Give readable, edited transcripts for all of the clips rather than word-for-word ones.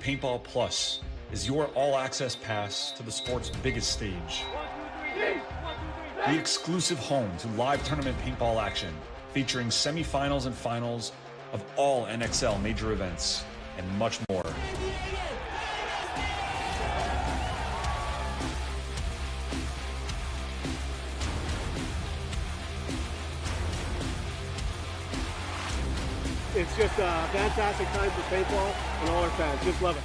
Paintball Plus is your all-access pass to the sport's biggest stage. The exclusive home to live tournament paintball action, featuring semifinals and finals of all NXL major events, and much more. It's just a fantastic time for paintball and all our fans. Just love it.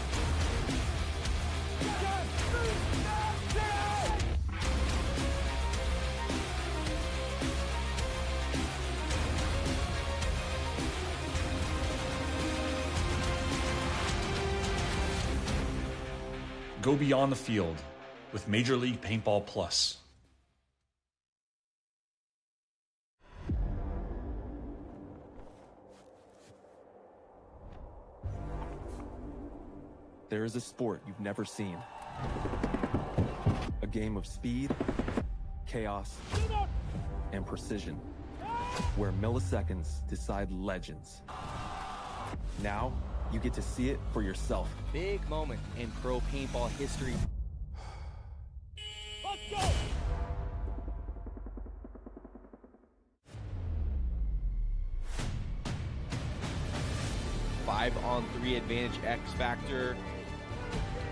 Go beyond the field with Major League Paintball Plus. There is a sport you've never seen. A game of speed, chaos, and precision, where milliseconds decide legends. Now, you get to see it for yourself. Big moment in pro paintball history. Let's go! Five-on-3 advantage X Factor.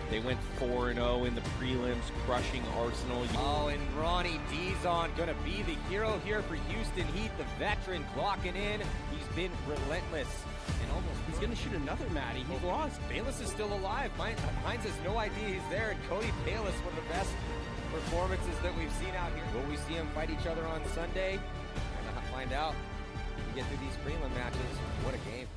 They went 4-0 in the prelims, crushing Arsenal. Oh, and Ronnie Dizon gonna be the hero here for Houston Heat, the veteran clocking in. He's been relentless. And almost, he's gonna shoot another Matty. He's lost. Bayless is still alive. Hines has no idea he's there. And Cody Bayless, one of the best performances that we've seen out here. Will we see them fight each other on Sunday? We're gonna find out. We get through these prelim matches. What a game.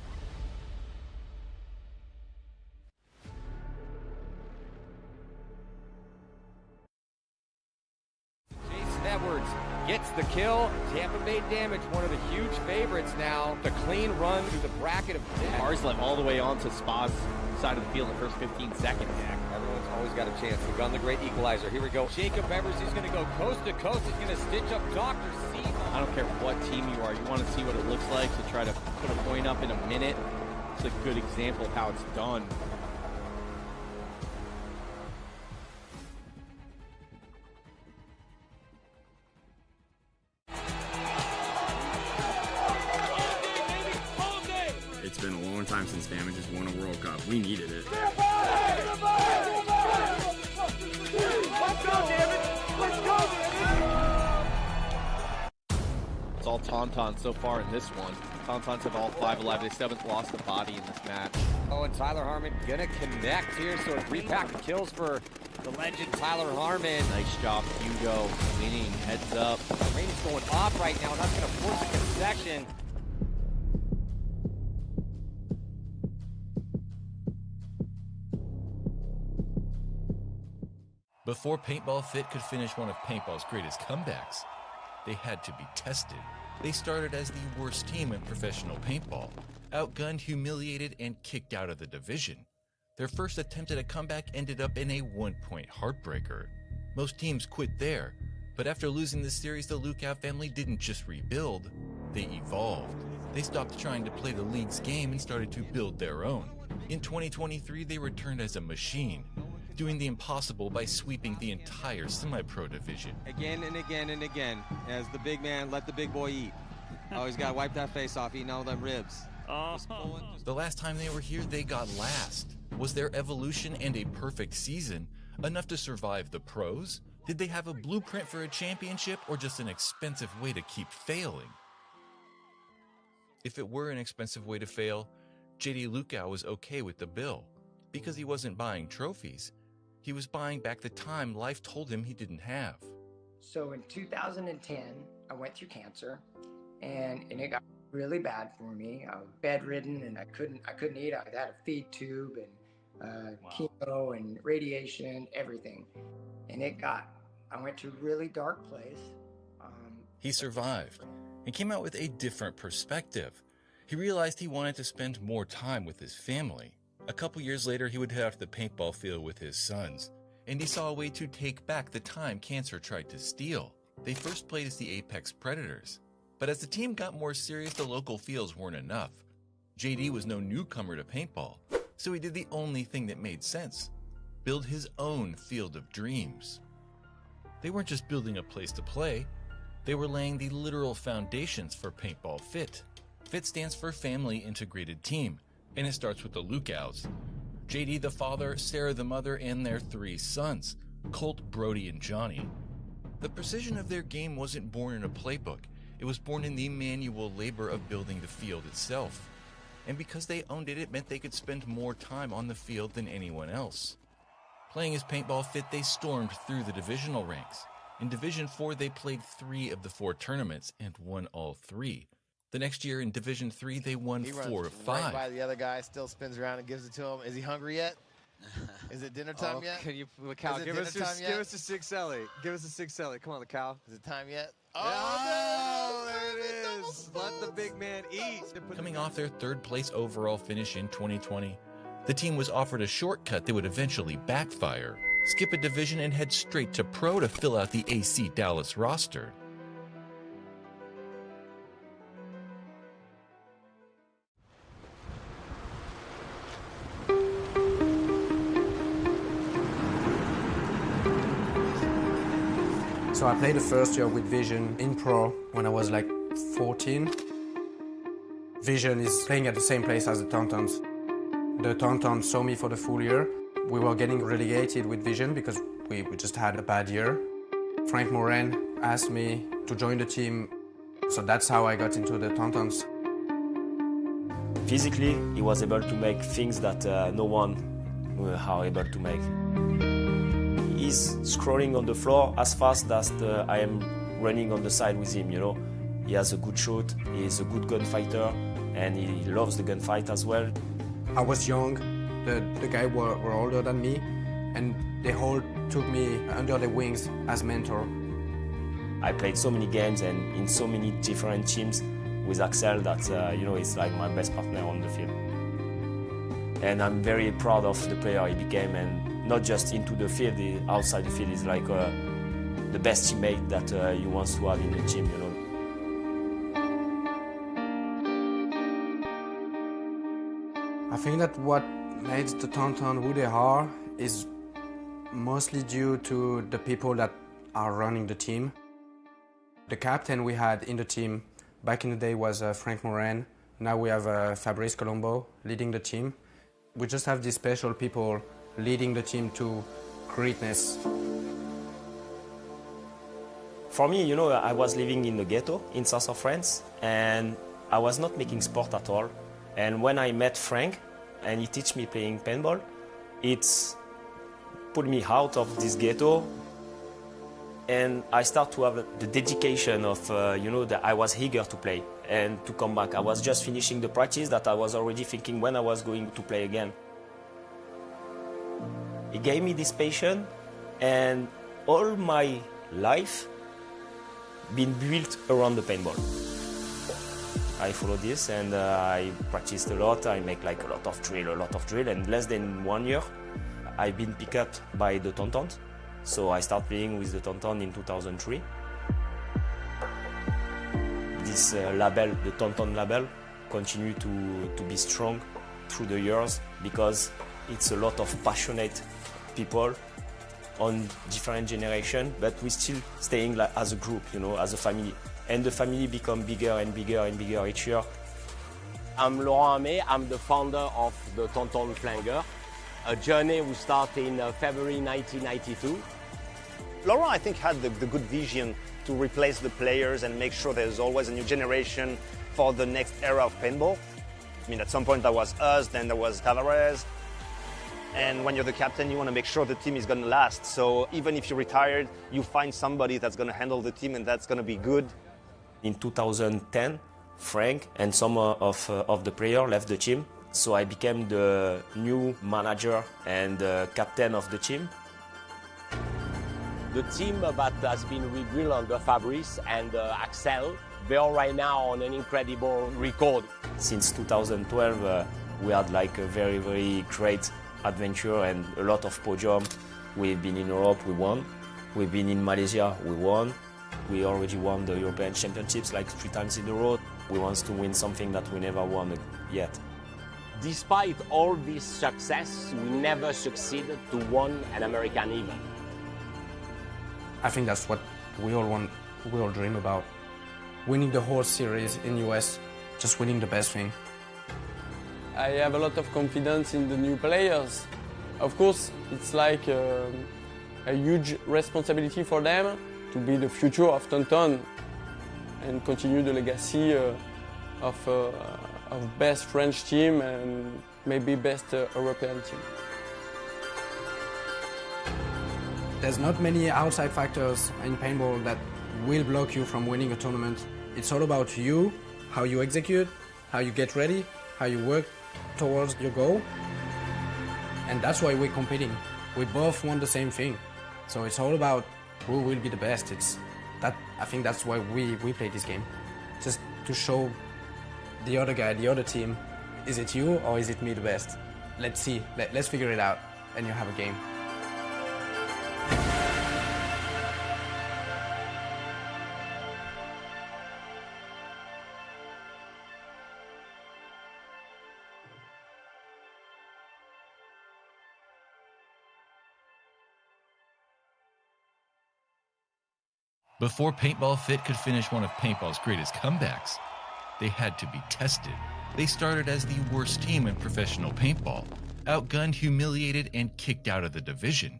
Edwards gets the kill. Tampa Bay Damage, one of the huge favorites now. The clean run through the bracket of Arslev all the way onto Spa's side of the field in the first 15 seconds. Everyone's always got a chance. The gun, the great equalizer. Here we go. Jacob Evers, he's going to go coast to coast. He's going to stitch up Dr. C. I don't care what team you are. You want to see what it looks like to try to put a point up in a minute. It's a good example of how it's done. It's been a long time since Damage has won a World Cup. We needed it. Let's go, Damage! Let's go, It's all Tonton so far in this one. Tauntauns have all 5 alive. They still haven't lost a body in this match. Oh, and Tyler Harmon gonna connect here. So a 3-pack of kills for the legend Tyler Harmon. Nice job, Hugo. Winning, heads up. Rain is going off right now, and that's gonna force a concession. Before Paintball Fit could finish one of paintball's greatest comebacks, they had to be tested. They started as the worst team in professional paintball, outgunned, humiliated, and kicked out of the division. Their first attempt at a comeback ended up in a 1-point heartbreaker. Most teams quit there, but after losing this series, the Lookout family didn't just rebuild, they evolved. They stopped trying to play the league's game and started to build their own. In 2023, they returned as a machine, doing the impossible by sweeping the entire semi-pro division. Again and again and again, as the big man, let the big boy eat. Oh, he's got to wipe that face off, eating all them ribs. The last time they were here, they got last. Was their evolution and a perfect season enough to survive the pros? Did they have a blueprint for a championship or just an expensive way to keep failing? If it were an expensive way to fail, JD Lukau was okay with the bill because he wasn't buying trophies. He was buying back the time life told him he didn't have. So in 2010, I went through cancer, and it got really bad for me. I was bedridden, and I couldn't eat. I had a feed tube and chemo and radiation, everything. And I went to a really dark place. He survived and came out with a different perspective. He realized he wanted to spend more time with his family. A couple years later, he would head out to the paintball field with his sons, and he saw a way to take back the time cancer tried to steal. They first played as the Apex Predators, but as the team got more serious, the local fields weren't enough. JD was no newcomer to paintball, So he did the only thing that made sense: build his own field of dreams. They weren't just building a place to play, they were laying the literal foundations for Paintball Fit. FIT stands for Family Integrated Team, and it starts with the Lukau's. JD the father, Sarah the mother, and their 3 sons, Colt, Brody, and Johnny. The precision of their game wasn't born in a playbook, it was born in the manual labor of building the field itself. And because they owned it, it meant they could spend more time on the field than anyone else. Playing as Paintball Fit, they stormed through the divisional ranks. In Division 4, they played 3 of the 4 tournaments and won all 3. The next year in Division 3, they won 4 of 5. Right by the other guy, still spins around and gives it to him. Is he hungry yet? Is it dinner time yet? Can you, Cal, give us a 6 Ellie. Give us a 6 Ellie. Come on, Cal. Is it time yet? Oh, there it is. Let the big man eat. Coming off their 3rd place overall finish in 2020, the team was offered a shortcut that would eventually backfire. Skip a division and head straight to pro to fill out the AC Dallas roster. So I played the first year with Vision in pro when I was like 14. Vision is playing at the same place as the Tontons. The Tontons saw me for the full year. We were getting relegated with Vision because we just had a bad year. Frank Moran asked me to join the team, so that's how I got into the Tontons. Physically, he was able to make things that no one are able to make. He's scrolling on the floor as fast as I am running on the side with him, you know. He has a good shot, he is a good gunfighter, and he loves the gunfight as well. I was young, the guys were older than me, and they all took me under their wings as mentor. I played so many games and in so many different teams with Axel that, you know, he's like my best partner on the field. And I'm very proud of the player he became, and not just into the field, outside the field is like the best teammate that you want to have in the team, you know. I think that what made the Tonton who they are is mostly due to the people that are running the team. The captain we had in the team back in the day was Frank Moran. Now we have Fabrice Colombo leading the team. We just have these special people leading the team to greatness. For me, you know, I was living in the ghetto in south of France, and I was not making sport at all. And when I met Frank, and he taught me playing paintball, it's put me out of this ghetto, and I start to have the dedication of, you know, that I was eager to play and to come back. I was just finishing the practice that I was already thinking when I was going to play again. He gave me this passion, and all my life been built around the paintball. I follow this and I practiced a lot. I make like a lot of drill, and less than 1 year, I've been picked up by the Tontons. So I started playing with the Tonton in 2003. This label, the Tonton label, continue to be strong through the years because it's a lot of passionate people on different generations, but we still staying like as a group, you know, as a family. And the family become bigger and bigger and bigger each year. I'm Laurent Amé, I'm the founder of the Tonton Flanger, a journey we started in February 1992. Laurent, I think, had the good vision to replace the players and make sure there's always a new generation for the next era of paintball. I mean, at some point that was us, then there was Tavares. And when you're the captain, you want to make sure the team is going to last. So even if you're retired, you find somebody that's going to handle the team and that's going to be good. In 2010, Frank and some of the players left the team. So I became the new manager and captain of the team. The team that has been rebuilt under Fabrice and Axel, they are right now on an incredible record. Since 2012, we had like a very, very great adventure and a lot of podium. We've been in Europe, we won. We've been in Malaysia, we won. We already won the European Championships like 3 times in a row. We want to win something that we never won yet. despite all this success, we never succeeded to win an American event. I think that's what we all want, we all dream about. Winning the whole series in US, just winning the best thing. I have a lot of confidence in the new players. Of course, it's like a huge responsibility for them to be the future of Tonton and continue the legacy of best French team and maybe best European team. There's not many outside factors in paintball that will block you from winning a tournament. It's all about you, how you execute, how you get ready, how you work towards your goal. And that's why we're competing. We both want the same thing. So it's all about who will be the best. I think that's why we play this game. Just to show the other guy, the other team, is it you or is it me the best? Let's see, let's figure it out, and you have a game. Before Paintball Fit could finish one of paintball's greatest comebacks, they had to be tested. They started as the worst team in professional paintball, outgunned, humiliated, and kicked out of the division.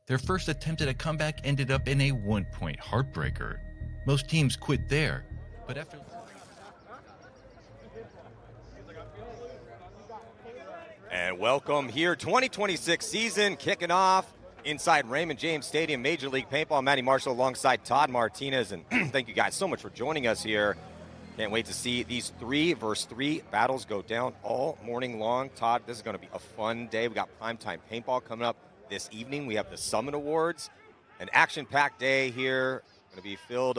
Their first attempt at a comeback ended up in a 1-point heartbreaker. Most teams quit there, but after... And welcome here, 2026 season kicking off inside Raymond James Stadium, Major League Paintball. Matty Marshall alongside Todd Martinez, and thank you guys so much for joining us here. Can't wait to see these 3-versus-3 battles go down all morning long. Todd, this is going to be a fun day. We got primetime paintball coming up this evening. We have the Summit Awards, an action-packed day here. Going to be filled,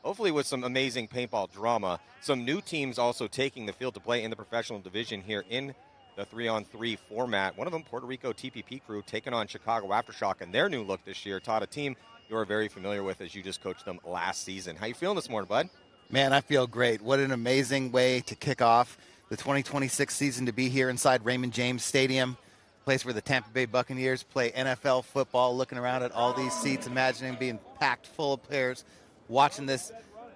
hopefully, with some amazing paintball drama. Some new teams also taking the field to play in the professional division here in the 3-on-3 format. One of them, Puerto Rico TPP Crew, taking on Chicago Aftershock and their new look this year. Todd, a team you are very familiar with as you just coached them last season. How you feeling this morning, bud? Man, I feel great. What an amazing way to kick off the 2026 season, to be here inside Raymond James Stadium, place where the Tampa Bay Buccaneers play NFL football, looking around at all these seats, imagining being packed full of players, watching this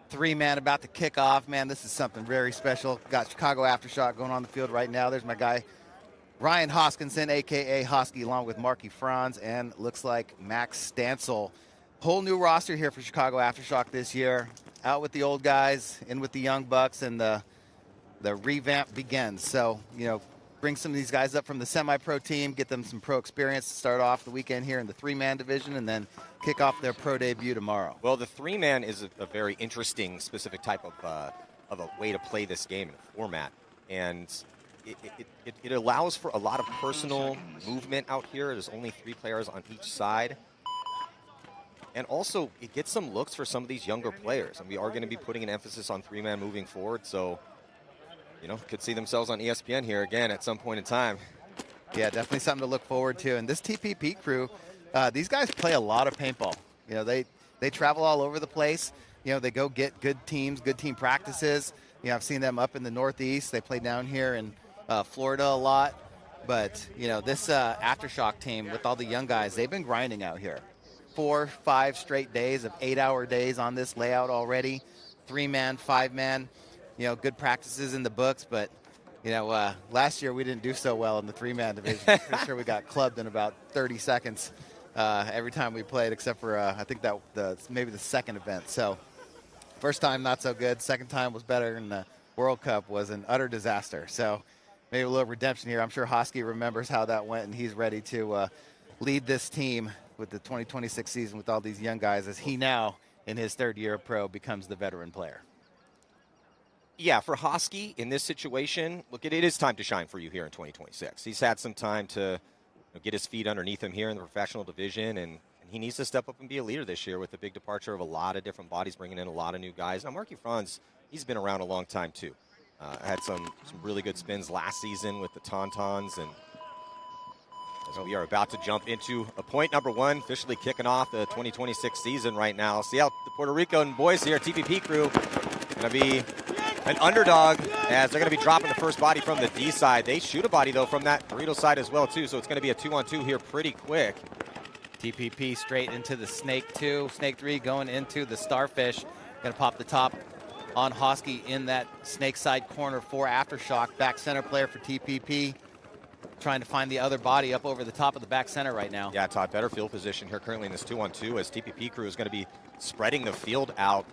three-man about to kick off. Man, this is something very special. Got Chicago Aftershock going on the field right now. There's my guy, Ryan Hoskinson, a.k.a. Hosky, along with Marky Franz, and looks like Max Stansel. Whole new roster here for Chicago Aftershock this year. Out with the old guys, in with the young bucks, and the revamp begins. So, bring some of these guys up from the semi-pro team, get them some pro experience to start off the weekend here in the three-man division, and then kick off their pro debut tomorrow. Well, the three-man is a very interesting, specific type of a way to play this game in a format, and it allows for a lot of personal movement out here. There's only 3 players on each side. And also, it gets some looks for some of these younger players. And we are going to be putting an emphasis on three-man moving forward. So, could see themselves on ESPN here again at some point in time. Yeah, definitely something to look forward to. And this TPP crew, these guys play a lot of paintball. They travel all over the place. They go get good teams, good team practices. I've seen them up in the Northeast. They play down here in Florida a lot. But, this Aftershock team with all the young guys, they've been grinding out here. 4-5 straight days of 8-hour days on this layout already. 3-man, 5-man, good practices in the books. But, last year we didn't do so well in the 3-man division. Pretty sure we got clubbed in about 30 seconds every time we played, except for, I think that maybe the second event. So first time not so good. Second time was better, and the World Cup was an utter disaster. So maybe a little redemption here. I'm sure Hosky remembers how that went, and he's ready to lead this team with the 2026 season with all these young guys, as he now, in his third year of pro, becomes the veteran player. Yeah, for Hosky in this situation, look, it is time to shine for you here in 2026. He's had some time to get his feet underneath him here in the professional division, and he needs to step up and be a leader this year with the big departure of a lot of different bodies, bringing in a lot of new guys. Now, Marky Franz, he's been around a long time, too. Had some really good spins last season with the Tauntauns, and as we are about to jump into point number 1, officially kicking off the 2026 season right now. See how the Puerto Rican boys here, TPP Crew, going to be an underdog as they're going to be dropping the first body from the D side. They shoot a body, though, from that Dorito side as well, too, so it's going to be a 2-on-2 here pretty quick. TPP straight into the Snake 2. Snake 3 going into the Starfish. Going to pop the top on Hosky in that Snake side corner for Aftershock. Back center player for TPP. Trying to find the other body up over the top of the back center right now. Yeah, Todd, better field position here currently in this 2-on-2 as TPP Crew is going to be spreading the field out.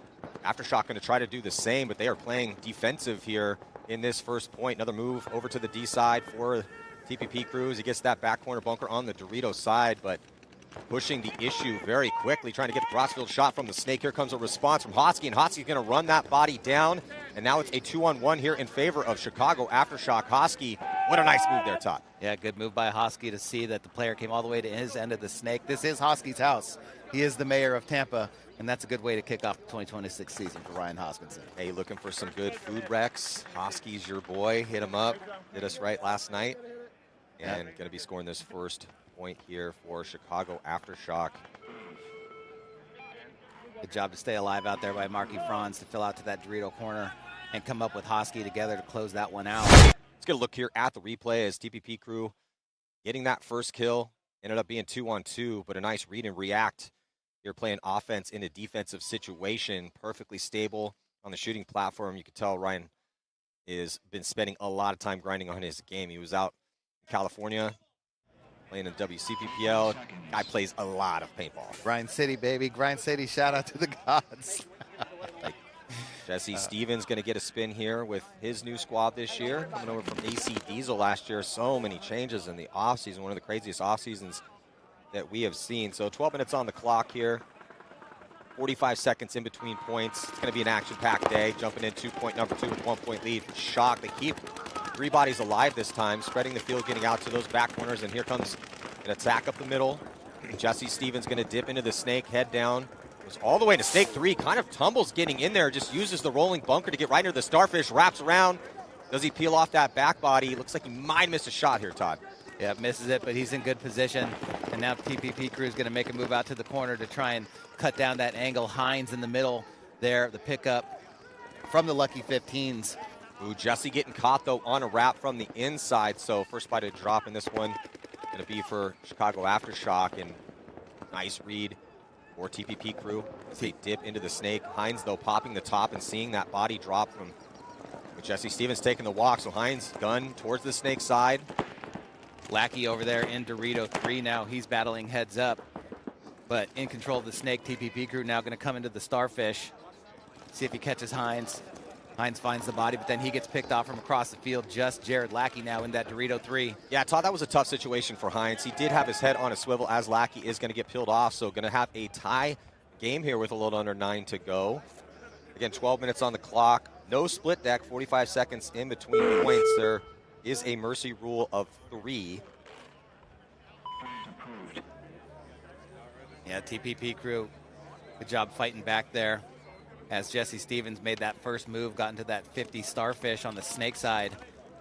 Aftershock going to try to do the same, but they are playing defensive here in this first point. Another move over to the D side for TPP Crew as he gets that back corner bunker on the Dorito side, but pushing the issue very quickly, trying to get the crossfield shot from the Snake. Here comes a response from Hosky, and Hosky's going to run that body down, and now it's a 2-on-1 here in favor of Chicago Aftershock. Hosky, what a nice move there, Todd. Yeah, good move by Hosky to see that the player came all the way to his end of the Snake. This is Hosky's house. He is the mayor of Tampa, and that's a good way to kick off the 2026 season for Ryan Hoskinson. Hey, looking for some good food wrecks? Hosky's your boy. Hit him up. Did us right last night. And going to be scoring this first point here for Chicago Aftershock. Good job to stay alive out there by Marky Franz to fill out to that Dorito corner and come up with Hosky together to close that one out. Let's get a look here at the replay as TPP Crew getting that first kill. Ended up being 2-on-2, but a nice read and react. You're playing offense in a defensive situation, perfectly stable on the shooting platform. You can tell Ryan has been spending a lot of time grinding on his game. He was out in California playing in WCPPL. Guy plays a lot of paintball. Grind City, baby. Grind City. Shout out to the gods. Jesse Stevens going to get a spin here with his new squad this year. Coming over from AC Diesel last year. So many changes in the offseason. One of the craziest offseasons that we have seen. So 12 minutes on the clock here. 45 seconds in between points. It's going to be an action-packed day. Jumping into point number 2 with 1 point lead. Shock. They keep 3 bodies alive this time. Spreading the field, getting out to those back corners. And here comes an attack up the middle. Jesse Stevens going to dip into the Snake, head down. Goes all the way to Snake 3. Kind of tumbles getting in there. Just uses the rolling bunker to get right near the Starfish. Wraps around. Does he peel off that back body? Looks like he might miss a shot here, Todd. Yeah, misses it, but he's in good position. And now TPP Crew is going to make a move out to the corner to try and cut down that angle. Hines in the middle there, the pickup from the Lucky 15s. Ooh, Jesse getting caught, though, on a wrap from the inside. So first body to drop in this one going to be for Chicago Aftershock. And nice read for TPP Crew as they dip into the Snake. Hines, though, popping the top and seeing that body drop from with Jesse Stevens taking the walk. So Hines, gun towards the Snake side. Lackey over there in Dorito 3 now. He's battling heads up, but in control of the Snake. TPP Crew now going to come into the Starfish. See if he catches Hines. Hines finds the body, but then he gets picked off from across the field. Just Jared Lackey now in that Dorito 3. Yeah, Todd, that was a tough situation for Hines. He did have his head on a swivel as Lackey is going to get peeled off, so going to have a tie game here with a little under 9 to go. Again, 12 minutes on the clock. No split deck, 45 seconds in between points. There is a mercy rule of 3. Yeah, TPP Crew, good job fighting back there as Jesse Stevens made that first move, got into that 50 Starfish on the Snake side,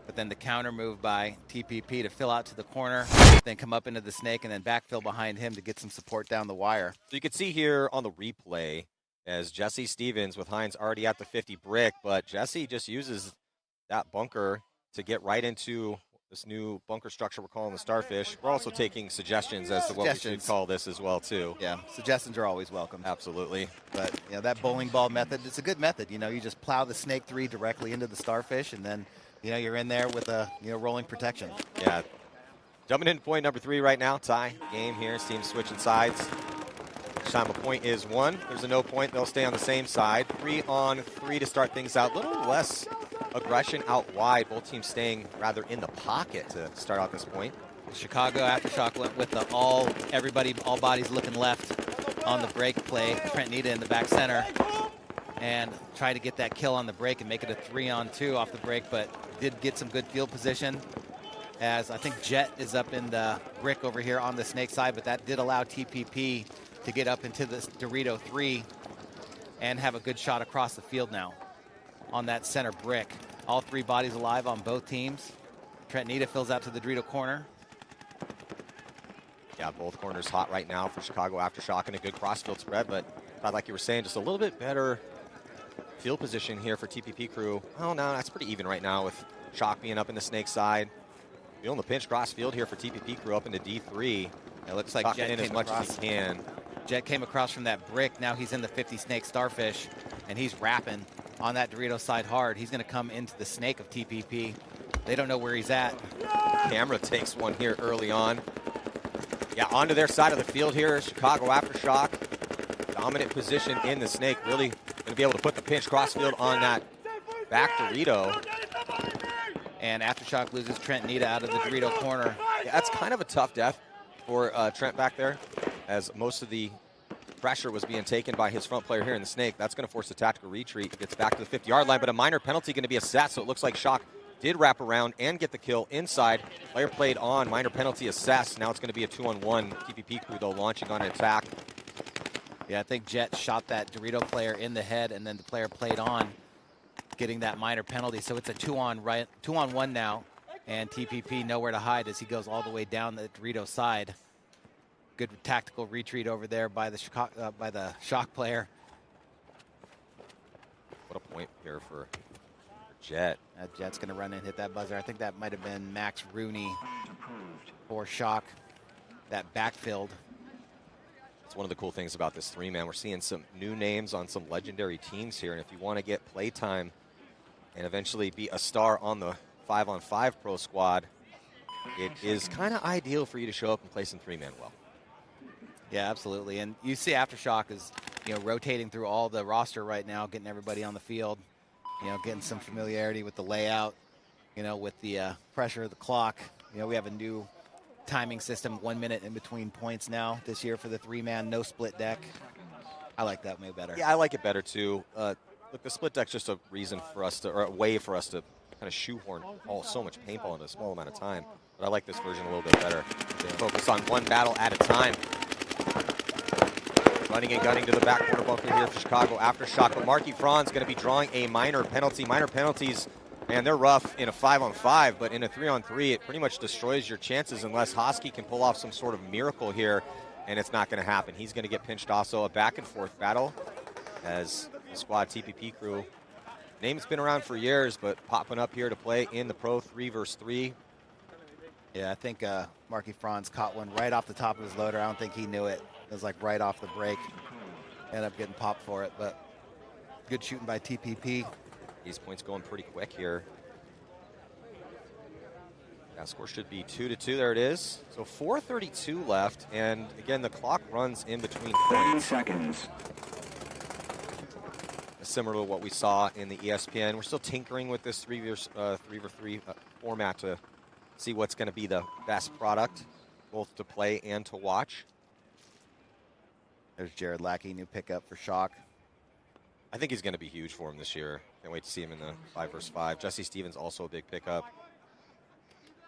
but then the counter move by TPP to fill out to the corner, then come up into the Snake and then backfill behind him to get some support down the wire. So you can see here on the replay as Jesse Stevens with Hines already at the 50 brick, but Jesse just uses that bunker to get right into this new bunker structure we're calling the Starfish. We're also taking suggestions as to what we should call this as well, too. Yeah, suggestions are always welcome. Absolutely. But, you know, that bowling ball method, it's a good method. You know, you just plow the Snake 3 directly into the Starfish, and then, you know, you're in there with a, you know, rolling protection. Yeah. Jumping into point number 3 right now. Tie game here. Teams switching sides. Each time a point is 1. There's a no point. They'll stay on the same side. 3 on 3 to start things out. A little less aggression out wide. Both teams staying rather in the pocket to start out this point. Chicago Aftershock went with the all bodies looking left on the break play. Trent Nita in the back center and try to get that kill on the break and make it a 3-on-2 off the break, but did get some good field position as I think Jet is up in the brick over here on the Snake side, but that did allow TPP to get up into this Dorito 3 and have a good shot across the field now on that center brick. All 3 bodies alive on both teams. Trent Nita fills out to the Dorito corner. Yeah, both corners hot right now for Chicago Aftershock and a good crossfield spread, but like you were saying, just a little bit better field position here for TPP Crew. Oh, no, that's pretty even right now with Shock being up in the snake side. Feeling the pinch cross field here for TPP Crew up into D3. It looks like Shock Jet in as came much across. as he can. Jet came across from that brick. Now he's in the 50 snake starfish, and he's rapping on that Dorito side hard. He's going to come into the snake of TPP. They don't know where he's at. Camera takes one here early on. Yeah, onto their side of the field here. Chicago Aftershock. Dominant position in the snake. Really going to be able to put the pinch crossfield on that back Dorito. And Aftershock loses Trent Nita out of the Dorito corner. Yeah, that's kind of a tough death for Trent back there, as most of the pressure was being taken by his front player here in the snake. That's going to force a tactical retreat. Gets back to the 50-yard line, but a minor penalty going to be assessed, so it looks like Shock did wrap around and get the kill inside. Player played on, minor penalty assessed. Now it's going to be a 2-on-1. TPP Crew, though, launching on an attack. Yeah, I think Jet shot that Dorito player in the head, and then the player played on, getting that minor penalty. So it's a 2-on-1 now, and TPP nowhere to hide as he goes all the way down the Dorito side. Good tactical retreat over there by the Shock player. What a point here for Jet. Jet's going to run and hit that buzzer. I think that might have been Max Rooney for Shock. That backfilled. It's one of the cool things about this three-man. We're seeing some new names on some legendary teams here, and if you want to get play time and eventually be a star on the 5-on-5 pro squad, it is kind of ideal for you to show up and play some three-man well. Yeah, absolutely. And you see Aftershock is, rotating through all the roster right now, getting everybody on the field, getting some familiarity with the layout, with the pressure of the clock. We have a new timing system, 1 minute in between points now this year for the three-man, no split deck. I like that way better. Yeah, I like it better too. Look, the split deck's just a reason for us to, or a way for us to kind of shoehorn so much paintball in a small amount of time. But I like this version a little bit better. Focus on one battle at a time. Running and gunning to the back corner bunker here for Chicago Aftershock. But Marky Franz going to be drawing a minor penalty. Minor penalties, man, they're rough in a 5-on-5, but in a 3-on-3, it pretty much destroys your chances unless Hosky can pull off some sort of miracle here, and it's not going to happen. He's going to get pinched off. So a back-and-forth battle as the squad TPP Crew. Name's been around for years, but popping up here to play in the Pro 3-versus-3. Yeah, I think Marky Franz caught one right off the top of his loader. I don't think he knew it. It was like right off the break. Ended up getting popped for it, but good shooting by TPP. These points going pretty quick here. That score should be 2-2. There it is. So 4:32 left, and again, the clock runs in between points. 30 seconds. Similar to what we saw in the ESPN. We're still tinkering with this 3-versus-3 format to see what's going to be the best product, both to play and to watch. There's Jared Lackey, new pickup for Shock. I think he's going to be huge for him this year. Can't wait to see him in the 5-versus-5. Jesse Stevens also a big pickup.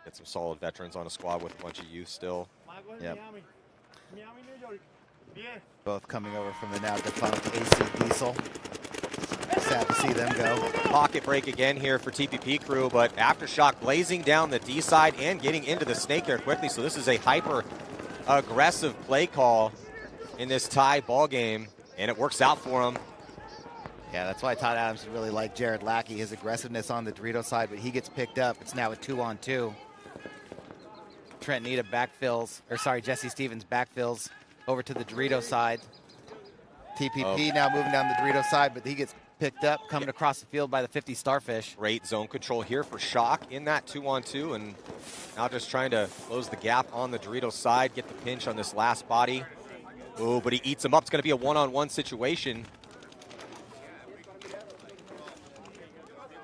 Get some solid veterans on a squad with a bunch of youth still. Yep. Both coming over from the now defunct AC Diesel. Sad to see them go. Pocket break again here for TPP Crew, but Aftershock blazing down the D side and getting into the snake here quickly. So this is a hyper aggressive play call in this tie ball game, and it works out for him. Yeah, that's why Todd Adams really liked Jared Lackey, his aggressiveness on the Dorito side, but he gets picked up. It's now a 2-on-2. Trent Nita Jesse Stevens backfills over to the Dorito side. TPP now moving down the Dorito side, but he gets picked up coming across the field by the 50 Starfish. Great zone control here for Shock in that 2-on-2, and now just trying to close the gap on the Dorito side, get the pinch on this last body. Oh, but he eats him up. It's going to be a 1-on-1 situation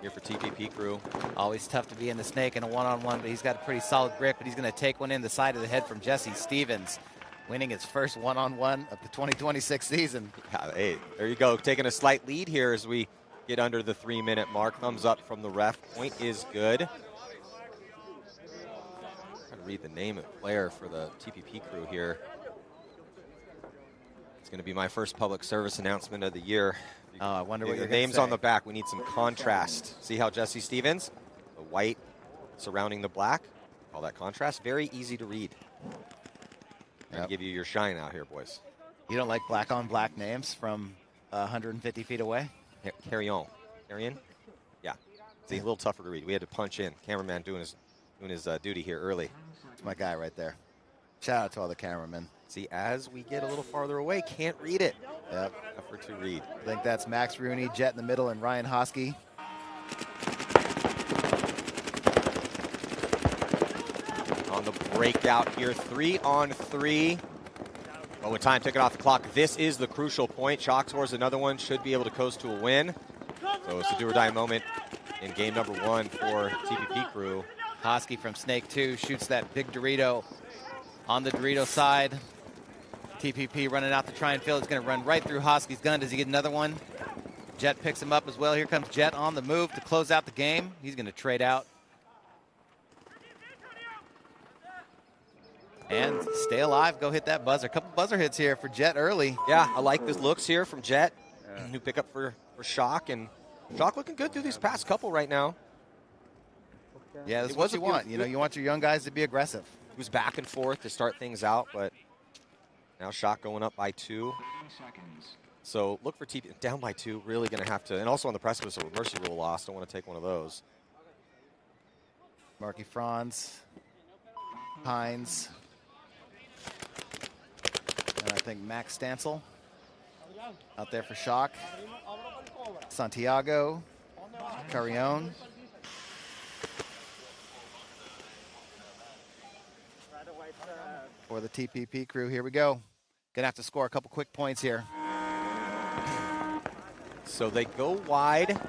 here for TPP Crew. Always tough to be in the snake in a 1-on-1, but he's got a pretty solid grip, but he's going to take one in the side of the head from Jesse Stevens, winning his first 1-on-1 of the 2026 season. Yeah, hey, there you go. Taking a slight lead here as we get under the 3-minute mark. Thumbs up from the ref. Point is good. I'm trying to read the name of the player for the TPP Crew here. It's going to be my first public service announcement of the year. Oh, I wonder what your name's on the back. We need some contrast. See how Jesse Stevens, the white surrounding the black, all that contrast. Very easy to read. And give you your shine out here, boys. You don't like black on black names from 150 feet away? Carrion. Yeah. See, a little tougher to read. We had to punch in. Cameraman doing his duty here early. It's my guy right there. Shout out to all the cameramen. See, as we get a little farther away, can't read it. Yep. Effort to read. I think that's Max Rooney, Jet in the middle, and Ryan Hosky. On the breakout here, 3-on-3. Oh, with time ticking off the clock, this is the crucial point. Shock scores another one, should be able to coast to a win. So it's a do-or-die moment in game number 1 for TPP Crew. Hosky from Snake 2 shoots that big Dorito on the Dorito side. TPP running out to try and fill. It's going to run right through Hosky's gun. Does he get another one? Jet picks him up as well. Here comes Jet on the move to close out the game. He's going to trade out. And stay alive. Go hit that buzzer. A couple buzzer hits here for Jet early. Yeah, I like this looks here from Jet. New pickup for Shock. And Shock looking good through these past couple right now. Yeah, that's what you want. You know, you want your young guys to be aggressive. He was back and forth to start things out, but now Shock going up by 2. So look for TP down by 2. Really going to have to, and also on the precipice of a mercy rule loss. Don't want to take one of those. Marky Franz, Hines, and I think Max Stansel out there for Shock. Santiago, Carrion. For the TPP Crew, here we go. Gonna have to score a couple quick points here. So they go wide,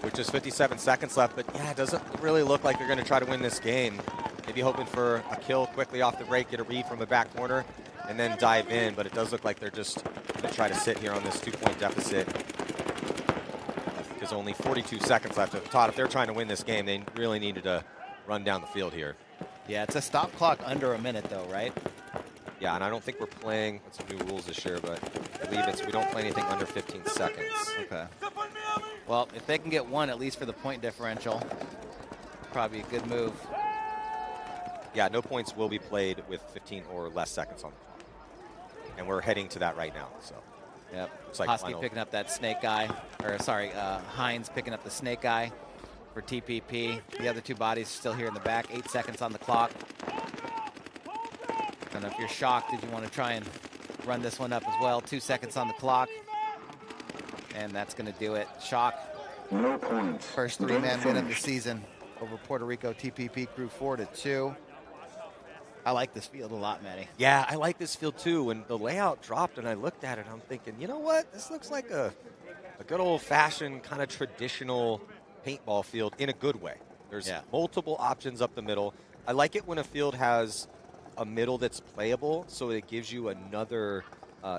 with just 57 seconds left, but yeah, it doesn't really look like they're gonna try to win this game. Maybe hoping for a kill quickly off the break, get a read from the back corner, and then dive in, but it does look like they're just gonna try to sit here on this 2-point deficit. Because only 42 seconds left. Todd, if they're trying to win this game, they really needed to run down the field here. Yeah, it's a stop clock under a minute though, right? Yeah, and I don't think we're playing with some new rules this year, but I believe we don't play anything under 15 seconds. Okay. Well, if they can get 1 at least for the point differential, probably a good move. Yeah, no points will be played with 15 or less seconds on the clock. And we're heading to that right now, so. Yep. Looks like Hosky picking up that snake guy, or sorry, Hines picking up the snake guy for TPP. The other 2 bodies still here in the back. 8 seconds on the clock. And if you're Shocked, did you want to try and run this one up as well? 2 seconds on the clock. And that's going to do it. Shock. No points. First 3-man win of the season over Puerto Rico TPP Crew 4-2. I like this field a lot, Matty. Yeah, I like this field too. When the layout dropped and I looked at it, I'm thinking, you know what? This looks like a good old-fashioned kind of traditional paintball field in a good way. There's multiple options up the middle. I like it when a field has a middle that's playable, so it gives you another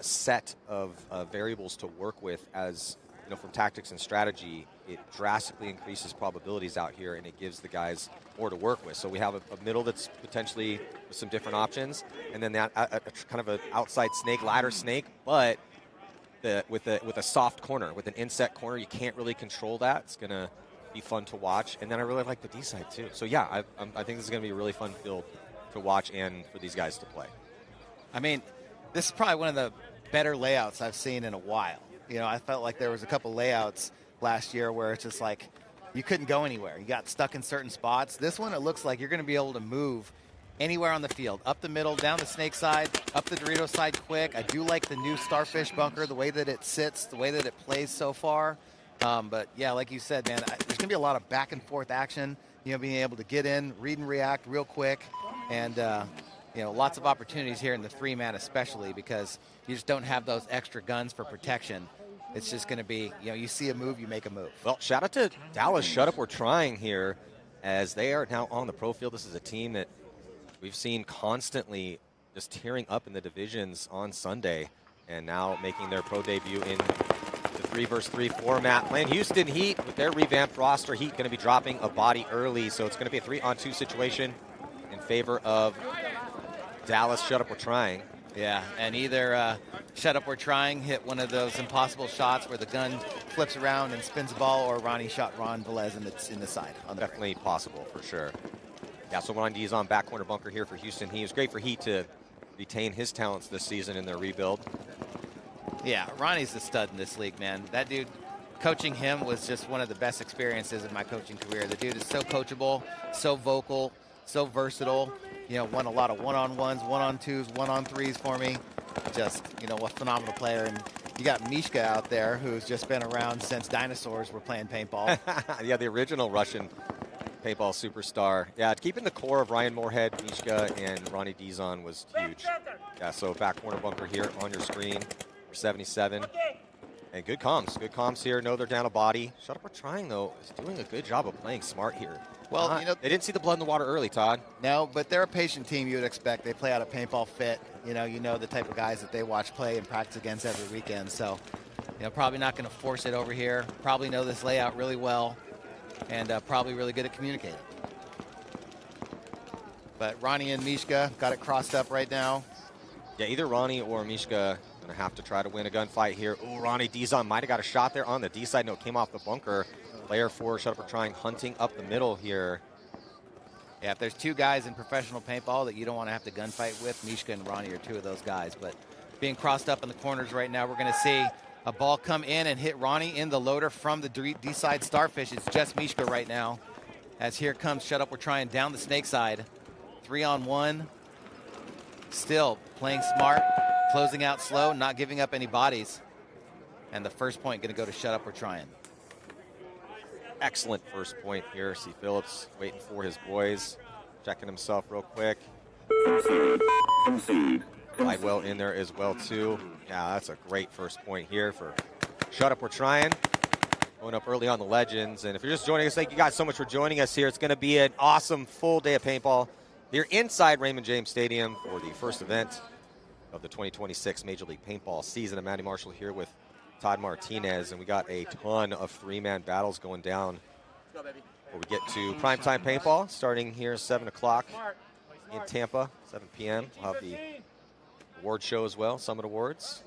set of variables to work with. As you know, from tactics and strategy, it drastically increases probabilities out here, and it gives the guys more to work with. So we have a middle that's potentially with some different options, and then that kind of an outside snake, ladder snake, but with a soft corner, with an inset corner. You can't really control that. It's gonna be fun to watch, and then I really like the D side too. So yeah, I think this is gonna be a really fun field to watch and for these guys to play. I mean, this is probably one of the better layouts I've seen in a while. You know, I felt like there was a couple layouts last year where it's just like you couldn't go anywhere. You got stuck in certain spots. This one, it looks like you're going to be able to move anywhere on the field, up the middle, down the snake side, up the Dorito side quick. I do like the new Starfish bunker, the way that it sits, the way that it plays so far. But yeah, like you said, man, there's going to be a lot of back and forth action, you know, being able to get in, read and react real quick. And, you know, lots of opportunities here in the 3-man especially, because you just don't have those extra guns for protection. It's just going to be, you know, you see a move, you make a move. Well, shout out to Dallas. Shut Up, We're Trying here, as they are now on the pro field. This is a team that we've seen constantly just tearing up in the divisions on Sunday, and now making their pro debut in the 3-versus-3 format. Playing Houston Heat with their revamped roster. Heat going to be dropping a body early, so it's going to be a 3-on-2 situation in favor of Dallas. Shut Up, We're Trying. Yeah, and either Shut Up, We're Trying hit one of those impossible shots where the gun flips around and spins the ball, or Ronnie shot Ron Velez in the side. On the Definitely possible, for sure. Yeah, so Ron D is on back corner bunker here for Houston. He was great for Heat to retain his talents this season in their rebuild. Yeah, Ronnie's the stud in this league, man. That dude, coaching him was just one of the best experiences in my coaching career. The dude is so coachable, so vocal, so versatile. You know, won a lot of one-on-ones, one-on-twos, one-on-threes for me. Just, you know, a phenomenal player. And you got Mishka out there, who's just been around since dinosaurs were playing paintball. Yeah, the original Russian paintball superstar. Yeah, keeping the core of Ryan Moorhead, Mishka, and Ronnie Dizon was huge. Yeah, so back corner bunker here on your screen for 77. And good comms here. Know they're down a body. Shut Up We're Trying, though, is doing a good job of playing smart here. Well, you know, they didn't see the blood in the water early, Todd. No, but they're a patient team you would expect. They play out of Paintball Fit. You know the type of guys that they watch play and practice against every weekend. So, you know, probably not going to force it over here. Probably know this layout really well, and probably really good at communicating. But Ronnie and Mishka got it crossed up right now. Yeah, either Ronnie or Mishka going to have to try to win a gunfight here. Oh, Ronnie Dizon might have got a shot there on the D side. No, it came off the bunker. Player 4, Shut Up We're Trying, hunting up the middle here. Yeah, if there's two guys in professional paintball that you don't want to have to gunfight with, Mishka and Ronnie are two of those guys. But being crossed up in the corners right now, we're going to see a ball come in and hit Ronnie in the loader from the D-side Starfish. It's just Mishka right now. As here comes Shut Up We're Trying down the snake side. 3-on-1. Still playing smart, closing out slow, not giving up any bodies. And the first point going to go to Shut Up We're Trying. Excellent first point here. See Phillips waiting for his boys, checking himself real quick. Concede. Well in there as well too. Yeah, that's a great first point here for Shut Up We're Trying. Going up early on the Legends. And if you're just joining us, thank you guys so much for joining us here. It's going to be an awesome full day of paintball here inside Raymond James Stadium for the first event of the 2026 Major League Paintball season. I'm Matty Marshall here with Todd Martinez, and we got a ton of three-man battles going down before we get to primetime paintball, starting here 7 o'clock in Tampa, 7 p.m. We'll have the award show as well, Summit Awards.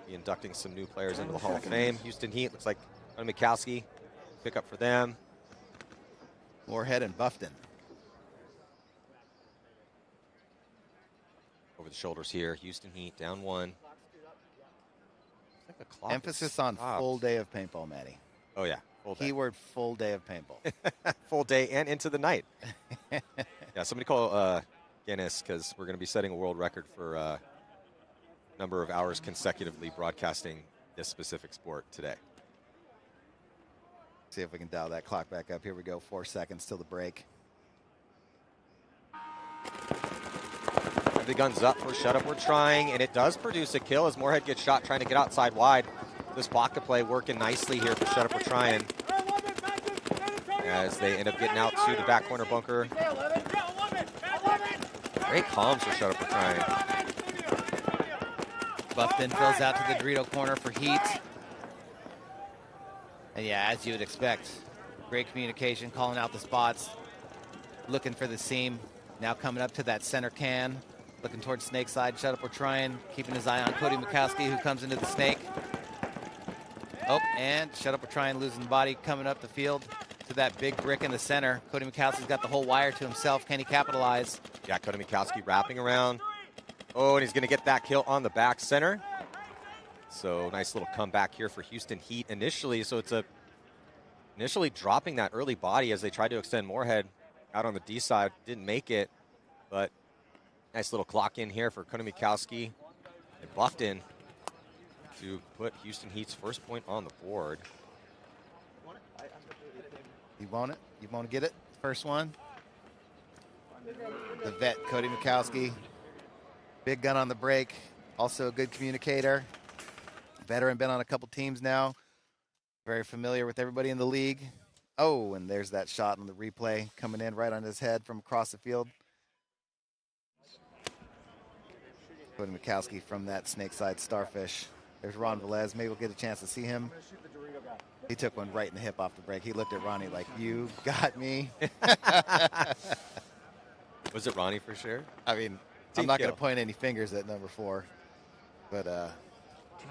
Be inducting some new players into the Hall of Fame. Houston Heat, looks like Mikowski, pick up for them. Moorhead and Buffton. Over the shoulders here, Houston Heat down 1. Emphasis on full day of paintball, Matty. Oh, yeah. Full day. Keyword full day of paintball. Full day and into the night. Yeah, somebody call Guinness, because we're going to be setting a world record for number of hours consecutively broadcasting this specific sport today. See if we can dial that clock back up. Here we go, 4 seconds till the break. The gun's up for Shut Up We're Trying, and it does produce a kill as Moorhead gets shot trying to get outside wide. This pocket play working nicely here for Shut Up We're Trying as they end up getting out to the back corner bunker. Great comms for Shut Up We're Trying. Buffton fills out to the Dorito corner for Heat. And yeah, as you would expect, great communication, calling out the spots, looking for the seam. Now coming up to that center can. Looking towards snake side. Shut Up We're Trying. Keeping his eye on Cody Mikowski, who comes into the snake. Oh, and Shut Up We're Trying losing the body. Coming up the field to that big brick in the center. Cody Mikowski's got the whole wire to himself. Can he capitalize? Yeah, Cody Mikowski wrapping around. Oh, and he's going to get that kill on the back center. So nice little comeback here for Houston Heat initially. So it's initially dropping that early body as they tried to extend Moorhead out on the D side. Didn't make it, but nice little clock in here for Cody Mikowski and Buffton to put Houston Heat's first point on the board. You want it? You want to get it? First one. The vet, Cody Mikowski. Big gun on the break. Also a good communicator. Veteran, been on a couple teams now. Very familiar with everybody in the league. Oh, and there's that shot on the replay coming in right on his head from across the field. Cody Mikowski from that snake side Starfish. There's Ron Velez. Maybe we'll get a chance to see him. He took one right in the hip off the break. He looked at Ronnie like, you got me. Was it Ronnie for sure? I mean, I'm not going to point any fingers at number 4, but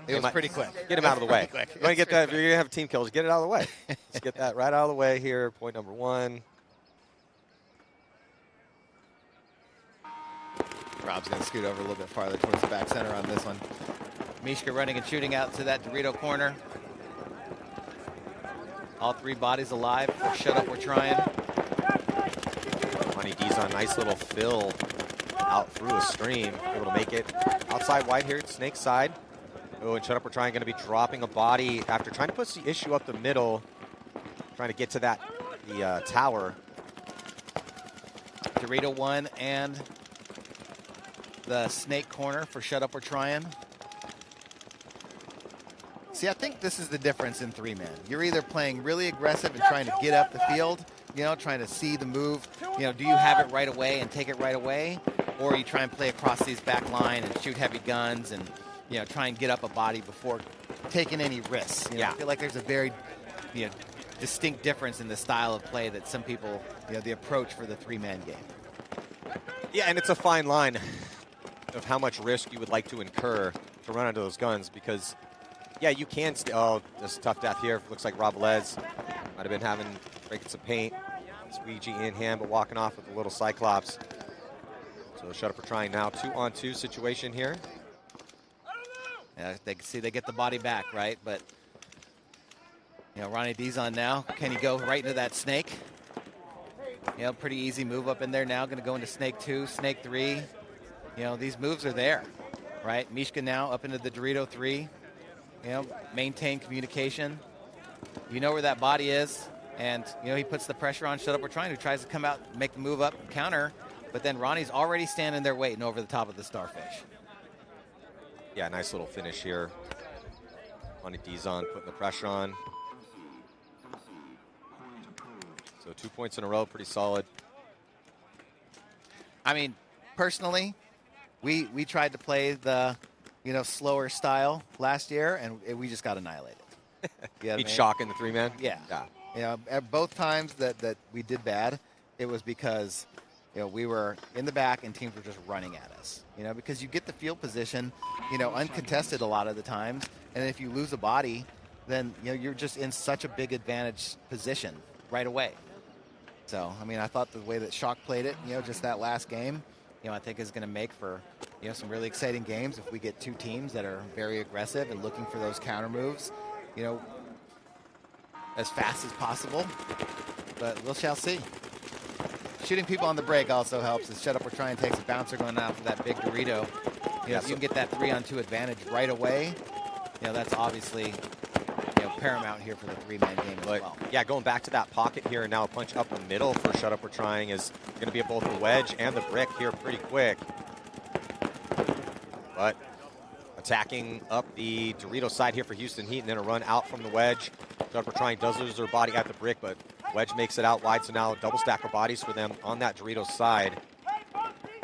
it was pretty quick. Get him out of the way. You're going to get that. If you're going to have team kills, get it out of the way. Let's get that right out of the way here. Point number 1. Rob's going to scoot over a little bit farther towards the back center on this one. Mishka running and shooting out to that Dorito corner. All three bodies alive. Shut up, we're trying. Ronnie Dizon, nice little fill out through a stream. Able to make it outside wide here at Snake side. Oh, and Shut Up, we're trying, going to be dropping a body after trying to push the issue up the middle. Trying to get to that, the tower. Dorito 1 and the Snake corner for Shut Up, we're trying. See, I think this is the difference in three-man. You're either playing really aggressive and trying to get up the field, you know, trying to see the move. You know, do you have it right away and take it right away? Or you try and play across these back line and shoot heavy guns and, you know, try and get up a body before taking any risks. You know, I feel like there's a very, you know, distinct difference in the style of play that some people, you know, the approach for the three-man game. Yeah, and it's a fine line of how much risk you would like to incur to run into those guns because, yeah, you can. Oh, this is a tough death here. Looks like Robles might have been breaking some paint. Squeegee in hand, but walking off with a little Cyclops. So Shut Up, we're trying now. 2-on-2 situation here. Yeah, they can see they get the body back, right? But, you know, Ronnie Dizon now. Can he go right into that Snake? You know, pretty easy move up in there now. Going to go into Snake 2, Snake 3. You know, these moves are there, right? Mishka now up into the Dorito 3. You know, maintain communication. You know where that body is. And, you know, he puts the pressure on Shut Up, we're trying, who tries to come out, make the move up, counter. But then Ronnie's already standing there waiting over the top of the Starfish. Yeah, nice little finish here. Ronnie Dizon putting the pressure on. So 2 points in a row, pretty solid. I mean, personally, we tried to play the, you know, slower style last year, and we just got annihilated. You know Beat Shock in the three-man? Yeah. You know, at both times that we did bad, it was because, you know, we were in the back and teams were just running at us. You know, because you get the field position, you know, uncontested a lot of the times, and if you lose a body, then, you know, you're just in such a big advantage position right away. So, I mean, I thought the way that Shock played it, you know, just that last game, you know, I think is going to make for, you know, some really exciting games if we get two teams that are very aggressive and looking for those counter moves, you know, as fast as possible. But we shall see. Shooting people on the break also helps. As Shut Up, we're trying to take a bouncer going out for that big Dorito. You know, if you can get that 3-on-2 advantage right away, you know, that's obviously, you know, paramount here for the three-man game as well. Yeah, going back to that pocket here and now a punch up the middle for Shut Up, we're trying is going to be at both the wedge and the brick here pretty quick. But attacking up the Dorito side here for Houston Heat and then a run out from the wedge. Shut Up, we're trying does lose their body at the brick, but wedge makes it out wide, so now double stack of bodies for them on that Dorito side.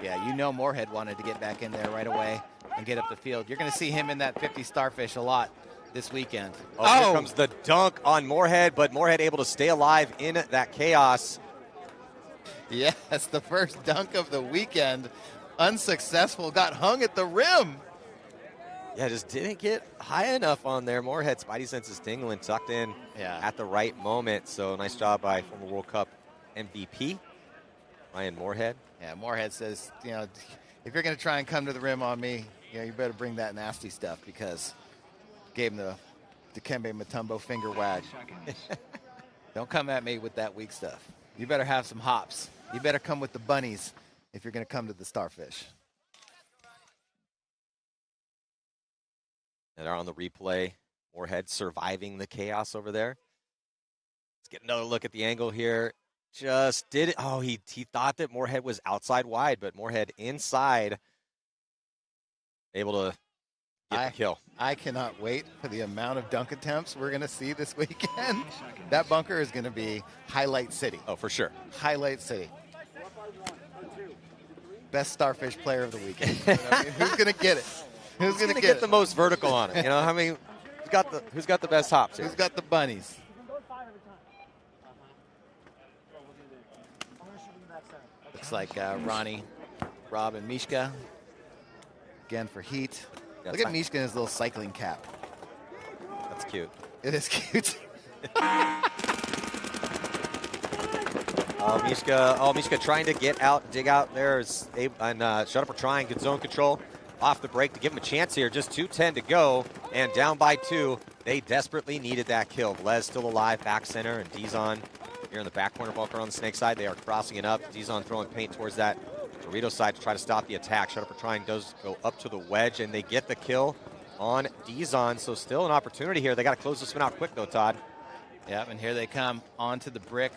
Yeah, you know Moorhead wanted to get back in there right away and get up the field. You're going to see him in that 50 Starfish a lot this weekend. Oh, here comes the dunk on Moorhead, but Moorhead able to stay alive in that chaos. Yes, the first dunk of the weekend. Unsuccessful, got hung at the rim. Yeah, just didn't get high enough on there. Moorhead, Spidey senses tingling, tucked in at the right moment. So nice job by former World Cup MVP, Ryan Moorhead. Yeah, Moorhead says, you know, if you're going to try and come to the rim on me, you know, you better bring that nasty stuff because gave him the Dikembe Mutombo finger wag. Don't come at me with that weak stuff. You better have some hops. You better come with the bunnies if you're going to come to the Starfish. And they're on the replay. Moorhead surviving the chaos over there. Let's get another look at the angle here. Just did it. Oh, he thought that Moorhead was outside wide, but Moorhead inside. Able to get the kill. I cannot wait for the amount of dunk attempts we're going to see this weekend. That bunker is going to be highlight city. Oh, for sure. Highlight city. Best Starfish player of the weekend. You know, I mean, who's going to get it? Who's going to get the most vertical on it? You know, I mean, who's got the best hops here? Who's got the bunnies? Looks like Ronnie, Rob, and Mishka again for Heat. Yeah, look at Mishka in his little cycling cap. That's cute. It is cute. Mishka trying to get out, dig out there. And Shut Up, we're trying. Good zone control. off the break to give them a chance here. Just 2:10 to go, and down by 2. They desperately needed that kill. Velez still alive, back center, and Dizon here in the back corner. Bunker on the snake side. They are crossing it up. Dizon throwing paint towards that Dorito side to try to stop the attack. Shut Up or Trying does go up to the wedge, and they get the kill on Dizon. So still an opportunity here. They got to close this one out quick, though, Todd. Yep, and here they come onto the brick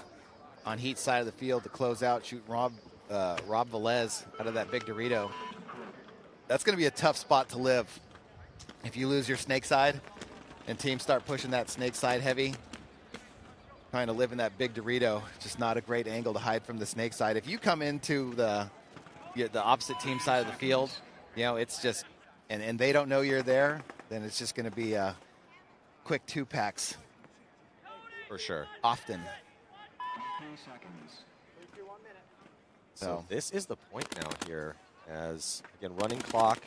on Heat side of the field to close out, shoot Rob Velez out of that big Dorito. That's going to be a tough spot to live. If you lose your snake side and teams start pushing that snake side heavy, trying to live in that big Dorito, just not a great angle to hide from the snake side. If you come into the opposite team side of the field, you know, it's just, and they don't know you're there, then it's just going to be a quick 2-packs. For sure. Often. So this is the point now here, as, again, running clock.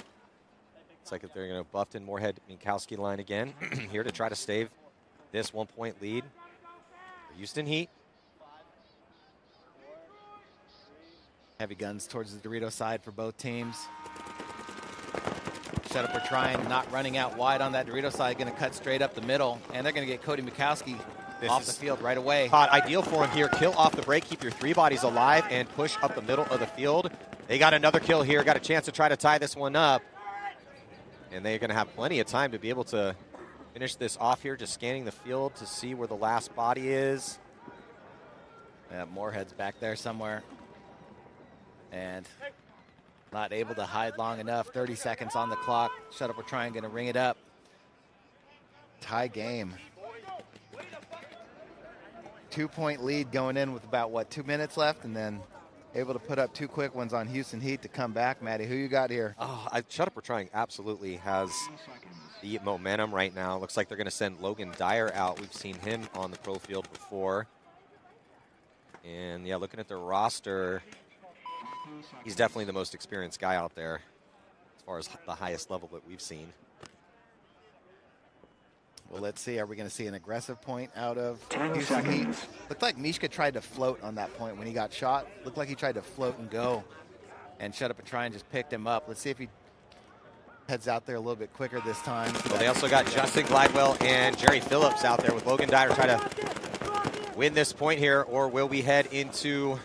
It's like if they're going to Buffton, Moorhead, Minkowski line again here to try to save this 1-point lead for Houston Heat. Heavy guns towards the Dorito side for both teams. Shut Up or Trying, not running out wide on that Dorito side, going to cut straight up the middle, and they're going to get Cody Minkowski off the field right away. Todd, ideal for him here. Kill off the break, keep your 3 bodies alive, and push up the middle of the field. They got another kill here, got a chance to try to tie this one up. And they're going to have plenty of time to be able to finish this off here, just scanning the field to see where the last body is. Yeah, Moorhead's back there somewhere. And not able to hide long enough. 30 seconds on the clock. Shut Up or Trying, going to ring it up. Tie game. 2-point lead going in with about, what, 2 minutes left, and then able to put up 2 quick ones on Houston Heat to come back. Maddie, who you got here? Oh, Shut Up or Trying absolutely has the momentum right now. Looks like they're going to send Logan Dyer out. We've seen him on the pro field before. And, yeah, looking at their roster, he's definitely the most experienced guy out there as far as the highest level that we've seen. Well, let's see. Are we going to see an aggressive point out of Houston Heat? Looked like Mishka tried to float on that point when he got shot. Looked like he tried to float and go. And Shut Up and Try and just picked him up. Let's see if he heads out there a little bit quicker this time. Well, they also got Justin Gladwell and Jerry Phillips out there with Logan Dyer try to win this point here, or will we head into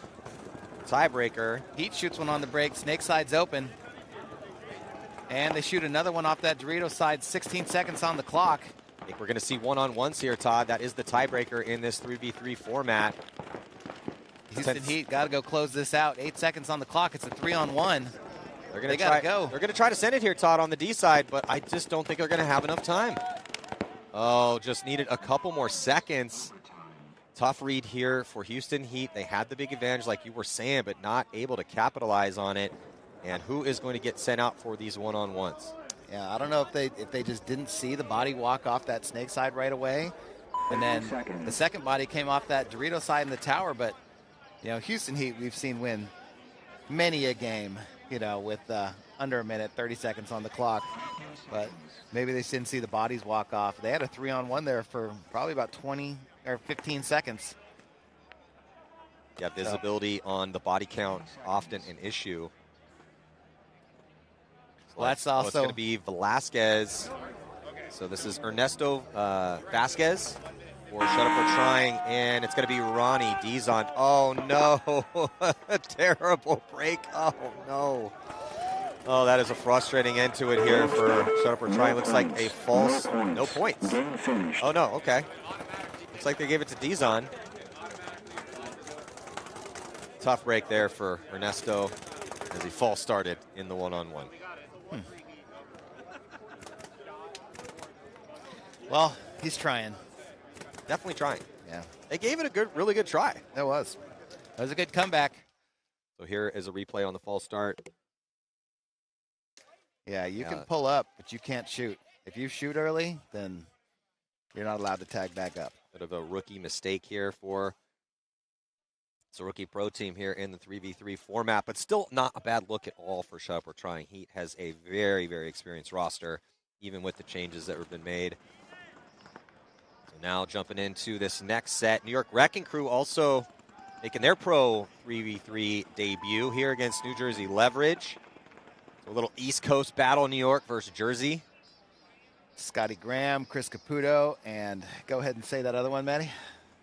tiebreaker? Heat shoots one on the break. Snake side's open. And they shoot another one off that Dorito side. 16 seconds on the clock. I think we're going to see one-on-ones here, Todd. That is the tiebreaker in this 3v3 format. Houston Heat got to go close this out. 8 seconds on the clock. It's a 3-on-1. They got to go. They're going to try to send it here, Todd, on the D side, but I just don't think they're going to have enough time. Oh, just needed a couple more seconds. Tough read here for Houston Heat. They had the big advantage, like you were saying, but not able to capitalize on it. And who is going to get sent out for these one-on-ones? Yeah, I don't know if they just didn't see the body walk off that snake side right away. And then the second body came off that Dorito side in the tower. But, you know, Houston Heat we've seen win many a game, you know, with under a minute, 30 seconds on the clock. But maybe they didn't see the bodies walk off. They had a 3-on-1 there for probably about 20 or 15 seconds. Yeah, visibility on the body count, often an issue. Well, that's also... it's going to be Velasquez. So this is Ernesto Vasquez for Shut Up or Trying, and it's going to be Ronnie Dizon. Oh, no. A terrible break. Oh, no. Oh, that is a frustrating end to it here for Shut Up or Trying. Looks like a false. No points. Oh, no. Okay. Looks like they gave it to Dizon. Tough break there for Ernesto as he false started in the one-on-one. Well, he's trying. Definitely trying. Yeah. They gave it a really good try. That was a good comeback. So here is a replay on the false start. Yeah, you can pull up, but you can't shoot. If you shoot early, then you're not allowed to tag back up. Bit of a rookie mistake here for it's a rookie pro team here in the 3v3 format, but still not a bad look at all for Shut Up or Trying. Heat has a very, very experienced roster, even with the changes that have been made. So now jumping into this next set, New York Wrecking Crew also making their pro 3v3 debut here against New Jersey Leverage. A little East Coast battle, New York versus Jersey. Scotty Graham, Chris Caputo, and go ahead and say that other one, Matty.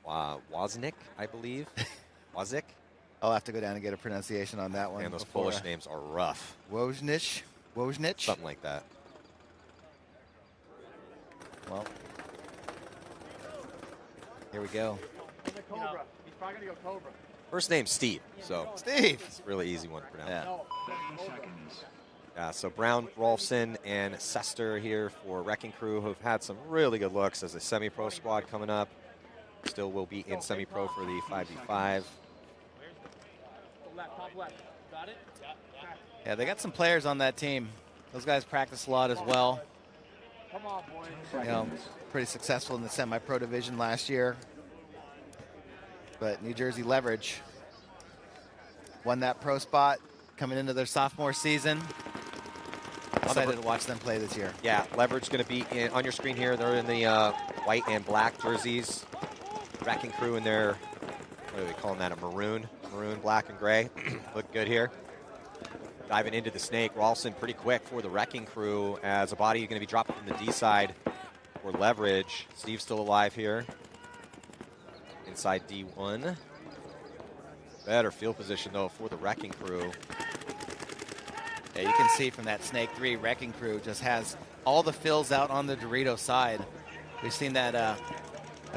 Wozniak, I believe. Wozniak. I'll have to go down and get a pronunciation on that one. And those Polish names are rough. Wozniak? Something like that. Well, here we go. He's probably going to go Cobra. First name Steve. So Steve. It's a really easy one to pronounce. Yeah. 30 seconds. So Brown, Rolfson, and Sester here for Wrecking Crew, who've had some really good looks as a semi-pro squad coming up. Still will be in semi-pro for the 5v5. Top left. Got it? Yeah, they got some players on that team. Those guys practice a lot as well. Come on, boys. You know, pretty successful in the semi-pro division last year. But New Jersey Leverage won that pro spot coming into their sophomore season. Excited to watch them play this year. Yeah, Leverage going to be on your screen here. They're in the white and black jerseys. Wrecking Crew in their, what are we calling that, a maroon, black and gray. Look good here. Diving into the snake. Rolfson pretty quick for the Wrecking Crew as a body going to be dropping from the D side for Leverage. Steve's still alive here. Inside D1. Better field position, though, for the Wrecking Crew. Yeah, you can see from that Snake 3, Wrecking Crew just has all the fills out on the Dorito side. We've seen that a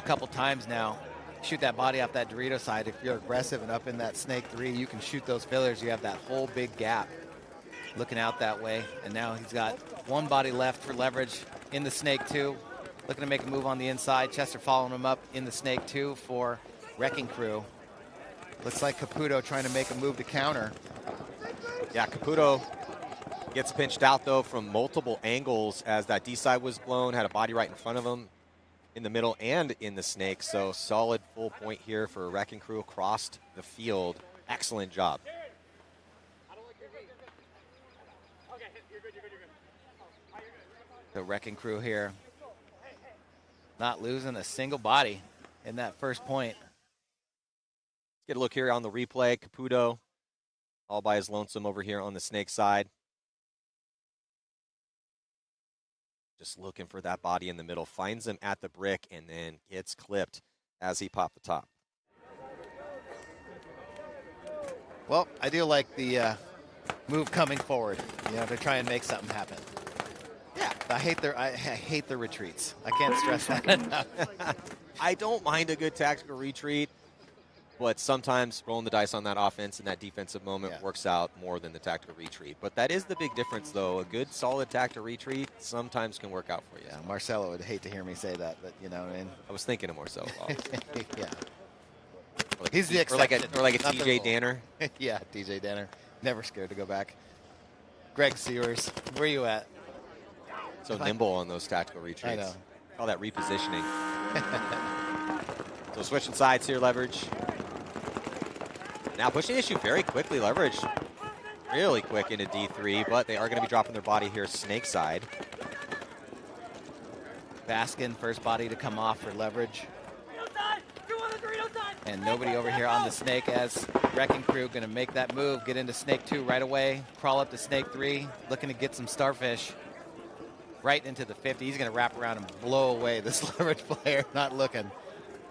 couple times now. Shoot that body off that Dorito side. If you're aggressive and up in that Snake 3, you can shoot those fillers. You have that whole big gap looking out that way. And now he's got one body left for Leverage in the Snake 2. Looking to make a move on the inside. Chester following him up in the Snake 2 for Wrecking Crew. Looks like Caputo trying to make a move to counter. Yeah, Caputo gets pinched out, though, from multiple angles as that D side was blown. Had a body right in front of him in the middle and in the snake. So solid full point here for Wrecking Crew across the field. Excellent job. The Wrecking Crew here not losing a single body in that first point. Get a look here on the replay. Caputo all by his lonesome over here on the snake side. Just looking for that body in the middle. Finds him at the brick and then gets clipped as he popped the top. Well, I do like the move coming forward, you know, to try and make something happen. Yeah, I hate the retreats. I can't stress that enough. I don't mind a good tactical retreat, but sometimes rolling the dice on that offense and that defensive moment works out more than the tactical retreat. But that is the big difference, though. A good, solid tactical retreat sometimes can work out for you. Yeah, Marcelo would hate to hear me say that, but you know what I mean? I was thinking of Marcelo. Yeah. Like he's the exception. Or like a TJ Danner. Yeah, TJ Danner. Never scared to go back. Greg Sears, where you at? So nimble on those tactical retreats. I know. Call that repositioning. So switching sides here, Leverage. Now pushing the issue very quickly, Leverage. Really quick into D3, but they are going to be dropping their body here, snake side. Baskin, first body to come off for Leverage. And nobody over here on the snake as Wrecking Crew going to make that move, get into snake 2 right away, crawl up to snake 3, looking to get some starfish right into the 50. He's going to wrap around and blow away this Leverage player, not looking,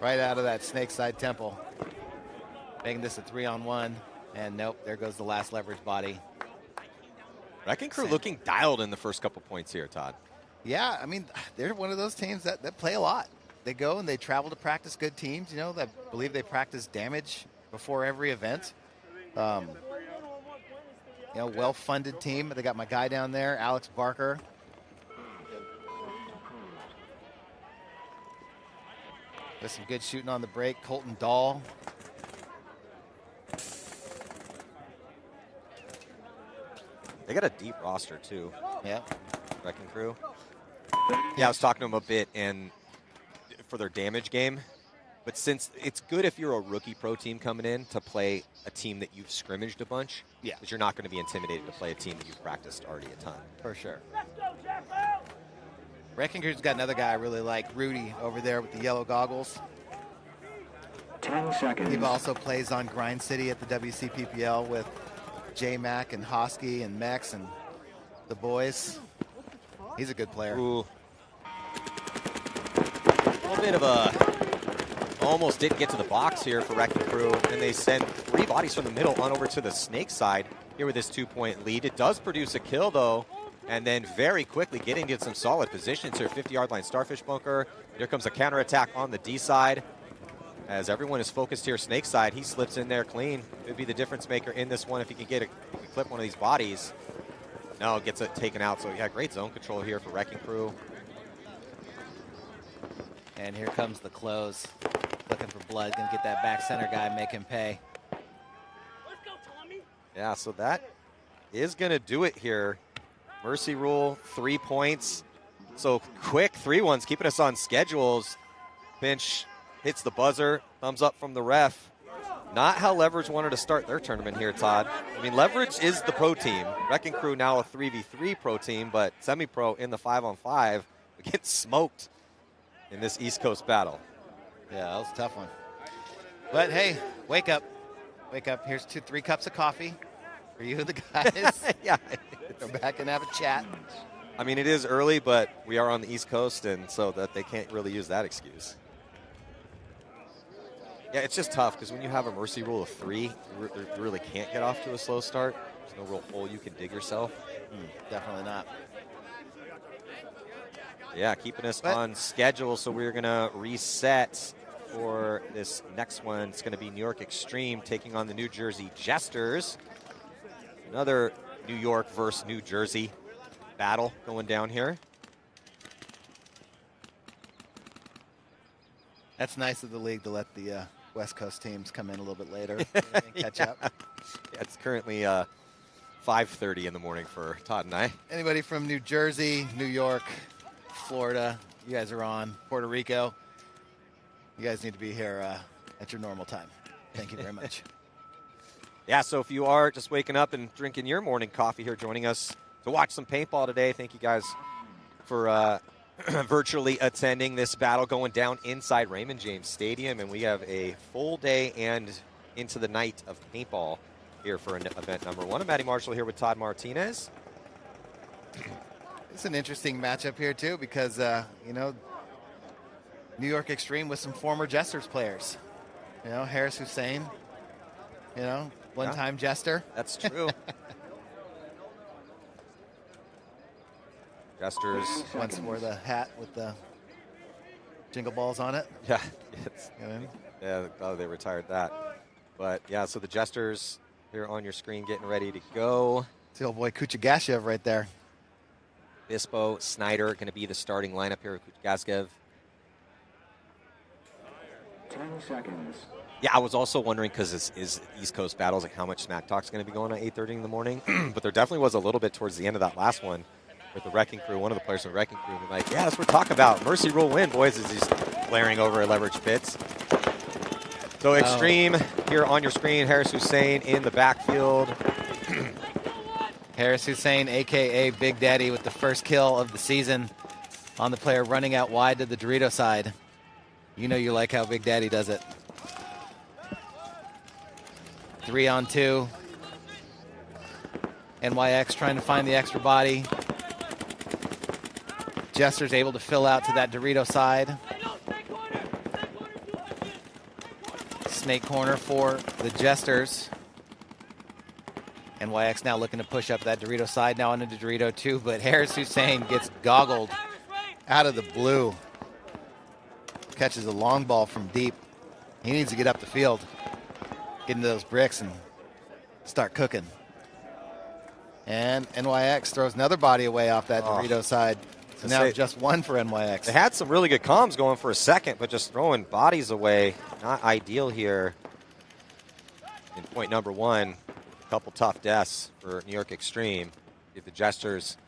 right out of that snake side temple. Making this a 3-on-1, and nope, there goes the last Leverage body. Wrecking Crew looking dialed in the first couple points here, Todd. Yeah, I mean, they're one of those teams that play a lot. They go and they travel to practice good teams, you know, that believe they practice damage before every event. You know, well-funded team. They got my guy down there, Alex Barker. There's some good shooting on the break. Colton Dahl. They got a deep roster, too. Yeah. Wrecking Crew. Yeah, I was talking to them a bit and for their damage game. But since it's good if you're a rookie pro team coming in to play a team that you've scrimmaged a bunch. Yeah. Because you're not going to be intimidated to play a team that you've practiced already a ton. For sure. Wrecking Crew's got another guy I really like, Rudy, over there with the yellow goggles. 10 seconds. He also plays on Grind City at the WCPPL with J-Mac and Hosky and Mex and the boys. He's a good player. Ooh. A little bit of a, almost didn't get to the box here for Wrecking Crew, and they send 3 bodies from the middle on over to the Snake side here with this 2-point lead. It does produce a kill, though, and then very quickly getting into some solid positions here. 50-yard line Starfish bunker. Here comes a counterattack on the D side. As everyone is focused here, Snake side, he slips in there clean. Could be the difference maker in this one if he can get clip one of these bodies. No, gets it taken out. So yeah, great zone control here for Wrecking Crew. And here comes the close. Looking for blood. Gonna get that back center guy, make him pay. Yeah, so that is gonna do it here. Mercy rule, 3 points. So quick 3-1s, keeping us on schedules. Finch hits the buzzer. Thumbs up from the ref. Not how Leverage wanted to start their tournament here, Todd. I mean, Leverage is the pro team. Wrecking Crew now a 3v3 pro team, but semi-pro in the 5-on-5 get smoked in this East Coast battle. Yeah, that was a tough one. But hey, wake up. Wake up. Here's 3 cups of coffee for you and the guys. Yeah. Go back and have a chat. I mean, it is early, but we are on the East Coast, and so that they can't really use that excuse. Yeah, it's just tough because when you have a mercy rule of 3, you really can't get off to a slow start. There's no real hole you can dig yourself. Definitely not. Yeah, keeping us on schedule, so we're going to reset for this next one. It's going to be New York Extreme taking on the New Jersey Jesters. Another New York versus New Jersey battle going down here. That's nice of the league to let the West Coast teams come in a little bit later and catch up. Yeah, it's currently 5:30 in the morning for Todd and I. Anybody from New Jersey, New York, Florida, you guys are on. Puerto Rico, you guys need to be here at your normal time. Thank you very much. Yeah, so if you are just waking up and drinking your morning coffee here, joining us to watch some paintball today, thank you guys for virtually attending this battle going down inside Raymond James Stadium. And we have a full day and into the night of paintball here for event number 1. I'm Matty Marshall here with Todd Martinez. It's an interesting matchup here, too, because, you know, New York Extreme with some former Jesters players. You know, Harris Hussein, you know, one-time Jester. That's true. Jesters once wore the hat with the jingle balls on it. Yeah. Yeah, oh, they retired that. But, yeah, so the Jesters here on your screen getting ready to go. It's the old boy Kuchagashev right there. Bispo, Snyder going to be the starting lineup here with Kuchagashev. 10 seconds. Yeah, I was also wondering, because this is East Coast battles, like how much smack talk's going to be going on at 8:30 in the morning. But there definitely was a little bit towards the end of that last one with the Wrecking Crew. One of the players from the Wrecking Crew was like, yeah, that's what we're talking about. Mercy rule win, boys, as he's glaring over at Leverage Pits. So Extreme here on your screen. Harris Hussein in the backfield. Harris Hussein, a.k.a. Big Daddy, with the first kill of the season on the player running out wide to the Dorito side. You know you like how Big Daddy does it. 3-on-2. NYX trying to find the extra body. Jesters able to fill out to that Dorito side. Snake corner for the Jesters. NYX now looking to push up that Dorito side, now into Dorito too, but Harris Hussein gets goggled out of the blue. Catches a long ball from deep. He needs to get up the field, get into those bricks and start cooking. And NYX throws another body away off that Dorito side. So now just one for NYX. They had some really good comms going for a second, but just throwing bodies away, not ideal here. In point number 1, a couple tough deaths for New York Extreme. If the Jesters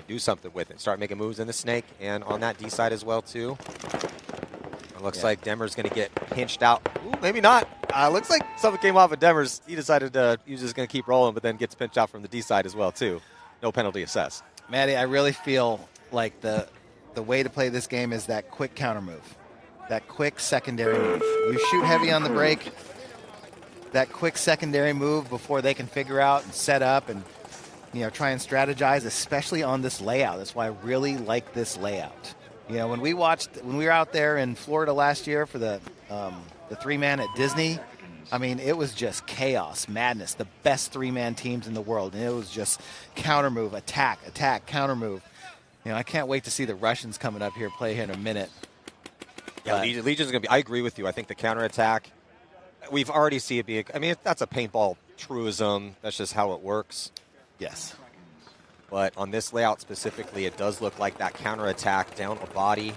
do something with it, start making moves in the Snake and on that D side as well too. It looks like Demers going to get pinched out. Ooh, maybe not. Looks like something came off of Demers. He decided he was just going to keep rolling, but then gets pinched out from the D side as well too. No penalty assessed. Matty, I really feel like the way to play this game is that quick counter move, that quick secondary move. You shoot heavy on the break, that quick secondary move before they can figure out and set up and try and strategize, especially on this layout. That's why I really like this layout. When we were out there in Florida last year for the 3-man at Disney, I mean, it was just chaos, madness, the best 3-man teams in the world. And it was just counter move, attack, counter move. I can't wait to see the Russians coming up here, play here in a minute. Yeah, Legion's going to be, I agree with you. I think the counterattack, we've already seen it be, that's a paintball truism. That's just how it works. Yes. But on this layout specifically, it does look like that counterattack down a body,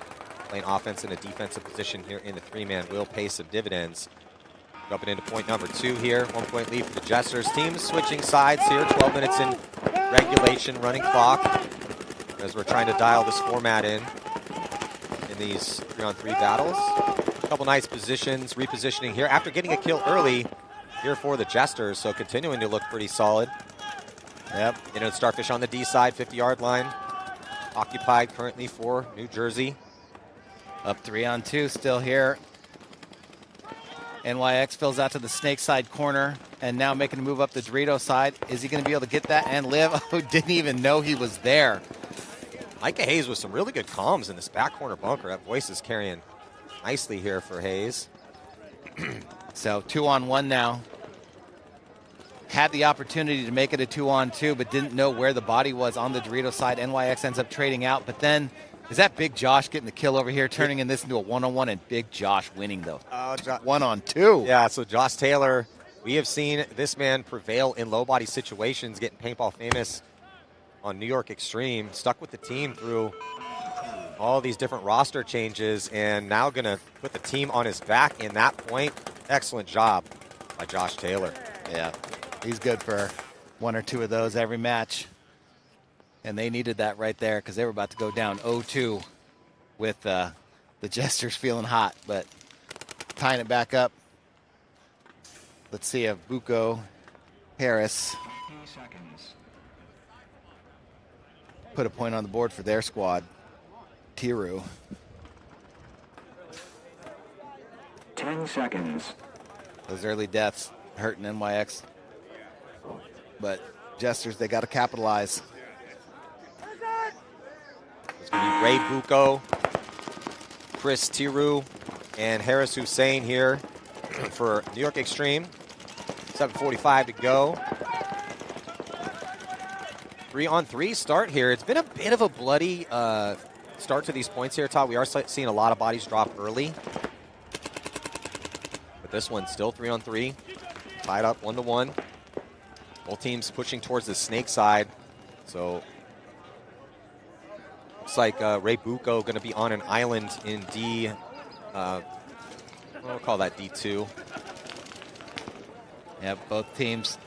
playing offense in a defensive position here in the 3-man will pay some dividends. Jumping into point number 2 here. 1-point lead for the Jesters. Teams switching sides here. 12 minutes in regulation, running clock. As we're trying to dial this format in these 3-on-3 battles. A couple nice positions, repositioning here after getting a kill early here for the Jesters. So continuing to look pretty solid. Yep. Starfish on the D side, 50-yard line. Occupied currently for New Jersey. Up 3-on-2 still here. NYX fills out to the snake side corner and now making a move up the Dorito side. Is he going to be able to get that and live? Oh, didn't even know he was there. Micah Hayes with some really good comms in this back corner bunker. That voice is carrying nicely here for Hayes. So 2-on-1 now. Had the opportunity to make it a 2-on-2, but didn't know where the body was on the Dorito side. NYX ends up trading out, but then is that Big Josh getting the kill over here, turning in this into a 1-on-1, and Big Josh winning, though. 1-on-2. Yeah, so Josh Taylor, we have seen this man prevail in low body situations, getting paintball famous on New York Extreme, stuck with the team through all these different roster changes, and now going to put the team on his back in that point. Excellent job by Josh Taylor. Yeah, he's good for 1 or 2 of those every match. And they needed that right there because they were about to go down 0-2 with the Jesters feeling hot, but tying it back up. Let's see if Buko Harris put a point on the board for their squad. Tiru. 10 seconds. Those early deaths hurting NYX. But Jesters, they got to capitalize. It's going to be Ray Buko, Chris Tiru, and Harris Hussein here for New York Extreme. 7:45 to go. 3-on-3 start here. It's been a bit of a bloody start to these points here, Todd. We are seeing a lot of bodies drop early. But this one still 3-on-3. Tied up 1-1. Both teams pushing towards the snake side. So looks like Ray Buko going to be on an island in D. We'll call that D2. Yeah, both teams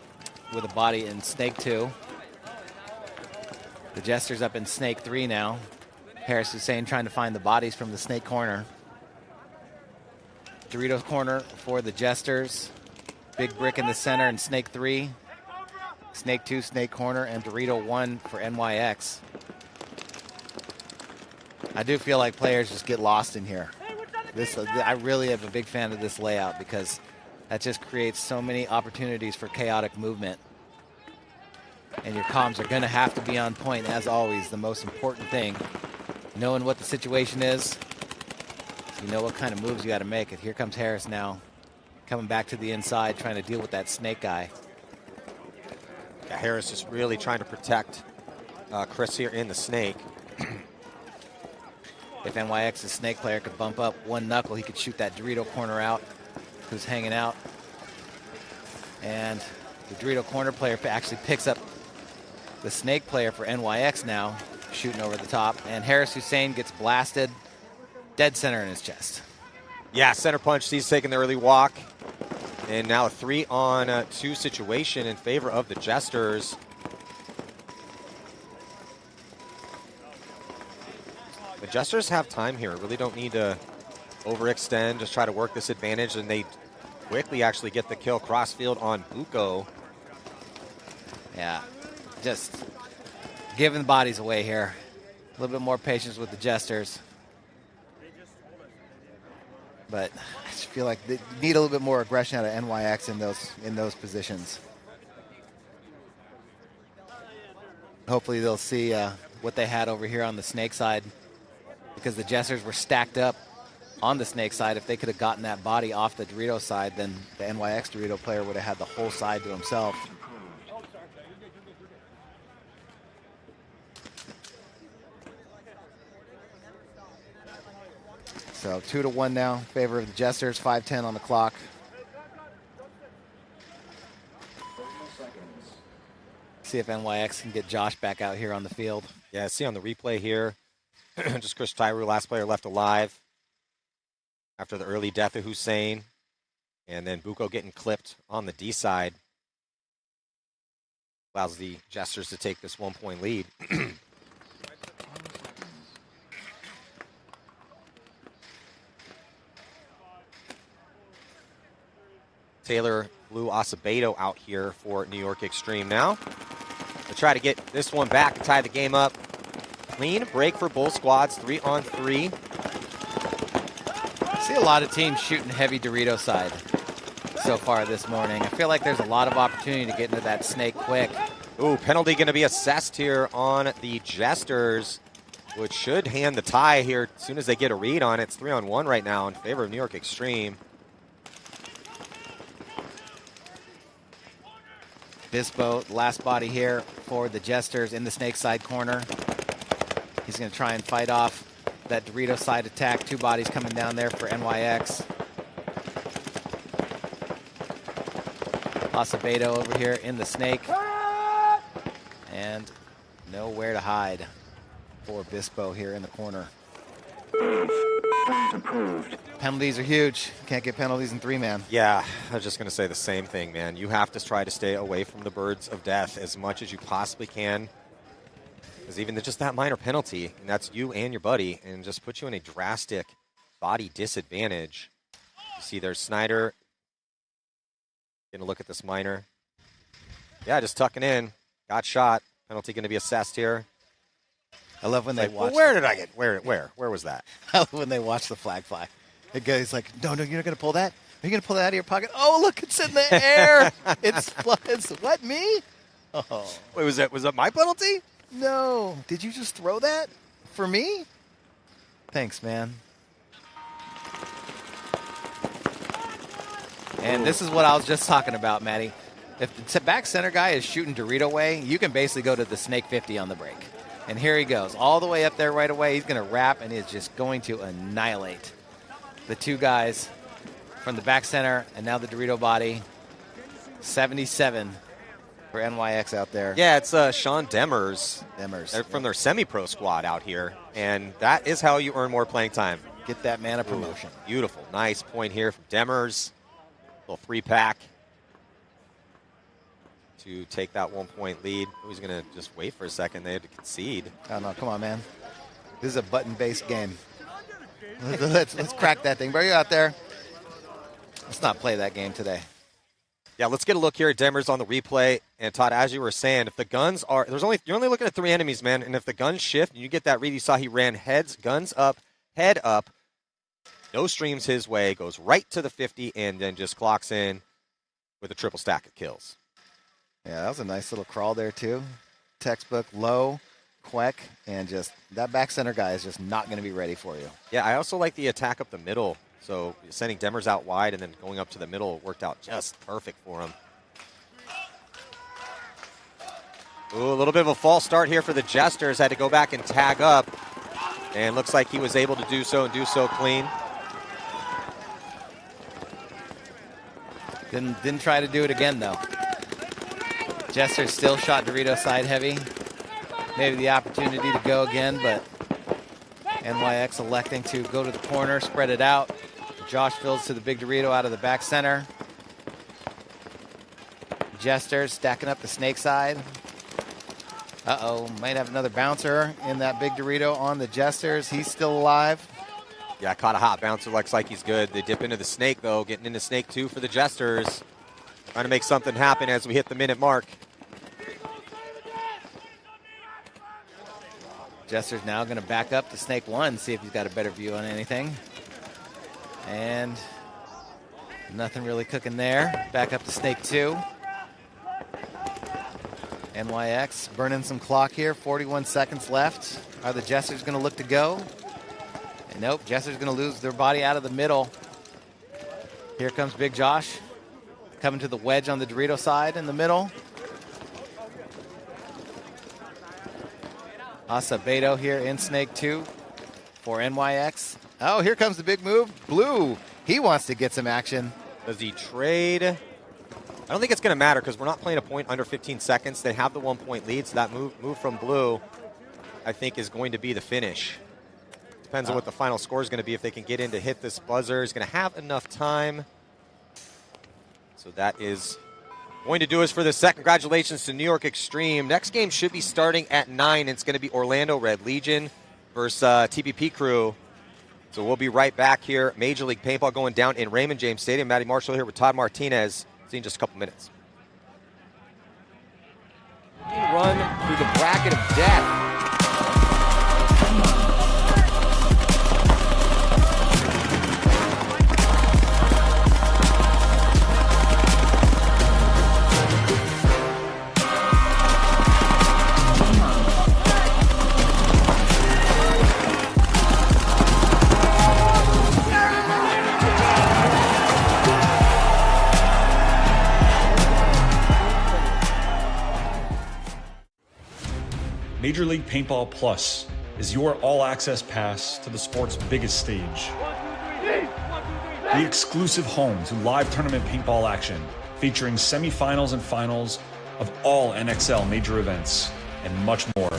with a body in Snake 2. The Jesters up in Snake 3 now. Harris Hussein trying to find the bodies from the Snake corner. Doritos corner for the Jesters. Big brick in the center in Snake 3. Snake 2, Snake corner, and Dorito 1 for NYX. I do feel like players just get lost in here. I really am a big fan of this layout because that just creates so many opportunities for chaotic movement. And your comms are going to have to be on point, as always, the most important thing. Knowing what the situation is, so you know what kind of moves you got to make. And here comes Harris now, coming back to the inside, trying to deal with that snake guy. Yeah, Harris is really trying to protect Chris here in the snake. If NYX's snake player could bump up one knuckle, he could shoot that Dorito corner out, who's hanging out. And the Dorito corner player actually picks up the snake player for NYX now, shooting over the top. And Harris Hussein gets blasted, dead center in his chest. Yeah, center punch. He's taking the early walk. And now a 3-on-2 situation in favor of the Jesters. The Jesters have time here. Really don't need to overextend. Just try to work this advantage. And they quickly actually get the kill crossfield on Buko. Yeah, just giving the bodies away here. A little bit more patience with the Jesters. But I just feel like they need a little bit more aggression out of NYX in those positions. Hopefully they'll see what they had over here on the snake side, because the Jesters were stacked up on the snake side. If they could have gotten that body off the Dorito side, then the NYX Dorito player would have had the whole side to himself. So 2-1 now, favor of the Jesters, 5:10 on the clock. See if NYX can get Josh back out here on the field. Yeah, see on the replay here, just Chris Tyru, last player left alive after the early death of Hussein. And then Buko getting clipped on the D side allows the Jesters to take this 1-point lead. Taylor Blue Acevedo out here for New York Extreme now. To try to get this one back, tie the game up. Clean break for both squads, 3-on-3. I see a lot of teams shooting heavy Dorito side so far this morning. I feel like there's a lot of opportunity to get into that snake quick. Ooh, penalty going to be assessed here on the Jesters, which should hand the tie here as soon as they get a read on it. It's 3-on-1 right now in favor of New York Extreme. Bispo, last body here for the Jesters in the snake side corner. He's going to try and fight off that Dorito side attack. 2 bodies coming down there for NYX. Acevedo over here in the snake. And nowhere to hide for Bispo here in the corner. Approved. Penalties are huge. Can't get penalties in 3-man. Yeah, I was just going to say the same thing, man. You have to try to stay away from the birds of death as much as you possibly can. Because even just that minor penalty, and that's you and your buddy, and just puts you in a drastic body disadvantage. You see there's Snyder. Getting a look at this minor. Yeah, just tucking in. Got shot. Penalty going to be assessed here. I love when they watch. Well, where did I get? Where was that? I love when they watch the flag fly. The guy's like, no, you're not going to pull that? Are you going to pull that out of your pocket? Oh, look, it's in the air. It's what, me? Oh. Wait, was that my penalty? No. Did you just throw that for me? Thanks, man. And this is what I was just talking about, Matty. If the back center guy is shooting Dorito way, you can basically go to the Snake 50 on the break. And here he goes, all the way up there right away. He's going to wrap, and he's just going to annihilate the 2 guys from the back center and now the Dorito body. 77 for NYX out there. Yeah, it's Sean Demers. They're from their semi-pro squad out here, and that is how you earn more playing time. Get that man a promotion. Ooh, beautiful. Nice point here from Demers. Little 3-pack to take that 1-point lead. He's going to just wait for a second. They had to concede. Oh, no, come on, man. This is a button-based game. Let's crack that thing. Bro, you out there. Let's not play that game today. Yeah, let's get a look here at Demers on the replay. And Todd, as you were saying, if the guns are, you're only looking at 3 enemies, man. And if the guns shift, and you get that read, you saw he ran guns up, head up. No streams his way, goes right to the 50, and then just clocks in with a triple stack of kills. Yeah, that was a nice little crawl there, too. Textbook, low, quick, and just that back center guy is just not going to be ready for you. Yeah, I also like the attack up the middle. So sending Demers out wide and then going up to the middle worked out just perfect for him. Ooh, a little bit of a false start here for the Jesters. Had to go back and tag up. And looks like he was able to do so and do so clean. Didn't try to do it again, though. Jesters still shot Dorito side heavy. Maybe the opportunity to go again, but NYX electing to go to the corner, spread it out. Josh Fields to the big Dorito out of the back center. Jesters stacking up the snake side. Uh-oh, might have another bouncer in that big Dorito on the Jesters. He's still alive. Yeah, caught a hot bouncer. Looks like he's good. They dip into the snake, though. Getting into snake 2 for the Jesters. Trying to make something happen as we hit the minute mark. Jesters now going to back up to snake 1, see if he's got a better view on anything. And nothing really cooking there. Back up to snake 2. NYX burning some clock here. 41 seconds left. Are the Jesters going to look to go? And nope, Jesters going to lose their body out of the middle. Here comes Big Josh coming to the wedge on the Dorito side in the middle. Acevedo here in Snake 2 for NYX. Oh, here comes the big move. Blue, he wants to get some action. Does he trade? I don't think it's going to matter because we're not playing a point under 15 seconds. They have the 1 point lead, so that move from Blue, I think, is going to be the finish. Depends on what the final score is going to be. If they can get in to hit this buzzer, he's going to have enough time. So that is going to do us for the set. Congratulations to New York Extreme. Next game should be starting at 9. It's going to be Orlando Red Legion versus TPP Crew. So we'll be right back here. Major League Paintball going down in Raymond James Stadium. Matty Marshall here with Todd Martinez. See you in just a couple minutes. Run through the bracket of death. Major League Paintball Plus is your all-access pass to the sport's biggest stage. The exclusive home to live tournament paintball action, featuring semifinals and finals of all NXL major events, and much more.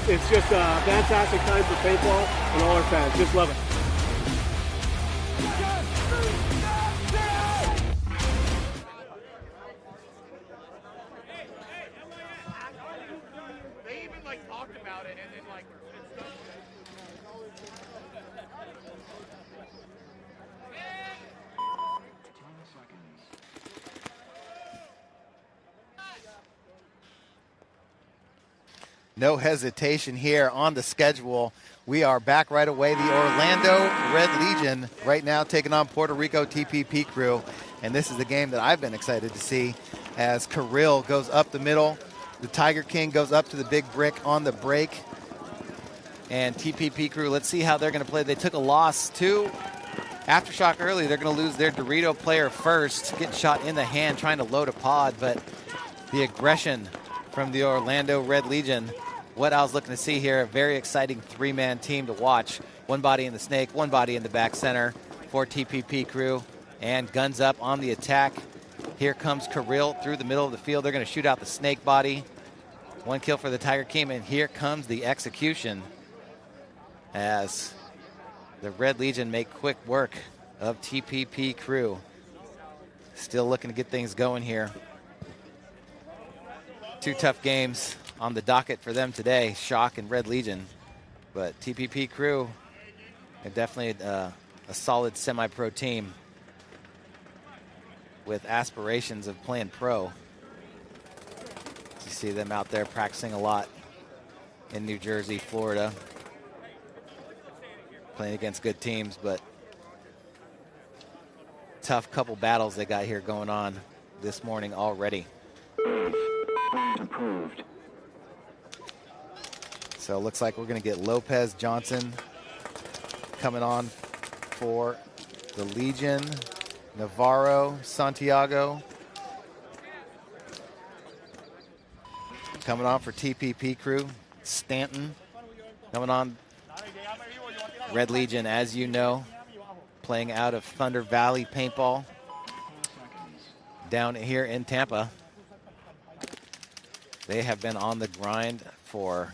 It's just a fantastic time for paintball and all our fans. Just love it. They even talked about it and No hesitation here on the schedule. We are back right away. The Orlando Red Legion right now taking on Puerto Rico TPP Crew. And this is the game that I've been excited to see as Kirill goes up the middle. The Tiger King goes up to the big brick on the break. And TPP Crew, let's see how they're going to play. They took a loss to Aftershock early. They're going to lose their Dorito player first, getting shot in the hand, trying to load a pod. But the aggression from the Orlando Red Legion, what I was looking to see here, a very exciting three-man team to watch. One body in the snake, one body in the back center for TPP Crew. And guns up on the attack. Here comes Kirill through the middle of the field. They're going to shoot out the snake body. One kill for the Tiger King, and here comes the execution as the Red Legion make quick work of TPP Crew. Still looking to get things going here. Two tough games on the docket for them today, Shock and Red Legion. But TPP Crew are definitely a solid semi-pro team with aspirations of playing pro. You see them out there practicing a lot in New Jersey, Florida, playing against good teams, but tough couple battles they got here going on this morning already. Approved. So it looks like we're going to get Lopez Johnson coming on for the Legion. Navarro, Santiago coming on for TPP Crew. Stanton coming on. Red Legion, as you know, playing out of Thunder Valley Paintball down here in Tampa. They have been on the grind for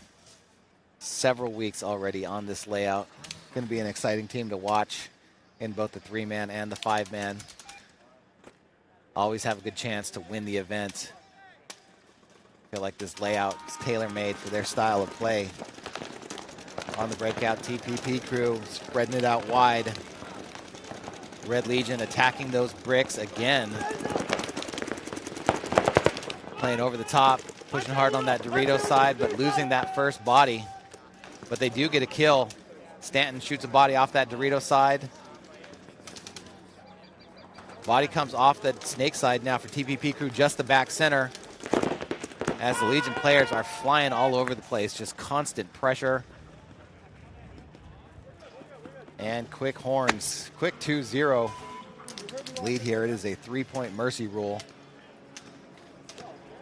several weeks already on this layout. Going to be an exciting team to watch in both the 3-man and the 5-man. Always have a good chance to win the event. Feel like this layout is tailor-made for their style of play. On the breakout, TPP Crew spreading it out wide. Red Legion attacking those bricks again. Playing over the top, pushing hard on that Dorito side, but losing that first body. but they do get a kill. Stanton shoots a body off that Dorito side. Body comes off the snake side now for TPP Crew, just the back center. As the Legion players are flying all over the place, just constant pressure. And quick horns, quick 2-0 lead here. It is a 3-point mercy rule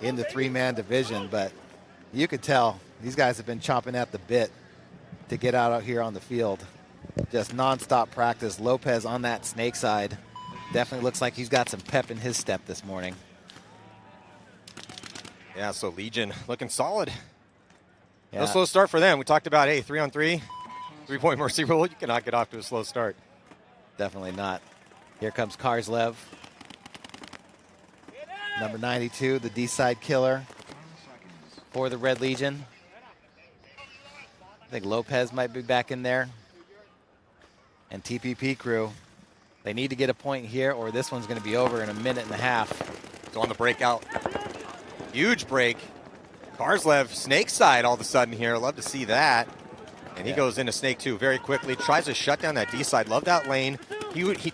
in the 3-man division, but you could tell these guys have been chomping at the bit to get out here on the field. Just nonstop practice. Lopez on that snake side. Definitely looks like he's got some pep in his step this morning. Yeah, so Legion looking solid. Yeah. No slow start for them. We talked about, hey, 3-on-3, 3-point mercy rule. You cannot get off to a slow start. Definitely not. Here comes Karslev. Number 92, the D-side killer for the Red Legion. I think Lopez might be back in there. And TPP Crew, they need to get a point here or this one's going to be over in a minute and a half. It's on the breakout. Huge break. Karslev, snake side all of a sudden here. Love to see that. And he goes into snake 2 very quickly. Tries to shut down that D side. Love that lane.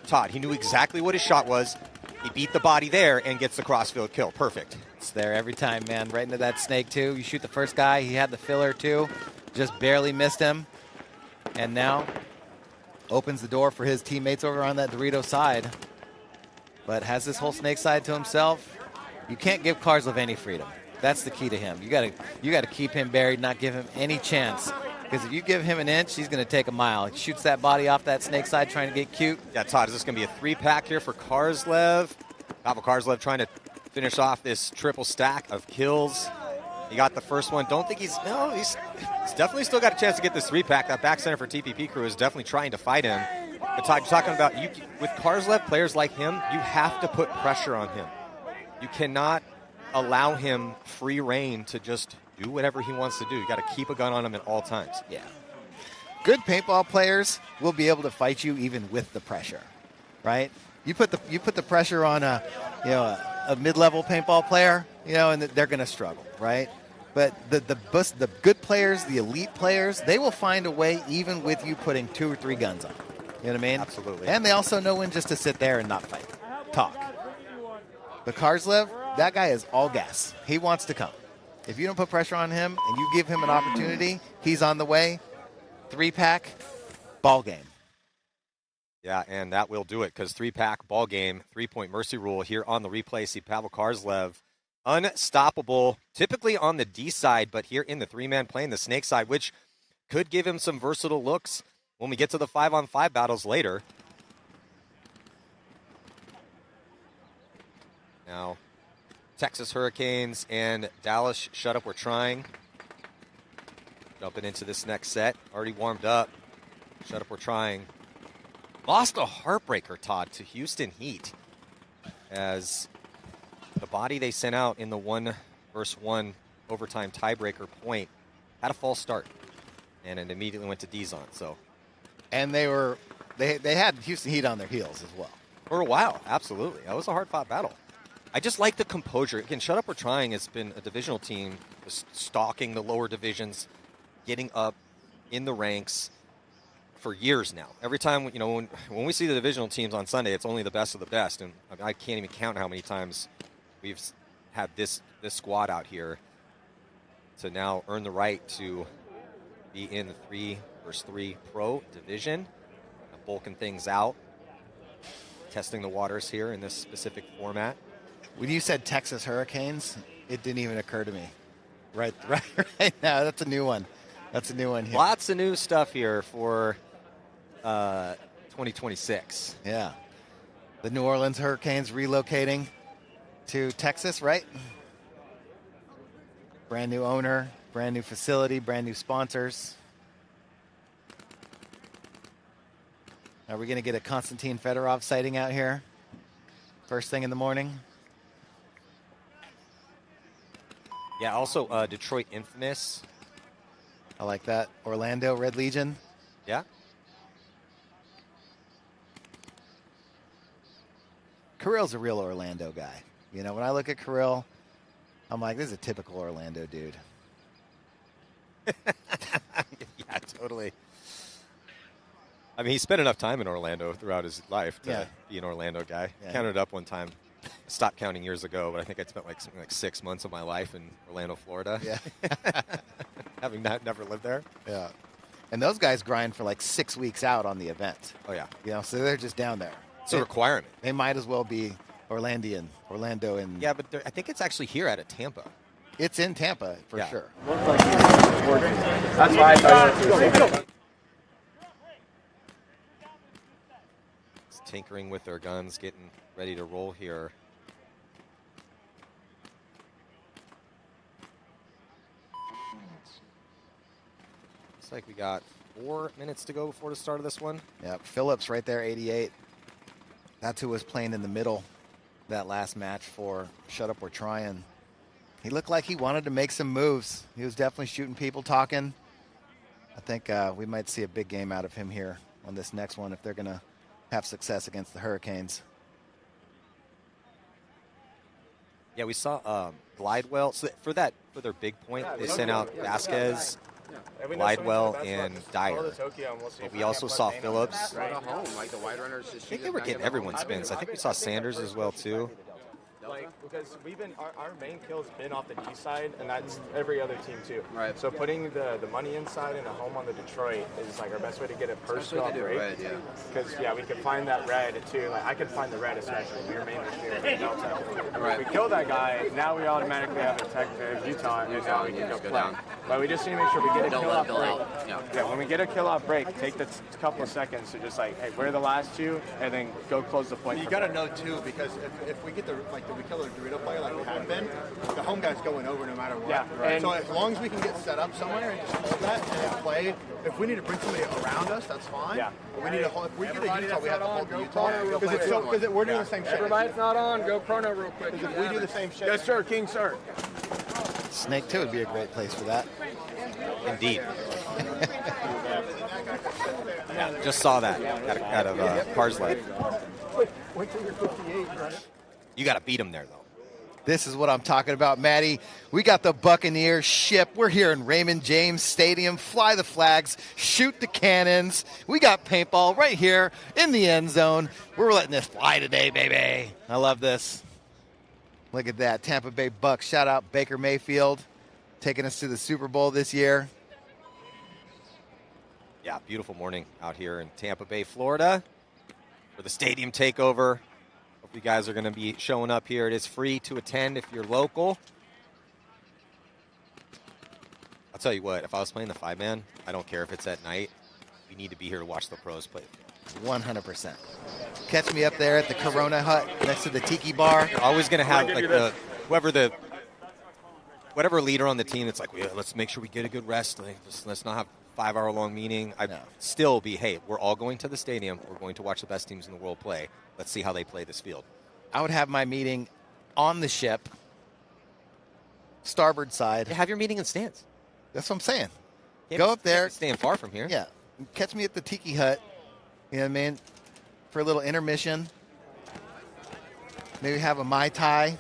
Todd, he knew exactly what his shot was. He beat the body there and gets the crossfield kill. Perfect. It's there every time, man. Right into that snake 2. You shoot the first guy. He had the filler too. Just barely missed him. And now opens the door for his teammates over on that Dorito side. But has this whole snake side to himself. You can't give Karslev any freedom. That's the key to him. You gotta keep him buried, not give him any chance. Because if you give him an inch, he's going to take a mile. He shoots that body off that snake side trying to get cute. Yeah, Todd, is this going to be a 3-pack here for Karslev? Pavel Karslev trying to finish off this triple stack of kills. He got the first one. Don't think he's definitely still got a chance to get this 3-pack. That back center for TPP Crew is definitely trying to fight him. But Todd, you're talking about, with Karslev, players like him, you have to put pressure on him. You cannot allow him free reign to just do whatever he wants to do. You got to keep a gun on him at all times. Yeah. Good paintball players will be able to fight you even with the pressure, right? You put the pressure on a mid-level paintball player, and they're going to struggle, right? But the good players, the elite players, they will find a way even with you putting 2 or 3 guns on. You know what I mean? Absolutely. And they also know when just to sit there and not fight, talk. But Karslev, that guy is all gas. He wants to come. If you don't put pressure on him and you give him an opportunity, he's on the way. 3-pack, ball game. Yeah, and that will do it because 3-pack, ball game, 3-point mercy rule here on the replay. See Pavel Karslev, unstoppable, typically on the D side, but here in the 3-man playing the snake side, which could give him some versatile looks when we get to the 5-on-5 battles later. Now, Texas Hurricanes and Dallas Shut Up, we're trying. Jumping into this next set. Already warmed up. Shut Up, we're trying. Lost a heartbreaker, Todd, to Houston Heat. As the body they sent out in the 1-versus-1 overtime tiebreaker point had a false start. And it immediately went to Dizon. So, and they had Houston Heat on their heels as well. For a while, absolutely. That was a hard-fought battle. I just like the composure. Again, Shut Up, we're trying. It's been a divisional team stalking the lower divisions, getting up in the ranks for years now. Every time, when we see the divisional teams on Sunday, it's only the best of the best. And I can't even count how many times we've had this squad out here to now earn the right to be in the 3-versus-3 pro division, bulking things out, testing the waters here in this specific format. When you said Texas Hurricanes, it didn't even occur to me. Right now, that's a new one. That's a new one here. Lots of new stuff here for 2026. Yeah. The New Orleans Hurricanes relocating to Texas, right? Brand new owner, brand new facility, brand new sponsors. Are we going to get a Konstantin Fedorov sighting out here? First thing in the morning? Yeah, also Detroit Infamous. I like that. Orlando Red Legion. Yeah. Kirill's a real Orlando guy. When I look at Kirill, I'm like, this is a typical Orlando dude. Yeah, Totally. I mean, he spent enough time in Orlando throughout his life to Yeah. be an Orlando guy. Yeah. Counted up one time. Stopped counting years ago, but I think I spent like something like 6 months of my life in Orlando, Florida. Yeah. Having never lived there. Yeah. And those guys grind for like 6 weeks out on the event. Oh, yeah. You know, so they're just down there. It's a requirement. They might as well be Orlando in. Yeah, but I think it's actually here out of Tampa. It's in Tampa for Yeah. sure. That's why I thought It's tinkering with their guns, getting ready to roll here. Looks like we got 4 minutes to go before the start of this one. Yeah, Phillips right there, 88. That's who was playing in the middle that last match for Shut Up We're Trying. He looked like he wanted to make some moves. He was definitely shooting people, talking. I think we might see a big game out of him here on this next one if they're going to have success against the Hurricanes. Yeah, we saw Glidewell. So for their big point, they sent out Vasquez, Glidewell, and Dyer. But we also saw Phillips. Right at home, like the wide runners. I think they were getting everyone spins. I think we saw Sanders as well too. Like, because we've been, our main kill's been off the D side, and that's every other team too. Right. So putting the money inside and a home on the Detroit is like our best way to get a first off break. Because we could find that red too. Like I could find the red especially. You're mainly here in Delta. Right. If we kill that guy, now we automatically have a detective Utah, and now we can go play. But we just need to make sure we get a kill off break. Yeah. When we get a kill off break, take the couple of seconds to just like, hey, where are the last two, and then go close the point. You got to know too, because if we get we kill a Dorito player like we have been, the home guy's going over no matter what. Yeah. Right. So as long as we can get set up somewhere and just hold that and play, if we need to bring somebody around us, that's fine. Yeah. But we need to hold. If we get a Utah, we have to hold the Utah because we're doing the same shit. Everybody's not on. Go chrono real quick. Because if we do the same shit. Yes, sir, King, sir. Snake 2 would be a great place for that. Indeed. Yeah, just saw that out of Parsley. Wait till you're 58, right? You got to beat him there, though. This is what I'm talking about, Maddie. We got the Buccaneers ship. We're here in Raymond James Stadium. Fly the flags, shoot the cannons. We got paintball right here in the end zone. We're letting this fly today, baby. I love this. Look at that. Tampa Bay Bucks. Shout out Baker Mayfield taking us to the Super Bowl this year. Yeah, beautiful morning out here in Tampa Bay, Florida for the stadium takeover. Hope you guys are going to be showing up here. It is free to attend if you're local. I'll tell you what, if I was playing the 5-man, I don't care if it's at night. You need to be here to watch the pros play. 100%. Catch me up there at the Corona Hut next to the Tiki Bar. You're always going to have like whatever leader on the team that's like, let's make sure we get a good rest. Let's not have a 5-hour-long meeting. I'd still be, hey, we're all going to the stadium. We're going to watch the best teams in the world play. Let's see how they play this field. I would have my meeting on the ship, starboard side. Yeah, have your meeting in stands. That's what I'm saying. Go up there. Staying far from here. Yeah. Catch me at the Tiki Hut, you know what I mean, for a little intermission. Maybe have a Mai Tai.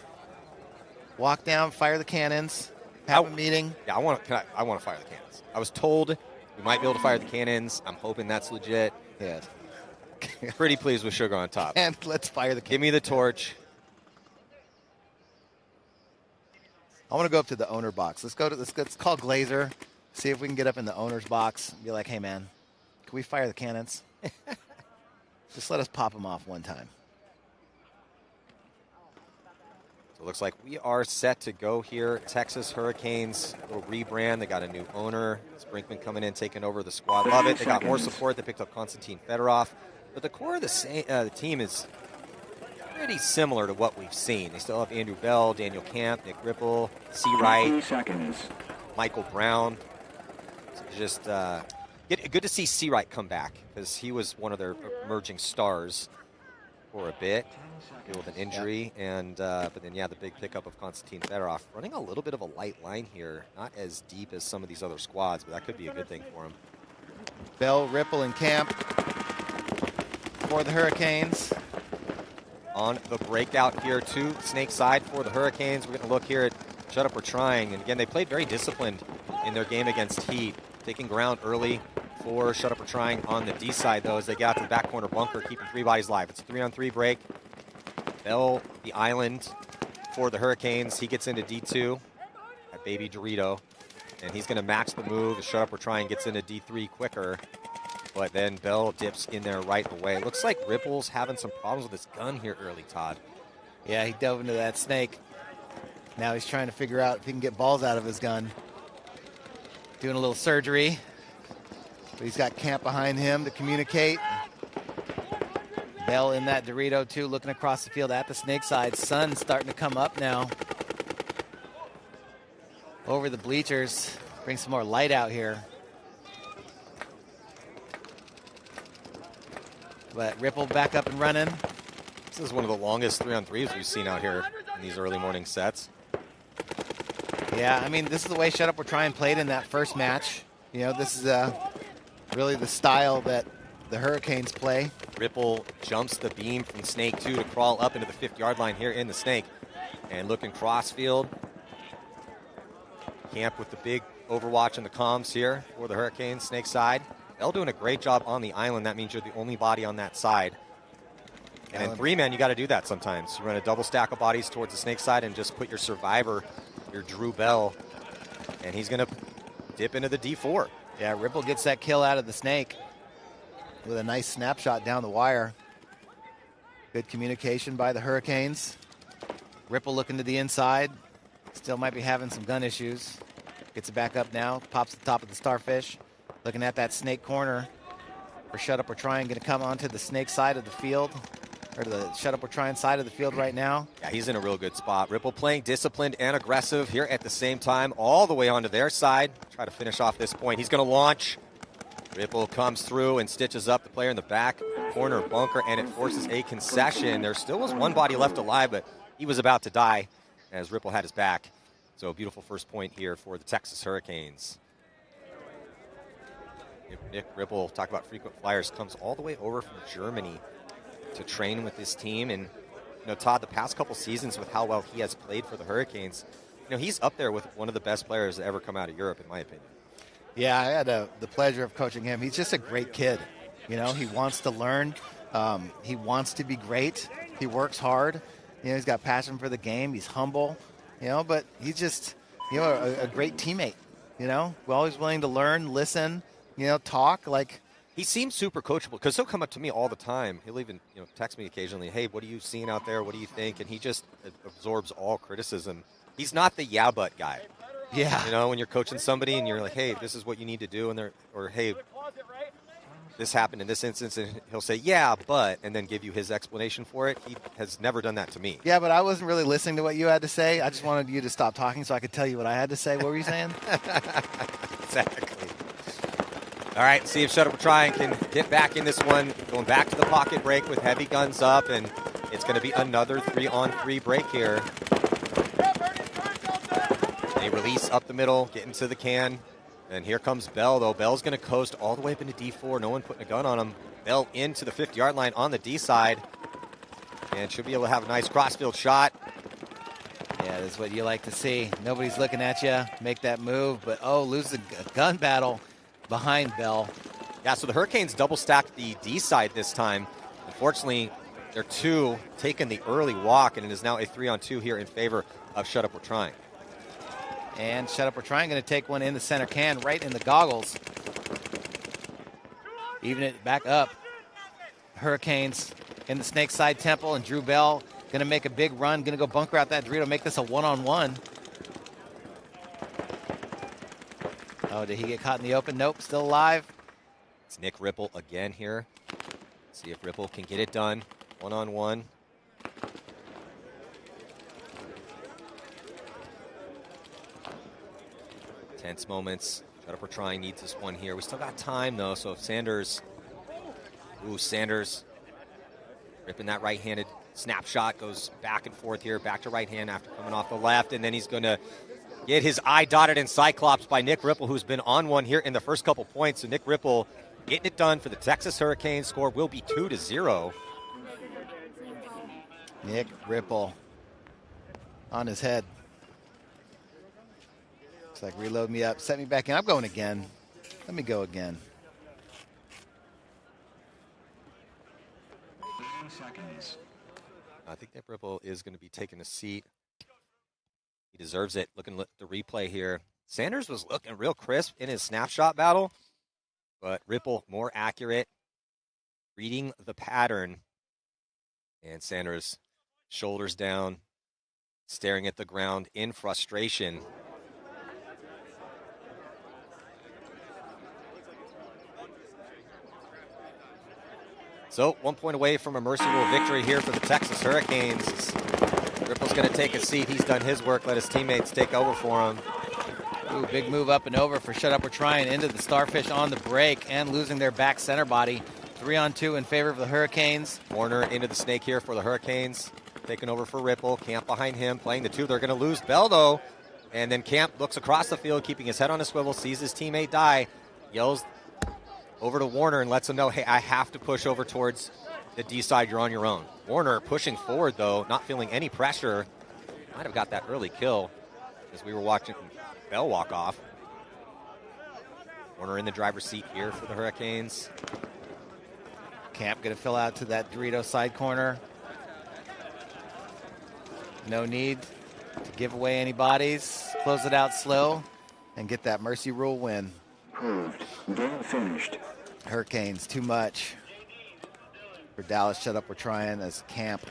Walk down, fire the cannons, have a meeting. Yeah, I want to fire the cannons. I was told we might be able to fire the cannons. I'm hoping that's legit. Yeah. Pretty pleased with sugar on top. And let's fire the cannons. Give me the torch. I want to go up to the owner box. Let's call Glazer, see if we can get up in the owner's box and be like, hey, man, can we fire the cannons? Just let us pop them off one time. So it looks like we are set to go here. Texas Hurricanes will rebrand. They got a new owner. Brinkman coming in, taking over the squad. Love it. They got more support. They picked up Konstantin Fedorov. But the core of the team is pretty similar to what we've seen. They still have Andrew Bell, Daniel Camp, Nick Ripple, C. Wright, Michael Brown. So just good to see C. Wright come back because he was one of their emerging stars for a bit. With an injury, and but then the big pickup of Konstantin Fedorov, running a little bit of a light line here, not as deep as some of these other squads, but that could be a good thing for him. Bell, Ripple, and Camp for the Hurricanes. On the breakout here to Snake side for the Hurricanes. We're going to look here at Shut Up We're Trying, and again they played very disciplined in their game against Heat, taking ground early, for Shut Up or Trying on the D side, though, as they get out to the back corner bunker, keeping 3 bodies alive. It's a 3-on-3 break. Bell, the island for the Hurricanes. He gets into D2 at Baby Dorito, and he's going to match the move as Shut Up or Trying gets into D3 quicker. But then Bell dips in there right away. It looks like Ripple's having some problems with his gun here early, Todd. Yeah, he dove into that snake. Now he's trying to figure out if he can get balls out of his gun. Doing a little surgery. But he's got Camp behind him to communicate. Bell in that Dorito, too, looking across the field at the snake side. Sun's starting to come up now. Over the bleachers. Bring some more light out here. But Ripple back up and running. This is one of the longest 3-on-3s we've seen out here in these early morning sets. Yeah, I mean, this is the way Shut Up or Trying played in that first match. You know, this is really the style that the Hurricanes play. Ripple jumps the beam from Snake 2 to crawl up into the 50-yard line here in the Snake. And looking crossfield. Camp with the big overwatch in the comms here for the Hurricanes, Snake side. Bell doing a great job on the island. That means you're the only body on that side. And in 3-man, you got to do that sometimes. You run a double stack of bodies towards the Snake side and just put your survivor, your Drew Bell, and he's going to dip into the D4. Yeah, Ripple gets that kill out of the Snake with a nice snapshot down the wire. Good communication by the Hurricanes. Ripple looking to the inside. Still might be having some gun issues. Gets it back up now. Pops the top of the Starfish. Looking at that Snake corner for Shut Up or Trying. Going to come onto the Snake side of the field. Or to the Shut Up or Trying side of the field right now. Yeah, he's in a real good spot. Ripple playing disciplined and aggressive here at the same time. All the way onto their side. Try to finish off this point. He's going to launch. Ripple comes through and stitches up the player in the back corner bunker. And it forces a concession. There still was one body left alive, but he was about to die as Ripple had his back. So a beautiful first point here for the Texas Hurricanes. Nick Ripple, talk about frequent flyers, comes all the way over from Germany to train with this team. And, you know, Todd, the past couple seasons with how well he has played for the Hurricanes, you know, he's up there with one of the best players to ever come out of Europe, in my opinion. Yeah, I had the pleasure of coaching him. He's just a great kid. You know, he wants to learn. He wants to be great. He works hard. You know, he's got passion for the game. He's humble, you know, but he's just, you know, a great teammate, you know, always willing to learn, listen, you know, talk. Like, he seems super coachable because he'll come up to me all the time. He'll even, you know, text me occasionally, hey, what are you seeing out there? What do you think? And he just absorbs all criticism. He's not the yeah, but guy. Yeah. You know, when you're coaching somebody and you're like, hey, this is what you need to do. And they're, or hey, this happened in this instance. And he'll say, yeah, but, and then give you his explanation for it. He has never done that to me. Yeah, but I wasn't really listening to what you had to say. I just wanted you to stop talking so I could tell you what I had to say. What were you saying? Exactly. All right, see if Shut Up or Trying can get back in this one. Going back to the pocket break with heavy guns up, and it's going to be another 3-on-3 break here. They release up the middle, get into the can, and here comes Bell, though. Bell's going to coast all the way up into D4. No one putting a gun on him. Bell into the 50-yard line on the D side, and should be able to have a nice crossfield shot. Yeah, that's what you like to see. Nobody's looking at you. Make that move, but lose the gun battle behind Bell. Yeah, so the Hurricanes double stacked the D side this time. Unfortunately, their 2 taking the early walk, and it is now a 3-on-2 here in favor of Shut Up or Trying. And Shut Up or Trying going to take one in the center can, right in the goggles. Even it back up. Hurricanes in the Snake side temple, and Drew Bell going to make a big run, going to go bunker out that Dorito, make this a 1-on-1. Oh, did he get caught in the open? Nope, still alive. It's Nick Ripple again here. See if Ripple can get it done. 1-on-1. Tense moments. Shut Up or Trying needs this one here. We still got time, though, so if Sanders... Ooh, Sanders ripping that right-handed snapshot. Goes back and forth here. Back to right hand after coming off the left, and then he's going to get his eye dotted in Cyclops by Nick Ripple, who's been on one here in the first couple points. So Nick Ripple getting it done for the Texas Hurricanes. Score will be 2-0. Nick Ripple on his head. Looks like reload me up. Set me back in. I'm going again. Let me go again. seconds. I think that Ripple is going to be taking a seat. He deserves it. Looking at the replay here. Sanders was looking real crisp in his snapshot battle, but Ripple more accurate, reading the pattern. And Sanders, shoulders down, staring at the ground in frustration. So 1 point away from a mercy rule victory here for the Texas Hurricanes. Ripple's going to take a seat. He's done his work. Let his teammates take over for him. Ooh, big move up and over for Shut Up We're Trying into the Starfish on the break and losing their back center body. 3-on-2 in favor of the Hurricanes. Warner into the snake here for the Hurricanes. Taking over for Ripple. Camp behind him, playing the two. They're going to lose Bell, though. And then Camp looks across the field, keeping his head on a swivel, sees his teammate die, yells over to Warner and lets him know, hey, I have to push over towards the D side. You're on your own. Warner pushing forward, though, not feeling any pressure. Might have got that early kill as we were watching Bell walk off. Warner in the driver's seat here for the Hurricanes. Camp going to fill out to that Dorito side corner. No need to give away any bodies. Close it out slow and get that mercy rule win. Proved. Game finished. Hurricanes, too much. For Dallas, Shut Up We're Trying as Camp.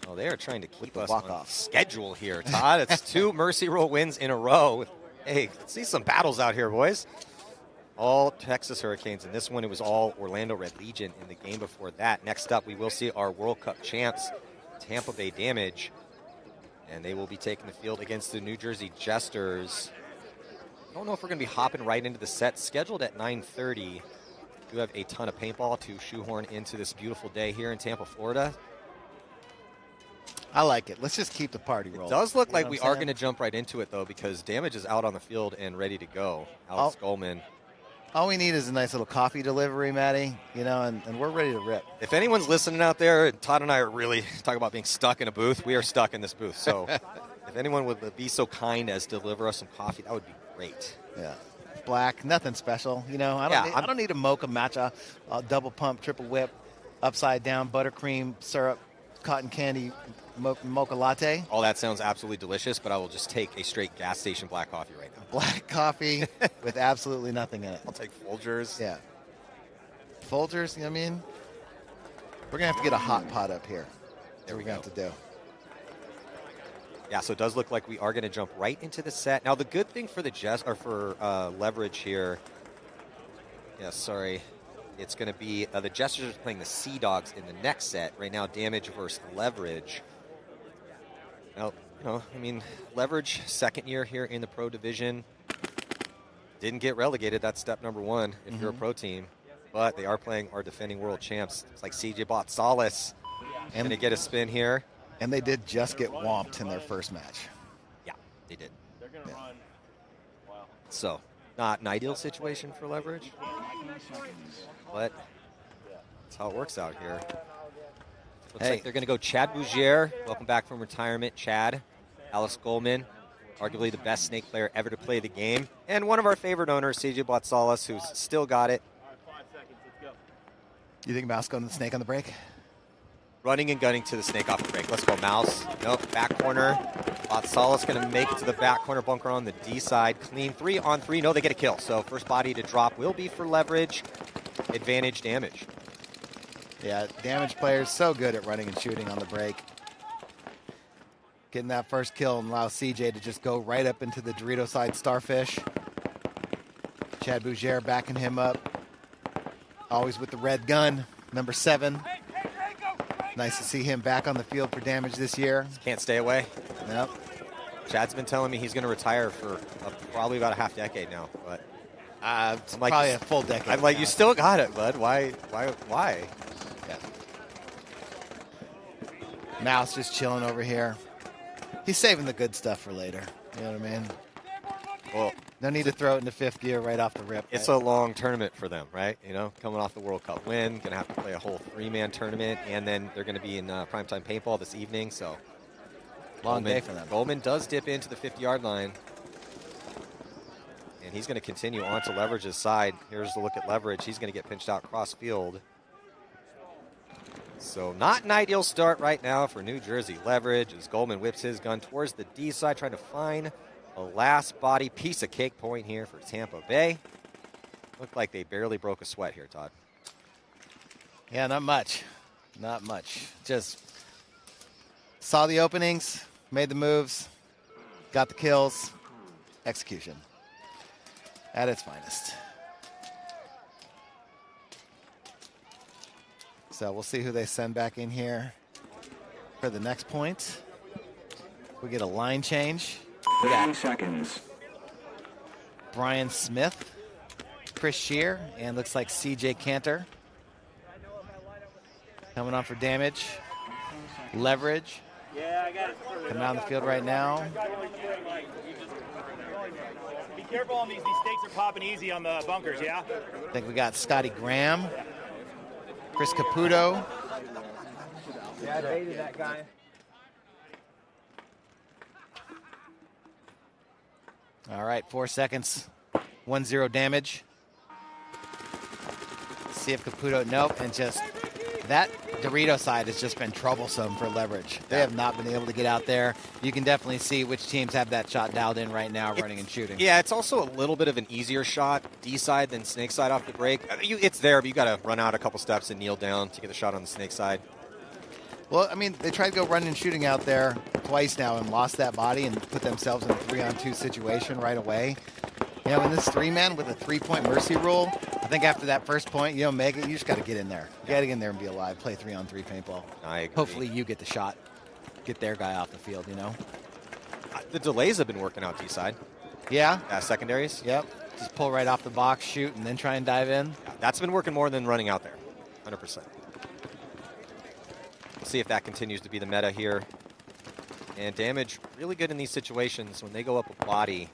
Oh, they are trying to keep us on schedule here, Todd. It's 2 mercy rule wins in a row. Hey, let's see some battles out here, boys. All Texas Hurricanes. In this one, it was all Orlando Red Legion in the game before that. Next up, we will see our World Cup champs, Tampa Bay Damage. And they will be taking the field against the New Jersey Jesters. I don't know if we're going to be hopping right into the set. Scheduled at 9:30. We do have a ton of paintball to shoehorn into this beautiful day here in Tampa, Florida. I like it. Let's just keep the party rolling. It does look like we are going to jump right into it, though, because Damage is out on the field and ready to go. Alex Goldman. All we need is a nice little coffee delivery, Matty, you know, and we're ready to rip. If anyone's listening out there, Todd and I are really talking about being stuck in a booth. We are stuck in this booth. So if anyone would be so kind as to deliver us some coffee, that would be great. Yeah. Black, nothing special. You know, I don't need a mocha matcha, double pump, triple whip, upside down, buttercream, syrup, cotton candy, mocha latte. All that sounds absolutely delicious, but I will just take a straight gas station black coffee right now. Black coffee with absolutely nothing in it. I'll take Folgers. Yeah. Folgers, you know what I mean? We're going to have to get a hot pot up here. There we go. Have to do. Yeah, so it does look like we are going to jump right into the set. Now, the good thing for the Leverage here, it's going to be the Jesters are playing the Sea Dogs in the next set. Right now, Damage versus Leverage. Now, Leverage, second year here in the pro division. Didn't get relegated. That's step number one if you're a pro team. But they are playing our defending world champs. It's like CJ Botsalis going to get a spin here. And they did just get whomped in their first match. Yeah, they did. They're going to run. Wow. So, not an ideal situation for Leverage. But that's how it works out here. Looks like they're going to go Chad Bougier. Welcome back from retirement, Chad. Alex Goldman, arguably the best snake player ever to play the game. And one of our favorite owners, CJ Botsalis, who's still got it. You think Mouse going to the snake on the break? Running and gunning to the snake off the break. Let's go, Mouse. Nope, back corner. Botsalis going to make it to the back corner bunker on the D side. Clean 3-on-3. No, they get a kill. So first body to drop will be for Leverage. Advantage Damage. Yeah, Damage players so good at running and shooting on the break. Getting that first kill and allow CJ to just go right up into the Dorito side Starfish. Chad Bougier backing him up. Always with the red gun, number 7. Nice to see him back on the field for Damage this year. Can't stay away. Nope. Chad's been telling me he's going to retire for probably about a half decade now. But it's probably a full decade. I'm like, you still got it, bud. Why? Yeah. Mouse just chilling over here. He's saving the good stuff for later. You know what I mean? Well, no need to throw it into 5th gear right off the rip. It's a long tournament for them, right? You know, coming off the World Cup win, going to have to play a whole 3-man tournament, and then they're going to be in primetime paintball this evening. So long day for them. Goldman does dip into the 50-yard line. And he's going to continue on to Leverage's side. Here's the look at Leverage. He's going to get pinched out cross field. So not an ideal start right now for New Jersey. Leverage as Goldman whips his gun towards the D side, trying to find a last body piece of cake point here for Tampa Bay. Looked like they barely broke a sweat here, Todd. Yeah, not much. Not much. Just saw the openings, made the moves, got the kills. Execution at its finest. So we'll see who they send back in here for the next point. We get a line change. 30 seconds. Brian Smith, Chris Shear, and looks like CJ Cantor coming on for damage. Leverage coming out on the field right now. Be careful on these stakes are popping easy on the bunkers, yeah? I think we got Scotty Graham, Chris Caputo. Yeah, I baited that guy. All right, 4 seconds, 1-0 damage. See if Caputo, nope, and just that Dorito side has just been troublesome for Leverage. They have not been able to get out there. You can definitely see which teams have that shot dialed in right now, running and shooting. Yeah, it's also a little bit of an easier shot, D side than snake side off the break. It's there, but you got to run out a couple steps and kneel down to get a shot on the snake side. Well, I mean, they tried to go running and shooting out there twice now and lost that body and put themselves in a 3-on-2 situation right away. You know, in this 3-man with a 3-point mercy rule, I think after that first point, you know, Mega, you just got to get in there. You got to get in there and be alive, play 3-on-3 paintball. I agree. Hopefully you get the shot, get their guy off the field, you know. The delays have been working out D side. Yeah? Secondaries. Yep. Just pull right off the box, shoot, and then try and dive in. Yeah, that's been working more than running out there, 100%. We'll see if that continues to be the meta here. And damage, really good in these situations. When they go up a body,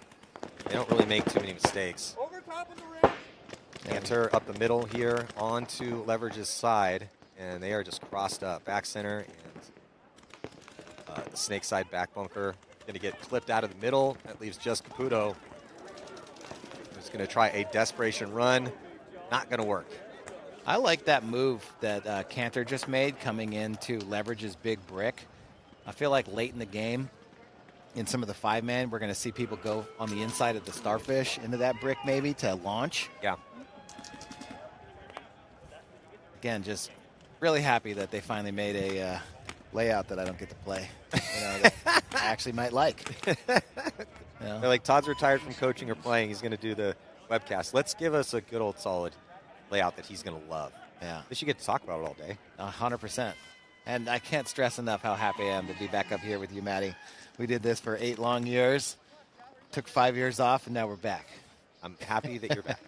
they don't really make too many mistakes. Cantor up the middle here onto Leverage's side, and they are just crossed up. Back center and the snake side back bunker. Going to get clipped out of the middle. That leaves just Caputo. He's going to try a desperation run. Not going to work. I like that move that Cantor just made coming into Leverage's big brick. I feel like late in the game, in some of the 5-man, we're going to see people go on the inside of the starfish into that brick maybe to launch. Yeah. Again, just really happy that they finally made a layout that I don't get to play. You know, that I actually might like. You know? They're like, Todd's retired from coaching or playing. He's going to do the webcast. Let's give us a good old solid layout that he's going to love. Yeah. They should get to talk about it all day. 100%. And I can't stress enough how happy I am to be back up here with you, Maddie. We did this for 8 long years, took 5 years off, and now we're back. I'm happy that you're back.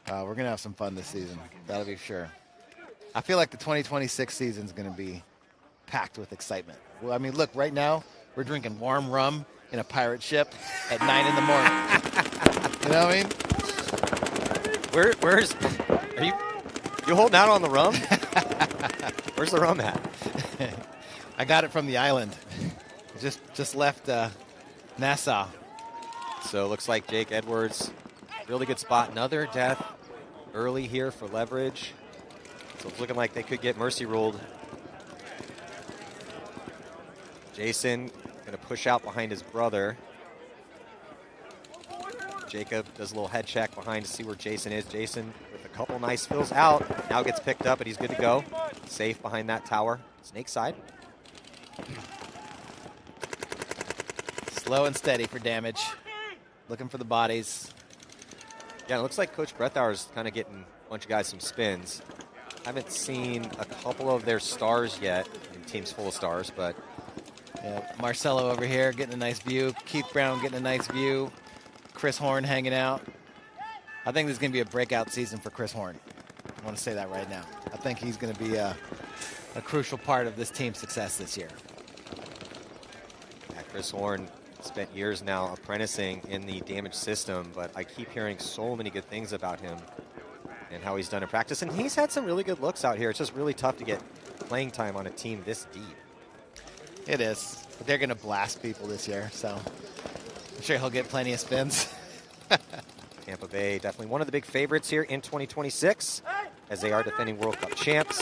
We're going to have some fun this season. That'll be sure. I feel like the 2026 season is going to be packed with excitement. Well, I mean, look, right now, we're drinking warm rum in a pirate ship at 9 in the morning. You know what I mean? Where's are you holding out on the rum? Where's the rum at? I got it from the island. Just left Nassau. So it looks like Jake Edwards, really good spot. Another death early here for Leverage. So it's looking like they could get mercy ruled. Jason going to push out behind his brother. Jacob does a little head check behind to see where Jason is. Jason with a couple nice fills out. Now gets picked up, but he's good to go. Safe behind that tower. Snake side. Slow and steady for damage. Looking for the bodies. Yeah, it looks like Coach Brethauer's kind of getting a bunch of guys some spins. Haven't seen a couple of their stars yet. I mean, team's full of stars, but... Yeah, Marcelo over here getting a nice view. Keith Brown getting a nice view. Chris Horn hanging out. I think this is going to be a breakout season for Chris Horn. I want to say that right now. I think he's going to be a crucial part of this team's success this year. Yeah, Chris Horn spent years now apprenticing in the damage system, but I keep hearing so many good things about him and how he's done in practice. And he's had some really good looks out here. It's just really tough to get playing time on a team this deep. It is. But they're going to blast people this year, so I'm sure he'll get plenty of spins. Tampa Bay, definitely one of the big favorites here in 2026, as they are defending World Cup champs.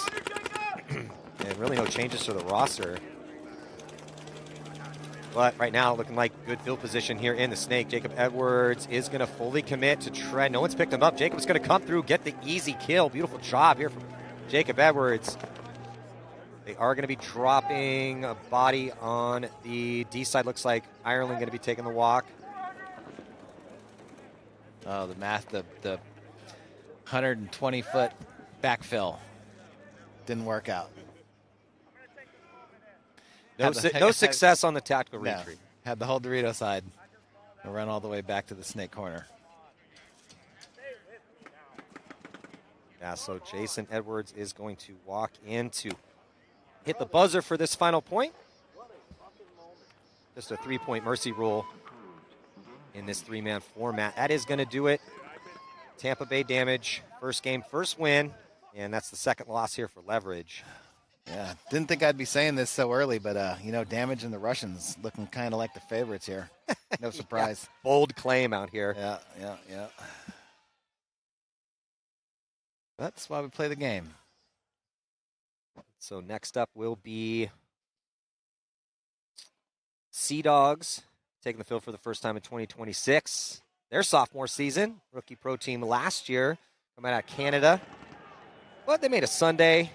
And really no changes to the roster. But right now, looking like good field position here in the Snake. Jacob Edwards is going to fully commit to tread. No one's picked him up. Jacob's going to come through, get the easy kill. Beautiful job here from Jacob Edwards. They are going to be dropping a body on the D side. Looks like Ireland going to be taking the walk. Oh, the 120-foot backfill didn't work out. No success on the tactical retreat. Had the whole Dorito side and run all the way back to the Snake corner. Yeah, so Jason Edwards is going to walk in to hit the buzzer for this final point. Just a 3-point mercy rule in this 3-man format. That is going to do it. Tampa Bay damage, first game, first win, and that's the second loss here for Leverage. Yeah, didn't think I'd be saying this so early, but, Damage and the Russians looking kind of like the favorites here. No surprise. Yeah, bold claim out here. Yeah. That's why we play the game. So next up will be Sea Dogs, taking the field for the first time in 2026. Their sophomore season, rookie pro team last year, coming out of Canada. But they made a Sunday.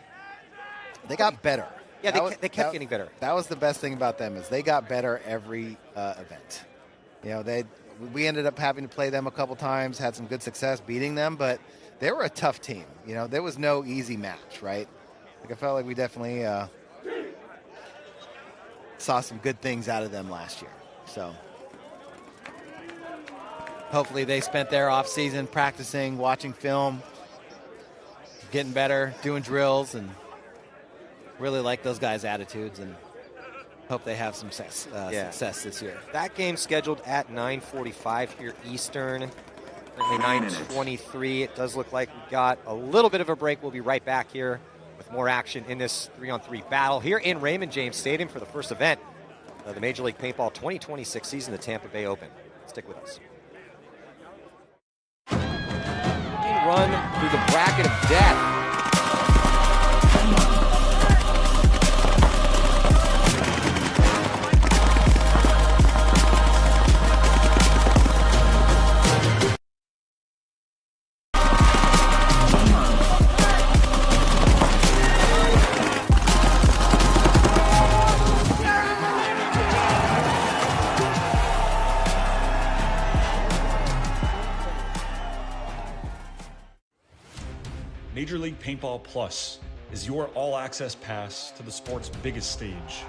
They got better. Yeah, they kept getting better. That was the best thing about them, is they got better every event. We ended up having to play them a couple times, had some good success beating them, but they were a tough team. There was no easy match, right? I felt like we definitely saw some good things out of them last year. So hopefully they spent their off season practicing, watching film, getting better, doing drills, and really like those guys' attitudes, and hope they have some success this year. That game's scheduled at 9:45 here Eastern. Currently 9:23. It does look like we got a little bit of a break. We'll be right back here with more action in this 3-on-3 battle here in Raymond James Stadium for the first event of the Major League Paintball 2026 season, the Tampa Bay Open. Stick with us. Run through the bracket of death. Major League Paintball Plus is your all-access pass to the sport's biggest stage.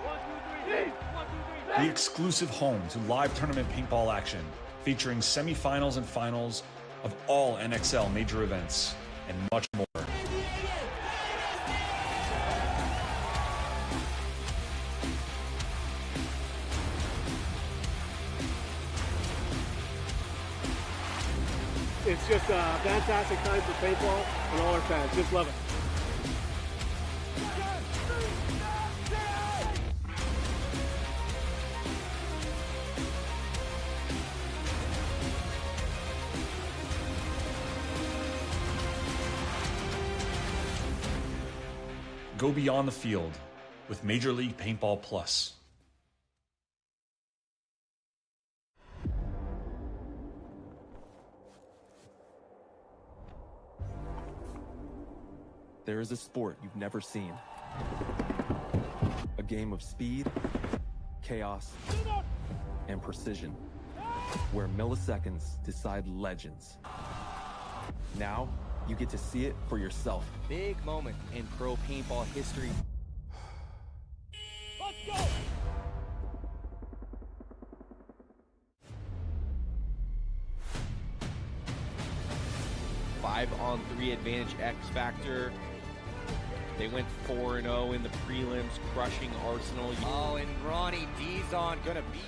The exclusive home to live tournament paintball action, featuring semifinals and finals of all NXL major events, and much more. It's just a fantastic time for paintball and all our fans. Just love it. Go beyond the field with Major League Paintball Plus. There is a sport you've never seen. A game of speed, chaos, and precision, where milliseconds decide legends. Now, you get to see it for yourself. Big moment in pro paintball history. Let's go! 5-on-3 advantage X Factor. They went 4-0 in the prelims, crushing Arsenal. Oh, and Ronnie Dizon gonna beat.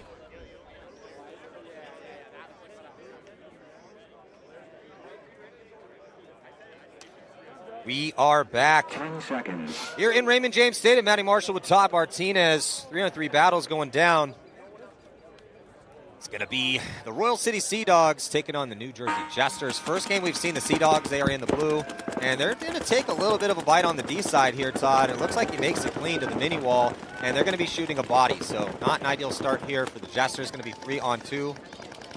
We are back 10 seconds. Here in Raymond James Stadium. Matty Marshall with Todd Martinez. 3-on-3 battles going down. It's going to be the Royal City Sea Dogs taking on the New Jersey Jesters. First game we've seen the Sea Dogs. They are in the blue, and they're going to take a little bit of a bite on the D side here, Todd. It looks like he makes it clean to the mini wall, and they're going to be shooting a body. So not an ideal start here for the Jesters. Going to be 3-on-2.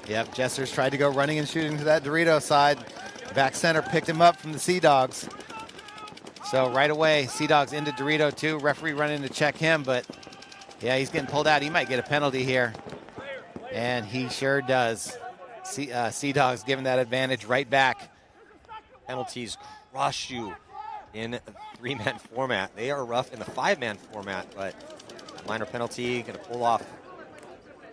Yep, Jesters tried to go running and shooting to that Dorito side. Back center picked him up from the Sea Dogs. So right away, Sea Dogs into Dorito too. Referee running to check him, but yeah, he's getting pulled out. He might get a penalty here. And he sure does. Sea Dogs giving that advantage right back. Penalties crush you in 3-man format. They are rough in the 5-man format, but minor penalty, going to pull off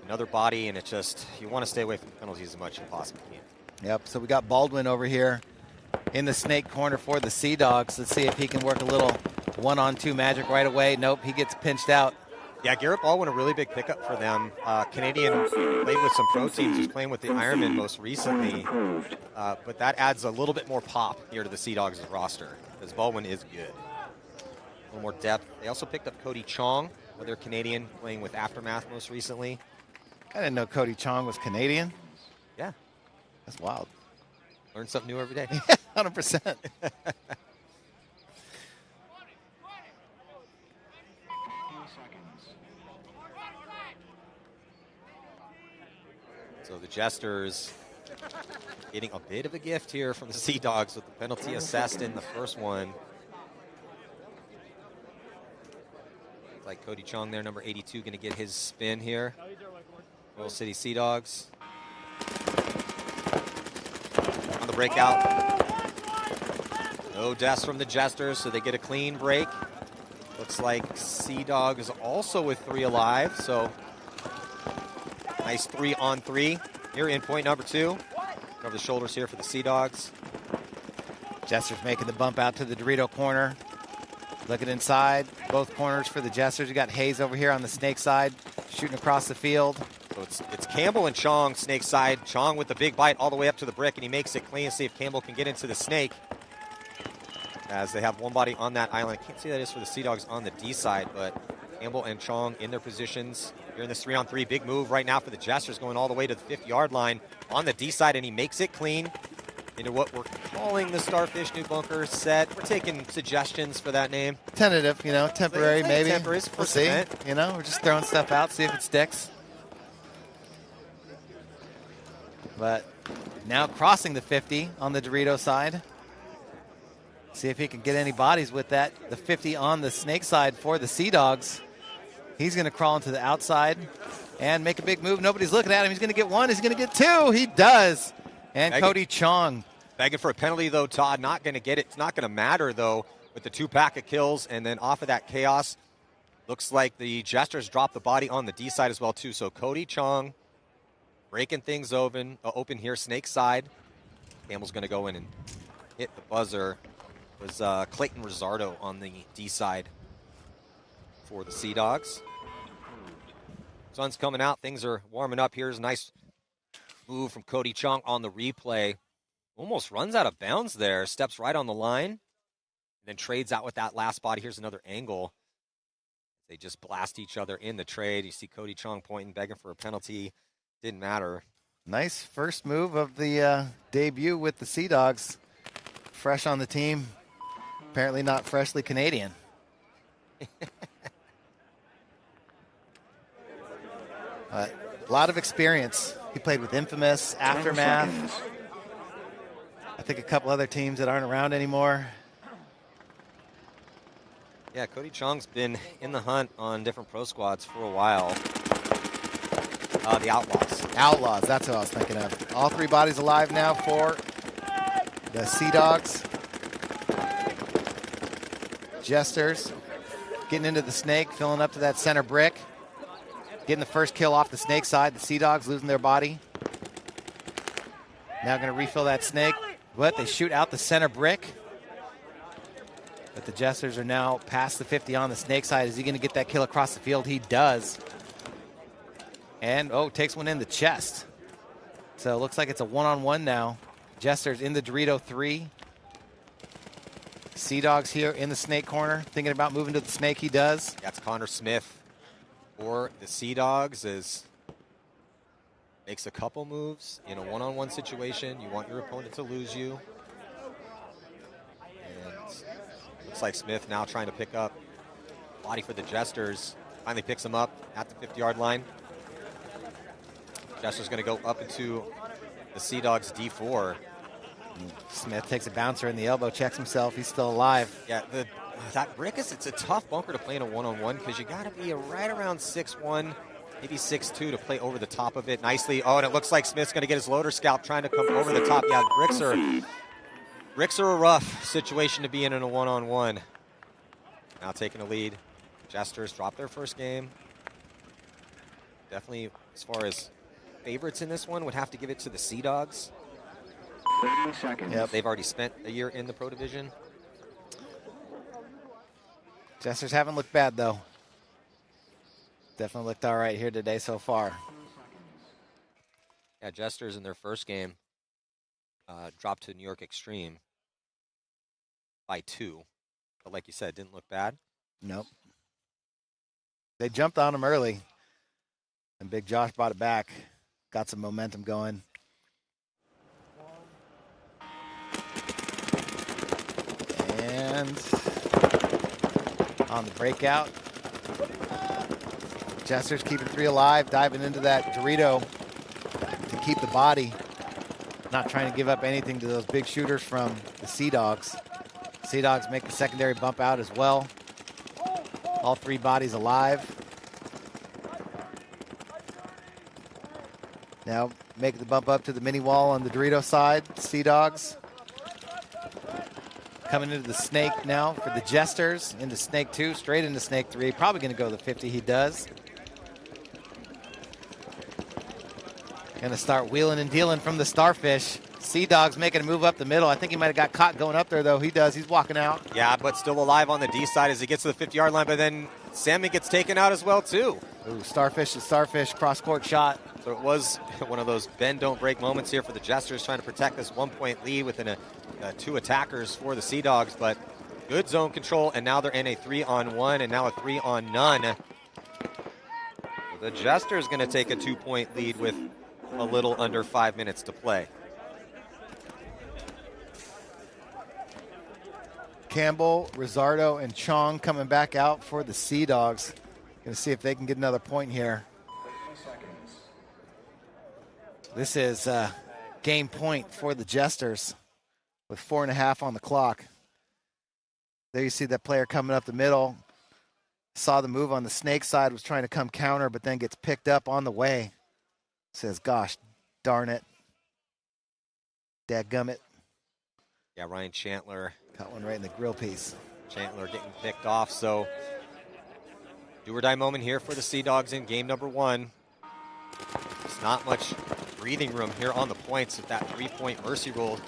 another body, and it's just, you want to stay away from penalties as much as you possibly can. Yep, so we got Baldwin over here in the snake corner for the Sea Dogs. Let's see if he can work a little 1-on-2 magic right away. Nope, he gets pinched out. Yeah, Garrett Baldwin, a really big pickup for them. Canadian, played with some pro teams. He's playing with the Ironmen most recently. But that adds a little bit more pop here to the Sea Dogs' roster, because Baldwin is good. A little more depth. They also picked up Cody Chong, another Canadian, playing with Aftermath most recently. I didn't know Cody Chong was Canadian. Yeah. That's wild. Learn something new every day. 100%. So the Jesters getting a bit of a gift here from the Sea Dogs with the penalty assessed in the first one. Like Cody Chong there, number 82, going to get his spin here. Royal City Sea Dogs. On the breakout. No deaths from the Jesters, so they get a clean break. Looks like Sea Dogs also with 3 alive, so nice 3-on-3 here in point number 2. Over the shoulders here for the Sea Dogs. Jesters making the bump out to the Dorito corner. Looking inside, both corners for the Jesters. You got Hayes over here on the snake side, shooting across the field. So it's Campbell and Chong, snake side. Chong with the big bite all the way up to the brick, and he makes it clean. See if Campbell can get into the snake. As they have one body on that island. I can't see that is for the Sea Dogs on the D side, but Campbell and Chong in their positions. Here in this 3-on-3, big move right now for the Jesters, going all the way to the 50-yard line on the D side, and he makes it clean into what we're calling the Starfish New Bunker set. We're taking suggestions for that name. Tentative, you know, temporary maybe. Temporary, we'll see. Event. You know, we're just throwing stuff out, see if it sticks. But now crossing the 50 on the Dorito side. See if he can get any bodies with that. The 50 on the snake side for the Sea Dogs. He's going to crawl into the outside and make a big move. Nobody's looking at him. He's going to get 1. He's going to get 2. He does. And Cody Chong. Begging for a penalty, though, Todd. Not going to get it. It's not going to matter, though, with the 2-pack of kills. And then off of that chaos, looks like the Jesters dropped the body on the D side as well, too. So Cody Chong breaking things open here, snake side. Campbell's going to go in and hit the buzzer. It was Clayton Rizzardo on the D side for the Sea Dogs. Sun's coming out. Things are warming up. Here's a nice move from Cody Chong on the replay. Almost runs out of bounds there. Steps right on the line. And then trades out with that last body. Here's another angle. They just blast each other in the trade. You see Cody Chong pointing, begging for a penalty. Didn't matter. Nice first move of the debut with the Sea Dogs. Fresh on the team. Apparently not freshly Canadian. A lot of experience. He played with Infamous, Aftermath. I think a couple other teams that aren't around anymore. Yeah, Cody Chong's been in the hunt on different pro squads for a while. The Outlaws. Outlaws, that's what I was thinking of. All 3 bodies alive now for the Sea Dogs. Jesters getting into the snake, filling up to that center brick. Getting the first kill off the snake side. The Sea Dogs losing their body. Now going to refill that snake. But they shoot out the center brick. But the Jesters are now past the 50 on the snake side. Is he going to get that kill across the field? He does. And, takes one in the chest. So it looks like it's a 1-on-1 now. Jesters in the Dorito 3. Sea Dogs here in the snake corner. Thinking about moving to the snake, he does. That's Connor Smith for the Sea Dogs as makes a couple moves in a one-on-one situation. You want your opponent to lose you. And looks like Smith now trying to pick up body for the Jesters. Finally picks him up at the 50-yard line. Jester's going to go up into the Sea Dogs D4. Smith takes a bouncer in the elbow, checks himself. He's still alive. Yeah, that brick it's a tough bunker to play in a one-on-one because you got to be right around 6'1", maybe 6'2" to play over the top of it nicely. Oh, and it looks like Smith's going to get his loader scalp trying to come over the top. Yeah, bricks are a rough situation to be in a one-on-one. Now taking a lead. Jesters dropped their first game. Definitely, as far as favorites in this one, would have to give it to the Sea Dogs. 30 seconds. Yep, they've already spent a year in the Pro Division. Jesters haven't looked bad, though. Definitely looked all right here today so far. Yeah, Jesters in their first game dropped to New York Extreme by 2. But like you said, didn't look bad. Nope. They jumped on him early, and Big Josh brought it back. Got some momentum going. And on the breakout, Jesters keeping 3 alive, diving into that Dorito to keep the body. Not trying to give up anything to those big shooters from the Sea Dogs. Sea Dogs make the secondary bump out as well. All 3 bodies alive. Now make the bump up to the mini wall on the Dorito side. Sea Dogs coming into the snake now for the Jesters. Into snake 2, straight into snake 3. Probably going to go to the 50. He does. Going to start wheeling and dealing from the Starfish. Sea Dogs making a move up the middle. I think he might have got caught going up there, though. He does. He's walking out. Yeah, but still alive on the D side as he gets to the 50-yard line. But then Salmon gets taken out as well, too. Ooh, Starfish to Starfish, cross-court shot. So it was one of those bend, don't break moments here for the Jesters, trying to protect this 1-point lead within 2 attackers for the Sea Dogs. But good zone control, and now they're in a 3-on-1 and now a 3-on-none. The Jesters going to take a 2-point lead with a little under 5 minutes to play. Campbell, Rizzardo, and Chong coming back out for the Sea Dogs. Going to see if they can get another point here. This is game point for the Jesters with 4.5 on the clock. There you see that player coming up the middle. Saw the move on the snake side, was trying to come counter, but then gets picked up on the way. Says, gosh, darn it. Dadgummit. Yeah, Ryan Chandler. Got one right in the grill piece. Chandler getting picked off, so do or die moment here for the Sea Dogs in game number 1. There's not much breathing room here on the points with that 3-point mercy rule.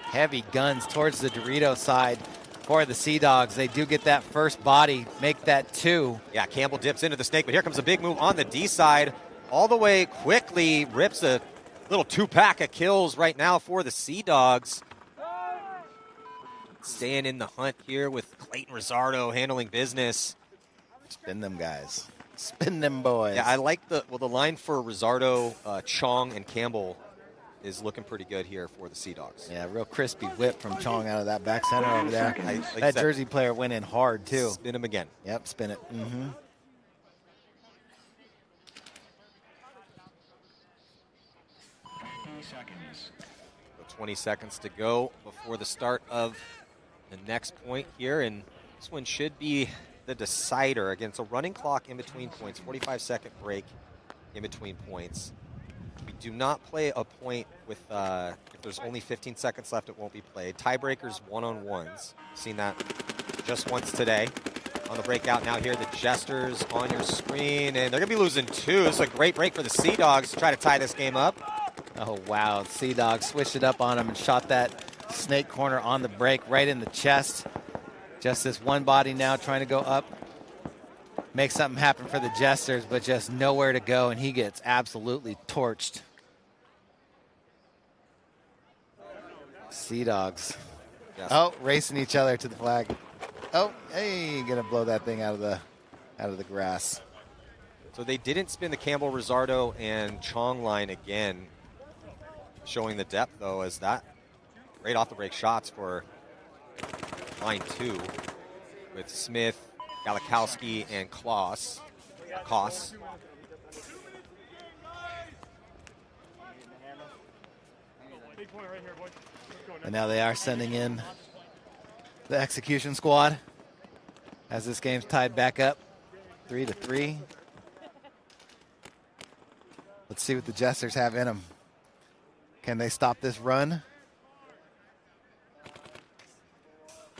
Heavy guns towards the Dorito side for the Sea Dogs. They do get that first body, make that 2. Yeah, Campbell dips into the snake, but here comes a big move on the D side. All the way quickly, rips a little 2-pack of kills right now for the Sea Dogs. Staying in the hunt here with Clayton Rizzardo handling business. Spin them guys. Spin them boys. Yeah, I like the line for Rizzardo, Chong, and Campbell is looking pretty good here for the Sea Dogs. Yeah, real crispy whip from Chong out of that back center over there. That Jersey player went in hard, too. Spin him again. Yep, spin it. Mm-hmm. Seconds. 20 seconds to go before the start of the next point here, and this one should be the decider. Again, it's a running clock in between points, 45-second break in between points. We do not play a point with, if there's only 15 seconds left, it won't be played. Tiebreakers, one-on-ones. Seen that just once today. On the breakout now here, the Jesters on your screen, and they're going to be losing 2. This is a great break for the Sea Dogs to try to tie this game up. Oh, wow. Sea Dogs switched it up on him and shot that snake corner on the break right in the chest. Just this one body now trying to go up. Make something happen for the Jesters, but just nowhere to go, and he gets absolutely torched. Sea Dogs. Yes. Oh, racing each other to the flag. Oh, hey, gonna blow that thing out of the grass. So they didn't spin the Campbell, Rizzardo, and Chong line again, showing the depth, though, as that great off-the-break shots for line 2 with Smith, Galikowski, and Koss. And now they are sending in the execution squad as this game's tied back up 3-3. Let's see what the Jesters have in them. Can they stop this run?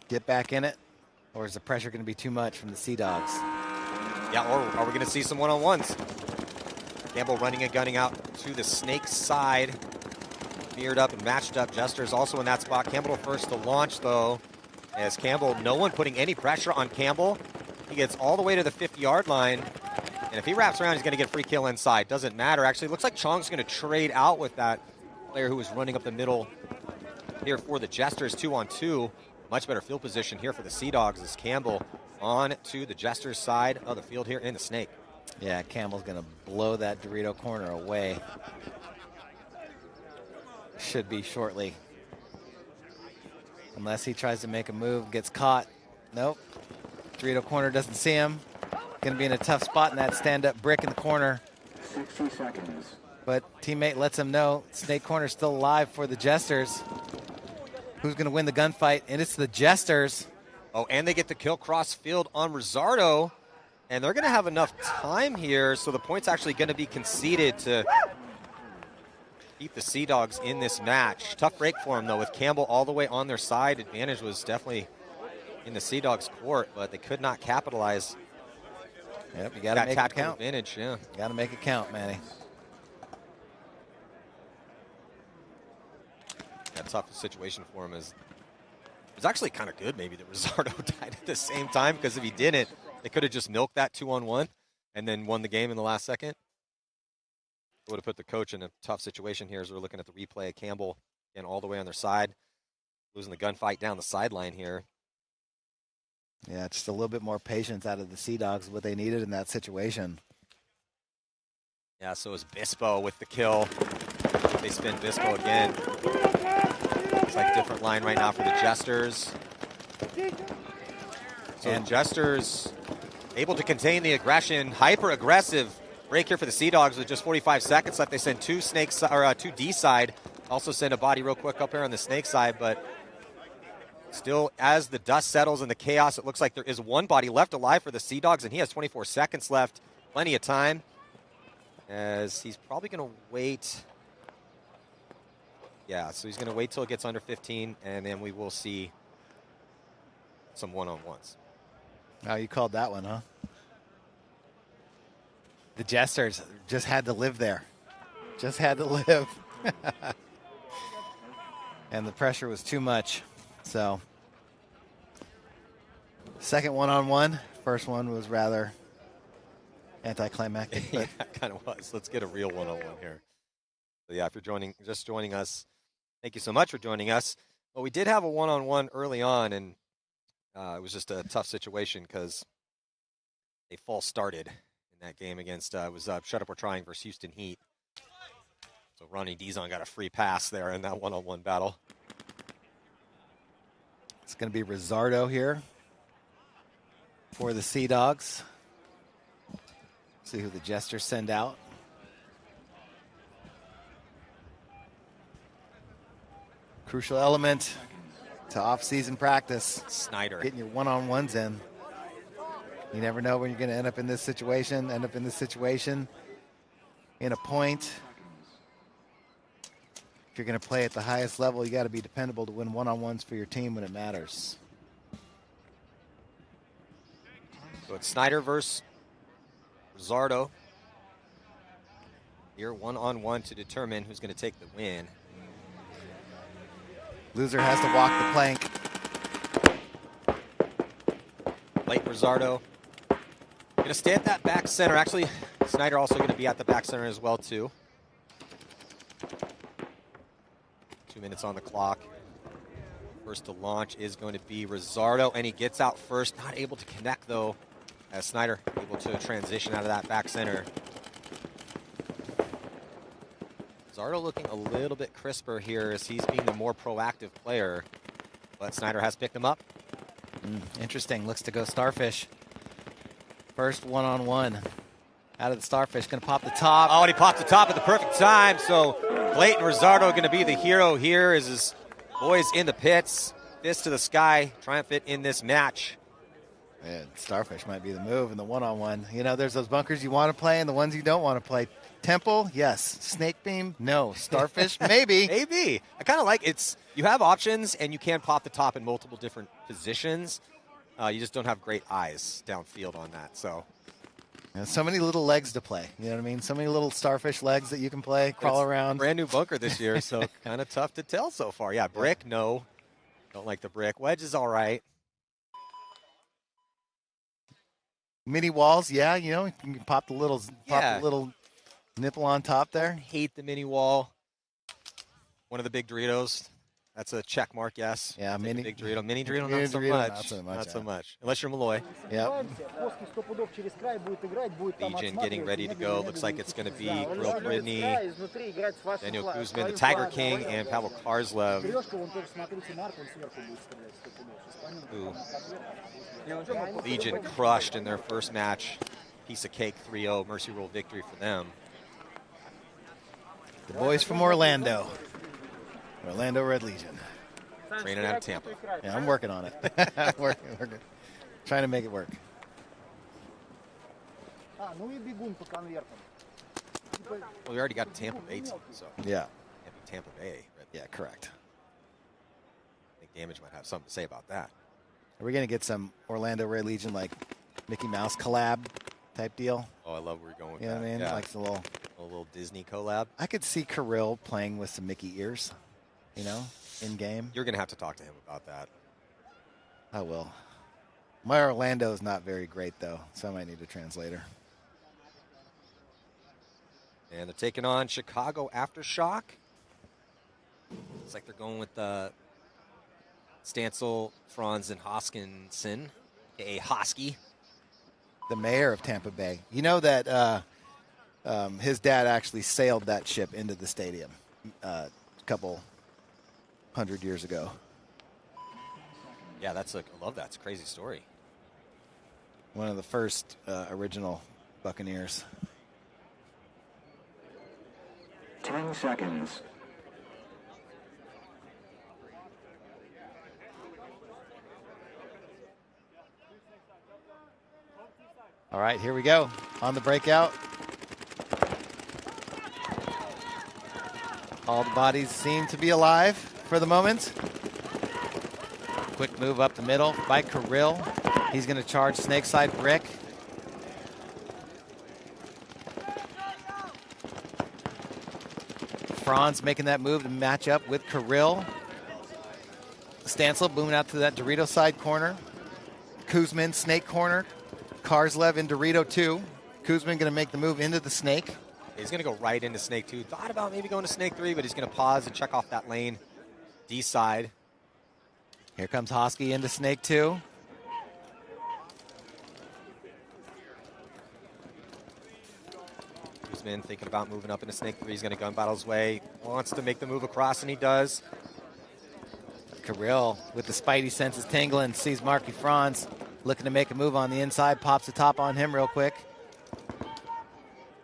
Get back in it? Or is the pressure going to be too much from the Sea Dogs? Yeah, or are we going to see some one-on-ones? Campbell running and gunning out to the Snake side. Mirrored up and matched up. Jesters also in that spot. Campbell first to launch, though. As Campbell, no one putting any pressure on Campbell. He gets all the way to the 50-yard line. And if he wraps around, he's going to get a free kill inside. Doesn't matter. Actually, it looks like Chong's going to trade out with that player who was running up the middle here for the Jesters. 2-on-2. Much better field position here for the Sea Dogs as Campbell on to the Jesters side of the field here in the Snake. Yeah, Campbell's going to blow that Dorito corner away. Should be shortly. Unless he tries to make a move, gets caught. Nope. Dorito corner doesn't see him. Going to be in a tough spot in that stand-up brick in the corner. 60 seconds. But teammate lets him know Snake corner's still alive for the Jesters. Who's going to win the gunfight? And it's the Jesters. Oh, and they get the kill cross field on Rizzardo. And they're going to have enough time here, so the point's actually going to be conceded to keep the Sea Dogs in this match. Tough break for them, though, with Campbell all the way on their side. Advantage was definitely in the Sea Dogs' court, but they could not capitalize. Yep, you got to make it count. Advantage, yeah. Got to make it count, Manny. Yeah, tough situation for him is it's actually kind of good maybe that Rizzardo died at the same time, because if he didn't, they could have just milked that 2-on-1 and then won the game in the last second. It would have put the coach in a tough situation here as we're looking at the replay of Campbell and all the way on their side, losing the gunfight down the sideline here. Yeah, just a little bit more patience out of the Sea Dogs, what they needed in that situation. Yeah, so is Bispo with the kill. They spin Bispo again. It's like different line right now for the Jesters. So the Jesters able to contain the aggression, hyper-aggressive break here for the Sea Dogs with just 45 seconds left. They send two D side. Also send a body real quick up here on the Snake side, but still, as the dust settles and the chaos, it looks like there is one body left alive for the Sea Dogs, and he has 24 seconds left. Plenty of time, as he's probably going to wait. Yeah, so he's going to wait till it gets under 15, and then we will see some one-on-ones. Oh, you called that one, huh? The Jesters just had to live there. Just had to live. And the pressure was too much. So, second one-on-one. First one was rather anticlimactic. Yeah, it kind of was. Let's get a real one-on-one here. So yeah, if you're just joining us, thank you so much for joining us. Well, we did have a one-on-one early on, and it was just a tough situation because they false started in that game against, it was Shut Up or Trying versus Houston Heat. So Ronnie Dizon got a free pass there in that one-on-one battle. It's going to be Rizzardo here for the Sea Dogs. See who the Jesters send out. Crucial element to off-season practice. Snyder. Getting your one-on-ones in. You never know when you're going to end up in this situation, in a point. If you're going to play at the highest level, you got to be dependable to win one-on-ones for your team when it matters. So it's Snyder versus Rizzardo. Here, one-on-one to determine who's going to take the win. Loser has to walk the plank. Late Rizzardo. Going to stay at that back center. Actually, Snyder also going to be at the back center as well, too. 2 minutes on the clock. First to launch is going to be Rizzardo, and he gets out first. Not able to connect, though, as Snyder able to transition out of that back center. Zardo looking a little bit crisper here as he's being the more proactive player, but Snyder has picked him up. Interesting. Looks to go Starfish. First one-on-one. Out of the Starfish. Going to pop the top. Oh, and he popped the top at the perfect time. So Clayton Rosardo going to be the hero here as his boys in the pits. Fist to the sky. Triumphant in this match. Man, Starfish might be the move in the one-on-one. You know, there's those bunkers you want to play and the ones you don't want to play. Temple, yes. Snake Beam, no. Starfish, maybe. Maybe. I kind of like it's. You have options, and you can pop the top in multiple different positions. You just don't have great eyes downfield on that. So, so many little legs to play. You know what I mean? So many little Starfish legs that you can play, crawl around. Brand new bunker this year, so kind of tough to tell so far. Yeah, brick, no. Don't like the brick. Wedge is all right. Mini walls, yeah. You know, you can pop the little nipple on top there. Hate the mini wall. One of the big Doritos. That's a check mark, yes. Yeah, mini Dorito. Mini Dorito, Mini not so Dorito, much. not so much, Not yeah. so much. Unless you're Malloy. Yep. Legion getting ready to go. Looks like it's going to be Kirill Pridny, Daniel Kuzmin, the Tiger King, and Pavel Karslev. Who Legion crushed in their first match. Piece of cake, 3-0, mercy rule victory for them. The boys from Orlando. Orlando Red Legion. Training out of Tampa. Yeah, I'm working on it. working. Trying to make it work. Well, we already got a Tampa Bay team, so. Yeah. Can't be Tampa Bay. Yeah, correct. I think Damage might have something to say about that. Are we going to get some Orlando Red Legion, like Mickey Mouse collab type deal? Oh, I love where you're going with you know that. What I mean? Yeah. Like the little Disney collab. I could see Kirill playing with some Mickey ears, you know, in game. You're going to have to talk to him about that. I will. My Orlando is not very great, though, so I might need a translator. And they're taking on Chicago Aftershock. Looks like they're going with Stancil, Franz, and Hoskinson, a.k.a. Hosky. The mayor of Tampa Bay. You know that his dad actually sailed that ship into the stadium a couple 100 years ago. Yeah, I love that. It's a crazy story. One of the first original Buccaneers. 10 seconds. All right, here we go. On the breakout. All the bodies seem to be alive for the moment. Quick move up the middle by Kirill. He's going to charge Snakeside Brick. Franz making that move to match up with Kirill. Stancil booming out to that Dorito side corner. Kuzmin, Snake corner. Karslev in Dorito 2. Kuzmin going to make the move into the Snake. He's going to go right into Snake 2. Thought about maybe going to Snake 3, but he's going to pause and check off that lane. D side. Here comes Hosky into Snake 2. Kuzmin thinking about moving up into Snake 3. He's going to gun battle his way. Wants to make the move across, and he does. Kirill with the spidey senses tingling. Sees Marky Franz looking to make a move on the inside. Pops the top on him real quick.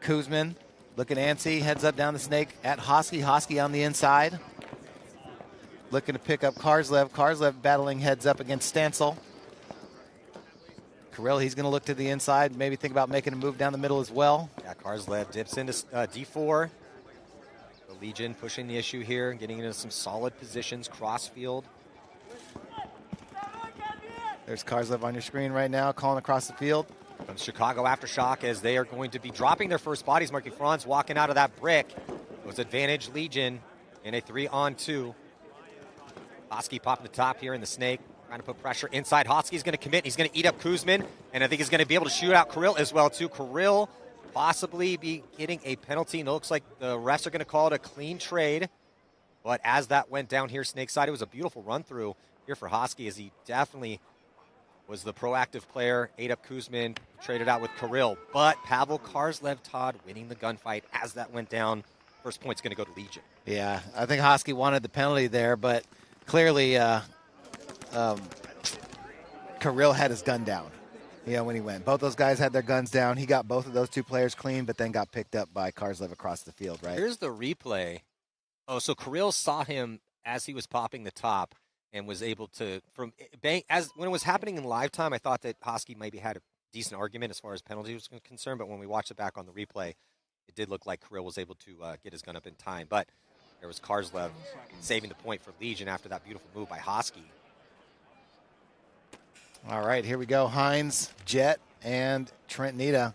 Kuzmin looking antsy. Heads up down the Snake at Hosky. Hosky on the inside. Looking to pick up Karslev. Karslev battling heads up against Stancil. Kirill, he's going to look to the inside. Maybe think about making a move down the middle as well. Yeah, Karslev dips into D4. The Legion pushing the issue here and getting into some solid positions, cross field. There's Karslev on your screen right now, calling across the field. From Chicago Aftershock as they are going to be dropping their first bodies. Marky Franz walking out of that brick. It was advantage Legion in a 3-on-2. Hosky popping the top here in the Snake. Trying to put pressure inside. Hosky's going to commit. He's going to eat up Kuzmin. And I think he's going to be able to shoot out Kirill as well, too. Kirill possibly be getting a penalty. And it looks like the refs are going to call it a clean trade. But as that went down here, Snake side, it was a beautiful run through here for Hosky as he definitely was the proactive player. Adap Kuzmin traded out with Kirill, but Pavel Karslev, Todd, winning the gunfight as that went down. First point's going to go to Legion. Yeah, I think Hosky wanted the penalty there, but clearly Kirill had his gun down, when he went. Both those guys had their guns down. He got both of those two players clean, but then got picked up by Karslev across the field, right? Here's the replay. Oh, so Kirill saw him as he was popping the top and was able to, when it was happening in live time, I thought that Hosky maybe had a decent argument as far as penalty was concerned, but when we watched it back on the replay, it did look like Kirill was able to get his gun up in time. But there was Karslev saving the point for Legion after that beautiful move by Hosky. All right, here we go. Hines, Jet, and Trent Nita.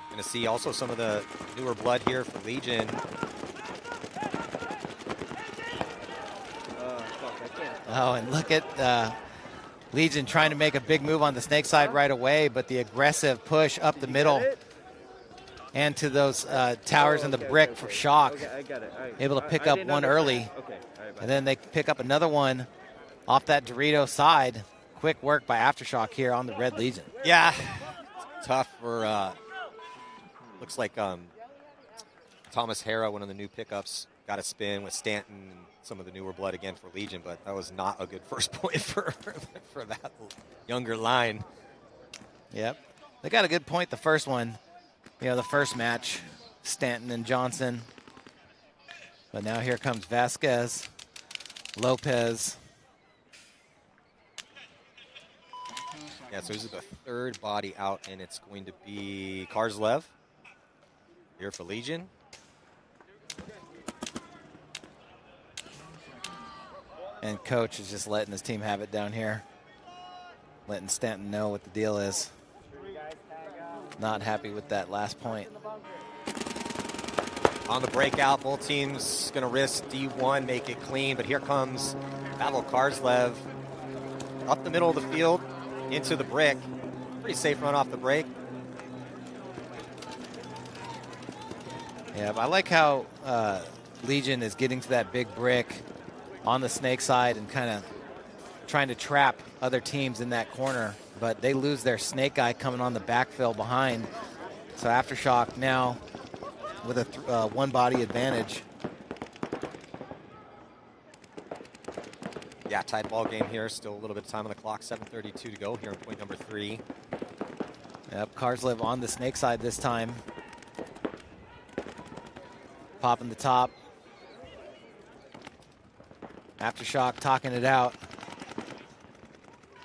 Going to see also some of the newer blood here for Legion. Oh, and look at Legion trying to make a big move on the snake side right away, but the aggressive push up the middle and to those towers and the brick for Shock. Able to pick up one early, and then they pick up another one off that Dorito side. Quick work by Aftershock here on the Red Legion. Yeah, tough for, looks like Thomas Hara, one of the new pickups, got a spin with Stanton and some of the newer blood again for Legion, but that was not a good first point for that younger line. Yep. They got a good point the first one. The first match, Stanton and Johnson. But now here comes Vasquez, Lopez. Yeah, so this is the third body out, and it's going to be Karslev here for Legion. And coach is just letting his team have it down here. Letting Stanton know what the deal is. Not happy with that last point. On the breakout, both teams going to risk D1, make it clean, but here comes Pavel Karslev up the middle of the field into the brick. Pretty safe run off the break. Yeah, but I like how Legion is getting to that big brick on the snake side and kind of trying to trap other teams in that corner, but they lose their snake guy coming on the backfill behind. So Aftershock now with a one body advantage. Yeah, tight ball game here. Still a little bit of time on the clock. 7:32 to go here in point number 3. Yep, Karslev on the snake side this time. Popping the top. Aftershock talking it out.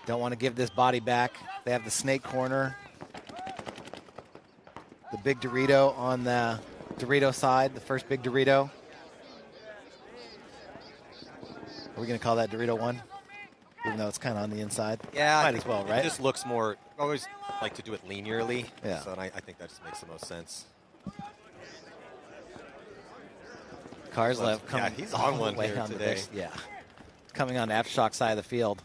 Don't want to give this body back. They have the snake corner. The big Dorito on the Dorito side, the first big Dorito. Are we going to call that Dorito 1? Even though it's kind of on the inside? Yeah. Might as well, right? It just looks more, I always like to do it linearly. Yeah. So I think that just makes the most sense. Karslev coming he's on one way here down today. Yeah. Coming on the Aftershock side of the field.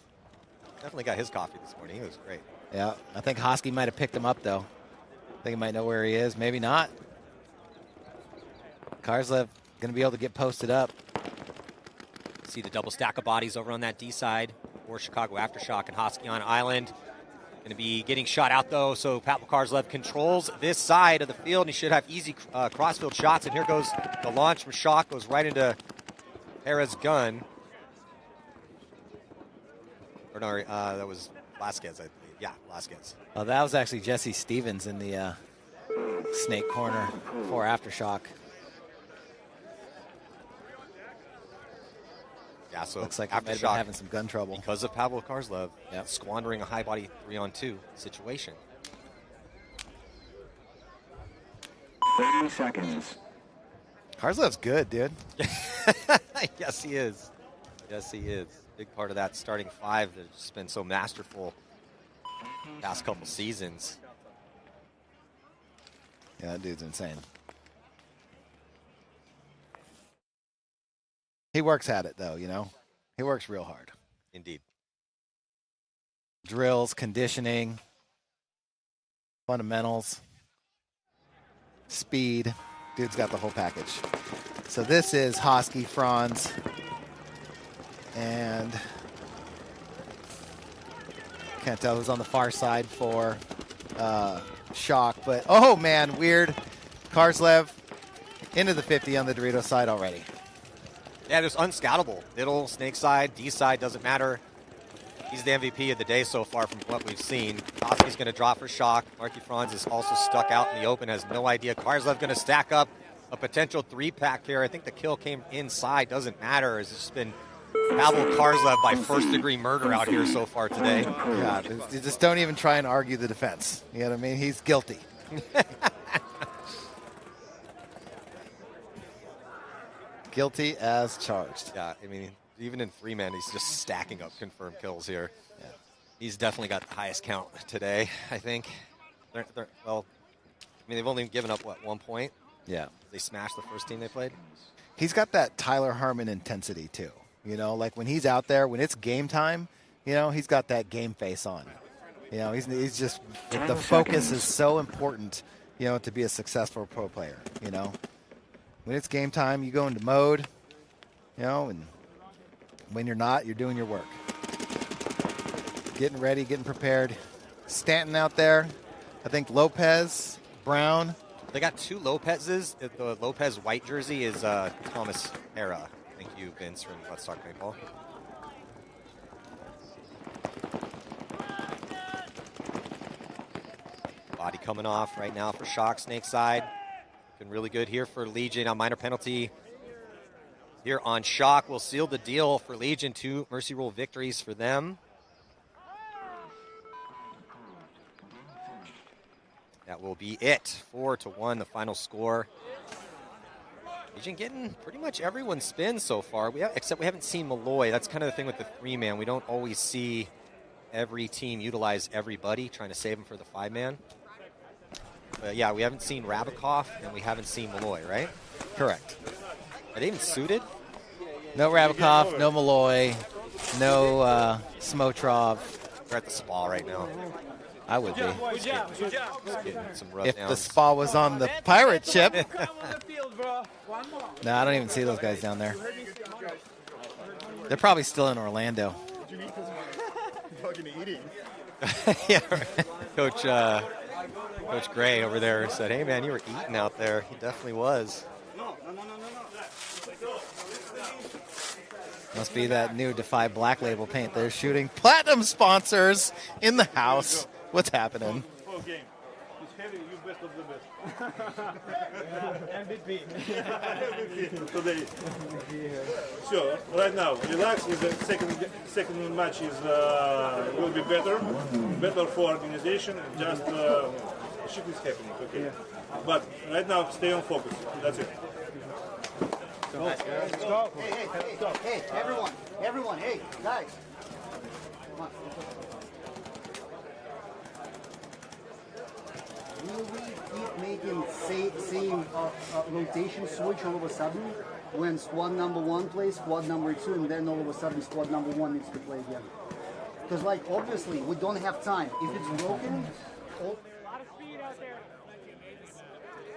Definitely got his coffee this morning. He was great. Yeah. I think Hosky might have picked him up, though. I think he might know where he is. Maybe not. Karslev going to be able to get posted up. See the double stack of bodies over on that D side for Chicago Aftershock and Hosky on Island. Going to be getting shot out, though, so Pavel Karslev controls this side of the field, and he should have easy crossfield shots. And here goes the launch from Shock, goes right into Hera's gun. Or no, that was Vasquez, I believe. Yeah, Vasquez. Oh, that was actually Jesse Stevens in the snake corner for Aftershock. Yeah, so looks like Aftershock having some gun trouble because of Pavel Karslev squandering a high body 3-on-2 situation. 30 seconds. Karzlev's good, dude. Yes, he is. Yes, he is. Big part of that starting 5 that's just been so masterful past couple seasons. Yeah, that dude's insane. He works at it, though, you know. He works real hard. Indeed. Drills, conditioning, fundamentals, speed. Dude's got the whole package. So this is Hosky, Franz, and Can't tell who's on the far side for Shock. But, oh, man, weird. Karslev into the 50 on the Dorito side already. Yeah, just unscoutable. Middle, snake side, D side, doesn't matter. He's the MVP of the day so far from what we've seen. Koski's going to drop for Shock. Marky Franz is also stuck out in the open, has no idea. Karslev going to stack up a potential 3-pack here. I think the kill came inside, doesn't matter. It's just been Pavel Karslev by first-degree murder out here so far today. Yeah, you just don't even try and argue the defense. You know what I mean? He's guilty. Guilty as charged. Yeah, I mean, even in 3-man, he's just stacking up confirmed kills here. Yeah. He's definitely got the highest count today, I think. Well, I mean, they've only given up, what, 1 point? Yeah. They smashed the first team they played. He's got that Tyler Harmon intensity, too. You know, like when he's out there, when it's game time, you know, he's got that game face on. You know, he's just, the focus is so important, you know, to be a successful pro player, you know. When it's game time, you go into mode, you know, and when you're not, you're doing your work. Getting ready, getting prepared. Stanton out there. I think Lopez, Brown. They got 2 Lopez's. The Lopez white jersey is Thomas Hera. Thank you, Vince, from Let's Talk Paintball. Body coming off right now for Shock, snake side. Looking really good here for Legion. A minor penalty here on Shock will seal the deal for Legion. 2 mercy rule victories for them. That will be it. 4-1, the final score. Legion getting pretty much everyone's spin so far, except we haven't seen Malloy. That's kind of the thing with the 3-man. We don't always see every team utilize everybody, trying to save them for the 5-man. But yeah, we haven't seen Rabikov, and we haven't seen Malloy, right? Correct. Are they even suited? No Rabikov, no Malloy, no Smotrov. We're at the spa right now. I would be. Some rough if downs. the spa was on the pirate ship. No, I don't even see those guys down there. They're probably still in Orlando. Did you eat because fucking eating? Yeah, right. Coach Gray over there said, "Hey man, you were eating out there." He definitely was. Must be that new Defy Black Label paint they're shooting. Platinum sponsors in the house. What's happening? Full game. It's heavy, you best of the best. MVP. Today. So, right now, relax. The second match is will be better for organization. Just shit is happening, okay? Yeah. But right now, stay on focus. That's it. Let's go. Hey, everyone, hey, guys. Come on. Will we keep making same rotation switch all of a sudden when squad number 1 plays squad number 2 and then all of a sudden squad number 1 needs to play again? Because like obviously we don't have time. If it's broken,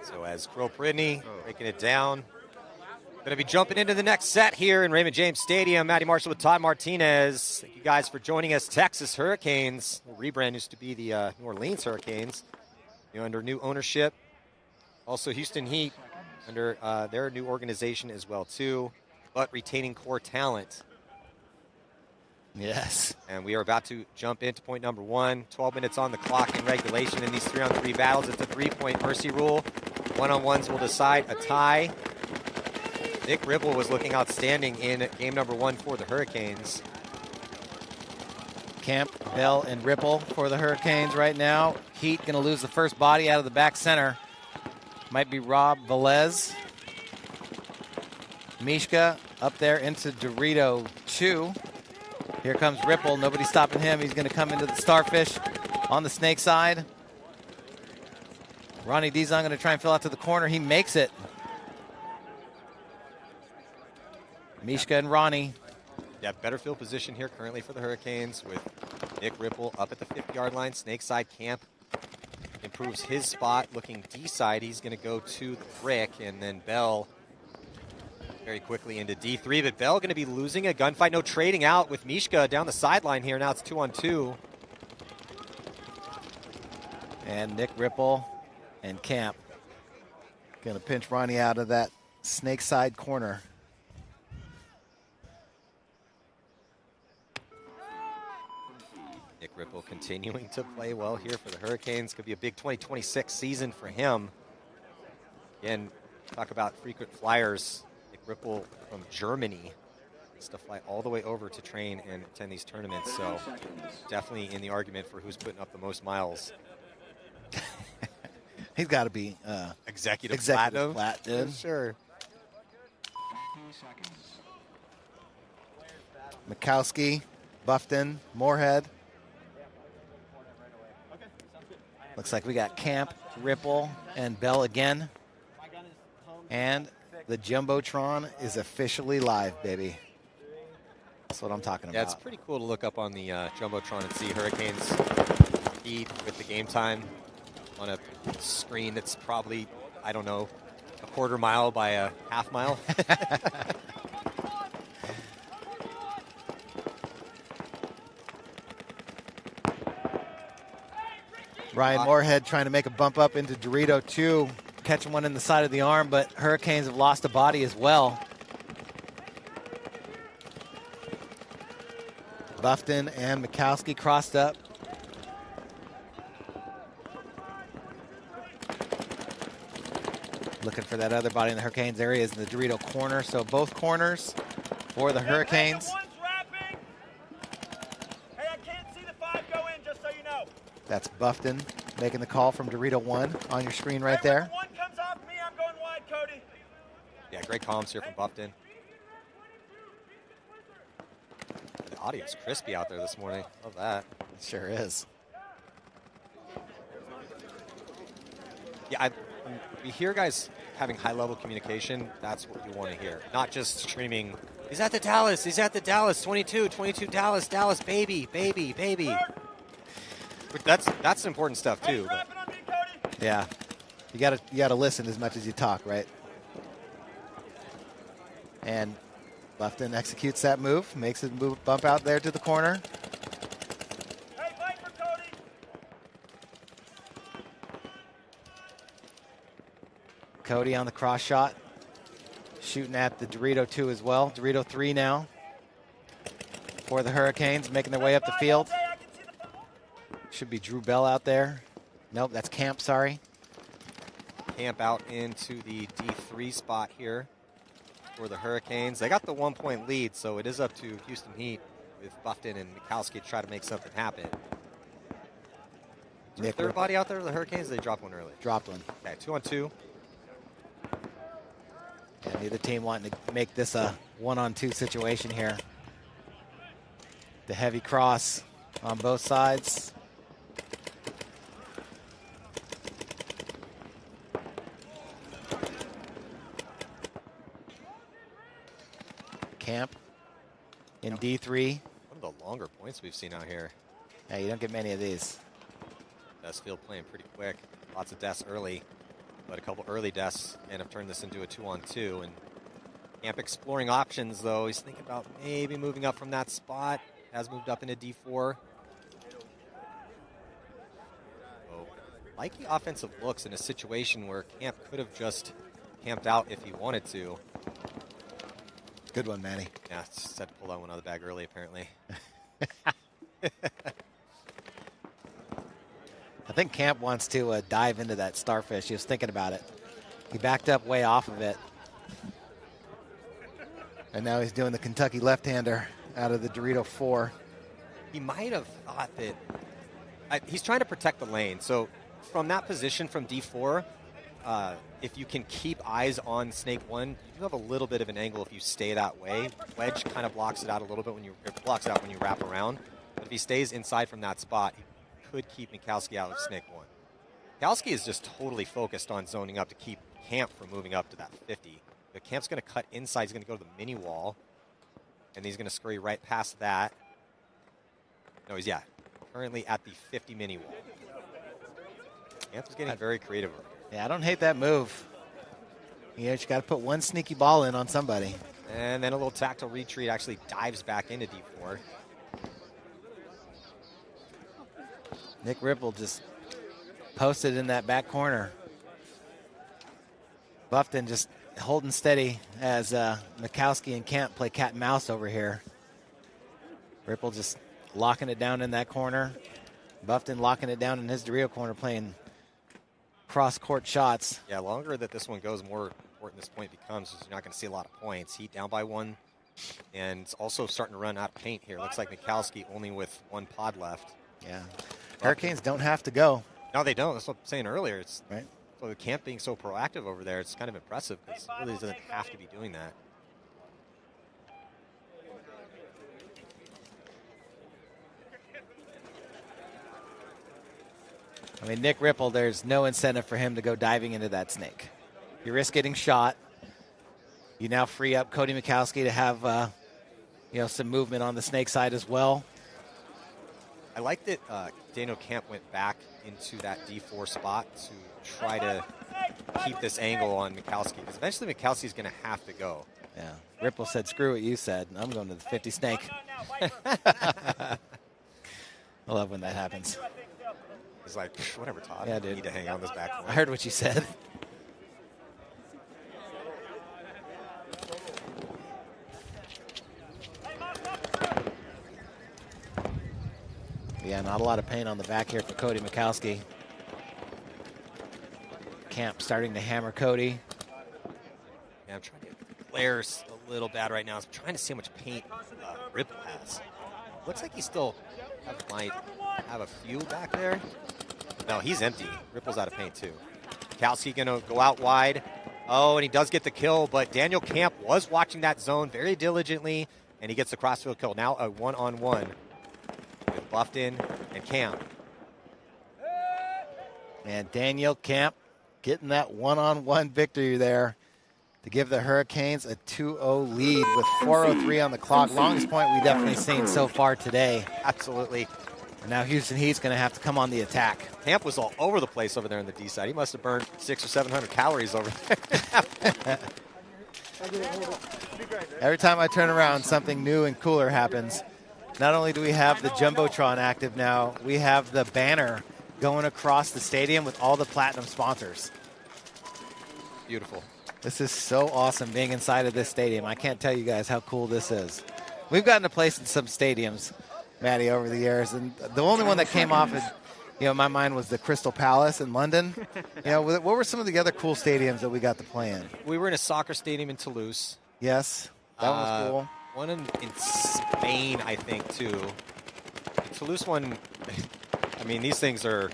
So as Crow Pridney breaking it down. Going to be jumping into the next set here in Raymond James Stadium. Matty Marshall with Todd Martinez. Thank you guys for joining us. Texas Hurricanes. The rebrand used to be the New Orleans Hurricanes. Under new ownership. Also Houston Heat under their new organization as well too, but retaining core talent. Yes. And we are about to jump into point number 1. 12 minutes on the clock in regulation in these 3-on-3 battles. It's a 3-point mercy rule. One-on-ones will decide a tie. Nick Ribble was looking outstanding in game number 1 for the Hurricanes. Camp, Bell, and Ripple for the Hurricanes right now. Heat going to lose the first body out of the back center. Might be Rob Velez. Mishka up there into Dorito 2. Here comes Ripple. Nobody's stopping him. He's going to come into the Starfish on the snake side. Ronnie Dizon going to try and fill out to the corner. He makes it. Mishka and Ronnie. Yeah, better field position here currently for the Hurricanes with Nick Ripple up at the 50-yard line. Snake side camp improves his spot. Looking D-side, he's going to go to the brick, and then Bell very quickly into D3. But Bell going to be losing a gunfight. No trading out with Mishka down the sideline here. Now it's 2-on-2. And Nick Ripple and Camp going to pinch Ronnie out of that snake side corner. Nick Ripple continuing to play well here for the Hurricanes. Could be a big 2026 season for him. Again, talk about frequent flyers. Nick Ripple from Germany has to fly all the way over to train and attend these tournaments. So definitely in the argument for who's putting up the most miles. He's got to be executive platinum. Sure. Mikowski, Buffton, Moorhead. Looks like we got Camp, Ripple, and Bell again. And the Jumbotron is officially live, baby. That's what I'm talking about. Yeah, it's pretty cool to look up on the Jumbotron and see Hurricanes feed with the game time on a screen that's probably, I don't know, a quarter mile by a half mile. Ryan Moorhead trying to make a bump up into Dorito 2, catching one in the side of the arm, but Hurricanes have lost a body as well. Buffton and Mikowski crossed up. Looking for that other body in the Hurricanes area is in the Dorito corner, so both corners for the Hurricanes. That's Buffton making the call from Dorito 1 on your screen right there. One comes off me, I'm going wide, Cody. Yeah, great comms here from Buffton. The audio's crispy out there this morning. Love that. It sure is. Yeah, we hear guys having high-level communication. That's what you want to hear. Not just screaming, he's at the Dallas, 22 Dallas, baby, baby, baby. That's important stuff too. But. Yeah, you gotta listen as much as you talk, right? And Buffton executes that move, makes it move, bump out there to the corner. Hey, fight for Cody. Cody on the cross shot, shooting at the Dorito 2 as well. Dorito 3 now for the Hurricanes, making their way up the field. Should be Drew Bell out there. Nope, that's Camp, sorry. Camp out into the D3 spot here for the Hurricanes. They got the 1-point lead, so it is up to Houston Heat with Buffton and Mikowski to try to make something happen. Is there a third body out there for the Hurricanes? They dropped one early. Dropped one. Okay, 2-on-2. And neither team wanting to make this a 1-on-2 situation here. The heavy cross on both sides. Camp in D3. One of the longer points we've seen out here. Yeah, you don't get many of these. Field playing pretty quick. Lots of deaths early, but a couple early deaths and have turned this into a 2-on-2. And Camp exploring options, though. He's thinking about maybe moving up from that spot. Has moved up into D4. So, like the offensive looks in a situation where Camp could have just camped out if he wanted to. Good one, Manny. Yeah, just had to pull that one out of the bag early, apparently. I think Camp wants to dive into that starfish. He was thinking about it. He backed up way off of it. And now he's doing the Kentucky left-hander out of the Dorito 4. He might have thought that he's trying to protect the lane. So from that position from D4, if you can keep eyes on Snake 1, you do have a little bit of an angle if you stay that way. Wedge kind of blocks it out a little bit when you wrap around. But if he stays inside from that spot, he could keep Mikowski out of Snake 1. Mikowski is just totally focused on zoning up to keep Camp from moving up to that 50. The Camp's going to cut inside. He's going to go to the mini wall. And he's going to scurry right past that. No, he's, currently at the 50 mini wall. Camp is getting very creative. Yeah, I don't hate that move. You just got to put one sneaky ball in on somebody. And then a little tactile retreat, actually dives back into D4. Nick Ripple just posted in that back corner. Buffton just holding steady as Mikowski and Camp play cat and mouse over here. Ripple just locking it down in that corner. Buffton locking it down in his Dorito corner, playing cross-court shots. Yeah, longer that this one goes, more important this point becomes. You're not going to see a lot of points. Heat down by 1, and it's also starting to run out of paint here. Looks like Mikowski only with 1 pod left. Yeah. Hurricanes don't have to go. No, they don't. That's what I was saying earlier. It's right. So the Camp being so proactive over there, it's kind of impressive because it really doesn't have to be doing that. I mean, Nick Ripple, there's no incentive for him to go diving into that snake. You risk getting shot. You now free up Cody Mikowski to have some movement on the snake side as well. I like that Daniel Camp went back into that D4 spot to try to keep this angle on Mikowski, because eventually Mikowski's going to have to go. Yeah. Ripple said, screw what you said. I'm going to the 50 snake. I love when that happens. He's like, whatever, Todd. Yeah, I dude. need to hang on this back corner. I heard what you said. Yeah, not a lot of paint on the back here for Cody Mikowski. Camp starting to hammer Cody. Yeah, I'm trying to get flares a little bad right now. I'm trying to see how much paint Ripple has. Looks like he still might have a few back there. No, he's empty. Ripple's out of paint too. Mikowski going to go out wide. Oh, and he does get the kill, but Daniel Camp was watching that zone very diligently, and he gets the crossfield kill. Now a one-on-one with Buffton and Camp. And Daniel Camp getting that one-on-one victory there to give the Hurricanes a 2-0 lead with 4:03 on the clock. Longest point we've definitely seen so far today. Absolutely. And now Houston Heat's going to have to come on the attack. Camp was all over the place over there on the D side. He must have burned 600 or 700 calories over there. Every time I turn around, something new and cooler happens. Not only do we have the Jumbotron active now, we have the banner going across the stadium with all the platinum sponsors. Beautiful. This is so awesome being inside of this stadium. I can't tell you guys how cool this is. We've gotten to place in some stadiums, Maddie, over the years, and the only one that came off in my mind was the Crystal Palace in London. What were some of the other cool stadiums that we got to play in? We were in a soccer stadium in Toulouse. Yes, that one was cool. One in Spain, I think, too. The Toulouse one, I mean, these things are,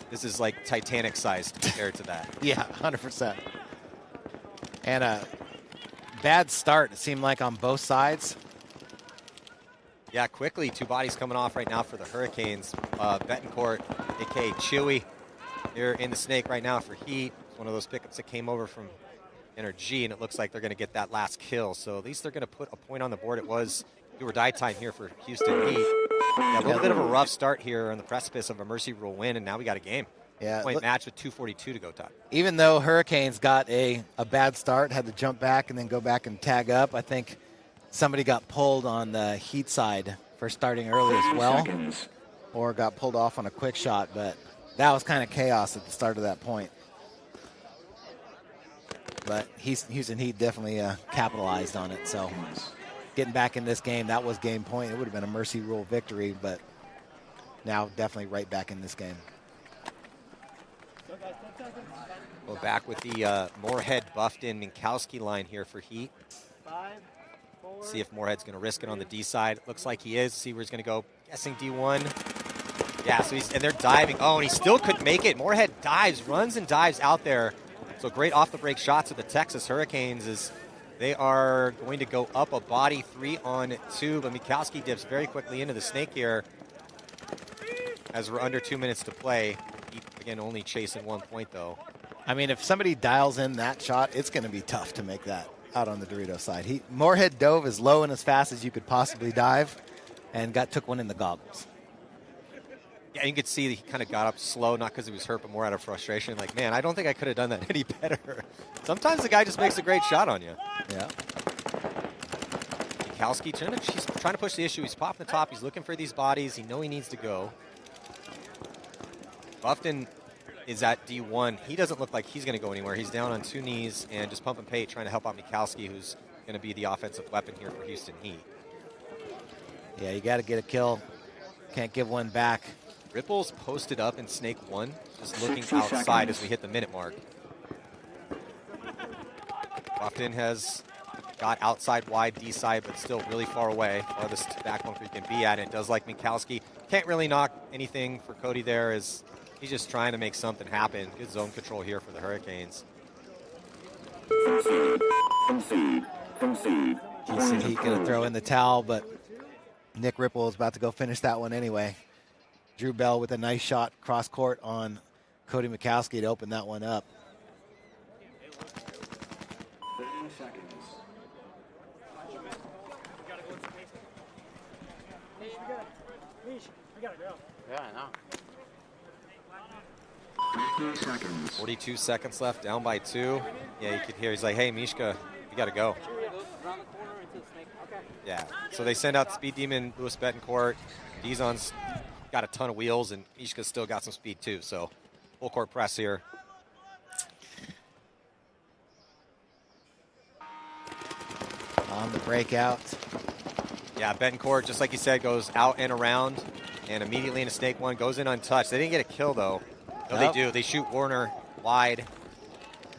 this is like Titanic sized compared to that. Yeah, 100%. And a bad start, it seemed like, on both sides. Yeah, quickly, 2 bodies coming off right now for the Hurricanes. Betancourt, a.k.a. Chewy, here in the snake right now for Heat. It's one of those pickups that came over from NRG, and it looks like they're going to get that last kill. So at least they're going to put a point on the board. It was do or die time here for Houston Heat. Yeah, a little bit of a rough start here on the precipice of a Mercy Rule win, and now we got a game. Yeah, point match with 2:42 to go, Todd. Even though Hurricanes got a bad start, had to jump back and then go back and tag up, I think somebody got pulled on the Heat side for starting early as well, or got pulled off on a quick shot, but that was kind of chaos at the start of that point. But Houston Heat definitely capitalized on it, so getting back in this game, that was game point. It would have been a Mercy Rule victory, but now definitely right back in this game. Go back with the Moorhead, Buffton, Minkowski line here for Heat. See if Moorhead's going to risk it on the D side. Looks like he is. See where he's going to go. Guessing D1. Yeah, so and they're diving. Oh, and he still couldn't make it. Moorhead dives, runs and dives out there. So great off-the-break shots of the Texas Hurricanes as they are going to go up a body 3-on-2. But Minkowski dips very quickly into the snake here as we're under 2 minutes to play. Heat, again, only chasing 1 point, though. I mean, if somebody dials in that shot, it's going to be tough to make that out on the Dorito side. Moorhead dove as low and as fast as you could possibly dive and took one in the goggles. Yeah, you could see that he kind of got up slow, not because he was hurt, but more out of frustration. Like, man, I don't think I could have done that any better. Sometimes the guy just makes a great shot on you. Yeah. Mikowski, he's trying to push the issue. He's popping the top. He's looking for these bodies. He knows he needs to go. Buffton is at D1. He doesn't look like he's going to go anywhere. He's down on 2 knees and just pumping Pate, trying to help out Mikalski, who's going to be the offensive weapon here for Houston Heat. Yeah, you got to get a kill. Can't give one back. Ripple's posted up in Snake 1, just looking outside as we hit the minute mark. Buffton has got outside wide D side, but still really far away. Farthest back bunker you can be at. And it does like Mikalski. Can't really knock anything for Cody there, as he's just trying to make something happen. Good zone control here for the Hurricanes. Houston Heat going to throw in the towel, but Nick Ripple is about to go finish that one anyway. Drew Bell with a nice shot cross court on Cody Mikalski to open that one up. 30 seconds. Yeah, I know. 50 seconds. 42 seconds left, down by 2. Yeah, you could hear he's like, hey, Mishka, you got to go. Yeah, so they send out the Speed Demon, Louis Betancourt. Dizon's got a ton of wheels, and Mishka's still got some speed too, so full court press here. On the breakout. Yeah, Betancourt, just like you said, goes out and around, and immediately into Snake 1, goes in untouched. They didn't get a kill, though. No, Nope. they do. They shoot Warner wide.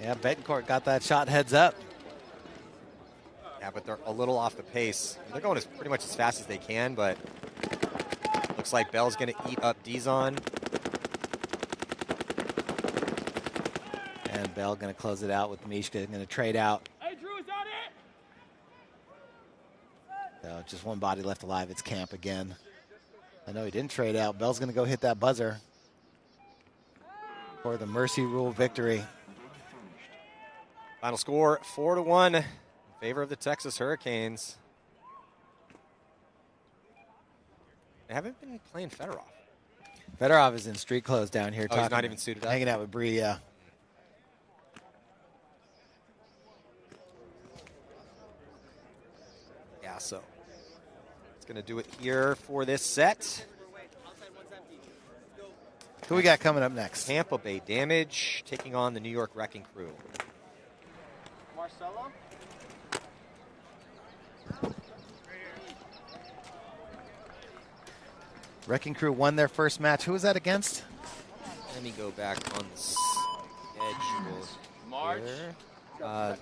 Yeah, Betancourt got that shot heads up. Yeah, but they're a little off the pace. They're going as pretty much as fast as they can, but looks like Bell's going to eat up Dizon. And Bell going to close it out with Mishka. Going to trade out. Hey, Drew, is that it? So just one body left alive. It's Camp again. I know he didn't trade out. Bell's going to go hit that buzzer for the Mercy Rule victory. Final score, 4-1 in favor of the Texas Hurricanes. They haven't been playing Fedorov. Fedorov is in street clothes down here. Oh, he's not even suited up? Hanging out with Bree, yeah. Yeah, so it's going to do it here for this set. Who we got coming up next? Tampa Bay Damage taking on the New York Wrecking Crew. Marcelo? Wrecking Crew won their first match. Who was that against? Let me go back on the schedule. March.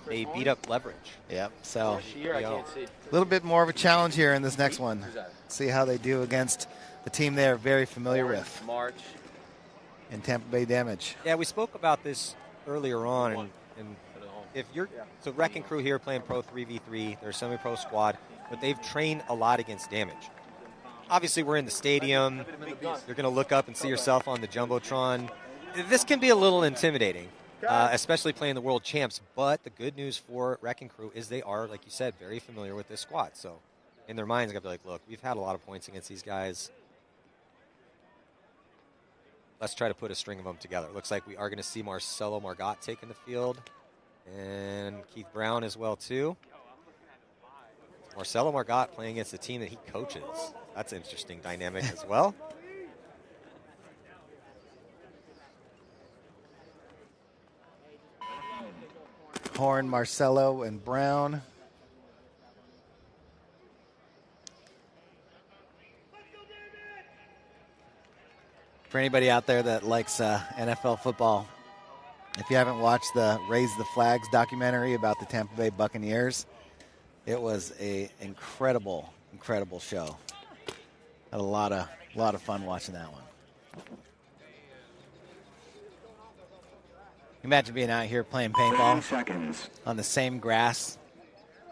They beat up Leverage. Yep, so Year, I can't see. a little bit more of a challenge here in this next one. See how they do against the team they're very familiar with. March. In Tampa Bay Damage. Yeah, we spoke about this earlier on, and if you're so Wrecking Crew here playing Pro 3v3, they're a semi-pro squad, but they've trained a lot against Damage. Obviously, we're in the stadium. You're going to look up and see yourself on the Jumbotron. This can be a little intimidating, especially playing the world champs, but the good news for Wrecking Crew is they are, like you said, very familiar with this squad. So in their minds, they're going to be like, look, we've had a lot of points against these guys. Let's try to put a string of them together. Looks like we are going to see Marcelo Margot taking the field, and Keith Brown as well, too. Marcelo Margot playing against the team that he coaches. That's an interesting dynamic as well. Horn, Marcelo, and Brown. For anybody out there that likes NFL football, if you haven't watched the Raise the Flags documentary about the Tampa Bay Buccaneers, it was an incredible, incredible show. Had a lot of fun watching that one. Imagine being out here playing paintball on the same grass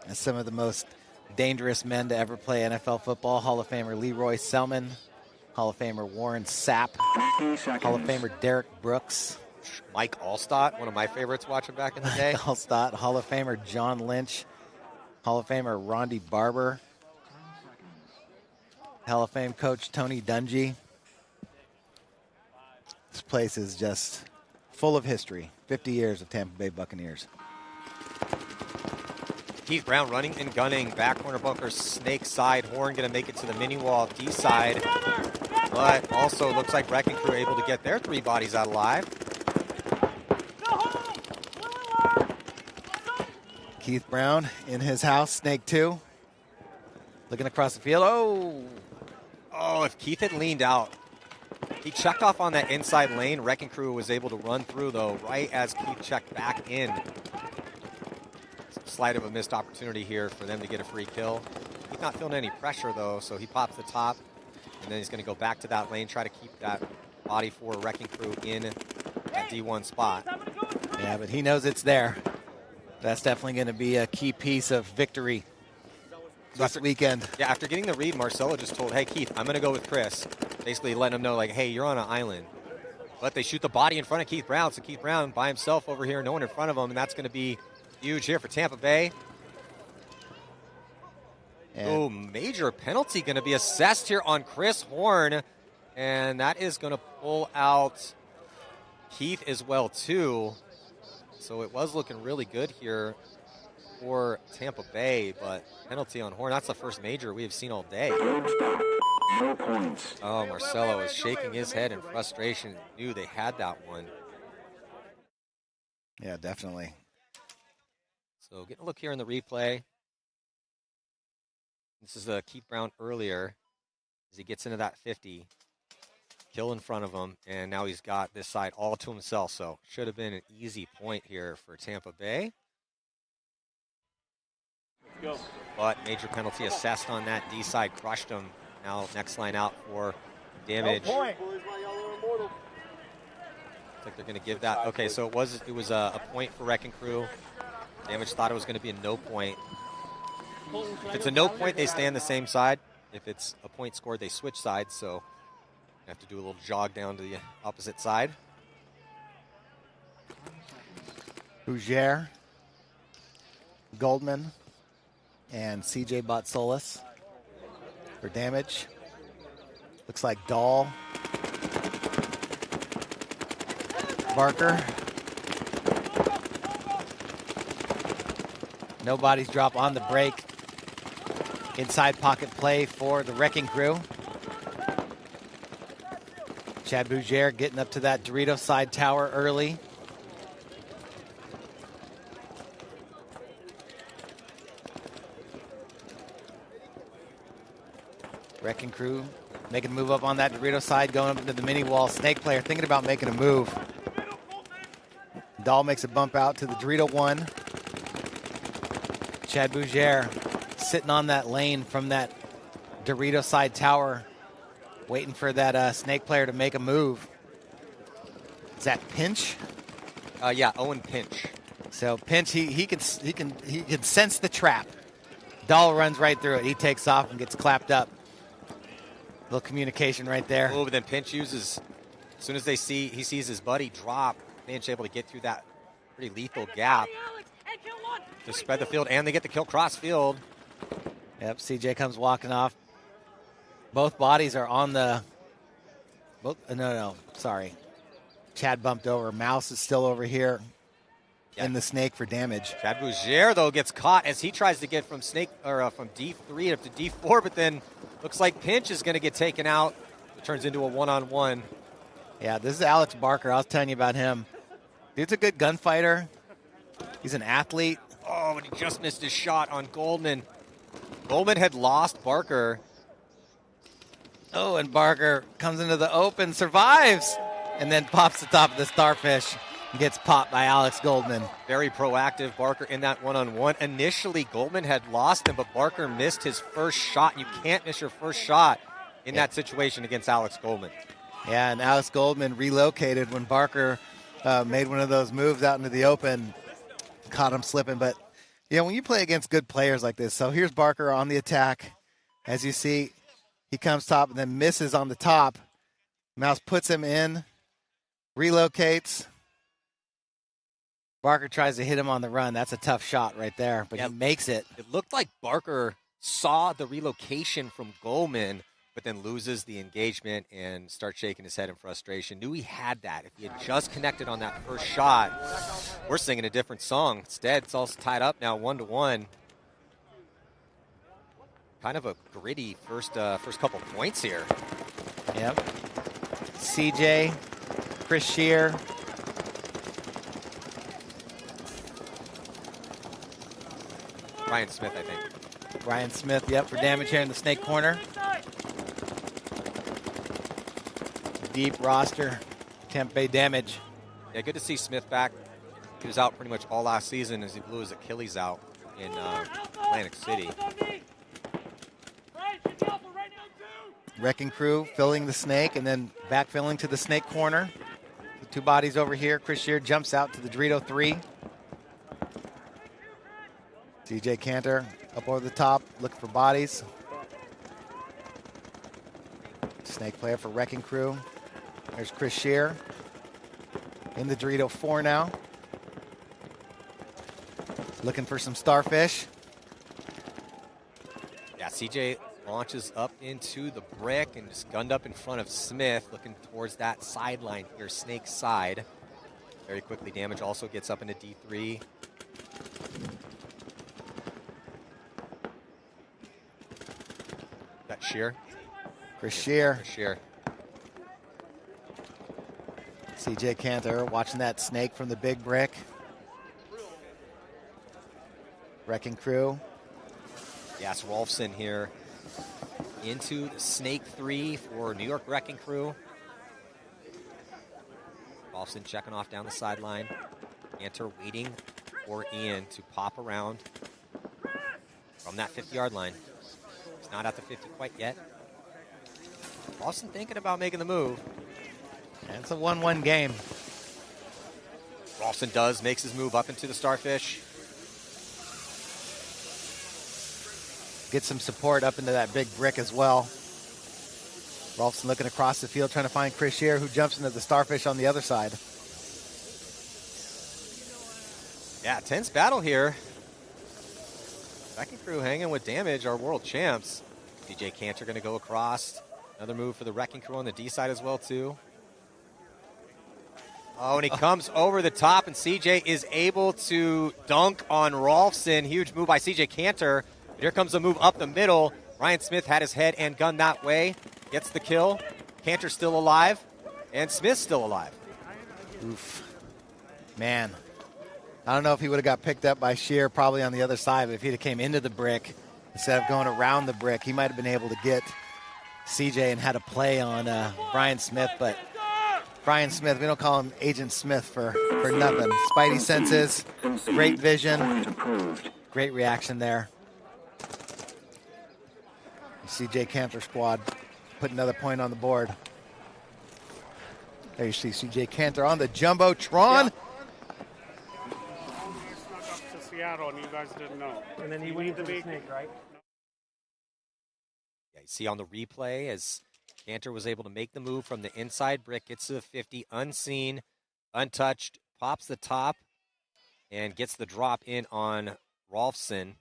as some of the most dangerous men to ever play NFL football. Hall of Famer Leroy Selman, Hall of Famer Warren Sapp, Hall of Famer Derek Brooks, Mike Allstott, one of my favorites watching back in the day. Allstott, Hall of Famer John Lynch, Hall of Famer Rondy Barber, Hall of Fame coach Tony Dungy. This place is just full of history. 50 years of Tampa Bay Buccaneers. Keith Brown running and gunning. Back corner bunker, snake side. Horn going to make it to the mini wall, D side. But also looks like Wrecking Crew able to get their 3 bodies out alive. Keith Brown in his house, Snake 2. Looking across the field. Oh, if Keith had leaned out. He checked off on that inside lane. Wrecking Crew was able to run through, though, right as Keith checked back in. Slight of a missed opportunity here for them to get a free kill. He's not feeling any pressure, though, so he pops the top. And then he's going to go back to that lane, try to keep that body for Wrecking Crew in that D1 spot. Yeah, but he knows it's there. That's definitely going to be a key piece of victory this weekend. Yeah, after getting the read, Marcelo just told, hey, Keith, I'm going to go with Chris. Basically letting him know, like, hey, you're on an island. But they shoot the body in front of Keith Brown, so Keith Brown by himself over here, no one in front of him, and that's going to be huge here for Tampa Bay. Oh, major penalty going to be assessed here on Chris Horn, and that is going to pull out Keith as well, too. So it was looking really good here for Tampa Bay, but penalty on Horn, that's the first major we have seen all day. No points. Oh, Marcelo is shaking his head in frustration. Knew they had that one. Yeah, definitely. So getting a look here in the replay. This is Keith Brown earlier as he gets into that 50. Kill in front of him, and now he's got this side all to himself. So should have been an easy point here for Tampa Bay. Let's go. But major penalty assessed on that. D side crushed him. Now next line out for damage. No point. Looks like they're going to give that. Okay, so it was a point for Wrecking Crew. Damage thought it was going to be a no point. If it's a no point, they stay on the same side. If it's a point scored, they switch sides. So you have to do a little jog down to the opposite side. Bougere, Goldman, and CJ Botsolis for damage. Looks like Dahl, Barker. No bodies drop on the break. Inside pocket play for the Wrecking Crew. Chad Bougere getting up to that Dorito side tower early. Wrecking Crew making a move up on that Dorito side, going up into the mini wall. Snake player thinking about making a move. Dahl makes a bump out to the Dorito 1. Chad Bougere sitting on that lane from that Dorito side tower, waiting for that Snake player to make a move. Is that Pinch? Yeah, Owen Pinch. So Pinch, he can sense the trap. Dahl runs right through it. He takes off and gets clapped up. Little communication right there. Oh, but then Pinch uses, as soon as he sees his buddy drop, Pinch able to get through that pretty lethal gap to spread the field, and they get the kill cross field. Yep, CJ comes walking off. Both bodies are on the, sorry. Chad bumped over. Mouse is still over here in the Snake for damage. Chad Bougere, though, gets caught as he tries to get from from D3 up to D4, but then looks like Pinch is going to get taken out. It turns into a one-on-one. Yeah, this is Alex Barker. I was telling you about him. Dude's a good gunfighter. He's an athlete. Oh, and he just missed his shot on Goldman. Goldman had lost Barker. Oh, and Barker comes into the open, survives, and then pops the top of the starfish and gets popped by Alex Goldman. Very proactive, Barker, in that one-on-one. Initially, Goldman had lost him, but Barker missed his first shot. You can't miss your first shot in that situation against Alex Goldman. Yeah, and Alex Goldman relocated when Barker made one of those moves out into the open, caught him slipping. But, when you play against good players like this, so here's Barker on the attack. As you see, he comes top and then misses on the top. Mouse puts him in, relocates. Barker tries to hit him on the run. That's a tough shot right there, but he makes it. It looked like Barker saw the relocation from Goldman, but then loses the engagement and starts shaking his head in frustration. Knew he had that. If he had just connected on that first shot, we're singing a different song. Instead, it's all tied up now 1-1. Kind of a gritty first couple points here. Yep. CJ, Chris Shear. Ryan Smith, I think. Ryan Smith, yep, for damage here in the snake corner. Deep roster, Tampa Bay damage. Yeah, good to see Smith back. He was out pretty much all last season as he blew his Achilles out in Atlantic City. Wrecking Crew filling the snake and then backfilling to the snake corner. The two bodies over here. Chris Shear jumps out to the Dorito 3. CJ Cantor up over the top, looking for bodies. Snake player for Wrecking Crew. There's Chris Shear in the Dorito 4 now. Looking for some starfish. Yeah, CJ launches up into the brick and just gunned up in front of Smith, looking towards that sideline here, snake side. Very quickly, damage also gets up into D3. Got Shear. Chris Shear. Chris Shear. CJ Cantor watching that snake from the big brick. Wrecking Crew. Yes, Rolfson here into the snake 3 for New York Wrecking Crew. Rolfson checking off down the sideline. Cantor waiting for Ian to pop around from that 50-yard line. He's not at the 50 quite yet. Rolfson thinking about making the move. And it's a 1-1 game. Rolfson makes his move up into the starfish. Get some support up into that big brick as well. Rolfson looking across the field, trying to find Chris Shear, who jumps into the starfish on the other side. Yeah, tense battle here. Wrecking Crew hanging with damage, our world champs. CJ Cantor going to go across. Another move for the Wrecking Crew on the D side as well, too. Oh, and he comes over the top, and CJ is able to dunk on Rolfson. Huge move by CJ Cantor. Here comes the move up the middle. Ryan Smith had his head and gun that way. Gets the kill. Cantor still alive. And Smith still alive. Oof. Man. I don't know if he would have got picked up by Shear probably on the other side, but if he'd have came into the brick instead of going around the brick, he might have been able to get CJ and had a play on Brian Smith. But Brian Smith, we don't call him Agent Smith for nothing. Spidey senses, great vision, great reaction there. CJ Cantor squad put another point on the board. There you see CJ Cantor on the Jumbotron. Yeah. To Seattle, and you guys didn't know. And then he went to the snake, right? Yeah, you see on the replay as Cantor was able to make the move from the inside brick, gets to the 50, unseen, untouched, pops the top, and gets the drop in on Rolfson.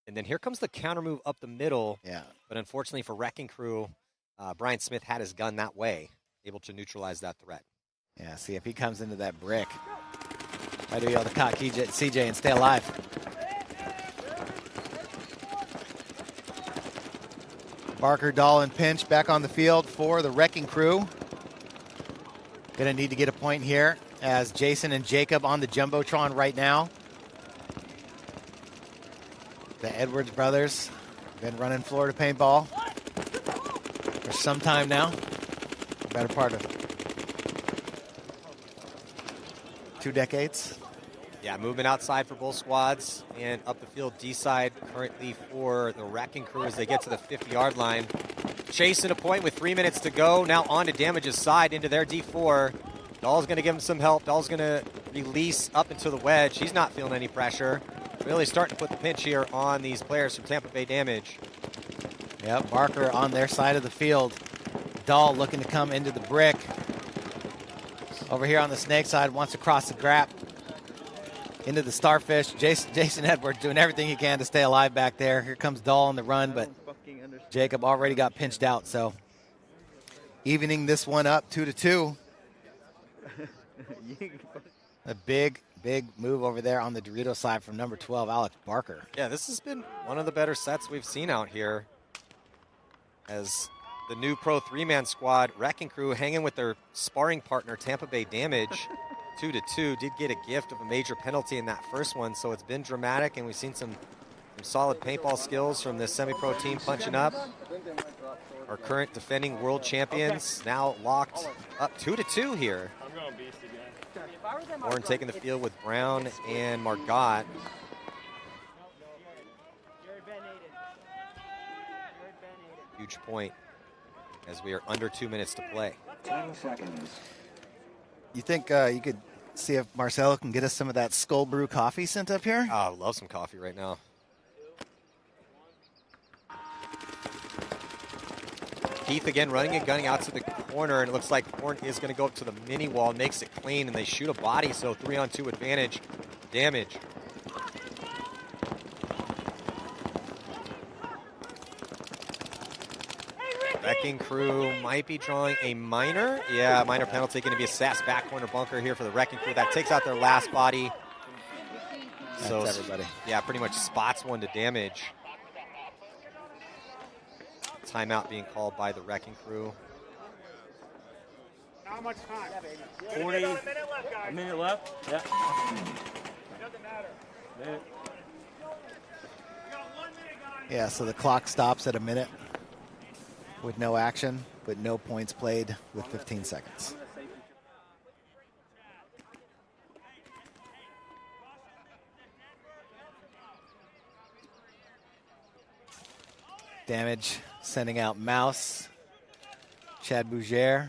And then here comes the counter move up the middle. Yeah. But unfortunately for Wrecking Crew, Brian Smith had his gun that way, able to neutralize that threat. Yeah, see if he comes into that brick. Might be able to cock CJ and stay alive. Barker, Dahl, and Pinch back on the field for the Wrecking Crew. Gonna need to get a point here as Jason and Jacob on the Jumbotron right now. The Edwards brothers been running Florida Paintball for some time now. Better part of 2 decades. Yeah, movement outside for both squads and up the field D side currently for the Wrecking Crew as they get to the 50-yard line. Chasing a point with 3 minutes to go. Now on to Damage's side into their D4. Dahl's going to give him some help. Dahl's going to release up into the wedge. He's not feeling any pressure. Really starting to put the pinch here on these players from Tampa Bay Damage. Yep, Barker on their side of the field. Dahl looking to come into the brick. Over here on the snake side, wants to cross the grap into the starfish. Jason Edwards doing everything he can to stay alive back there. Here comes Dahl on the run, but Jacob already got pinched out, so evening this one up 2-2. A big move over there on the Dorito side from number 12, Alex Barker. Yeah, this has been one of the better sets we've seen out here as the new pro three-man squad, Wrecking Crew, hanging with their sparring partner, Tampa Bay Damage, 2-2. Did get a gift of a major penalty in that first one, so it's been dramatic, and we've seen some solid paintball skills from this semi-pro team punching up. Our current defending world champions now locked up 2-2 here. Warren taking the field with Brown and Margot. Huge point as we are under 2 minutes to play. 10 seconds. You think you could see if Marcelo can get us some of that Skull Brew coffee sent up here? Oh, I love some coffee right now. Keith again running and gunning out to the corner, and it looks like Warren is going to go up to the mini wall, makes it clean, and they shoot a body, so 3-on-2 advantage. Damage. Wrecking Crew might be drawing a minor. Yeah, minor penalty going to be a sass back corner bunker here for the Wrecking Crew. That takes out their last body. So that's everybody. Yeah, pretty much spots one to damage. Timeout being called by the Wrecking Crew. Not much time. 40. A minute left. Yeah. Doesn't matter. Yeah, so the clock stops at a minute with no action, but no points played with 15 seconds. Damage sending out Mouse, Chad Bougere,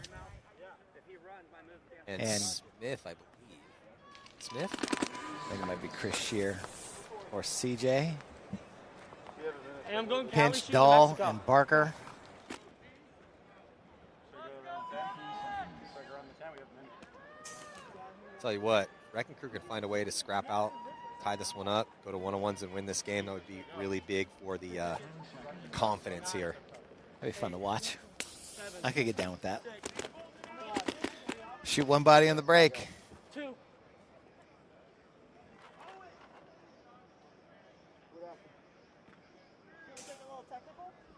and Smith, I believe. Smith? I think it might be Chris Shear or CJ. Hey, I'm going Pinch, Dahl, and Barker. Tell you what, Wrecking Crew can find a way to scrap out, tie this one up, go to one-on-ones and win this game. That would be really big for the confidence here. That'd be fun to watch. I could get down with that. Shoot one body on the break. 2.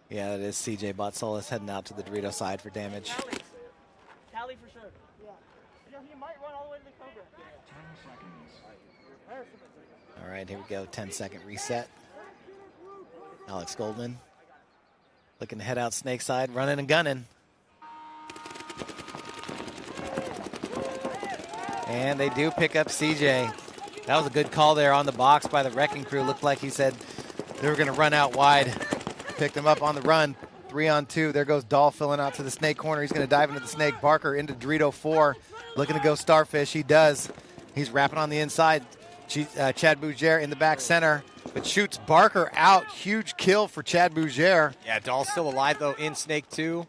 Yeah, that is CJ Botsolis heading out to the Dorito side for damage. Tally for sure. Yeah. You know, he might run all the way to the Cobra. 10 seconds. All right, here we go. 10-second reset. Alex Goldman looking to head out snake side, running and gunning. And they do pick up CJ. That was a good call there on the box by the Wrecking Crew. Looked like he said they were going to run out wide. Picked him up on the run. 3-on-2. There goes Dahl filling out to the snake corner. He's going to dive into the snake. Barker into Dorito 4. Looking to go Starfish. He does. He's wrapping on the inside. Chad Bougere in the back center, but shoots Barker out. Huge kill for Chad Bougere. Yeah, Dahl's still alive, though, in Snake 2.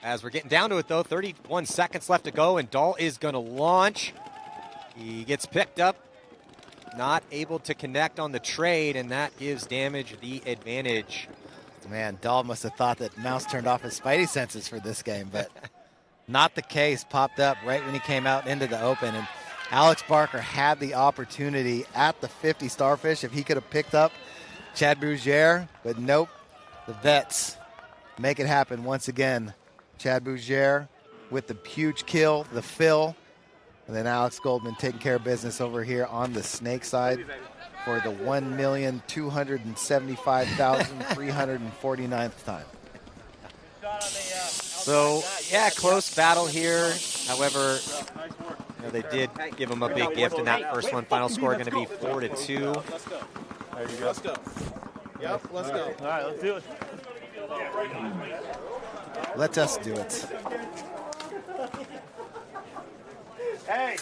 As we're getting down to it, though, 31 seconds left to go, and Dahl is going to launch. He gets picked up, not able to connect on the trade, and that gives Damage the advantage. Man, Dahl must have thought that Mouse turned off his spidey senses for this game, but not the case. Popped up right when he came out into the open, and Alex Barker had the opportunity at the 50 Starfish if he could have picked up Chad Bougere, but nope. The vets make it happen once again. Chad Bougere with the huge kill, the fill, and then Alex Goldman taking care of business over here on the snake side for the 1,275,349th time. So, yeah, close battle here. However, you know, they did give him a big gift in that first one. Final score going to be 4-2. There you go. Let's go. Yep, let's go. All right, let's do it. Let us do it. Hey,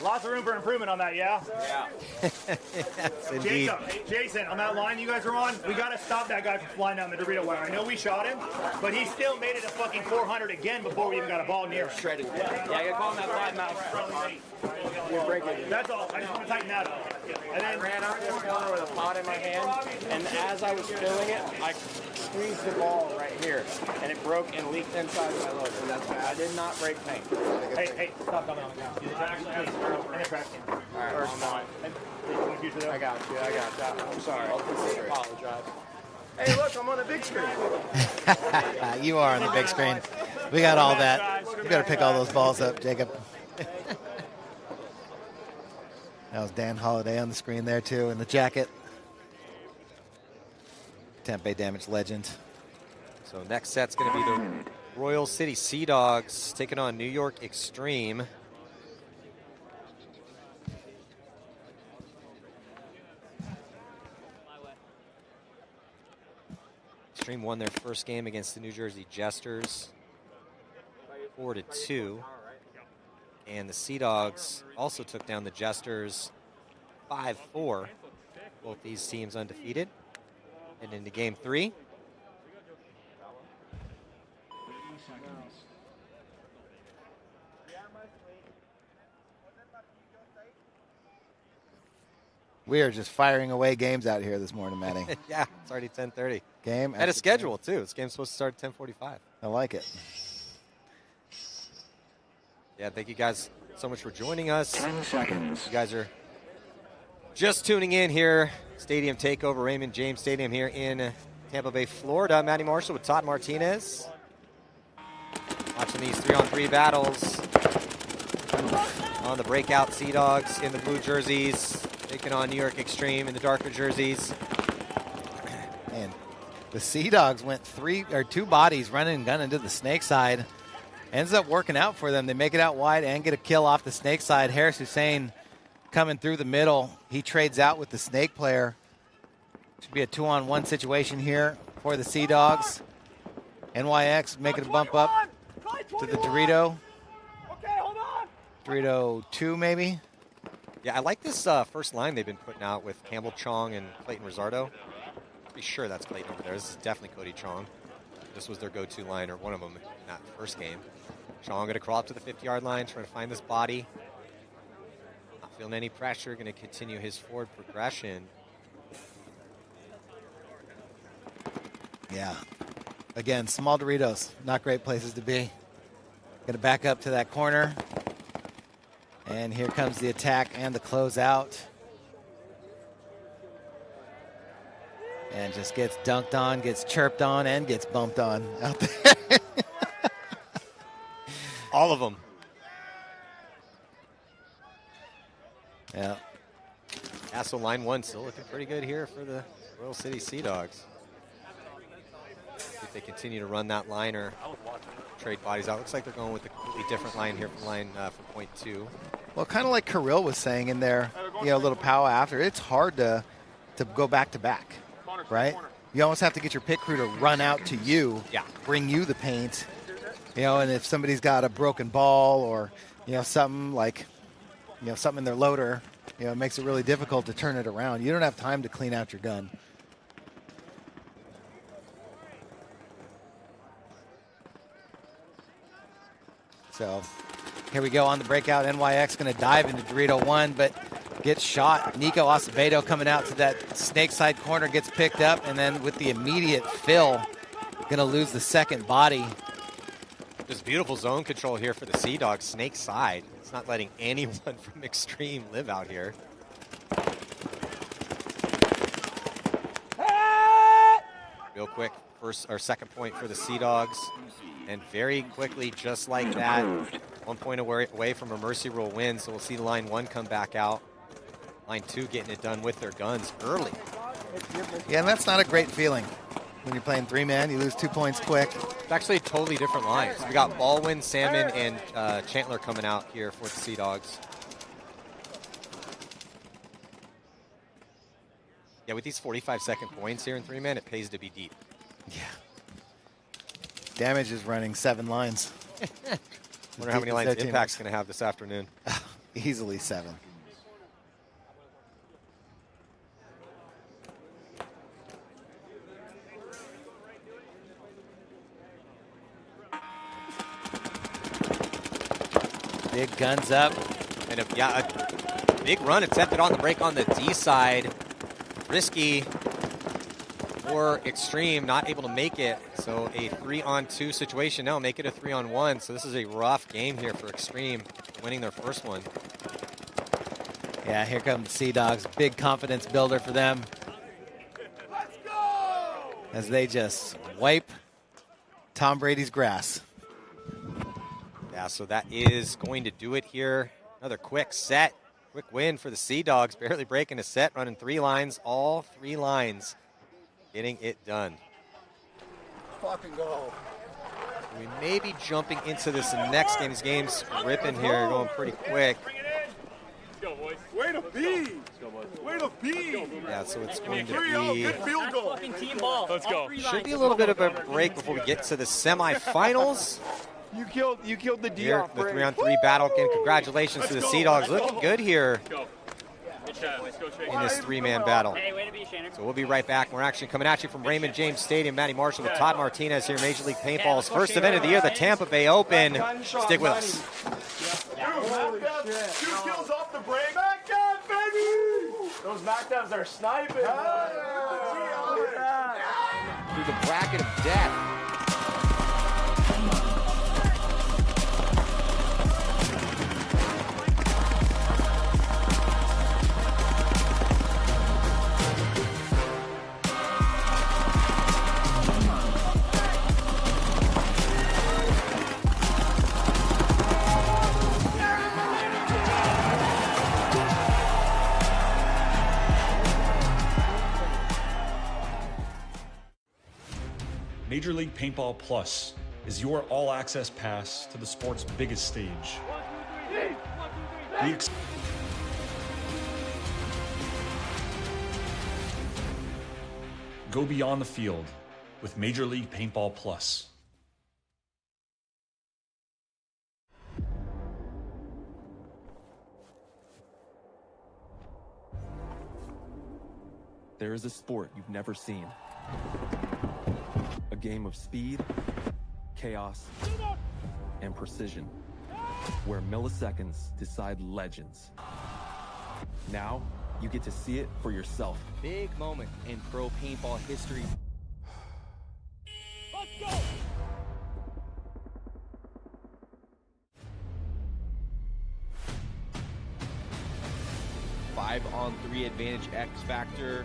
lots of room for improvement on that, yeah? Yeah. Yes, indeed. Jason, on that line you guys are on, we got to stop that guy from flying down the Dorito wire. I know we shot him, but he still made it a fucking 400 again before we even got a ball near him. Shredded. Yeah, I got to call him that side mouth. You're breaking. That's all. I just want to tighten that up. And then I ran out this corner with a pot in my hand, and as I was filling it, I squeezed the ball right here, and it broke and leaked inside my load. And that's why I did not break paint. Hey, stop coming on the ground. And the trash can. All right, I'm on. I got you. I'm sorry. I apologize. Hey, look, I'm on the big screen. You are on the big screen. We got all that. You better pick all those balls up, Jacob. That was Dan Holiday on the screen there, too, in the jacket. Tampa Bay Damage legend. So next set's going to be the Royal City Sea Dogs taking on New York Extreme. Extreme won their first game against the New Jersey Jesters 4-2. And the Sea Dogs also took down the Jesters 5-4. Both these teams undefeated. And into game 3. We are just firing away games out here this morning, Matty. Yeah, it's already 10:30. Game and a schedule, too. This game's supposed to start at 10:45. I like it. Yeah, thank you guys so much for joining us. 10 seconds. You guys are just tuning in here. Stadium Takeover, Raymond James Stadium here in Tampa Bay, Florida. Matty Marshall with Todd Martinez. Watching these 3-on-3 battles on the breakout Sea Dogs in the blue jerseys, taking on New York Extreme in the darker jerseys. And the Sea Dogs went 2 bodies running and gunning to the snake side. Ends up working out for them. They make it out wide and get a kill off the snake side. Harris Hussein coming through the middle. He trades out with the snake player. Should be a 2-on-1 situation here for the Sea Dogs. NYX making a bump up to the Dorito. Dorito 2 maybe. Yeah, I like this first line they've been putting out with Campbell Chong and Clayton Rosardo. Pretty sure that's Clayton over there. This is definitely Cody Chong. This was their go-to line, or one of them in that first game. Chong going to crawl up to the 50-yard line, trying to find this body. Not feeling any pressure, going to continue his forward progression. Yeah. Again, small Doritos, not great places to be. Going to back up to that corner. And here comes the attack and the closeout. And just gets dunked on, gets chirped on, and gets bumped on out there. All of them. Yeah. Yeah, so line 1 still looking pretty good here for the Royal City Sea Dogs. If they continue to run that line or trade bodies out. Looks like they're going with a completely different line here from line for point 2. Well, kind of like Kirill was saying in there, a little power after. It's hard to go back to back, right? You almost have to get your pit crew to run out to you, bring you the paint, and if somebody's got a broken ball or, something like, something in their loader, it makes it really difficult to turn it around. You don't have time to clean out your gun. So here we go on the breakout. NYX going to dive into Dorito 1, but gets shot. Nico Acevedo coming out to that snake side corner, gets picked up, and then with the immediate fill, going to lose the second body. Just beautiful zone control here for the Sea Dogs, snake side. It's not letting anyone from Extreme live out here. Real quick, first or second point for the Sea Dogs. And very quickly, just like that, 1 point away from a Mercy Rule win. So we'll see line 1 come back out. Line 2 getting it done with their guns early. Yeah, and that's not a great feeling. When you're playing 3-man, you lose 2 points quick. It's actually totally different lines. We got Baldwin, Salmon, and Chandler coming out here for the Sea Dogs. Yeah, with these 45-second points here in 3-man, it pays to be deep. Yeah. Damage is running 7 lines. Wonder how many lines Impact's going to have this afternoon. Easily 7. Big guns up. And a big run attempted on the break on the D side. Risky for Extreme, not able to make it. So a 3-on-2 situation now, make it a 3-on-1. So this is a rough game here for Extreme, winning their first one. Yeah, here come the Sea Dogs. Big confidence builder for them. as they just wipe Tom Brady's grass. Yeah, so that is going to do it here. Another quick set. Quick win for the Sea Dogs. Barely breaking a set, running 3 lines, all 3 lines. Getting it done. Fucking go. We may be jumping into this next game. This game's ripping here, going pretty quick. Let's go, boys. Way to be. Let's go, boys. Way to be. Yeah, so it's going to be good field goal. Fucking team ball. Let's go. Should be a little bit of a break before we get to the semifinals. You killed the Here, D-off the break. 3-on-3 battle. Again, congratulations to the Sea Dogs. Looking good here in this 3-man battle. Hey, way to be, Shannon. So we'll be right back. We're actually coming at you from Raymond James Stadium. Matty Marshall with Todd Martinez here. Major League Paintball's first event of the year, the Tampa Bay Open. Stick with us. Holy shit. 2 kills off the break. Back down, baby! Those knockdowns are sniping. Through the bracket of death. Major League Paintball Plus is your all-access pass to the sport's biggest stage. Go beyond the field with Major League Paintball Plus. There is a sport you've never seen. A game of speed, chaos, and precision, where milliseconds decide legends. Now, you get to see it for yourself. Big moment in pro paintball history. Let's go! On 3 advantage X Factor.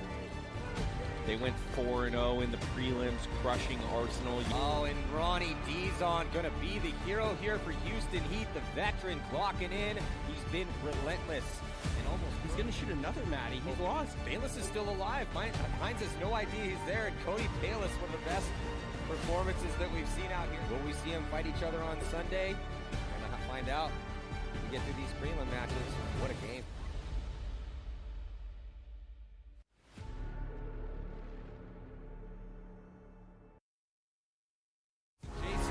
They went 4-0 in the prelims, crushing Arsenal. Oh, and Ronnie Dizon gonna be the hero here for Houston Heat, the veteran clocking in. He's been relentless and almost. He's gonna shoot another Matty. He's lost. Bayless is still alive. Hines has no idea he's there, and Cody Bayless, one of the best performances that we've seen out here. Will we see them fight each other on Sunday? We're gonna find out. We get through these prelim matches. What a game.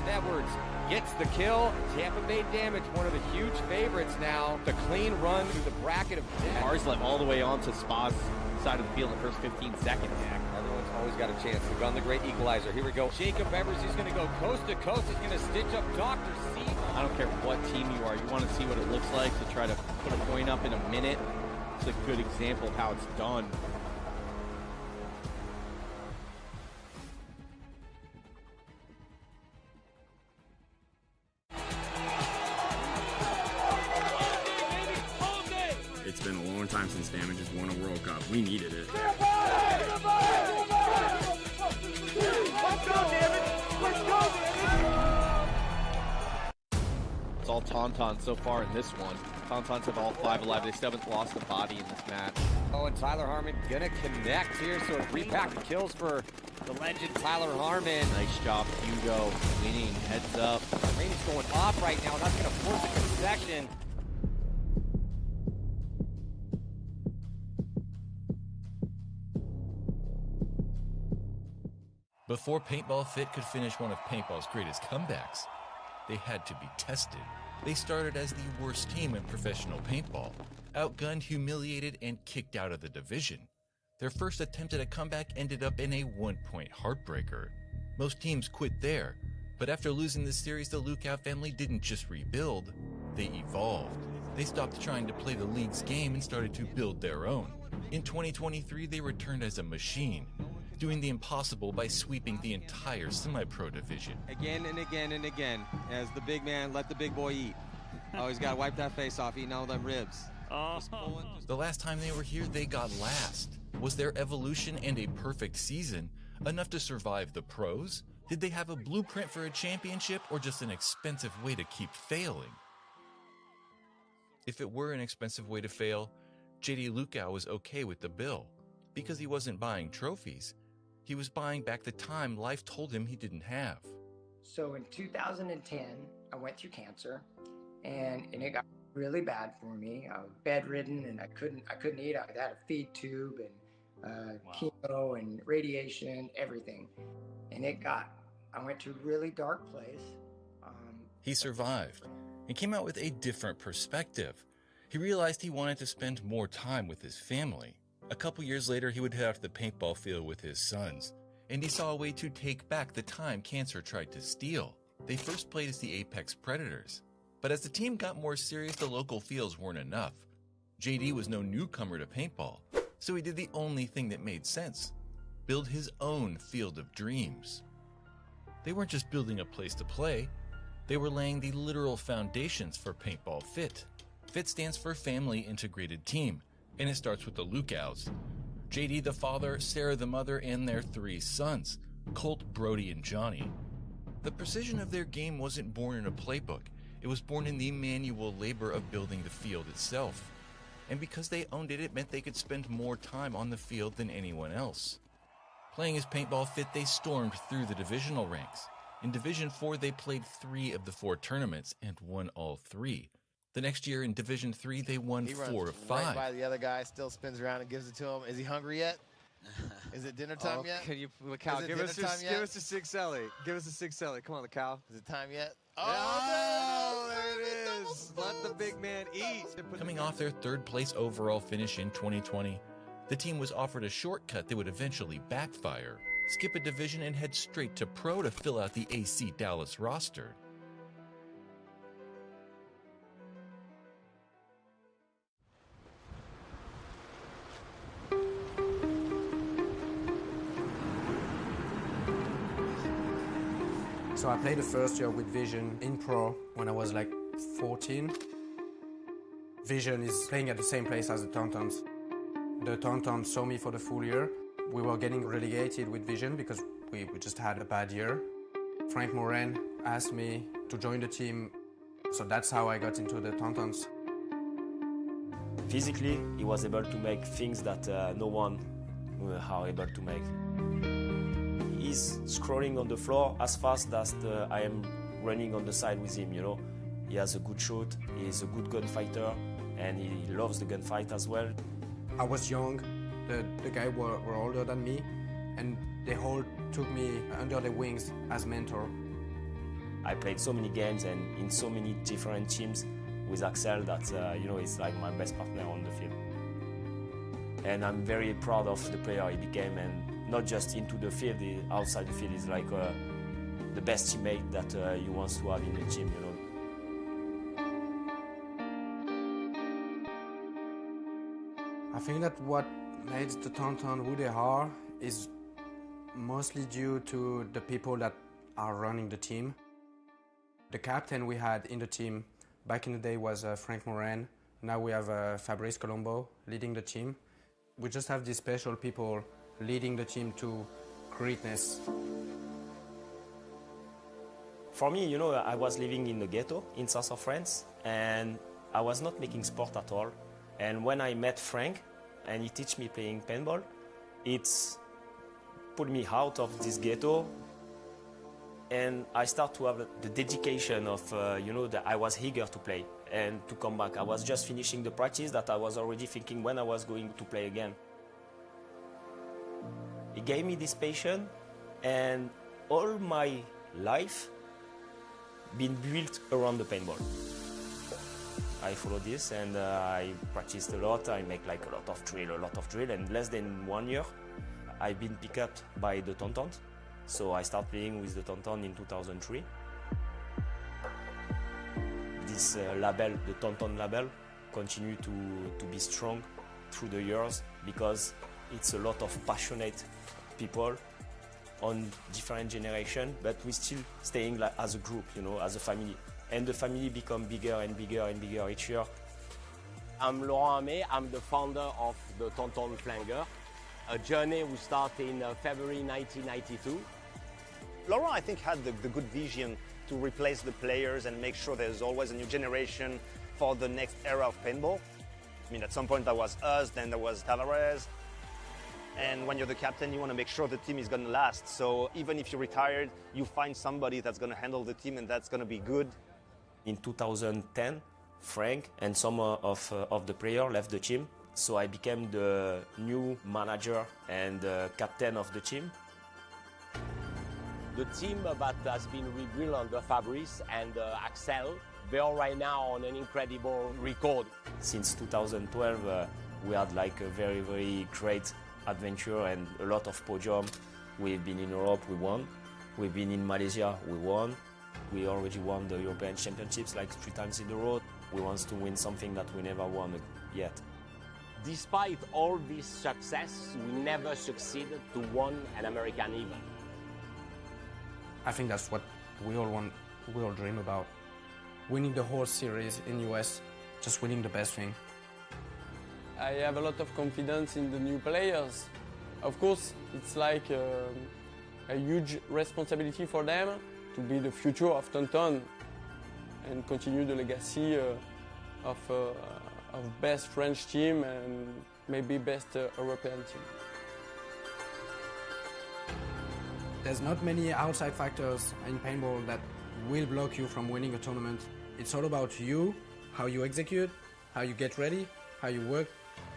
Edwards gets the kill. Tampa Bay Damage, one of the huge favorites now. The clean run through the bracket of death. Arslan all the way onto Spa's side of the field in the first 15 seconds. Everyone's always got a chance to gun the great equalizer. Here we go. Jacob Evers, he's going to go coast to coast. He's going to stitch up Dr. C. I don't care what team you are. You want to see what it looks like to try to put a point up in a minute. It's a good example of how it's done. It's been a long time since Damage has won a World Cup. We needed it. Let's go, Damage! Let's go, Damage! It's all Tonton so far in this one. Tauntauns have all 5 alive. They still haven't lost a body in this match. Oh, and Tyler Harmon gonna connect here, so a 3-pack of kills for the legend Tyler Harmon. Nice job, Hugo. Winning, heads up. Rain is going off right now. That's gonna force a concession. Before Paintball Fit could finish one of paintball's greatest comebacks, they had to be tested. They started as the worst team in professional paintball, outgunned, humiliated, and kicked out of the division. Their first attempt at a comeback ended up in a 1-point heartbreaker. Most teams quit there, but after losing this series, the Lookout family didn't just rebuild, they evolved. They stopped trying to play the league's game and started to build their own. In 2023, they returned as a machine, doing the impossible by sweeping the entire semi-pro division. Again and again and again, as the big man, let the big boy eat. Always got to wipe that face off, eating all them ribs. The last time they were here, they got last. Was their evolution and a perfect season Enough to survive the pros? Did they have a blueprint for a championship or just an expensive way to keep failing? If it were an expensive way to fail, JD Lukau was okay with the bill because he wasn't buying trophies. He was buying back the time life told him he didn't have. So in 2010, I went through cancer and it got really bad for me. I was bedridden and I couldn't eat. I had a feed tube and chemo and radiation, everything. And I went to a really dark place. He survived and came out with a different perspective. He realized he wanted to spend more time with his family. A couple years later, he would head out to the paintball field with his sons, and he saw a way to take back the time cancer tried to steal. They first played as the Apex Predators, but as the team got more serious, the local fields weren't enough. JD was no newcomer to paintball, so he did the only thing that made sense: build his own field of dreams. They weren't just building a place to play, they were laying the literal foundations for Paintball Fit. FIT stands for Family Integrated Team, and it starts with the Lukau's. JD the father, Sarah the mother, and their 3 sons, Colt, Brody, and Johnny. The precision of their game wasn't born in a playbook. It was born in the manual labor of building the field itself. And because they owned it, it meant they could spend more time on the field than anyone else. Playing as Paintball Fit, they stormed through the divisional ranks. In Division 4, they played 3 of the 4 tournaments and won all 3. The next year in Division 3, they won 4 of 5. Right by the other guy, still spins around and gives it to him. Is he hungry yet? Is it dinner time yet? Can you, Cal, give us a 6 Ellie. Give us a 6 Ellie. Come on, Cal. Is it time yet? Oh, there it is. Let the big man eat. Coming off their 3rd place overall finish in 2020, the team was offered a shortcut that would eventually backfire. Skip a division and head straight to pro to fill out the AC Dallas roster. So I played the first year with Vision in pro when I was like 14. Vision is playing at the same place as the Tontons. The Tontons saw me for the full year. We were getting relegated with Vision because we just had a bad year. Frank Moran asked me to join the team, so that's how I got into the Tontons. Physically, he was able to make things that no one are able to make. He's scrolling on the floor as fast as I am running on the side with him, you know. He has a good shot, he's a good gunfighter, and he loves the gunfight as well. I was young, the guys were older than me, and they all took me under their wings as mentor. I played so many games and in so many different teams with Axel that, you know, it's like my best partner on the field. And I'm very proud of the player he became, and not just into the field, outside the field is like the best teammate that you want to have in the team, you know. I think that what made the Tonton who they are is mostly due to the people that are running the team. The captain we had in the team back in the day was Frank Moran. Now we have Fabrice Colombo leading the team. We just have these special people leading the team to greatness. For me, you know, I was living in the ghetto in south of France, and I was not making sport at all. And when I met Frank, and he taught me playing paintball, it's put me out of this ghetto, and I start to have the dedication of, you know, that I was eager to play and to come back. I was just finishing the practice that I was already thinking when I was going to play again. He gave me this passion, and all my life been built around the paintball. I follow this and I practiced a lot. I make like a lot of drill, and less than 1 year, I've been picked up by the Tontons. So I started playing with the Tonton in 2003. This label, the Tonton label, continue to be strong through the years because it's a lot of passionate people on different generations, but we still staying like as a group, you know, as a family. And the family become bigger and bigger and bigger each year. I'm Laurent Hamé, I'm the founder of the Tonton Flanger, a journey who started in February 1992. Laurent, I think, had the good vision to replace the players and make sure there's always a new generation for the next era of paintball. I mean, at some point that was us, then there was Tavares. And when you're the captain, you want to make sure the team is going to last. So even if you're retired, you find somebody that's going to handle the team and that's going to be good. In 2010, Frank and some of the players left the team. So I became the new manager and captain of the team. The team that has been rebuilt under Fabrice and Axel, they are right now on an incredible record. Since 2012, we had like a very, very great adventure and a lot of podium. We've been in Europe, we won. We've been in Malaysia, we won. We already won the European Championships like 3 times in a row. We want to win something that we never won yet. Despite all this success, we never succeeded to win an American event. I think that's what we all want, we all dream about. Winning the whole series in US, just winning the best thing. I have a lot of confidence in the new players. Of course, it's like a huge responsibility for them to be the future of Tonton and continue the legacy of best French team and maybe best European team. There's not many outside factors in paintball that will block you from winning a tournament. It's all about you, how you execute, how you get ready, how you work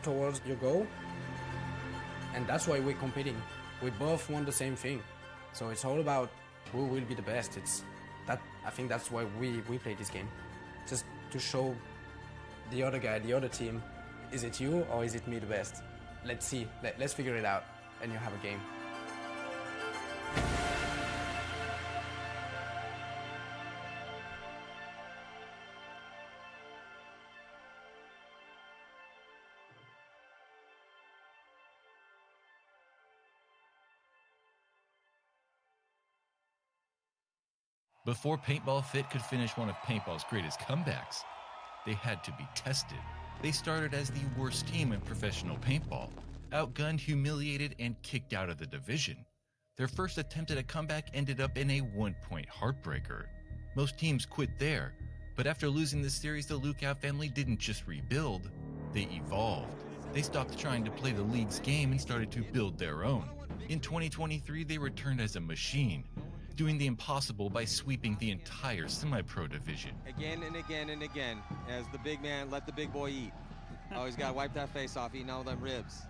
towards your goal. And that's why we're competing. We both want the same thing. So it's all about who will be the best. I think that's why we play this game. Just to show the other guy, the other team, is it you or is it me the best? Let's see, let's figure it out and you have a game. Before Paintball Fit could finish one of paintball's greatest comebacks, they had to be tested. They started as the worst team in professional paintball, outgunned, humiliated, and kicked out of the division. Their first attempt at a comeback ended up in a 1-point heartbreaker. Most teams quit there, but after losing the series, the Lookout family didn't just rebuild, they evolved. They stopped trying to play the league's game and started to build their own. In 2023, they returned as a machine, doing the impossible by sweeping the entire semi-pro division. Again and again and again, as the big man, let the big boy eat. Oh, he's got to wipe that face off, eating all them ribs.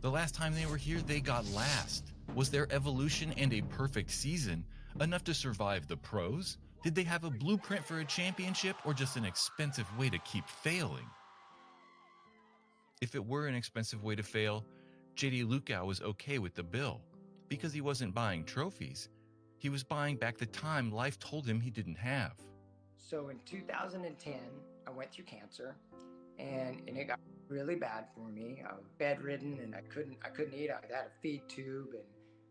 The last time they were here, they got last. Was their evolution and a perfect season enough to survive the pros? Did they have a blueprint for a championship or just an expensive way to keep failing? If it were an expensive way to fail, JD Lukau was okay with the bill because he wasn't buying trophies. He was buying back the time life told him he didn't have. So in 2010, I went through cancer, and it got really bad for me. I was bedridden, and I couldn't eat. I had a feed tube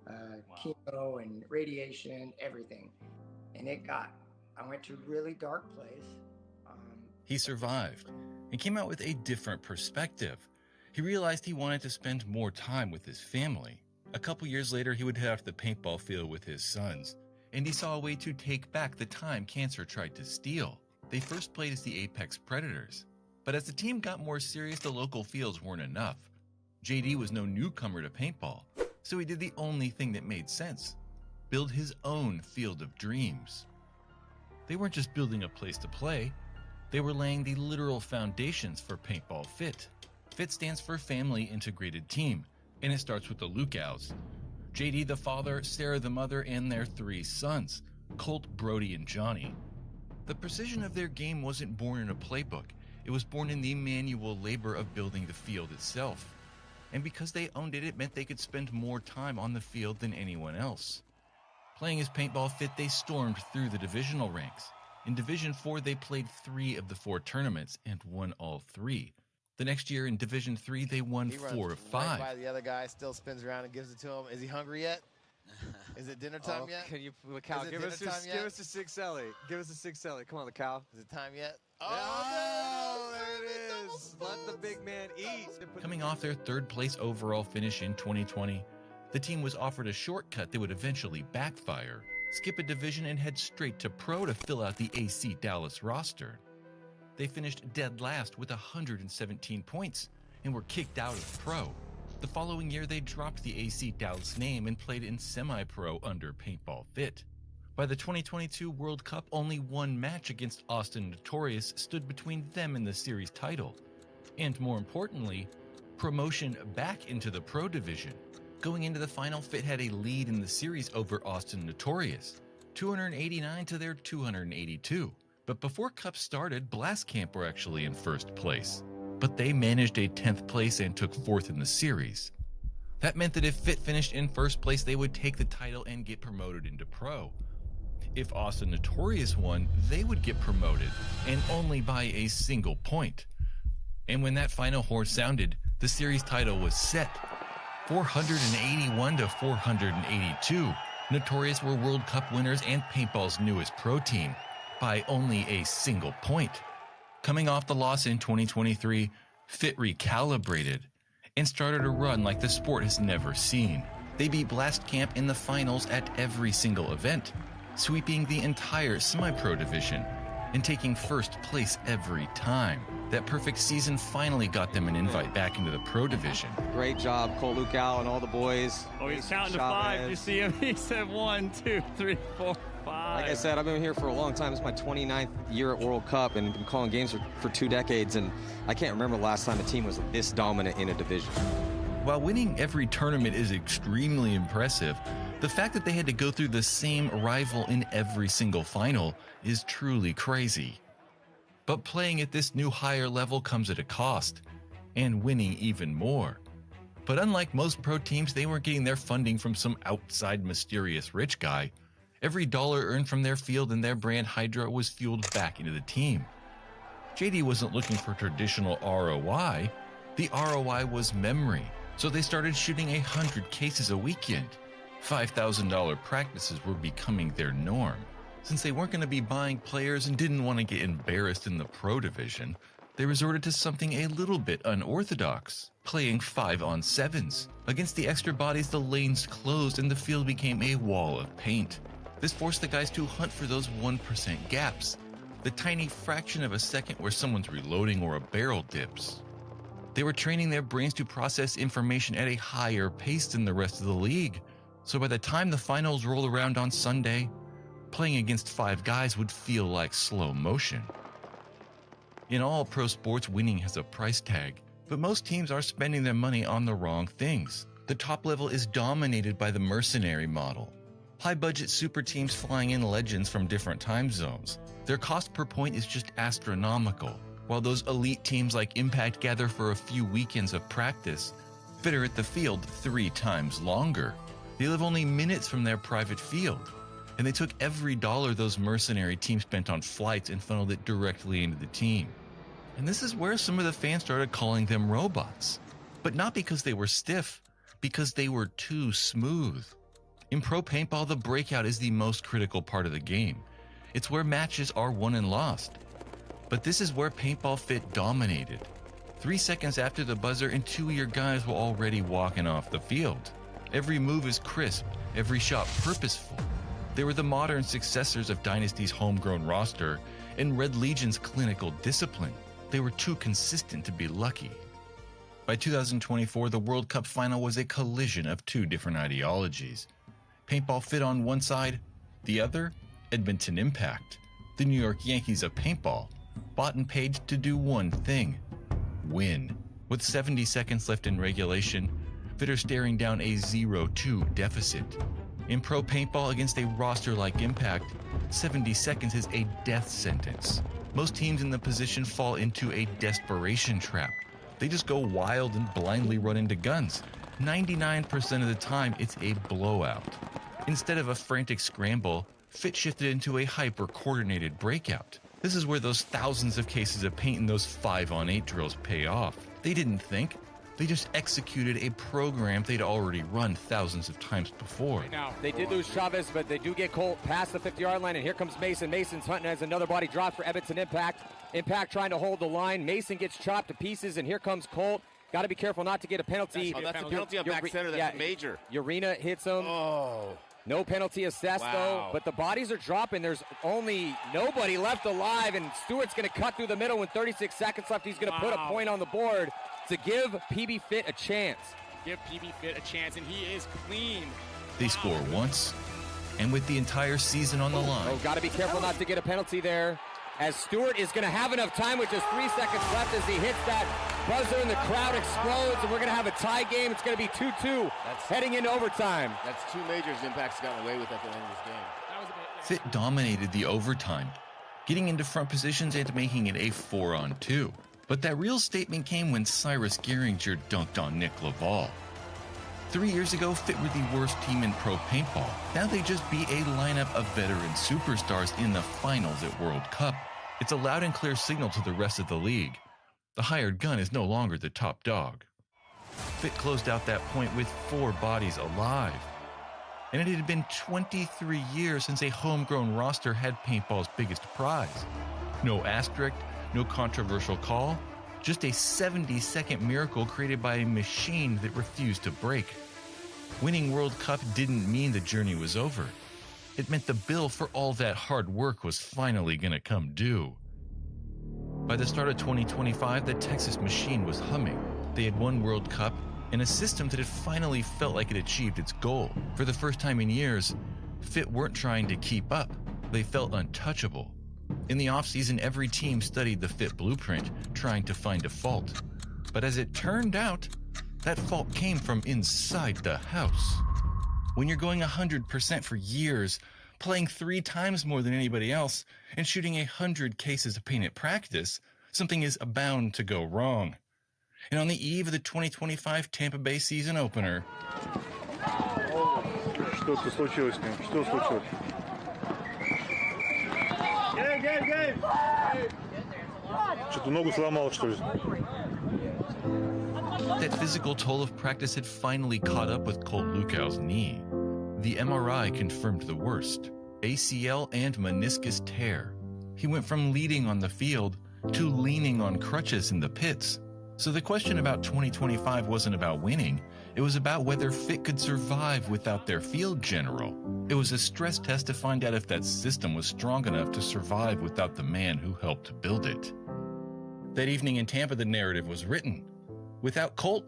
and chemo and radiation, everything. And I went to a really dark place. He survived and came out with a different perspective. He realized he wanted to spend more time with his family. A couple years later, he would head out to the paintball field with his sons, and he saw a way to take back the time cancer tried to steal. They first played as the Apex Predators, but as the team got more serious, the local fields weren't enough. JD was no newcomer to paintball, so he did the only thing that made sense: build his own field of dreams. They weren't just building a place to play, they were laying the literal foundations for Paintball Fit. FIT stands for Family Integrated Team, and it starts with the Lukauts. JD the father, Sarah the mother, and their 3 sons, Colt, Brody, and Johnny. The precision of their game wasn't born in a playbook. It was born in the manual labor of building the field itself. And because they owned it, it meant they could spend more time on the field than anyone else. Playing as Paintball Fit, they stormed through the divisional ranks. In Division 4, they played 3 of the 4 tournaments and won all 3. The next year in Division 3, they won 4 of 5. Right by the other guy, still spins around and gives it to him. Is he hungry yet? Is it dinner time yet? Can you, Cal, give us a 6 Ellie. Give us a 6 Ellie. Come on, the cow. Is it time yet? Oh, no, there it is. Let the the big man eat. Coming off their third-place overall finish in 2020, the team was offered a shortcut that would eventually backfire, skip a division and head straight to pro to fill out the AC Dallas roster. They finished dead last with 117 points and were kicked out of pro. The following year, they dropped the AC Dallas name and played in semi-pro under Paintball Fit. By the 2022 World Cup, only one match against Austin Notorious stood between them and the series title. And more importantly, promotion back into the pro division. Going into the final, Fit had a lead in the series over Austin Notorious, 289 to their 282. But before Cup started, Blast Camp were actually in first place. But they managed a 10th place and took 4th in the series. That meant that if Fit finished in first place, they would take the title and get promoted into pro. If Austin Notorious won, they would get promoted, and only by a single point. And when that final horn sounded, the series title was set. 481 to 482. Notorious were World Cup winners and Paintball's newest pro team, by only a single point. Coming off the loss in 2023, Fit recalibrated and started a run like the sport has never seen. They beat Blast Camp in the finals at every single event, sweeping the entire semi-pro division and taking first place every time. That perfect season finally got them an invite back into the pro division. Great job, Cole Lucal and all the boys. Oh, he's counting to 5. You see him? He said 1, 2, 3, 4, 5. Like I said, I've been here for a long time. It's my 29th year at World Cup and been calling games for 2 decades, and I can't remember the last time a team was this dominant in a division. While winning every tournament is extremely impressive, the fact that they had to go through the same rival in every single final is truly crazy. But playing at this new higher level comes at a cost, and winning even more. But unlike most pro teams, they weren't getting their funding from some outside mysterious rich guy. Every dollar earned from their field and their brand Hydra was fueled back into the team. JD wasn't looking for traditional ROI. The ROI was memory, so they started shooting 100 cases a weekend. $5,000 practices were becoming their norm. Since they weren't going to be buying players and didn't want to get embarrassed in the pro division, they resorted to something a little bit unorthodox, playing 5-on-7s. Against the extra bodies, the lanes closed and the field became a wall of paint. This forced the guys to hunt for those 1% gaps, the tiny fraction of a second where someone's reloading or a barrel dips. They were training their brains to process information at a higher pace than the rest of the league, so by the time the finals rolled around on Sunday, playing against 5 guys would feel like slow motion. In all pro sports, winning has a price tag, but most teams are spending their money on the wrong things. The top level is dominated by the mercenary model. High-budget super teams flying in legends from different time zones. Their cost per point is just astronomical, while those elite teams like Impact gather for a few weekends of practice, fitter at the field 3 times longer. They live only minutes from their private field, and they took every dollar those mercenary teams spent on flights and funneled it directly into the team. And this is where some of the fans started calling them robots. But not because they were stiff, because they were too smooth. In pro paintball, the breakout is the most critical part of the game. It's where matches are won and lost. But this is where Paintball Fit dominated. 3 seconds after the buzzer and 2 of your guys were already walking off the field. Every move is crisp, every shot purposeful. They were the modern successors of Dynasty's homegrown roster and Red Legion's clinical discipline. They were too consistent to be lucky. By 2024, the World Cup final was a collision of 2 different ideologies. Paintball Fit on one side, the other, Edmonton Impact, the New York Yankees of paintball, bought and paid to do one thing: win. With 70 seconds left in regulation, Fit are staring down a 0-2 deficit. In pro paintball against a roster like Impact, 70 seconds is a death sentence. Most teams in the position fall into a desperation trap. They just go wild and blindly run into guns. 99% of the time, it's a blowout. Instead of a frantic scramble, Fit shifted into a hyper-coordinated breakout. This is where those thousands of cases of paint in those 5-on-8 drills pay off. They didn't think. They just executed a program they'd already run thousands of times before. Now, they did lose Chavez, but they do get Colt past the 50-yard line, and here comes Mason. Mason's hunting as another body drop for Edmonton Impact. Impact trying to hold the line. Mason gets chopped to pieces, and here comes Colt. Got to be careful not to get a penalty. That's a penalty on back center. That's major. Urena hits him. Oh. No penalty assessed, though. But the bodies are dropping. There's only nobody left alive, and Stewart's going to cut through the middle with 36 seconds left. He's going to put a point on the board to give PB Fit a chance. Give PB Fit a chance, and he is clean. They score once, and with the entire season on the line. Oh, got to be careful not to get a penalty there, as Stewart is going to have enough time with just 3 seconds left as he hits that buzzer and the crowd explodes, and we're going to have a tie game. It's going to be 2-2 heading into overtime. That's two majors Impact's gotten away with at the end of this game. Fit dominated the overtime, getting into front positions and making it a 4-on-2. But that real statement came when Cyrus Gehringer dunked on Nick Laval. 3 years ago, Fit were the worst team in pro paintball. Now they just beat a lineup of veteran superstars in the finals at World Cup. It's a loud and clear signal to the rest of the league. The hired gun is no longer the top dog. Fit closed out that point with 4 bodies alive. And it had been 23 years since a homegrown roster had paintball's biggest prize. No asterisk, no controversial call, just a 70-second miracle created by a machine that refused to break. Winning World Cup didn't mean the journey was over. It meant the bill for all that hard work was finally going to come due. By the start of 2025, the Texas machine was humming. They had won World Cup and a system that had finally felt like it achieved its goal. For the first time in years, Fit weren't trying to keep up. They felt untouchable. In the offseason, every team studied the Fit blueprint, trying to find a fault. But as it turned out, that fault came from inside the house. When you're going 100% for years, playing 3 times more than anybody else, and shooting 100 cases of paint at practice, something is bound to go wrong. And on the eve of the 2025 Tampa Bay season opener, Что-то случилось с ним. Что случилось? Что-то ногу сломал, что ли? that physical toll of practice had finally caught up with Colt Lukow's knee. The MRI confirmed the worst: ACL and meniscus tear. He went from leading on the field to leaning on crutches in the pits. So the question about 2025 wasn't about winning. It was about whether Fit could survive without their field general. It was a stress test to find out if that system was strong enough to survive without the man who helped build it. That evening in Tampa, the narrative was written. Without Colt,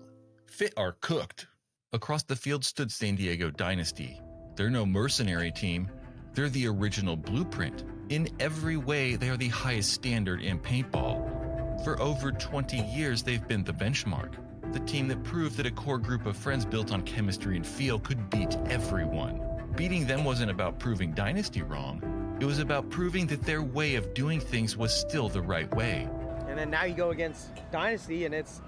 Fit are cooked. Across the field stood San Diego Dynasty. They're no mercenary team. They're the original blueprint. In every way, they are the highest standard in paintball. For over 20 years, they've been the benchmark. The team that proved that a core group of friends built on chemistry and feel could beat everyone. Beating them wasn't about proving Dynasty wrong. It was about proving that their way of doing things was still the right way. And then now you go against Dynasty, and it's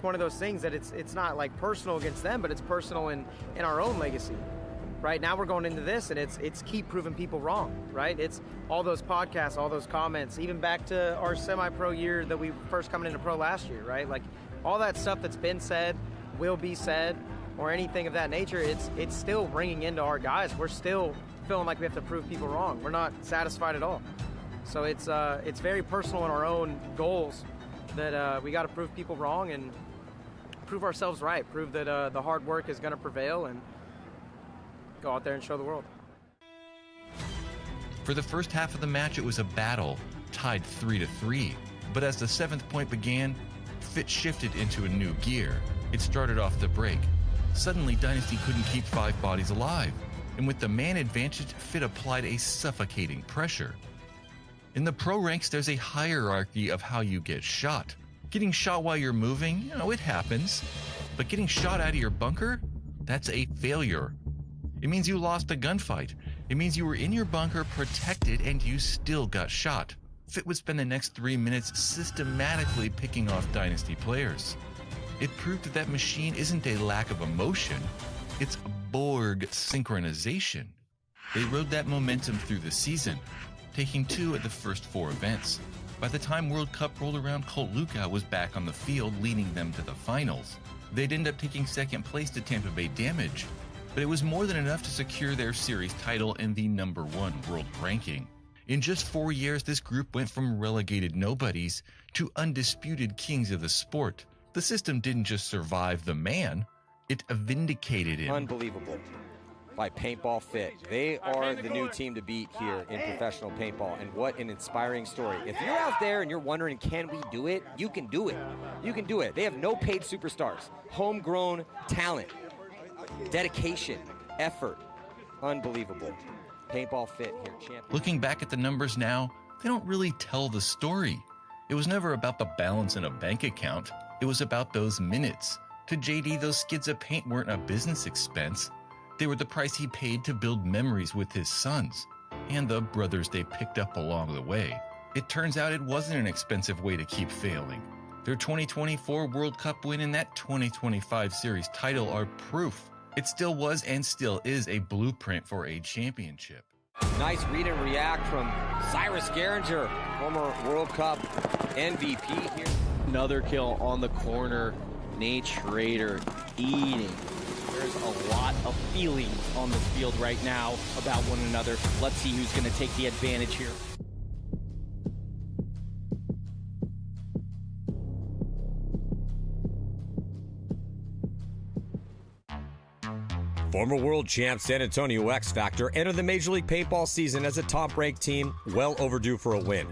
one of those things that it's not like personal against them, but it's personal in our own legacy. Right now we're going into this, and it's keep proving people wrong, right? It's all those podcasts, all those comments, even back to our semi-pro year that we first coming into pro last year, right? Like all that stuff that's been said, will be said, or anything of that nature, it's still ringing into our guys. We're still feeling like we have to prove people wrong. We're not satisfied at all. So it's very personal in our own goals that we got to prove people wrong and prove ourselves right, prove that the hard work is going to prevail, and go out there and show the world. For the first half of the match, it was a battle, tied 3-3. But as the 7th point began, Fit shifted into a new gear. It started off the break. Suddenly, Dynasty couldn't keep 5 bodies alive. And with the man advantage, Fit applied a suffocating pressure. In the pro ranks, there's a hierarchy of how you get shot. Getting shot while you're moving, it happens. But getting shot out of your bunker? That's a failure. It means you lost a gunfight. It means you were in your bunker protected and you still got shot. Fit would spend the next 3 minutes systematically picking off Dynasty players. It proved that machine isn't a lack of emotion, it's a Borg synchronization. They rode that momentum through the season, taking 2 at the first 4 events. By the time World Cup rolled around, Colt Lukow was back on the field, leading them to the finals. They'd end up taking 2nd place to Tampa Bay Damage, but it was more than enough to secure their series title and the #1 world ranking. In just 4 years, this group went from relegated nobodies to undisputed kings of the sport. The system didn't just survive the man, it vindicated him. Unbelievable. By Paintball Fit. They are the new team to beat here in professional paintball, and what an inspiring story. If you're out there and you're wondering, can we do it? You can do it. You can do it. They have no paid superstars, homegrown talent, dedication, effort. Unbelievable. Paintball Fit here, champion. Looking back at the numbers now, they don't really tell the story. It was never about the balance in a bank account. It was about those minutes. To JD, those skids of paint weren't a business expense. They were the price he paid to build memories with his sons and the brothers they picked up along the way. It turns out it wasn't an expensive way to keep failing. Their 2024 World Cup win and that 2025 series title are proof. It still was and still is a blueprint for a championship. Nice read and react from Cyrus Geringer, former World Cup MVP here. Another kill on the corner. Nate Schrader eating. There's a lot of feelings on this field right now about one another. Let's see who's going to take the advantage here. Former world champ San Antonio X Factor entered the Major League Paintball season as a top-ranked team, well overdue for a win.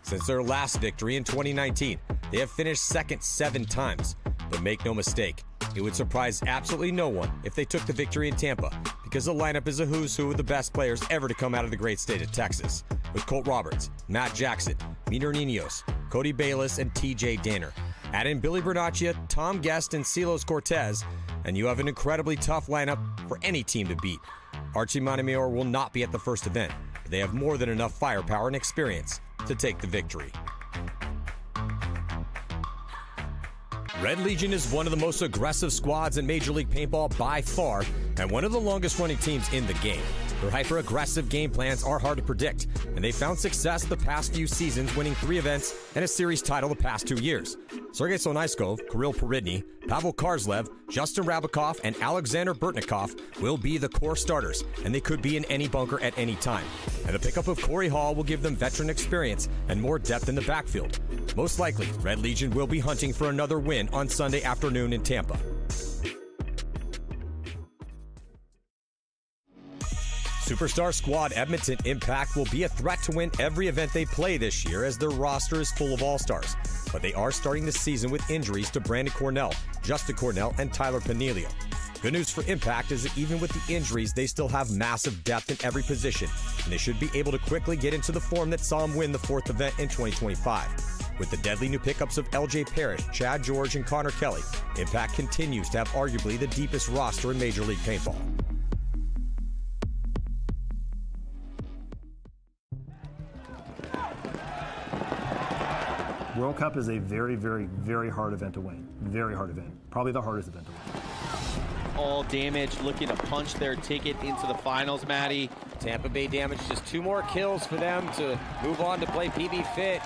Since their last victory in 2019, they have finished second 7 times. But make no mistake, it would surprise absolutely no one if they took the victory in Tampa, because the lineup is a who's who of the best players ever to come out of the great state of Texas, with Colt Roberts, Matt Jackson, Miner Ninos, Cody Bayless, and TJ Danner. Add in Billy Bernaccia, Tom Guest, and Silos Cortez, and you have an incredibly tough lineup for any team to beat. Archie Montemayor will not be at the first event, but they have more than enough firepower and experience to take the victory. Red Legion is one of the most aggressive squads in Major League Paintball by far, and one of the longest-running teams in the game. Their hyper-aggressive game plans are hard to predict, and they found success the past few seasons, winning 3 events and a series title the past 2 years. Sergei Sonaiskov, Kirill Peridny, Pavel Karslev, Justin Rabakov, and Alexander Burtnikov will be the core starters, and they could be in any bunker at any time. And the pickup of Corey Hall will give them veteran experience and more depth in the backfield. Most likely, Red Legion will be hunting for another win on Sunday afternoon in Tampa. Superstar squad Edmonton Impact will be a threat to win every event they play this year, as their roster is full of all-stars. But they are starting the season with injuries to Brandon Cornell, Justin Cornell, and Tyler Panelio. Good news for Impact is that even with the injuries, they still have massive depth in every position, and they should be able to quickly get into the form that saw them win the 4th event in 2025. With the deadly new pickups of LJ Parrish, Chad George, and Connor Kelly, Impact continues to have arguably the deepest roster in Major League Paintball. World Cup is a very, very, very hard event to win. Very hard event. Probably the hardest event to win. All Damage looking to punch their ticket into the finals, Matty. Tampa Bay Damage, just 2 more kills for them to move on to play PB Fit.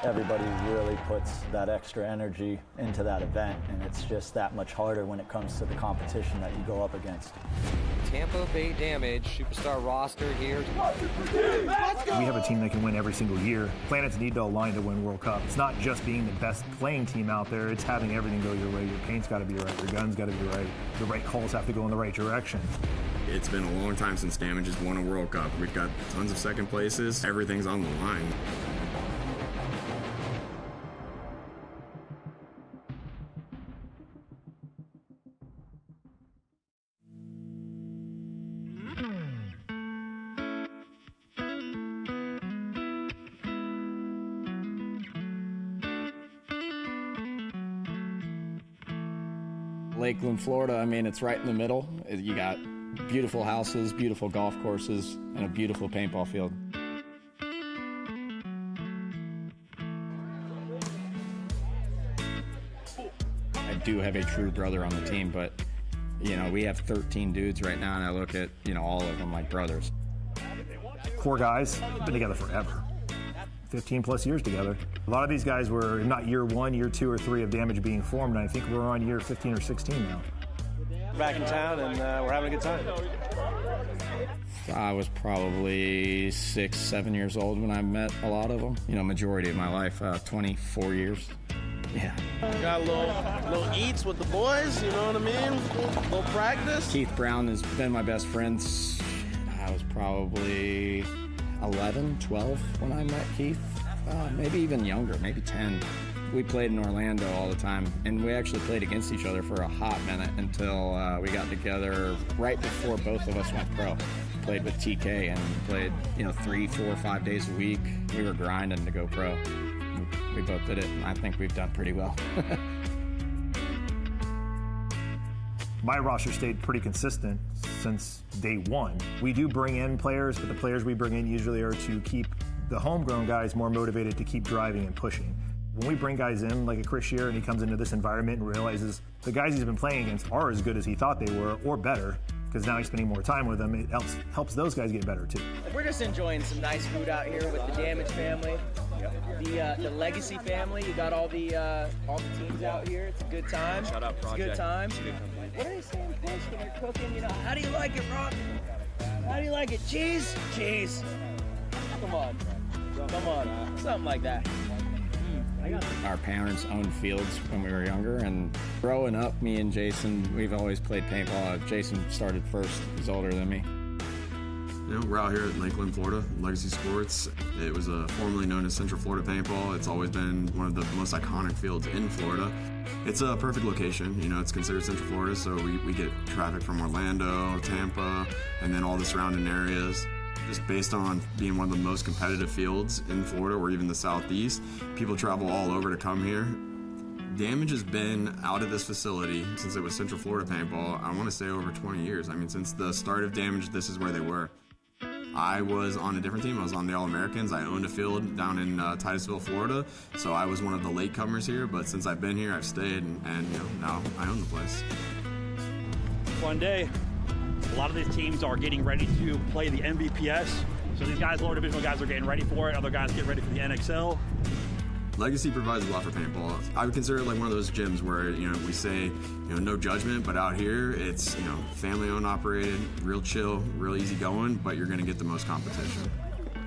Everybody really puts that extra energy into that event, and it's just that much harder when it comes to the competition that you go up against. Tampa Bay Damage, superstar roster here. We have a team that can win every single year. Planets need to align to win World Cup. It's not just being the best playing team out there, it's having everything go your way. Your paint's got to be right, your gun's got to be right, the right calls have to go in the right direction. It's been a long time since Damage has won a World Cup. We've got tons of second places. Everything's on the line. Lakeland, Florida, I mean, it's right in the middle. You got beautiful houses, beautiful golf courses, and a beautiful paintball field. I do have a true brother on the team, but, you know, we have 13 dudes right now, and I look at, you know, all of them like brothers. Core guys have been together forever. 15 plus years together. A lot of these guys were not year 1, year 2, or 3 of Damage being formed, and I think we're on year 15 or 16 now. Back in town, and we're having a good time. I was probably 6, 7 years old when I met a lot of them. You know, majority of my life, 24 years. Yeah. Got a little eats with the boys, you know what I mean? A little practice. Keith Brown has been my best friend. I was probably 11, 12 when I met Keith. Maybe even younger, maybe 10. We played in Orlando all the time, and we actually played against each other for a hot minute until we got together right before both of us went pro. Played with TK and played, 3, 4, 5 days a week. We were grinding to go pro. We both did it, and I think we've done pretty well. My roster stayed pretty consistent since day one. We do bring in players, but the players we bring in usually are to keep the homegrown guys more motivated to keep driving and pushing. When we bring guys in, like a Chris Shear, and he comes into this environment and realizes the guys he's been playing against are as good as he thought they were, or better, because now he's spending more time with them, it helps those guys get better too. We're just enjoying some nice food out here with the Damage family, the Legacy family. You got all the teams out here. It's a good time. Shut up, Project. It's a good time. What are they saying, Push, when you're cooking? How do you like it, Rock? How do you like it? Cheese? Cheese. Come on. Something like that. Our parents owned fields when we were younger, and growing up, me and Jason, we've always played paintball. Jason started first. He's older than me. We're out here at Lakeland, Florida, Legacy Sports. It was formerly known as Central Florida Paintball. It's always been one of the most iconic fields in Florida. It's a perfect location. It's considered Central Florida, so we get traffic from Orlando, Tampa, and then all the surrounding areas. Just based on being one of the most competitive fields in Florida or even the Southeast, people travel all over to come here. Damage has been out of this facility since it was Central Florida Paintball, I want to say over 20 years. I mean, since the start of Damage, this is where they were. I was on a different team. I was on the All-Americans. I owned a field down in Titusville, Florida, so I was one of the latecomers here, but since I've been here, I've stayed, and now I own the place. One day, a lot of these teams are getting ready to play the MVPS. So these guys, lower divisional guys, are getting ready for it. Other guys get ready for the NXL. Legacy provides a lot for paintball. I would consider it like one of those gyms where, we say, no judgment, but out here it's, family-owned, operated, real chill, real easy going, but you're gonna get the most competition.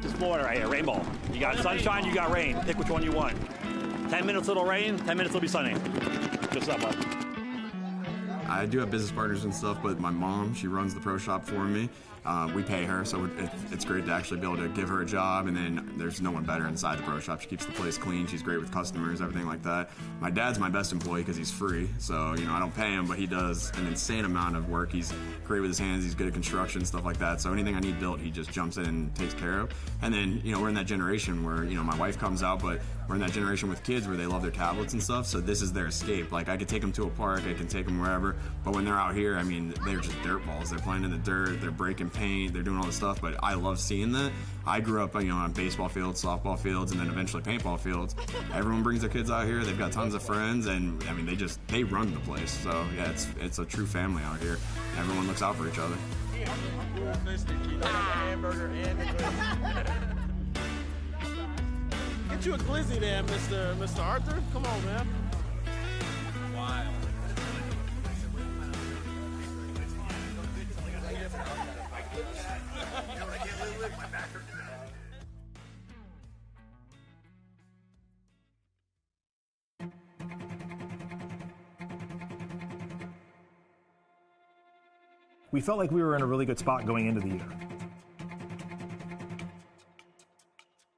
This Florida right here, rainbow. You got sunshine, you got rain. Pick which one you want. 10 minutes it'll rain, 10 minutes it'll be sunny. Just up. I do have business partners and stuff, but my mom, she runs the pro shop for me. We pay her, so it's great to actually be able to give her a job, and then there's no one better inside the pro shop. She keeps the place clean, she's great with customers, everything like that. My dad's my best employee because he's free, so I don't pay him, but he does an insane amount of work. He's great with his hands, he's good at construction, stuff like that, so anything I need built, he just jumps in and takes care of. And then, we're in that generation where, my wife comes out, but we're in that generation with kids where they love their tablets and stuff, so this is their escape. Like, I could take them to a park, I can take them wherever, but when they're out here, I mean, they're just dirt balls. They're playing in the dirt, they're breaking paint, they're doing all this stuff, but I love seeing that. I grew up, on baseball fields, softball fields, and then eventually paintball fields. Everyone brings their kids out here, they've got tons of friends, and I mean, they run the place. So yeah, it's a true family out here. Everyone looks out for each other. Get you a glizzy there, Mr. Arthur. Come on, man. Wow. We felt like we were in a really good spot going into the year.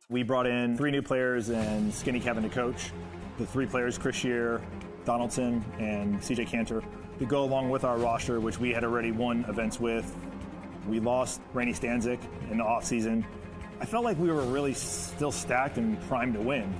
We brought in 3 new players and Skinny Kevin to coach. The 3 players, Chris Shear, Donaldson, and CJ Cantor, to go along with our roster, which we had already won events with. We lost Rainey Stanzik in the offseason. I felt like we were really still stacked and primed to win.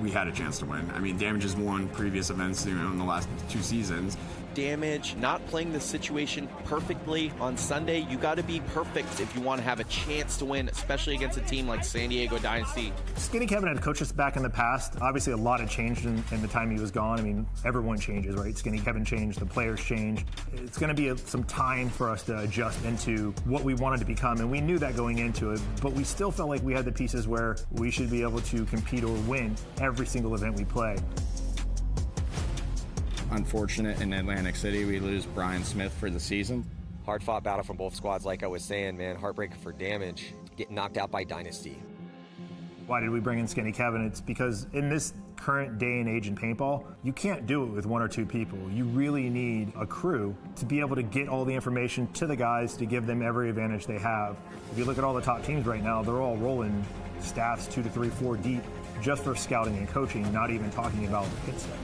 We had a chance to win. I mean, Damage has won previous events in the last 2 seasons. Damage, not playing the situation perfectly on Sunday. You got to be perfect if you want to have a chance to win, especially against a team like San Diego Dynasty. Skinny Kevin had coached us back in the past. Obviously, a lot had changed in the time he was gone. I mean, everyone changes, right? Skinny Kevin changed, the players changed. It's going to be some time for us to adjust into what we wanted to become, and we knew that going into it, but we still felt like we had the pieces where we should be able to compete or win every single event we play. Unfortunate in Atlantic City, we lose Brian Smith for the season. Hard-fought battle from both squads, like I was saying, man. Heartbreaker for Damage, getting knocked out by Dynasty. Why did we bring in Skinny Kevin? It's because in this current day and age in paintball, you can't do it with 1 or 2 people. You really need a crew to be able to get all the information to the guys to give them every advantage they have. If you look at all the top teams right now, they're all rolling staffs 2 to 3, 4 deep just for scouting and coaching, not even talking about pit stuff.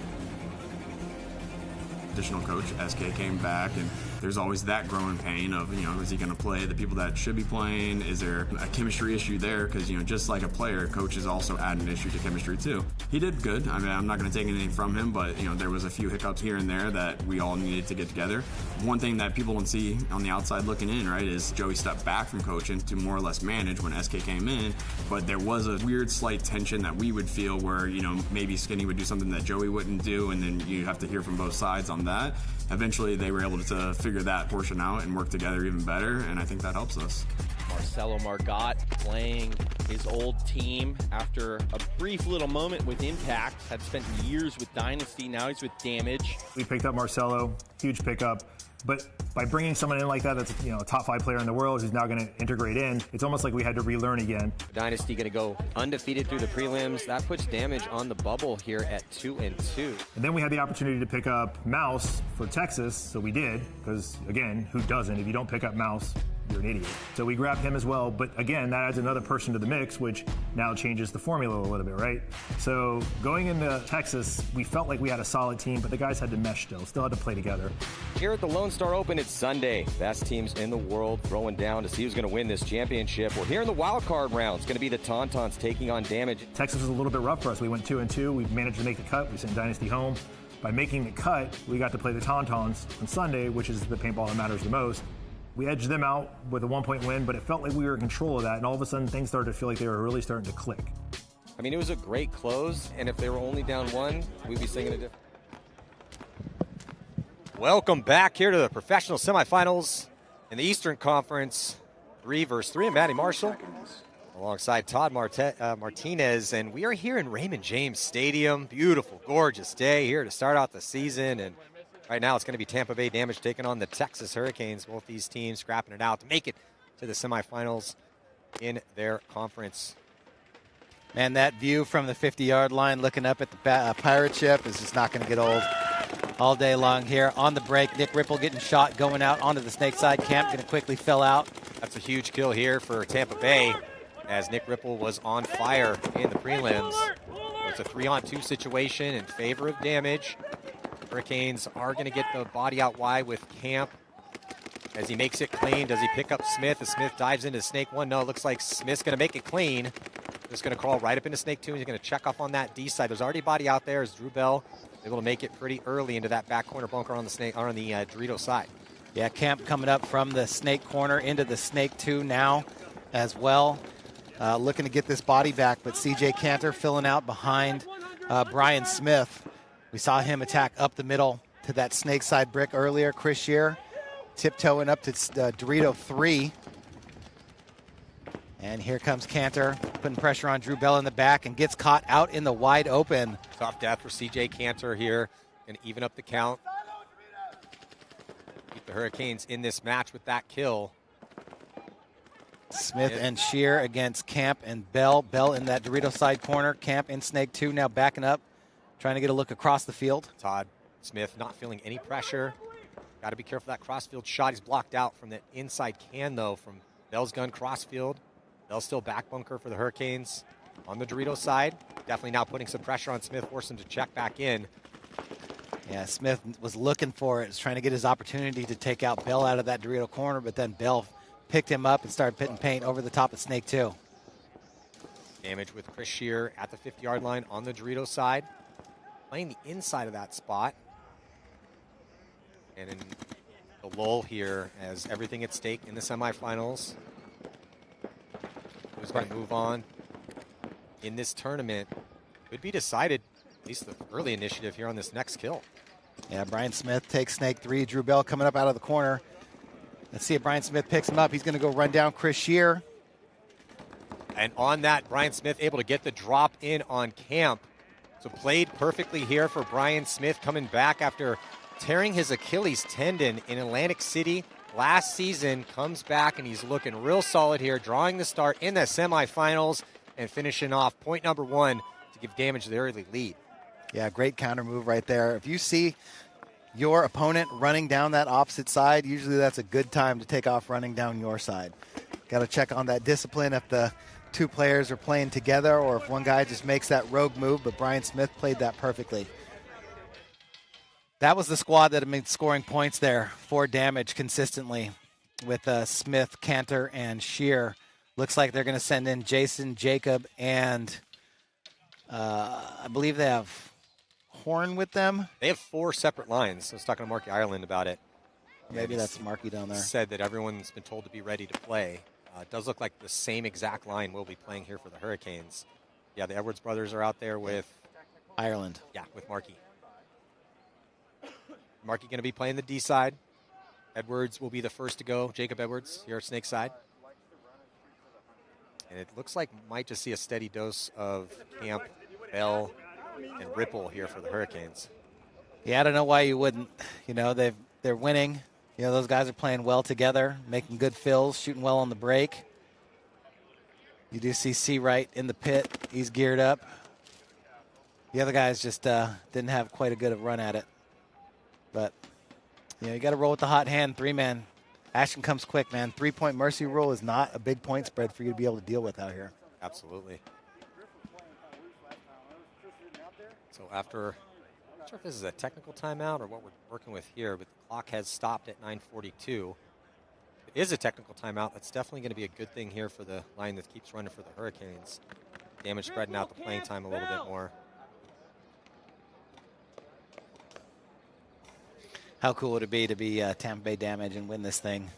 Additional coach, SK came back, and there's always that growing pain of, is he going to play the people that should be playing? Is there a chemistry issue there? Because, just like a player, coaches also add an issue to chemistry too. He did good. I mean, I'm not going to take anything from him, but, there was a few hiccups here and there that we all needed to get together. One thing that people don't see on the outside looking in, right, is Joey stepped back from coaching to more or less manage when SK came in, but there was a weird slight tension that we would feel where, maybe Skinny would do something that Joey wouldn't do, and then you have to hear from both sides on that. Eventually, they were able to figure that portion out and work together even better, and I think that helps us. Marcelo Margot playing his old team after a brief little moment with Impact. Had spent years with Dynasty, now he's with Damage. We picked up Marcelo, huge pickup. But by bringing someone in like that, that's a top 5 player in the world who's now going to integrate in, it's almost like we had to relearn again. Dynasty going to go undefeated through the prelims. That puts Damage on the bubble here at 2-2. And then we had the opportunity to pick up Mouse for Texas, so we did, because again, who doesn't? If you don't pick up Mouse, you're an idiot. So we grabbed him as well, but again, that adds another person to the mix, which now changes the formula a little bit, right? So going into Texas, we felt like we had a solid team, but the guys had to mesh still had to play together. Here at the Lone Star Open, it's Sunday. Best teams in the world throwing down to see who's going to win this championship. We're here in the wild card round. It's going to be the Tauntauns taking on Damage. Texas was a little bit rough for us. We went 2-2. We managed to make the cut. We sent Dynasty home. By making the cut, we got to play the Tauntauns on Sunday, which is the paintball that matters the most. We edged them out with a 1-point win, but it felt like we were in control of that, and all of a sudden things started to feel like they were really starting to click. I mean, it was a great close, and if they were only down 1, we'd be singing a different. Welcome back here to the professional semifinals in the Eastern Conference. 3 versus 3, and Matty Marshall alongside Todd Martinez, and we are here in Raymond James Stadium. Beautiful, gorgeous day here to start out the season, and right now it's going to be Tampa Bay Damage taking on the Texas Hurricanes. Both these teams scrapping it out to make it to the semifinals in their conference. Man, that view from the 50-yard line looking up at the pirate ship is just not going to get old all day long here. On the break, Nick Ripple getting shot, going out onto the snake side. Camp going to quickly fill out. That's a huge kill here for Tampa Bay, as Nick Ripple was on fire in the prelims. So it's a 3-on-2 situation in favor of Damage. Hurricanes are going to get the body out wide with Camp as he makes it clean. Does he pick up Smith as Smith dives into Snake 1? No, it looks like Smith's going to make it clean. Just going to crawl right up into Snake 2. He's going to check off on that D side. There's already a body out there as Drew Bell able to make it pretty early into that back corner bunker on the Dorito side. Yeah, Camp coming up from the Snake corner into the Snake 2 now as well. Looking to get this body back, but CJ Cantor filling out behind Brian Smith. We saw him attack up the middle to that snake side brick earlier. Chris Shear tiptoeing up to Dorito 3. And here comes Cantor, putting pressure on Drew Bell in the back and gets caught out in the wide open. Soft death for CJ Cantor here and even up the count. Keep the Hurricanes in this match with that kill. Smith and Shear against Camp and Bell. Bell in that Dorito side corner. Camp in Snake 2 now backing up, trying to get a look across the field. Todd Smith not feeling any pressure. Got to be careful that crossfield shot. He's blocked out from the inside can, though, from Bell's gun crossfield. Bell's still back bunker for the Hurricanes on the Dorito side. Definitely now putting some pressure on Smith, forcing him to check back in. Yeah, Smith was looking for it. Was trying to get his opportunity to take out Bell out of that Dorito corner, but then Bell picked him up and started pitting paint over the top of Snake 2. Damage with Chris Shear at the 50-yard line on the Dorito side. Playing the inside of that spot. And in the lull here as everything at stake in the semifinals. Who's going to move on in this tournament could be decided, at least the early initiative here on this next kill. Yeah, Brian Smith takes Snake 3. Drew Bell coming up out of the corner. Let's see if Brian Smith picks him up. He's going to go run down Chris Shear. And on that, Brian Smith able to get the drop in on Camp. So played perfectly here for Brian Smith, coming back after tearing his Achilles tendon in Atlantic City last season, comes back, and he's looking real solid here, drawing the start in the semifinals and finishing off point number 1 to give Damage the early lead. Yeah, great counter move right there. If you see your opponent running down that opposite side, usually that's a good time to take off running down your side. Got to check on that discipline if the two players are playing together or if one guy just makes that rogue move, but Brian Smith played that perfectly. That was the squad that had been scoring points there for Damage consistently with Smith, Cantor, and Shear. Looks like they're going to send in Jason, Jacob, and I believe they have Horn with them. They have 4 separate lines. I was talking to Marky Ireland about it. Maybe that's Marky down there. Said that everyone's been told to be ready to play. It does look like the same exact line will be playing here for the Hurricanes. Yeah, the Edwards brothers are out there with Ireland. Yeah, with Marky. Marky going to be playing the D side. Edwards will be the first to go. Jacob Edwards here at Snake side. And it looks like might just see a steady dose of Camp, Bell, and Ripple here for the Hurricanes. Yeah, I don't know why you wouldn't. You know, they're winning. You know, those guys are playing well together, making good fills, shooting well on the break. You do see C-Wright in the pit. He's geared up. The other guys just didn't have quite a good run at it. But, you know, you got to roll with the hot hand, 3-man. Action comes quick, man. 3-point mercy rule is not a big point spread for you to be able to deal with out here. Absolutely. So after, I'm not sure if this is a technical timeout or what we're working with here, but the clock has stopped at 9:42. It is a technical timeout. That's definitely going to be a good thing here for the line that keeps running for the Hurricanes. Damage spreading out the playing time a little bit more. How cool would it be to be Tampa Bay Damage and win this thing?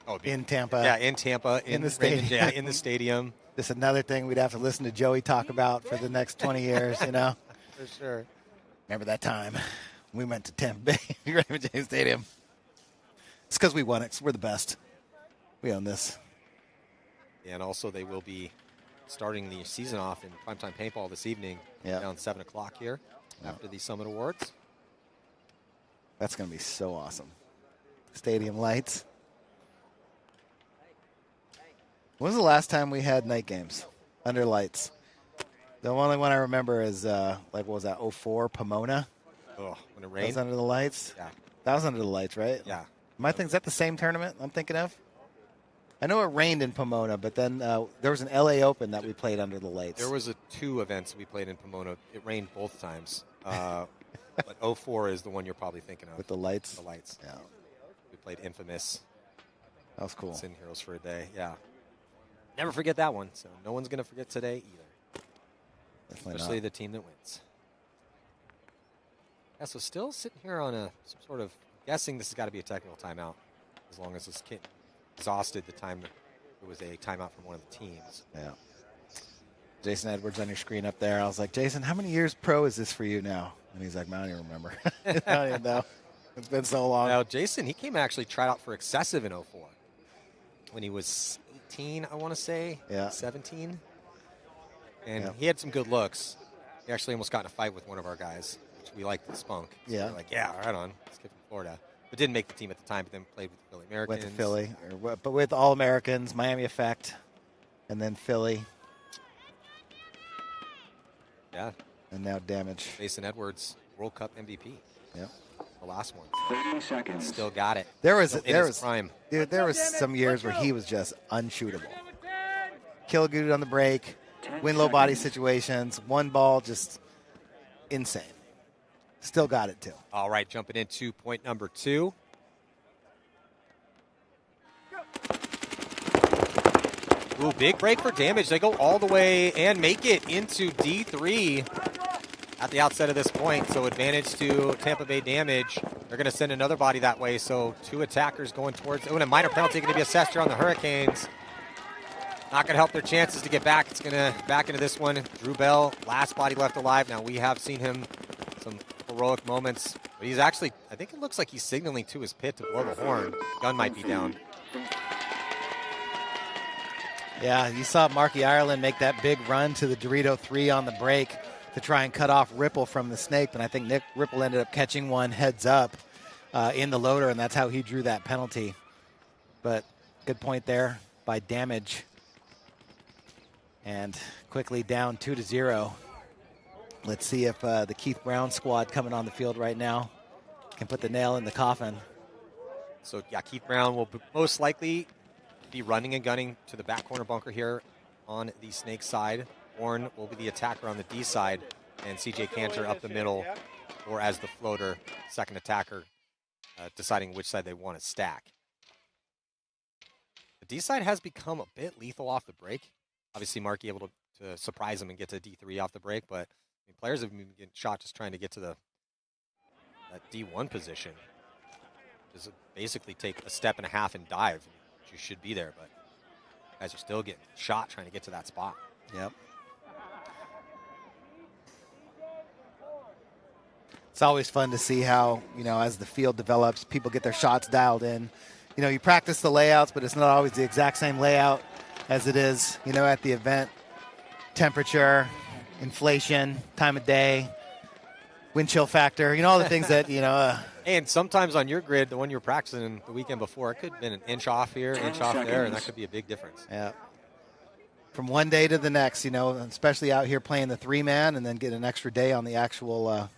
Oh, in Tampa. Yeah, in Tampa. In the stadium. Yeah, in the stadium. Just another thing we'd have to listen to Joey talk about for the next 20 years, you know? For sure. Remember that time we went to Tampa Bay, Raymond James Stadium. It's because we won it. 'Cause we're the best. We own this. And also they will be starting the season off in Primetime Paintball this evening around 7 o'clock here after the Summit Awards. That's going to be so awesome. Stadium lights. When was the last time we had night games under lights? The only one I remember is, what was that, 04 Pomona? Oh, when it That rained? was under the lights? Yeah. That was under the lights, right? Yeah. Is that the same tournament I'm thinking of? I know it rained in Pomona, but then there was an LA Open that we played under the lights. There was 2 events we played in Pomona. It rained both times. But 04 is the one you're probably thinking of. With the lights? The lights. Yeah. We played Infamous. That was cool. Sin Heroes for a day. Yeah. Never forget that one. So no one's going to forget today either. Definitely Especially not. the team that wins. Yeah, so still sitting here on some sort of guessing this has got to be a technical timeout. As long as this kid exhausted the time it was a timeout from one of the teams. Yeah. Jason Edwards on your screen up there. I was like, Jason, how many years pro is this for you now? And he's like, I don't even remember. I don't even know. It's been so long. Now, Jason, he came actually tried out for Excessive in 04 when he was 18, I want to say. Yeah. 17. And Yeah. he had some good looks. He actually almost got in a fight with one of our guys, which we liked the spunk. So Yeah. we're like, yeah, right on. Let's get from Florida. But didn't make the team at the time, but then played with the Philly Americans. Went to Philly, but with All-Americans, Miami Effect, and then Philly. Yeah. And now Damage. Jason Edwards, World Cup MVP. Yep. The last one. 30 seconds. Still got it. There was Still in his prime. Dude, there was some years where he was just unshootable. Kill a dude on the break, win low body situations, one ball, just insane. Still got it too. All right, jumping into point number 2. Ooh, big break for Damage. They go all the way and make it into D3 at the outset of this point. So advantage to Tampa Bay Damage. They're going to send another body that way. So 2 attackers going towards. Oh, and a minor penalty going to be assessed here on the Hurricanes. Not going to help their chances to get back. It's going to back into this one. Drew Bell, last body left alive. Now we have seen him some heroic moments. But he's actually, I think it looks like he's signaling to his pit to blow the horn. Gun might be down. Yeah, you saw Marky Ireland make that big run to the Dorito 3 on the break to try and cut off Ripple from the snake, but I think Nick Ripple ended up catching one heads up. in the loader, and that's how he drew that penalty. But good point there by Damage. And quickly down 2-0. Let's see if the Keith Brown squad coming on the field right now can put the nail in the coffin. So, yeah, Keith Brown will most likely be running and gunning to the back corner bunker here on the Snake side. Warren will be the attacker on the D side, and CJ Cantor up the middle, or as the floater, second attacker, deciding which side they want to stack. The D side has become a bit lethal off the break. Obviously, Markey able to surprise him and get to D3 off the break, but I mean, players have been getting shot just trying to get to that D1 position. Just basically take a step and a half and dive. You should be there, but guys are still getting shot trying to get to that spot. Yep. It's always fun to see how, as the field develops, people get their shots dialed in. You practice the layouts, but it's not always the exact same layout as it is, at the event. Temperature, inflation, time of day, wind chill factor, all the things that, And sometimes on your grid, the one you were practicing the weekend before, it could have been an inch off here, inch off there, and that could be a big difference. Yeah. From one day to the next, especially out here playing the 3-man and then get an extra day on the actual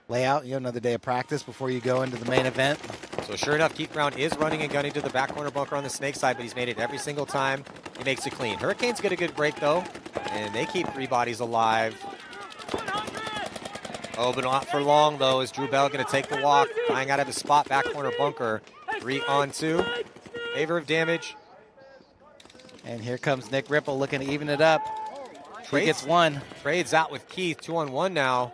layout, another day of practice before you go into the main event. So sure enough, Keith Brown is running and gunning to the back corner bunker on the Snake side, but he's made it every single time. He makes it clean. Hurricanes get a good break, though, and they keep 3 bodies alive. Oh, but not for long, though, is Drew Bell going to take the walk, dying out of his spot, back corner bunker. 3-on-2, favor of Damage. And here comes Nick Ripple looking to even it up. He gets one. Trades out with Keith, 2-on-1 now.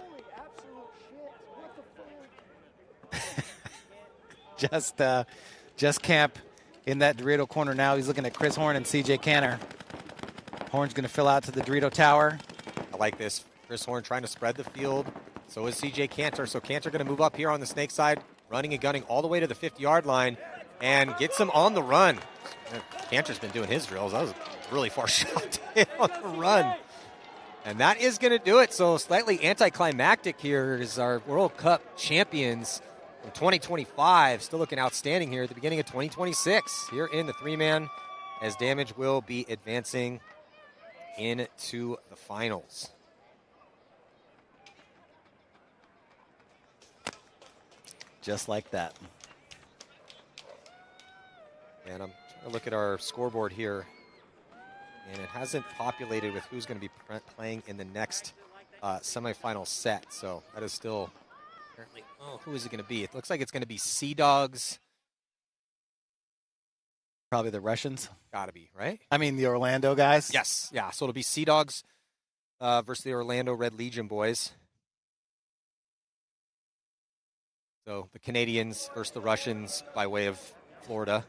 Just Camp in that Dorito corner now. He's looking at Chris Horn and CJ Cantor. Horn's going to fill out to the Dorito Tower. I like this. Chris Horn trying to spread the field. So is CJ Cantor. So Cantor going to move up here on the Snake side, running and gunning all the way to the 50-yard line, and gets him on the run. Cantor's been doing his drills. That was a really far shot to hit on the run. And that is going to do it. So slightly anticlimactic here is our World Cup champions in 2025. Still looking outstanding here at the beginning of 2026 here in the 3-man, as Damage will be advancing into the finals. Just like that. And I'm trying to look at our scoreboard here, and it hasn't populated with who's going to be playing in the next semifinal set. So that is still apparently, who is it going to be? It looks like it's going to be Sea Dogs. Probably the Russians. Gotta be, right? I mean, the Orlando guys. Yes, yeah. So it'll be Sea Dogs versus the Orlando Red Legion boys. So the Canadians versus the Russians by way of Florida.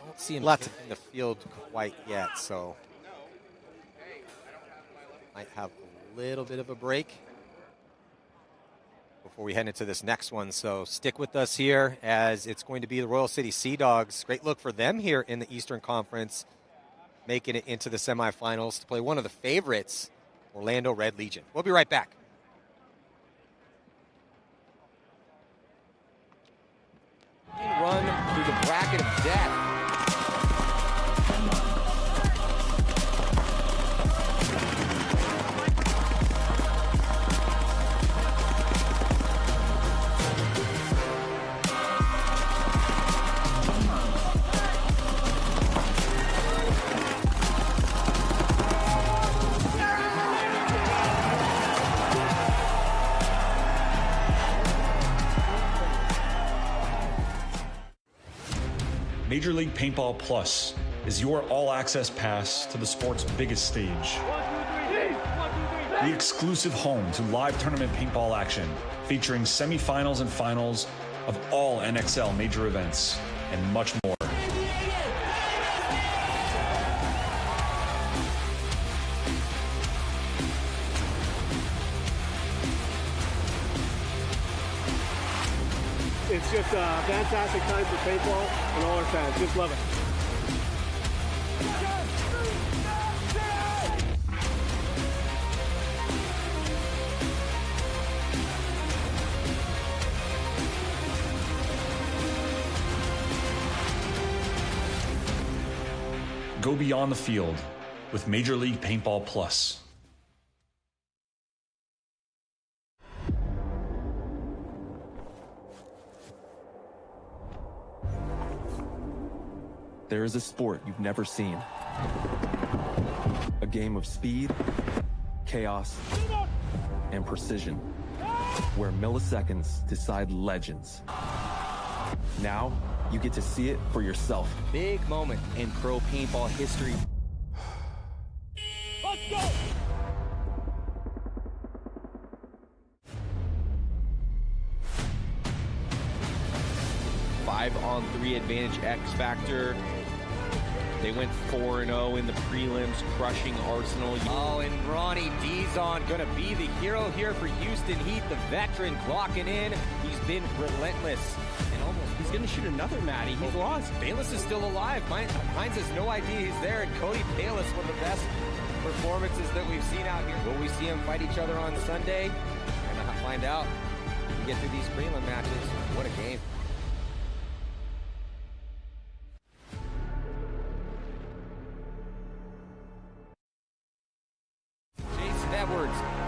Don't see him in the field quite yet, so might have a little bit of a break before we head into this next one. So stick with us here, as it's going to be the Royal City Sea Dogs. Great look for them here in the Eastern Conference, making it into the semifinals to play one of the favorites, Orlando Red Legion. We'll be right back. Run through the bracket of death. Major League Paintball Plus is your all-access pass to the sport's biggest stage. The exclusive home to live tournament paintball action, featuring semifinals and finals of all NXL major events, and much more. It's just a fantastic time for paintball and all our fans. Just love it. beyond the field with Major League Paintball Plus. There is a sport you've never seen. A game of speed, chaos, and precision, where milliseconds decide legends. Now, you get to see it for yourself. Big moment in pro paintball history. Let's go! Five-on-3 advantage X Factor. They went 4-0 in the prelims, crushing Arsenal. Oh, and Ronnie Dizon gonna be the hero here for Houston Heat, the veteran clocking in. He's been relentless. And almost, he's gonna shoot another Matty. He's lost. Bayless is still alive. Hines has no idea he's there, and Cody Bayless, one of the best performances that we've seen out here. Will we see them fight each other on Sunday? We're gonna find out. We get through these prelim matches. What a game.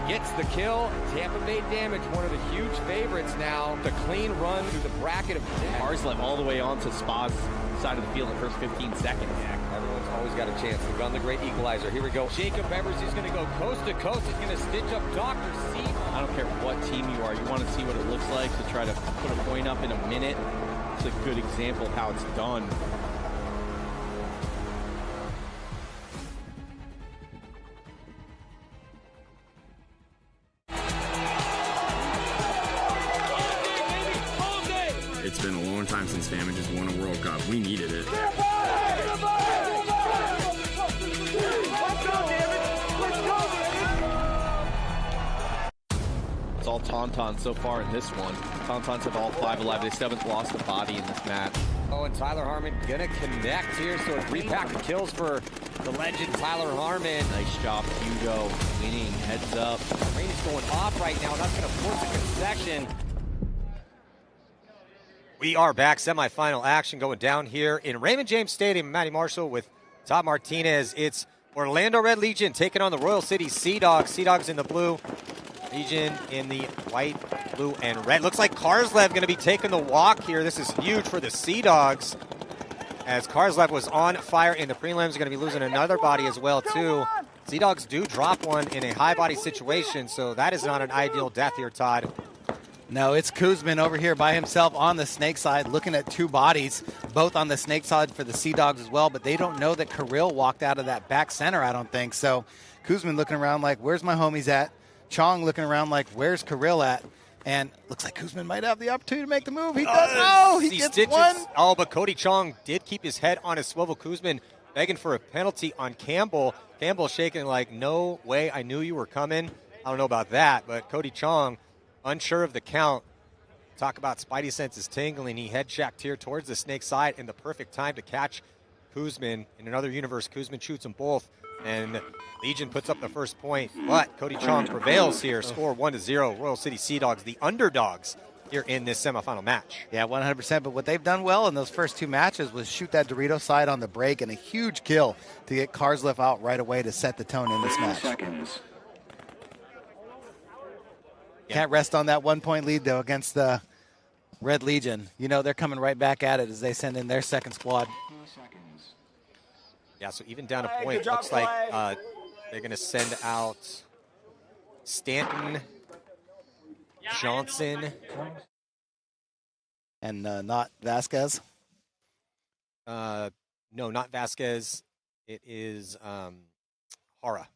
Gets the kill. Tampa Bay Damage, one of the huge favorites now. The clean run through the bracket of Karslev all the way onto Spa's side of the field in the first 15 seconds. Yeah, everyone's always got a chance to run the great equalizer. Here we go. Jacob Evers is going to go coast to coast. He's going to stitch up Dr. C. I don't care what team you are. You want to see what it looks like to try to put a point up in a minute. It's a good example of how it's done. It's been a long time since Damage has won a World Cup. We needed it. It's all Tonton so far in this one. Tonton's have all 5 alive. They still haven't lost a body in this match. Oh, and Tyler Harmon gonna connect here, so a 3-pack of kills for the legend Tyler Harmon. Nice job, Hugo, winning heads up. Rain is going off right now, and that's gonna force a concession. We are back. Semifinal action going down here in Raymond James Stadium. Matty Marshall with Todd Martinez. It's Orlando Red Legion taking on the Royal City Sea Dogs. Sea Dogs in the blue, Legion in the white, blue, and red. Looks like Karslev going to be taking the walk here. This is huge for the Sea Dogs, as Karslev was on fire in the prelims. Going to be losing another body as well, too. Sea Dogs do drop one in a high body situation, so that is not an ideal death here, Todd. No, it's Kuzmin over here by himself on the snake side, looking at 2 bodies, both on the snake side for the Sea Dogs as well, but they don't know that Kirill walked out of that back center, I don't think. So Kuzmin looking around like, where's my homies at? Chong looking around like, where's Kirill at? And looks like Kuzmin might have the opportunity to make the move. He does. Oh, he gets stitches. One. Oh, but Cody Chong did keep his head on his swivel. Kuzmin begging for a penalty on Campbell. Campbell shaking like, no way, I knew you were coming. I don't know about that, but Cody Chong, unsure of the count. Talk about Spidey senses tingling. He head checked here towards the snake side in the perfect time to catch Kuzmin. In another universe, Kuzmin shoots them both, and Legion puts up the first point. But Cody Chong prevails here. Score 1-0. Royal City Sea Dogs, the underdogs here in this semifinal match. Yeah, 100%. But what they've done well in those first 2 matches was shoot that Dorito side on the break, and a huge kill to get Karslev out right away to set the tone in this match. Can't rest on that 1-point lead, though, against the Red Legion. You know, they're coming right back at it as they send in their second squad. Yeah, so even down a point, looks like they're going to send out Stanton, Johnson. And not Vasquez? No, not Vasquez. It is Hara.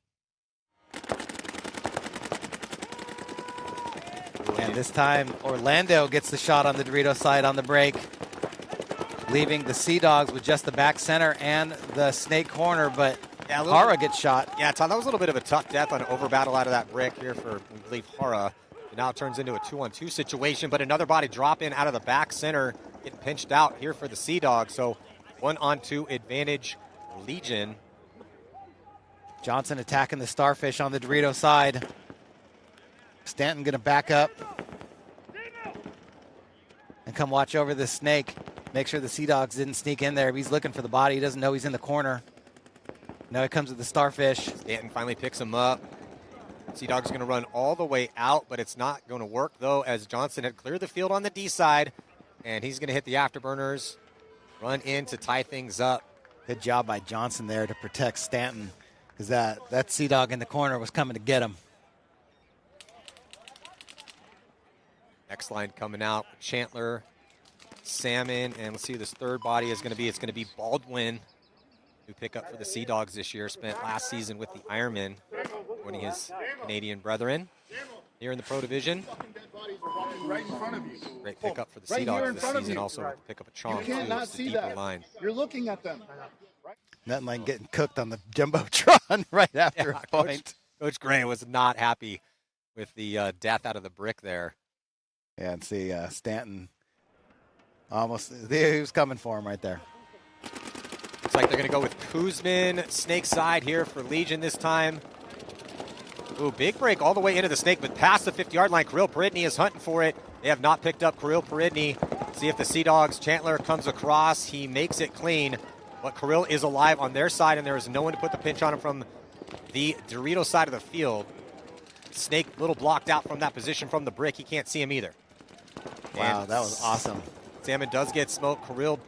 And this time, Orlando gets the shot on the Dorito side on the break, leaving the Sea Dogs with just the back center and the snake corner, but yeah, Hara gets shot. Yeah, Tom, that was a little bit of a tough death on an over battle out of that brick here for, we believe, Hara. It now turns into a 2-on-2 situation, but another body drop in out of the back center, getting pinched out here for the Sea Dogs. So 1-on-2 advantage, Legion. Johnson attacking the Starfish on the Dorito side. Stanton going to back up and come watch over the snake. Make sure the Sea Dogs didn't sneak in there. He's looking for the body. He doesn't know he's in the corner. Now it comes with the Starfish. Stanton finally picks him up. Sea Dog's going to run all the way out, but it's not going to work, though, as Johnson had cleared the field on the D side, and he's going to hit the afterburners, run in to tie things up. Good job by Johnson there to protect Stanton, because that Sea Dog in the corner was coming to get him. Next line coming out, Chandler, Salmon, and let's see who this third body is going to be. It's going to be Baldwin, who pick up for the Sea Dogs this year, spent last season with the Ironmen, joining his Canadian brethren here in the Pro Division. Right in front of you. Great pickup for the Sea Dogs this season, also with the pick up a Chong, You cannot see that. line. You're looking at them. Nothing like getting cooked on the Jumbotron right after a point. Coach Gray was not happy with the death out of the brick there. Yeah, and see Stanton almost, he was coming for him right there. Looks like they're going to go with Kuzmin, snake side here for Legion this time. Ooh, big break all the way into the snake, but past the 50-yard line. Kirill Peridny is hunting for it. They have not picked up Kirill Peridny. See if the Sea Dogs, Chandler comes across. He makes it clean, but Kirill is alive on their side, and there is no one to put the pinch on him from the Dorito side of the field. Snake a little blocked out from that position from the brick. He can't see him either. Wow, And that was awesome. Salmon does get smoked. Kirill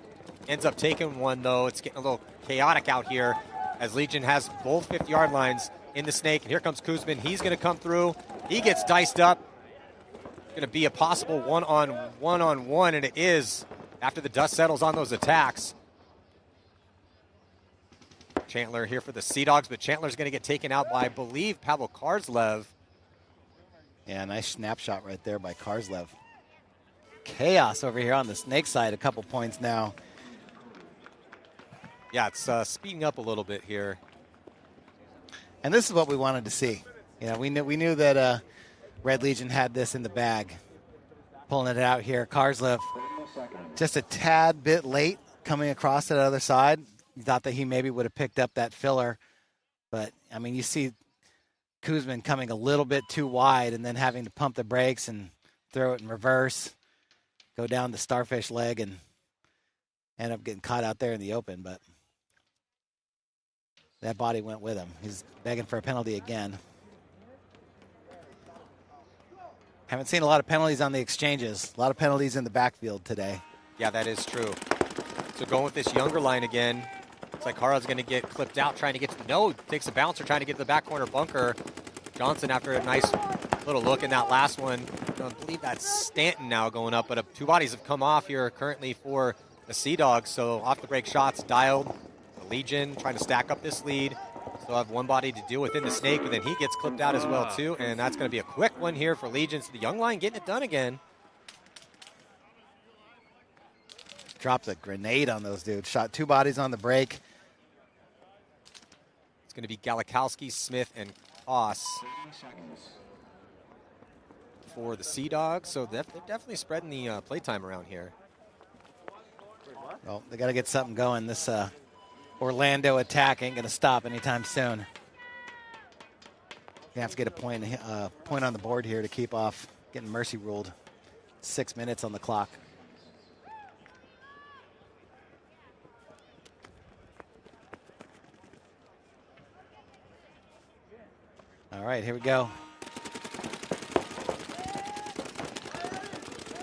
ends up taking one, though. It's getting a little chaotic out here as Legion has both 50-yard lines in the snake. And here comes Kuzmin. He's going to come through. He gets diced up. Going to be a possible one-on-one, and it is after the dust settles on those attacks. Chandler here for the Sea Dogs, but Chandler's going to get taken out by, I believe, Pavel Karslev. Yeah, nice snapshot right there by Karslev. Chaos over here on the snake side, a couple points now. Yeah, it's speeding up a little bit here. And this is what we wanted to see. You know, we knew that Red Legion had this in the bag. Pulling it out here, Karslev just a tad bit late coming across to the other side. You thought that he maybe would have picked up that filler, but I mean, you see Kuzmin coming a little bit too wide and then having to pump the brakes and throw it in reverse, go down the Starfish leg and end up getting caught out there in the open, but that body went with him. He's begging for a penalty again. Haven't seen a lot of penalties on the exchanges. A lot of penalties in the backfield today. Yeah, that is true. So going with this younger line again. Looks like Hara's going to get clipped out, trying to get to, no, takes a bouncer, trying to get to the back corner bunker. Johnson, after a nice little look in that last one, I believe that's Stanton now going up, but two bodies have come off here currently for the Sea Dogs, so off the break shots dialed. The Legion trying to stack up this lead. Still have one body to deal with in the snake, but then he gets clipped out as well too, and that's going to be a quick one here for Legion. So the young line getting it done again. Dropped a grenade on those dudes. Shot two bodies on the break. It's going to be Galikowski, Smith, and Koss for the Sea Dogs. So they're definitely spreading the playtime around here. Well, they got to get something going. This Orlando attack ain't going to stop anytime soon. You have to get a point on the board here to keep off getting mercy ruled. 6 minutes on the clock. All right, here we go.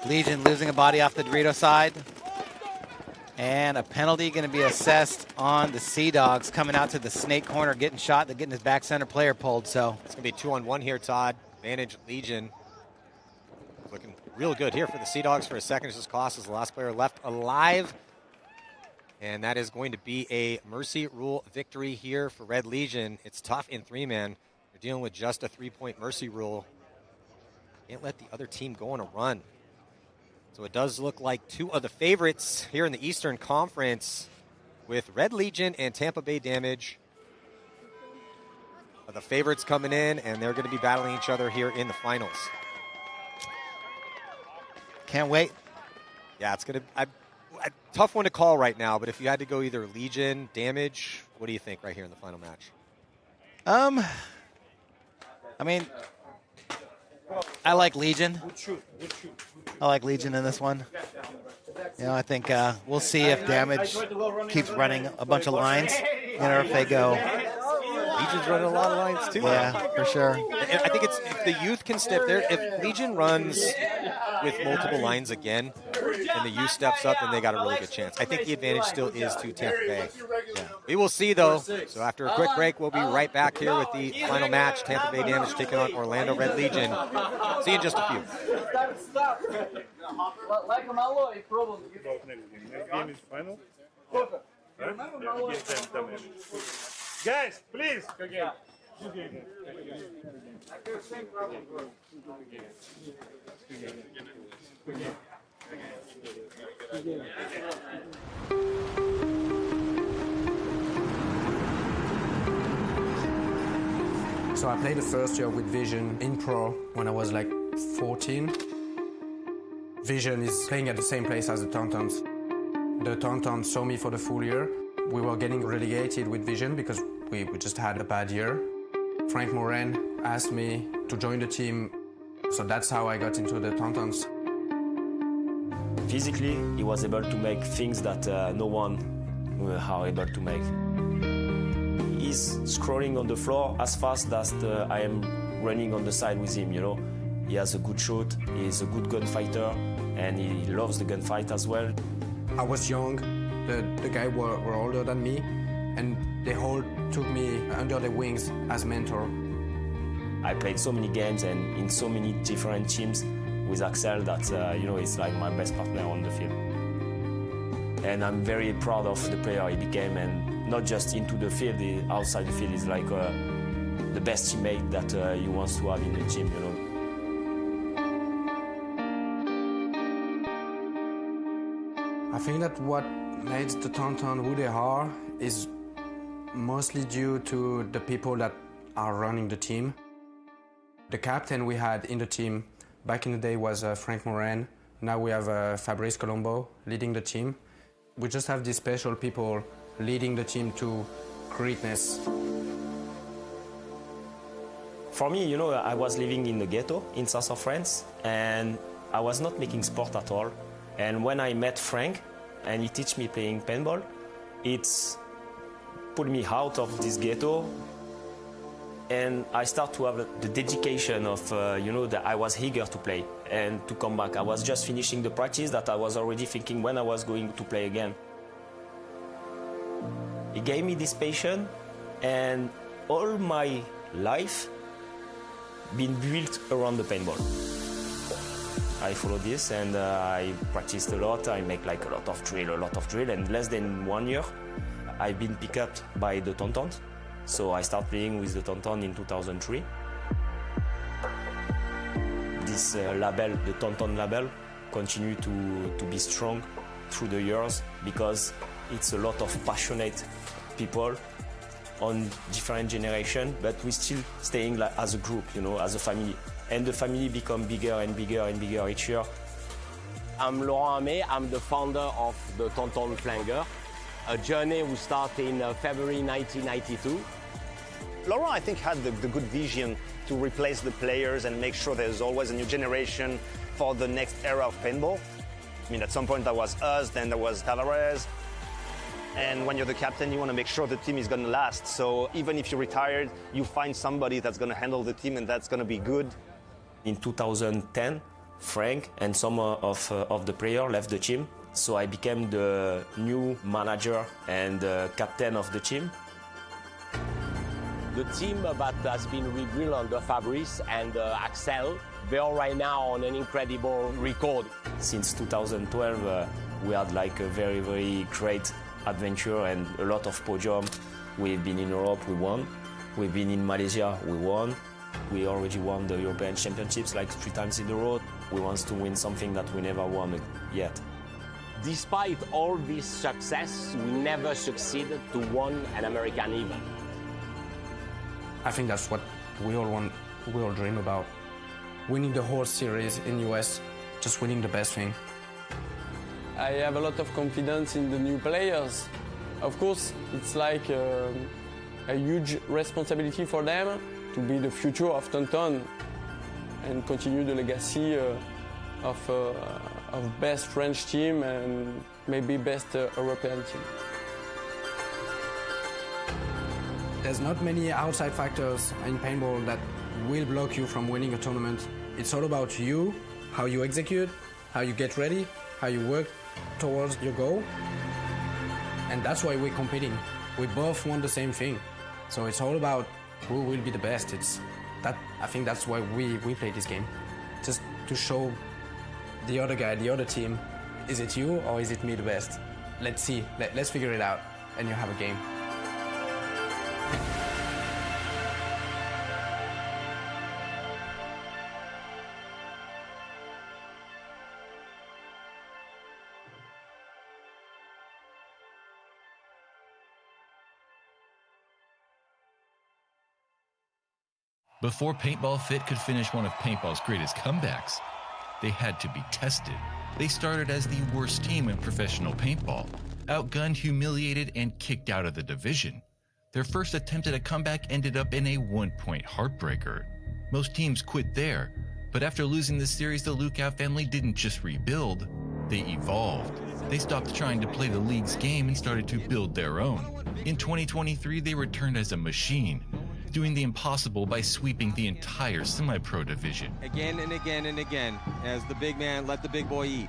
Legion losing a body off the Dorito side. And a penalty going to be assessed on the Sea Dogs coming out to the snake corner, getting shot. They're getting his back center player pulled. So it's going to be 2-on-1 here, Todd. Advantage Legion. Looking real good here for the Sea Dogs for a second. Just Koss is the last player left alive. And that is going to be a mercy rule victory here for Red Legion. It's tough in three-man. They're dealing with just a three-point mercy rule. Can't let the other team go on a run. So it does look like two of the favorites here in the Eastern Conference with Red Legion and Tampa Bay Damage are the favorites coming in, and they're going to be battling each other here in the finals. Can't wait. Yeah, it's going to a tough one to call right now, but if you had to go either Legion, Damage, what do you think right here in the final match? I mean, I like Legion. I like Legion in this one. You know, I think we'll see if Damage keeps running a bunch of lines, you know, if they go Legion's running a lot of lines too. Yeah, for sure. And I think it's if the youth can step there. If Legion runs with multiple lines again, and the youth steps up, then they got a really good chance. I think the advantage still is to Tampa Bay. Yeah. We will see though. So after a quick break, we'll be right back here with the final match. Tampa Bay Damage taking on Orlando Red Legion. See you in just a few. Next game is final. Guys, please. So I played the first year with Vision in pro when I was like 14. Vision is playing at the same place as the Tontons. The Tontons saw me for the full year. We were getting relegated with Vision because we just had a bad year. Frank Moran asked me to join the team, so that's how I got into the Tontons. Physically, he was able to make things that no one are able to make. He's scrolling on the floor as fast as I am running on the side with him, you know. He has a good shot, he's a good gunfighter, and he loves the gunfight as well. I was young, the guys were older than me, and they all took me under their wings as mentor. I played so many games and in so many different teams with Axel that, you know, he's like my best partner on the field. And I'm very proud of the player he became, and not just into the field, outside the field is like the best teammate that you want to have in the team, you know. I think that what makes the Tonton who they are is mostly due to the people that are running the team. The captain we had in the team back in the day was Frank Moran. Now we have Fabrice Colombo leading the team. We just have these special people leading the team to greatness. For me, you know, I was living in the ghetto in south of France, and I was not making sport at all. And when I met Frank, and he taught me playing paintball, it's put me out of this ghetto, and I start to have the dedication of, you know, that I was eager to play and to come back. I was just finishing the practice that I was already thinking when I was going to play again. He gave me this passion, and all my life been built around the paintball. I follow this, and I practiced a lot. I make like a lot of drill, and less than 1 year, I've been picked up by the Tontons. So I started playing with the Tonton in 2003. This label, the Tonton label, continue to be strong through the years because it's a lot of passionate people on different generations, but we still staying like as a group, you know, as a family. And the family become bigger and bigger and bigger each year. I'm Laurent Amé. I'm the founder of the Tonton Flanger, a journey we started in February 1992. Laurent, I think, had the good vision to replace the players and make sure there's always a new generation for the next era of paintball. I mean, at some point that was us, then there was Tavares. And when you're the captain, you want to make sure the team is going to last. So even if you're retired, you find somebody that's going to handle the team and that's going to be good. In 2010, Frank and some of the players left the team. So I became the new manager and captain of the team. The team that has been rebuilt under Fabrice and Axel, they are right now on an incredible record. Since 2012, we had like a very, very great adventure and a lot of podium. We've been in Europe, we won. We've been in Malaysia, we won. We already won the European Championships like 3 times in a row. We want to win something that we never won yet. Despite all this success, we never succeeded to win an American event. I think that's what we all want, we all dream about. Winning the whole series in US, just winning the best thing. I have a lot of confidence in the new players. Of course, it's like a huge responsibility for them to be the future of Tonton and continue the legacy of best French team and maybe best European team. There's not many outside factors in paintball that will block you from winning a tournament. It's all about you, how you execute, how you get ready, how you work towards your goal. And that's why we're competing. We both want the same thing. So it's all about who will be the best. I think that's why we play this game. Just to show the other guy, the other team, is it you or is it me the best? Let's see, let's figure it out, and you have a game. Before Paintball Fit could finish one of paintball's greatest comebacks, they had to be tested. They started as the worst team in professional paintball, outgunned, humiliated, and kicked out of the division. Their first attempt at a comeback ended up in a 1-point heartbreaker. Most teams quit there, but after losing the series, the Lookout family didn't just rebuild, they evolved. They stopped trying to play the league's game and started to build their own. In 2023, they returned as a machine, doing the impossible by sweeping the entire semi-pro division. Again and again and again, as the big man, let the big boy eat.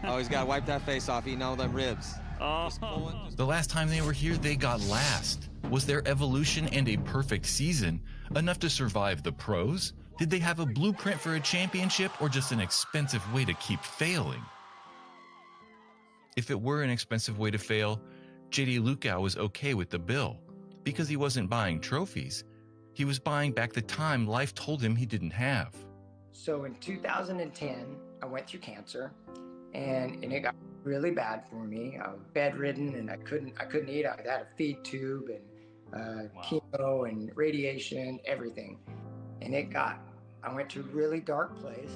Always got to wipe that face off, eating all them ribs. The last time they were here, they got last. Was their evolution and a perfect season enough to survive the pros? Did they have a blueprint for a championship or just an expensive way to keep failing? If it were an expensive way to fail, JD Lukau was okay with the bill because he wasn't buying trophies. He was buying back the time life told him he didn't have. So in 2010, I went through cancer, and it got really bad for me. I was bedridden, and I couldn't eat. I had a feed tube and chemo and radiation, everything. And I went to a really dark place.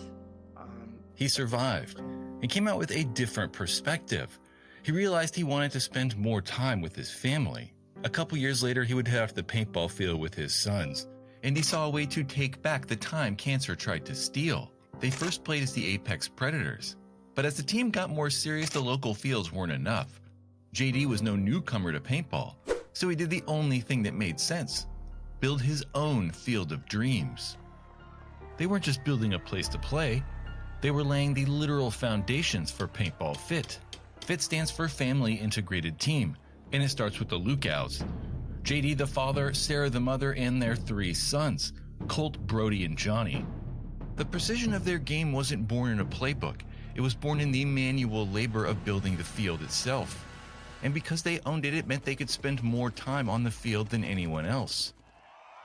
He survived and came out with a different perspective. He realized he wanted to spend more time with his family. A couple years later, he would head off the paintball field with his sons, and he saw a way to take back the time cancer tried to steal. They first played as the Apex Predators, but as the team got more serious, the local fields weren't enough. JD was no newcomer to paintball, so he did the only thing that made sense: build his own field of dreams. They weren't just building a place to play, they were laying the literal foundations for Paintball Fit. FIT stands for Family Integrated Team, and it starts with the Lookouts. JD the father, Sarah the mother, and their 3 sons, Colt, Brody, and Johnny. The precision of their game wasn't born in a playbook. It was born in the manual labor of building the field itself. And because they owned it, it meant they could spend more time on the field than anyone else.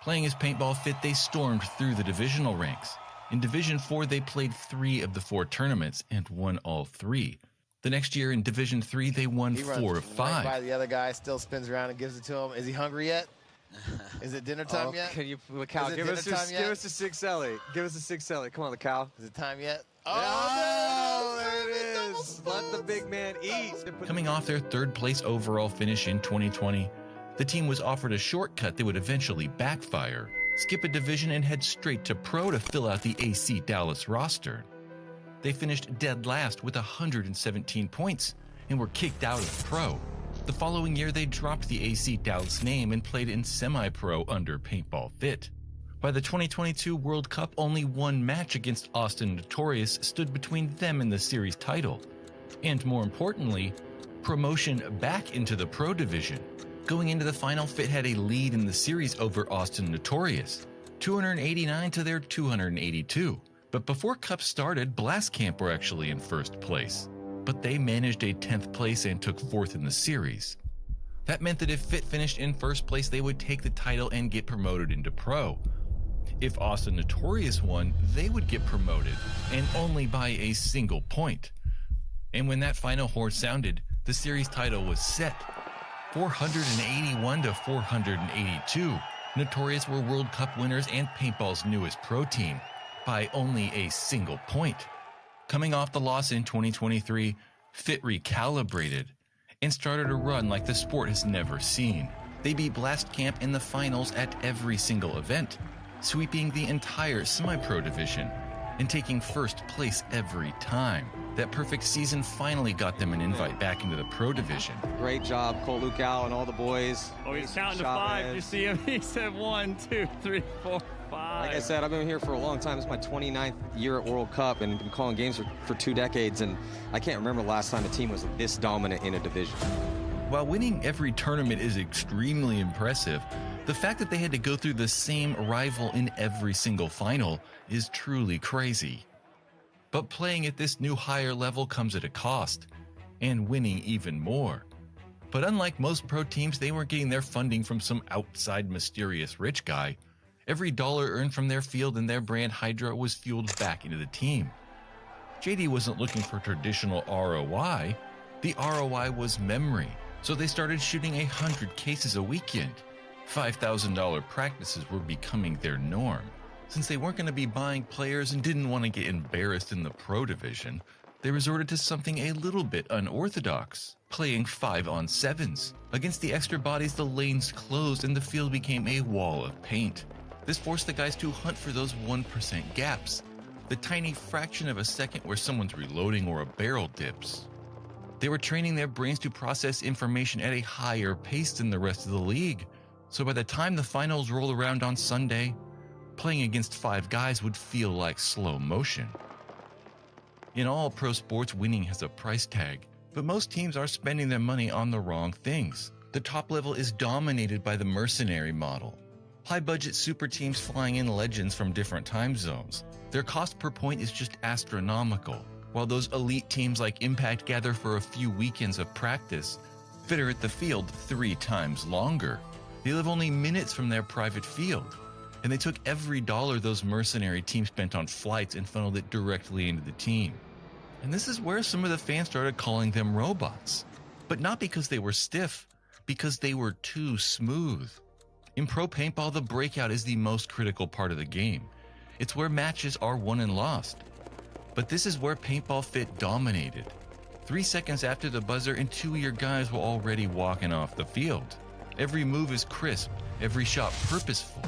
Playing as Paintball Fit, they stormed through the divisional ranks. In Division 4, they played 3 of the 4 tournaments and won all 3. The next year in Division 3, they won 4 of 5. Right by the other guy, still spins around and gives it to him. Is he hungry yet? Is it dinner time yet? Can you, Cal, give us a 6 Ellie. Give us a 6 Ellie. Come on, Cal. Is it time yet? Oh, there it is. Let the big man eat. Coming off their 3rd place overall finish in 2020, the team was offered a shortcut that would eventually backfire. Skip a division and head straight to pro to fill out the AC Dallas roster. They finished dead last with 117 points and were kicked out of pro. The following year, they dropped the AC Dallas name and played in semi-pro under Paintball Fit. By the 2022 World Cup, only one match against Austin Notorious stood between them and the series title. And more importantly, promotion back into the pro division. Going into the final, Fit had a lead in the series over Austin Notorious, 289 to their 282. But before Cup started, Blast Camp were actually in 1st place. But they managed a 10th place and took 4th in the series. That meant that if Fit finished in 1st place, they would take the title and get promoted into pro. If Austin Notorious won, they would get promoted, and only by a single point. And when that final horn sounded, the series title was set. 481 to 482. Notorious were World Cup winners and Paintball's newest pro team, by only a single point. Coming off the loss in 2023, Fit recalibrated and started a run like the sport has never seen. They beat Blast Camp in the finals at every single event, sweeping the entire semi-pro division and taking 1st place every time. That perfect season finally got them an invite back into the pro division. Great job, Cole Lucal and all the boys. Oh, he's counting to 5. You see him? He said 1, 2, 3, 4, 5. Like I said, I've been here for a long time. It's my 29th year at World Cup and been calling games for 2 decades, and I can't remember the last time a team was this dominant in a division. While winning every tournament is extremely impressive, the fact that they had to go through the same rival in every single final is truly crazy. But playing at this new higher level comes at a cost, and winning even more. But unlike most pro teams, they weren't getting their funding from some outside mysterious rich guy. Every dollar earned from their field and their brand Hydra was fueled back into the team. JD wasn't looking for traditional ROI. The ROI was memory, so they started shooting 100 cases a weekend. $5,000 practices were becoming their norm. Since they weren't going to be buying players and didn't want to get embarrassed in the pro division, they resorted to something a little bit unorthodox, playing 5-on-7s. Against the extra bodies, the lanes closed and the field became a wall of paint. This forced the guys to hunt for those 1% gaps, the tiny fraction of a second where someone's reloading or a barrel dips. They were training their brains to process information at a higher pace than the rest of the league, so by the time the finals rolled around on Sunday, playing against 5 guys would feel like slow motion. In all pro sports, winning has a price tag, but most teams are spending their money on the wrong things. The top level is dominated by the mercenary model. High-budget super teams flying in legends from different time zones. Their cost per point is just astronomical, while those elite teams like Impact gather for a few weekends of practice, fit are at the field 3 times longer. They live only minutes from their private field. And they took every dollar those mercenary teams spent on flights and funneled it directly into the team. And this is where some of the fans started calling them robots. But not because they were stiff, because they were too smooth. In pro paintball, the breakout is the most critical part of the game. It's where matches are won and lost. But this is where Paintball Fit dominated. 3 seconds after the buzzer and 2 of your guys were already walking off the field. Every move is crisp, every shot purposeful.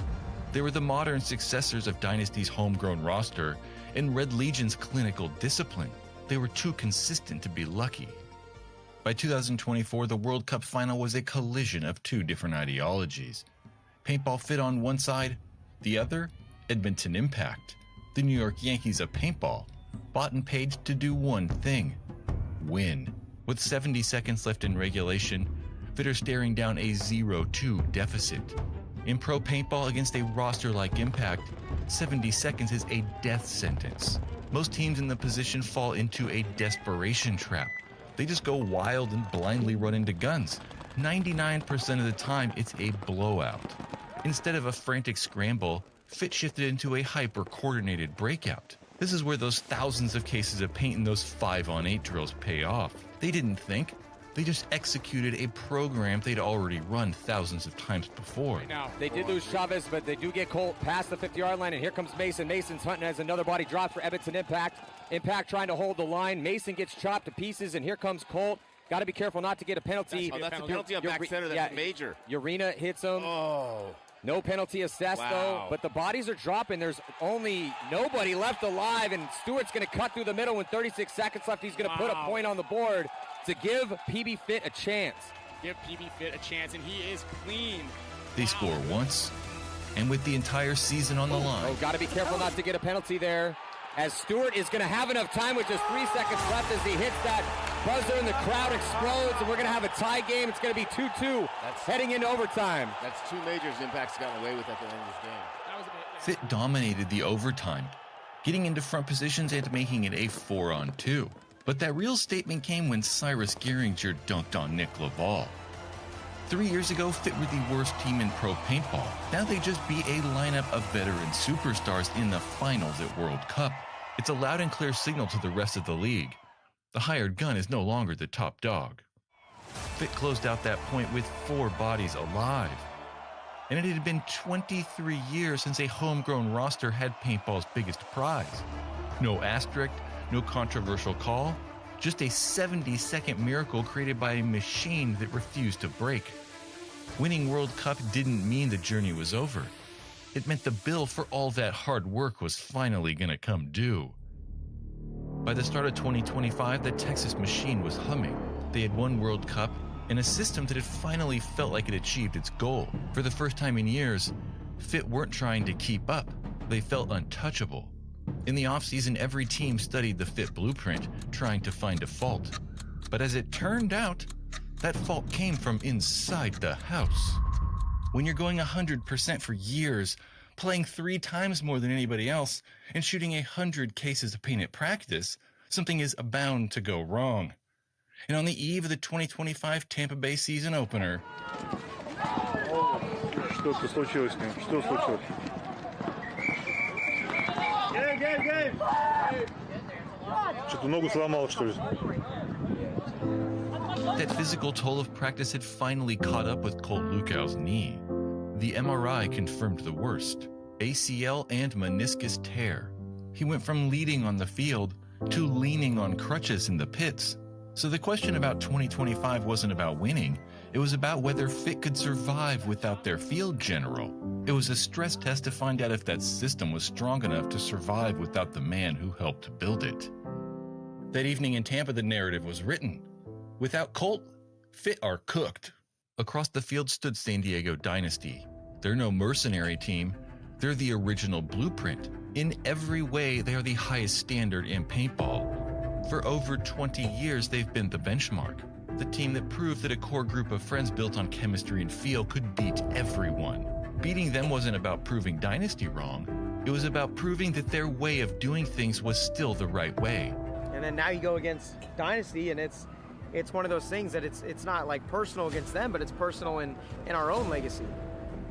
They were the modern successors of Dynasty's homegrown roster and Red Legion's clinical discipline. They were too consistent to be lucky. By 2024, the World Cup final was a collision of 2 different ideologies. Paintball Fit on one side, the other, Edmonton Impact, the New York Yankees of paintball, bought and paid to do one thing: win. With 70 seconds left in regulation, Fit are staring down a 0-2 deficit. In pro paintball against a roster like Impact, 70 seconds is a death sentence. Most teams in the position fall into a desperation trap. They just go wild and blindly run into guns. 99% of the time, it's a blowout. Instead of a frantic scramble, Fit shifted into a hyper-coordinated breakout. This is where those thousands of cases of paint in those 5-on-8 drills pay off. They didn't think. They just executed a program they'd already run thousands of times before. Now, they did lose Chavez, but they do get Colt past the 50-yard line, and here comes Mason. Mason's hunting as another body dropped for Edmonton Impact. Impact trying to hold the line. Mason gets chopped to pieces, and here comes Colt. Got to be careful not to get a penalty. That's a penalty on back center. That's major. Urena hits him. Oh. No penalty assessed, though, but the bodies are dropping. There's only nobody left alive, and Stewart's going to cut through the middle with 36 seconds left. He's going to put a point on the board to give PB Fit a chance. Give PB Fit a chance, and he is clean. They score once, and with the entire season on the line. Oh, got to be careful not to get a penalty there, as Stewart is going to have enough time with just 3 seconds left as he hits that buzzer and the crowd explodes, and we're going to have a tie game. It's going to be 2-2 heading into overtime. That's 2 majors Impact's gotten away with at the end of this game. Fit dominated the overtime, getting into front positions and making it a 4-on-2. But that real statement came when Cyrus Gehringer dunked on Nick Laval. 3 years ago, Fit were the worst team in pro paintball. Now they just beat a lineup of veteran superstars in the finals at World Cup. It's a loud and clear signal to the rest of the league. The hired gun is no longer the top dog. Fit closed out that point with 4 bodies alive. And it had been 23 years since a homegrown roster had paintball's biggest prize. No asterisk, no controversial call, just a 70-second miracle created by a machine that refused to break. Winning World Cup didn't mean the journey was over. It meant the bill for all that hard work was finally gonna come due. By the start of 2025, the Texas machine was humming. They had won World Cup and a system that had finally felt like it achieved its goal. For the first time in years, Fit weren't trying to keep up. They felt untouchable. In the offseason, every team studied the Fit blueprint, trying to find a fault. But as it turned out, that fault came from inside the house. When you're going 100% for years, playing 3 times more than anybody else, and shooting 100 cases of paint at practice, something is bound to go wrong. And on the eve of the 2025 Tampa Bay season opener, Что-то случилось с ним. Что случилось? Что-то ногу сломал, что ли? that physical toll of practice had finally caught up with Colt Lukow's knee. The MRI confirmed the worst: ACL and meniscus tear. He went from leading on the field to leaning on crutches in the pits. So the question about 2025 wasn't about winning. It was about whether Fit could survive without their field general. It was a stress test to find out if that system was strong enough to survive without the man who helped build it. That evening in Tampa, the narrative was written. Without Colt, Fit are cooked. Across the field stood San Diego Dynasty. They're no mercenary team. They're the original blueprint. In every way, they are the highest standard in paintball. For over 20 years, they've been the benchmark. The team that proved that a core group of friends built on chemistry and feel could beat everyone. Beating them wasn't about proving Dynasty wrong. It was about proving that their way of doing things was still the right way. And then now you go against Dynasty, and it's one of those things that it's not like personal against them, but it's personal in our own legacy.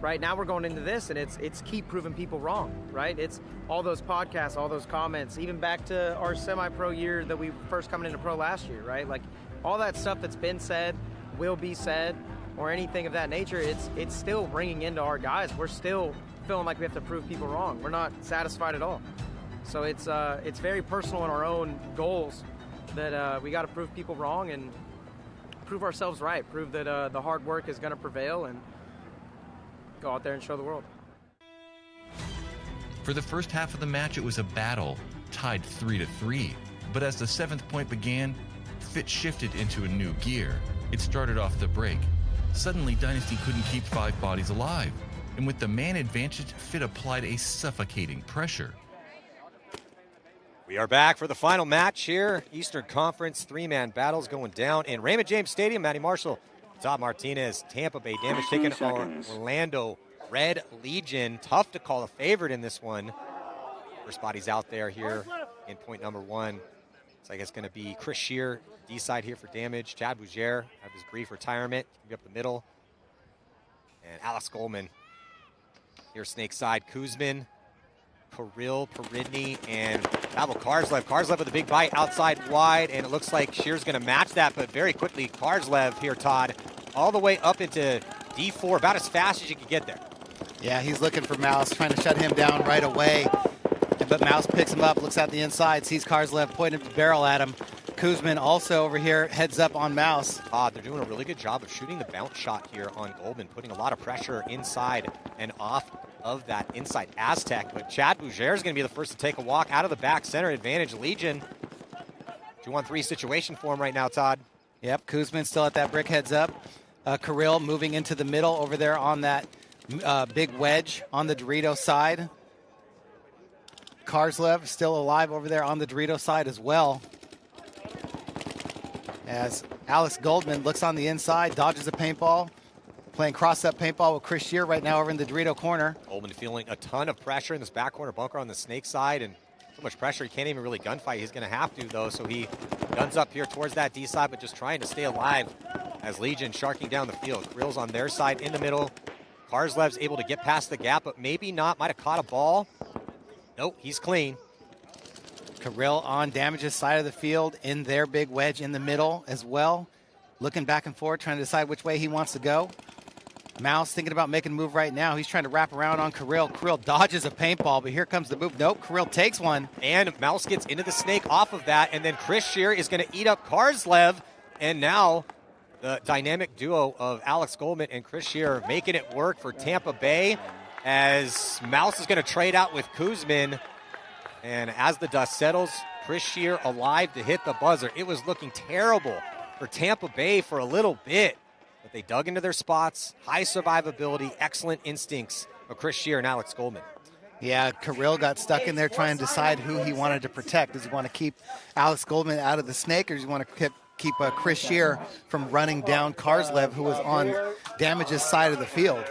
Right now we're going into this, and it's keep proving people wrong, right? It's all those podcasts, all those comments, even back to our semi-pro year that we first coming into pro last year, right? Like all that stuff that's been said, will be said, or anything of that nature, it's still ringing into our guys. We're still feeling like we have to prove people wrong. We're not satisfied at all. So it's very personal in our own goals that we got to prove people wrong and prove ourselves right, prove that the hard work is going to prevail, and go out there and show the world. For the first half of the match, it was a battle, tied 3-3. But as the 7th point began, Fit shifted into a new gear. It started off the break. Suddenly, Dynasty couldn't keep 5 bodies alive. And with the man advantage, Fit applied a suffocating pressure. We are back for the final match here. Eastern Conference 3-man battles going down in Raymond James Stadium. Matty Marshall, Todd Martinez, Tampa Bay Damage taking on Orlando Red Legion. Tough to call a favorite in this one. First bodies out there here in point number 1. It's like it's going to be Chris Shear, D-side here for Damage. Chad Bougere have his brief retirement. Be up the middle. And Alex Goldman here snake side. Kuzmin, Kirill, Peridny, and Pavel Karslev. Karslev with a big bite outside wide, and it looks like Shear's going to match that, but very quickly, Karslev here, Todd, all the way up into D4, about as fast as you can get there. Yeah, he's looking for Mouse, trying to shut him down right away. But Mouse picks him up, looks out the inside, sees Karslev pointing the barrel at him. Kuzmin also over here, heads up on Mouse. They're doing a really good job of shooting the bounce shot here on Goldman, putting a lot of pressure inside and off of that inside Aztec. But Chad Bougere is going to be the first to take a walk out of the back center. Advantage Legion. 2-on-3 situation for him right now, Todd. Yep, Kuzmin still at that brick, heads up. Kirill moving into the middle over there on that big wedge on the Dorito side. Karslev still alive over there on the Dorito side as well. As Alex Goldman looks on the inside, dodges a paintball, playing cross-up paintball with Chris Shear right now over in the Dorito corner. Goldman feeling a ton of pressure in this back corner bunker on the snake side, and so much pressure he can't even really gunfight. He's going to have to, though, so he guns up here towards that D side, but just trying to stay alive as Legion sharking down the field. Grill's on their side in the middle. Karslev's able to get past the gap, but maybe not. Might have caught a ball. Nope, he's clean. Kirill on Damage's side of the field in their big wedge in the middle as well. Looking back and forth, trying to decide which way he wants to go. Mouse thinking about making a move right now. He's trying to wrap around on Kirill. Kirill dodges a paintball, but here comes the move. Nope, Kirill takes one. And Mouse gets into the snake off of that, and then Chris Shear is going to eat up Karslev. And now the dynamic duo of Alex Goldman and Chris Shear making it work for Tampa Bay as Mouse is going to trade out with Kuzmin. And as the dust settles, Chris Shear alive to hit the buzzer. It was looking terrible for Tampa Bay for a little bit, but they dug into their spots. High survivability, excellent instincts of Chris Shear and Alex Goldman. Yeah, Kirill got stuck in there trying to decide who he wanted to protect. Does he want to keep Alex Goldman out of the snake, or does he want to keep Chris Shear from running down Karslev, who was on Damage's side of the field?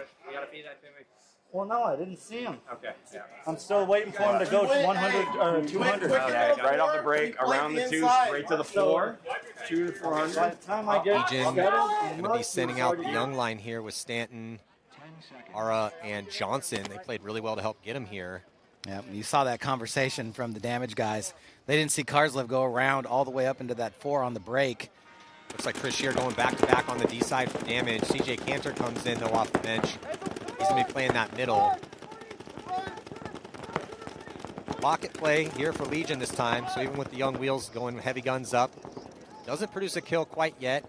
Well, no, I didn't see him. Okay. Yeah. I'm still waiting for him to go to 100 or 200. Right off the break, around the 2, straight to the 4. 2 to 400. By the time I get Legion going to be sending out the young line here with Stanton, Ara, and Johnson. They played really well to help get him here. Yeah, you saw that conversation from the Damage guys. They didn't see Karslev go around all the way up into that 4 on the break. Looks like Chris Shear going back-to-back on the D side for Damage. CJ Cantor comes in, though, off the bench. He's going to be playing that middle. Pocket play here for Legion this time, so even with the young wheels going heavy guns up, doesn't produce a kill quite yet.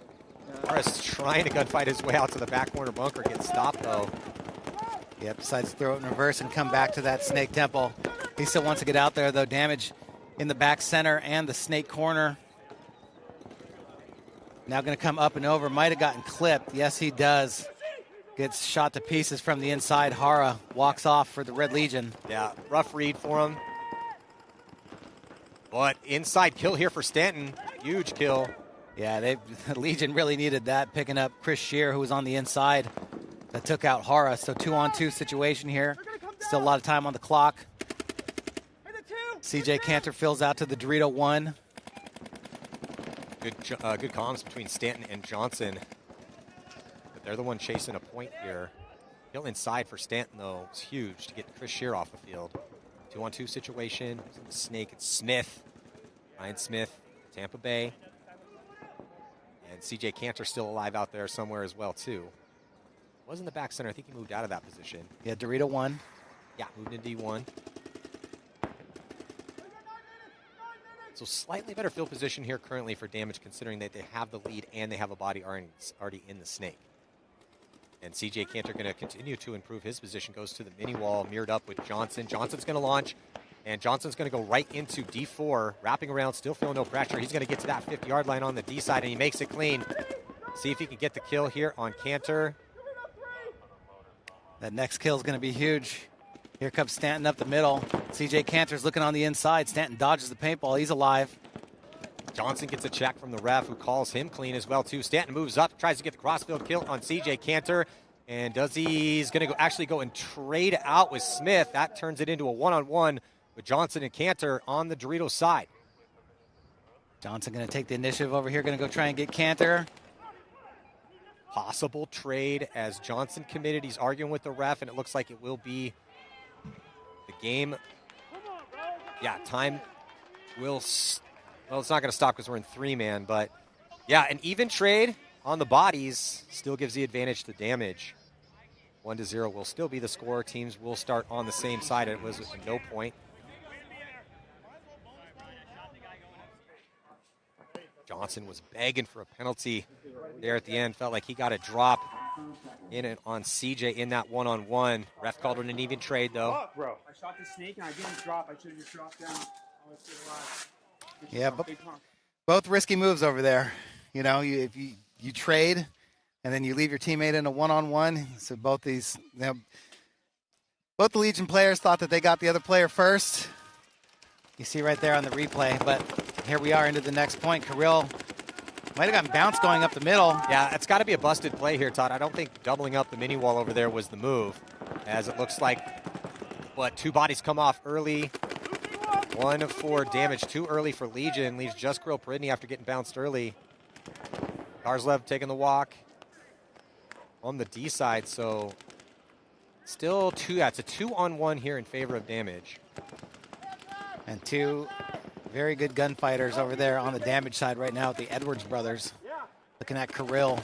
Morris trying to gunfight his way out to the back corner bunker, gets stopped, though. Yep, decides to throw it in reverse and come back to that Snake Temple. He still wants to get out there, though. Damage in the back center and the Snake corner. Now going to come up and over. Might have gotten clipped. Yes, he does. Gets shot to pieces from the inside. Hara walks off for the Red Legion. Yeah, rough read for him. But inside kill here for Stanton. Huge kill. Yeah, Legion really needed that, picking up Chris Shear, who was on the inside, that took out Hara. So 2-on-2 situation here. Still a lot of time on the clock. CJ Cantor fills out to the Dorito 1. Good comms between Stanton and Johnson. But they're the one chasing a point here. Kill inside for Stanton, though, was huge to get Chris Shear off the field. 2-on-2 situation. The Snake, it's Smith. Ryan Smith, Tampa Bay. And CJ Cantor still alive out there somewhere as well, too. Was in the back center. I think he moved out of that position. Yeah, Dorito 1. Yeah, moved into D1. So slightly better field position here currently for Damage, considering that they have the lead and they have a body already in the Snake. And CJ Cantor going to continue to improve his position. Goes to the mini wall, mirrored up with Johnson. Johnson's going to launch, and Johnson's going to go right into D4, wrapping around, still feeling no pressure. He's going to get to that 50-yard line on the D side, and he makes it clean. See if he can get the kill here on Cantor. That next kill is going to be huge. Here comes Stanton up the middle. CJ Cantor's looking on the inside. Stanton dodges the paintball. He's alive. Johnson gets a check from the ref, who calls him clean as well, too. Stanton moves up, tries to get the crossfield kill on CJ Cantor. And he's going to actually go and trade out with Smith. That turns it into a one-on-one with Johnson and Cantor on the Dorito side. Johnson going to take the initiative over here. Going to go try and get Cantor. Possible trade as Johnson committed. He's arguing with the ref, and it looks like it will be the game. Yeah, time will... Well, it's not going to stop because we're in 3-man, but yeah, an even trade on the bodies still gives the advantage to Damage. 1-0 will still be the score. Teams will start on the same side. It was a no point. Johnson was begging for a penalty there at the end. Felt like he got a drop in it on CJ in that one-on-one. Ref called it an even trade, though. Oh, bro. I shot the snake and I didn't drop. I should have just dropped down. I was still alive. Yeah, both risky moves over there. You know, if you trade and then you leave your teammate in a one-on-one. So both the Legion players thought that they got the other player first. You see right there on the replay, but here we are into the next point. Kirill might have gotten bounced going up the middle. Yeah, it's got to be a busted play here, Todd. I don't think doubling up the mini wall over there was the move, as it looks like, two bodies come off early. 1 for Damage, too early for Legion. Leaves just Grill Peridney after getting bounced early. Karslev taking the walk on the D side, so still it's a 2-on-1 here in favor of Damage. And two very good gunfighters over there on the Damage side right now with the Edwards brothers. Looking at Kirill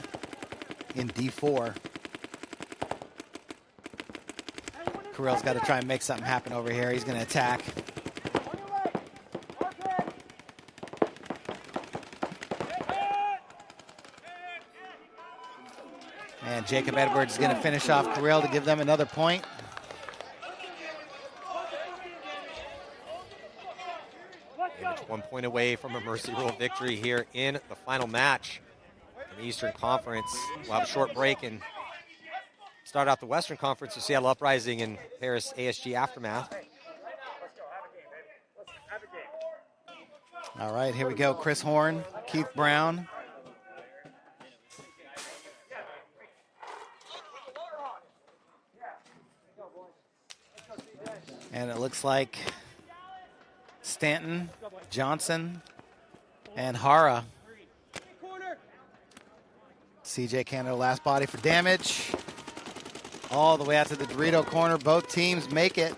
in D4. Kirill's got to try and make something happen over here. He's going to attack. And Jacob Edwards is going to finish off Kirill to give them another point. 1 point away from a Mercy Rule victory here in the final match in the Eastern Conference. We'll have a short break and start out the Western Conference with Seattle Uprising and Paris ASG Aftermath. All right, here we go. Chris Horn, Keith Brown. And it looks like Stanton, Johnson, and Hara. CJ Canada, last body for damage. All the way out to the Dorito corner. Both teams make it.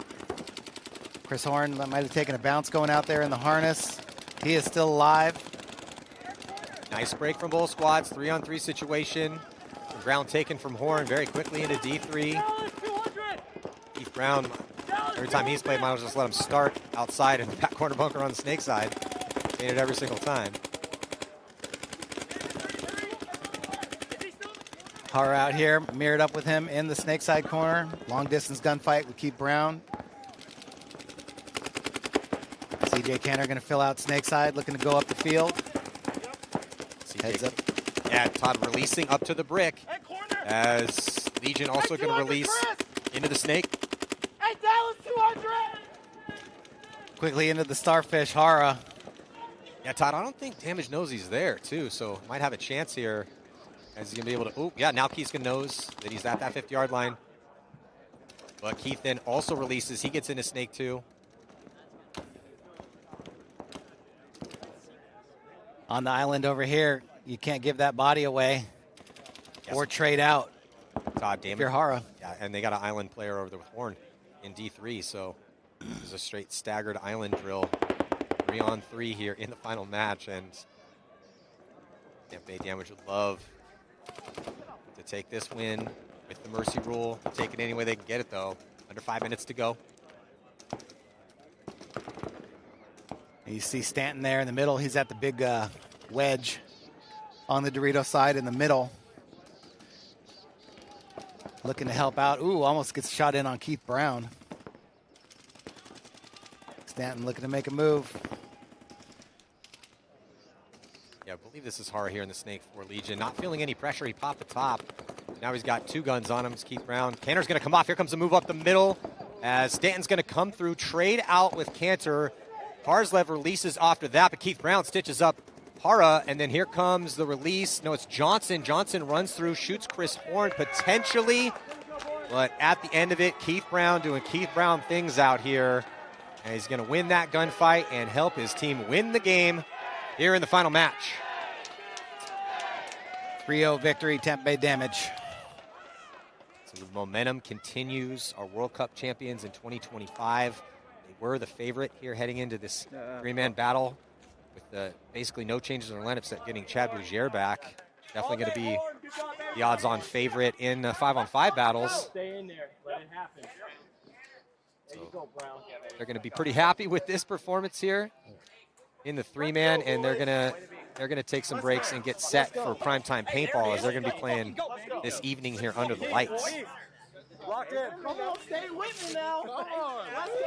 Chris Horn might have taken a bounce going out there in the harness. He is still alive. Nice break from both squads. 3-on-3 situation. The ground taken from Horn very quickly into D3. Keith Brown, every time he's played, might as well just let him start outside in the back corner bunker on the snake side. Made it every single time. Hara out here, mirrored up with him in the snake side corner. Long distance gunfight with Keith Brown. CJ Cantor going to fill out snake side, looking to go up the field. Heads up. Yeah, Todd releasing up to the brick as Legion also going to release into the snake. Hey, Dallas 200! Quickly into the starfish, Hara. Yeah, Todd, I don't think Damage knows he's there, too, so might have a chance here as he's going to be able to... Oh, yeah, now Keith's going to knows that he's at that 50-yard line. But Keith then also releases. He gets into snake, too. On the island over here, you can't give that body away or trade out. Todd, damage. If you're Hara. Yeah, and they got an island player over there with Horn in D3, so this is a straight staggered island drill. 3-on-3 here in the final match, and Tampa Bay Damage would love to take this win with the Mercy Rule. Take it any way they can get it, though. Under 5 minutes to go. You see Stanton there in the middle. He's at the big wedge on the Dorito side in the middle. Looking to help out. Ooh, almost gets shot in on Keith Brown. Stanton looking to make a move. Yeah, I believe this is Hara here in the snake for Legion. Not feeling any pressure. He popped the top. Now he's got 2 guns on him. It's Keith Brown. Cantor's going to come off. Here comes the move up the middle as Stanton's going to come through. Trade out with Cantor. Harslev releases after that, but Keith Brown stitches up Hara, and then here comes the release. No, it's Johnson. Johnson runs through, shoots Chris Horn potentially, but at the end of it, Keith Brown doing Keith Brown things out here, and he's going to win that gunfight and help his team win the game here in the final match. 3-0 victory, Tampa Bay Damage. So the momentum continues. Our World Cup champions in 2025. Were the favorite here heading into this 3-man battle with basically no changes in their lineup except getting Chad Bougier back. Definitely going to be the odds-on favorite in 5-on-5 battles. Stay in there. Let it happen. There you go, Brown. They're going to be pretty happy with this performance here in the 3-man, and they're going to take some breaks and get set for primetime paintball as they're going to be playing this evening here under the lights. Lock in. Come on, stay with me now. Come on. Let's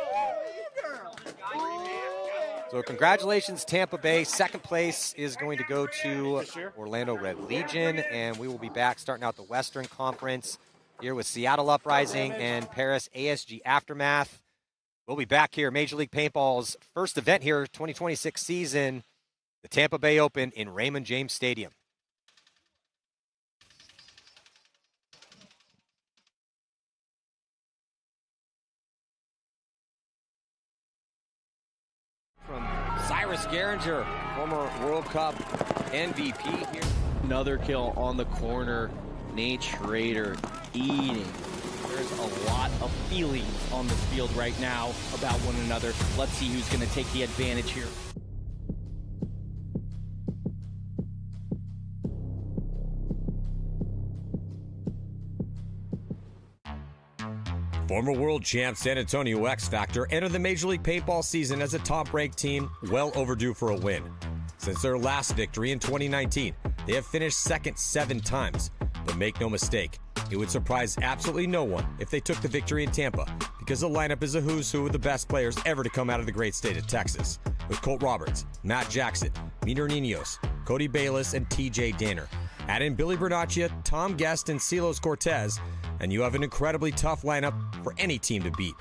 go. So congratulations, Tampa Bay. Second place is going to go to Orlando Red Legion, and we will be back starting out the Western Conference here with Seattle Uprising and Paris ASG Aftermath. We'll be back here, Major League Paintball's first event here, 2026 season, the Tampa Bay Open in Raymond James Stadium. From Cyrus Garinger, former World Cup MVP here. Another kill on the corner. Nate Schrader eating. There's a lot of feelings on this field right now about one another. Let's see who's going to take the advantage here. Former world champ San Antonio X Factor enter the Major League Paintball season as a top-ranked team, well overdue for a win. Since their last victory in 2019, they have finished second 7 times. But make no mistake, it would surprise absolutely no one if they took the victory in Tampa, because the lineup is a who's who of the best players ever to come out of the great state of Texas. with Colt Roberts, Matt Jackson, Meter Ninos, Cody Bayless, and TJ Danner. Add in Billy Bernaccia, Tom Guest, and Silos Cortez, and you have an incredibly tough lineup for any team to beat.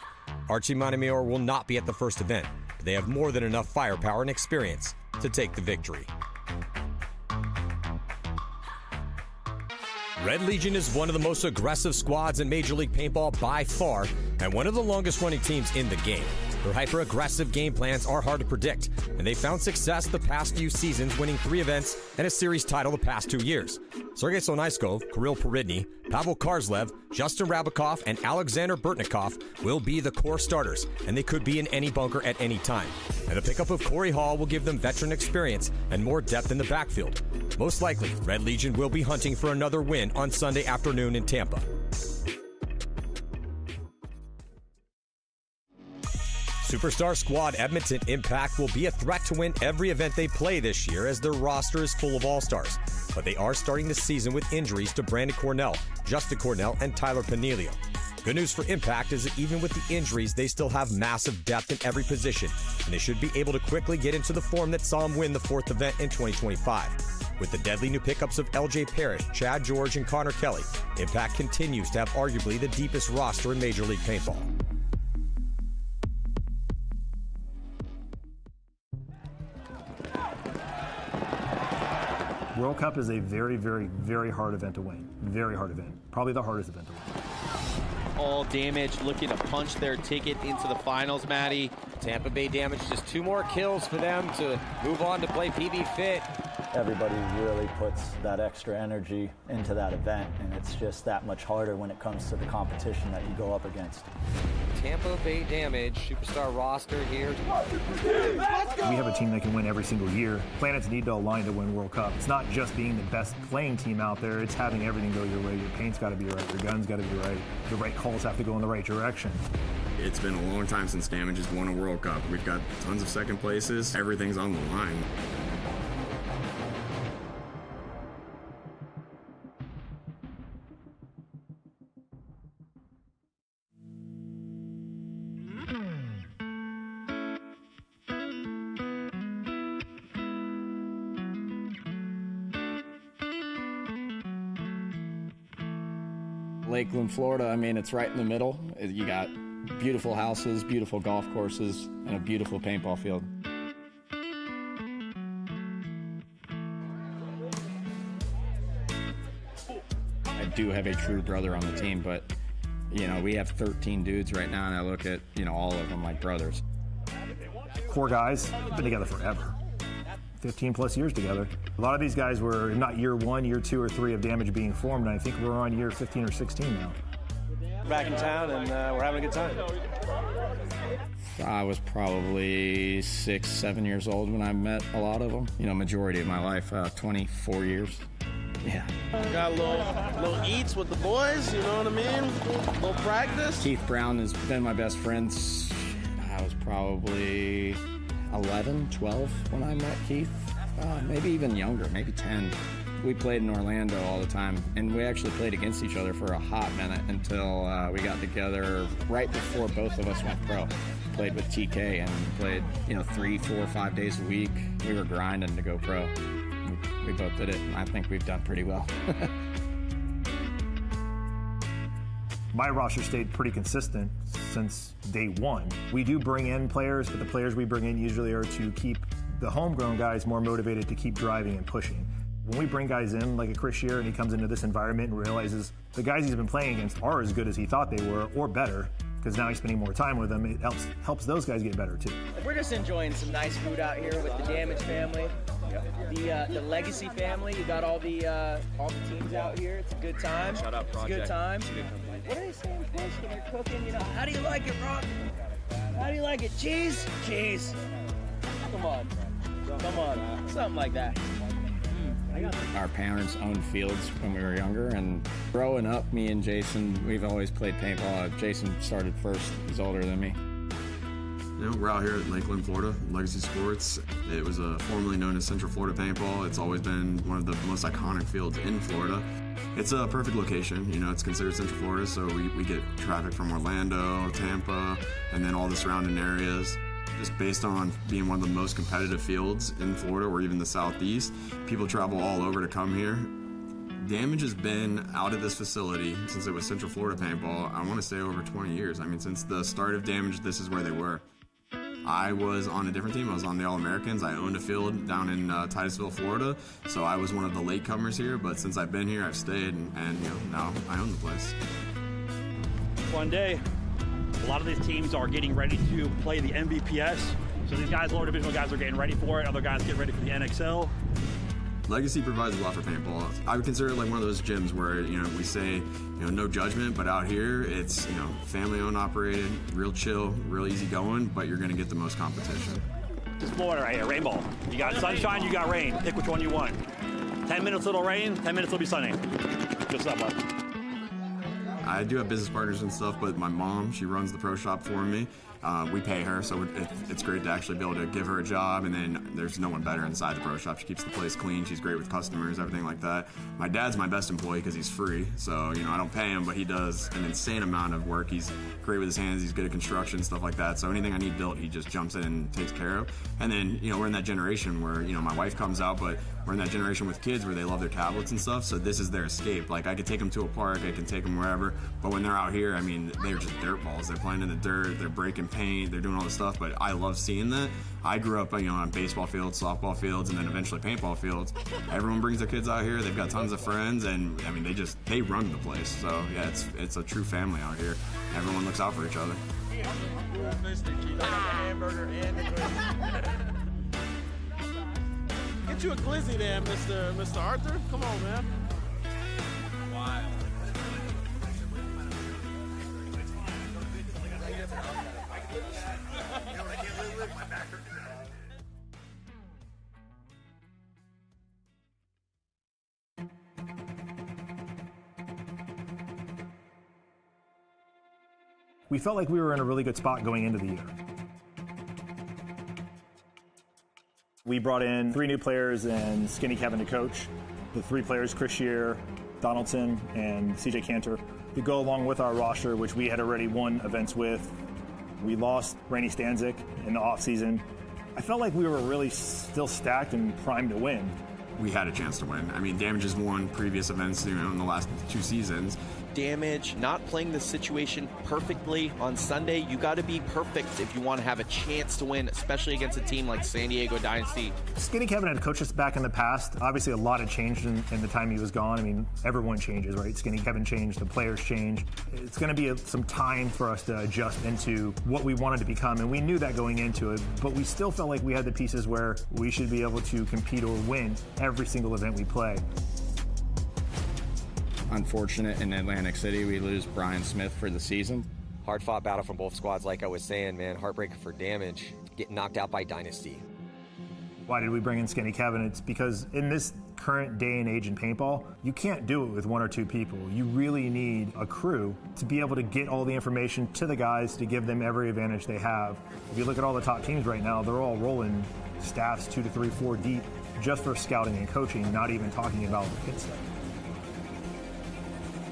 Archie Montemayor will not be at the first event, but they have more than enough firepower and experience to take the victory. Red Legion is one of the most aggressive squads in Major League Paintball by far, and one of the longest-running teams in the game. Their hyper-aggressive game plans are hard to predict, and they found success the past few seasons, winning 3 events and a series title the past 2 years. Sergei Sonaiskov, Kirill Peridny, Pavel Karslev, Justin Rabakov, and Alexander Burtnikov will be the core starters, and they could be in any bunker at any time. And the pickup of Corey Hall will give them veteran experience and more depth in the backfield. Most likely, Red Legion will be hunting for another win on Sunday afternoon in Tampa. Superstar squad Edmonton Impact will be a threat to win every event they play this year, as their roster is full of all-stars. But they are starting the season with injuries to Brandon Cornell, Justin Cornell, and Tyler Panilio. Good news for Impact is that even with the injuries, they still have massive depth in every position, and they should be able to quickly get into the form that saw them win the 4th event in 2025. With the deadly new pickups of LJ Parrish, Chad George, and Connor Kelly, Impact continues to have arguably the deepest roster in Major League Paintball. World Cup is a very, very, very hard event to win. Very hard event. Probably the hardest event to win. All Damage looking to punch their ticket into the finals, Maddie. Tampa Bay Damage, just 2 more kills for them to move on to play PB Fit. Everybody really puts that extra energy into that event, and it's just that much harder when it comes to the competition that you go up against. Tampa Bay Damage, superstar roster here. We have a team that can win every single year. Planets need to align to win World Cup. It's not just being the best playing team out there, it's having everything go your way. Your paint's got to be right, your gun's got to be right, the right calls have to go in the right direction. It's been a long time since Damage has won a World Cup. We've got tons of second places. Everything's on the line. Lakeland, Florida, I mean, it's right in the middle. You got beautiful houses, beautiful golf courses, and a beautiful paintball field. I do have a true brother on the team, but, you know, we have 13 dudes right now, and I look at, you know, all of them like brothers. Core guys have been together forever. 15 plus years together. A lot of these guys were not year 1, year 2, or 3 of Damage being formed, and I think we're on year 15 or 16 now. Back in town, and we're having a good time. I was probably 6, 7 years old when I met a lot of them. You know, majority of my life, 24 years. Yeah. Got a little eats with the boys, you know what I mean? A little practice. Keith Brown has been my best friend. I was probably 11, 12 when I met Keith. Maybe even younger, maybe 10. We played in Orlando all the time, and we actually played against each other for a hot minute until we got together right before both of us went pro. Played with TK and played, you know, 3, 4, 5 days a week. We were grinding to go pro. We both did it, and I think we've done pretty well. My roster stayed pretty consistent since day 1. We do bring in players, but the players we bring in usually are to keep the homegrown guys more motivated to keep driving and pushing. When we bring guys in, like a Chris Shear, and he comes into this environment and realizes the guys he's been playing against are as good as he thought they were, or better, because now he's spending more time with them, it helps those guys get better too. We're just enjoying some nice food out here with the Damage family, the Legacy family. You got all the teams out here. It's a good time. Shut up, Project. It's a good time. What are they saying, Push, when you're cooking? You know, how do you like it, Rock? How do you like it? Cheese? Cheese. Come on. Come on. Something like that. Our parents owned fields when we were younger, and growing up, me and Jason, we've always played paintball. Jason started first. He's older than me. You know, we're out here at Lakeland, Florida, Legacy Sports. It was formerly known as Central Florida Paintball. It's always been one of the most iconic fields in Florida. It's a perfect location. You know, it's considered Central Florida, so we get traffic from Orlando, Tampa, and then all the surrounding areas. Just based on being one of the most competitive fields in Florida or even the Southeast, people travel all over to come here. Damage has been out of this facility since it was Central Florida Paintball, I want to say over 20 years. I mean, since the start of Damage, this is where they were. I was on a different team. I was on the All-Americans. I owned a field down in Titusville, Florida, so I was one of the latecomers here, but since I've been here, I've stayed, and you know, now I own the place. One day, a lot of these teams are getting ready to play the MVPS, so these guys, lower divisional guys, are getting ready for it. Other guys get ready for the NXL. Legacy provides a lot for paintball. I would consider it like one of those gyms where, you know, we say, you know, no judgment, but out here it's, you know, family-owned, operated, real chill, real easy going, but you're going to get the most competition. This is Florida right here, rainbow. You got sunshine, you got rain. Pick which one you want. 10 minutes it'll rain, 10 minutes it'll be sunny. Good stuff, bud. I do have business partners and stuff, but my mom, she runs the pro shop for me. We pay her, so it's great to actually be able to give her a job, and then there's no one better inside the pro shop. She keeps the place clean, she's great with customers, everything like that. My dad's my best employee because he's free, so you know I don't pay him, but he does an insane amount of work. He's great with his hands, he's good at construction, stuff like that, so anything I need built, he just jumps in and takes care of. And then, you know, we're in that generation where, you know, my wife comes out, but we're in that generation with kids where they love their tablets and stuff, so this is their escape. Like, I could take them to a park, I can take them wherever, but when they're out here, I mean, they're just dirt balls. They're playing in the dirt, they're breaking paint, they're doing all this stuff, but I love seeing that. I grew up, you know, on baseball fields, softball fields, and then eventually paintball fields. Everyone brings their kids out here, they've got tons of friends, and I mean, they run the place. So yeah, it's a true family out here. Everyone looks out for each other. Get you a glizzy there, Mr. Arthur. Come on, man. Wow. We felt like we were in a really good spot going into the year. We brought in 3 new players and Skinny Kevin to coach. The 3 players, Chris Shear, Donaldson, and CJ Cantor, to go along with our roster, which we had already won events with. We lost Rainey Stanzik in the offseason. I felt like we were really still stacked and primed to win. We had a chance to win. I mean, Damage has won previous events, you know, in the last 2 seasons. Damage, not playing the situation perfectly on Sunday. You got to be perfect if you want to have a chance to win, especially against a team like San Diego Dynasty. Skinny Kevin had coached us back in the past. Obviously, a lot had changed in the time he was gone. I mean, everyone changes, right? Skinny Kevin changed, the players changed. It's going to be some time for us to adjust into what we wanted to become, and we knew that going into it, but we still felt like we had the pieces where we should be able to compete or win every single event we play. Unfortunate in Atlantic City, we lose Brian Smith for the season. Hard fought battle from both squads, like I was saying, man. Heartbreaker for Damage, getting knocked out by Dynasty. Why did we bring in Skinny Kevin? It's because in this current day and age in paintball, you can't do it with 1 or 2 people. You really need a crew to be able to get all the information to the guys to give them every advantage they have. If you look at all the top teams right now, they're all rolling staffs 2 to 3, 4 deep just for scouting and coaching, not even talking about the kit stuff.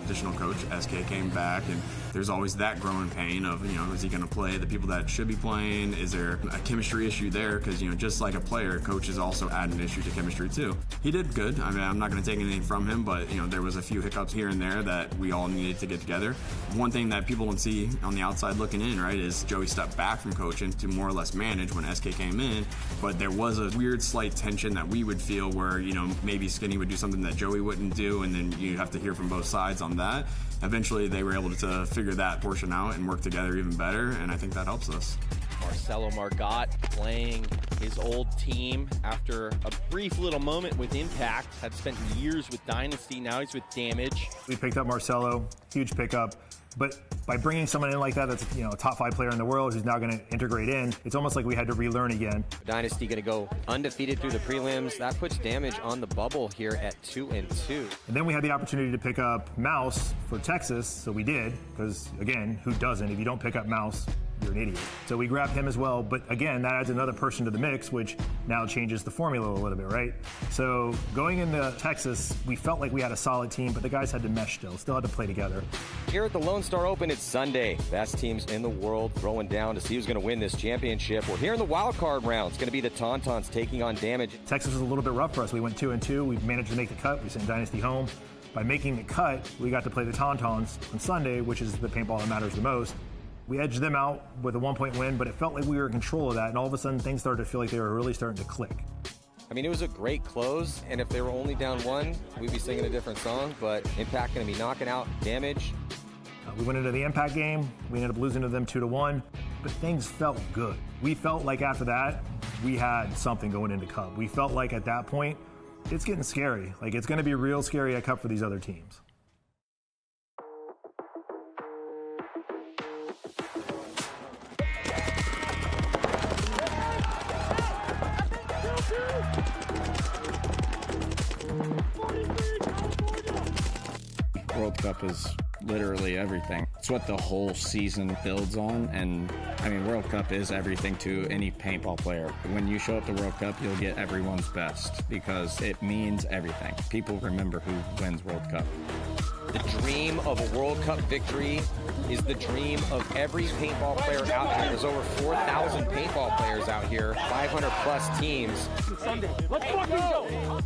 Additional coach, SK, came back, and there's always that growing pain of, you know, is he going to play the people that should be playing? Is there a chemistry issue there? Because, you know, just like a player, coaches also add an issue to chemistry too. He did good. I mean, I'm not going to take anything from him, but, you know, there was a few hiccups here and there that we all needed to get together. One thing that people don't see on the outside looking in, right, is Joey stepped back from coaching to more or less manage when SK came in, but there was a weird slight tension that we would feel where, you know, maybe Skinny would do something that Joey wouldn't do, and then you'd have to hear from both sides on that. Eventually, they were able to figure that portion out and work together even better, and I think that helps us. Marcelo Margot playing his old team after a brief little moment with Impact. Had spent years with Dynasty, now he's with Damage. We picked up Marcelo, huge pickup. But by bringing someone in like that, that's, you know, a top 5 player in the world who's now going to integrate in, it's almost like we had to relearn again. Dynasty going to go undefeated through the prelims. That puts Damage on the bubble here at 2-2. And then we had the opportunity to pick up Mouse for Texas, so we did, because again, who doesn't? If you don't pick up Mouse, you're an idiot. So we grabbed him as well, but again, that adds another person to the mix, which now changes the formula a little bit, right? So going into Texas, we felt like we had a solid team, but the guys had to mesh still had to play together. Here at the Lone Star Open, it's Sunday. Best teams in the world throwing down to see who's going to win this championship. We're here in the wild card round. It's going to be the Tauntauns taking on Damage. Texas was a little bit rough for us. We went 2-2. We managed to make the cut. We sent Dynasty home. By making the cut, we got to play the Tauntauns on Sunday, which is the paintball that matters the most. We edged them out with a 1-point win, but it felt like we were in control of that, and all of a sudden things started to feel like they were really starting to click. I mean, it was a great close, and if they were only down 1, we'd be singing a different song, but Impact going to be knocking out Damage. We went into the Impact game. We ended up losing to them 2-1, but things felt good. We felt like after that, we had something going into Cup. We felt like at that point, it's getting scary. Like, it's going to be real scary at Cup for these other teams. World Cup is literally everything. It's what the whole season builds on, and I mean, World Cup is everything to any paintball player. When you show up to World Cup, you'll get everyone's best because it means everything. People remember who wins World Cup. The dream of a World Cup victory is the dream of every paintball player out here. There's over 4,000 paintball players out here, 500 plus teams. Sunday. Let's fucking go!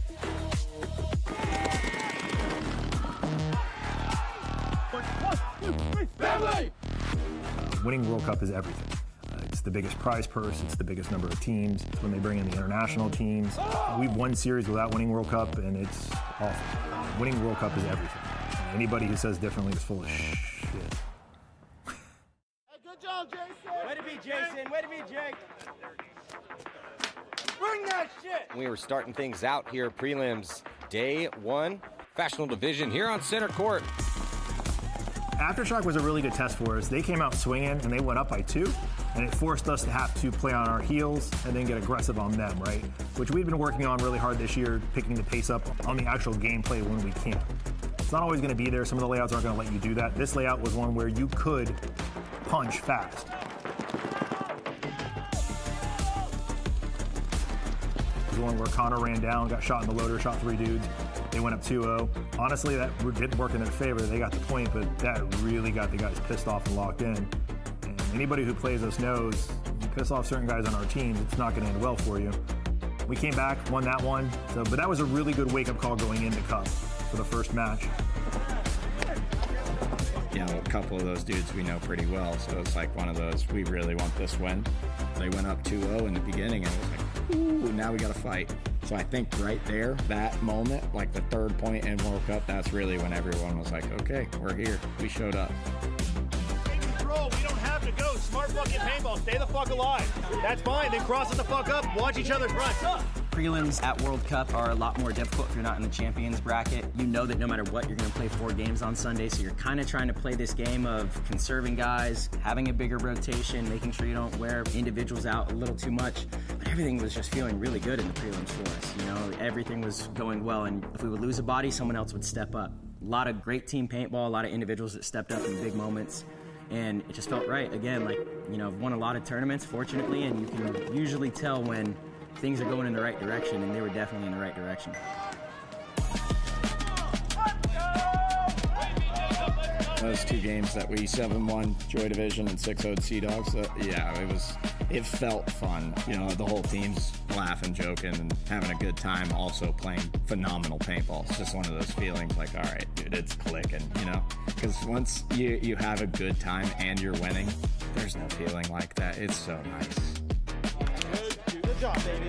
Winning World Cup is everything. It's the biggest prize purse, it's the biggest number of teams. It's when they bring in the international teams. We've won series without winning World Cup, and it's awful. Winning World Cup is everything. Anybody who says differently is full of shit. Hey, good job, Jason! Way to be, Jason! Way to be, Jake! Bring that shit! We were starting things out here, prelims, day 1, Professional Division here on center court. Aftershock was a really good test for us. They came out swinging, and they went up by 2, and it forced us to have to play on our heels and then get aggressive on them, right? Which we've been working on really hard this year, picking the pace up on the actual gameplay when we can. It's not always going to be there. Some of the layouts aren't going to let you do that. This layout was one where you could punch fast. It was one where Connor ran down, got shot in the loader, shot 3 dudes. They went up 2-0. Honestly, that didn't work in their favor. They got the point, but that really got the guys pissed off and locked in. And anybody who plays us knows, you piss off certain guys on our teams, it's not going to end well for you. We came back, won that one. So, but that was a really good wake-up call going into Cup for the first match. You know, a couple of those dudes we know pretty well, so it's like one of those, we really want this win. They went up 2-0 in the beginning, and it was like, ooh, now we got to fight. So I think right there, that moment, like the 3rd point in World Cup, that's really when everyone was like, okay, we're here. We showed up. Control, we don't have to go. Smart fucking paintball. Stay the fuck alive. That's fine. Then cross it the fuck up. Watch each other's front. Prelims at World Cup are a lot more difficult if you're not in the champions bracket. You know that no matter what, you're going to play 4 games on Sunday, so you're kind of trying to play this game of conserving guys, having a bigger rotation, making sure you don't wear individuals out a little too much. But everything was just feeling really good in the prelims for us. You know, everything was going well, and if we would lose a body, someone else would step up. A lot of great team paintball, a lot of individuals that stepped up in big moments. And it just felt right. Again, like, you know, I've won a lot of tournaments, fortunately, and you can usually tell when things are going in the right direction, and they were definitely in the right direction. Those 2 games that we 7-1 Joy Division and 6-0 Sea Dogs, yeah, it felt fun. You know, the whole team's laughing, joking, and having a good time, also playing phenomenal paintball. It's just one of those feelings like, all right, dude, it's clicking, you know? Because once you have a good time and you're winning, there's no feeling like that. It's so nice. Good job, baby.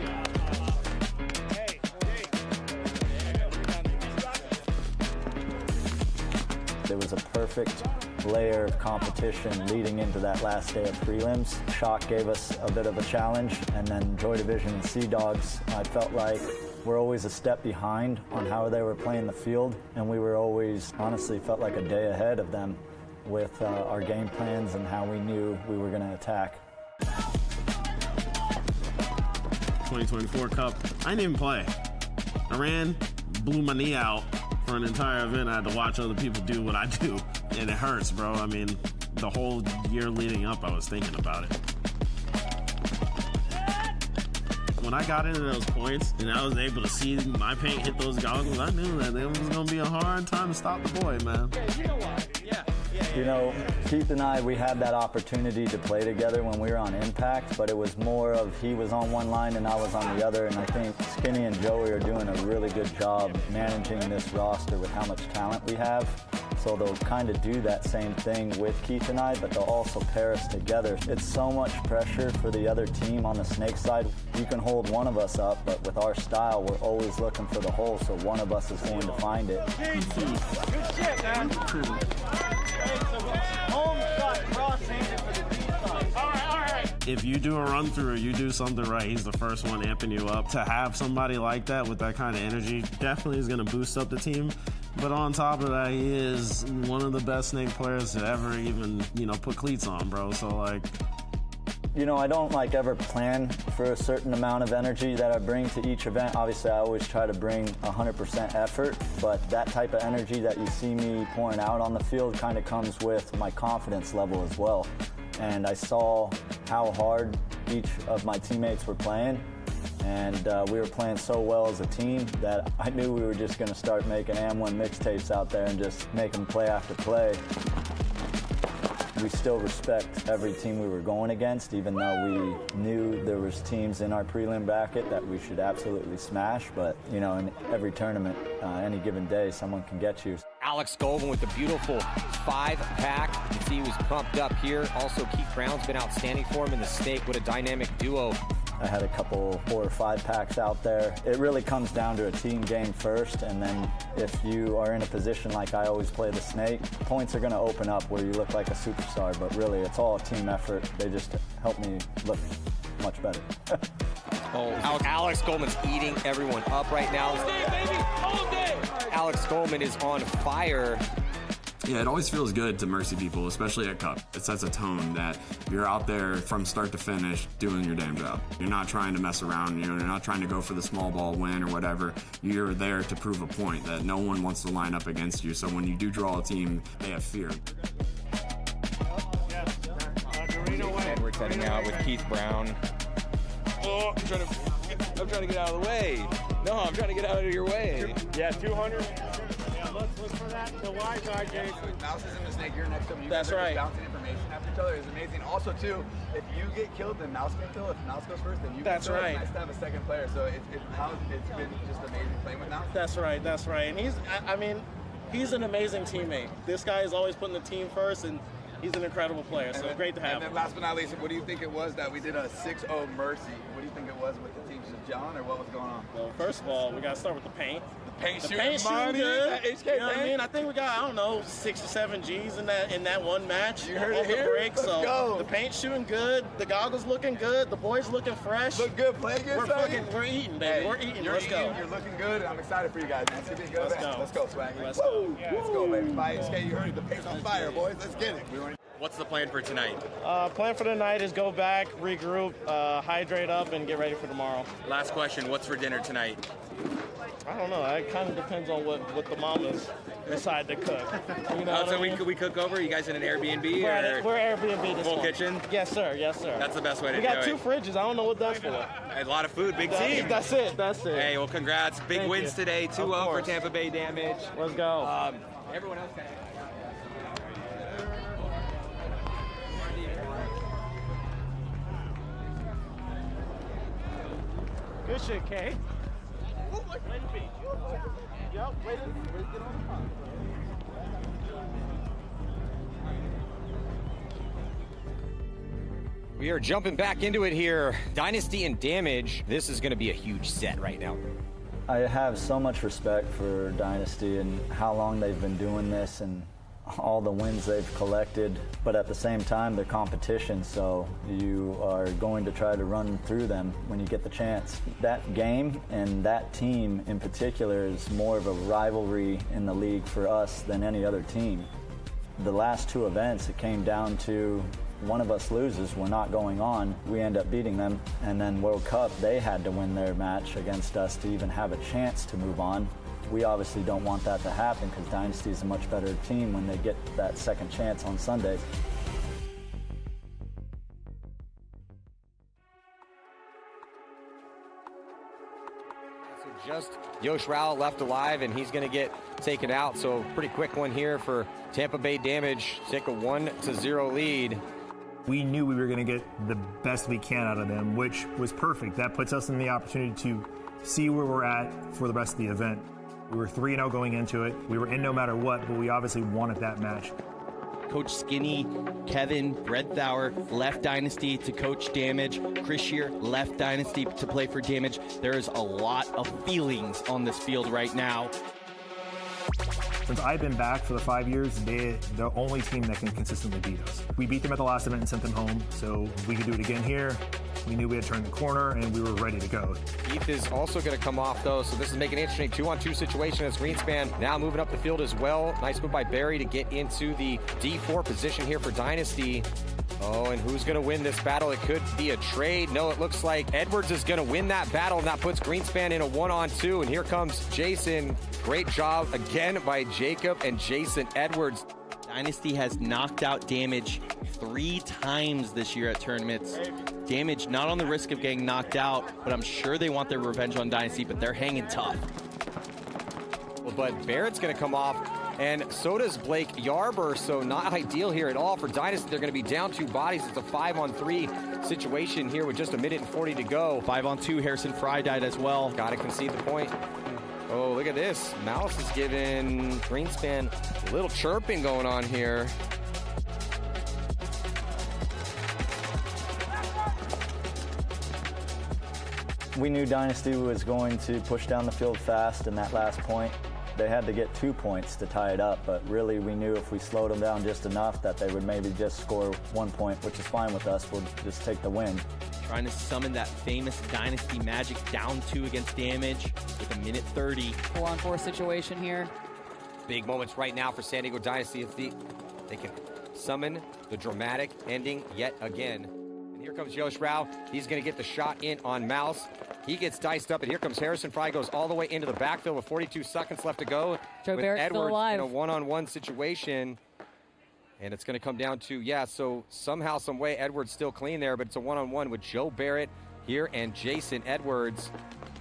There was a perfect layer of competition leading into that last day of prelims. Shock gave us a bit of a challenge, and then Joy Division and Sea Dogs, I felt like we're always a step behind on how they were playing the field, and we were always, honestly, felt like a day ahead of them with our game plans and how we knew we were going to attack. 2024 Cup, I didn't even play. I ran, blew my knee out for an entire event. I had to watch other people do what I do, and it hurts, bro. I mean, The whole year leading up, I was thinking about it. When I got into those points and I was able to see my paint hit those goggles, I knew that it was going to be a hard time to stop the boy, man. You know, Keith and I, we had that opportunity to play together when we were on Impact, but it was more of he was on one line and I was on the other, and I think Skinny and Joey are doing a really good job managing this roster with how much talent we have. So they'll kind of do that same thing with Keith and I, but they'll also pair us together. It's so much pressure for the other team on the Snake side. You can hold one of us up, but with our style, we're always looking for the hole, so one of us is going to find it. Good shit, man. Home shot cross-handed for the deep side. All right. If you do a run through or you do something right, he's the first one amping you up. To have somebody like that with that kind of energy definitely is going to boost up the team. But on top of that, he is one of the best Snake players to ever even, put cleats on, bro. So, You know, I don't ever plan for a certain amount of energy that I bring to each event. Obviously, I always try to bring 100% effort, but that type of energy that you see me pouring out on the field kind of comes with my confidence level as well. And I saw how hard each of my teammates were playing, and we were playing so well as a team that I knew we were just going to start making AM1 mixtapes out there and just make them play after play. We still respect every team we were going against, even though we knew there was teams in our prelim bracket that we should absolutely smash. But, in every tournament, any given day, someone can get you. Alex Goldman with the beautiful 5-pack. You can see he was pumped up here. Also, Keith Brown's been outstanding for him in the Snake. What a dynamic duo. I had a couple 4 or 5 packs out there. It really comes down to a team game first, and then if you are in a position like I always play the Snake, points are going to open up where you look like a superstar, but really it's all a team effort. They just help me look much better. Alex Goldman's eating everyone up right now. All day, baby, all day. Alex Goldman is on fire. Yeah, it always feels good to mercy people, especially at Cup. It sets a tone that you're out there from start to finish doing your damn job. You're not trying to mess around, you're not trying to go for the small ball win or whatever. You're there to prove a point that no one wants to line up against you. So when you do draw a team, they have fear. Edwards heading out with Keith Brown. Oh, I'm trying to get out of the way. No, I'm trying to get out of your way. Yeah, 200. Let's look for that. The Y guy, Jason. Mouse is in the Snake. You're next to him. You That's guys are right. Bouncing information after each other is amazing. Also, too, if you get killed, then Mouse can kill. If Mouse goes first, then you That's can kill. right. It's nice to have a second player. So it's been just amazing playing with Mouse. That's right. And he's an amazing teammate. This guy is always putting the team first, and he's an incredible player. So great to have him. And then last but not least, what do you think it was that we did a 6-0 mercy? What do you think it was with the team? Just John, or what was going on? Well, first of all, we got to start with the paint. The paint shooting good. HK, you know what I mean? I think we got, 6 or 7 G's in that one match. You heard it off here? the break. Let's go. The paint shooting good. The goggles looking good. The boys looking fresh. Look good, play good. We're eating, baby. Hey, we're eating. You're Let's eating, go. You're looking good, and I'm excited for you guys. Let's get it. Let's go, Swag. Let's go. Let's go, baby. Bye, HK. You heard it. The paint's on fire, boys. Let's get it. What's the plan for tonight? Plan for tonight is go back, regroup, hydrate up, and get ready for tomorrow. Last question, what's for dinner tonight? I don't know. It kind of depends on what the mamas decide to cook. We cook over? You guys in an Airbnb? We're Airbnb this Full morning. kitchen? Yes, sir. That's the best way to We do it. got 2 fridges. I don't know what that's for. A lot of food, big team. That's it. Hey, well, congrats. Big Thank wins you. today, 2-0 for course. Tampa Bay Damage. Let's go. Everyone else can. Good shit, Kay. Way to beat you. Yep, way to get on the front. We are jumping back into it here. Dynasty and Damage. This is going to be a huge set right now. I have so much respect for Dynasty and how long they've been doing this and all the wins they've collected, but at the same time, they're competition, so you are going to try to run through them when you get the chance. That game and that team in particular is more of a rivalry in the league for us than any other team. The last 2 events, it came down to one of us loses, we're not going on, we end up beating them, and then World Cup, they had to win their match against us to even have a chance to move on. We obviously don't want that to happen because Dynasty is a much better team when they get that second chance on Sundays. Just Yosh Rao left alive, and he's going to get taken out. So pretty quick one here for Tampa Bay Damage. Take a 1-0 lead. We knew we were going to get the best we can out of them, which was perfect. That puts us in the opportunity to see where we're at for the rest of the event. We were 3-0 going into it. We were in no matter what, but we obviously wanted that match. Coach Skinny, Kevin, Brett Thauer left Dynasty to coach Damage. Chris Shear left Dynasty to play for Damage. There's a lot of feelings on this field right now. Since I've been back for the 5 years, they're the only team that can consistently beat us. We beat them at the last event and sent them home, so we could do it again here. We knew we had turned the corner, and we were ready to go. Heath is also going to come off, though, so this is making an interesting 2-on-2 situation as Greenspan now moving up the field as well. Nice move by Barry to get into the D4 position here for Dynasty. Oh, and who's going to win this battle? It could be a trade. No, it looks like Edwards is going to win that battle, and that puts Greenspan in a 1-on-2. And here comes Jason. Great job again by Jacob and Jason Edwards. Dynasty has knocked out Damage 3 times this year at tournaments. Damage not on the risk of getting knocked out, but I'm sure they want their revenge on Dynasty, but they're hanging tough. Well, but Barrett's going to come off, and so does Blake Yarber, so not ideal here at all for Dynasty. They're going to be down 2 bodies. It's a 5-on-3 situation here with just 1:40 to go. 5-on-2, Harrison Fry died as well. Got to concede the point. Oh, look at this. Mouse is giving Greenspan a little chirping going on here. We knew Dynasty was going to push down the field fast in that last point. They had to get 2 points to tie it up, but really we knew if we slowed them down just enough that they would maybe just score 1 point, which is fine with us. We'll just take the win. Trying to summon that famous Dynasty magic down 2 against Damage with 1:30. 4-on-4 situation here. Big moments right now for San Diego Dynasty if they can summon the dramatic ending yet again. And here comes Yosh Rao. He's going to get the shot in on Mouse. He gets diced up, and here comes Harrison Fry, goes all the way into the backfield with 42 seconds left to go. Joe with Barrett's Edwards still alive. in a 1-on-1 situation. And it's going to come down to, yeah, so somehow, some way, Edwards still clean there, but it's a 1-on-1 with Joe Barrett here and Jason Edwards.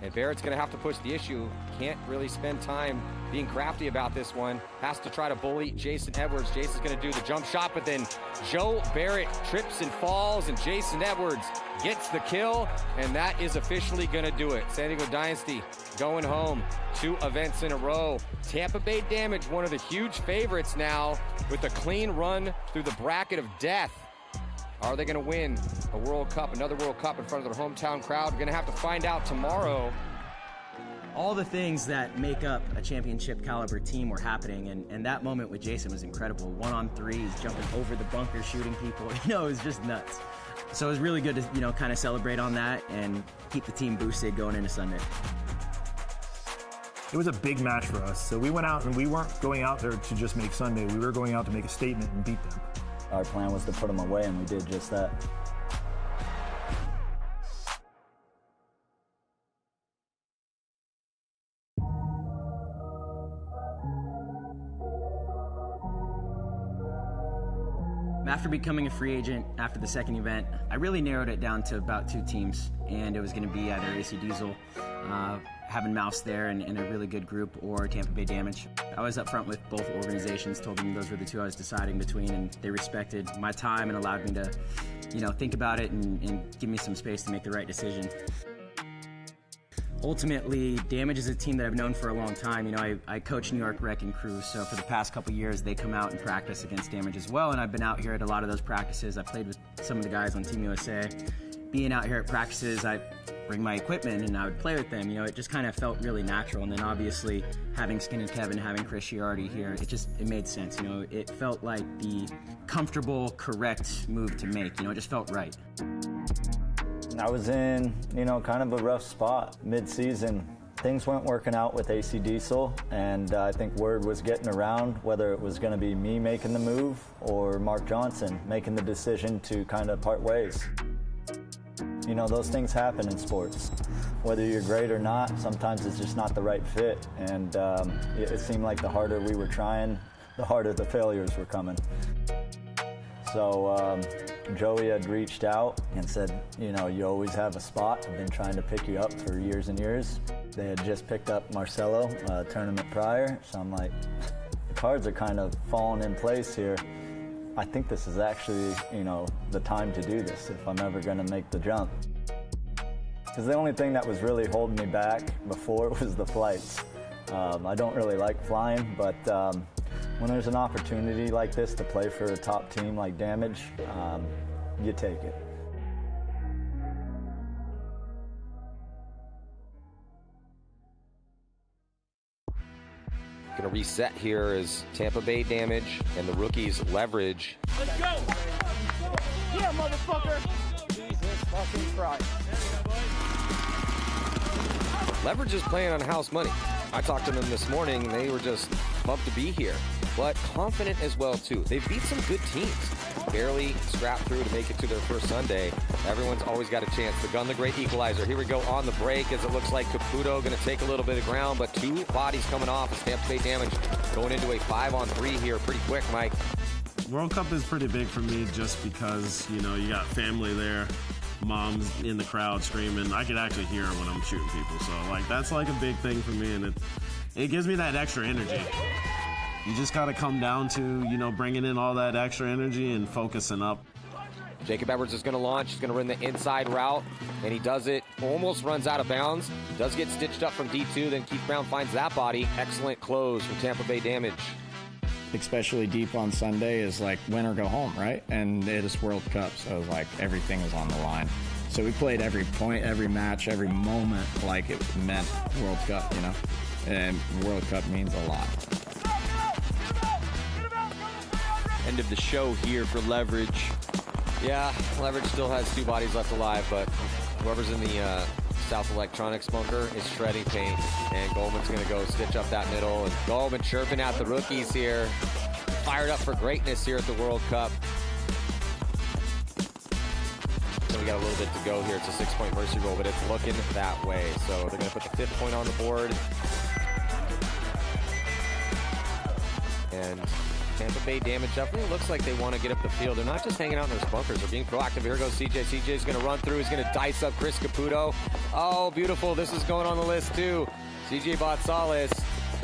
And Barrett's going to have to push the issue. Can't really spend time being crafty about this one. Has to try to bully Jason Edwards. Jason's going to do the jump shot, but then Joe Barrett trips and falls, and Jason Edwards gets the kill, and that is officially going to do it. San Diego Dynasty going home 2 events in a row. Tampa Bay Damage, one of the huge favorites now, with a clean run through the bracket of death. Are they going to win a World Cup, another World Cup in front of their hometown crowd? We're going to have to find out tomorrow. All the things that make up a championship caliber team were happening, and that moment with Jason was incredible. 1-on-3, he's jumping over the bunker, shooting people. You know, it was just nuts. So it was really good to, you know, kind of celebrate on that and keep the team boosted going into Sunday. It was a big match for us, so we went out and we weren't going out there to just make Sunday. We were going out to make a statement and beat them. Our plan was to put them away, and we did just that. After becoming a free agent after the second event, I really narrowed it down to about 2 teams, and it was going to be either AC Diesel, having Mouse there and a really good group, or Tampa Bay Damage. I was up front with both organizations, told them those were the 2 I was deciding between, and they respected my time and allowed me to, you know, think about it and give me some space to make the right decision. Ultimately, Damage is a team that I've known for a long time. You know, I coach New York Wrecking Crew, so for the past couple years, they come out and practice against Damage as well, and I've been out here at a lot of those practices. I played with some of the guys on Team USA. Being out here at practices, I bring my equipment and I would play with them. You know, it just kind of felt really natural, and then obviously having Skinny Kevin, having Chris Chiardi here, it made sense. You know, it felt like the comfortable, correct move to make. You know, it just felt right. I was in, you know, kind of a rough spot mid-season. Things weren't working out with AC Diesel, and I think word was getting around whether it was going to be me making the move or Mark Johnson making the decision to kind of part ways. You know, those things happen in sports. Whether you're great or not, sometimes it's just not the right fit, and it seemed like the harder we were trying, the harder the failures were coming. So Joey had reached out and said, you know, you always have a spot. I've been trying to pick you up for years and years. They had just picked up Marcelo a tournament prior, so I'm like, the cards are kind of falling in place here. I think this is actually, you know, the time to do this if I'm ever going to make the jump. Because the only thing that was really holding me back before was the flights. I don't really like flying, but when there's an opportunity like this to play for a top team like Damage, you take it. Going to reset here as Tampa Bay Damage and the rookies Leverage. Let's go! Yeah, motherfucker! Jesus fucking Christ. Leverage is playing on house money. I talked to them this morning. They were just pumped to be here, but confident as well, too. They've beat some good teams. Barely scrapped through to make it to their first Sunday. Everyone's always got a chance. The Gun, the great equalizer. Here we go on the break as it looks like Caputo going to take a little bit of ground, but two bodies coming off as Tampa Bay Damage going into a 5-on-3 here pretty quick, Mike. World Cup is pretty big for me just because, you know, you got family there. Mom's in the crowd screaming. I could actually hear her when I'm shooting people. So, like, that's like a big thing for me, and it gives me that extra energy. You just got to come down to, you know, bringing in all that extra energy and focusing up. Jacob Edwards is going to launch. He's going to run the inside route, and he does it. Almost runs out of bounds. Does get stitched up from D2. Then Keith Brown finds that body. Excellent close from Tampa Bay Damage. Especially deep on Sunday is like win or go home, right? And it is World Cup, so like everything is on the line. So we played every point, every match, every moment like it meant World Cup, you know? And World Cup means a lot. End of the show here for Leverage. Yeah, Leverage still has two bodies left alive, but whoever's in the South Electronics bunker is shredding paint, and Goldman's going to go stitch up that middle, and Goldman chirping at the rookies here. Fired up for greatness here at the World Cup. So we got a little bit to go here. It's a 6-point mercy roll, but it's looking that way. So they're going to put the 5th point on the board. And Tampa Bay Damage definitely looks like they want to get up the field. They're not just hanging out in their bunkers. They're being proactive. Here goes CJ. CJ's going to run through. He's going to dice up Chris Caputo. Oh, beautiful. This is going on the list, too. CJ Botsalis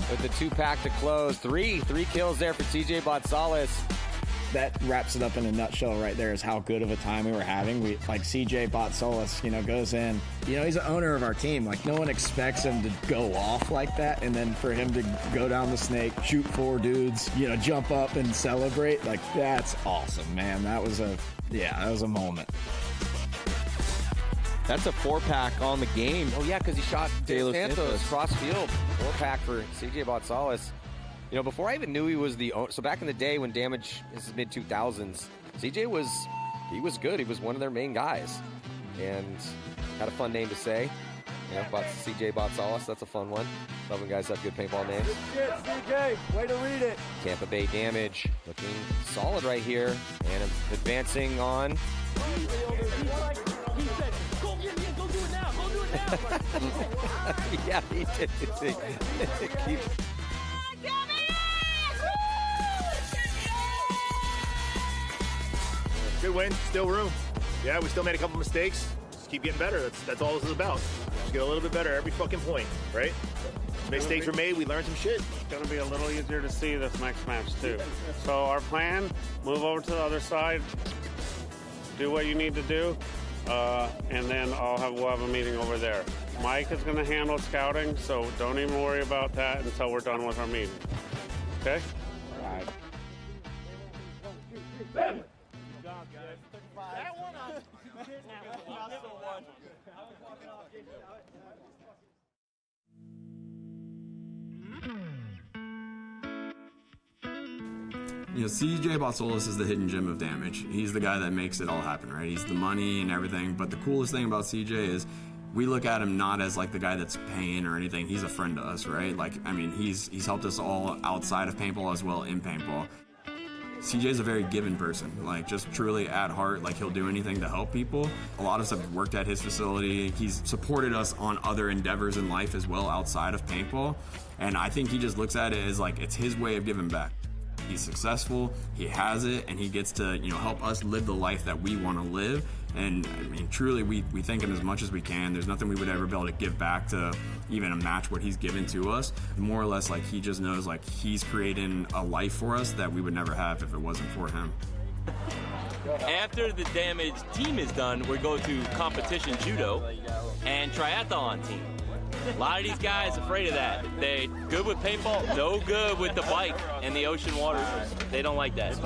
with the 2-pack to close. Three kills there for CJ Botsalis. That wraps it up in a nutshell right there is how good of a time we were having. We like CJ Botsalis, you know, goes in. You know, he's the owner of our team. Like, no one expects him to go off like that. And then for him to go down the snake, shoot 4 dudes, you know, jump up and celebrate. Like, that's awesome, man. That was a moment. That's a 4-pack on the game. Oh, yeah, because he shot De Los Santos cross field. 4-pack for CJ Botsalis. You know, before I even knew he was the owner, so back in the day when Damage, this is mid-2000s, CJ was good. He was one of their main guys. And had a fun name to say. You know, CJ Botsalis, that's a fun one. Love when guys have good paintball names. Good shit, CJ. Way to read it. Tampa Bay Damage looking solid right here. And advancing on. He said, go do it now. Go do it now. Yeah, he did. Good win, still room. Yeah, we still made a couple mistakes. Just keep getting better. That's all this is about. Just get a little bit better every fucking point, right? Mistakes were made, we learned some shit. It's going to be a little easier to see this next match, too. So our plan, move over to the other side, do what you need to do, and then we'll have a meeting over there. Mike is going to handle scouting, so don't even worry about that until we're done with our meeting. Okay? All right. You know, CJ Botsalis is the hidden gem of Damage. He's the guy that makes it all happen, right? He's the money and everything, but the coolest thing about CJ is we look at him not as like the guy that's paying or anything. He's a friend to us, right? Like, I mean, he's helped us all outside of paintball as well in paintball. CJ's a very giving person, like just truly at heart, like he'll do anything to help people. A lot of us have worked at his facility. He's supported us on other endeavors in life as well outside of paintball. And I think he just looks at it as like it's his way of giving back. He's successful, he has it, and he gets to, you know, help us live the life that we want to live. And I mean, truly, we thank him as much as we can. There's nothing we would ever be able to give back to even a match what he's given to us. More or less, like, he just knows, like, he's creating a life for us that we would never have if it wasn't for him. After the Damage team is done, we go to competition judo and triathlon team. A lot of these guys afraid of that. They good with paintball, no good with the bike and the ocean waters. They don't like that.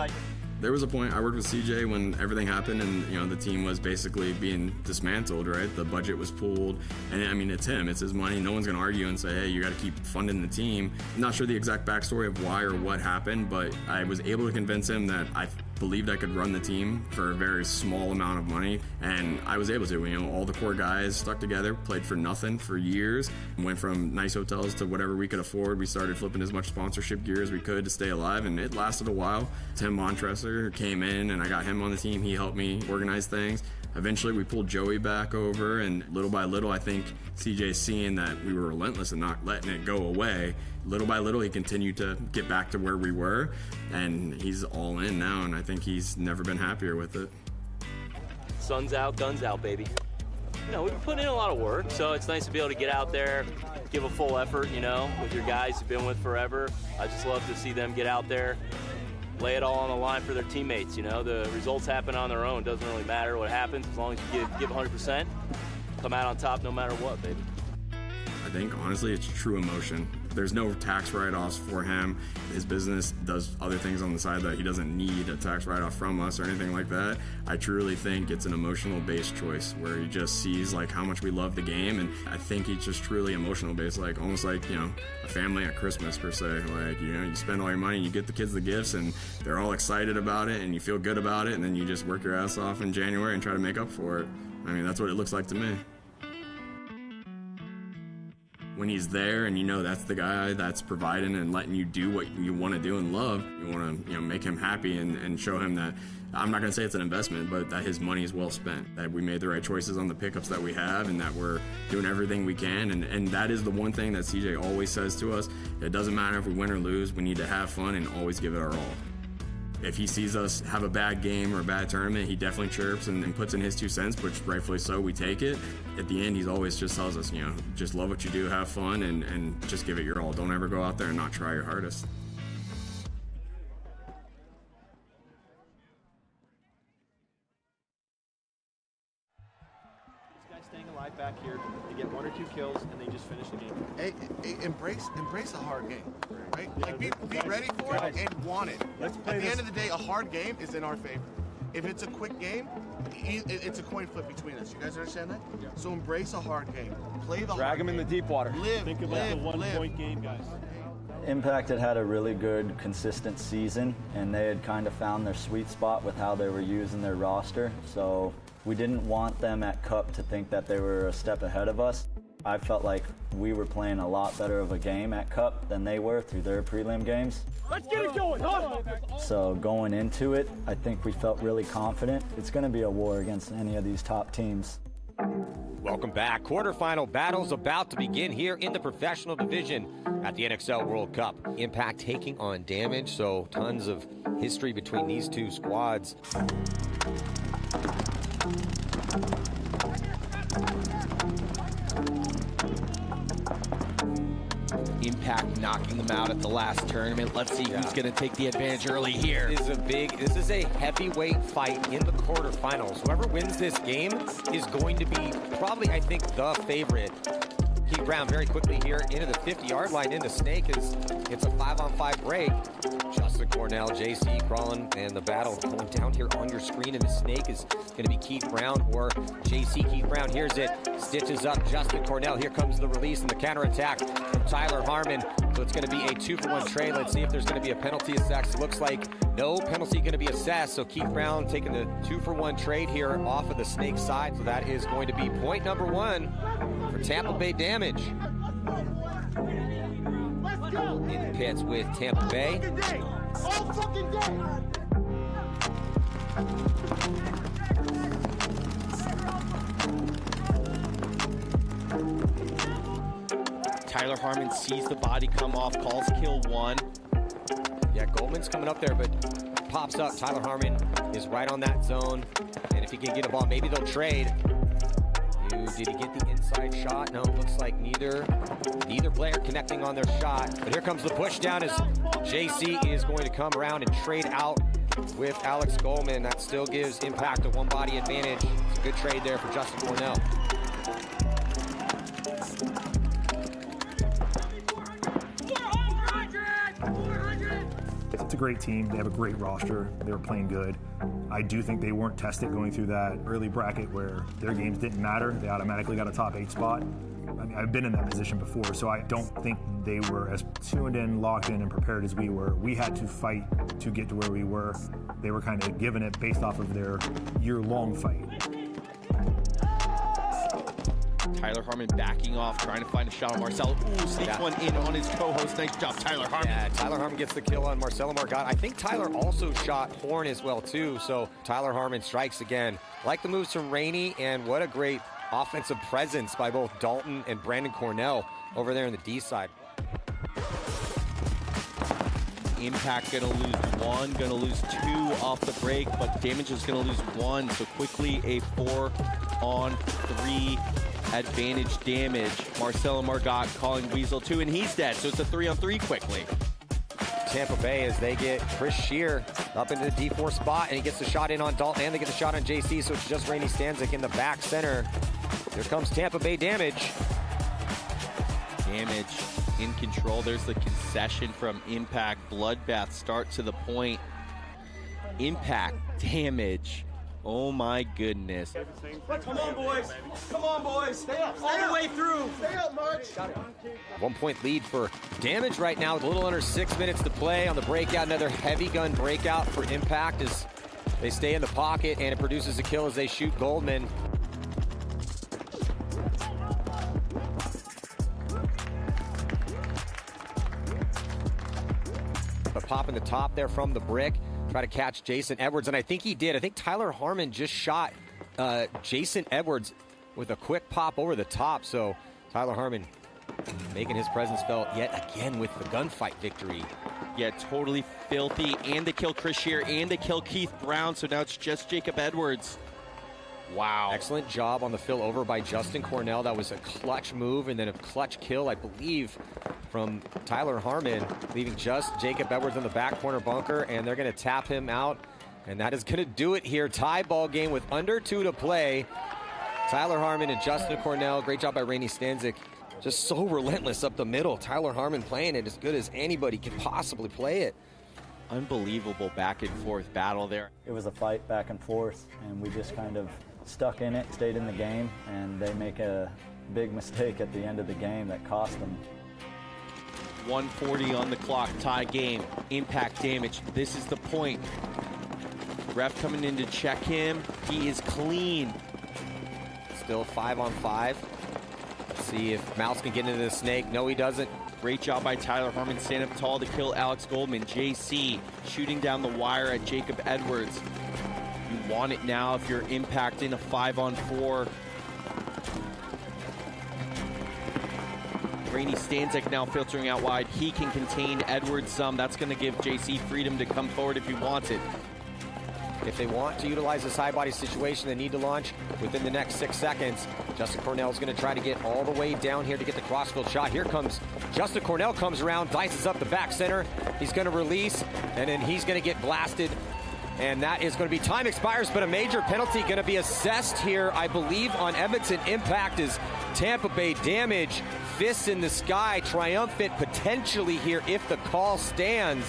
There was a point I worked with CJ when everything happened and, you know, the team was basically being dismantled, right? The budget was pulled, and I mean, it's him, it's his money. No one's gonna argue and say, hey, you gotta keep funding the team. I'm not sure the exact backstory of why or what happened, but I was able to convince him that I believed I could run the team for a very small amount of money, and I was able to. You know, all the core guys stuck together, played for nothing for years, went from nice hotels to whatever we could afford. We started flipping as much sponsorship gear as we could to stay alive, and it lasted a while. Tim Montresor came in, and I got him on the team. He helped me organize things. Eventually, we pulled Joey back over, and little by little, I think CJ, seeing that we were relentless and not letting it go away, little by little, he continued to get back to where we were, and he's all in now, and I think he's never been happier with it. Sun's out, guns out, baby. You know, we've been putting in a lot of work, so it's nice to be able to get out there, give a full effort, you know, with your guys you've been with forever. I just love to see them get out there, lay it all on the line for their teammates, you know. The results happen on their own. Doesn't really matter what happens as long as you give 100%. Come out on top no matter what, baby. I think, honestly, it's true emotion. There's no tax write-offs for him. His business does other things on the side that he doesn't need a tax write-off from us or anything like that. I truly think it's an emotional-based choice where he just sees, like, how much we love the game, and I think he's just truly emotional-based, like, almost like, you know, a family at Christmas, per se. Like, you know, you spend all your money and you get the kids the gifts, and they're all excited about it, and you feel good about it, and then you just work your ass off in January and try to make up for it. I mean, that's what it looks like to me. When he's there and you know that's the guy that's providing and letting you do what you want to do and love, you want to, you know, make him happy and show him that, I'm not going to say it's an investment, but that his money is well spent, that we made the right choices on the pickups that we have, and that we're doing everything we can. And that is the one thing that CJ always says to us. It doesn't matter if we win or lose, we need to have fun and always give it our all. If he sees us have a bad game or a bad tournament, he definitely chirps and puts in his 2 cents, which rightfully so, we take it. At the end, he's always just tells us, you know, just love what you do, have fun, and just give it your all. Don't ever go out there and not try your hardest. This guy's staying alive back here. They get 1 or 2 kills, and they just finish the game. Hey, embrace a hard game, right? Like, be ready for it and want it. At the end of the day, a hard game is in our favor. If it's a quick game, it's a coin flip between us. You guys understand that? Yeah. So embrace a hard game. Play the Drag them in the deep water. Think about the 1-point game, guys. Impact had a really good, consistent season, and they had kind of found their sweet spot with how they were using their roster. So we didn't want them at Cup to think that they were a step ahead of us. I felt like we were playing a lot better of a game at Cup than they were through their prelim games. Let's get it going, huh? So going into it, I think we felt really confident. It's going to be a war against any of these top teams. Welcome back. Quarterfinal battles about to begin here in the professional division at the NXL World Cup. Impact taking on Damage, so tons of history between these two squads. Impact knocking them out at the last tournament. Let's see who's going to take the advantage early here. This is a heavyweight fight in the quarterfinals. Whoever wins this game is going to be probably, I think, the favorite. Keith Brown very quickly here into the 50-yard line into Snake as it's a 5-on-5 break. Justin Cornell, JC crawling, and the battle going down here on your screen. And the Snake is going to be Keith Brown or JC. Keith Brown hears it, stitches up Justin Cornell. Here comes the release and the counterattack from Tyler Harmon. So it's going to be a 2-for-1 trade. Let's see if there's going to be a penalty assessed. It looks like no penalty going to be assessed. So Keith Brown taking the 2-for-1 trade here off of the Snake side. So that is going to be point number 1 for Tampa Bay Damage. In the pits with Tampa Bay. All fucking day. Tyler Harmon sees the body come off, calls kill 1. Yeah, Goldman's coming up there, but pops up. Tyler Harmon is right on that zone. And if he can get a ball, maybe they'll trade. Did he get the inside shot? No, it looks like neither player connecting on their shot. But here comes the push down as JC is going to come around and trade out with Alex Goldman. That still gives Impact a one-body advantage. It's a good trade there for Justin Cornell. It's a great team. They have a great roster. They were playing good. I do think they weren't tested going through that early bracket where their games didn't matter. They automatically got a top 8 spot. I mean, I've been in that position before, so I don't think they were as tuned in, locked in, and prepared as we were. We had to fight to get to where we were. They were kind of given it based off of their year-long fight. Tyler Harmon backing off, trying to find a shot on Marcel. Ooh, sneaks one in on his co-host. Nice job, Tyler Harmon. Yeah, Tyler Harmon gets the kill on Marcelo Margot. I think Tyler also shot Horn as well, too. So Tyler Harmon strikes again. Like the moves from Rainey, and what a great offensive presence by both Dalton and Brandon Cornell over there in the D side. Impact gonna lose 1, gonna lose 2 off the break, but Damage is gonna lose 1. So quickly a 4-on-3 advantage Damage. Marcelo Margot calling Weasel 2, and he's dead. So it's a 3-on-3 quickly. Tampa Bay as they get Chris Shear up into the D4 spot, and he gets the shot in on Dalton, and they get the shot on JC, so it's just Rainey Stanzik in the back center. Here comes Tampa Bay Damage. Damage in control. There's the concession from Impact. Bloodbath start to the point. Impact Damage. Oh my goodness. Come on, boys. Come on, boys. Stay up. All the way through. Stay up, March. 1-point lead for Damage right now with a little under 6 minutes to play on the breakout. Another heavy gun breakout for Impact as they stay in the pocket, and it produces a kill as they shoot Goldman. But popping the top there from the brick. Try to catch Jason Edwards, and I think he did. I think Tyler Harmon just shot Jason Edwards with a quick pop over the top. So Tyler Harmon making his presence felt yet again with the gunfight victory. Yeah, totally filthy. And they kill Chris Shear, and they kill Keith Brown. So now it's just Jacob Edwards. Wow. Excellent job on the fill over by Justin Cornell. That was a clutch move and then a clutch kill, I believe, from Tyler Harmon, leaving just Jacob Edwards in the back corner bunker, and they're going to tap him out, and that is going to do it here. Tie ball game with under 2 to play. Tyler Harmon and Justin Cornell, great job by Rainey Stanzik. Just so relentless up the middle. Tyler Harmon playing it as good as anybody could possibly play it. Unbelievable back and forth battle there. It was a fight back and forth, and we just kind of stuck in it, stayed in the game, and they make a big mistake at the end of the game that cost them. 1:40 on the clock, tie game. Impact Damage. This is the point. Ref coming in to check him. He is clean. Still 5-on-5. See if Mouse can get into the snake. No, he doesn't. Great job by Tyler Harmon, stand up tall to kill Alex Goldman. JC shooting down the wire at Jacob Edwards. You want it now if you're Impact in a 5-on-4. Rainey Stanzik now filtering out wide. He can contain Edwards some. That's going to give JC freedom to come forward if he wants it. If they want to utilize this high body situation, they need to launch within the next 6 seconds. Justin Cornell is going to try to get all the way down here to get the crossfield shot. Here comes Justin Cornell, comes around, dices up the back center. He's going to release, and then he's going to get blasted. And that is going to be time expires, but a major penalty going to be assessed here, I believe, on Edmonton Impact as Tampa Bay Damage. Fists in the sky, triumphant potentially here if the call stands.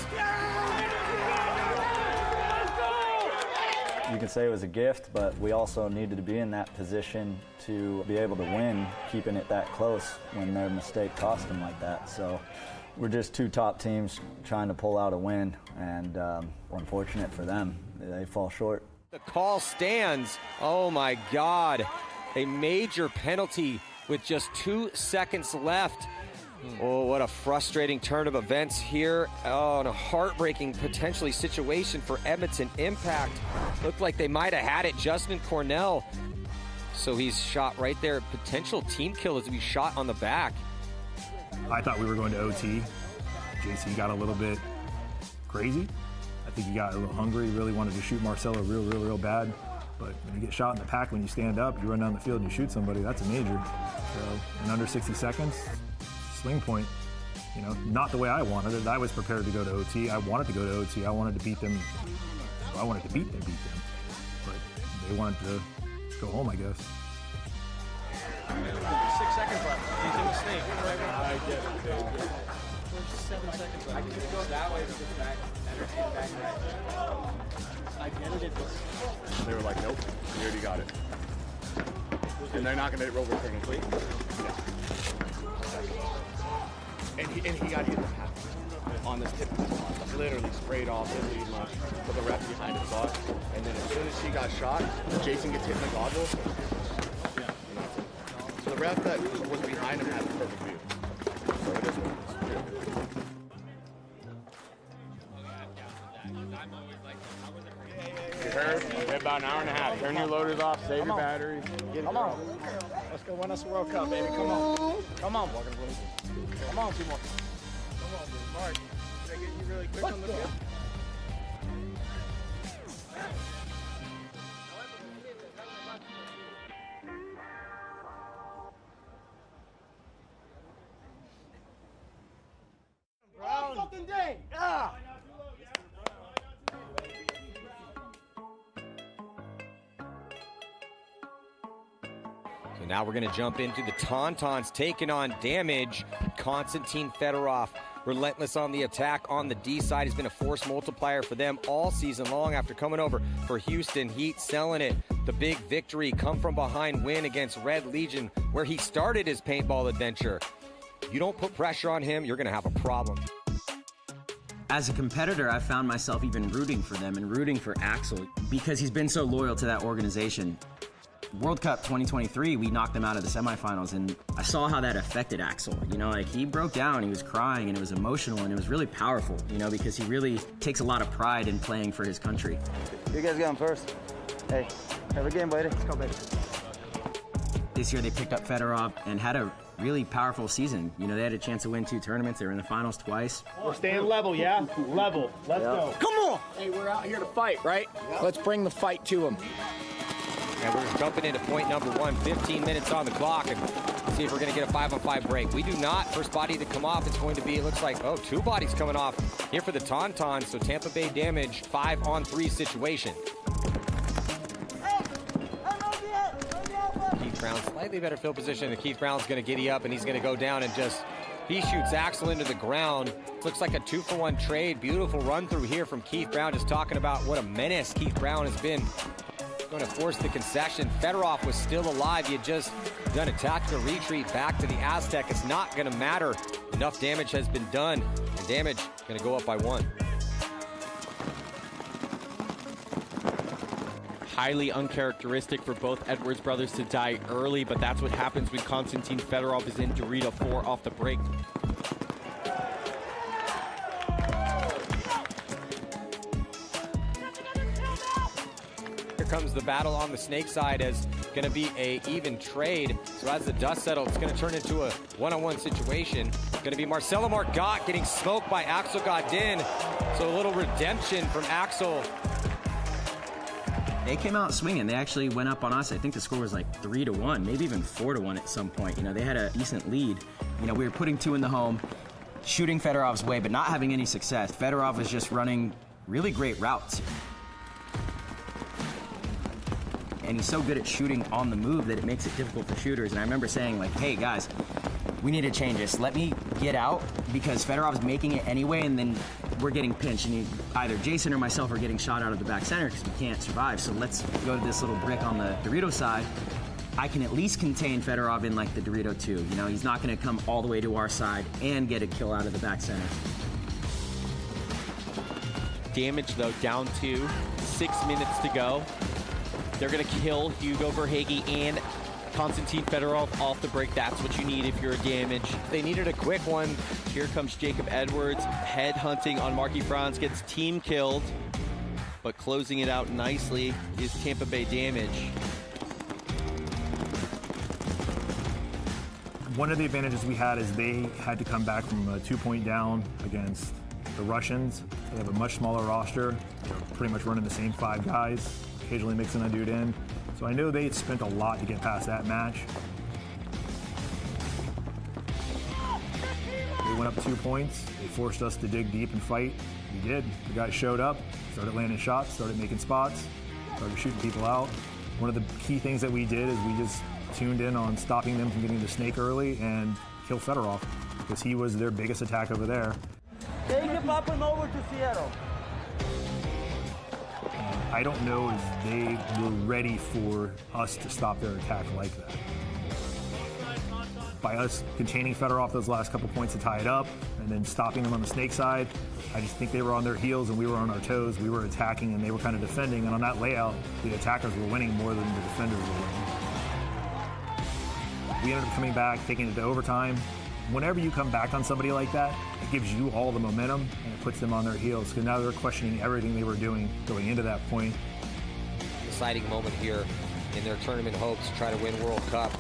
You can say it was a gift, but we also needed to be in that position to be able to win, keeping it that close when their mistake cost them like that. So we're just 2 top teams trying to pull out a win, and unfortunate for them, they fall short. The call stands. Oh my God. A major penalty with just 2 seconds left. Oh, what a frustrating turn of events here. Oh, and a heartbreaking potentially situation for Edmonton Impact. Looked like they might have had it. Justin Cornell. So he's shot right there. Potential team kill as he shot on the back. I thought we were going to OT. JC got a little bit crazy. I think he got a little hungry, really wanted to shoot Marcelo real bad. But when you get shot in the pack, when you stand up, you run down the field and you shoot somebody, that's a major. So in under 60 seconds, swing point, you know, not the way I wanted it. I was prepared to go to OT. I wanted to go to OT. I wanted to beat them. I wanted to beat them. But they wanted to go home, I guess. 6 seconds left. He's in the snake. I get it. 7 seconds left. I can just go that way because back. I get it. They were like, nope, we already got it. And they're not going to overturn it. And he got hit in the half on this tip. Literally sprayed off his lead much. But the ref behind him saw it. And then as soon as he got shot, Jason gets hit in the goggle. Yeah. And that's it. So the ref that was behind him had the perfect view. So it is what it is. About an hour and a half. Turn your loaders off, save your battery. Come on. Let's go win us a World Cup, baby. Come on. Come on. Come on, two more. Come on, dude. Mark, did I get you really quick on the field? Fucking day. Ah. So now we're going to jump into the Tauntauns taking on Damage. Konstantin Fedorov, relentless on the attack on the D side. Has been a force multiplier for them all season long after coming over for Houston Heat, selling it. The big victory, come from behind win against Red Legion, where he started his paintball adventure. You don't put pressure on him, you're going to have a problem. As a competitor, I found myself even rooting for them and rooting for Axel because he's been so loyal to that organization. World Cup 2023, we knocked them out of the semifinals, and I saw how that affected Axel. You know, like, he broke down, he was crying, and it was emotional, and it was really powerful, you know, because he really takes a lot of pride in playing for his country. You guys going first. Hey, have a game, buddy. Let's go, baby. This year they picked up Fedorov and had a really powerful season. You know, they had a chance to win 2 tournaments. They were in the finals twice. We're staying level, yeah? Level. Let's go. Come on! Hey, we're out here to fight, right? Let's bring the fight to them. And we're just jumping into point number 1, 15 minutes on the clock, and see if we're going to get a 5-on-5 break. We do not. First body to come off is going to be, it looks like, 2 bodies coming off here for the Tauntauns. So Tampa Bay Damage, 5-on-3 situation. Keith Brown, slightly better field position, and Keith Brown's going to giddy up, and he's going to go down and he shoots Axel into the ground. Looks like a 2-for-1 trade. Beautiful run through here from Keith Brown, just talking about what a menace Keith Brown has been. Going to force the concession. Fedorov was still alive. He had just done a tactical retreat back to the Aztec. It's not going to matter. Enough damage has been done, and Damage going to go up by 1. Highly uncharacteristic for both Edwards brothers to die early, but that's what happens when Konstantin Fedorov is in Dorito 4 off the break. Here comes the battle on the snake side, as going to be a even trade. So as the dust settles, it's going to turn into a one-on-one situation. Going to be Marcelo Margot getting smoked by Axel Godin. So a little redemption from Axel. They came out swinging. They actually went up on us. I think the score was like 3-1, maybe even 4-1 at some point. You know, they had a decent lead. You know, we were putting 2 in the home, shooting Fedorov's way, but not having any success. Fedorov was just running really great routes. And he's so good at shooting on the move that it makes it difficult for shooters. And I remember saying, like, hey, guys, we need to change this. Let me get out, because Fedorov's making it anyway, and then we're getting pinched. And either Jason or myself are getting shot out of the back center because we can't survive. So let's go to this little brick on the Dorito side. I can at least contain Fedorov in, like, the Dorito 2. You know, he's not going to come all the way to our side and get a kill out of the back center. Damage, though, down 2. 6 minutes to go. They're going to kill Hugo Verhage and Konstantin Fedorov off the break. That's what you need if you're a Damage. They needed a quick one. Here comes Jacob Edwards. Head hunting on Marky Franz. Gets team killed. But closing it out nicely is Tampa Bay Damage. One of the advantages we had is they had to come back from a 2-point down against The Russians, they have a much smaller roster. They're pretty much running the same 5 guys, occasionally mixing a dude in. So I know they spent a lot to get past that match. They went up 2 points. They forced us to dig deep and fight. We did. The guys showed up, started landing shots, started making spots, started shooting people out. One of the key things that we did is we just tuned in on stopping them from getting the snake early and kill Fedorov, because he was their biggest attack over there. Take him up and over to Seattle. I don't know if they were ready for us to stop their attack like that. By us containing Fedorov those last couple points to tie it up and then stopping them on the snake side, I just think they were on their heels and we were on our toes. We were attacking and they were kind of defending, and on that layout, the attackers were winning more than the defenders were winning. We ended up coming back, taking it to overtime. Whenever you come back on somebody like that, it gives you all the momentum and it puts them on their heels, because now they're questioning everything they were doing going into that point. Deciding moment here in their tournament hopes to try to win World Cup.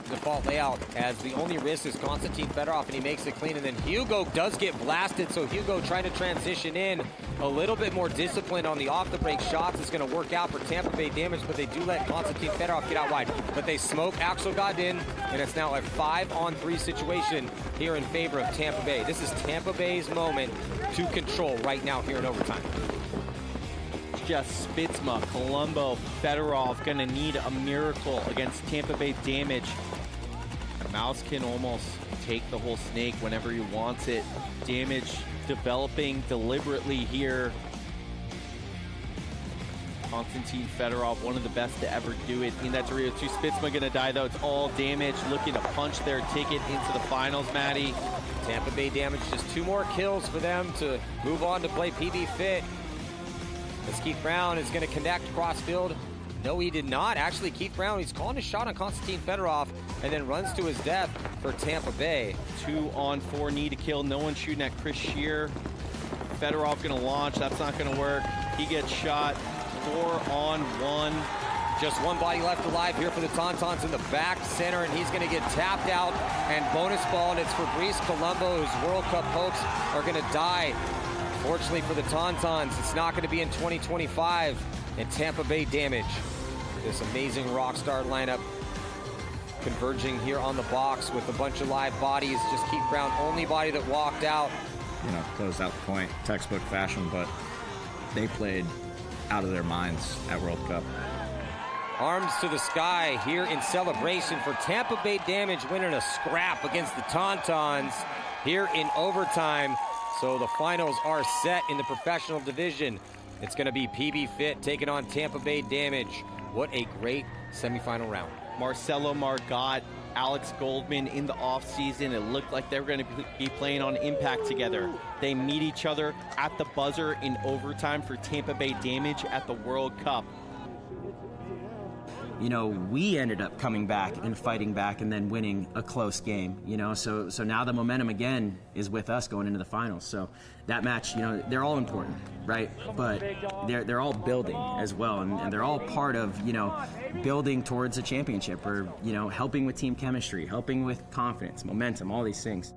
Default layout, as the only risk is Konstantin Fedorov, and he makes it clean, and then Hugo does get blasted, so Hugo trying to transition in a little bit more disciplined on the off-the-break shots. Is going to work out for Tampa Bay Damage, but they do let Konstantin Fedorov get out wide. But they smoke Axel Godin, and it's now a 5-on-3 situation here in favor of Tampa Bay. This is Tampa Bay's moment to control right now here in overtime. Just Spitzma, Colombo, Fedorov gonna need a miracle against Tampa Bay Damage. Mouse can almost take the whole snake whenever he wants it. Damage developing deliberately here. Konstantin Fedorov, one of the best to ever do it in that Rio 2. Spitzma gonna die though. It's all Damage looking to punch their ticket into the finals, Maddie. Tampa Bay Damage, just 2 more kills for them to move on to play PB Fit. As Keith Brown is going to connect cross field. No, he did not. Actually, Keith Brown, he's calling a shot on Konstantin Fedorov and then runs to his death for Tampa Bay. 2-on-4 need to kill. No one shooting at Chris Shear. Fedorov going to launch. That's not going to work. He gets shot. 4-on-1. Just one body left alive here for the Tauntauns in the back center, and he's going to get tapped out and bonus ball, and it's Fabrice Colombo, whose World Cup hopes are going to die. Fortunately for the Tauntauns, it's not going to be in 2025. And Tampa Bay Damage, this amazing rock star lineup converging here on the box with a bunch of live bodies. Just Keith Brown, only body that walked out. You know, closed out the point, textbook fashion, but they played out of their minds at World Cup. Arms to the sky here in celebration for Tampa Bay Damage winning a scrap against the Tauntauns here in overtime. So the finals are set in the professional division. It's going to be PB Fit taking on Tampa Bay Damage. What a great semifinal round. Marcelo Margot, Alex Goldman in the offseason. It looked like they were going to be playing on Impact together. They meet each other at the buzzer in overtime for Tampa Bay Damage at the World Cup. You know, we ended up coming back and fighting back and then winning a close game, you know, so now the momentum again is with us going into the finals. So that match, you know, they're all important, right? But they're all building as well, and they're all part of, you know, building towards a championship, or, you know, helping with team chemistry, helping with confidence, momentum, all these things.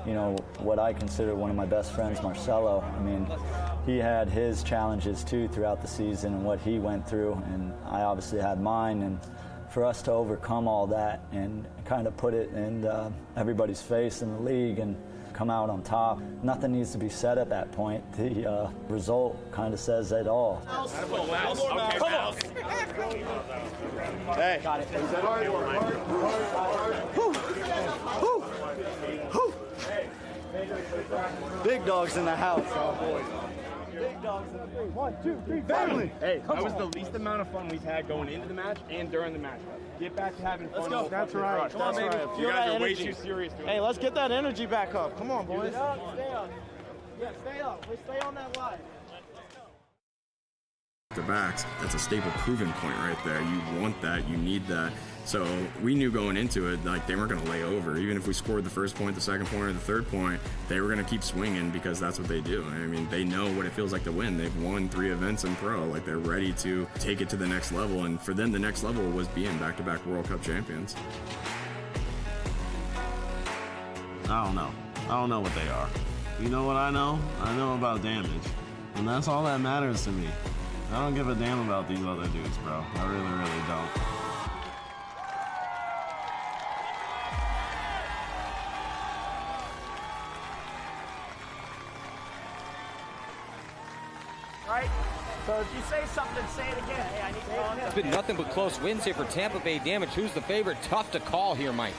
You know, what I consider one of my best friends, Marcelo, I mean, he had his challenges too throughout the season and what he went through, and I obviously had mine, and for us to overcome all that and kind of put it in everybody's face in the league and come out on top, nothing needs to be said at that point. The result kind of says it all. Hey. Big dogs in the house. Big dogs in the house. 1, 2, 3, family. Hey, that was the least amount of fun we've had going into the match and during the match. Get back to having fun. Let's go. That's right. Come on, baby. Feel You guys that are way energy. too serious. Hey, let's get that energy back up. Come on, boys. Stay up. Yeah, stay up. Let's stay on that line. The backs, that's a staple proven point right there. You want that, you need that. So we knew going into it, like, they weren't going to lay over. Even if we scored the first point, the second point, or the third point, they were going to keep swinging because that's what they do. I mean, they know what it feels like to win. They've won 3 events in pro. Like, they're ready to take it to the next level. And for them, the next level was being back-to-back World Cup champions. I don't know. don't know what they are. You know what I know? I know about damage. And that's all that matters to me. I don't give a damn about these other dudes, bro. I really, really don't. Right? So if you say something, say it again. Hey, I need to calm down. It's been nothing but close wins here for Tampa Bay Damage. Who's the favorite? Tough to call here, Mike.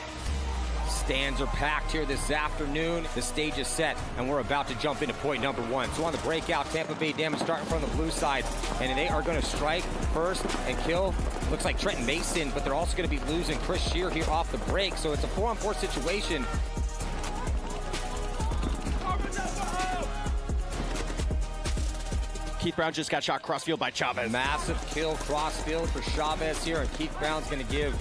Stands are packed here this afternoon. The stage is set, and we're about to jump into point number 1. So on the breakout, Tampa Bay Damage starting from the blue side, and they are going to strike first and kill. Looks like Trenton Mason, but they're also going to be losing Chris Shear here off the break. So it's a 4-on-4 situation. Keith Brown just got shot crossfield by Chavez. Massive kill crossfield for Chavez here, and Keith Brown's going to give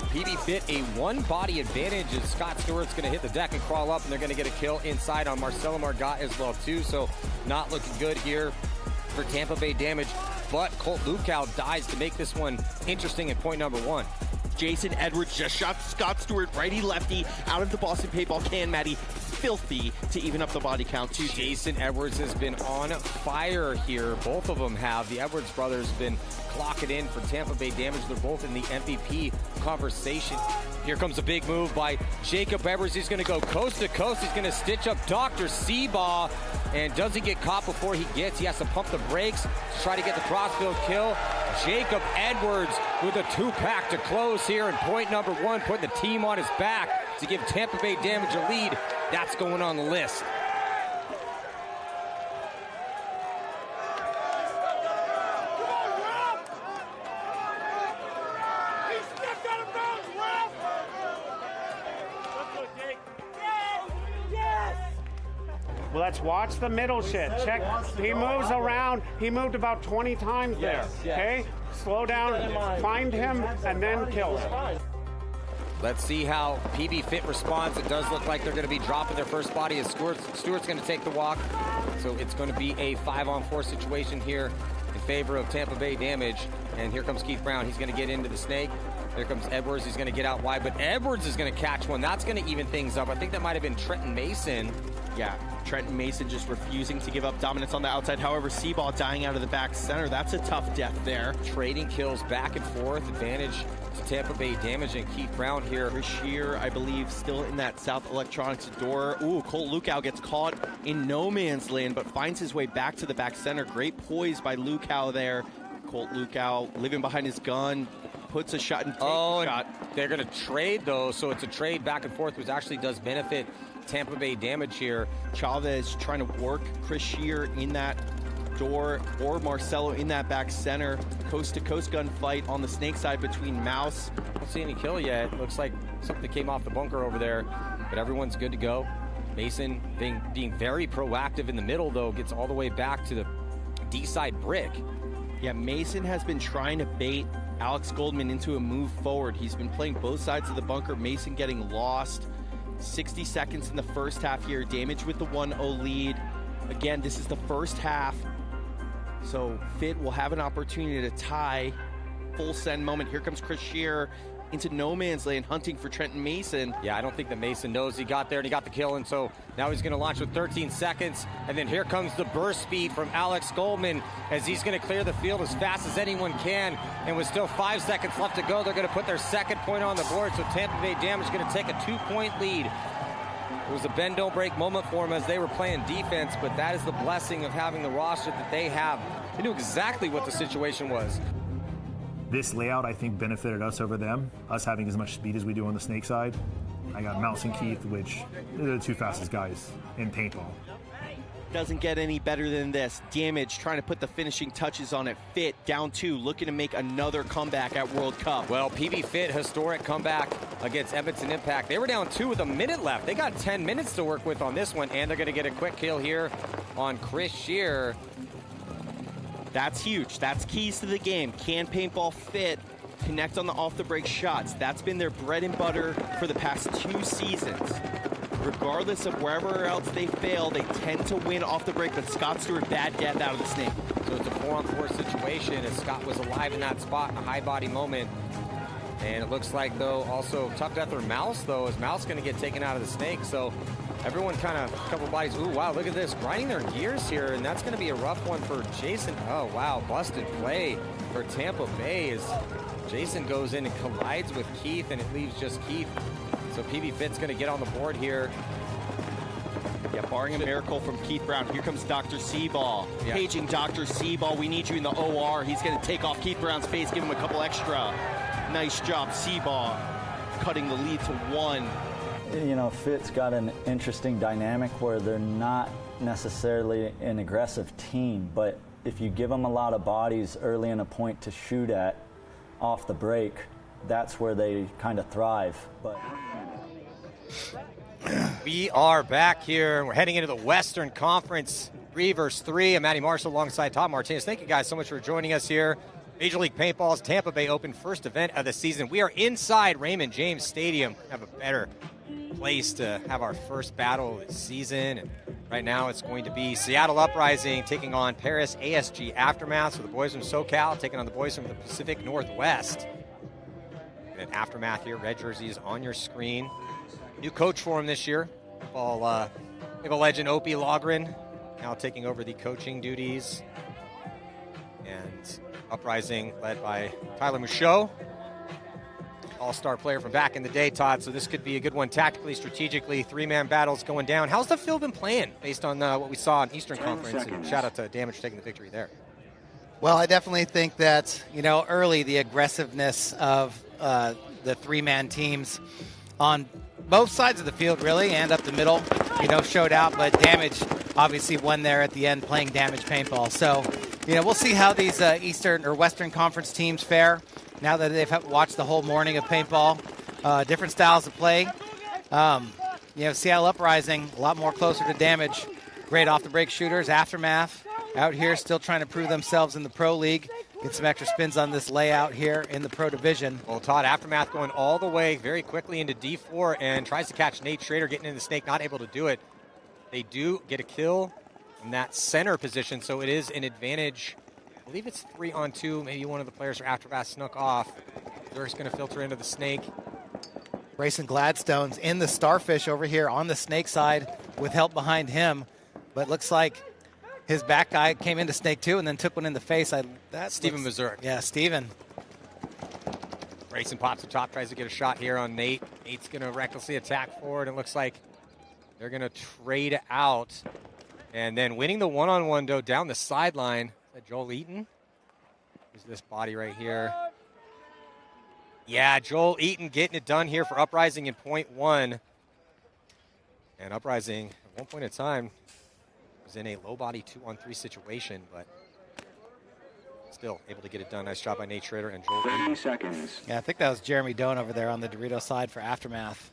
PB Fit a one-body advantage as Scott Stewart's going to hit the deck and crawl up, and they're going to get a kill inside on Marcelo Margot as well, too. So not looking good here for Tampa Bay Damage, but Colt Lukow dies to make this one interesting at point number 1. Jason Edwards just shot Scott Stewart righty-lefty out of the Boston Paintball can. Matty filthy to even up the body count too. Jason Edwards has been on fire here. Both of them have. The Edwards brothers have been clocking in for Tampa Bay Damage. They're both in the MVP conversation. Here comes a big move by Jacob Edwards. He's going to go coast to coast. He's going to stitch up Dr. Seabaugh. And does he get caught before he gets? He has to pump the brakes to try to get the crossfield kill. Jacob Edwards with a 2-pack to close here in point number 1, putting the team on his back to give Tampa Bay Damage a lead. That's going on the list. Well, let's watch the middle shit. Check. He moves around. He moved about 20 times there. Okay? Slow down, find him, and then kill him. Let's see how PB Fit responds. It does look like they're going to be dropping their first body as Stewart's going to take the walk. So it's going to be a 5-on-4 situation here in favor of Tampa Bay Damage. And here comes Keith Brown. He's going to get into the snake. There comes Edwards. He's going to get out wide, but Edwards is going to catch one. That's going to even things up. I think that might have been Trenton Mason. Yeah, Trenton Mason just refusing to give up dominance on the outside. However, Seabaugh dying out of the back center. That's a tough death there. Trading kills back and forth. Advantage to Tampa Bay Damage and Keith Brown here. Chris Shear, I believe, still in that South Electronics door. Ooh, Colt Lukow gets caught in no man's land, but finds his way back to the back center. Great poise by Lukow there. Colt Lukow living behind his gun. Puts a shot and takes a shot. They're going to trade, though, so it's a trade back and forth, which actually does benefit Tampa Bay Damage here. Chavez trying to work Chris Shear in that door or Marcelo in that back center. Coast-to-coast gunfight on the snake side between Mouse. Don't see any kill yet. Looks like something came off the bunker over there, but everyone's good to go. Mason being very proactive in the middle, though, gets all the way back to the D-side brick. Yeah, Mason has been trying to bait Alex Goldman into a move forward. He's been playing both sides of the bunker. Mason getting lost. 60 seconds in the first half here. Damage with the 1-0 lead. Again, this is the first half. So Fit will have an opportunity to tie. Full send moment. Here comes Chris Shear into no man's land, hunting for Trenton Mason. Yeah, I don't think that Mason knows he got there and he got the kill, and so now he's going to launch with 13 seconds, and then here comes the burst speed from Alex Goldman as he's going to clear the field as fast as anyone can, and with still 5 seconds left to go, they're going to put their second point on the board, so Tampa Bay Damage is going to take a 2-point lead. It was a bend-don't-break moment for them as they were playing defense, but that is the blessing of having the roster that they have. They knew exactly what the situation was. This layout, I think, benefited us over them, us having as much speed as we do on the snake side. I got Mouse and Keith, which they're the 2 fastest guys in paintball. Doesn't get any better than this. Damage trying to put the finishing touches on it. Fit down 2, looking to make another comeback at World Cup. Well, PB Fit, historic comeback against Edmonton Impact. They were down 2 with a minute left. They got 10 minutes to work with on this one, and they're going to get a quick kill here on Chris Shear. That's huge. That's keys to the game. Can Paintball Fit connect on the off-the-break shots? That's been their bread and butter for the past 2 seasons. Regardless of wherever else they fail, they tend to win off the break, but Scott Stewart, bad death out of the snake. So it's a 4-on-4 situation as Scott was alive in that spot in a high body moment. And it looks like, though, also Tough Death or Mouse, though, is Mouse going to get taken out of the snake. So everyone kind of, a couple bodies, ooh, wow, look at this, grinding their gears here, and that's going to be a rough one for Jason. Oh, wow, busted play for Tampa Bay as Jason goes in and collides with Keith, and it leaves just Keith. So PB Fit's going to get on the board here. Yeah, barring a miracle from Keith Brown, here comes Dr. Seaball. Yeah. Paging Dr. Seaball, we need you in the OR. He's going to take off Keith Brown's face, give him a couple extra. Nice job, Seaball, cutting the lead to 1. You know, Fit's got an interesting dynamic where they're not necessarily an aggressive team, but if you give them a lot of bodies early in a point to shoot at off the break, that's where they kind of thrive. But we are back here, and we're heading into the Western Conference 3 versus 3. I'm Matty Marshall alongside Todd Martinez. Thank you guys so much for joining us here. Major League Paintball's Tampa Bay Open first event of the season. We are inside Raymond James Stadium. Have a better place to have our first battle of the season. And right now it's going to be Seattle Uprising taking on Paris ASG Aftermath. So the boys from SoCal taking on the boys from the Pacific Northwest. And Aftermath here, red jerseys on your screen. New coach for him this year. We have a legend, Opie Logren, now taking over the coaching duties. And Uprising led by Tyler Michaud, all-star player from back in the day, Todd. So this could be a good one tactically, strategically. 3-man battles going down. How's the field been playing based on what we saw in Eastern Conference? And shout out to Damage taking the victory there. Well, I definitely think that, early the aggressiveness of the 3-man teams on both sides of the field, really, and up the middle, showed out. But Damage obviously won there at the end, playing Damage Paintball. So, we'll see how these Eastern or Western Conference teams fare now that they've watched the whole morning of paintball. Different styles of play. Seattle Uprising, a lot more closer to Damage. Great off-the-break shooters. Aftermath out here still trying to prove themselves in the Pro League. Get some extra spins on this layout here in the Pro Division. Well, Todd, Aftermath going all the way very quickly into D4 and tries to catch Nate Schrader getting in the snake, not able to do it. They do get a kill in that center position, so it is an advantage. I believe it's 3-on-2. Maybe one of the players for Aftermath snuck off. Zerk's going to filter into the snake. Grayson Gladstone's in the Starfish over here on the snake side with help behind him, but looks like his back guy came into snake too and then took one in the face. That's Steven Mazurk. Yeah, Steven. Grayson pops the top, tries to get a shot here on Nate. Nate's going to recklessly attack forward. It looks like they're going to trade out. And then winning the one-on-one, though, down the sideline. Is that Joel Eaton? Who's this body right here? Yeah, Joel Eaton getting it done here for Uprising in point 1. And Uprising, at one point in time, was in a low body 2-on-3 situation, but still able to get it done. Nice job by Nate Schrader and Joel. 30 seconds. Yeah, I think that was Jeremy Doan over there on the Dorito side for Aftermath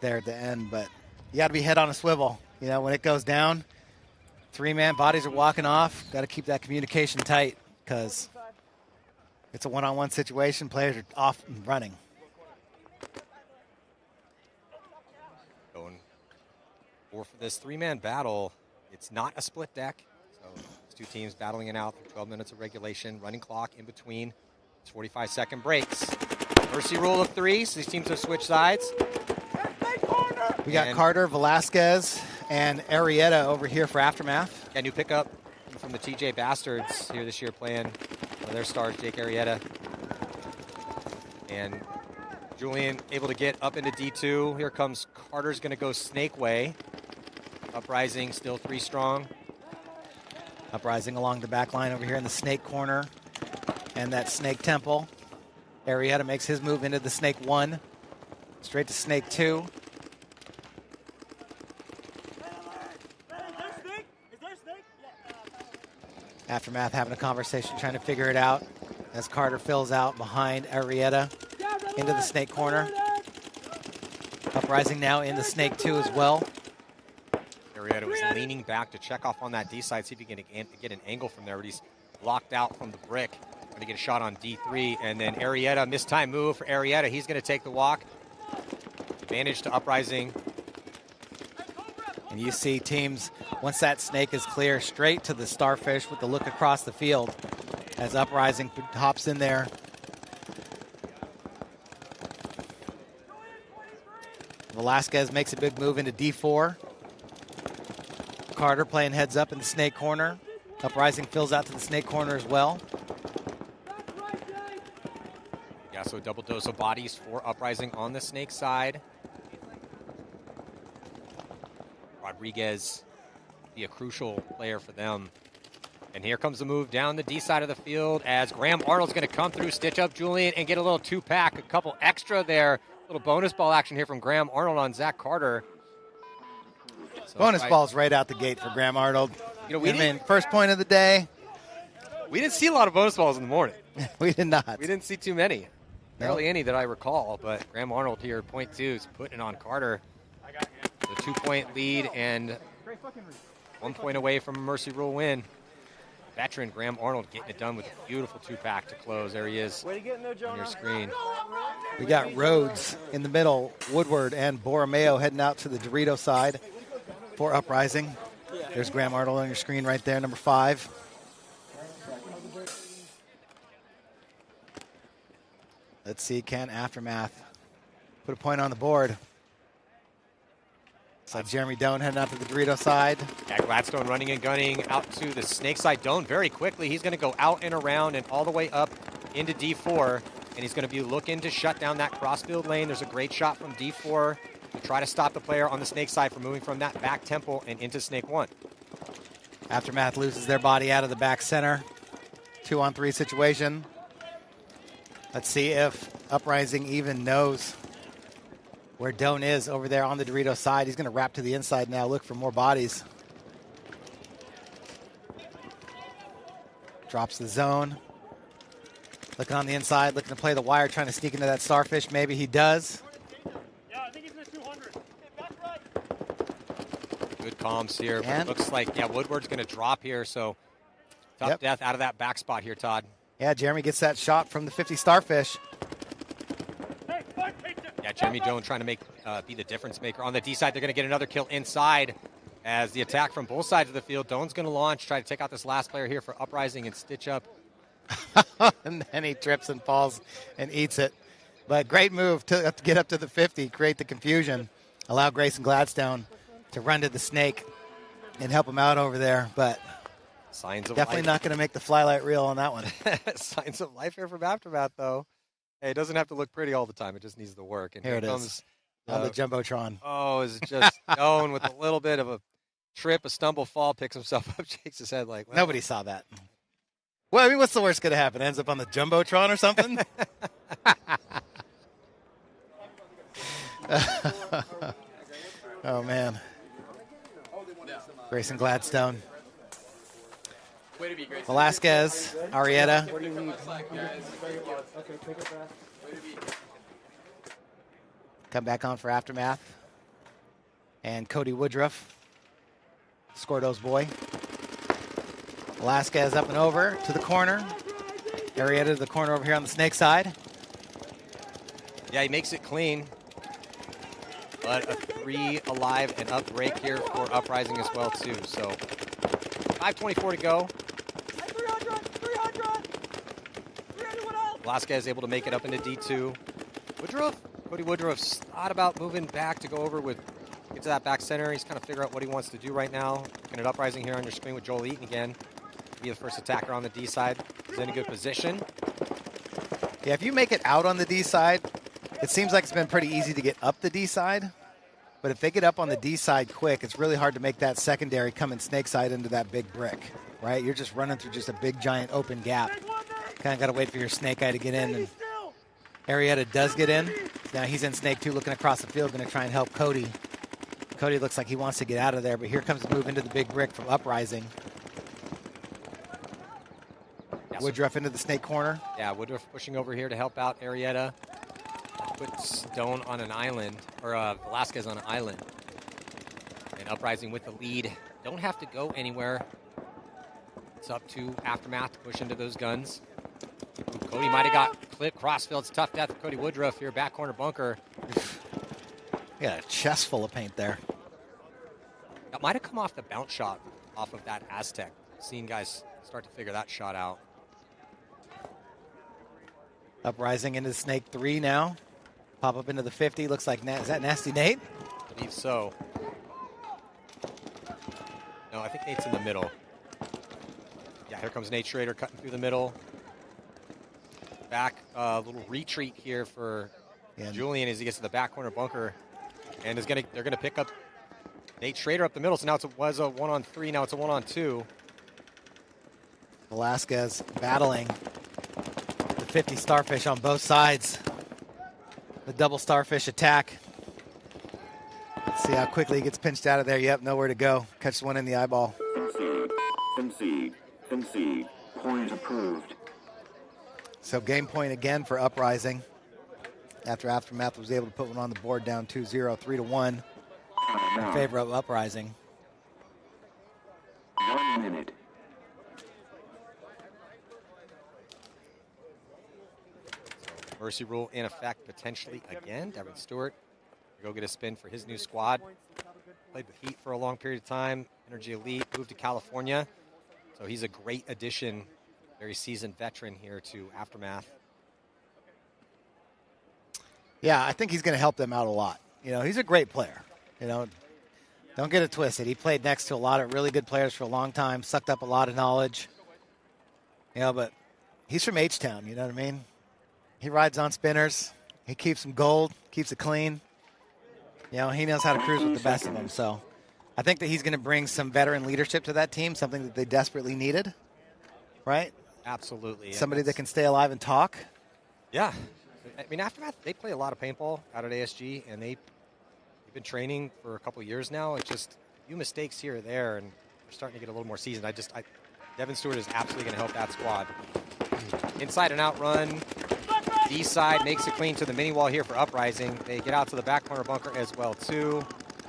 there at the end, but you got to be head on a swivel. When it goes down, 3-man bodies are walking off. Got to keep that communication tight because it's a one-on-one situation. Players are off and running. Going for this 3-man battle. It's not a split deck, so it's 2 teams battling it out through 12 minutes of regulation, running clock in between. It's 45-second breaks. Mercy rule of 3, so these teams have switched sides. We got Carter, Velasquez, and Arietta over here for Aftermath. Yeah, new pickup from the TJ Bastards here this year playing their stars, Jake Arietta. And Julian able to get up into D2. Here comes Carter's going to go Snake Way. Uprising still 3 strong. Uprising along the back line over here in the snake corner. And that snake temple. Arietta makes his move into the snake 1. Straight to snake 2. Aftermath having a conversation, trying to figure it out as Carter fills out behind Arietta into the snake corner. Uprising now in the snake 2 as well. Arietta was leaning back to check off on that D side, see if he can get an angle from there, but he's locked out from the brick. Trying to get a shot on D3, and then Arietta, mistime move for Arietta. He's going to take the walk. Advantage to Uprising. And you see teams, once that snake is clear, straight to the Starfish with the look across the field as Uprising hops in there. Velasquez makes a big move into D4. Carter playing heads up in the snake corner. Uprising fills out to the snake corner as well. Yeah, so double dose of bodies for Uprising on the snake side. Rodriguez be a crucial player for them. And here comes the move down the D side of the field as Graham Arnold's going to come through, stitch up Julian, and get a little two-pack, a couple extra there. A little bonus ball action here from Graham Arnold on Zach Carter. So bonus balls right out the gate for Graham Arnold. You know, first point of the day. We didn't see a lot of bonus balls in the morning. We did not. We didn't see too many. Barely any that I recall, but Graham Arnold here, point 2, is putting it on Carter. The 2-point lead and 1 point away from a Mercy Rule win. Veteran Graham Arnold getting it done with a beautiful 2-pack to close. There he is on your screen. We got Rhodes in the middle, Woodward and Borromeo heading out to the Dorito side for Uprising. There's Graham Arnold on your screen right there, number 5. Let's see, can Aftermath put a point on the board? It's like Jeremy Doan heading out to the Dorito side. Yeah, Gladstone running and gunning out to the snake side. Doan very quickly. He's going to go out and around and all the way up into D4. And he's going to be looking to shut down that crossfield lane. There's a great shot from D4 to try to stop the player on the snake side from moving from that back temple and into snake 1. Aftermath loses their body out of the back center. 2-on-3 situation. Let's see if Uprising even knows where Doan is over there on the Dorito side. He's going to wrap to the inside now, look for more bodies. Drops the zone. Looking on the inside, looking to play the wire, trying to sneak into that starfish. Maybe he does. Yeah, I think he's in the 200. Good comms here. But it looks like, Woodward's going to drop here. So tough death out of that back spot here, Todd. Yeah, Jeremy gets that shot from the 50 starfish. Yeah, Jeremy Doan trying to be the difference maker. On the D side, they're going to get another kill inside as the attack from both sides of the field. Doan's going to launch, try to take out this last player here for Uprising and stitch up. And then he trips and falls and eats it. But great move to get up to the 50, create the confusion, allow Grayson Gladstone to run to the snake and help him out over there. But signs of definitely life. Not going to make the flylight reel on that one. Signs of life here from Aftermath, though. Hey, it doesn't have to look pretty all the time. It just needs to work. And here it comes, is on the Jumbotron. Oh, is it just Doan with a little bit of a trip, a stumble, fall, picks himself up, shakes his head like, well. Nobody saw that. Well, I mean, what's the worst going to happen? Ends up on the Jumbotron or something? Oh, man. Grayson Gladstone. Velasquez, Arrieta. Come back on for Aftermath. And Cody Woodruff, Scordo's boy. Velasquez up and over to the corner. Arrieta to the corner over here on the snake side. Yeah, he makes it clean. But a 3 alive and up break here for Uprising as well, too. So 5:24 to go. Velasquez able to make it up into D2. Woodruff, Cody Woodruff's thought about moving back to go over with, get to that back center. He's kind of figure out what he wants to do right now. Looking at Uprising here on your screen with Joel Eaton again. Be the first attacker on the D side. He's in a good position. Yeah, if you make it out on the D side, it seems like it's been pretty easy to get up the D side. But if they get up on the D side quick, it's really hard to make that secondary come in snake side into that big brick, right? You're just running through just a big, giant open gap. Kind of got to wait for your snake eye to get in. And Arrieta does get in. Now he's in snake 2 looking across the field, going to try and help Cody. Cody looks like he wants to get out of there, but here comes the move into the big brick from Uprising. Yeah, Woodruff into the snake corner. Yeah, Woodruff pushing over here to help out Arrieta. Puts Doan on an island, or Velasquez on an island. And Uprising with the lead. Don't have to go anywhere. It's up to Aftermath to push into those guns. Ooh, Cody might have got clipped. Crossfield's tough death of Cody Woodruff here, back corner bunker. Yeah, a chest full of paint there. That might have come off the bounce shot off of that Aztec. Seeing guys start to figure that shot out. Uprising into snake 3 now. Pop up into the 50. Looks like, is that Nasty Nate? I believe so. No, I think Nate's in the middle. Yeah, here comes Nate Schrader cutting through the middle. Back, little retreat here for Julian as he gets to the back corner bunker. And they're gonna pick up Nate Schrader up the middle. So now it was a 1-on-3, now it's a 1-on-2. Velasquez battling the 50 Starfish on both sides. The double Starfish attack. Let's see how quickly he gets pinched out of there. Yep, nowhere to go. Catches one in the eyeball. Concede. Point approved. So game point again for Uprising. After Aftermath was able to put one on the board, down 2-0, 3-1 in favor of Uprising. 1 minute. Mercy rule in effect potentially again. Devin Stewart go get a spin for his new squad. Played with Heat for a long period of time. Energy Elite, moved to California. So he's a great addition, very seasoned veteran here to Aftermath. Yeah, I think he's going to help them out a lot. You know, he's a great player. You know, don't get it twisted. He played next to a lot of really good players for a long time, sucked up a lot of knowledge. You know, but he's from H-Town, you know what I mean? He rides on spinners. He keeps them gold, keeps it clean. You know, he knows how to cruise with the best of them. So I think that he's going to bring some veteran leadership to that team, something that they desperately needed, right? Absolutely. Somebody that can stay alive and talk. Yeah. I mean, Aftermath, they play a lot of paintball out at ASG, and they've been training for a couple of years now. It's just a few mistakes here or there, and we're starting to get a little more seasoned. Devin Stewart is absolutely going to help that squad. Inside and out run. East side makes it clean to the mini wall here for Uprising. They get out to the back corner bunker as well, too,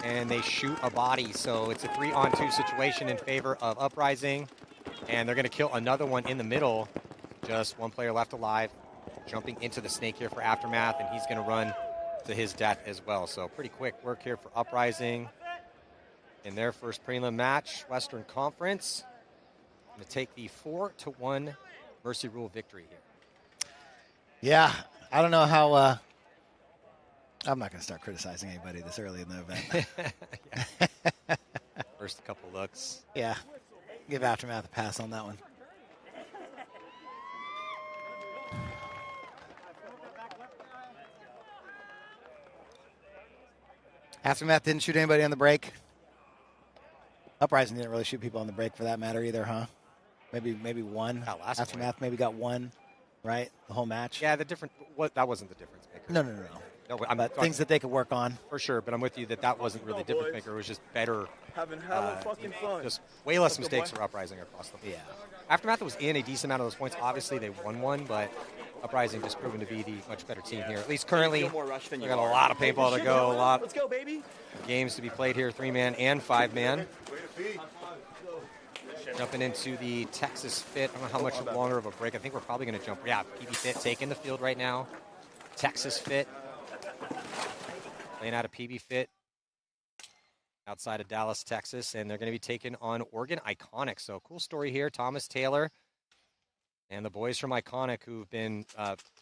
and they shoot a body. So it's a 3-on-2 situation in favor of Uprising, and they're going to kill another one in the middle. Just one player left alive. Jumping into the snake here for Aftermath, and he's going to run to his death as well. So pretty quick work here for Uprising in their first prelim match, Western Conference. Going to take the 4-1 Mercy Rule victory here. Yeah, I don't know how. I'm not going to start criticizing anybody this early in the event. First couple looks. Yeah, give Aftermath a pass on that one. Aftermath didn't shoot anybody on the break. Uprising didn't really shoot people on the break for that matter either, huh? Maybe one. Aftermath maybe got one, right? The whole match. Yeah, that wasn't the difference maker. No. But things that they could work on. For sure, but I'm with you that wasn't really the difference maker. It was just better. Having hella fucking fun. Just way less mistakes for Uprising across the board. Yeah. Aftermath was in a decent amount of those points. Obviously, they won one, but Uprising just proven to be the much better team here. At least currently, we got a lot of paintball to go. Let's go, baby. Games to be played here, 3-man and 5-man. Jumping into the Texas Fit. I don't know how much longer of a break. I think we're probably going to jump. Yeah, PB Fit taking the field right now. Texas Fit. Playing out of PB Fit. Outside of Dallas, Texas. And they're going to be taking on Oregon Iconic. So cool story here. Thomas Taylor and the boys from Iconic who've been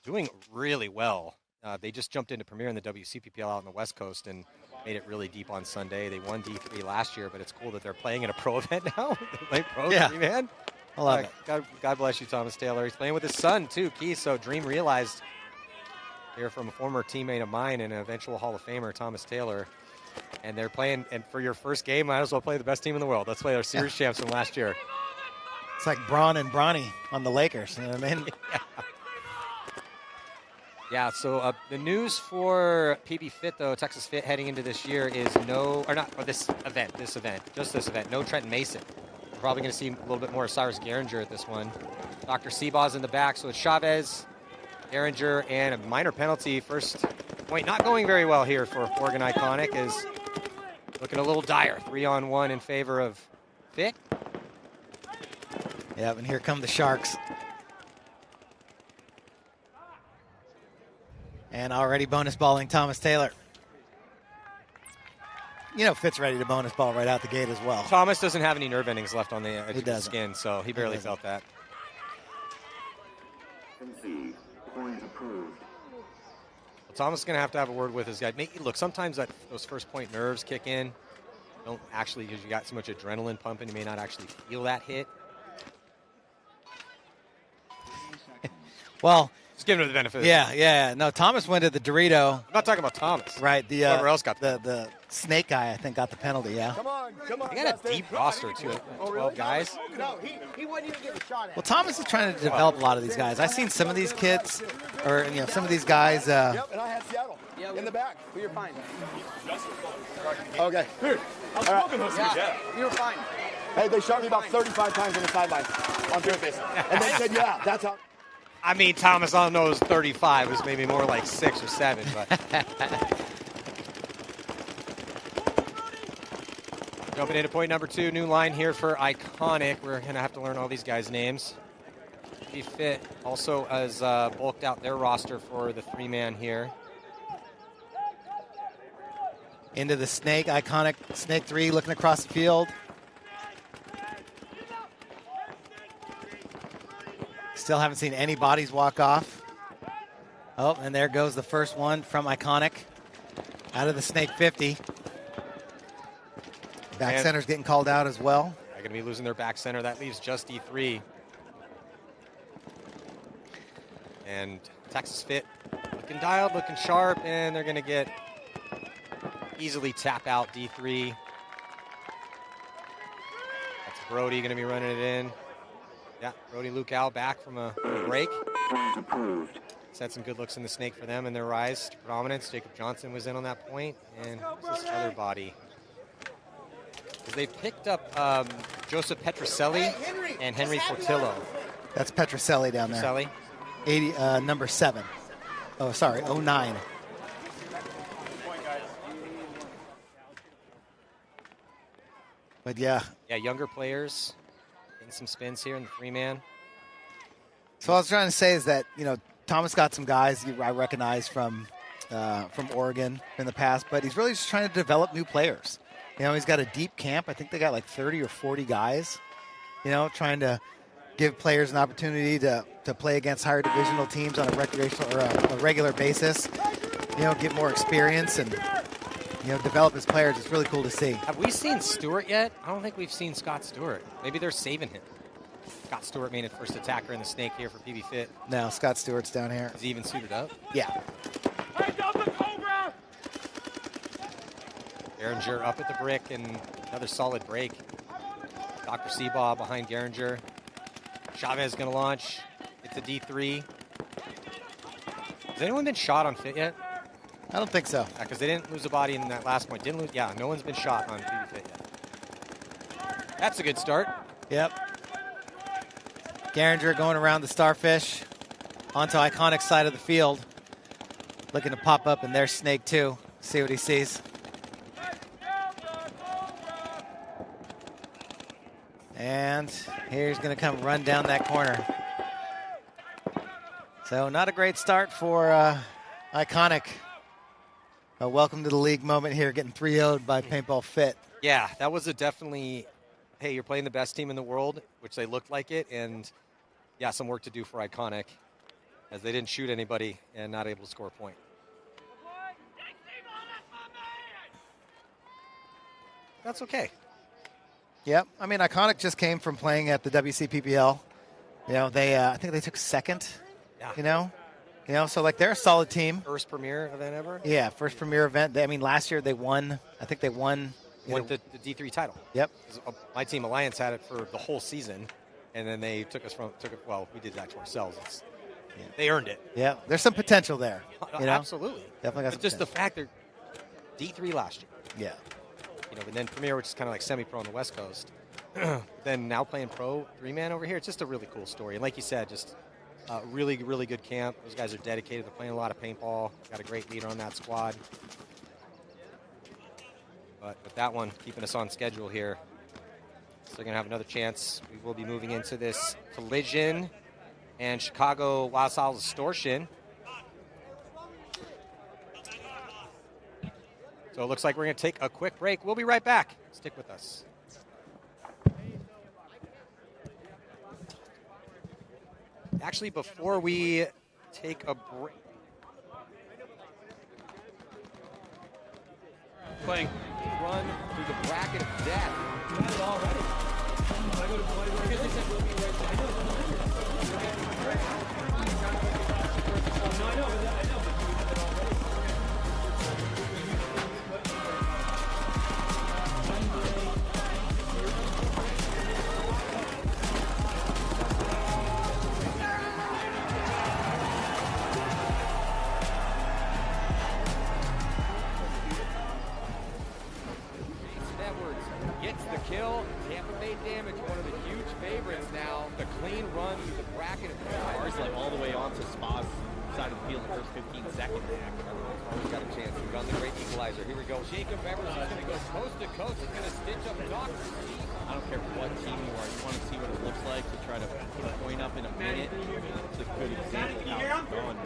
doing really well. They just jumped into Premier in the WCPPL out on the West Coast and made it really deep on Sunday. They won D3 last year, but it's cool that they're playing in a pro event now. They play pro, man. I love it. God bless you, Thomas Taylor. He's playing with his son, too, Keith. So dream realized here from a former teammate of mine and an eventual Hall of Famer, Thomas Taylor. And they're playing, and for your first game, might as well play the best team in the world. Let's play our series champs from last year. It's like Braun and Bronny on the Lakers. You know what I mean? Yeah, so the news for PB Fit, though, Texas Fit heading into this year is this event, no Trent Mason. We're probably going to see a little bit more of Cyrus Geringer at this one. Dr. Sebaw's in the back, so it's Chavez, Geringer, and a minor penalty. First point not going very well here for Oregon Iconic is looking a little dire. 3-on-1 in favor of Fit. Yeah, and here come the Sharks. And already bonus balling Thomas Taylor. You know, Fitz ready to bonus ball right out the gate as well. Thomas doesn't have any nerve endings left on the edge of the skin, so he barely felt that. Concede. Point approved. Thomas is going to have a word with his guy. Look, sometimes those first point nerves kick in. Don't actually, because you got so much adrenaline pumping, you may not actually feel that hit. Well, just giving him the benefit. Yeah. No, Thomas went to the Dorito. I'm not talking about Thomas. Right. Whoever else got the snake guy, I think, got the penalty. Yeah. Come on. They got a deep roster too. 12 guys. No, he wouldn't even get a shot at. Well, Thomas is trying to develop a lot of these guys. I've seen some of these kids, or some of these guys. Yep, and I had Seattle in the back. We were fine. Okay. Dude, I was smoking those things. Yeah. You were fine. Hey, they shot me about 35 times on the sideline on third base. And they said, yeah, that's how. I mean, Thomas, I don't know, it was 35. It was maybe more like 6 or 7. But jumping into point number 2, new line here for Iconic. We're going to have to learn all these guys' names. TPP Fit also has bulked out their roster for the 3-man here. Into the snake, Iconic snake 3 looking across the field. Still haven't seen any bodies walk off. Oh, and there goes the first one from Iconic out of the snake 50. Back center's getting called out as well. They're going to be losing their back center. That leaves just D3. And Texas Fit looking dialed, looking sharp, and they're going to get easily tap out D3. That's Brody going to be running it in. Yeah, Brody Lucal back from a break. Approved. Set some good looks in the snake for them in their rise to prominence. Jacob Johnson was in on that point. And this other body. They picked up Joseph Petroselli and Henry Portillo. That's Petroselli down there. Petroselli. 80, number 7. Oh, sorry, 09. But yeah. Yeah, younger players getting some spins here in the 3-man. So what I was trying to say is that, Thomas got some guys I recognize from Oregon in the past, but he's really just trying to develop new players. He's got a deep camp. I think they got like 30 or 40 guys, trying to give players an opportunity to play against higher divisional teams on a recreational or a regular basis, get more experience and, develop his players. It's really cool to see. Have we seen Stewart yet? I don't think we've seen Scott Stewart. Maybe they're saving him. Scott Stewart made it first attacker in the snake here for PB Fit. No, Scott Stewart's down here. Is he even suited up? Yeah. Geringer up at the brick and another solid break. Dr. Seabaugh behind Geringer. Chavez going to launch. It's a D3. Has anyone been shot on Fit yet? I don't think so. Because they didn't lose a body in that last point. No one's been shot on PB Fit yet. That's a good start. Yep. Geringer going around the Starfish onto Iconic side of the field. Looking to pop up in their snake too. See what he sees. And here's going to come run down that corner. So not a great start for Iconic. A welcome to the league moment here, getting 3-0'd by Paintball Fit. Yeah, that was definitely, hey, you're playing the best team in the world, which they looked like it, and yeah, some work to do for Iconic, as they didn't shoot anybody and not able to score a point. That's okay. Yep. I mean, Iconic just came from playing at the WCPPL. They I think they took second. Yeah. So like they're a solid team. First premier event ever. Yeah, first premier event. Last year they won. I think they won. Won the D3 title. Yep. My team Alliance had it for the whole season, and then they took it. Well, we did that to ourselves. They earned it. Yeah. There's some potential there. Absolutely. Definitely got some just the fact they're D3 last year. Yeah. And then Premier, which is kind of like semi-pro on the West Coast. Then now playing pro 3-man over here. It's just a really cool story. And like you said, just a really, really good camp. Those guys are dedicated. They're playing a lot of paintball. Got a great leader on that squad. But with that one, keeping us on schedule here. So they're going to have another chance. We will be moving into this collision and Chicago Wild Style Distortion. So it looks like we're going to take a quick break. We'll be right back. Stick with us. Actually, before we take a break, Playing. Run through the bracket of death. Edwards gets the kill. Tampa Bay Damage, one of the huge favorites now. The clean run through the bracket of Ours like all the way onto Spa's side of the field in the first 15 seconds. Always got a chance. We run the great equalizer. Here we go. Jacob Evers is going to go coast to coast. He's going to stitch up Dr. Steve. I don't care what team you are. You want to see what it looks like to try to put a point up in a minute. It's a good example of how it's going.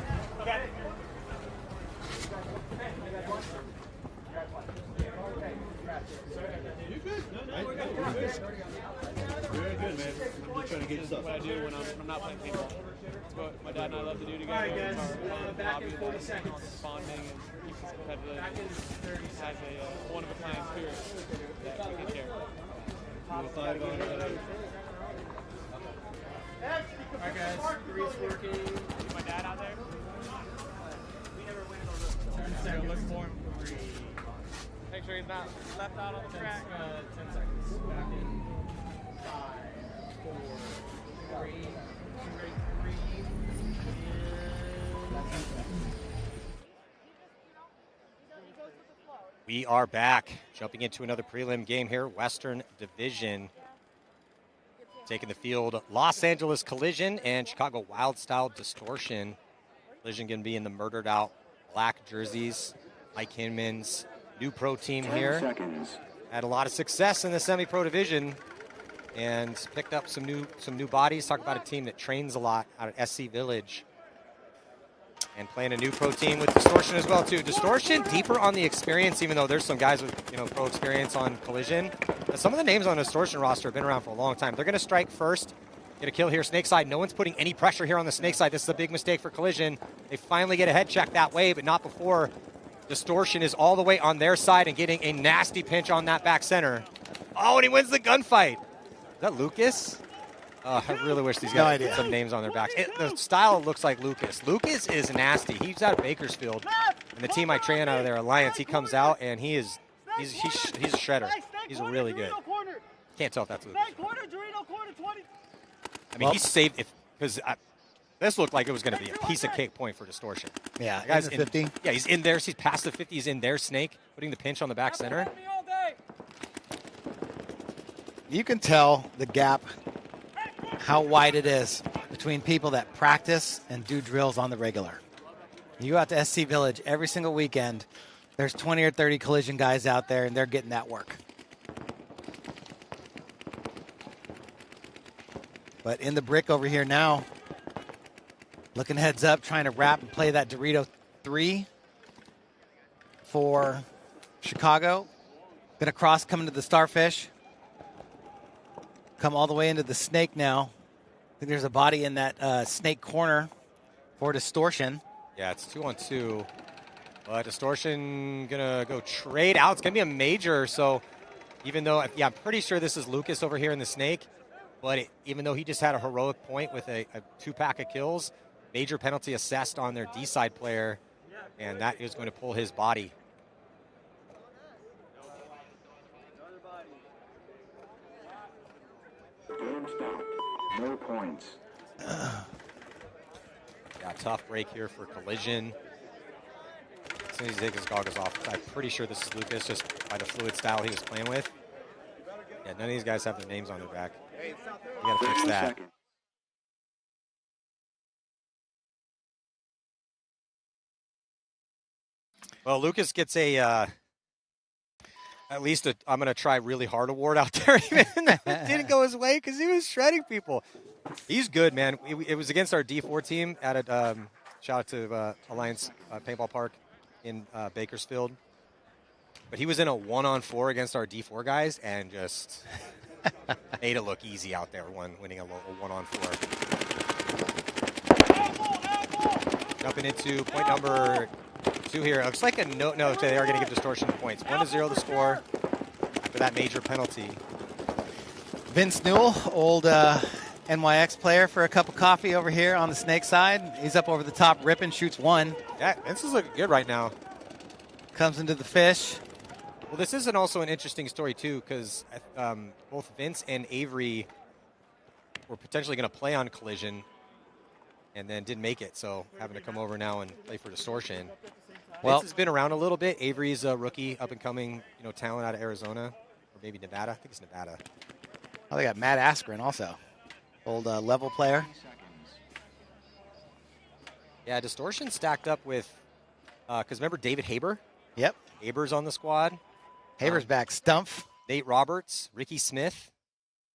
You good? Very good, man. I'm just trying to get stuff. What I do when I'm not playing paintball. It's what my dad and I love to do together. All right, guys. Back in 40 seconds. Bonding and keeps us competitive. Has a one-of-a-kind spirit that we can share. Alright, guys. Three's working. My dad out there? We never win on the look for him. Make sure he's not left out on the track. 10 seconds. Back in 5, 4, 3, 2, 3, We are back, jumping into another prelim game here. Western Division taking the field. Los Angeles Collision and Chicago Wild Style Distortion. Collision going to be in the murdered out black jerseys. Mike Hinman's new pro team 10 here. seconds. Had a lot of success in the semi-pro division and picked up some new bodies. Talk about a team that trains a lot out at SC Village. And playing a new pro team with Distortion as well, too. Distortion deeper on the experience, even though there's some guys with pro experience on Collision. But some of the names on the Distortion roster have been around for a long time. They're going to strike first, get a kill here. Snake side, no one's putting any pressure here on the Snake side. This is a big mistake for Collision. They finally get a head check that way, but not before Distortion is all the way on their side and getting a nasty pinch on that back center. Oh, and he wins the gunfight. Is that Lucas? I really wish these guys had some names on their backs. The style looks like Lucas. Lucas is nasty. He's out of Bakersfield, and the team I train out of their Alliance, he comes out and he's a shredder. He's really good. Can't tell if that's Lucas. I mean, he saved it because this looked like it was going to be a piece of cake point for Distortion. Yeah, the guy's in the 50. Yeah, he's in there. He's past the 50. He's in there, Snake, putting the pinch on the back center. You can tell the gap, how wide it is between people that practice and do drills on the regular. You go out to SC Village every single weekend, there's 20 or 30 Collision guys out there, and they're getting that work. But in the brick over here now, looking heads up, trying to wrap and play that Dorito 3 for Chicago. Gonna cross, come into the Starfish. Come all the way into the Snake now. I think there's a body in that Snake corner for Distortion. Yeah, it's 2-on-2. But Distortion gonna go trade out. It's gonna be a major. So even though, I'm pretty sure this is Lucas over here in the Snake. But even though he just had a heroic point with a 2-pack of kills, major penalty assessed on their D-side player. And that is going to pull his body. Game stopped. No points. Yeah, tough break here for Collision. As soon as he takes his goggles off, I'm pretty sure this is Lucas, just by the fluid style he was playing with. Yeah, none of these guys have their names on their back. You gotta fix that. Well, Lucas gets a at least I'm going to try really hard award out there. Even that didn't go his way because he was shredding people. He's good, man. It was against our D4 team at a shout out to Alliance Paintball Park in Bakersfield. But he was in a 1-on-4 against our D4 guys and just made it look easy out there winning a 1-on-4. Jumping into point number 2 here. Looks like a no. They are going to give Distortion points. 1-0 the score after that major penalty. Vince Newell, old NYX player for a cup of coffee over here on the snake side. He's up over the top, ripping, shoots 1. Yeah, Vince is looking good right now. Comes into the fish. Well, this isn't also an interesting story, too, because both Vince and Avery were potentially going to play on Collision and then didn't make it, so having to come over now and play for Distortion. Vince has been around a little bit. Avery's a rookie, up-and-coming talent out of Arizona, or maybe Nevada. I think it's Nevada. Oh, they got Matt Askren also. Old level player. Yeah, Distortion stacked up with, because remember David Haber? Yep. Haber's on the squad. Haber's back. Stumpf. Nate Roberts, Ricky Smith,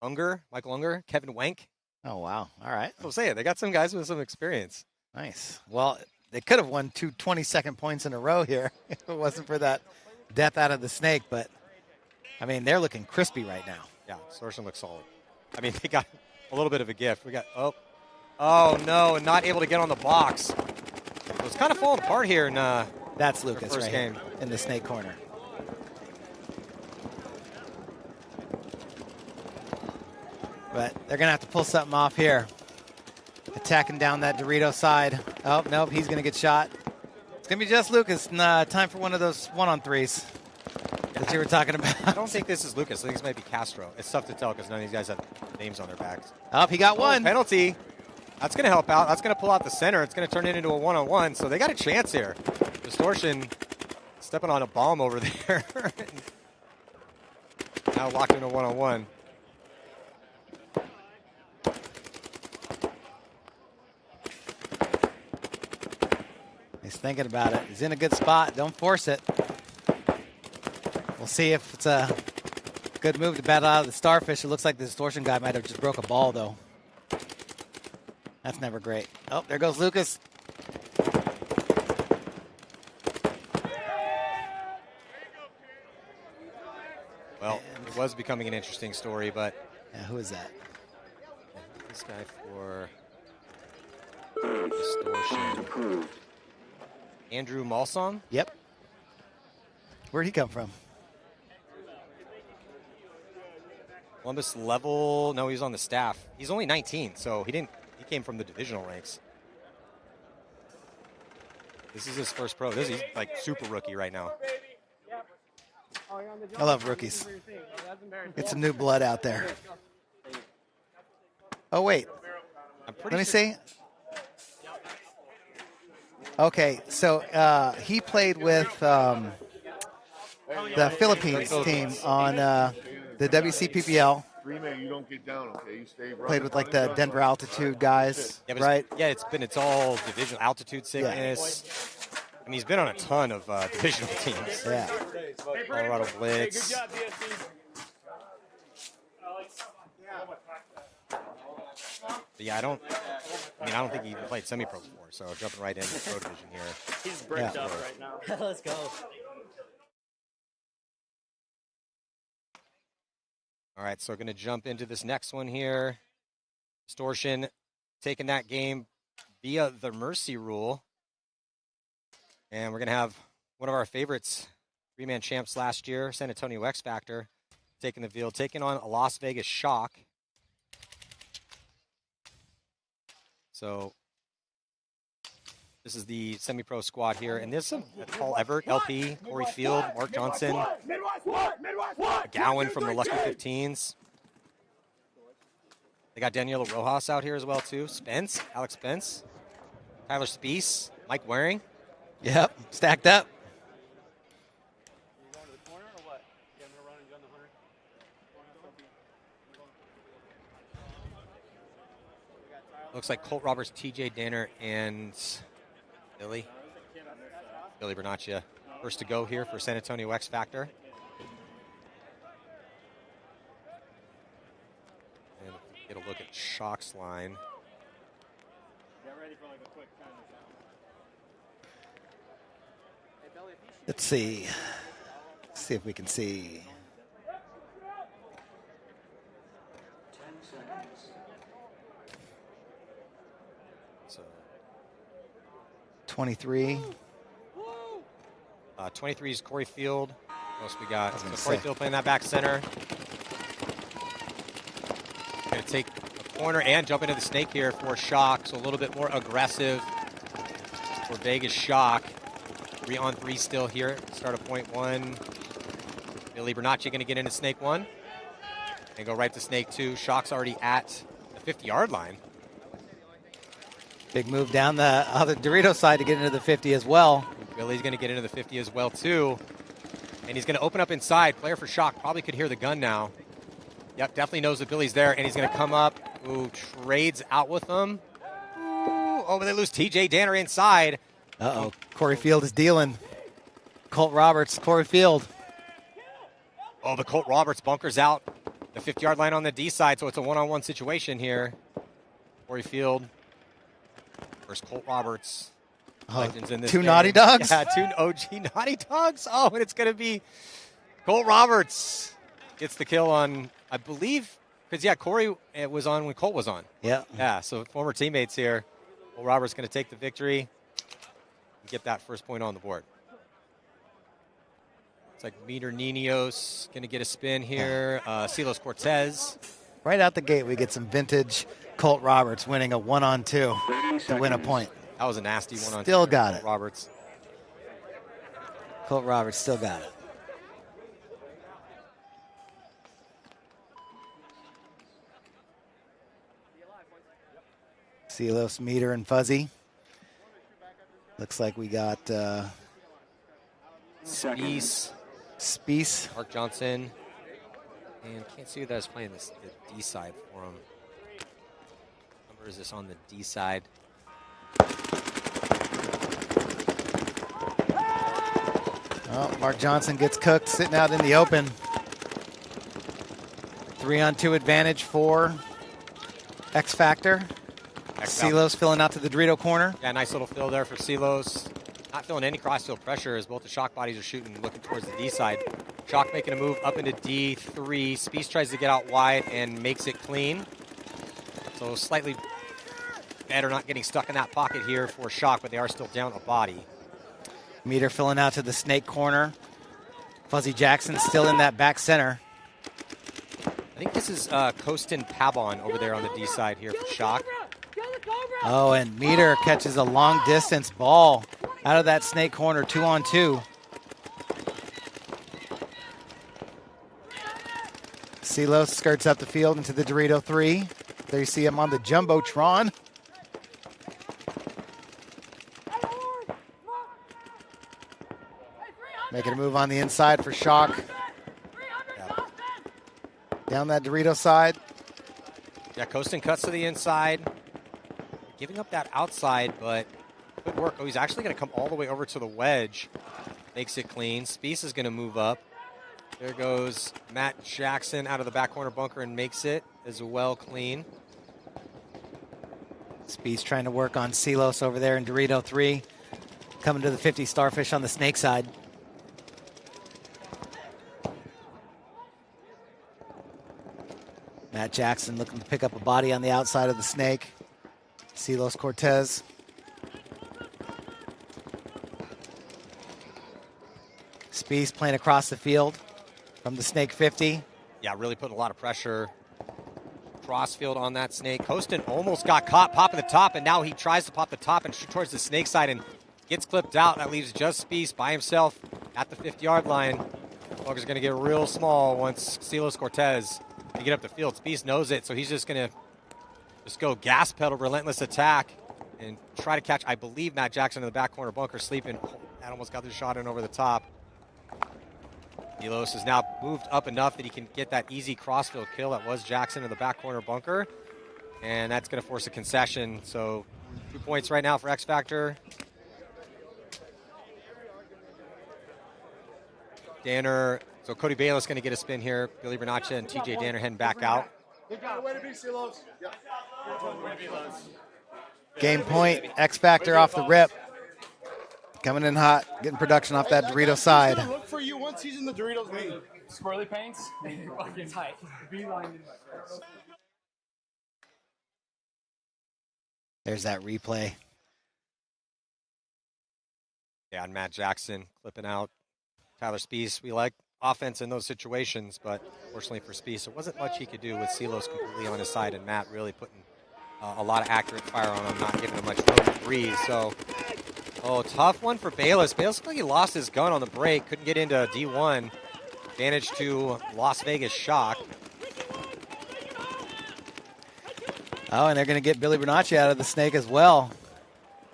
Michael Unger, Kevin Wenk. Oh, wow. All right. I'm saying, they got some guys with some experience. Nice. Well, they could have won 2 20-second points in a row here if it wasn't for that death out of the snake. But, I mean, they're looking crispy right now. Yeah, Distortion looks solid. I mean, they got a little bit of a gift. We got, oh no, and not able to get on the box. It was kind of falling apart here in that's Lucas first right game. Here in the snake corner. But they're going to have to pull something off here. Attacking down that Dorito side. Oh, nope, he's going to get shot. It's going to be just Lucas. Time for one of those 1-on-3s that you were talking about. I don't think this is Lucas. I think this might be Castro. It's tough to tell because none of these guys have names on their backs. Oh, he got one. Penalty. That's going to help out. That's going to pull out the center. It's going to turn it into a 1-on-1. So they got a chance here. Distortion stepping on a bomb over there. Now locked in a 1-on-1. He's thinking about it. He's in a good spot. Don't force it. We'll see if it's a good move to battle out of the starfish. It looks like the Distortion guy might have just broke a ball, though. That's never great. Oh, there goes Lucas. Well, it was becoming an interesting story, but... Yeah, who is that? This guy for Distortion. Andrew Malsong? Yep. Where'd he come from? Columbus level. No, he was on the staff. He's only 19, so he came from the divisional ranks. This is his first pro. He's like super rookie right now. I love rookies. Get some new blood out there. Oh, wait. Let me see. Okay, so he played with the Philippines team on the WCPPL. You don't get down, okay? You stay right. Played with like the Denver altitude guys, yeah, right? Yeah, it's all divisional altitude sickness. Yeah. I mean, he's been on a ton of divisional teams. Yeah. Colorado Blitz. Hey, good job, DSC. But yeah, I don't think he even played semi-pro before, so jumping right into the pro division here. He's bricked up right now. Let's go. All right, so we're going to jump into this next one here. Distortion taking that game via the mercy rule. And we're going to have one of our favorites, 3-man champs last year, San Antonio X Factor, taking the field, taking on a Las Vegas Shock. So this is the semi-pro squad here. And there's some Paul Everett, LP, Corey Field, Mark Johnson, Gowan from the Lucky 15s. They got Daniela Rojas out here as well, too. Spence, Alex Spence, Tyler Speece, Mike Waring. Yep, stacked up. Looks like Colt Roberts, TJ Danner, and Billy Bernaccia. First to go here for San Antonio X Factor. And get a look at Shock's line. Let's see. Let's see if we can see. 23. 23 is Corey Field. What else we got? So Corey Field playing that back center. Going to take a corner and jump into the snake here for Shock. So a little bit more aggressive for Vegas Shock. 3-on-3 still here. Start of point 1. Billy Bernacci going to get into snake 1 and go right to snake 2. Shock's already at the 50-yard line. Big move down the other Dorito side to get into the 50 as well. Billy's going to get into the 50 as well, too. And he's going to open up inside. Player for Shock probably could hear the gun now. Yep, definitely knows that Billy's there, and he's going to come up. Ooh, trades out with them. Ooh, oh, but they lose TJ Danner inside. Uh-oh, Corey Field is dealing. Colt Roberts, Corey Field. Oh, the Colt Roberts bunkers out the 50-yard line on the D side, so it's a one-on-one situation here. Corey Field versus Colt Roberts. Legends in this two game. naughty dogs? Yeah, 2 OG naughty dogs. Oh, and it's going to be Colt Roberts gets the kill on, I believe, because, yeah, Corey was on when Colt was on. Yeah. Yeah, so former teammates here. Colt Roberts going to take the victory and get that first point on the board. It's like Meter Niños going to get a spin here. Silos Cortez. Right out the gate, we get some vintage Colt Roberts winning a 1-on-2 to win a point. That was a nasty 1-on-2. Still got it. Roberts. Colt Roberts still got it. Silos, Meter, and Fuzzy. Looks like we got Spies. Spies. Mark Johnson. And can't see who that is playing the D side for him. What number is this on the D side? Oh, Mark Johnson gets cooked, sitting out in the open. 3-on-2 advantage for X Factor. Silos filling out to the Dorito corner. Yeah, nice little fill there for Silos. Not feeling any cross-field pressure as both the Shock bodies are shooting, looking towards the D side. Shock making a move up into D3. Spies tries to get out wide and makes it clean. So slightly better not getting stuck in that pocket here for Shock, but they are still down a body. Meter filling out to the snake corner. Fuzzy Jackson still in that back center. I think this is Kostin Pabon over there on the D side here for Shock. Oh, and Meter catches a long distance ball out of that snake corner, 2-on-2. Silos skirts up the field into the Dorito 3. There you see him on the Jumbotron. Making a move on the inside for Shock. Down that Dorito side. Yeah, Kostin cuts to the inside. Giving up that outside, but good work. Oh, he's actually going to come all the way over to the wedge. Makes it clean. Spies is going to move up. There goes Matt Jackson out of the back corner bunker and makes it as well clean. Spies trying to work on Silos over there in Dorito 3. Coming to the 50 Starfish on the snake side. Matt Jackson looking to pick up a body on the outside of the snake. Silos Cortez. Spies playing across the field from the snake 50. Yeah, really putting a lot of pressure. Crossfield on that snake. Kostin almost got caught popping the top, and now he tries to pop the top and shoot towards the snake side and gets clipped out. That leaves just Spies by himself at the 50-yard line. Bunker's going to get real small once Silos Cortez can get up the field. Spies knows it, so he's just going to go gas pedal, relentless attack, and try to catch, I believe, Matt Jackson in the back corner bunker sleeping. Oh, that almost got the shot in over the top. Silos has now moved up enough that he can get that easy crossfield kill. That was Jackson in the back corner bunker, and that's going to force a concession. So 2 points right now for X Factor. Danner, so Cody Bayless going to get a spin here. Billy Bernacci and TJ Danner heading back out. Game point, X Factor off the rip. Coming in hot, getting production off that Dorito side. Look for you once he's in the Doritos lead. Squirrely paints? Fucking tight. There's that replay. Yeah, and Matt Jackson clipping out Tyler Spies. We like offense in those situations, but fortunately for Spies, there wasn't much he could do with Silos completely on his side, and Matt really putting a lot of accurate fire on him, not giving him much room to breathe. So, tough one for Bayless. Bayless looked like he lost his gun on the break, couldn't get into D1. Advantage to Las Vegas Shock. Oh, and they're going to get Billy Bernacci out of the snake as well.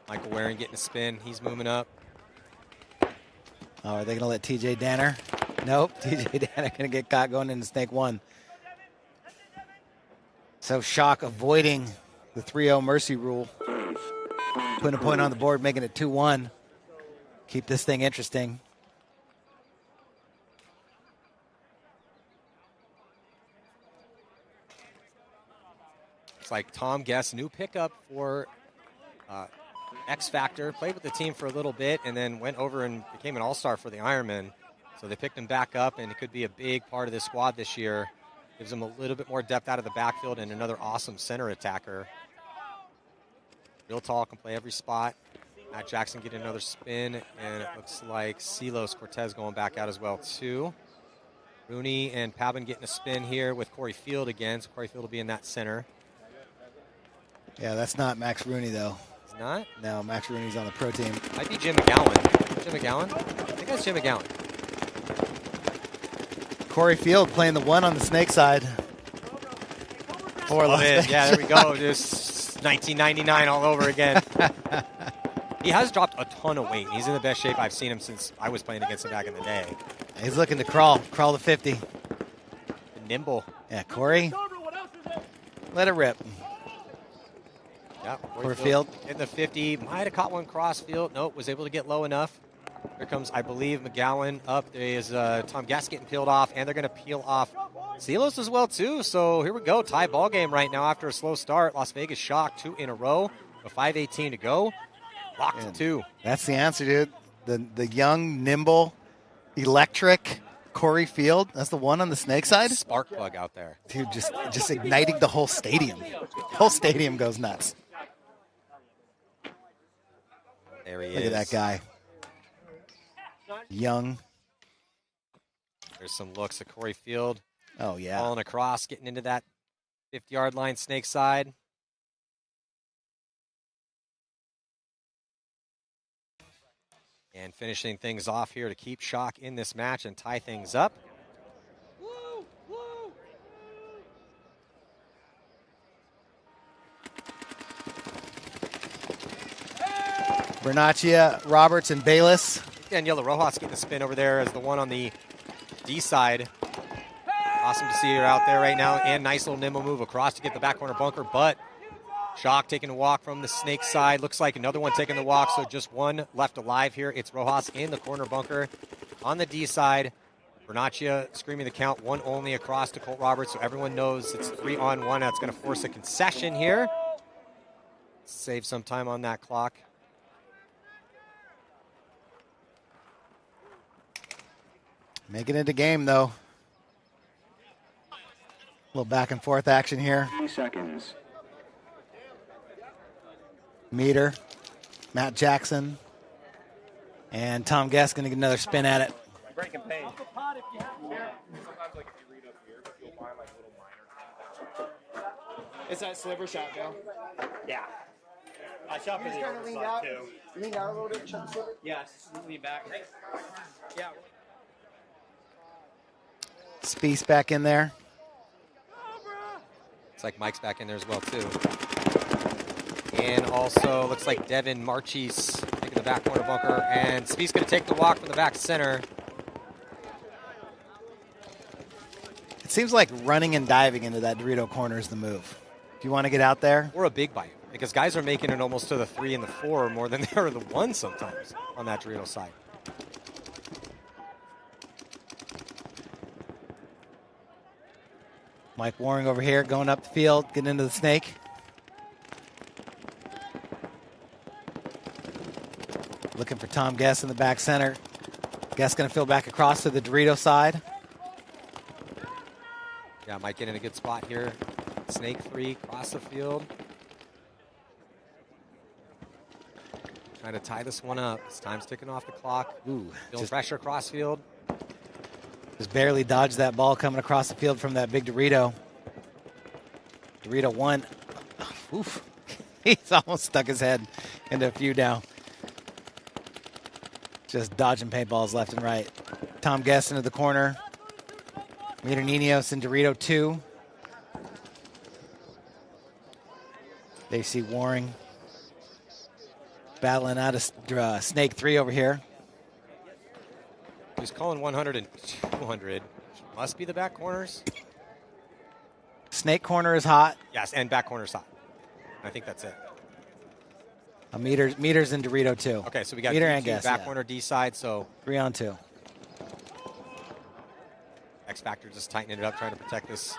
Michael Waring getting a spin. He's moving up. Oh, are they going to let TJ Danner? Nope. TJ Danner going to get caught going into snake 1. So Shock avoiding the 3-0 mercy rule. Putting a point on the board, making it 2-1. Keep this thing interesting. It's like Tom Guest, new pickup for X Factor. Played with the team for a little bit and then went over and became an all-star for the Ironman. So they picked him back up, and it could be a big part of this squad this year. Gives them a little bit more depth out of the backfield and another awesome center attacker. Real tall, can play every spot. Matt Jackson getting another spin, and it looks like Silos Cortez going back out as well, too. Rooney and Pabin getting a spin here with Corey Field again, so Corey Field will be in that center. Yeah, that's not Max Rooney, though. It's not? No, Max Rooney's on the pro team. Might be Jim McGowan. Jim McGowan? I think that's Jim McGowan. Corey Field playing the 1 on the snake side. Love it. Yeah, there we go. Just 1999 all over again. He has dropped a ton of weight. He's in the best shape I've seen him since I was playing against him back in the day. He's looking to crawl the 50. Nimble. Yeah, Corey. Let it rip. Yeah, Corey Field. In the 50. Might have caught one cross field. Nope, was able to get low enough. Here comes, I believe, McGowan up. There is Tom Gass getting peeled off, and they're going to peel off Silos as well, too. So here we go. Tie ball game right now after a slow start. Las Vegas Shock 2 in a row. A 5:18 to go. Locked to 2. That's the answer, dude. The young, nimble, electric Corey Field. That's the 1 on the snake side. Spark plug out there. Dude, just igniting the whole stadium. The whole stadium goes nuts. There he is. Look at that guy. Young. There's some looks at Corey Field. Oh, yeah. Falling across, getting into that 50-yard line, snake side. And finishing things off here to keep Shock in this match and tie things up. Bernaccia, Roberts, and Bayless. Daniela Rojas getting a spin over there as the 1 on the D side. Awesome to see her out there right now. And nice little nimble move across to get the back corner bunker. But Shock taking a walk from the snake side. Looks like another one taking the walk. So just 1 left alive here. It's Rojas in the corner bunker on the D side. Bernaccia screaming the count. 1 only across to Colt Roberts. So everyone knows it's 3-on-1. That's going to force a concession here. Save some time on that clock. Making it a game, though. A little back and forth action here. 3 seconds. Meter, Matt Jackson, and Tom Guest going to get another spin at it. Breaking pain. It's that sliver shot, Bill. Yeah. I shot for the other side, too. Lean out a little bit, shut the sliver. Yes, lean back. Yeah. Spies back in there. Looks like Mike's back in there as well, too. And also looks like Devin Marchis taking the back corner bunker. And Spies going to take the walk from the back center. It seems like running and diving into that Dorito corner is the move. Do you want to get out there? Or a big bite. Because guys are making it almost to the 3 and the 4 more than they are the 1 sometimes on that Dorito side. Mike Waring over here going up the field, getting into the snake. Looking for Tom Guest in the back center. Guest going to fill back across to the Dorito side. Yeah, Mike getting in a good spot here. Snake 3, cross the field. trying to tie this one up. This time's ticking off the clock. Ooh, Feeling pressure across field. Just barely dodged that ball coming across the field from that big Dorito. Dorito won. Oof. He's almost stuck his head into a few now. Just dodging paintballs left and right. Tom Guest into the corner. Meter Ninos and Dorito 2. They see Waring battling out of Snake 3 over here. He's calling 100 and 200. Must be the back corners. Snake corner is hot. Yes, and back corner's hot. I think that's it. Meters and Dorito 2. Okay, so we got Meter D2, and Guest, back yeah. corner, D side, so 3 on 2. X Factor just tightening it up, trying to protect this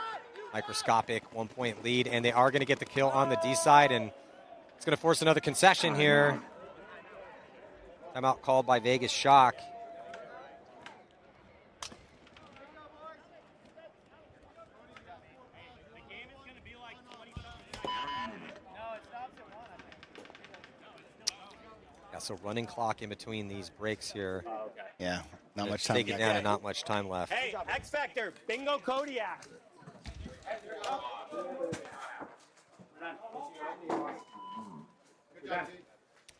microscopic 1-point lead, and they are going to get the kill on the D side, and it's going to force another concession here. Timeout called by Vegas Shock. Yeah, so running clock in between these breaks here. Yeah, not much time. Take it down and not much time left. Hey, X Factor, bingo Kodiak.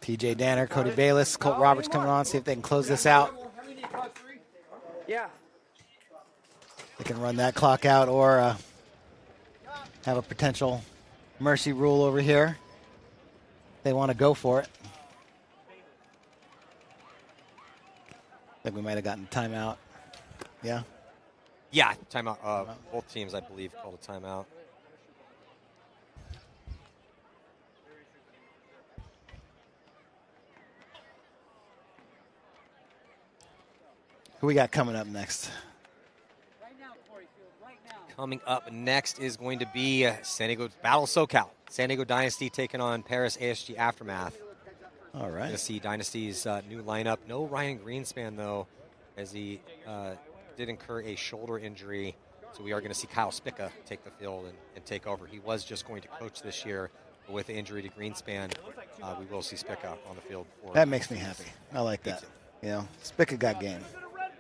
TJ Danner, Cody Bayless, Colt Roberts coming on, see if they can close this out. Yeah. They can run that clock out or have a potential mercy rule over here. They want to go for it. I think we might have gotten a timeout. Yeah? Yeah, timeout. Both teams, I believe, called a timeout. Who we got coming up next? Coming up next is going to be San Diego Battle SoCal. San Diego Dynasty taking on Paris ASG Aftermath. All right. Going to see Dynasty's new lineup. No Ryan Greenspan, though, as he did incur a shoulder injury. So we are going to see Kyle Spica take the field and take over. He was just going to coach this year, but with the injury to Greenspan, we will see Spica on the field. That makes me happy. I like that. You know, Spica got game.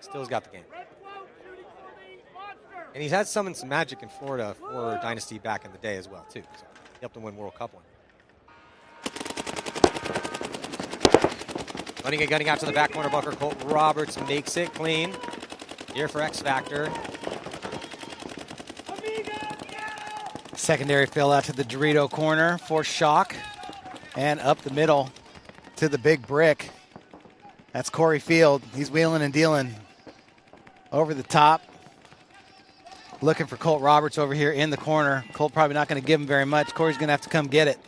Still's got the game. And he's had some magic in Florida for Dynasty back in the day as well, too. So he helped them win World Cup one. Running and gunning out to the back corner bunker. Colt Roberts makes it clean. Here for X Factor. Secondary fill out to the Dorito corner for Shock. And up the middle to the big brick. That's Corey Field. He's wheeling and dealing over the top. Looking for Colt Roberts over here in the corner. Colt probably not going to give him very much. Corey's going to have to come get it.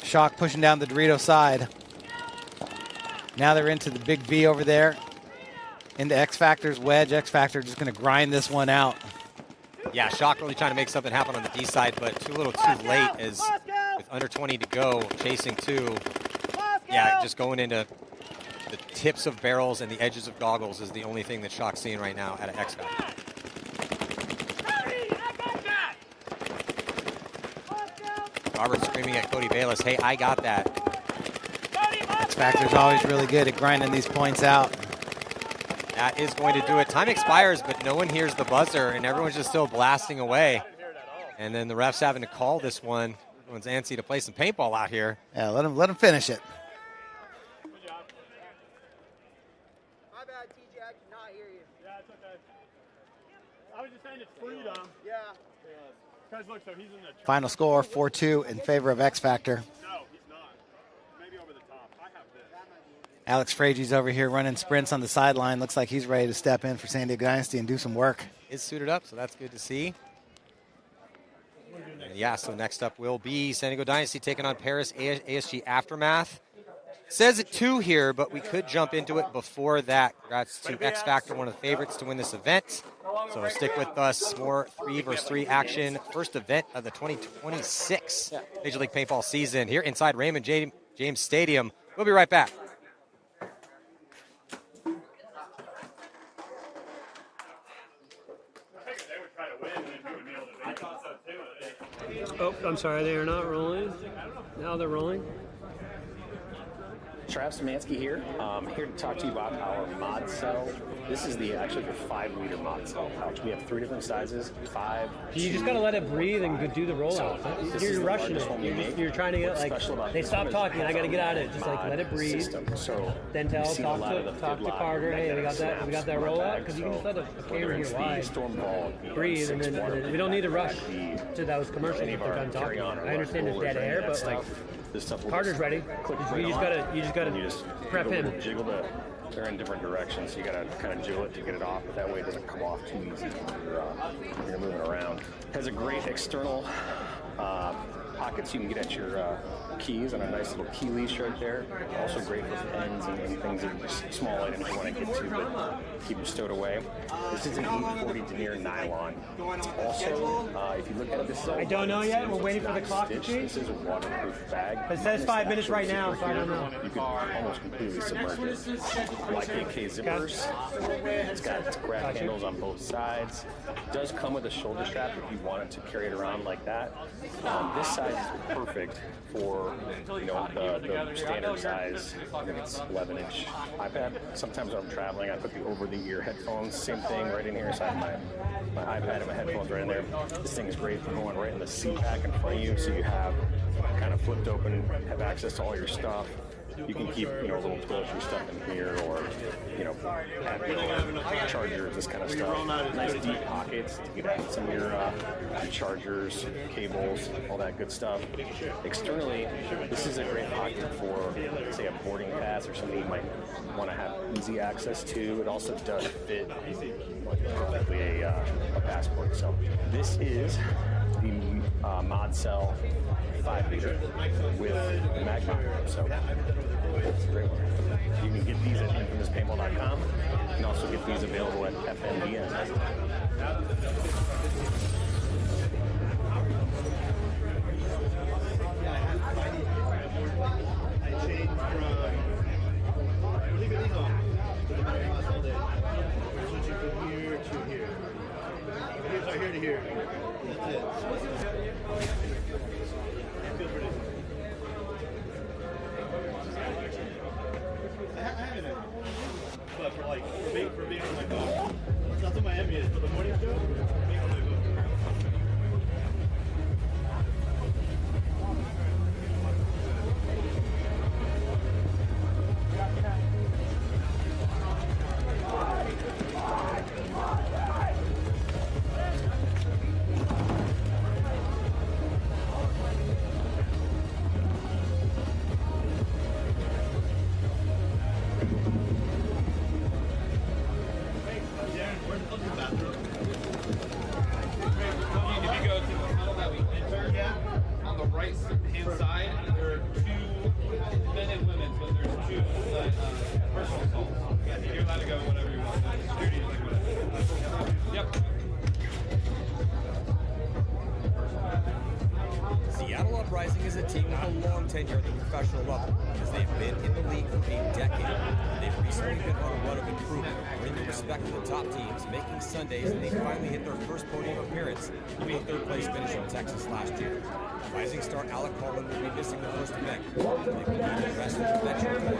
Shock pushing down the Dorito side. Now they're into the big V over there. Into X Factor's wedge. X Factor just going to grind this one out. Yeah, Shock really trying to make something happen on the D side, but too little too late as with under 20 to go, chasing 2. Yeah, just going into the tips of barrels and the edges of goggles is the only thing that Shock's seeing right now at an X Factor. Roberts screaming at Cody Bayless, hey, I got that. X Factor's always really good at grinding these points out. That is going to do it. Time expires, but no one hears the buzzer, and everyone's just still blasting away. And then the refs having to call this one. Everyone's antsy to play some paintball out here. Yeah, let him finish it. My bad, TJ. I cannot hear you. Yeah, it's okay. I was just saying it's freedom. Yeah. Because look, so he's in the Final score 4-2 in favor of X Factor. No, he's not. Maybe over the top. I have this. Alex Fragy's over here running sprints on the sideline. Looks like he's ready to step in for San Diego Dynasty and do some work. Is suited up, so that's good to see. And yeah, so next up will be San Diego Dynasty taking on Paris ASG Aftermath. Says it 2 here, but we could jump into it before that. Congrats to X Factor, one of the favorites to win this event. So stick with us. More 3-versus-3 action. First event of the 2026 Major League Paintball season here inside Raymond James Stadium. We'll be right back. Oh, I'm sorry, they are not rolling. Now they're rolling. Travis Szymanski here. Here to talk to you about our mod cell. This is actually the 5-liter mod cell pouch. We have 3 different sizes, 5. You just gotta let it breathe and do the rollout. You're rushing it. You're trying to get they stop talking. I gotta get out of it. Just let it breathe. So then talk to Carter. Hey, we got that rollout because you can just let a camera here wide breathe, and then we don't need to rush to those commercials if they're done talking. I understand it's dead air, but Carter's ready. You just gotta prep him. Jiggle they're in different directions, so you gotta kind of jiggle it to get it off, but that way it doesn't come off too easy when you're moving around. It has a great external pockets you can get at your keys, and a nice little key leash right there. Also great for pens and things that small items you want to get to, but keep them stowed away. This is an 840 denier nylon. Also, if you look at this, I don't know yet. We're waiting for the clock to change. This is a waterproof bag. It says 5 minutes right now, so I don't know. You can almost completely submerge it. Like AK zippers. It's got grab handles on both sides. It does come with a shoulder strap if you wanted to carry it around like that. This size is perfect for the standard size. I think it's 11-inch iPad. Sometimes when I'm traveling, I put the over-the-ear headphones. Same thing right in here. So I have my iPad and my headphones right in there. This thing is great for going right in the seat back in front of you, so you have kind of flipped open, have access to all your stuff. You can keep, a little toiletry stuff in here, or, chargers, this kind of stuff. Nice deep pockets to get at some of your chargers, cables, all that good stuff. Externally, this is a great pocket for, say, a boarding pass or something you might want to have easy access to. It also does fit perfectly a passport. So this is the mod cell 5-liter with magnet. So it's a great one. You can get these at infamouspaintball.com. You can also get these available at FNDN. I changed from leave these on to the back all day. Switching from here to here. Here's our here to here. That's it. But for being on my car, that's what Miami is. For the morning show, being on my car. Sundays, and they finally hit their first podium appearance with a third-place finish in Texas last year. Rising star Alec Holland will be missing the first event. They will lead the rest of the veteran corps,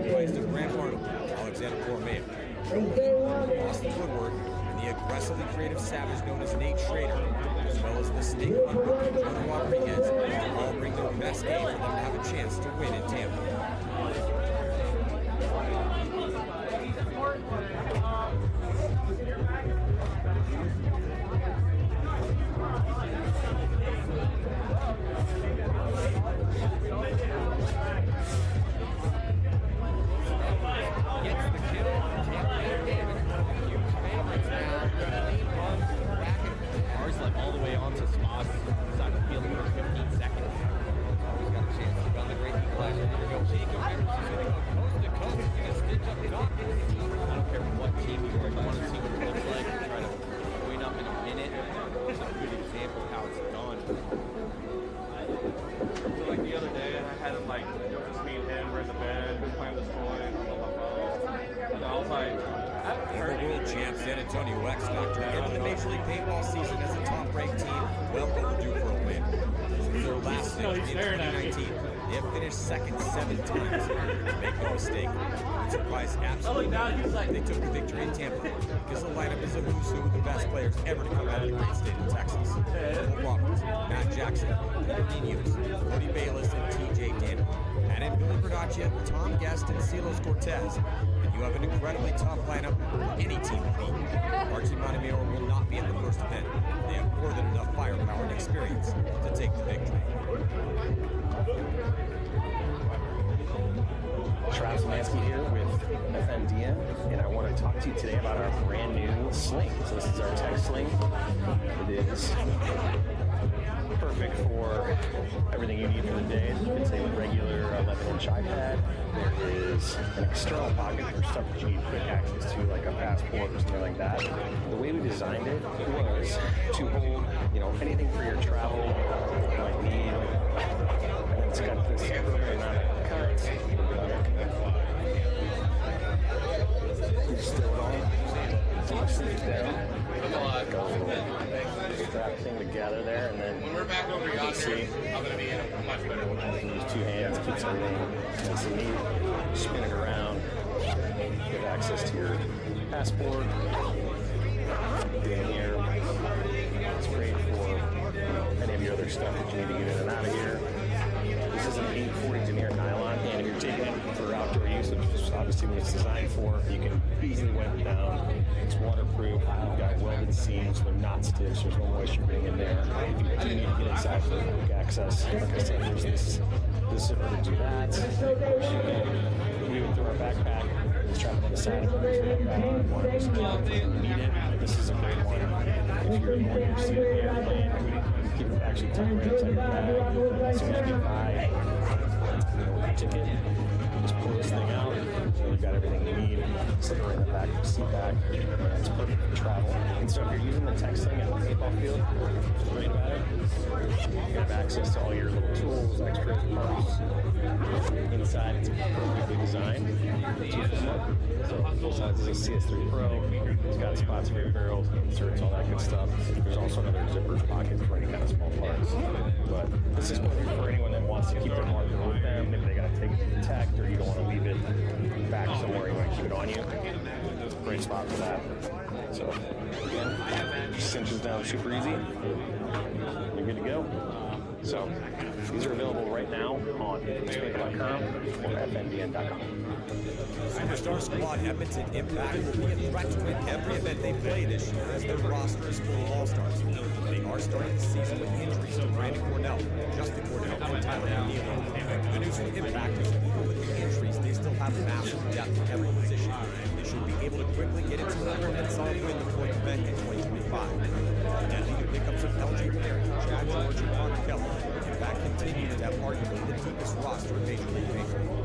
comprised of Graham Arnold, Alexander Cormail, Austin Woodward, and the aggressively creative savage known as Nate Schrader, as well as the snake hunter Jordan Rodriguez, will all bring their best game for them to have a chance to win in Tampa. All the way onto Spas side of the field for 15 seconds. He's got a chance to run the great equalizer. Here we go. Jacob Rivers is going to go coast to coast. He's going to stitch up Dawkins. I don't care what team you are. You want to see what it looks like. Try to win up in a minute. It's a good example of how it's done. Like the other day, I had him just me and him, we're in the bed, we're playing this toy on my phone. And I was like, Former world champ San Antonio X Factor ended the Major League Paintball season as a top-ranked team, well overdue for a win. This is their last stint in 2019. They have finished second 7 times. Make no mistake, it surprised absolutely no one. They took the victory in Tampa because the lineup is a who's who of the best players ever to come out of the great state of Texas. Cole Roberts, Matt Jackson, Peter Munoz, Cody Bayless, and TJ Danner. And in Billy Berdaccia, Tom Guest, and Silos Cortez. And you have an incredibly tough lineup for any team to beat. Archie Montemiro will not be at the first event. They have more than enough firepower and experience to take the victory. Travis Mansky here with FMDN, and I want to talk to you today about our brand new sling. So this is our tech sling. It is perfect for everything you need for the day. It's a regular 11-inch iPad. There is an external pocket for stuff that you need quick access to, like a passport or something like that. The way we designed it was to hold, anything for your travel you might need. And it's got this perfect amount of cuts. Still on. Push it down. Strap thing together there, and then we're back over you see. I'm gonna be much better. Use 2 hands, keeps everything nice and neat. Spin it around. Get access to your passport. Get in here. It's great for any of your other stuff that you need to get in and out of here. This is an 840 denier nylon, and if you're taking it for outdoor use, which is obviously what it's designed for, you can easily wipe it down. It's waterproof. You've got welded seams. They're not stitched. There's no moisture getting in there. If you do need to get inside for quick access, like I said, there's this zipper to do that. Of course, you can leave it through our backpack. Strap it on the side of it. Need it. This is a great one. If you're in your seat of the airplane, keep it actually tucked right inside your bag. As soon as you get by, your ticket, just pull this thing out. So you've got everything you need. Slip it right in the back of the seat back. It's perfect for travel. And so if you're using the tech sling at the paintball field, what's great about it, you have access to all your little tools, extra parts. Inside, it's perfectly designed. So both sides is a CS3 Pro. It's got spots for your barrels, inserts, all that good stuff. There's also another zipper pocket for any kind of small parts. But this is perfect for anyone that wants to keep their marker with them. Maybe they got to take it to the tech, or you don't want to leave it back somewhere. You want to keep it on you. Great spot for that. So again, just cinches down super easy. You're good to go. So these are available right now on paintball.com or fndn.com. Superstar Squad Edmonton Impact will be a threat to win every event they play this year as their roster is full of all-stars. They are starting the season with injuries to Brandon Cornell, Justin Cornell, and Tyler McNeely. The news from Impact is even with the injuries, they still have massive depth at every position. They should be able to quickly get into the room and solid win the fourth event in 2025. Deadly new pickups of LJ Perry, Chad George, and Connor Kelly. Impact continues to have arguably the deepest roster in Major League Paintball.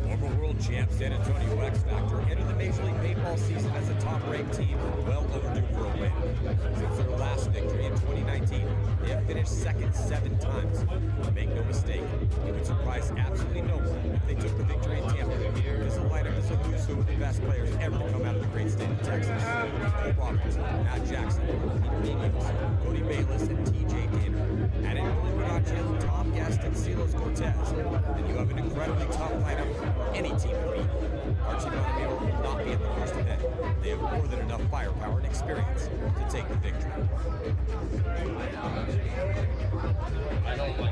Former world champ San Antonio X Factor entered the Major League Paintball season as a top-ranked team, well overdue for a win. Since their last victory in 2019, they have finished second 7 times. Make no mistake, it would surprise absolutely no one if they took the victory in Tampa because the lineup is a who's who of the best players ever to come out of the great state of Texas. Cole Roberts, Matt Jackson, Peter Munoz, Cody Bayless, and TJ Danner. And in Billy Berdaccia, Tom Guest, and Silos Cortez. Then you have an incredibly tough lineup for any team to beat. Archie Montemiro will not be at the first event. They have more than enough firepower and experience to take the victory. I don't know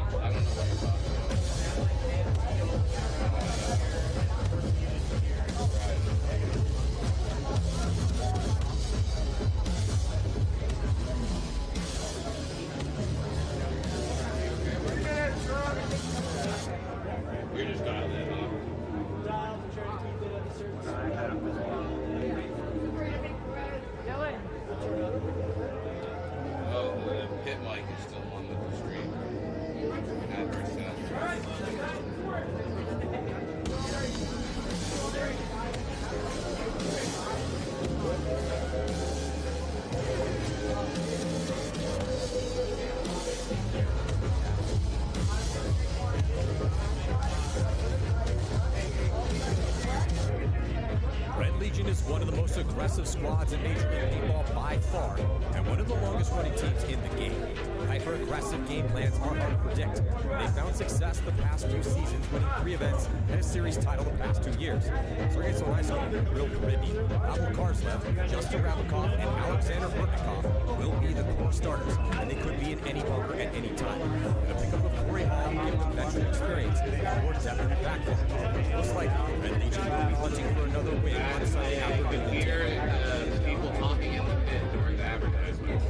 You're just dialing it up. Oh, the pit mic is still on with the stream. Adverse sound. squads in Major League Paintball by far, and one of the longest-running teams in the game. Hyper-aggressive game plans are hard to predict. They found success the past 2 seasons, winning 3 events and a series title the past 2 years. Sergei Solayski, Will Caribbean, Pavel Karslev, Justin Rabikov, and Alexander Burtnikov will be the core starters, and they could be in any bunker at any time. The pickup of Corey Hall will give them veteran experience and more depth in the backfield. Most likely, Red Legion will be hunting for another win on Sunday afternoon. People talking in the pit during the advertisement.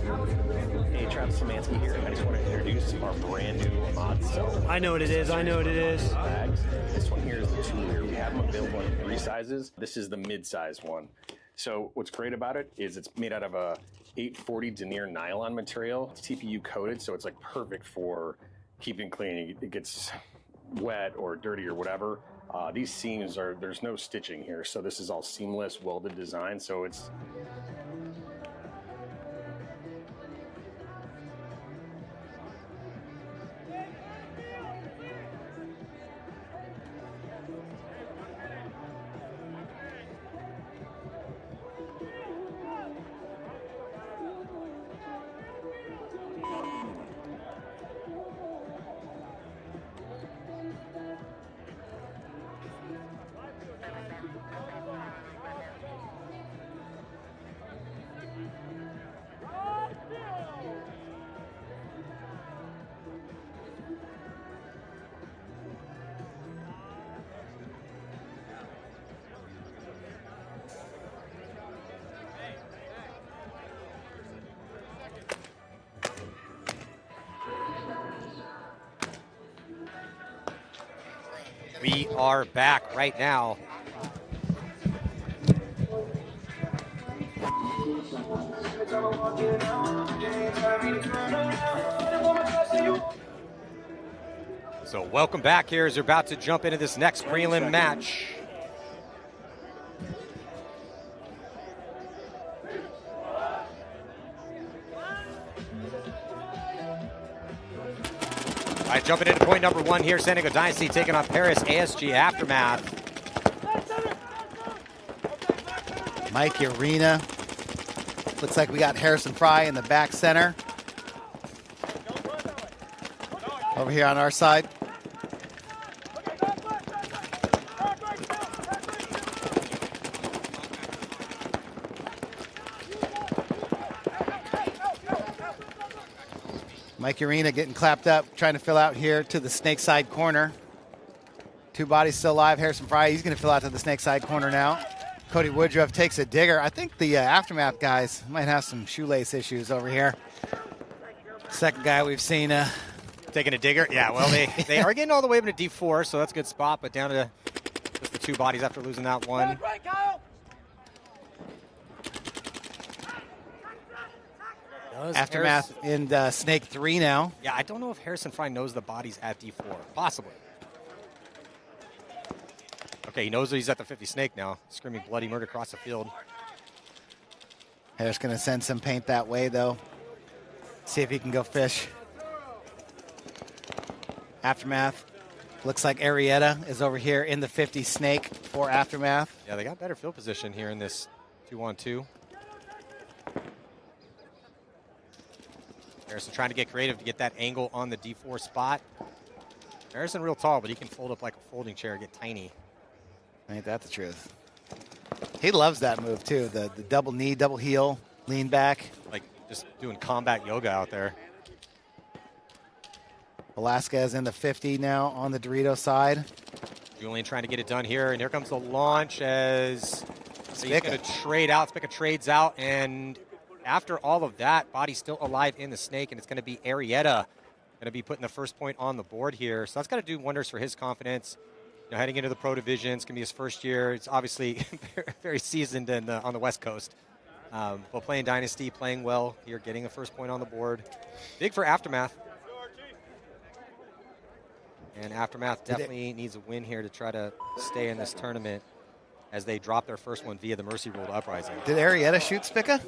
Hey, Travis Szymanski here. I just want to introduce our brand new mod cell. I know what it is. I know what it is. Bags. This one here is the 2-liter. We have them available in 3 sizes. This is the mid-size one. So what's great about it is it's made out of a 840 denier nylon material. It's TPU coated, so it's like perfect for keeping clean. It gets wet or dirty or whatever. These seams there's no stitching here, so this is all seamless welded design. So it's We are back right now. So welcome back here as we're about to jump into this next prelim match. All right, jumping into point number 1 here, San Diego Dynasty taking on Paris ASG Aftermath. Mike Arena. Looks like we got Harrison Fry in the back center. Over here on our side. Mike Arena getting clapped up, trying to fill out here to the snake side corner. 2 bodies still alive. Harrison Fry, he's going to fill out to the snake side corner now. Cody Woodruff takes a digger. I think the Aftermath guys might have some shoelace issues over here. Second guy we've seen taking a digger. Yeah, well, they are getting all the way up to D4, so that's a good spot, but down to just the 2 bodies after losing that one. Aftermath in Snake 3 now. Yeah, I don't know if Harrison Fry knows the bodies at D4. Possibly. Okay, he knows that he's at the 50 Snake now. Screaming bloody murder across the field. Harris going to send some paint that way, though. See if he can go fish. Aftermath. Looks like Arietta is over here in the 50 Snake for Aftermath. Yeah, they got better field position here in this 2-on-2. Harrison trying to get creative to get that angle on the D4 spot. Harrison real tall, but he can fold up like a folding chair, get tiny. Ain't that the truth? He loves that move, too. The double knee, double heel, lean back. Like just doing combat yoga out there. Velasquez in the 50 now on the Dorito side. Julian trying to get it done here, and here comes the launch as he's going to trade out. Spica trades out, and after all of that, body's still alive in the Snake, and it's going to be Arietta going to be putting the first point on the board here. So that's got to do wonders for his confidence. You know, heading into the pro division, it's going to be his first year. It's obviously very seasoned on the West Coast. But playing Dynasty, playing well here, getting a first point on the board. Big for Aftermath. And Aftermath definitely needs a win here to try to stay in this tournament as they drop their first one via the Mercy Rule to Uprising. Did Arietta shoot Spica?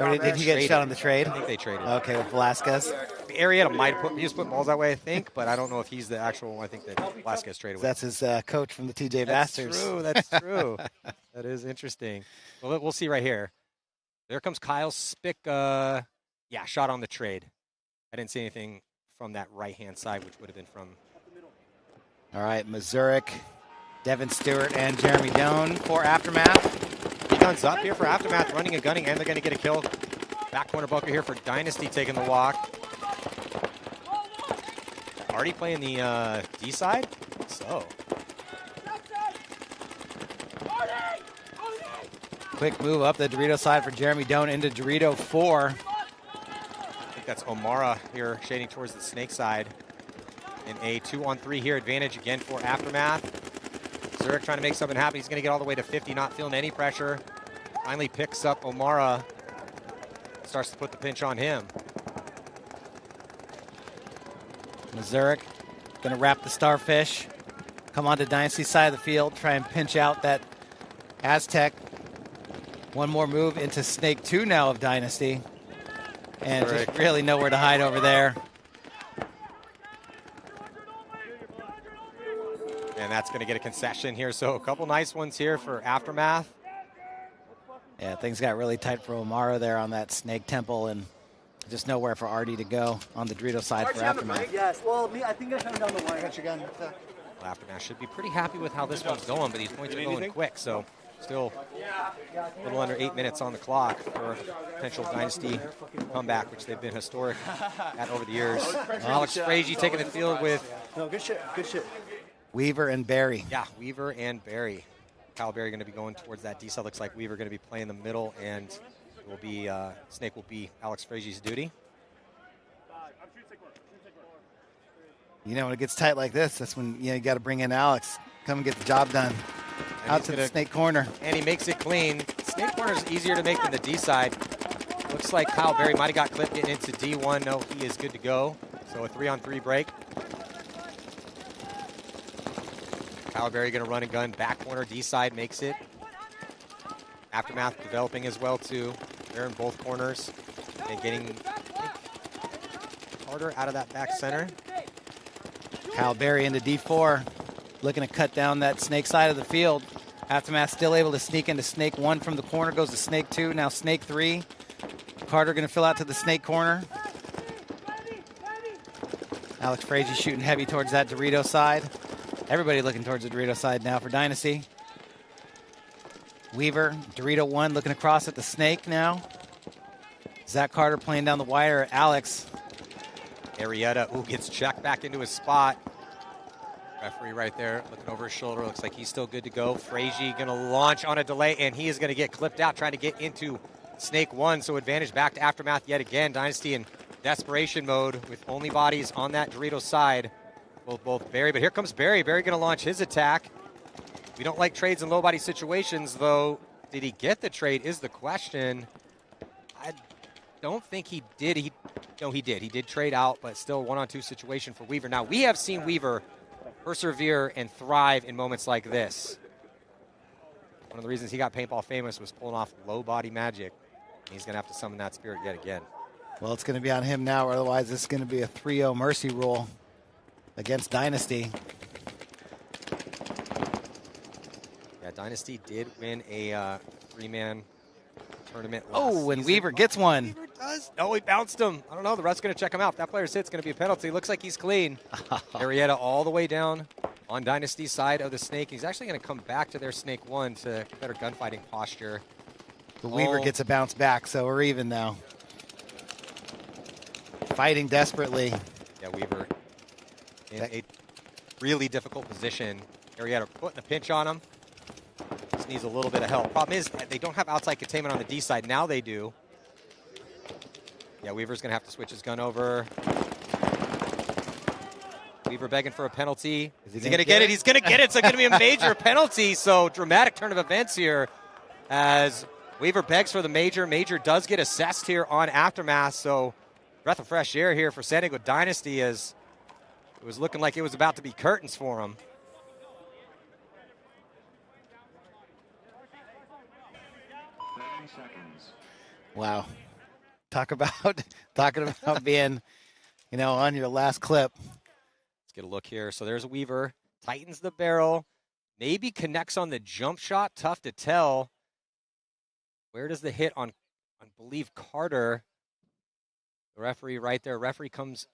Or did he get shot on the trade? I think they traded. Okay, with Velasquez. Arrieta might have he just put balls that way, I think, but I don't know if he's the actual one. I think that Velasquez traded with. That's his coach from the TJ Masters. That's true. That is interesting. Well, we'll see right here. There comes Kyle Spick. Shot on the trade. I didn't see anything from that right-hand side, which would have been from. All right, Mazurek, Devin Stewart, and Jeremy Doan for Aftermath. He guns up here for Aftermath, running and gunning, and they're going to get a kill. Back corner bunker here for Dynasty taking the walk. Already playing the D side? So. Quick move up the Dorito side for Jeremy Doan into Dorito 4. I think that's O'Mara here shading towards the snake side. In a 2-on-3 here, advantage again for Aftermath. Zurich trying to make something happen. He's going to get all the way to 50, not feeling any pressure. Finally picks up O'Mara. Starts to put the pinch on him. Mazurek going to wrap the Starfish. Come on to Dynasty side of the field. Try and pinch out that Aztec. One more move into Snake 2 now of Dynasty. And just really nowhere to hide over there. And that's going to get a concession here. So a couple nice ones here for Aftermath. Yeah, things got really tight for O'Mara there on that Snake Temple, and just nowhere for Artie to go on the Dorito side for Aftermath. Yes, well, I think they're coming down the line. Again. Well, Aftermath should be pretty happy with how this one's going, but these points are going quick, so still a little under 8 minutes on the clock for potential Dynasty comeback, which they've been historic at over the years. Alex Frazee taking the field with... No, good shit. Weaver and Barry. Yeah, Weaver and Barry. Kyle Barry going to be going towards that D side. Looks like Weaver going to be playing the middle, and it will be Snake will be Alex Frazee's duty. You know, when it gets tight like this, that's when you got to bring in Alex. Come and get the job done. And out to the Snake corner. And he makes it clean. Snake corner is easier to make than the D side. Looks like Kyle Barry might have got clipped getting into D1. No, he is good to go. So a 3-on-3 break. Kyle Barry going to run and gun. Back corner, D side makes it. Aftermath developing as well, too. They're in both corners. And getting harder out of that back center. Kyle Barry into D4. Looking to cut down that Snake side of the field. Aftermath still able to sneak into Snake 1 from the corner. Goes to Snake 2. Now Snake 3. Carter going to fill out to the Snake corner. Alex Frazee shooting heavy towards that Dorito side. Everybody looking towards the Dorito side now for Dynasty. Weaver, Dorito 1 looking across at the Snake now. Zach Carter playing down the wire. Alex. Arrieta, gets checked back into his spot. Referee right there looking over his shoulder. Looks like he's still good to go. Frazee going to launch on a delay, and he is going to get clipped out trying to get into Snake 1. So advantage back to Aftermath yet again. Dynasty in desperation mode with only bodies on that Dorito side. Both Barry, but here comes Barry. Barry going to launch his attack. We don't like trades in low body situations, though. Did he get the trade is the question. I don't think he did. No, he did. He did trade out, but still 1-on-2 situation for Weaver. Now, we have seen Weaver persevere and thrive in moments like this. One of the reasons he got Paintball famous was pulling off low body magic. He's going to have to summon that spirit yet again. Well, it's going to be on him now, or otherwise this is going to be a 3-0 mercy rule against Dynasty. Yeah, Dynasty did win a 3-man tournament. Oh, and Weaver gets one. Weaver does. Oh, he bounced him. I don't know. The ref's going to check him out. If that player's hit's going to be a penalty. Looks like he's clean. Arrieta all the way down on Dynasty's side of the Snake. He's actually going to come back to their Snake 1 to better gunfighting posture. But Weaver gets a bounce back, so we're even now. Fighting desperately. Yeah, Weaver in a really difficult position. Arrieta putting a pinch on him. Just needs a little bit of help. Problem is, they don't have outside containment on the D side. Now they do. Yeah, Weaver's going to have to switch his gun over. Weaver begging for a penalty. Is he going to get it? He's going to get it. It's going to be a major penalty. So dramatic turn of events here as Weaver begs for the major. Major does get assessed here on Aftermath. So breath of fresh air here for San Diego Dynasty as it was looking like it was about to be curtains for him. Wow. Talking about being on your last clip. Let's get a look here. So there's Weaver. Tightens the barrel. Maybe connects on the jump shot. Tough to tell. Where does the hit on I believe Carter? The referee right there. Referee comes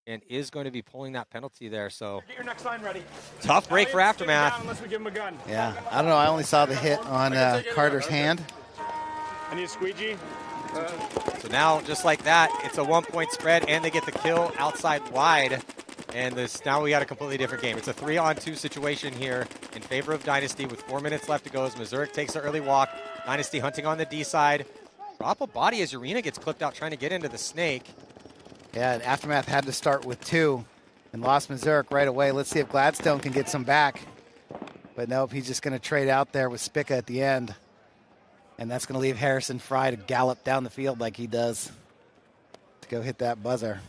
and is going to be pulling that penalty there. So Get your next line ready. tough break for Aftermath. Unless we give him a gun. Yeah, I don't know. I only saw the hit on Carter's hand. I need a squeegee. So now, just like that, it's a 1-point spread, and they get the kill outside wide. And now we got a completely different game. It's a 3-on-2 situation here in favor of Dynasty with 4 minutes left to go as Mazurek takes the early walk. Dynasty hunting on the D side. Drop a body as Urena gets clipped out trying to get into the snake. Yeah, and Aftermath had to start with 2 and lost Mazurek right away. Let's see if Gladstone can get some back. But nope, he's just going to trade out there with Spica at the end. And that's going to leave Harrison Fry to gallop down the field like he does to go hit that buzzer.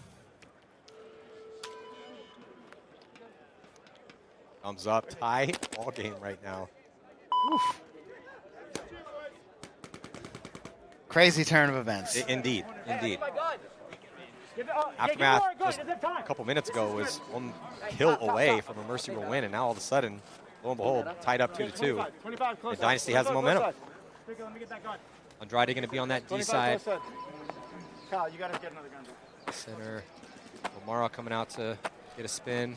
Thumbs up, tie ball game right now. Oof. Crazy turn of events. Indeed, indeed. Aftermath just a couple minutes ago was 1 kill away from a Mercy Rule win, and now all of a sudden, lo and behold, tied up 2-2. And Dynasty has the momentum. Andrade going to be on that D side. Kyle, you got to get another gun. Center. O'Mara coming out to get a spin.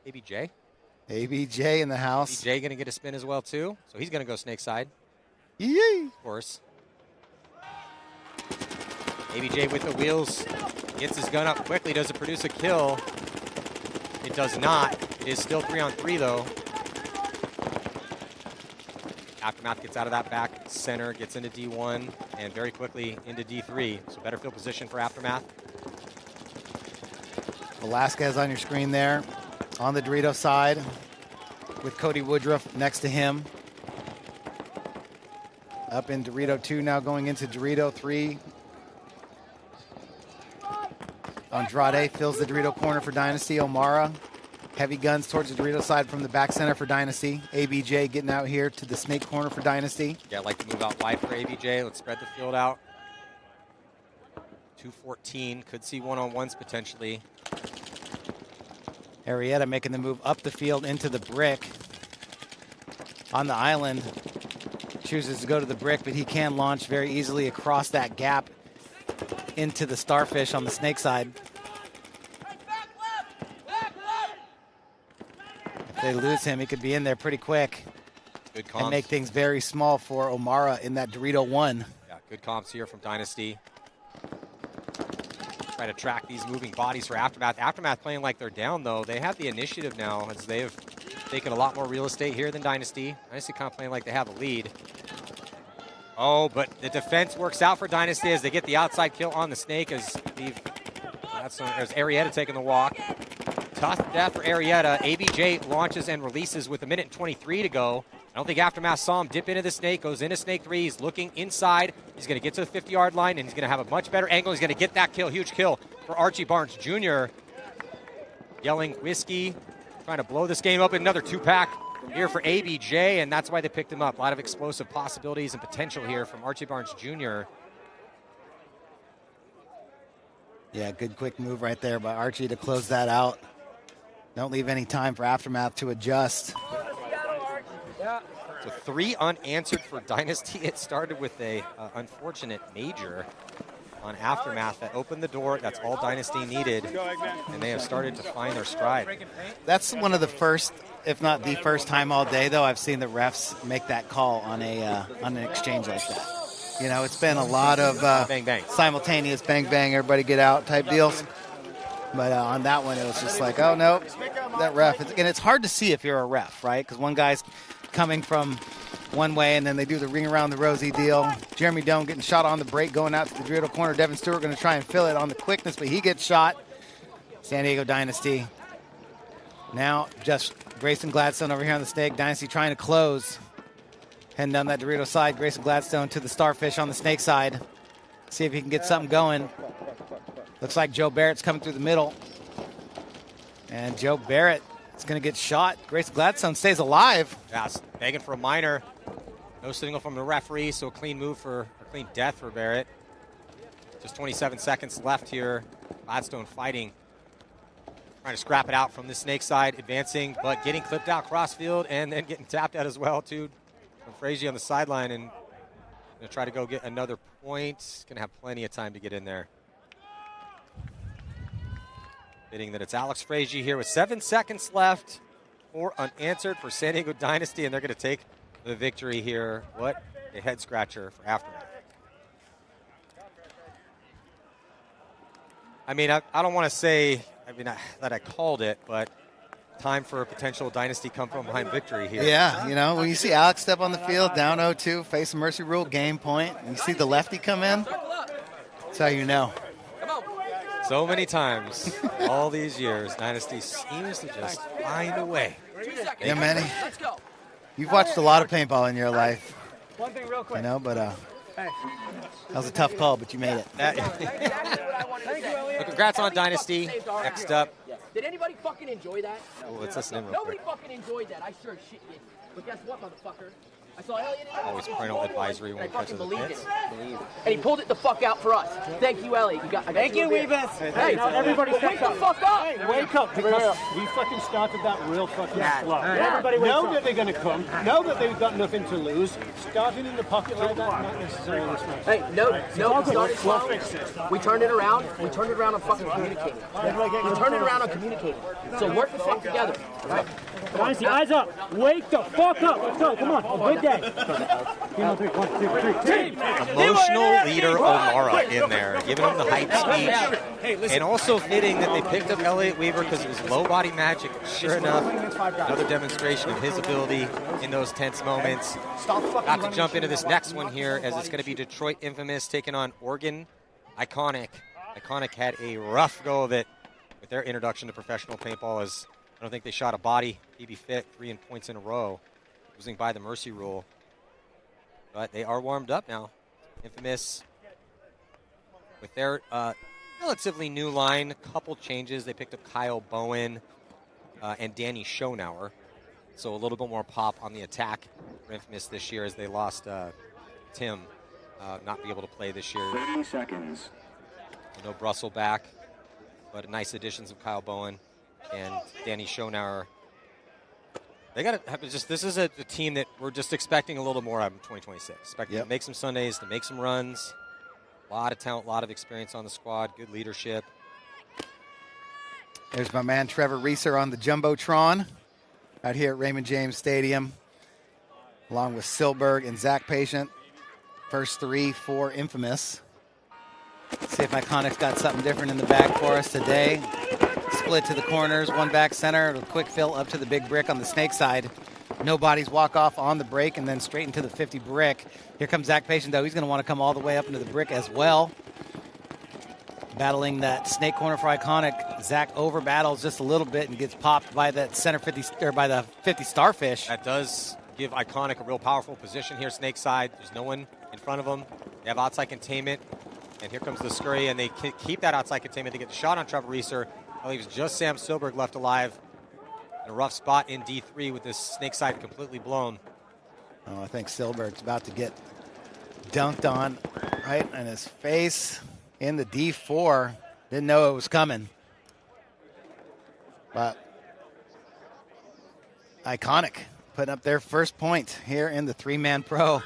ABJ. ABJ in the house. ABJ going to get a spin as well, too. So he's going to go snake side. Yee! Of course. ABJ with the wheels. Gets his gun up quickly. Does it produce a kill? It does not. It is still 3-on-3, though. Aftermath gets out of that back center, gets into D1, and very quickly into D3. So better field position for Aftermath. Velasquez on your screen there on the Dorito side with Cody Woodruff next to him. Up in Dorito 2 now going into Dorito 3. Andrade fills the Dorito corner for Dynasty. O'Mara, heavy guns towards the Dorito side from the back center for Dynasty. ABJ getting out here to the snake corner for Dynasty. Yeah, I'd like to move out wide for ABJ. Let's spread the field out. 2:14, could see one-on-ones potentially. Arrieta making the move up the field into the brick. On the island, chooses to go to the brick, but he can launch very easily across that gap into the starfish on the snake side. If they lose him, he could be in there pretty quick. Good comps. And make things very small for O'Mara in that Dorito 1. Yeah, good comps here from Dynasty. Try to track these moving bodies for Aftermath. Aftermath playing like they're down, though. They have the initiative now as they have taken a lot more real estate here than Dynasty. Dynasty kind of playing like they have a lead. Oh, but the defense works out for Dynasty as they get the outside kill on the snake as there's Arrieta taking the walk. Tough death for Arrieta. ABJ launches and releases with 1:23 to go. I don't think Aftermath saw him dip into the snake, goes into snake 3. He's looking inside. He's going to get to the 50-yard line, and he's going to have a much better angle. He's going to get that kill, huge kill for Archie Barnes Jr. Yelling whiskey, trying to blow this game up. Another 2-pack here for ABJ, and that's why they picked him up. A lot of explosive possibilities and potential here from Archie Barnes Jr. Yeah, good quick move right there by Archie to close that out. Don't leave any time for Aftermath to adjust. So 3 unanswered for Dynasty. It started with a unfortunate major on Aftermath that opened the door. That's all Dynasty needed, and they have started to find their stride. That's one of the first, if not the first time all day, though, I've seen the refs make that call on an exchange like that. You know, it's been a lot of bang bang, simultaneous bang bang, everybody get out type deals. But on that one, it was just like, oh no, that ref. And it's hard to see if you're a ref, right? Because one guy's coming from one way, and then they do the ring around the rosy deal. Jeremy Doan getting shot on the break, going out to the Dorito corner. Devin Stewart going to try and fill it on the quickness, but he gets shot. San Diego Dynasty. Now just Grayson Gladstone over here on the snake. Dynasty trying to close. Heading down that Dorito side. Grayson Gladstone to the starfish on the snake side. See if he can get something going. Looks like Joe Barrett's coming through the middle. And Joe Barrett is going to get shot. Grayson Gladstone stays alive. Yeah, begging for a minor. No signal from the referee, so a clean death for Barrett. Just 27 seconds left here. Gladstone fighting. Trying to scrap it out from the snake side, advancing, but getting clipped out crossfield and then getting tapped out as well, too, from Frazier on the sideline. And going to try to go get another point. Going to have plenty of time to get in there. Fitting that it's Alex Frazier here with 7 seconds left. 4 unanswered for San Diego Dynasty, and they're going to take the victory here. What a head scratcher for Aftermath. I mean, I don't want to say that I called it, but time for a potential Dynasty come from behind victory here. Yeah, you know, when you see Alex step on the field, down 0-2, face a mercy rule, game point, and you see the lefty come in, that's how you know. So many times, all these years, Dynasty seems to just find a way. Yeah, Manny. You've watched a lot of paintball in your life. One thing real quick. You know, but that was a tough call, but you made it. Well, congrats on Dynasty. Next up. Did anybody fucking enjoy that? Oh, let's listen in real Nobody quick. fucking enjoyed that. I sure as shit did. But guess what, motherfucker? I saw Elliot in it. Always parental advisory when I it comes to fucking the believed pits. it. And he pulled it the fuck out for us. Thank you, Elliot. Thank you, Weebus. Hey, now everybody wake the fuck up. Hey, wake up, because we fucking started that real fucking slow. Everybody know that they're going to come. Know that they've got nothing to lose. Starting in the pocket like that, not necessarily smart. Hey, no, we started slow. We turned it around. We turned it around on fucking communicating. We turned it around on communicating. So work the fuck together. Right? Dynasty, eyes up. Wake the fuck up. Let's go. Come on. Good day. Emotional leader O'Mara in there, giving him the hype speech. And also fitting that they picked up Elliot Weaver because it was low body magic. Sure enough, another demonstration of his ability in those tense moments. Got to jump into this next one here as it's going to be Detroit Infamous taking on Oregon Iconic. Iconic had a rough go of it with their introduction to professional paintball, as I don't think they shot a body. PB Fit 3 points in a row, losing by the mercy rule. But they are warmed up now. Infamous with their relatively new line, couple changes. They picked up Kyle Bowen and Danny Schonauer. So a little bit more pop on the attack for Infamous this year as they lost Tim, not be able to play this year. 30 seconds. No Brussel back, but nice additions of Kyle Bowen and Danny Schonauer. They got to have just. This is a team that we're just expecting a little more of in 2026. Expecting to make some Sundays, to make some runs. A lot of talent, a lot of experience on the squad. Good leadership. There's my man Trevor Reeser on the Jumbotron out here at Raymond James Stadium, along with Silberg and Zach Patient. First 3 for Infamous. See if Iconic's got something different in the bag for us today. Split to the corners, one back center, a quick fill up to the big brick on the snake side. No bodies, walk off on the break and then straight into the 50 brick. Here comes Zach Patient, though. He's going to want to come all the way up into the brick as well. Battling that snake corner for Iconic. Zach over battles just a little bit and gets popped by that center 50, or by the 50 Starfish. That does give Iconic a real powerful position here, snake side. There's no one in front of them. They have outside containment. And here comes the scurry, and they keep that outside containment. They get the shot on Trevor Reeser. I believe it's just Sam Silberg left alive. In a rough spot in D3 with this snake side completely blown. Oh, I think Silberg's about to get dunked on right in his face in the D4. Didn't know it was coming. But Iconic putting up their first point here in the 3-man pro.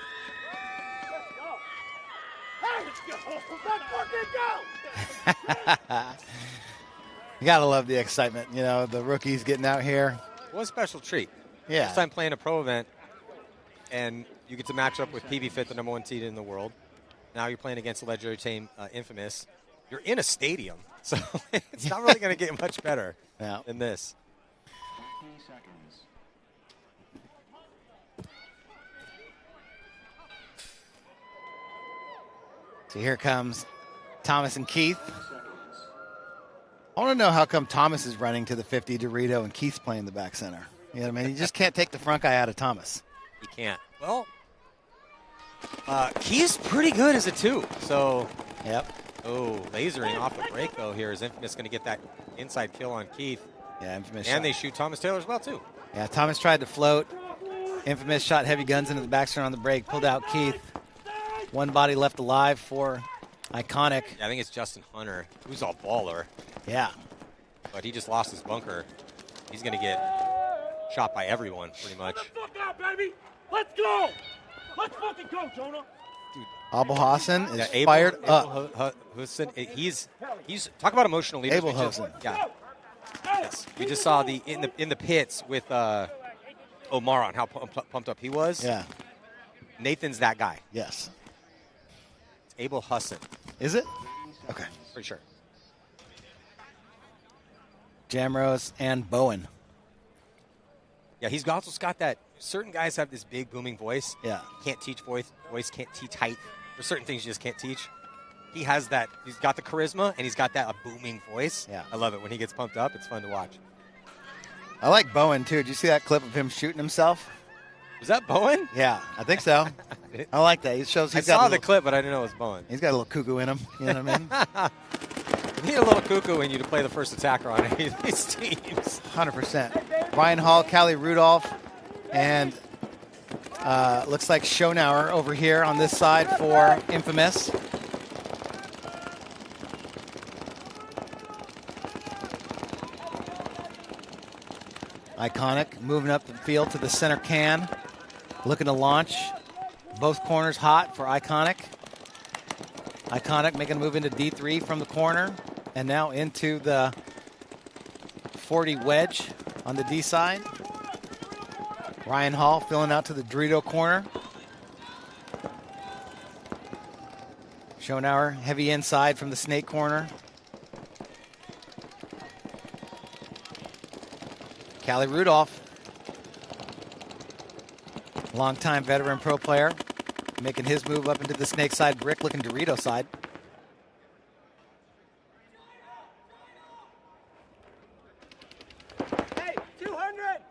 You gotta love the excitement, you know, the rookies getting out here. What a special treat. Yeah. First time playing a pro event, and you get to match up with PB Fit, the #1 seed in the world. Now you're playing against the legendary team Infamous. You're in a stadium, so it's not really going to get much better than this. 15 seconds. So here comes Thomas and Keith. I want to know how come Thomas is running to the 50 Dorito and Keith's playing the back center. You know what I mean? You just can't take the front guy out of Thomas. You can't. Well, Keith's pretty good as a 2. So, yep. Oh, lasering off the break, though, here is Infamous going to get that inside kill on Keith. Yeah, Infamous. And they shoot Thomas Taylor as well, too. Yeah, Thomas tried to float. Infamous shot heavy guns into the backstern on the break, pulled out Keith. One body left alive for Iconic. Yeah, I think it's Justin Hunter, who's a baller. Yeah. But he just lost his bunker. He's going to get shot by everyone, pretty much. Fuck out, baby! Let's go! Let's fucking go, Jonah! Abel Hassan is Abel, fired Abel up. Hussein, he's talk about emotional leadership. Abel Hussein. Yeah. Yes. We just saw in the pits with Omar on how pumped up he was. Yeah. Nathan's that guy. Yes. It's Abel Hussein. Is it? Okay. Pretty sure. Jamrose and Bowen. Yeah, he's also got that. Certain guys have this big booming voice. Yeah. Can't teach voice, can't teach height. There's certain things you just can't teach. He has that. He's got the charisma, and he's got that booming voice. Yeah. I love it. When he gets pumped up, it's fun to watch. I like Bowen, too. Did you see that clip of him shooting himself? Was that Bowen? Yeah, I think so. I like that. He shows I he's got saw the clip, but I didn't know it was Bowen. He's got a little cuckoo in him. You know what I mean? You need a little cuckoo in you to play the first attacker on any of these teams. 100%. Ryan Hall, Callie Rudolph, and looks like Schonauer over here on this side for Infamous. Iconic moving up the field to the center can. Looking to launch. Both corners hot for Iconic. Iconic making a move into D3 from the corner. And now into the 40 wedge on the D side. Ryan Hall filling out to the Dorito corner. Schonauer heavy inside from the snake corner. Callie Rudolph, longtime veteran pro player, making his move up into the snake side brick, looking Dorito side. Hey, 200!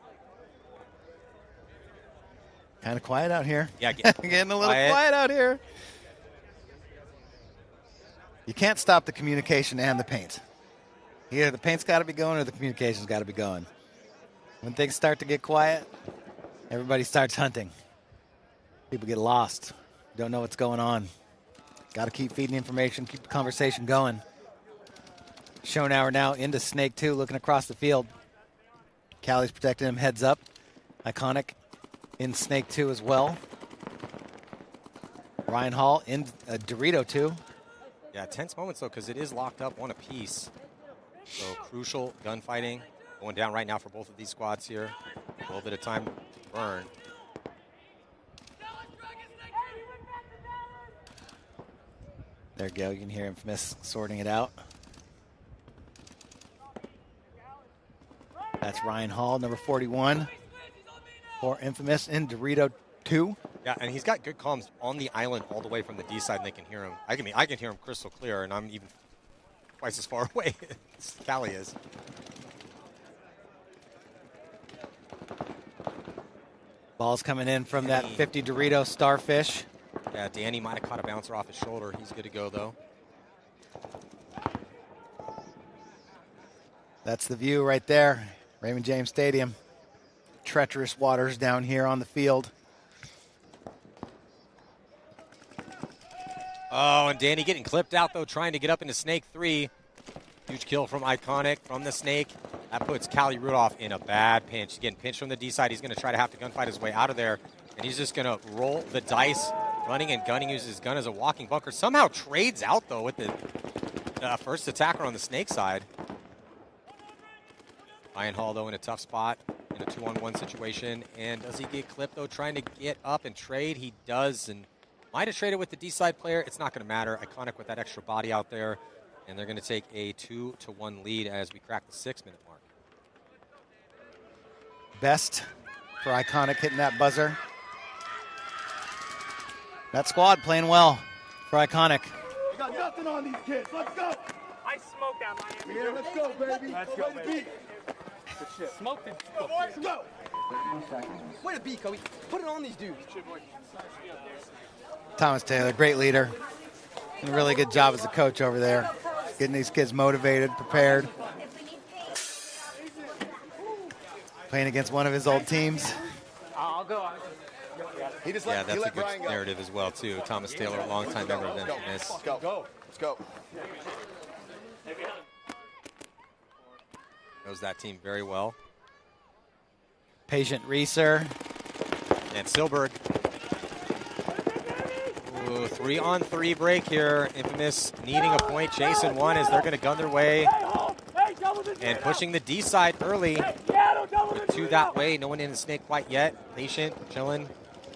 Kind of quiet out here. Yeah, getting a little quiet out here. You can't stop the communication and the paint. Either the paint's got to be going or the communication's got to be going. When things start to get quiet, everybody starts hunting. People get lost. Don't know what's going on. Got to keep feeding information, keep the conversation going. Schonauer now into Snake 2, looking across the field. Callie's protecting him heads up. Iconic in Snake 2 as well. Ryan Hall in Dorito 2. Yeah, tense moments, though, because it is locked up one apiece. So crucial gunfighting. Going down right now for both of these squads here. A little bit of time to burn. There you go. You can hear Infamous sorting it out. That's Ryan Hall, number 41 for Infamous in Dorito 2. Yeah, and he's got good comms on the island all the way from the D side, and they can hear him. I can hear him crystal clear, and I'm even twice as far away as Callie is. Ball's coming in from that 50 Dorito Starfish. Yeah, Danny might have caught a bouncer off his shoulder. He's good to go, though. That's the view right there. Raymond James Stadium. Treacherous waters down here on the field. Oh, and Danny getting clipped out, though, trying to get up into Snake 3. Huge kill from Iconic from the Snake. That puts Callie Rudolph in a bad pinch. He's getting pinched from the D side. He's going to try to have to gunfight his way out of there. And he's just going to roll the dice, running and gunning, uses his gun as a walking bunker. Somehow trades out, though, with the first attacker on the Snake side. Ryan Hall, though, in a tough spot in a 2-on-1 situation. And does he get clipped, though, trying to get up and trade? He does, and might have traded with the D-side player. It's not going to matter. Iconic with that extra body out there. And they're going to take a 2-1 lead as we crack the 6-minute mark. Best for Iconic hitting that buzzer. That squad playing well for Iconic. We got nothing on these kids. Let's go. I smoked that Miami. Yeah, let's go, baby. Let's go, baby. Good shit. Smoked it. Let's go. Way to be, Kobe. Put it on these dudes. Thomas Taylor, great leader. Doing a really good job as a coach over there. Getting these kids motivated, prepared. Playing against one of his old teams. I'll go. He just Yeah, let, that's he a let good Brian go. narrative as well, too. Thomas Taylor, a longtime member of Infamous. Let's go. Let's go. Knows that team very well. Patient Reeser. And Silberg. Ooh, 3-on-3 break here. Infamous needing a point. Jason won as they're going to gun their way. And pushing the D side early. To that way. No one in the snake quite yet. Patient, chilling.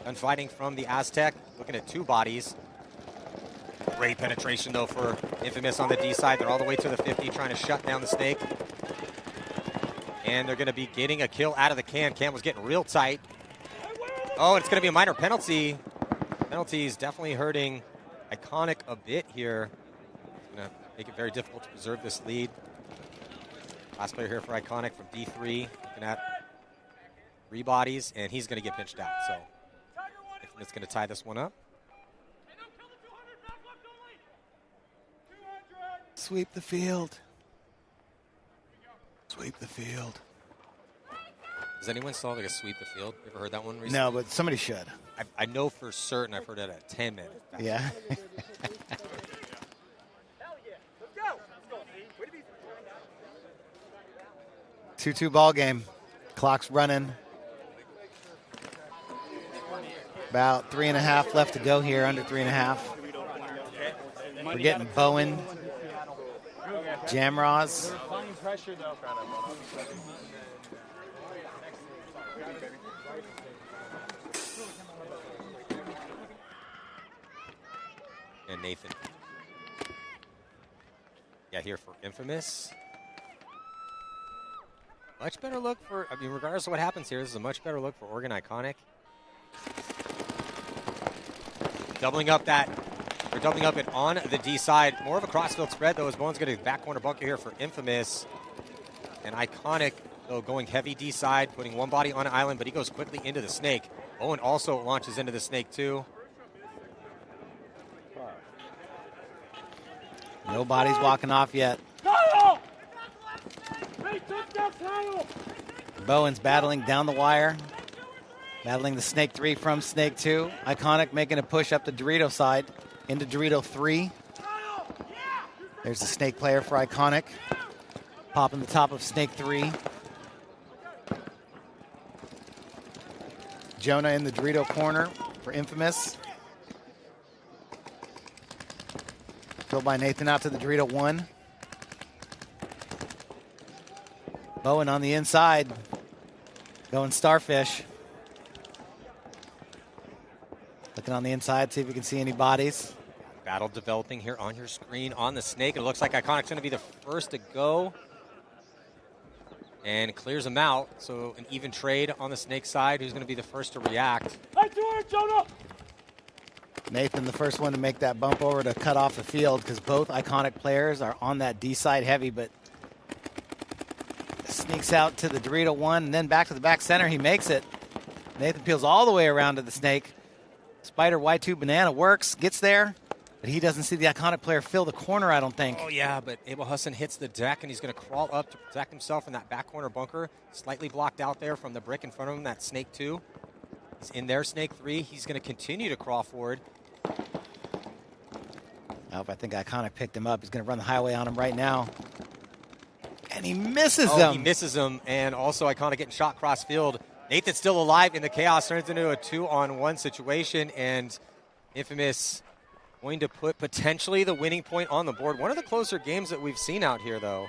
Gunfighting from the Aztec. Looking at two bodies. Great penetration, though, for Infamous on the D side. They're all the way to the 50, trying to shut down the snake. And they're going to be getting a kill out of the can. Cam was getting real tight. Oh, it's going to be a minor penalty. Penalties definitely hurting Iconic a bit here. Going to make it very difficult to preserve this lead. Last player here for Iconic from D3. Looking at 3 bodies, and he's going to get pinched out. So it's going to tie this one up. Sweep the field. Sweep the field. Does anyone still have like a sweep the field? You ever heard that one recently? No, but somebody should. I know for certain I've heard it at 10 minutes. Yeah. 2-2 ball game. Clock's running. About 3.5 left to go here, under 3.5. We're getting Bowen, Jamroz. And Nathan. Yeah, here for Infamous. Much better look for, I mean, regardless of what happens here, this is a much better look for Oregon Iconic. Doubling up that, they're doubling up it on the D side. More of a crossfield spread, though, as Bowen's going to back corner bunker here for Infamous. And Iconic, though, going heavy D side, putting one body on an island, but he goes quickly into the snake. Bowen also launches into the snake, too. Nobody's walking off yet. Bowen's battling down the wire. Battling the Snake 3 from Snake 2. Iconic making a push up the Dorito side into Dorito 3. There's the Snake player for Iconic. Popping the top of Snake 3. Jonah in the Dorito corner for Infamous. Killed by Nathan out to the Dorito 1. Bowen on the inside. Going Starfish. Looking on the inside, see if we can see any bodies. Battle developing here on your screen on the snake. It looks like Iconic's going to be the first to go. And clears him out. So an even trade on the snake side. Who's going to be the first to react? Hey, do it, Jonah! Nathan, the first one to make that bump over to cut off the field because both Iconic players are on that D side heavy, but sneaks out to the Dorito 1 and then back to the back center. He makes it. Nathan peels all the way around to the snake. Spider Y2 Banana works, gets there, but he doesn't see the Iconic player fill the corner, I don't think. Oh, yeah, but Abel Hassan hits the deck, and he's going to crawl up to protect himself in that back corner bunker. Slightly blocked out there from the brick in front of him, that Snake 2. He's in there, Snake 3. He's going to continue to crawl forward. Oh, I think Iconic picked him up. He's going to run the highway on him right now. And he misses him. them. He misses him, and also Iconic getting shot cross field. Nathan's still alive in the chaos, turns into a 2-on-1 situation, and Infamous going to put potentially the winning point on the board. One of the closer games that we've seen out here, though.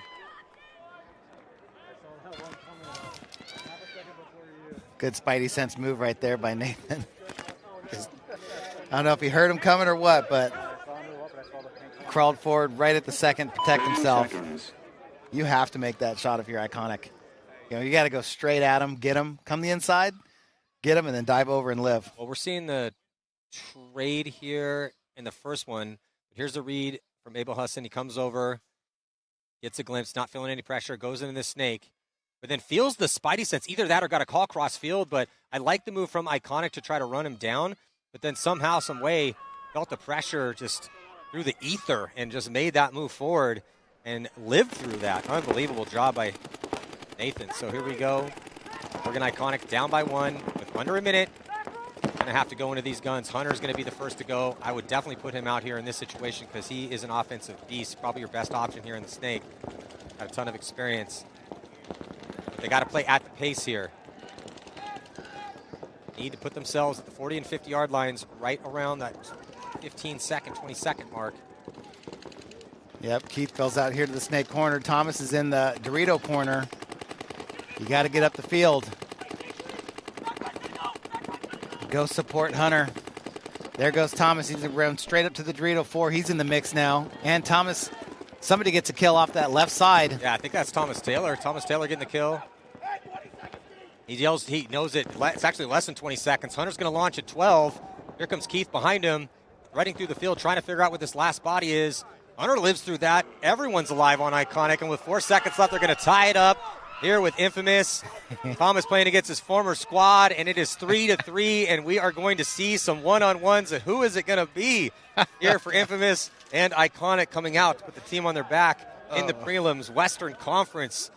Good Spidey sense move right there by Nathan. I don't know if he heard him coming or what, but crawled forward right at the second, protect himself. You have to make that shot if you're Iconic. You know, you got to go straight at him, get him, come the inside, get him, and then dive over and live. Well, we're seeing the trade here in the first one. Here's the read from Abel Hassan. He comes over, gets a glimpse, not feeling any pressure, goes into the snake, but then feels the Spidey sense. Either that or got a call cross field, but I like the move from Iconic to try to run him down, but then somehow, some way, felt the pressure just through the ether and just made that move forward and lived through that. Unbelievable job by Nathan. So here we go. Oregon Iconic down by 1 with under a minute. Going to have to go into these guns. Hunter's going to be the first to go. I would definitely put him out here in this situation because he is an offensive beast. Probably your best option here in the Snake. Got a ton of experience. But they got to play at the pace here. Need to put themselves at the 40 and 50 yard lines right around that 15-second, 20-second mark. Yep, Keith fills out here to the Snake corner. Thomas is in the Dorito corner. You got to get up the field. Go support Hunter. There goes Thomas. He's around straight up to the Dorito 4. He's in the mix now. And Thomas, somebody gets a kill off that left side. Yeah, I think that's Thomas Taylor. Thomas Taylor getting the kill. He yells, he knows it. It's actually less than 20 seconds. Hunter's going to launch at 12. Here comes Keith behind him, riding through the field, trying to figure out what this last body is. Hunter lives through that. Everyone's alive on Iconic, and with 4 seconds left, they're going to tie it up here with Infamous. Thomas playing against his former squad, and it is 3-3, and we are going to see some one-on-ones. And who is it going to be here for Infamous and Iconic coming out to put the team on their back in the prelims, Western Conference.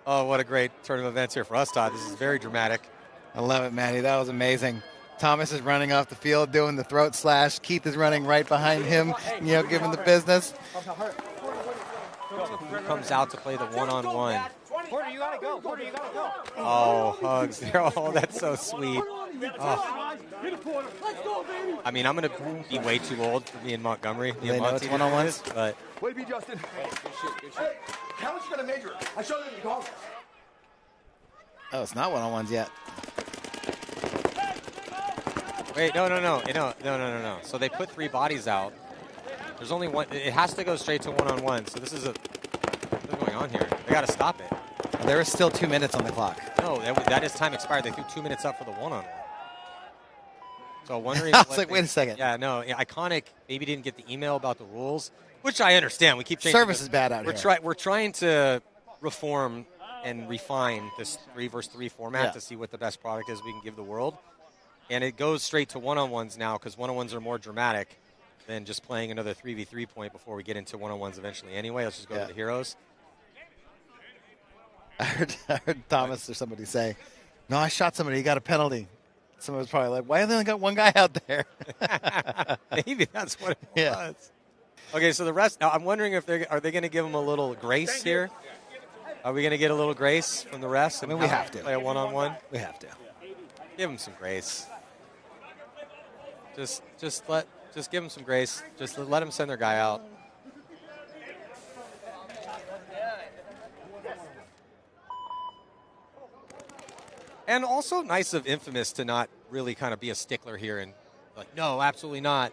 Oh, what a great turn of events here for us, Todd. This is very dramatic. I love it, Manny. That was amazing. Thomas is running off the field doing the throat slash. Keith is running right behind him, giving the business. Who comes out to play the one-on-one? Porter, you gotta go. Porter, you gotta go. Oh, hugs. Oh, that's so sweet. Oh. I mean, I'm going to be way too old for me in Montgomery. They know it's one-on-ones? But Way to be, Justin. Hey, good shit. Hey, how much you gonna major? I showed you the golf. Oh, it's not one-on-ones yet. wait, no. So they put 3 bodies out. There's only one. It has to go straight to one-on-one. So this is what's going on here? They got to stop it. There is still 2 minutes on the clock. No, that is time expired. They threw 2 minutes up for the one-on-one. So wondering. I was like, wait a second. Yeah, no. Iconic maybe didn't get the email about the rules, which I understand. We keep changing. Service is bad out here. We're trying to reform and refine this 3-versus-3 format to see what the best product is we can give the world. And it goes straight to one-on-ones now because one-on-ones are more dramatic than just playing another 3v3 point before we get into one-on-ones eventually. Anyway, let's just go to the heroes. I heard Thomas or somebody say, no, I shot somebody. He got a penalty. Someone was probably like, why have they only got one guy out there? Maybe that's what it was. Okay, so the rest, now I'm wondering if are they going to give them a little grace here? Are we going to get a little grace from the rest? I mean, we have to. Play a one-on-one? We have to. Give them some grace. Just give them some grace. Just let them send their guy out. And also nice of Infamous to not really kind of be a stickler here and like, no, absolutely not.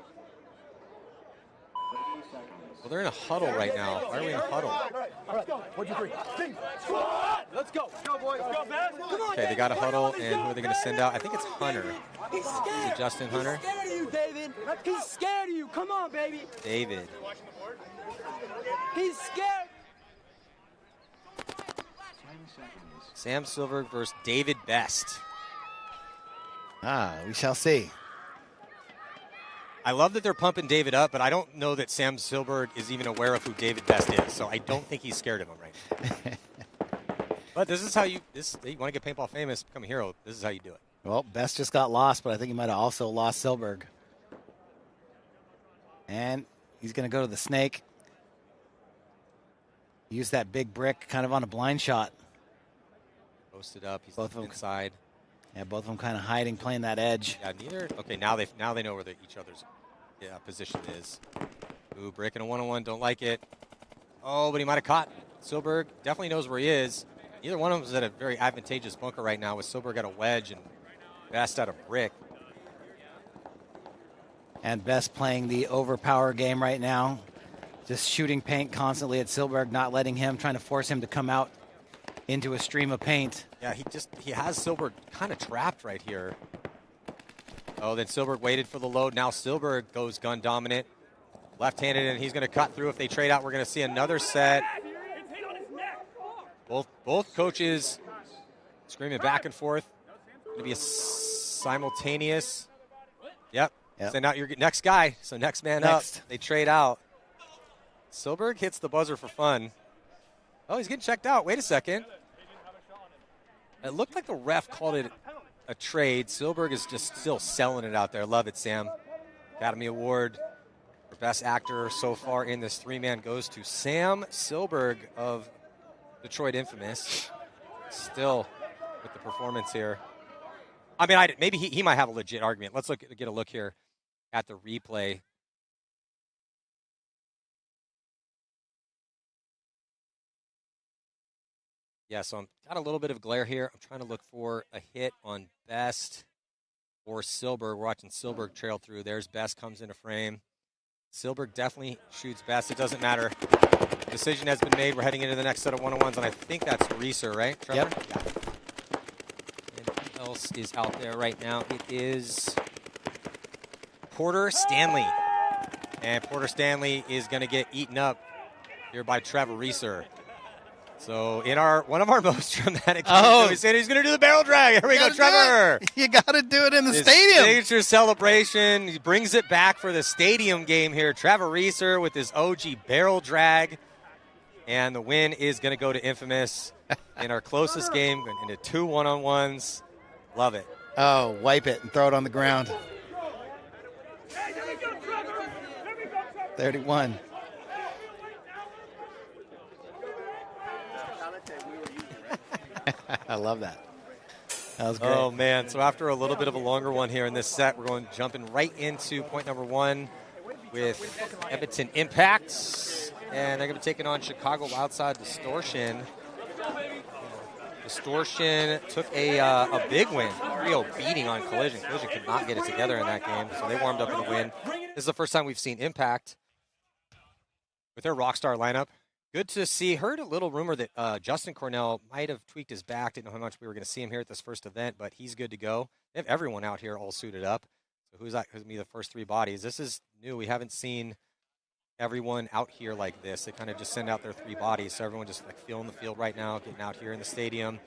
Well, they're in a huddle right now. Why are we in a huddle? All right, 1, 2, 3. Let's go. Let's go, boys. Let's go, man. Come on, Okay, they got a huddle, and who are they going to send out? I think it's Hunter. He's scared. Is it Justin Hunter? He's scared of you, David. He's scared of you. Come on, baby. David. He's scared. Sam Silverberg versus David Best. We shall see. I love that they're pumping David up, but I don't know that Sam Silberg is even aware of who David Best is, so I don't think he's scared of him right now. But this is how you want to get paintball famous, become a hero, this is how you do it. Well, Best just got lost, but I think he might have also lost Silberg. And he's going to go to the Snake. Use that big brick kind of on a blind shot. Posted up, he's both of them inside. Yeah, both of them kind of hiding, playing that edge. Yeah, neither. Okay, now they know where each other's position is. Ooh, brick and a one-on-one, don't like it. Oh, but he might have caught Silberg. Definitely knows where he is. Neither one of them is at a very advantageous bunker right now with Silberg at a wedge and Best at a brick. And Best playing the overpower game right now. Just shooting paint constantly at Silberg, not letting him, trying to force him to come out into a stream of paint. Yeah, he has Silberg kind of trapped right here. Oh, then Silberg waited for the load. Now Silberg goes gun dominant. Left-handed, and he's going to cut through. If they trade out, we're going to see another set. Both coaches screaming back and forth. Going to be a simultaneous. Yep. Send out your next guy. So next man up. They trade out. Silberg hits the buzzer for fun. Oh, he's getting checked out. Wait a second. It looked like the ref called it a trade. Silberg is just still selling it out there. Love it, Sam. Academy Award for Best Actor so far in this three-man goes to Sam Silberg of Detroit Infamous. Still with the performance here. I mean, maybe he might have a legit argument. Let's get a look here at the replay. Yeah, so I'm got a little bit of glare here. I'm trying to look for a hit on Best or Silberg. We're watching Silberg trail through. There's Best comes into frame. Silberg definitely shoots Best. It doesn't matter. Decision has been made. We're heading into the next set of one-on-ones, and I think that's Reeser, right, Trevor? Yep. Yeah. And who else is out there right now? It is Porter Stanley. And Porter Stanley is going to get eaten up here by Trevor Reeser. So in one of our most dramatic games, we said he's going to do the barrel drag. Here we go, Trevor. You got to do it in the His stadium. Signature celebration. He brings it back for the stadium game here. Trevor Reeser with his OG barrel drag. And the win is going to go to Infamous in our closest game, into 2 one-on-ones. Love it. Oh, wipe it and throw it on the ground. 31. I love that. That was great. Oh, man. So after a little bit of a longer one here in this set, we're jumping right into point number 1 with Edmonton Impact. And they're going to be taking on Chicago Wildside Distortion. Distortion took a big win, 3-0 beating on Collision. Collision could not get it together in that game, so they warmed up in a win. This is the first time we've seen Impact with their Rockstar lineup. Good to see. Heard a little rumor that Justin Cornell might have tweaked his back. Didn't know how much we were going to see him here at this first event, but he's good to go. They have everyone out here all suited up. So who's going to be the first 3 bodies? This is new. We haven't seen everyone out here like this. They kind of just send out their 3 bodies, so everyone just feeling the field right now, getting out here in the stadium.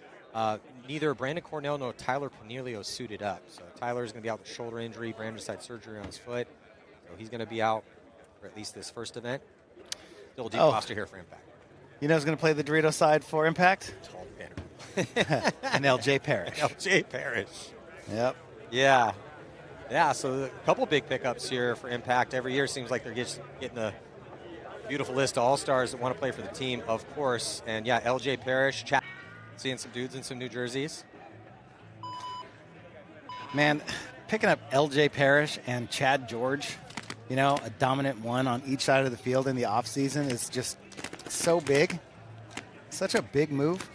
Neither Brandon Cornell nor Tyler Panilio suited up. So Tyler's going to be out with shoulder injury. Brandon just had surgery on his foot, so he's going to be out for at least this first event. Still a deep roster here for Impact. You know who's going to play the Dorito side for Impact? Tall And LJ Parrish. LJ Parrish. Yep. Yeah. Yeah, so a couple big pickups here for Impact. Every year seems like they're just getting a beautiful list of all-stars that want to play for the team, of course. And, yeah, LJ Parrish, seeing some dudes in some New Jerseys. Man, picking up LJ Parrish and Chad George, you know, a dominant one on each side of the field in the offseason is just so big. Such a big move.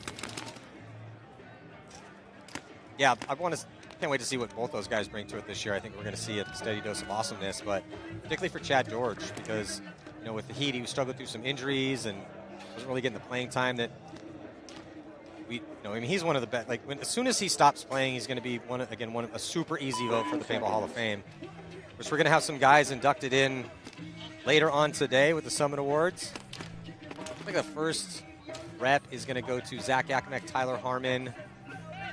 Yeah, can't wait to see what both those guys bring to it this year. I think we're going to see a steady dose of awesomeness, but particularly for Chad George because, you know, with the Heat, he was struggling through some injuries and wasn't really getting the playing time that he's one of the best. As soon as he stops playing, he's going to be a super easy vote for the Paintball Hall of Fame, which we're going to have some guys inducted in later on today with the Summit Awards. I think the first rep is going to go to Zach Yakimek, Tyler Harmon.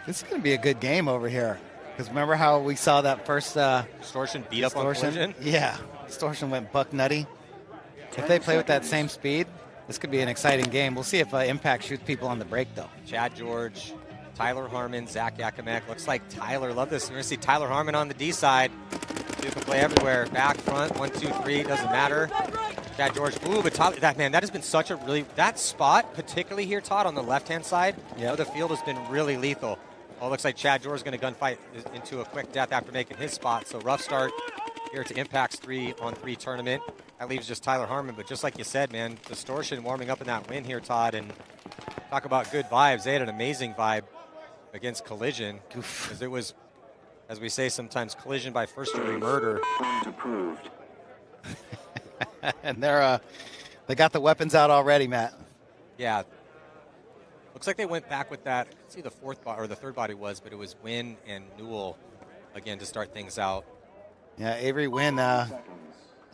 This is going to be a good game over here. Because remember how we saw that first Distortion beat up on Collision? Yeah. Distortion went buck nutty. If they play with that same speed, this could be an exciting game. We'll see if Impact shoots people on the break, though. Chad George, Tyler Harmon, Zach Yakimek. Looks like Tyler, love this. We're going to see Tyler Harmon on the D side. You can play everywhere. Back, front, 1, 2, 3, doesn't matter. Chad George, but Tyler, that has been such a that spot, particularly here, Todd, on the left-hand side, the field has been really lethal. Well, it looks like Chad George is going to gunfight into a quick death after making his spot. So rough start here to Impact's 3-on-3 tournament. That leaves just Tyler Harmon. But just like you said, man, Distortion warming up in that win here, Todd. And talk about good vibes. They had an amazing vibe against Collision. Because it was, as we say sometimes, collision by first-degree murder. Approved. And they got the weapons out already, Matt. Yeah. Looks like they went back with that. I can't see the the third body was, but it was Wynn and Newell again to start things out. Yeah, Avery Wynn,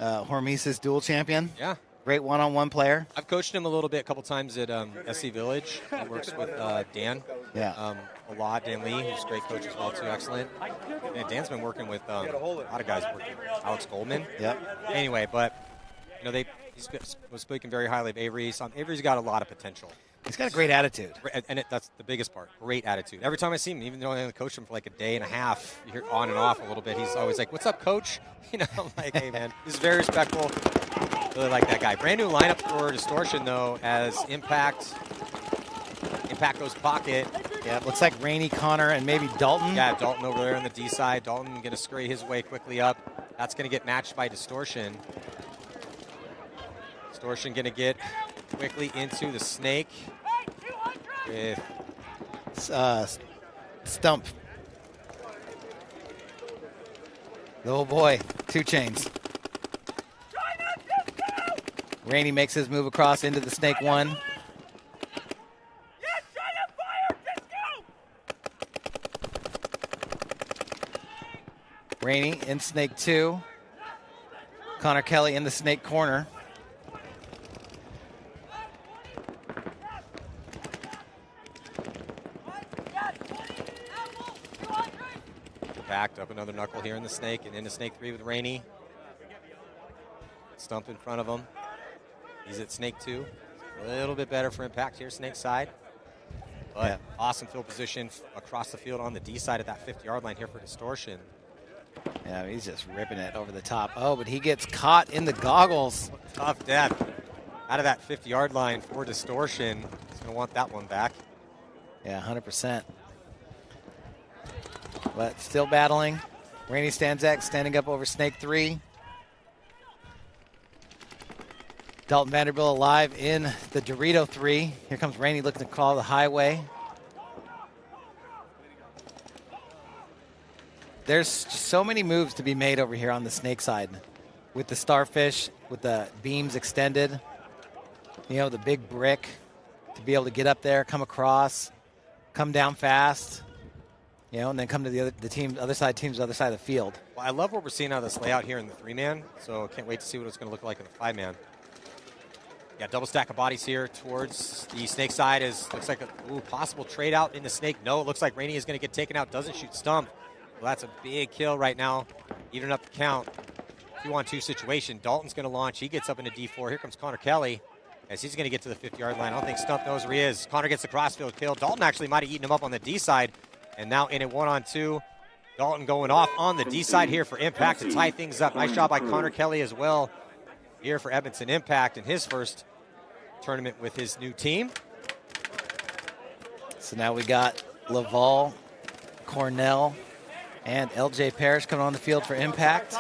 Hormesis dual champion. Yeah. Great one-on-one player. I've coached him a little bit, a couple times at SC Village. He works with Dan. Yeah. A lot. Dan Lee, who's a great coach as well, too. Excellent. And Dan's been working with a lot of guys. Working with Alex Goldman. Yep. Anyway, but, he was speaking very highly of Avery. So Avery's got a lot of potential. He's got a great attitude. And that's the biggest part, great attitude. Every time I see him, even though I only coached him for like a day and a half, you hear on and off a little bit, he's always like, what's up, coach? You know, I'm like, hey, man. He's very respectful. Really like that guy. Brand new lineup for Distortion, though, as Impact goes pocket. Yeah, looks like Rainey, Connor, and maybe Dalton. Yeah, Dalton over there on the D side. Dalton going to scurry his way quickly up. That's going to get matched by Distortion. Distortion going to get quickly into the snake with Stump. Oh boy, 2 Chains. Rainey makes his move across into the snake 1. Rainey in snake 2. Connor Kelly in the snake corner. Backed up another knuckle here in the snake and into snake 3 with Rainey. Stump in front of him. He's at snake 2. A little bit better for Impact here, snake side. But awesome field position across the field on the D side at that 50-yard line here for Distortion. Yeah, he's just ripping it over the top. Oh, but he gets caught in the goggles. Tough death out of that 50-yard line for Distortion. He's going to want that one back. Yeah, 100%. But still battling. Rainey Stanzak standing up over snake 3. Dalton Vanderbilt alive in the Dorito 3. Here comes Rainey looking to call the highway. There's so many moves to be made over here on the snake side. With the starfish, with the beams extended. You know, the big brick to be able to get up there, come across, come down fast. You know, and then come to the other side of the field. Well, I love what we're seeing out of this layout here in the 3-man, so can't wait to see what it's going to look like in the 5-man. Yeah, double stack of bodies here towards the snake side. Looks like a possible trade out in the snake. No, it looks like Rainey is going to get taken out. Doesn't shoot Stump. Well, that's a big kill right now. Even up the count. 2-on-2 situation. Dalton's going to launch. He gets up into D4. Here comes Connor Kelly as he's going to get to the 50-yard line. I don't think Stump knows where he is. Connor gets the crossfield kill. Dalton actually might have eaten him up on the D side. And now in a 1-on-2. Dalton going off on the D side here for Impact to tie things up. Nice job by Connor Kelly as well here for Edmonton Impact in his first tournament with his new team. So now we got Laval, Cornell, and LJ Parrish coming on the field for Impact.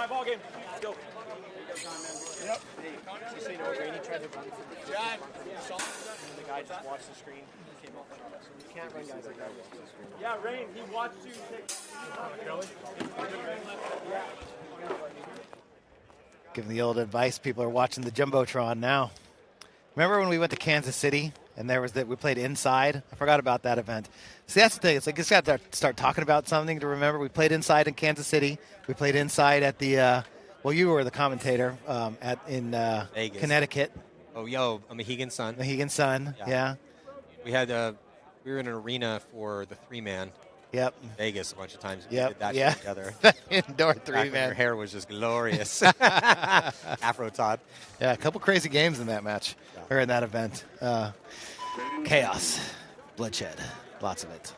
Yeah, Rain, he watched you take. Giving the old advice, people are watching the Jumbotron now. Remember when we went to Kansas City and we played inside? I forgot about that event. See, that's the thing. It's like you just got to start talking about something to remember. We played inside in Kansas City. We played inside at the, you were the commentator in Vegas. Connecticut. Oh, yo, Mohegan Sun. Mohegan Sun, yeah. We had we were in an arena for the 3-man. Yep. In Vegas a bunch of times. We yep. did that yeah. together. Indoor 3-man. Your hair was just glorious. Afro Todd. Yeah, a couple crazy games in that match, or in that event. Chaos, bloodshed, lots of it.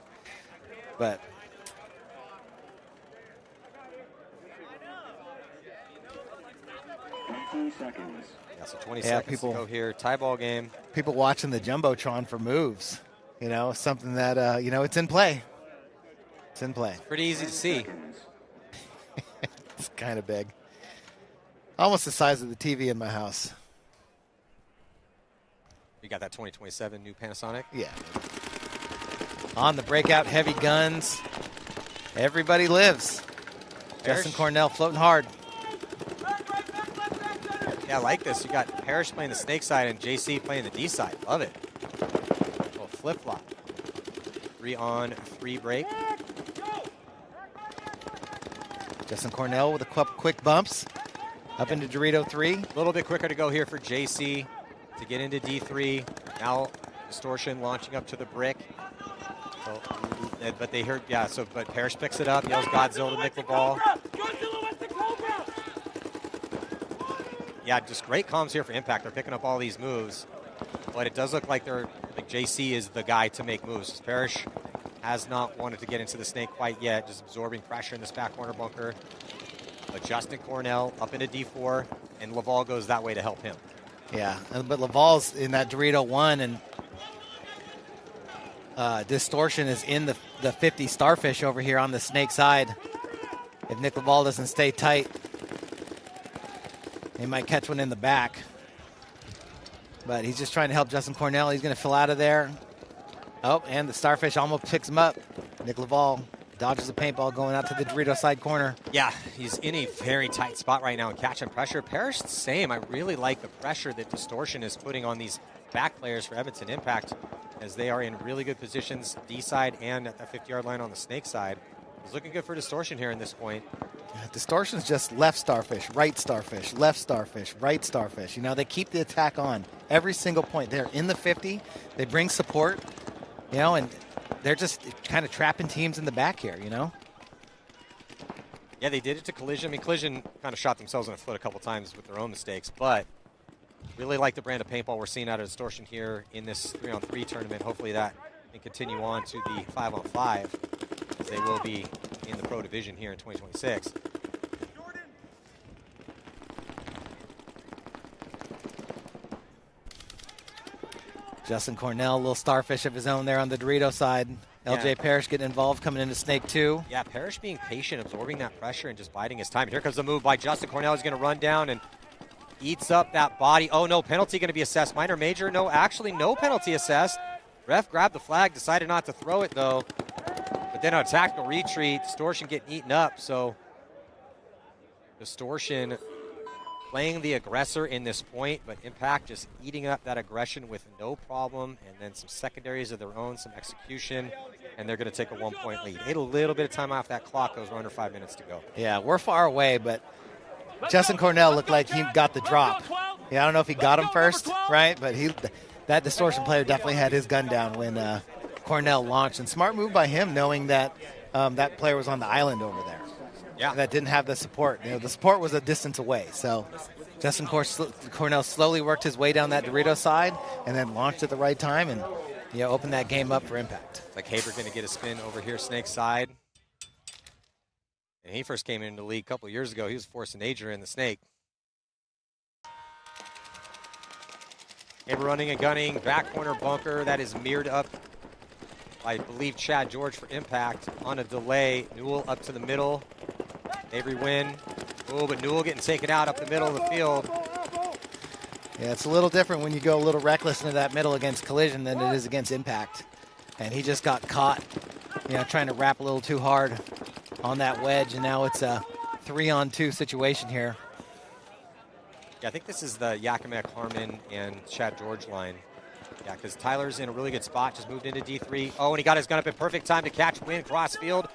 But seconds. Yeah, so 20 seconds to go here. Tie ball game. People watching the Jumbotron for moves. You know, something that, it's in play. It's in play. Pretty easy to see. It's kind of big. Almost the size of the TV in my house. You got that 2027 new Panasonic? Yeah. On the breakout, heavy guns. Everybody lives. Justin Cornell floating hard. Yeah, I like this. You got Parrish playing the snake side and JC playing the D side. Love it. Little flip-flop. 3-on-3 break. Justin Cornell with a quick bumps. Up into Dorito 3. A little bit quicker to go here for JC to get into D3. Now Distortion launching up to the brick. So, but they heard, but Parrish picks it up, yells Godzilla to nickel ball. Yeah, just great comms here for Impact. They're picking up all these moves, but it does look like they like JC is the guy to make moves. Parrish has not wanted to get into the snake quite yet, just absorbing pressure in this back corner bunker. But Justin Cornell up into D4, and Laval goes that way to help him. Yeah, but Laval's in that Dorito 1, and Distortion is in the 50 Starfish over here on the snake side. If Nick Laval doesn't stay tight, he might catch one in the back. But he's just trying to help Justin Cornell. He's going to fill out of there. Oh, and the Starfish almost picks him up. Nick Laval dodges the paintball going out to the Dorito side corner. Yeah, he's in a very tight spot right now and catching pressure. Parrish, the same. I really like the pressure that Distortion is putting on these back players for Edmonton Impact, as they are in really good positions, D side and at the 50-yard line on the snake side. It's looking good for Distortion here in this point. Yeah, Distortion's just left Starfish, right Starfish, left Starfish, right Starfish. You know, they keep the attack on every single point. They're in the 50. They bring support, you know, and they're just kind of trapping teams in the back here, you know? Yeah, they did it to Collision. I mean, Collision kind of shot themselves in the foot a couple times with their own mistakes, but really like the brand of paintball we're seeing out of Distortion here in this 3-on-3 tournament. Hopefully that can continue on to the 5-on-5, as they will be in the pro division here in 2026. Justin Cornell, a little Starfish of his own there on the Dorito side. LJ Parrish getting involved, coming into Snake 2. Yeah, Parrish being patient, absorbing that pressure and just biding his time. And here comes the move by Justin Cornell. He's going to run down and eats up that body. Oh, no, penalty going to be assessed. Minor, major, no, actually no penalty assessed. Ref grabbed the flag, decided not to throw it, though. But then a tactical retreat, Distortion getting eaten up. So Distortion playing the aggressor in this point, but Impact just eating up that aggression with no problem, and then some secondaries of their own, some execution, and they're going to take a 1-point lead. Ate a little bit of time off that clock. Those were under 5 minutes to go. Yeah, we're far away, but Justin Cornell looked like he got the drop. Yeah, I don't know if he got him first, right? But that Distortion player definitely had his gun down when Cornell launched. And smart move by him, knowing that that player was on the island over there. Yeah. That didn't have the support. You know, the support was a distance away. So Justin Cornell slowly worked his way down that Dorito side and then launched at the right time and opened that game up for Impact. Like Haber going to get a spin over here, Snake side. And he first came into the league a couple years ago. He was forcing Ager in the Snake. Haber running and gunning, back corner bunker. That is mirrored up, I believe, Chad George for Impact on a delay. Newell up to the middle. Avery win. Oh, but Newell getting taken out up the middle of the field. Yeah, it's a little different when you go a little reckless into that middle against Collision than it is against Impact. And he just got caught, trying to wrap a little too hard on that wedge, and now it's a 3-on-2 situation here. Yeah, I think this is the Yakimek, Harmon, and Chad George line. Yeah, because Tyler's in a really good spot, just moved into D3. Oh, and he got his gun up in perfect time to catch Win cross field.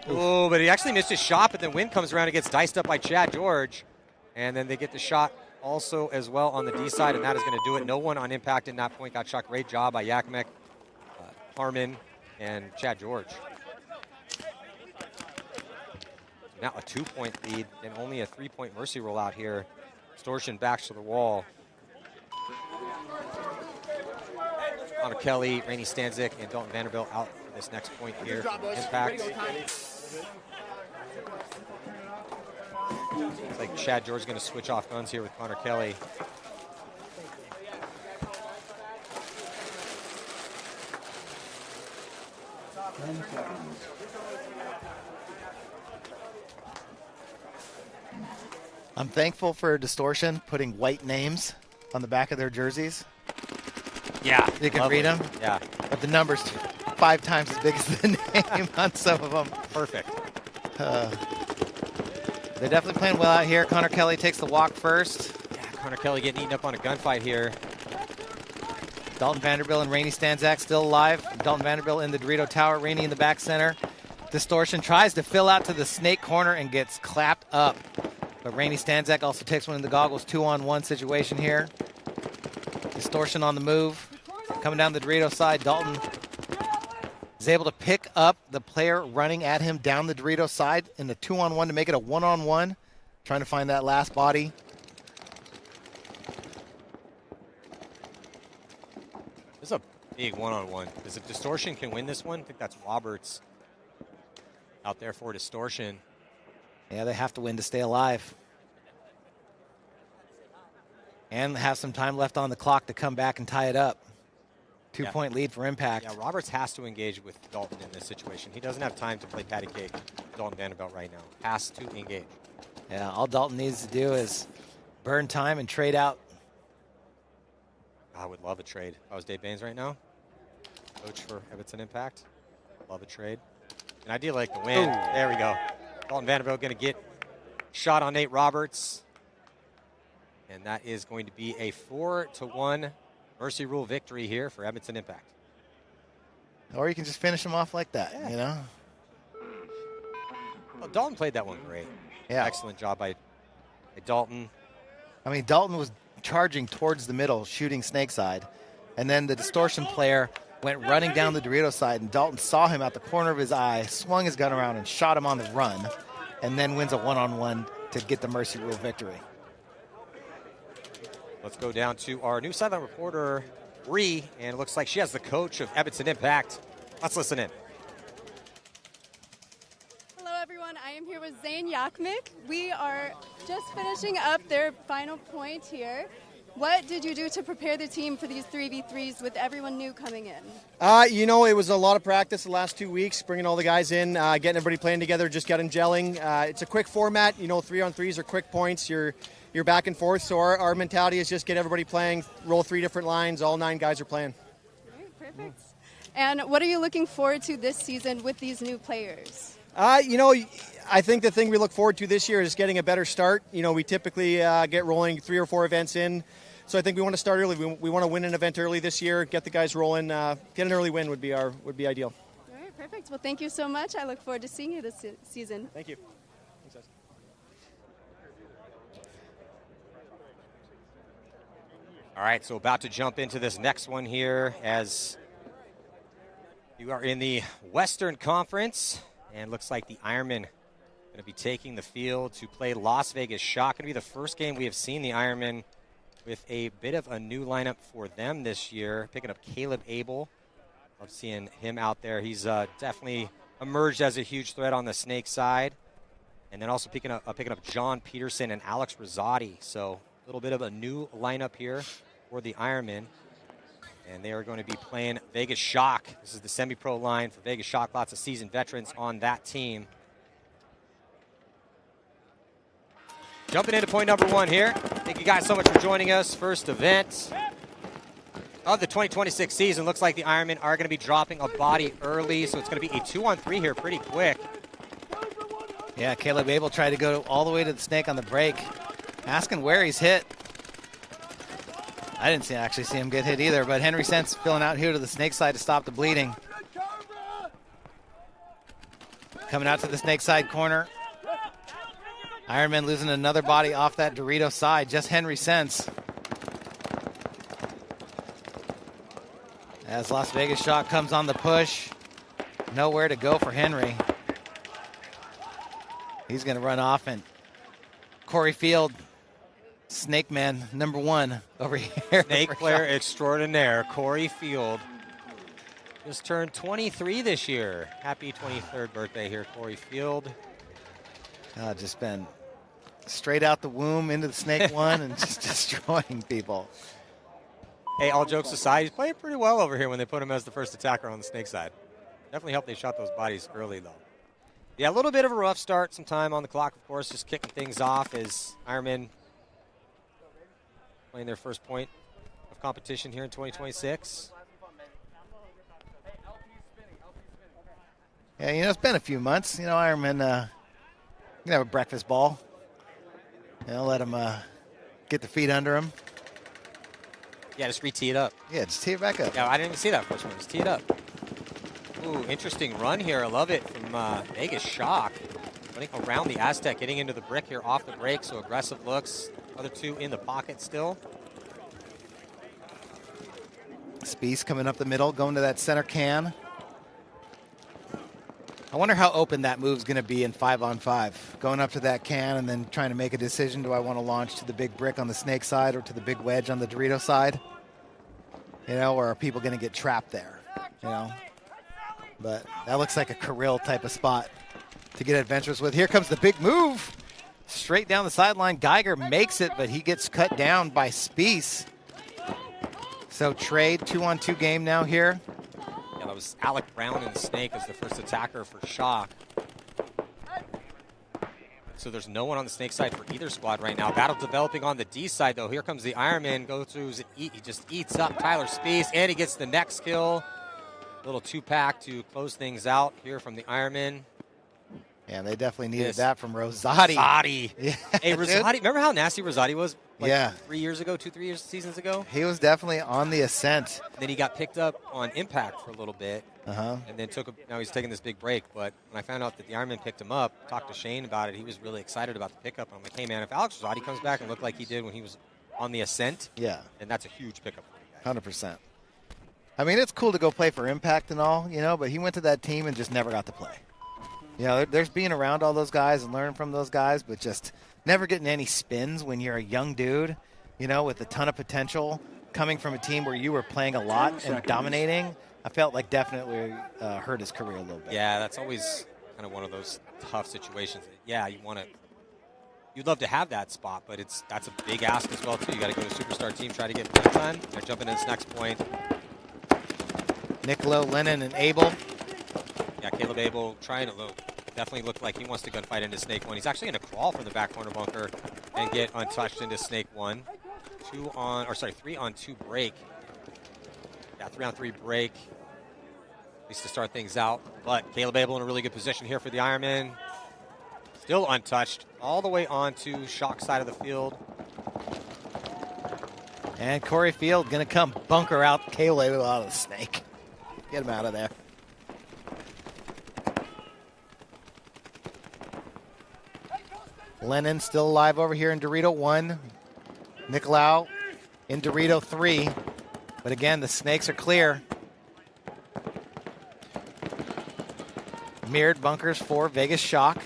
Oh, but he actually missed his shot, but then Win comes around and gets diced up by Chad George. And then they get the shot also as well on the D side, and that is going to do it. No one on Impact in that point got shot. Great job by Yakimek, Harmon, and Chad George. Now a 2-point lead and only a 3-point mercy roll out here. Distortion backs to the wall. Connor Kelly, Rainey Stanzik, and Dalton Vanderbilt out for this next point here. Impact. It's like Chad George is going to switch off guns here with Connor Kelly. I'm thankful for Distortion putting white names on the back of their jerseys. Yeah. You can read them. Yeah. But the number's 5 times as big as the name on some of them. Perfect. They're definitely playing well out here. Connor Kelly takes the walk first. Yeah, Connor Kelly getting eaten up on a gunfight here. Dalton Vanderbilt and Rainey Stanzak still alive. Dalton Vanderbilt in the Dorito Tower, Rainey in the back center. Distortion tries to fill out to the snake corner and gets clapped up. But Rainey Stanzak also takes one in the goggles. 2-on-1 situation here. Distortion on the move. Coming down the Dorito side, Dalton is able to pick up the player running at him down the Dorito side in the 2-on-1 to make it a 1-on-1. Trying to find that last body. There's a big one-on-one. Because if Distortion can win this one, I think that's Roberts out there for Distortion. Yeah, they have to win to stay alive. And have some time left on the clock to come back and tie it up. 2-point lead for Impact. Yeah, Roberts has to engage with Dalton in this situation. He doesn't have time to play patty cake with Dalton Vanderbilt right now. Has to engage. Yeah, all Dalton needs to do is burn time and trade out. I would love a trade. If I was Dave Baines right now, coach for Everton Impact. Love a trade. An idea like the win. Ooh. There we go. Dalton Vanderbilt going to get shot on Nate Roberts. And that is going to be a 4-1 Mercy Rule victory here for Edmonton Impact. Or you can just finish them off like that, you know? Well, Dalton played that one great. Yeah. Excellent job by Dalton. I mean, Dalton was charging towards the middle, shooting snake side. And then the Distortion player went running down the Dorito side, and Dalton saw him out the corner of his eye, swung his gun around and shot him on the run, and then wins a one-on-one to get the Mercy Rule victory. Let's go down to our new sideline reporter, Bree, and it looks like she has the coach of Edmonton Impact. Let's listen in. Hello, everyone. I am here with Zane Yakmik. We are just finishing up their final point here. What did you do to prepare the team for these 3v3s with everyone new coming in? You know, it was a lot of practice the last 2 weeks, bringing all the guys in, getting everybody playing together, just getting gelling. It's a quick format. You know, 3-on-3s are quick points. You're back and forth, so our mentality is just get everybody playing, roll 3 different lines, all 9 guys are playing. Great, perfect. And what are you looking forward to this season with these new players? You know, I think the thing we look forward to this year is getting a better start. You know, we typically get rolling 3 or 4 events in, so I think we want to start early. We want to win an event early this year, get the guys rolling. Get an early win would be ideal. All right, perfect. Well, thank you so much. I look forward to seeing you this season. Thank you. All right, so about to jump into this next one here as you are in the Western Conference, and looks like the Ironmen going to be taking the field to play Las Vegas Shock. Going to be the first game we have seen the Ironmen with a bit of a new lineup for them this year, picking up Caleb Abel. Love seeing him out there. He's definitely emerged as a huge threat on the snake side, and then also picking up John Peterson and Alex Rosati. So a little bit of a new lineup here for the Ironmen. And they are going to be playing Vegas Shock. This is the semi-pro line for Vegas Shock. Lots of seasoned veterans on that team. Jumping into point number 1 here. Thank you guys so much for joining us. First event of the 2026 season. Looks like the Ironmen are going to be dropping a body early, so it's going to be a 2-on-3 here pretty quick. Yeah, Caleb Abel tried to go all the way to the snake on the break, asking where he's hit. I didn't actually see him get hit either, but Henry Sense filling out here to the snake side to stop the bleeding. Coming out to the snake side corner. Ironman losing another body off that Dorito side, just Henry Sense. As Las Vegas Shock comes on the push, nowhere to go for Henry. He's going to run off, and Corey Field, Snake Man number 1 over here. Snake player extraordinaire, Corey Field. Just turned 23 this year. Happy 23rd birthday here, Corey Field. Just been straight out the womb into the snake one and just destroying people. Hey, all jokes aside, he's playing pretty well over here when they put him as the first attacker on the snake side. Definitely helped they shot those bodies early, though. Yeah, a little bit of a rough start. Some time on the clock, of course, just kicking things off as Ironman playing their first point of competition here in 2026. Yeah, you know, it's been a few months. You know, Ironman, you can have a breakfast ball. You know, let him get the feet under him. Yeah, just re-tee it up. Yeah, just tee it back up. Yeah, I didn't even see that first one. Just tee it up. Ooh, interesting run here. I love it from Vegas Shock. Running around the Aztec, getting into the brick here off the break, so aggressive looks. Other 2 in the pocket still. Spieth coming up the middle, going to that center can. I wonder how open that move's going to be in 5-on-5. Going up to that can and then trying to make a decision. Do I want to launch to the big brick on the snake side or to the big wedge on the Dorito side? You know, or are people going to get trapped there? You know, but that looks like a Kirill type of spot to get adventurous with. Here comes the big move. Straight down the sideline. Geiger makes it, but he gets cut down by Spies. So trade, 2-on-2 game now here. Yeah, that was Alec Brown in the Snake as the first attacker for Shock. So there's no one on the Snake side for either squad right now. Battle developing on the D side, though. Here comes the Ironman. Goes through, he just eats up Tyler Spies, and he gets the next kill. Little 2-pack to close things out here from the Ironman. Yeah, they definitely needed that from Rosati. Yeah, hey, Rosati, remember how nasty Rosati was? Like yeah. 3 years ago, 2-3 seasons ago? He was definitely on the ascent. And then he got picked up on Impact for a little bit. Uh-huh. And then now he's taking this big break. But when I found out that the Ironman picked him up, talked to Shane about it, he was really excited about the pickup. And I'm like, hey, man, if Alex Rosati comes back and looked like he did when he was on the ascent, yeah, then that's a huge pickup for you guys. 100%. I mean, it's cool to go play for Impact and all, you know, but he went to that team and just never got to play. You know, there's being around all those guys and learning from those guys, but just never getting any spins when you're a young dude, you know, with a ton of potential, coming from a team where you were playing a lot and dominating. I felt like definitely hurt his career a little bit. Yeah, that's always kind of one of those tough situations. Yeah, you'd love to have that spot, but that's a big ask as well, too. You got to go to a superstar team, try to get playing time. They're jumping into this next point. Nicolo, Lennon, and Abel. Yeah, Caleb Abel trying to definitely look like he wants to gunfight into Snake 1. He's actually going to crawl from the back corner bunker and get untouched into Snake 1. 3-on-2 break. Yeah, 3-on-3 break. At least to start things out. But Caleb Abel in a really good position here for the Ironman. Still untouched. All the way on to Shock side of the field. And Corey Field going to come bunker out Caleb out of the Snake. Get him out of there. Lennon still alive over here in Dorito 1. Nicolau in Dorito 3. But again, the Snakes are clear. Mirrored bunkers for Vegas Shock.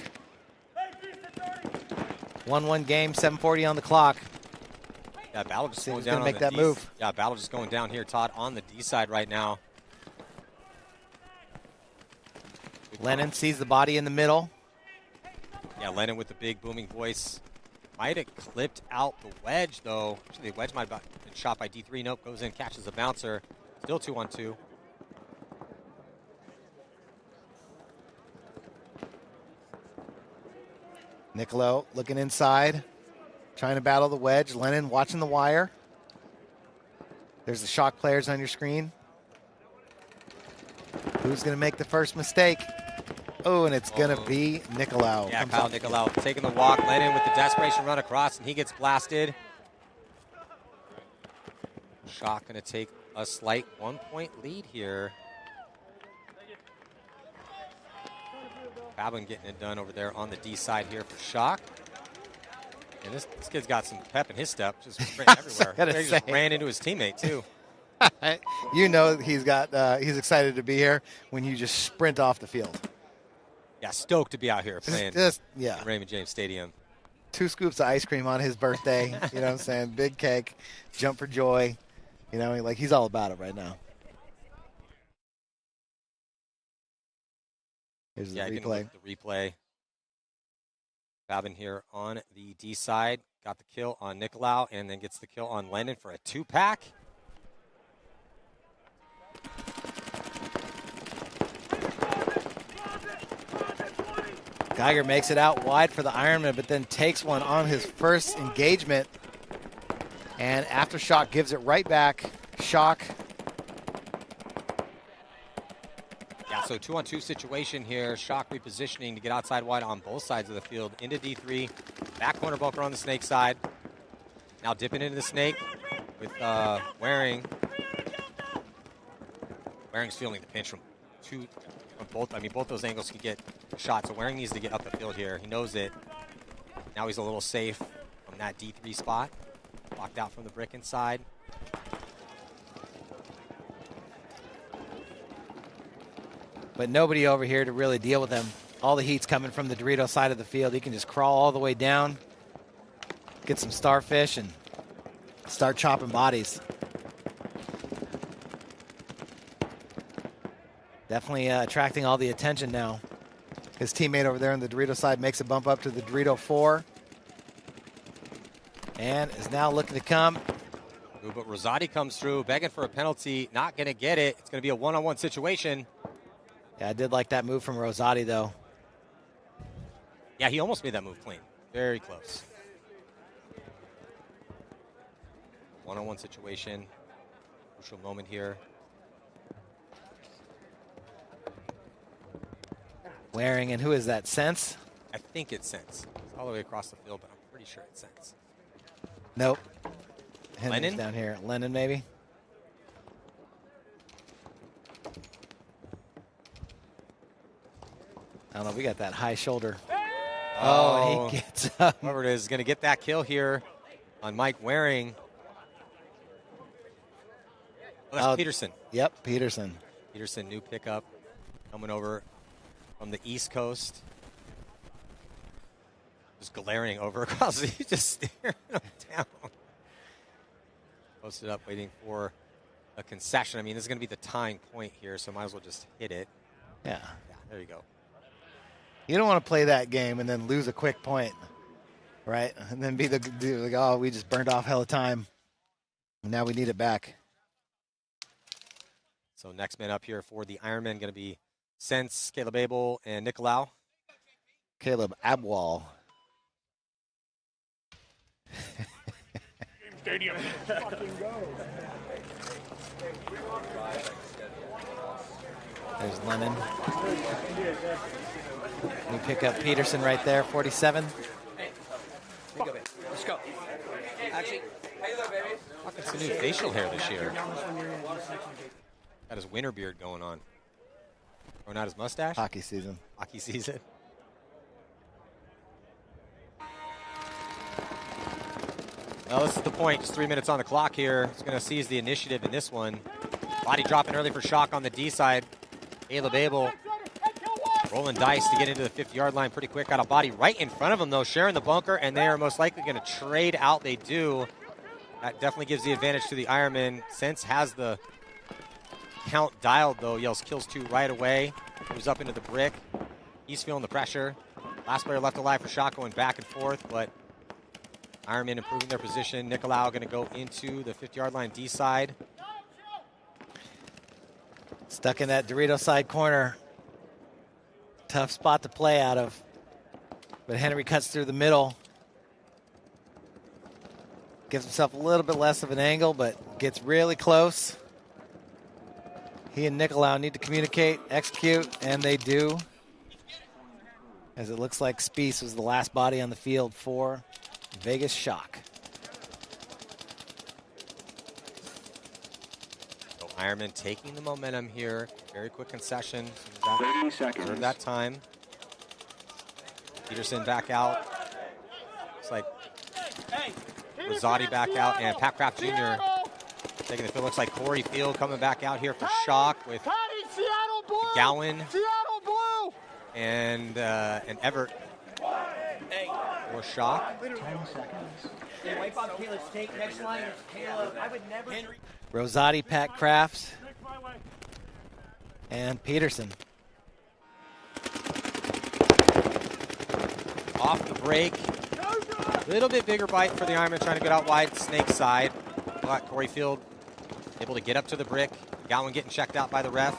1-1 game, 7:40 on the clock. Yeah, Battle just going Who's down gonna on make the that D. move? Yeah, Battle just going down here, Todd, on the D side right now. Lennon sees the body in the middle. Yeah, Lennon with the big booming voice. Might have clipped out the wedge, though. Actually, the wedge might have been shot by D3. Nope, goes in, catches the bouncer. Still 2-on-2. Nicolo looking inside, trying to battle the wedge. Lennon watching the wire. There's the Shock players on your screen. Who's going to make the first mistake? Oh, and it's going to be Nicolau. Yeah, Kyle Nicolau taking the walk. Lennon with the desperation run across, and he gets blasted. Shock going to take a slight 1-point lead here. Babin getting it done over there on the D side here for Shock. And this kid's got some pep in his step, just sprinting everywhere. He just ran into his teammate, too. You know he's excited to be here when you just sprint off the field. Yeah, stoked to be out here playing yeah. at Raymond James Stadium. 2 scoops of ice cream on his birthday. You know what I'm saying? Big cake, jump for joy. You know, like he's all about it right now. Here's the replay. The replay. Babin here on the D side. Got the kill on Nicolau and then gets the kill on Lennon for a 2-pack. Geiger makes it out wide for the Ironman, but then takes one on his first engagement. And Aftershock gives it right back. Shock. Yeah, so 2-on-2 situation here. Shock repositioning to get outside wide on both sides of the field. Into D3. Back corner bunker on the Snake side. Now dipping into the Snake with Waring. Waring's feeling the pinch from both. I mean, both those angles can get shots. So Waring needs to get up the field here. He knows it. Now he's a little safe from that D3 spot. Locked out from the brick inside. But nobody over here to really deal with him. All the heat's coming from the Dorito side of the field. He can just crawl all the way down, get some starfish, and start chopping bodies. Definitely attracting all the attention now. His teammate over there on the Dorito side makes a bump up to the Dorito 4. And is now looking to come. Ooh, but Rosati comes through, begging for a penalty, not going to get it. It's going to be a one-on-one situation. Yeah, I did like that move from Rosati, though. Yeah, he almost made that move clean. Very close. One-on-one situation. Crucial moment here. Waring, and who is that, Sense? I think it's Sense. It's all the way across the field, but I'm pretty sure it's Sense. Nope. Lennon? Down here. Lennon, maybe? I don't know. We got that high shoulder. Oh, he gets up. Whoever it is going to get that kill here on Mike Waring. Oh, that's Peterson. Yep, Peterson. Peterson, new pickup, coming over from the East Coast. Just glaring over across. He's just staring him down. Posted up, waiting for a concession. I mean, this is going to be the tying point here, so might as well just hit it. Yeah. Yeah, there you go. You don't want to play that game and then lose a quick point, right? And then be like, oh, we just burned off hell of time. And now we need it back. So next man up here for the Ironman going to be Sense, Caleb Abel, and Nicolau. Caleb Abwal. Stadium. Fucking go. There's Lennon. We pick up Peterson right there, 47. Let's go. Actually, how you look, baby? It's a new facial hair this year. Got his winter beard going on. Growing out his mustache. Hockey season. Hockey season. Well, this is the point. Just 3 minutes on the clock here. He's going to seize the initiative in this one. Body dropping early for Shock on the D side. Caleb Abel rolling dice to get into the 50-yard line pretty quick. Got a body right in front of him, though, sharing the bunker, and they are most likely going to trade out. They do. That definitely gives the advantage to the Ironman. Sense has the count dialed, though. Yells kills 2 right away. Moves up into the brick. He's feeling the pressure. Last player left alive for Shock, going back and forth, but Ironman improving their position. Nicolau going to go into the 50-yard line D side. Stuck in that Dorito side corner. Tough spot to play out of. But Henry cuts through the middle. Gives himself a little bit less of an angle, but gets really close. He and Nicolau need to communicate, execute, and they do. As it looks like Spieth was the last body on the field for Vegas Shock. So Ironman taking the momentum here. Very quick concession. 30 seconds. Reserve that time. Peterson back out. Looks like Rosati back out, and Pat Kraft Jr. taking the field. Looks like Corey Field coming back out here for Shock with Gowan and Everett for Shock. 10 seconds. Hey, wipe off Caleb's take. Next line is Caleb. I would never. Rosati, Pat Kraft, and Peterson. Off the break. A little bit bigger bite for the Ironman, trying to get out wide, snake side. But Corey Field able to get up to the brick. Gowan getting checked out by the ref.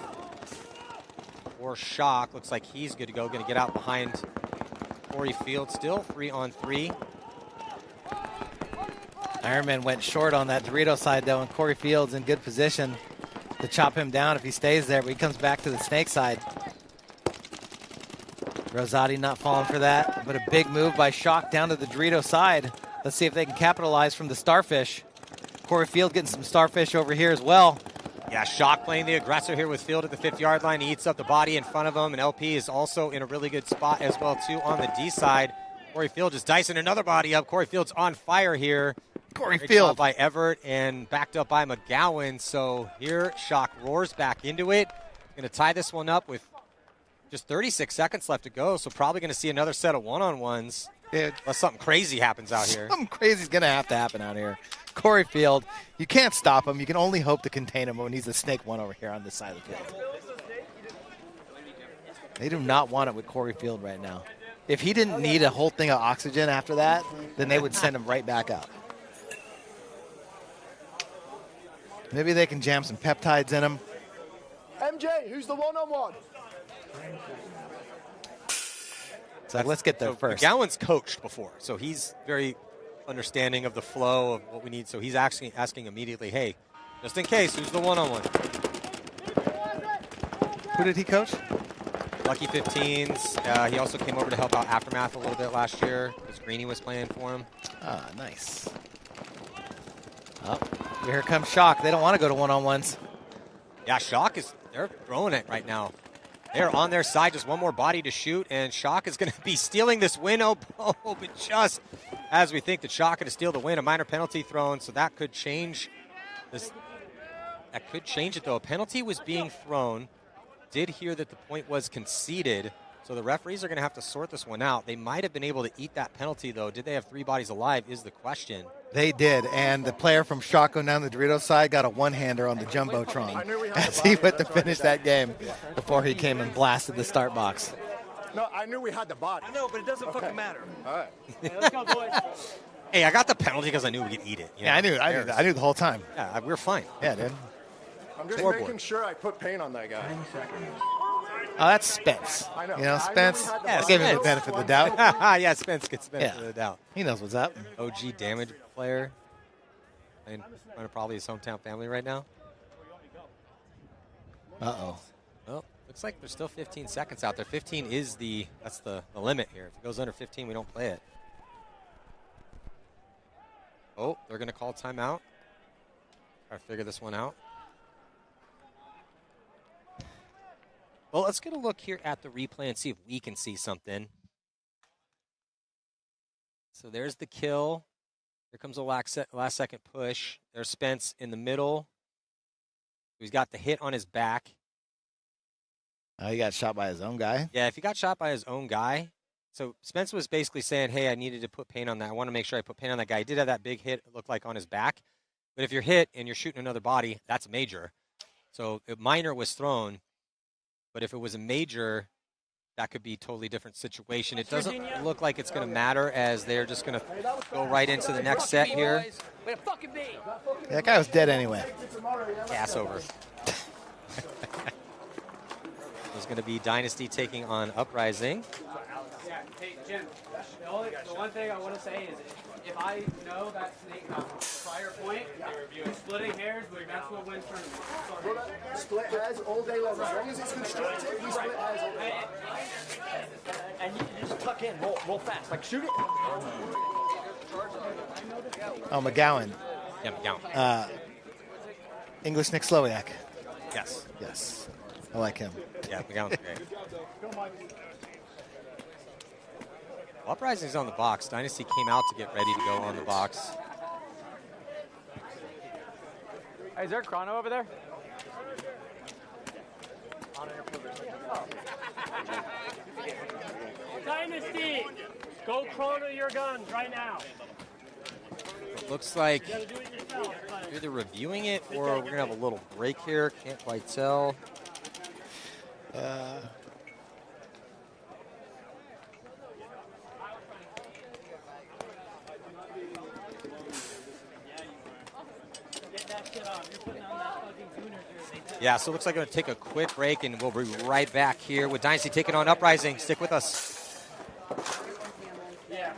For Shock, looks like he's good to go. Going to get out behind Corey Field still, 3-on-3. Ironman went short on that Dorito side, though, and Corey Field's in good position to chop him down if he stays there, but he comes back to the snake side. Rosati not falling for that, but a big move by Shock down to the Dorito side. Let's see if they can capitalize from the starfish. Corey Field getting some starfish over here as well. Yeah, Shock playing the aggressor here with Field at the 50-yard line. He eats up the body in front of him, and LP is also in a really good spot as well, too, on the D side. Corey Field just dicing another body up. Corey Field's on fire here. Corey Great Field job by Everett and backed up by McGowan. So here, Shock roars back into it. Going to tie this one up with just 36 seconds left to go, so probably going to see another set of one-on-ones. Unless something crazy happens out here. Something crazy is going to have to happen out here. Corey Field, you can't stop him. You can only hope to contain him when he's a snake one over here on this side of the field. They do not want it with Corey Field right now. If he didn't need a whole thing of oxygen after that, then they would send him right back out. Maybe they can jam some peptides in him. MJ, who's the one-on-one? So let's get there first. McGowan's coached before, so he's very understanding of the flow of what we need. So he's asking immediately, hey, just in case, who's the one-on-one? Who did he coach? Lucky 15s. He also came over to help out Aftermath a little bit last year because Greeny was playing for him. Ah, nice. Oh, here comes Shock. They don't want to go to one-on-ones. Yeah, Shock they're throwing it right now. They're on their side, just one more body to shoot, and Shock is going to be stealing this win. Oh, but just as we think that Shock going to steal the win, a minor penalty thrown, so that could change this. That could change it, though. A penalty was being thrown. Did hear that the point was conceded, so the referees are going to have to sort this one out. They might have been able to eat that penalty, though. Did they have 3 bodies alive is the question. They did, and the player from Shock going down the Doritos side got a one-hander on the Jumbotron as he went to finish that game before he came and blasted the start box. No, I knew we had the body. I know, but it doesn't fucking matter. All right. Hey, let's go, boys. Hey, I got the penalty because I knew we could eat it. You know? Yeah, I knew the whole time. Yeah, we're fine. Yeah, dude. I'm just making sure I put paint on that guy. Oh, that's Spence. I know. You know, Spence, Yeah, give him the benefit of the doubt. Yeah, Spence gets the benefit of the doubt. He knows what's up. OG damage player. And probably his hometown family right now. Uh-oh. Well, looks like there's still 15 seconds out there. 15 is that's the limit here. If it goes under 15, we don't play it. Oh, they're going to call timeout. Try to figure this one out. Well, let's get a look here at the replay and see if we can see something. So there's the kill. Here comes a last second push. There's Spence in the middle. He's got the hit on his back. Oh, he got shot by his own guy? Yeah, if he got shot by his own guy. So Spence was basically saying, hey, I needed to put paint on that. I want to make sure I put paint on that guy. He did have that big hit, it looked like, on his back. But if you're hit and you're shooting another body, that's major. So a minor was thrown. But if it was a major, that could be a totally different situation. It doesn't look like it's going to matter as they're just going to go right into the next set here. Yeah, that guy was dead anyway. Gas over. There's going to be Dynasty taking on Uprising. Hey, Jim, the one thing I want to say is if I know that snake prior point, you're splitting hairs, but that's what wins tournament. Split hairs all day long. As long as it's constructive, we split hairs all day long. And you just tuck in, roll fast, like shoot it. Oh, McGowan. Yeah, McGowan. English Nick Slowiak. Yes. Yes. I like him. Yeah, McGowan's great. Uprising's on the box. Dynasty came out to get ready to go on the box. Hey, is there a chrono over there? Dynasty, go chrono your guns right now. It looks like either reviewing it or we're going to have a little break here. Can't quite tell. Yeah, so it looks like I'm going to take a quick break, and we'll be right back here with Dynasty taking on Uprising. Stick with us. Yeah.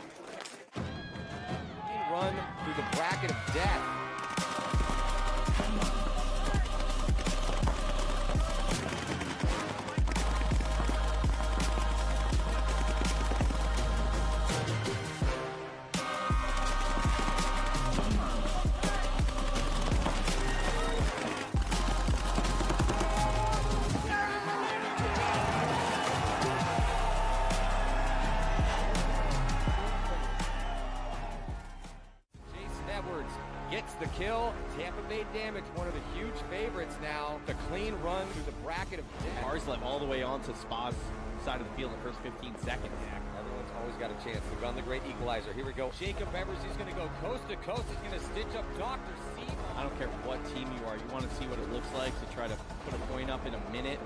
Run through the bracket of death. Gets the kill. Tampa Bay Damage, one of the huge favorites now. The clean run through the bracket of death. Ours left all the way onto Spa's side of the field in the first 15 seconds. Everyone's always got a chance to run the great equalizer. Here we go. Jacob Evers, he's going to go coast to coast. He's going to stitch up Dr. C. I don't care what team you are. You want to see what it looks like to try to put a point up in a minute.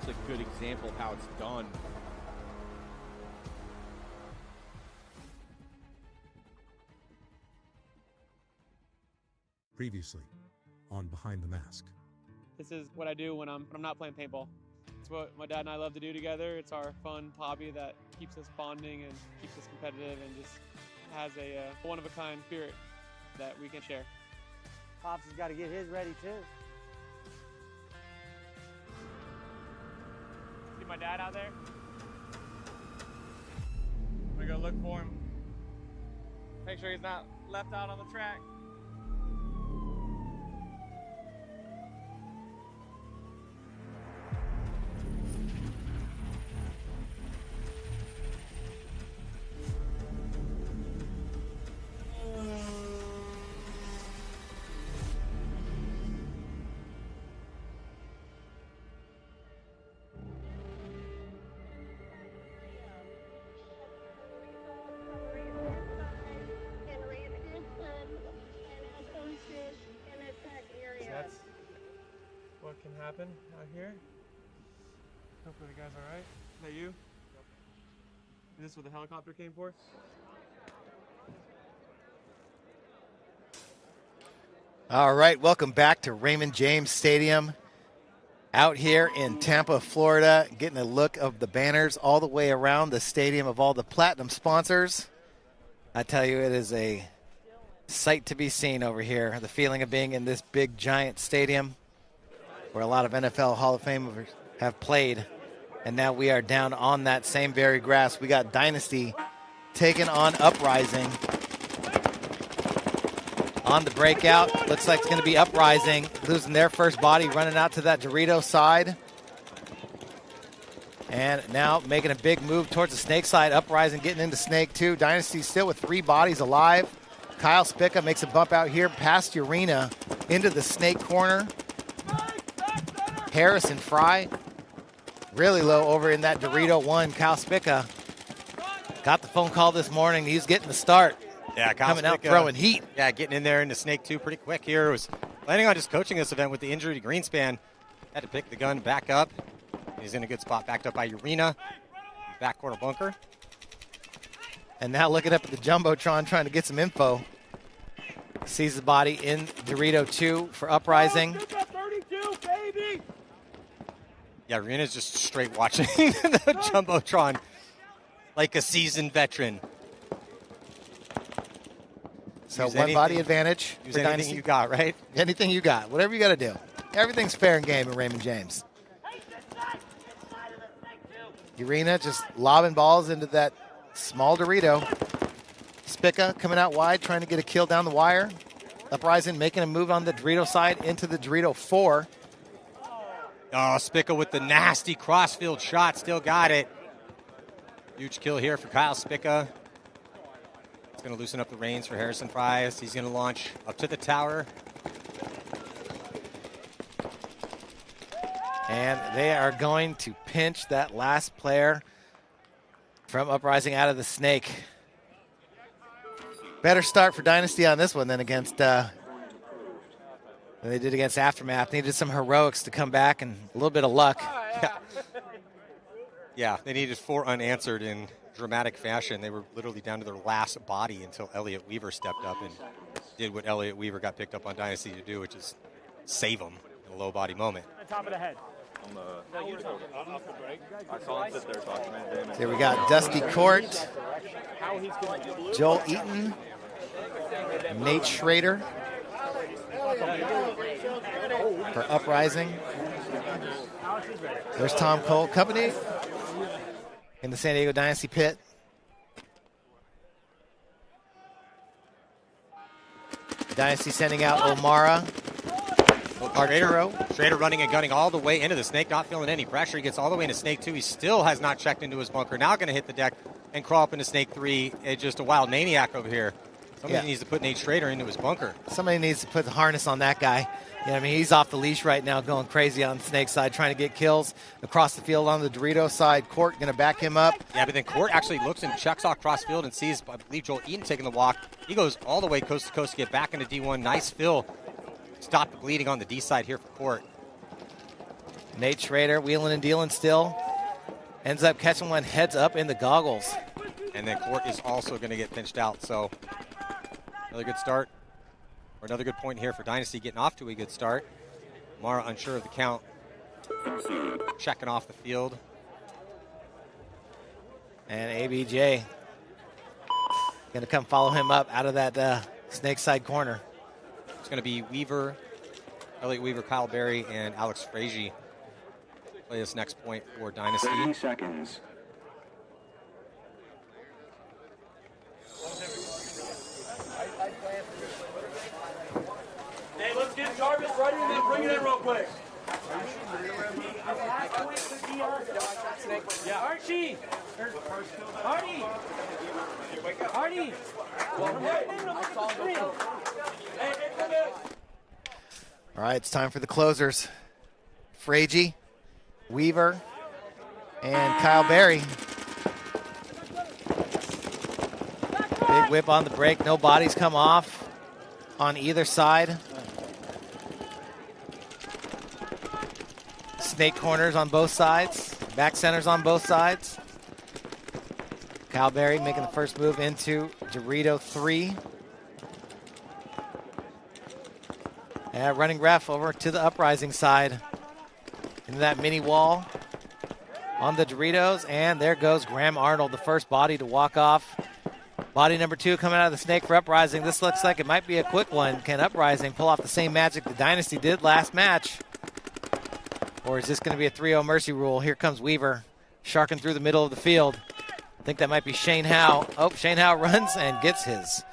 It's a good example of how it's done. Previously on Behind the Mask. This is what I do when I'm not playing paintball. It's what my dad and I love to do together. It's our fun hobby that keeps us bonding and keeps us competitive and just has a one-of-a-kind spirit that we can share. Pops has got to get his ready too. See my dad out there? I'm gonna go look for him. Make sure he's not left out on the track. That's what can happen out here. Hopefully the guy's all right. Is that you? Is this what the helicopter came for? All right, welcome back to Raymond James Stadium. Out here in Tampa, Florida, getting a look of the banners all the way around the stadium of all the platinum sponsors. I tell you, it is a sight to be seen over here. The feeling of being in this big, giant stadium where a lot of NFL Hall of Famers have played. And now we are down on that same very grass. We got Dynasty taking on Uprising. On the breakout, looks like it's going to be Uprising losing their first body, running out to that Dorito side. And now making a big move towards the Snake side. Uprising getting into Snake 2. Dynasty still with 3 bodies alive. Kyle Spica makes a bump out here past Urena into the Snake corner. Harrison Fry really low over in that Dorito 1. Kyle Spica got the phone call this morning. He's getting the start. Yeah, Kyle coming out Spica, throwing heat. Yeah, getting in there into Snake 2 pretty quick here. Was planning on just coaching this event with the injury to Greenspan. Had to pick the gun back up. He's in a good spot, backed up by Urena. Back corner bunker. And now looking up at the Jumbotron trying to get some info. Sees the body in Dorito 2 for Uprising. Yeah, Urena's just straight watching the Jumbotron like a seasoned veteran. So Use one anything, body advantage use for anything Dynasty. you got, right? Anything you got. Whatever you got to do. Everything's fair and game in Raymond James. Urena just lobbing balls into that small Dorito. Spica coming out wide, trying to get a kill down the wire. Uprising making a move on the Dorito side into the Dorito 4. Oh, Spica with the nasty crossfield shot. Still got it. Huge kill here for Kyle Spica. It's going to loosen up the reins for Harrison Fry. He's going to launch up to the tower. And they are going to pinch that last player from Uprising out of the Snake. Better start for Dynasty on this one than against than they did against Aftermath. Needed some heroics to come back and a little bit of luck. Yeah, they needed 4 unanswered in dramatic fashion. They were literally down to their last body until Elliot Weaver stepped up and did what Elliot Weaver got picked up on Dynasty to do, which is save them in a low body moment. Top of the head. I saw him sit there talking. Here we got Dusty Court, Joel Eaton, Nate Schrader for Uprising. There's Tom Cole Company in the San Diego Dynasty pit. Dynasty sending out O'Mara. Schrader running and gunning all the way into the Snake, not feeling any pressure. He gets all the way into Snake 2. He still has not checked into his bunker. Now going to hit the deck and crawl up into Snake 3. It's just a wild maniac over here. Somebody needs to put Nate Schrader into his bunker. Somebody needs to put the harness on that guy. You know what I mean? He's off the leash right now, going crazy on the Snake side, trying to get kills across the field on the Dorito side. Court going to back him up. Yeah, but then Court actually looks and checks off cross field and sees, I believe, Joel Eaton taking the walk. He goes all the way coast to coast to get back into D1. Nice fill. Stop the bleeding on the D side here for Court. Nate Schrader wheeling and dealing still. Ends up catching one heads up in the goggles. And then Court is also going to get pinched out. So another good start, or another good point here for Dynasty, getting off to a good start. Mara unsure of the count, checking off the field. And ABJ going to come follow him up out of that snake side corner. It's going to be Weaver, Elliot Weaver, Kyle Berry, and Alex Frazier play this next point for Dynasty. 30 seconds. Hey, let's get Jarvis ready and then bring it in real quick. Yeah, Archie! Artie! Artie! All right, it's time for the closers. Frazier, Weaver, and Kyle Berry. Big whip on the break. No bodies come off on either side. Snake corners on both sides. Back centers on both sides. Kyle Berry making the first move into Dorito 3. And running ref over to the uprising side. Into that mini wall on the Doritos. And there goes Graham Arnold, the first body to walk off. Body number 2 coming out of the snake for Uprising. This looks like it might be a quick one. Can Uprising pull off the same magic the Dynasty did last match? Or is this going to be a 3-0 mercy rule? Here comes Weaver, sharking through the middle of the field. I think that might be Shane Howe. Oh, Shane Howe runs and gets his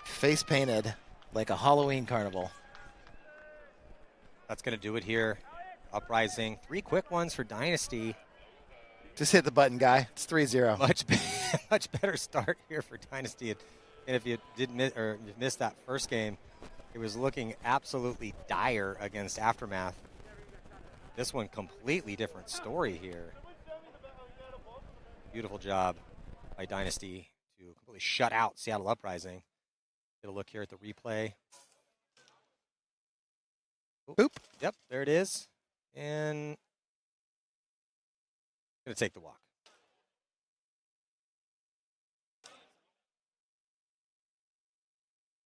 face painted like a Halloween carnival. That's going to do it here. Uprising. 3 quick ones for Dynasty. Just hit the button, guy. It's 3-0. Much better start here for Dynasty. And if you did miss, or you missed that first game, it was looking absolutely dire against Aftermath. This one, completely different story here. Beautiful job by Dynasty to completely shut out Seattle Uprising. Get a look here at the replay. Boop. Yep, there it is. And going to take the walk.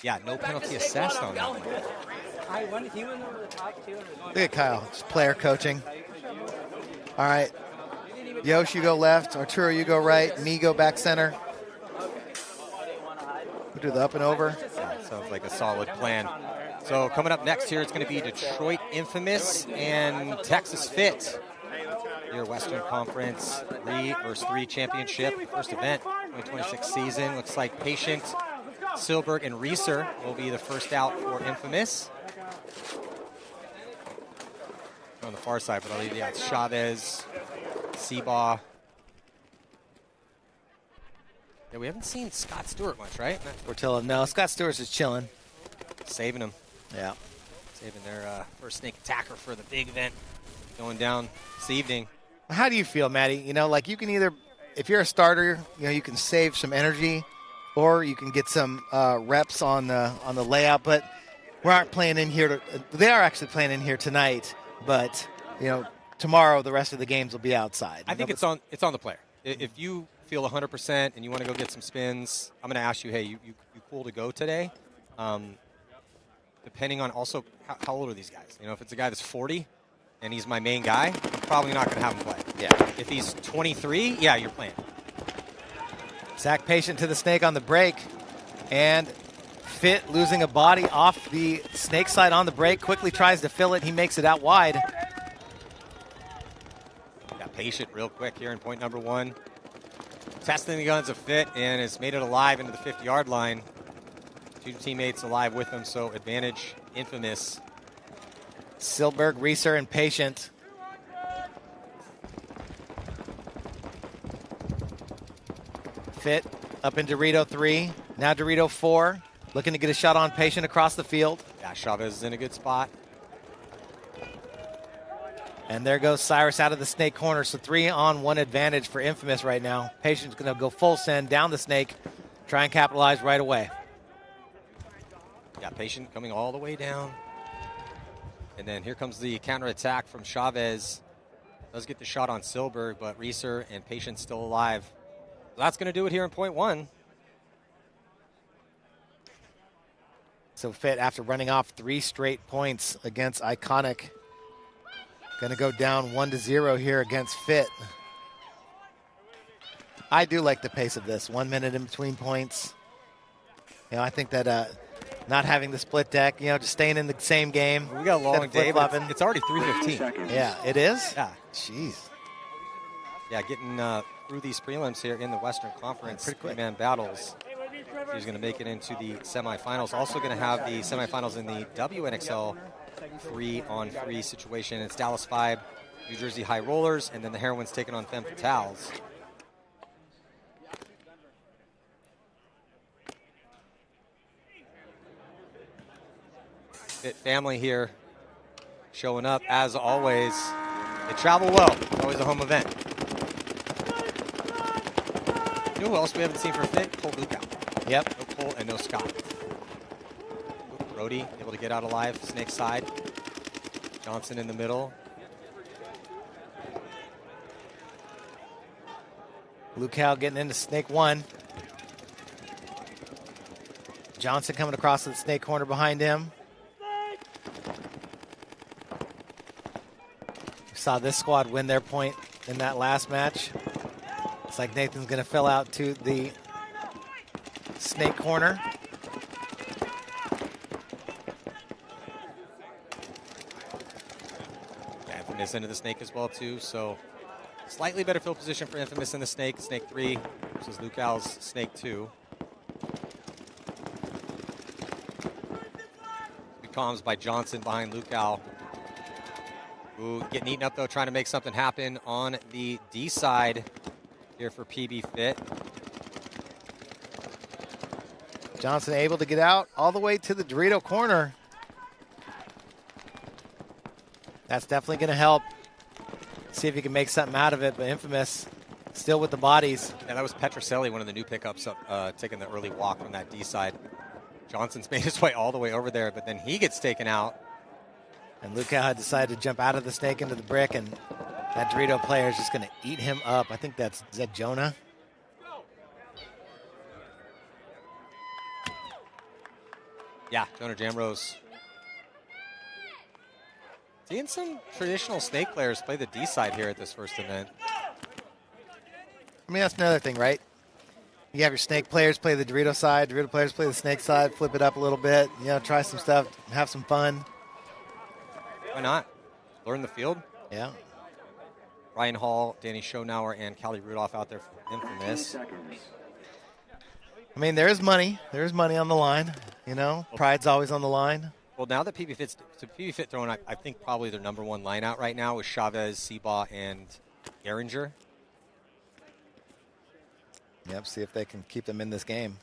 Yeah, no penalty assessed on that one. Look at Kyle, just player coaching. All right. Yosh, you go left. Arturo, you go right. Me go back center. We'll do the up and over. Yeah, sounds like a solid plan. So coming up next here, it's going to be Detroit Infamous and Texas Fit. Your Western Conference 3 vs. 3 championship. First event, 2026 season. Looks like Patient, Silberg, and Reeser will be the first out for Infamous. On the far side, but I'll leave it's Chavez, Seabaugh. Yeah, we haven't seen Scott Stewart much, right? Portillo, no. Scott Stewart's just chilling. Saving him. Yeah. Saving their first snake attacker for the big event going down this evening. How do you feel, Matty? You know, like you can either, if you're a starter, you know, you can save some energy, or you can get some reps on the layout. But we aren't playing in here. They are actually playing in here tonight. But you know, tomorrow the rest of the games will be outside. I think it's on the player. If you feel 100% and you want to go get some spins, I'm going to ask you, hey, you cool to go today? Depending on also how old are these guys? You know, if it's a guy that's 40 and he's my main guy, I'm probably not going to have him play. Yeah. If he's 23, yeah, you're playing. Zach Patient to the snake on the break. And Fit losing a body off the snake side on the break. Quickly tries to fill it. He makes it out wide. Got Patient real quick here in point number 1. Testing the guns of Fit and has made it alive into the 50-yard line. 2 teammates alive with him, so advantage Infamous. Silberg, Reeser, and Patient. Fit up in Dorito 3. Now Dorito 4. Looking to get a shot on Patient across the field. Yeah, Chavez is in a good spot. And there goes Cyrus out of the snake corner. So 3-on-1 advantage for Infamous right now. Patient's going to go full send down the snake. Try and capitalize right away. Yeah, Patient coming all the way down. And then here comes the counterattack from Chavez. Does get the shot on Silberg, but Reeser and Patience still alive. So that's going to do it here in point one. So Fit, after running off 3 straight points against Iconic, going to go down 1-0 here against Fit. I do like the pace of this. 1 minute in between points. You know, I think that not having the split deck, you know, just staying in the same game. We got a long day, but it's already 3:15. Yeah, it is? Yeah. Jeez. Yeah, getting through these prelims here in the Western Conference, three-man battles. He's going to make it into the semifinals. Also going to have the semifinals in the WNXL 3-on-3 situation. It's Dallas 5, New Jersey High Rollers, and then the Heroines taking on Femme Fatales. Fit family here showing up as always. They travel well. Always a home event. You know who else we haven't seen for Fit? Cole Lukow. Yep. No Cole and no Scott. Brody able to get out alive. Snake side. Johnson in the middle. Lukow getting into Snake 1. Johnson coming across to the Snake corner behind him. We saw this squad win their point in that last match. It's like Nathan's going to fill out to the Snake corner. Yeah, Infamous into the Snake as well too, so slightly better field position for Infamous in the Snake. Snake 3 versus Lukow's Snake 2. Comms by Johnson behind Lukow. Ooh, getting eaten up though, trying to make something happen on the D side here for PB Fit. Johnson able to get out all the way to the Dorito corner. That's definitely going to help. See if he can make something out of it, but Infamous still with the bodies. Yeah, that was Petroselli, one of the new pickups, taking the early walk from that D side. Johnson's made his way all the way over there, but then he gets taken out. And Lukow had decided to jump out of the Snake into the brick, and that Dorito player is just going to eat him up. I think is that Jonah? Yeah, Jonah Jamrose. Seeing some traditional Snake players play the D side here at this first event. I mean, that's another thing, right? You have your Snake players play the Dorito side, Dorito players play the Snake side, flip it up a little bit, you know, try some stuff, have some fun. Why not? Learn the field. Yeah. Ryan Hall, Danny Schonauer, and Callie Rudolph out there for Infamous. I mean, there is money. There is money on the line, you know. Pride's always on the line. Well, now that PB Fit throwing, I think probably their number one line out right now is Chavez, Seabaugh, and Geringer. Yep, see if they can keep them in this game.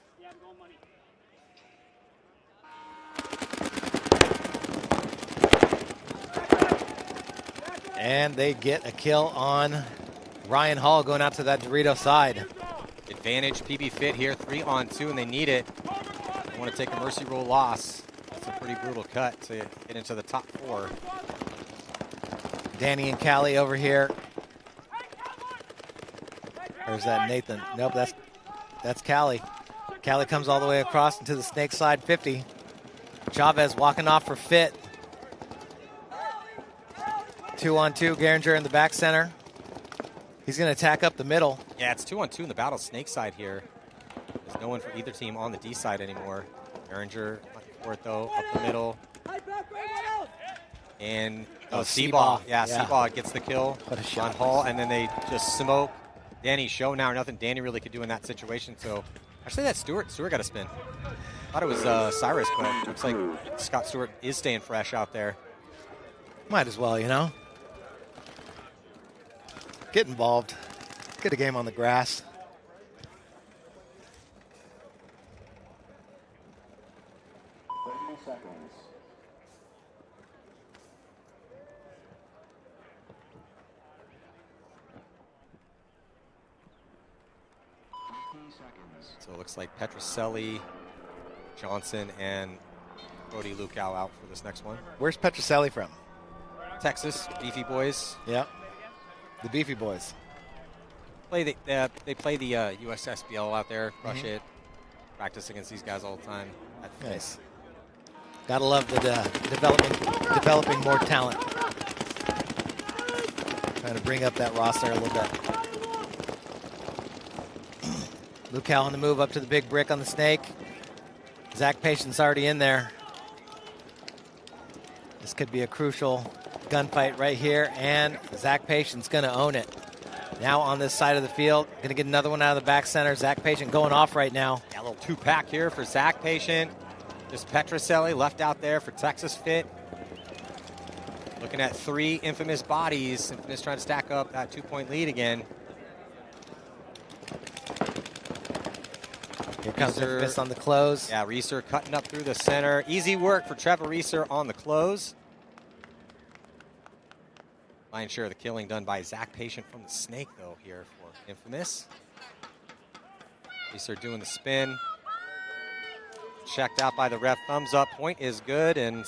And they get a kill on Ryan Hall going out to that Dorito side. Advantage PB Fit here, 3-on-2, and they need it. They want to take a mercy roll loss. That's a pretty brutal cut to get into the top 4. Danny and Callie over here. Or is that Nathan? Nope, that's Callie. Callie comes all the way across into the Snake side 50. Chavez walking off for Fit. 2-on-2, Geringer in the back center. He's going to attack up the middle. Yeah, it's 2-on-2 in the battle Snake side here. There's no one for either team on the D side anymore. Geringer looking for it though, up the middle. And Seabaugh. Yeah, Seabaugh gets the kill on Hall, and then they just smoke Danny Schonauer. Nothing Danny really could do in that situation. So actually that Stewart got a spin. Thought it was Cyrus, but looks like Scott Stewart is staying fresh out there. Might as well, you know. Get involved. Get a game on the grass. So it looks like Petroselli, Johnson, and Brody Lukow out for this next one. Where's Petroselli from? Texas, Beefy Boys. Yep. The Beefy Boys. They play the USSBL out there, crush it, practice against these guys all the time. Nice. Gotta love the developing more talent. Trying to bring up that roster a little bit. Lukow on the move up to the big brick on the snake. Zach Patient's already in there. This could be a crucial gunfight right here, and Zach Patient's going to own it. Now on this side of the field, going to get another one out of the back center. Zach Patient going off right now. Yeah, a little two-pack here for Zach Patient. Just Petroselli left out there for Texas Fit. Looking at 3 Infamous bodies. Infamous trying to stack up that 2-point lead again. Here comes Infamous on the close. Yeah, Reeser cutting up through the center. Easy work for Trevor Reeser on the close. Lion's share of the killing done by Zach Patient from the snake, though, here for Infamous. Reeser doing the spin. Checked out by the ref. Thumbs up. Point is good, and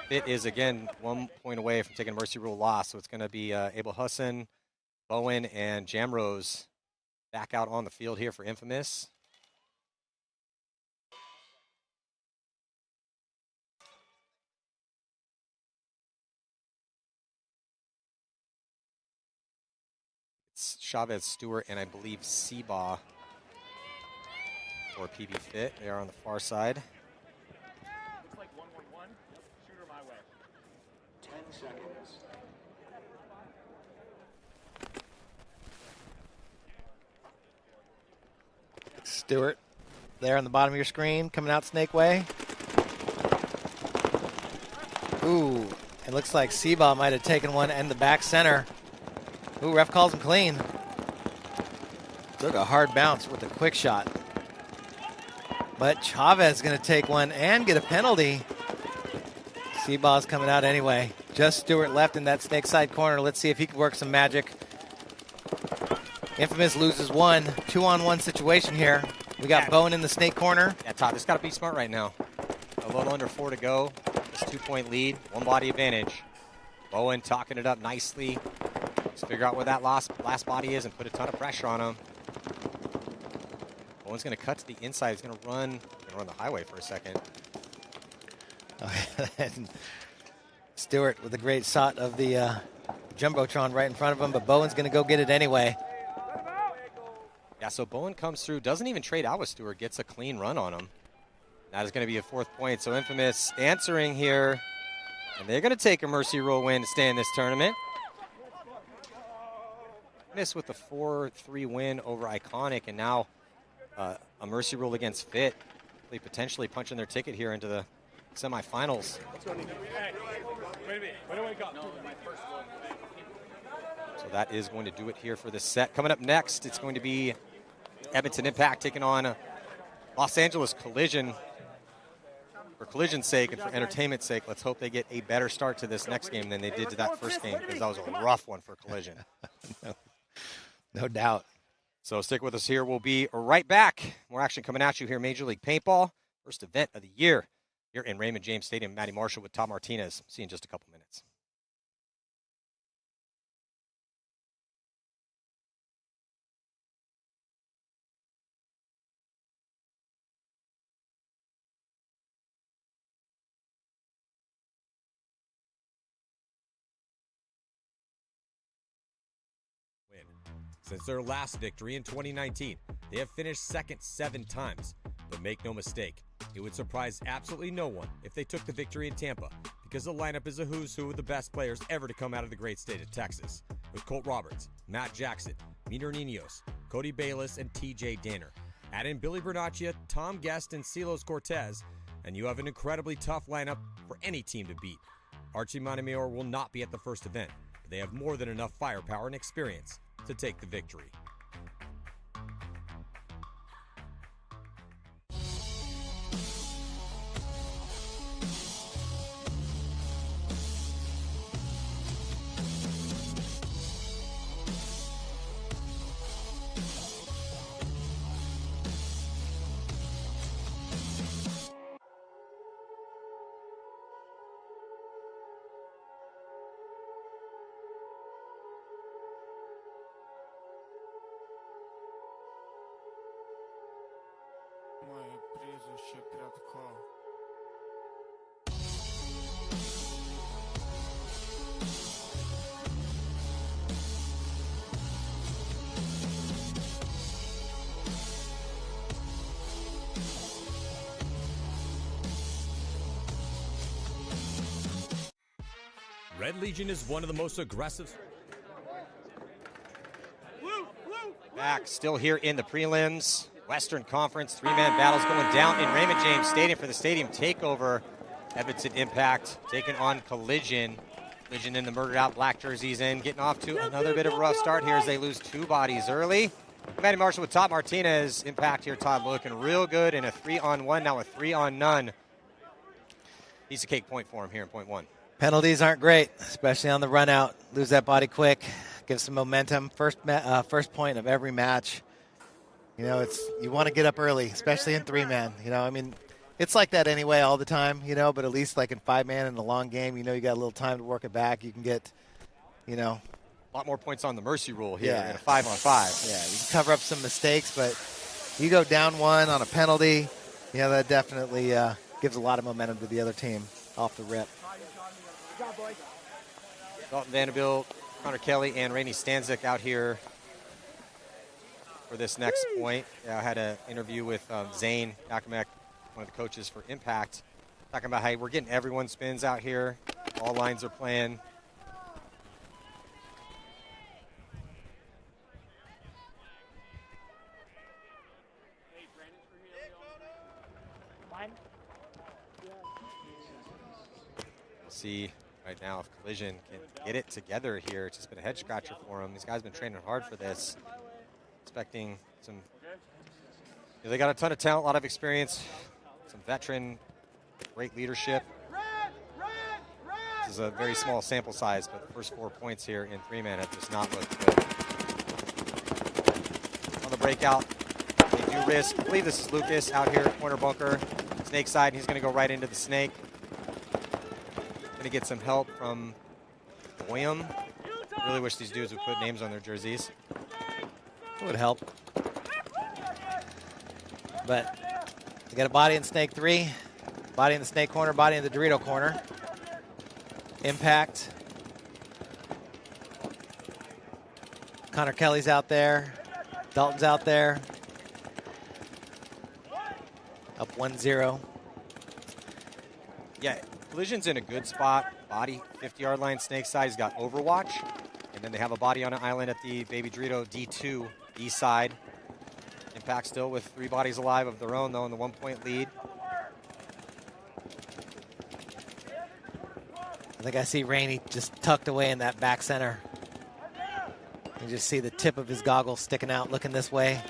Fit is, again, 1 point away from taking a mercy rule loss. So it's going to be Abel Hussein, Bowen, and Jamrose back out on the field here for Infamous. It's Chavez, Stewart, and I believe Seabaugh for PB Fit. They are on the far side. Looks like 1-1-1. Shooter my way. 10 seconds. Stewart there on the bottom of your screen, coming out Snake Way. Ooh, it looks like Seabaugh might have taken one in the back center. Ooh, ref calls him clean. Took a hard bounce with a quick shot. But Chavez is going to take one and get a penalty. Seabaugh's coming out anyway. Just Stewart left in that snake side corner. Let's see if he can work some magic. Infamous loses one. 2-on-1 situation here. We got Bowen in the snake corner. Yeah, Todd, just got to be smart right now. A little under 4 to go. It's 2-point lead, 1 body advantage. Bowen talking it up nicely. Let's figure out where that last body is and put a ton of pressure on him. Bowen's going to cut to the inside. He's going to run the highway for a second. Stewart with a great shot of the Jumbotron right in front of him, but Bowen's going to go get it anyway. Yeah, so Bowen comes through, doesn't even trade out with Stewart, gets a clean run on him. That is going to be a 4th point. So Infamous answering here, and they're going to take a mercy rule win to stay in this tournament. Infamous with the 4-3 win over Iconic, and now a mercy rule against Fit. They potentially punching their ticket here into the semifinals. So that is going to do it here for this set. Coming up next, it's going to be Edmonton Impact taking on Los Angeles Collision. For collision's sake and for entertainment's sake, let's hope they get a better start to this next game than they did to that first game, because that was a rough one for Collision. No doubt. So stick with us here. We'll be right back. More action coming at you here. Major League Paintball, first event of the year here in Raymond James Stadium. Matty Marshall with Tom Martinez. See you in just a couple minutes. Since their last victory in 2019, they have finished second 7 times. But make no mistake, it would surprise absolutely no one if they took the victory in Tampa, because the lineup is a who's who of the best players ever to come out of the great state of Texas, with Colt Roberts, Matt Jackson, Miner Ninos, Cody Bayless, and TJ Danner. Add in Billy Bernaccia, Tom Guest, and Silos Cortez, and you have an incredibly tough lineup for any team to beat. Archie Montemayor will not be at the first event, but they have more than enough firepower and experience to take the victory. Red Legion is one of the most aggressive. Back still here in the prelims. Western Conference three-man battles going down in Raymond James Stadium for the stadium takeover. Edmonton Impact taking on Collision. Collision in the murdered out black jerseys in, getting off to another bit of a rough start here as they lose 2 bodies early. Matty Marshall with Todd Martinez. Impact here, Todd looking real good in a 3-on-1, now a 3-on-none. Piece of cake point for him here in point 1. Penalties aren't great, especially on the run out. Lose that body quick, give some momentum. First point of every match. You know, you want to get up early, especially in 3-man. You know, I mean, it's like that anyway all the time, you know, but at least like in 5-man in the long game, you know, you got a little time to work it back. You can get, you know. A lot more points on the mercy rule here in a 5-on-5. Yeah, you can cover up some mistakes, but you go down 1 on a penalty, you know, that definitely gives a lot of momentum to the other team off the rip. Dalton Vanderbilt, Connor Kelly, and Rainey Stanzik out here for this next point. Yeah, I had an interview with Zane Yakimek, one of the coaches for Impact, talking about how we're getting everyone spins out here. All lines are playing. We'll see right now if Collision can get it together here. It's just been a head scratcher for them. These guys have been training hard for this. Expecting some, they got a ton of talent, a lot of experience, some veteran, great leadership. This is a very small sample size, but the first 4 points here in 3-man have just not looked good. On the breakout, they do risk, I believe this is Lucas out here, corner bunker, snake side, and he's gonna go right into the snake. Gonna get some help from Boyum. Really wish these dudes would put names on their jerseys. It would help. But you got a body in snake 3, body in the snake corner, body in the Dorito corner. Impact. Connor Kelly's out there. Dalton's out there. Up 1-0. Yeah, Collision's in a good spot. Body, 50-yard line, snake side. He's got Overwatch. And then they have a body on an island at the Baby Dorito D2 east side. Impact still with 3 bodies alive of their own, though, in the 1-point lead. I think I see Rainey just tucked away in that back center. You just see the tip of his goggles sticking out, looking this way,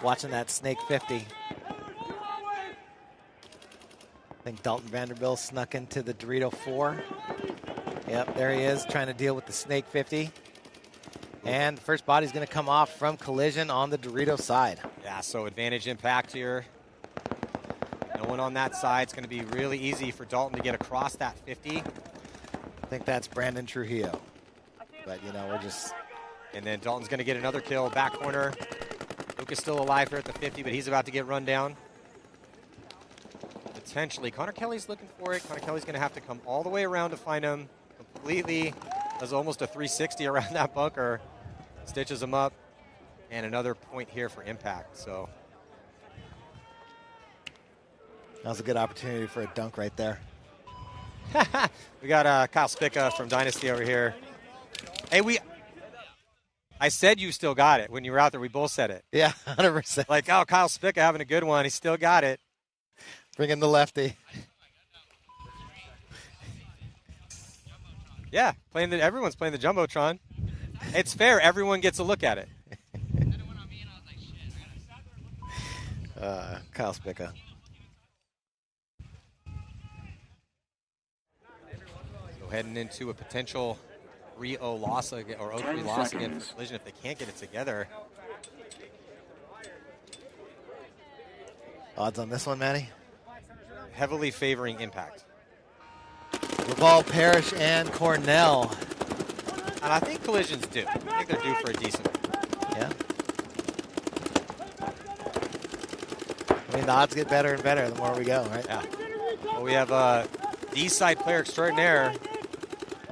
watching that snake 50. I think Dalton Vanderbilt snuck into the Dorito 4. Yep, there he is, trying to deal with the snake 50. And the first body's going to come off from Collision on the Dorito side. Yeah, so advantage Impact here. No one on that side. It's going to be really easy for Dalton to get across that 50. I think that's Brandon Trujillo. But, you know, we're just... And then Dalton's going to get another kill, back corner. Luke is still alive here at the 50, but he's about to get run down. Potentially. Connor Kelly's looking for it. Connor Kelly's going to have to come all the way around to find him. Completely, does almost a 360 around that bunker. Stitches him up. And another point here for Impact. So that was a good opportunity for a dunk right there. We got Kyle Spica from Dynasty over here. Hey, I said you still got it when you were out there. We both said it. Yeah, 100%. Like, oh, Kyle Spica having a good one. He still got it. Bring in the lefty. Yeah, everyone's playing the Jumbotron. It's fair. Everyone gets a look at it. Kyle Spica. So heading into a potential 3-0 loss again, or 0-3 loss again for Collision if they can't get it together. Odds on this one, Manny? Heavily favoring Impact. Laval, Parrish, and Cornell. And I think Collision's due. I think they're due for a decent one. Yeah. I mean, the odds get better and better the more we go, right? Yeah. Well, we have a D-side player extraordinaire.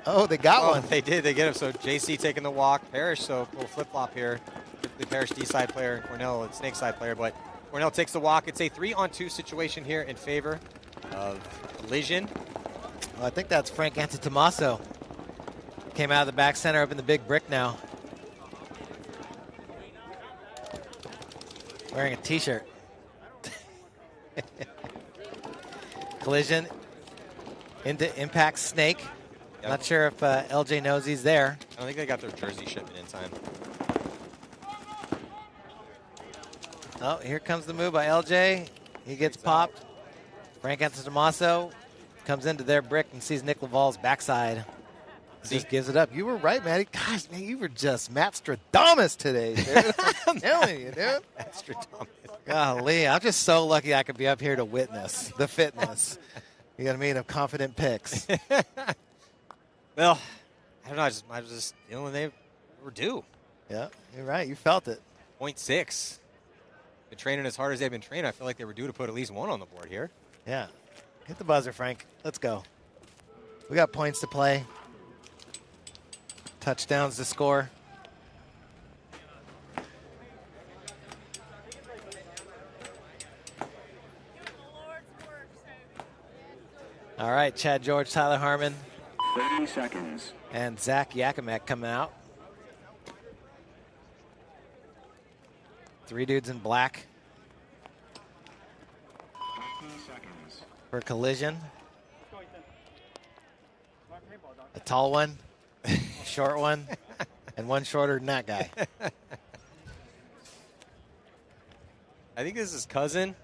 Oh, they got one. They did. They get him. So JC taking the walk. Parrish, so a little flip-flop here. The Parrish D-side player and Cornell a snake side player, but Cornell takes the walk. It's a 3-on-2 situation here in favor of Collision. Well, I think that's Frank Antetomaso. Came out of the back center up in the big brick now. Wearing a t-shirt. Collision into Impact Snake. Yep. Not sure if LJ knows he's there. I don't think they got their jersey shipment in time. Oh, here comes the move by LJ. He gets popped. Frank Antetomaso comes into their brick and sees Nick Laval's backside. Just gives it up. You were right, Matty. Gosh, man, you were just Matt Stradamus today, dude. I'm telling you, dude. Matt Stradamus. Golly, I'm just so lucky I could be up here to witness the fitness. You know what I mean? Of confident picks. Well, I don't know. I was just feeling they were due. Yeah, you're right. You felt it. 0.6. Been training as hard as they've been training. I feel like they were due to put at least one on the board here. Yeah. Hit the buzzer, Frank. Let's go. We got points to play. Touchdowns to score. All right, Chad George, Tyler Harmon. 30 seconds. And Zach Yakimek coming out. 3 dudes in black. 15 seconds. For Collision. A tall one, a short one, and one shorter than that guy. I think this is Cousin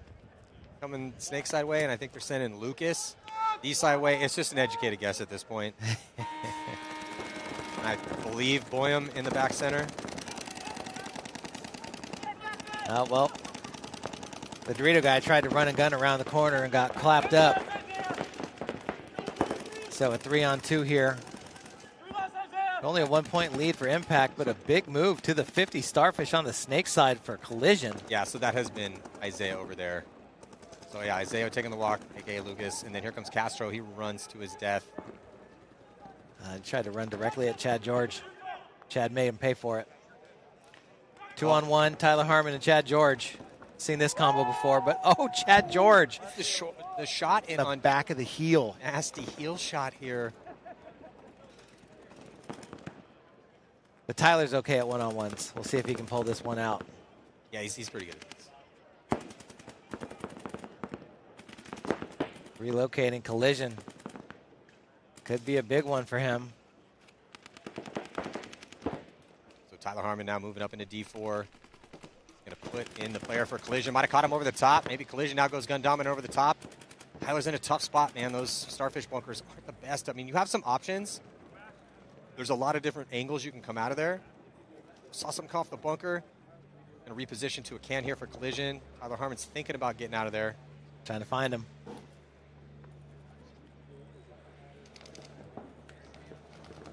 coming snake side way, and I think they're sending Lucas east side way. It's just an educated guess at this point. I believe Boyum in the back center. Well, the Dorito guy tried to run and gun around the corner and got clapped up. So a 3-on-2 here. Only a 1-point lead for Impact, but a big move to the 50 Starfish on the snake side for Collision. Yeah, so that has been Isaiah over there. So yeah, Isaiah taking the walk, a.k.a. Lucas, and then here comes Castro. He runs to his death. Tried to run directly at Chad George. Chad made him pay for it. 2-on-1, Tyler Harmon and Chad George. Seen this combo before, but oh, Chad George. The shot in the on back of the heel. Nasty heel shot here. But Tyler's okay at 1-on-1s. We'll see if he can pull this one out. Yeah, he's pretty good at this. Relocating Collision. Could be a big one for him. So Tyler Harmon now moving up into D4. Going to put in the player for Collision. Might have caught him over the top. Maybe Collision now goes gun dominant over the top. Tyler's in a tough spot, man. Those Starfish bunkers aren't the best. I mean, you have some options. There's a lot of different angles you can come out of there. Saw some come off the bunker. Going to reposition to a can here for Collision. Tyler Harmon's thinking about getting out of there. Trying to find him.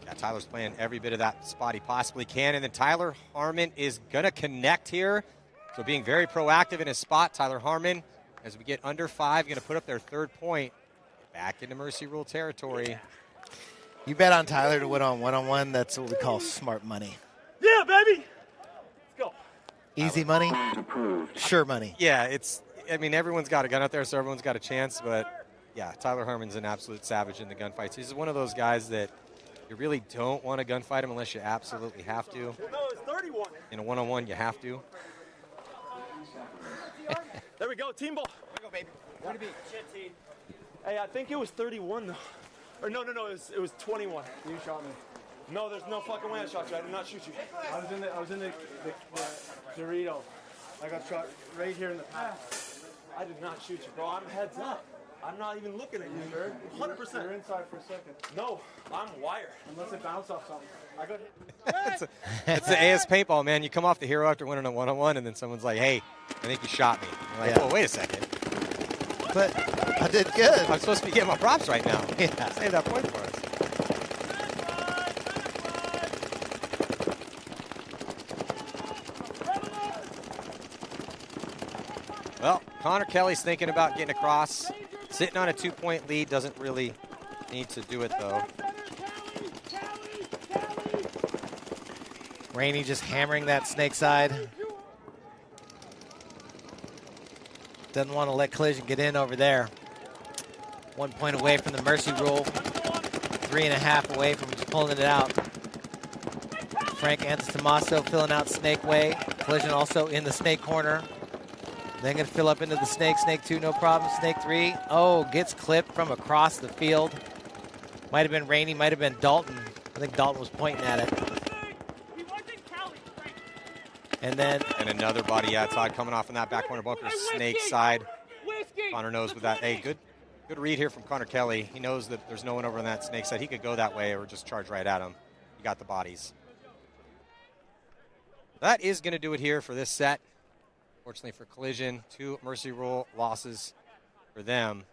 Yeah, Tyler's playing every bit of that spot he possibly can. And then Tyler Harmon is going to connect here. So being very proactive in his spot, Tyler Harmon, as we get under 5, going to put up their 3rd point. Back into Mercy Rule territory. Yeah. You bet on Tyler to win on 1-on-1. That's what we call smart money. Yeah, baby. Let's go. Easy money, sure money. Yeah, I mean, everyone's got a gun out there, so everyone's got a chance. But, yeah, Tyler Harmon's an absolute savage in the gunfights. He's one of those guys that you really don't want to gunfight him unless you absolutely have to. No, it's 31. In a 1-on-1, you have to. There we go, team ball. There we go, baby. Where to be? Shit, team. Hey, I think it was 31, though. Or no, it was 21. You shot me. No, there's no fucking way I shot you. I did not shoot you. I was in the Dorito. I got shot right here in the path. I did not shoot you, bro. I'm heads up. I'm not even looking at you, sir. 100%. You're inside for a second. No, I'm wire. Unless it bounced off something. I got hit. That's the AS Paintball, man. You come off the hero after winning a 1-on-1, and then someone's like, hey, I think you shot me. You're like, whoa, wait a second. But I did good. I'm supposed to be getting my props right now. Yeah. Save that point for us. Well, Connor Kelly's thinking about getting across. Sitting on a 2-point lead, doesn't really need to do it though. Rainey just hammering that snake side. Doesn't want to let Collision get in over there. 1 point away from the mercy rule. 3.5 away from just pulling it out. Frank Antetomaso filling out snake way. Collision also in the snake corner. Then gonna fill up into the snake. Snake 2, no problem. Snake 3, oh, gets clipped from across the field. Might have been Rainey, might have been Dalton. I think Dalton was pointing at it. And then another body outside coming off in that back corner bunker. Snake side. Connor knows with that. Hey, good read here from Connor Kelly. He knows that there's no one over on that snake side. He could go that way or just charge right at him. He got the bodies. That is going to do it here for this set. Fortunately for Collision, 2 mercy rule losses for them.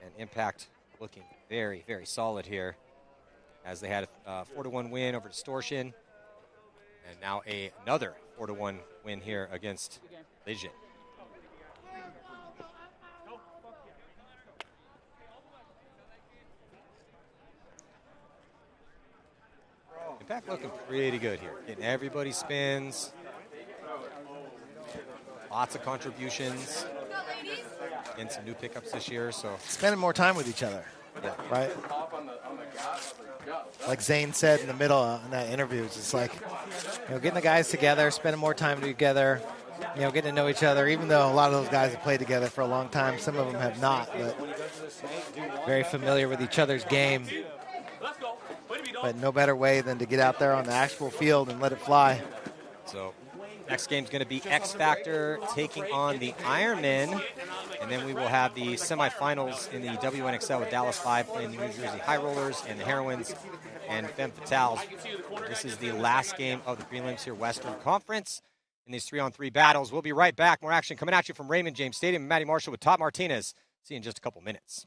And Impact looking very, very solid here as they had a 4-1 win over Distortion. And now another 4-1 win here against Collision. Impact looking pretty good here. Getting everybody spins. Lots of contributions. And some new pickups this year. So spending more time with each other. Yeah. Right? Like Zane said in the middle in that interview, it's just like, getting the guys together, spending more time together, getting to know each other, even though a lot of those guys have played together for a long time. Some of them have not, but very familiar with each other's game. But no better way than to get out there on the actual field and let it fly. So next game's going to be X Factor taking on the Ironmen. And then we will have the semifinals in the WNXL with Dallas 5 playing the New Jersey High Rollers and the Heroines and Femme Fatales. This is the last game of the prelims here, Western Conference, in these 3-on-3 battles. We'll be right back. More action coming at you from Raymond James Stadium. Matty Marshall with Todd Martinez. See you in just a couple minutes.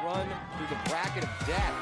Run through the bracket of death.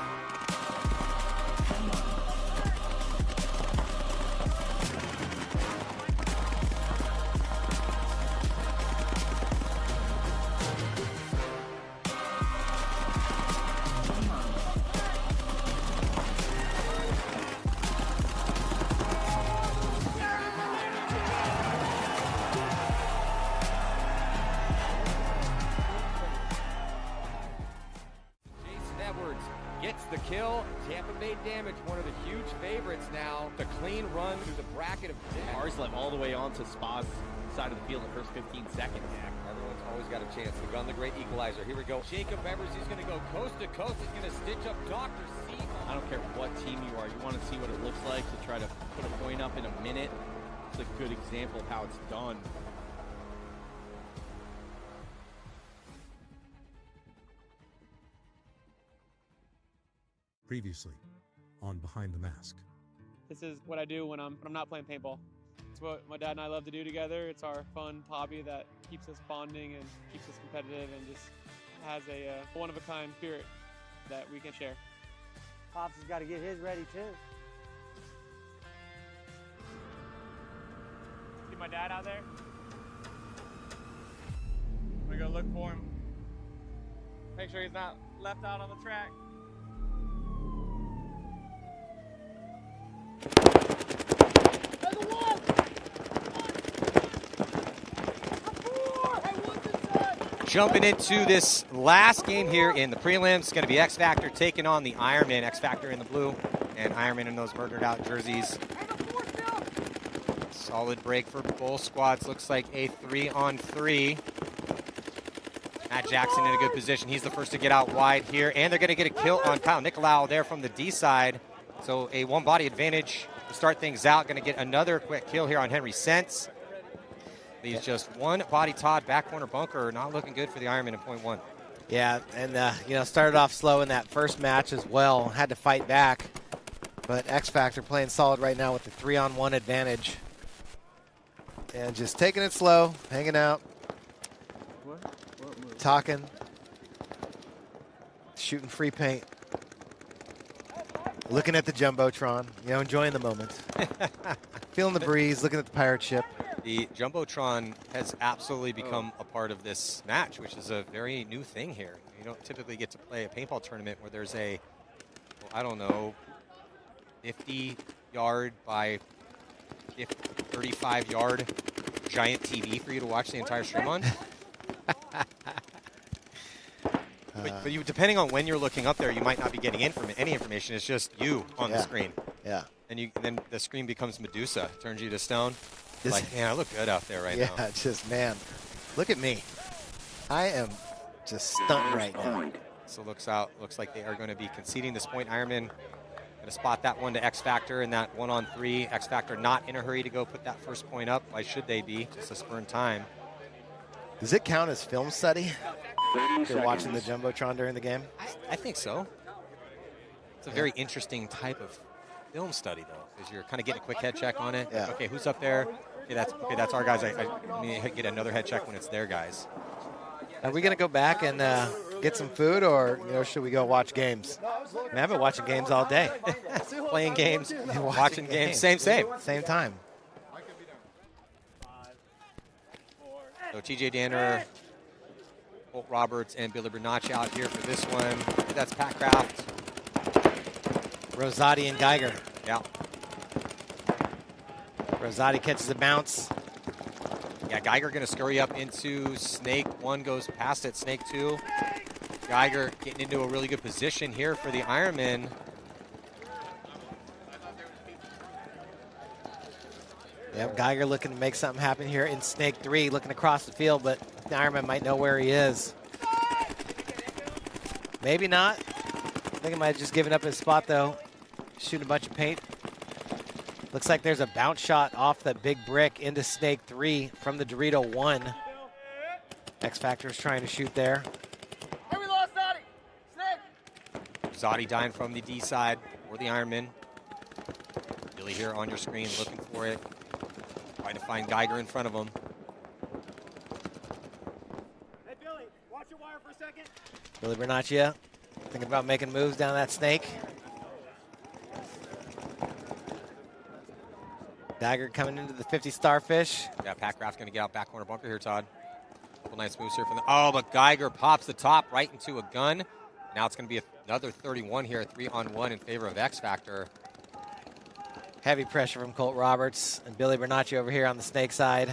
Gets the kill. Tampa Bay Damage, one of the huge favorites now. The clean run through the bracket of death. Arslev all the way onto Spa's side of the field in the first 15 seconds. Everyone's always got a chance. The gun, the great equalizer. Here we go. Jacob Evers, he's going to go coast to coast. He's going to stitch up Dr. C. I don't care what team you are. You want to see what it looks like to try to put a point up in a minute. It's a good example of how it's done. Previously on Behind the Mask. This is what I do when I'm not playing paintball. It's what my dad and I love to do together. It's our fun hobby that keeps us bonding and keeps us competitive and just has a one-of-a-kind spirit that we can share. Pops has got to get his ready too. See my dad out there? I'm gonna go look for him. Make sure he's not left out on the track. Jumping into this last game here in the prelims. It's going to be X Factor taking on the Ironman. X Factor in the blue and Ironman in those murdered out jerseys. Solid break for both squads. Looks like a 3-on-3. Matt Jackson in a good position. He's the first to get out wide here. And they're going to get a kill on Kyle Nicolau there from the D side. So a one-body advantage to start things out. Going to get another quick kill here on Henry Sentz. He's just one body Todd back corner bunker. Not looking good for the Ironman in point one. Yeah, and started off slow in that first match as well. Had to fight back, but X Factor playing solid right now with the 3-on-1 advantage, and just taking it slow, hanging out, talking, shooting free paint, looking at the jumbotron, enjoying the moment, feeling the breeze, looking at the pirate ship. The jumbotron has absolutely become a part of this match, which is a very new thing here. You don't typically get to play a paintball tournament where there's a, 50-yard by 35-yard giant TV for you to watch the entire stream on. But you, depending on when you're looking up there, you might not be getting any information. It's just you on the screen. Yeah. And then the screen becomes Medusa, turns you to stone. Like, man, I look good out there right now. Yeah, just, man, look at me. I am just stunned right now. So looks like they are going to be conceding this point. Ironman going to spot that one to X Factor in that 1-on-3. X Factor not in a hurry to go put that first point up. Why should they be? Just a spur in time. Does it count as film study? If you're watching the jumbotron during the game? I think so. It's a very interesting type of film study, though, because you're kind of getting a quick head check on it. Yeah. Okay, who's up there? Okay, that's our guys. I need to get another head check when it's their guys. Are we going to go back and get some food, or should we go watch games? I mean, I've been watching games all day. Playing games, watching games. Same time. So TJ Danner, Colt Roberts, and Billy Bernacci out here for this one. That's Pat Kraft. Rosati and Geiger. Yeah. Rosati catches a bounce. Yeah, Geiger going to scurry up into Snake. 1 goes past it. Snake 2. Geiger getting into a really good position here for the Ironman. Yep, Geiger looking to make something happen here in Snake 3, looking across the field, but the Ironman might know where he is. Maybe not. I think he might have just given up his spot, though. Shooting a bunch of paint. Looks like there's a bounce shot off that big brick into Snake 3 from the Dorito 1. X Factor's trying to shoot there. Hey, we lost Snake! Zotti dying from the D side or the Ironman. Billy here on your screen looking for it. Trying to find Geiger in front of him. Hey, Billy, watch your wire for a second. Billy Bernacci thinking about making moves down that Snake. Geiger coming into the 50 Starfish. Yeah, Pat Kraft's going to get out back corner bunker here, Todd. Couple nice moves here from the... Oh, but Geiger pops the top right into a gun. Now it's going to be another 31 here, 3-on-1 in favor of X Factor. Heavy pressure from Colt Roberts and Billy Bernacci over here on the Snake side.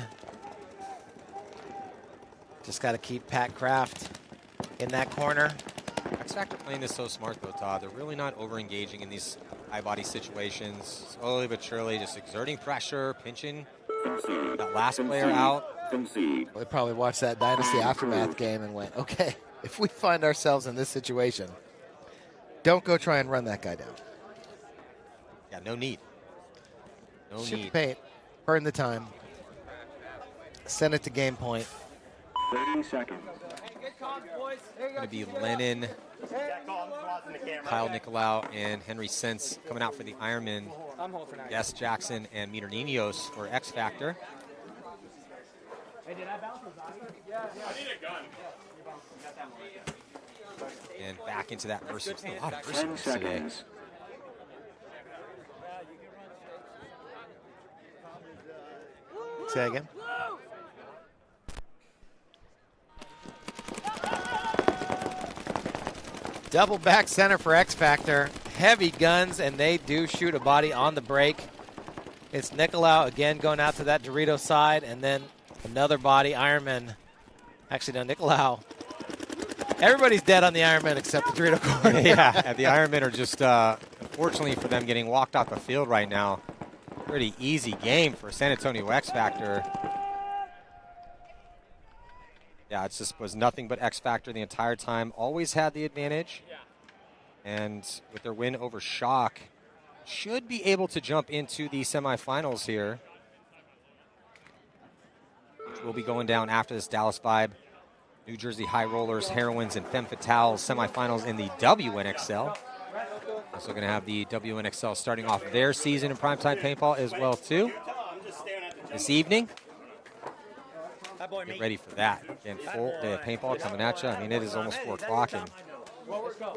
Just got to keep Pat Kraft in that corner. X Factor playing this so smart, though, Todd. They're really not over-engaging in these high-body situations. Slowly but surely, just exerting pressure, pinching that last player out. We probably watched that Dynasty Aftermath game and went, okay, if we find ourselves in this situation, don't go try and run that guy down. Yeah, no need. No Shoot need. the paint, burn the time, send it to game point. 30 seconds. Going to be Lennon, Kyle Nicolau, and Henry Sense coming out for the Ironman. Yes, Jackson and Meter Ninos for X Factor. Hey, did I bounce? Yeah. I need a gun. And back into that versus. A lot of 10 versus today. seconds. Say again. Double back center for X Factor. Heavy guns, and they do shoot a body on the break. It's Nicolau again going out to that Dorito side, and then another body, Ironman. Actually, no, Nicolau. Everybody's dead on the Ironman except the Dorito corner. Yeah, the Ironmen are just, unfortunately for them, getting walked off the field right now. Pretty easy game for San Antonio X Factor. Yeah, it just was nothing but X Factor the entire time. Always had the advantage. And with their win over Shock, should be able to jump into the semifinals here, which will be going down after this Dallas Vibe New Jersey High Rollers, Heroines, and Femme Fatales semifinals in the WNXL. Also going to have the WNXL starting off their season in primetime paintball as well too this evening. Get ready for that. Again, full day of paintball coming at you. I mean, it is almost 4 o'clock, and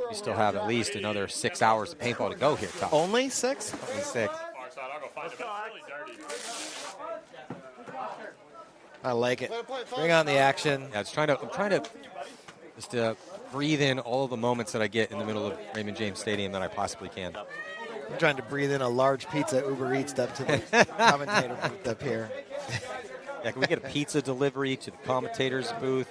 we still have at least another 6 hours of paintball to go here, Tom. Only 6? Only 6. I like it. Bring on the action. Yeah, I'm trying to just breathe in all of the moments that I get in the middle of Raymond James Stadium that I possibly can. I'm trying to breathe in a large pizza Uber Eats up to the commentator booth up here. Yeah, can we get a pizza delivery to the commentator's booth?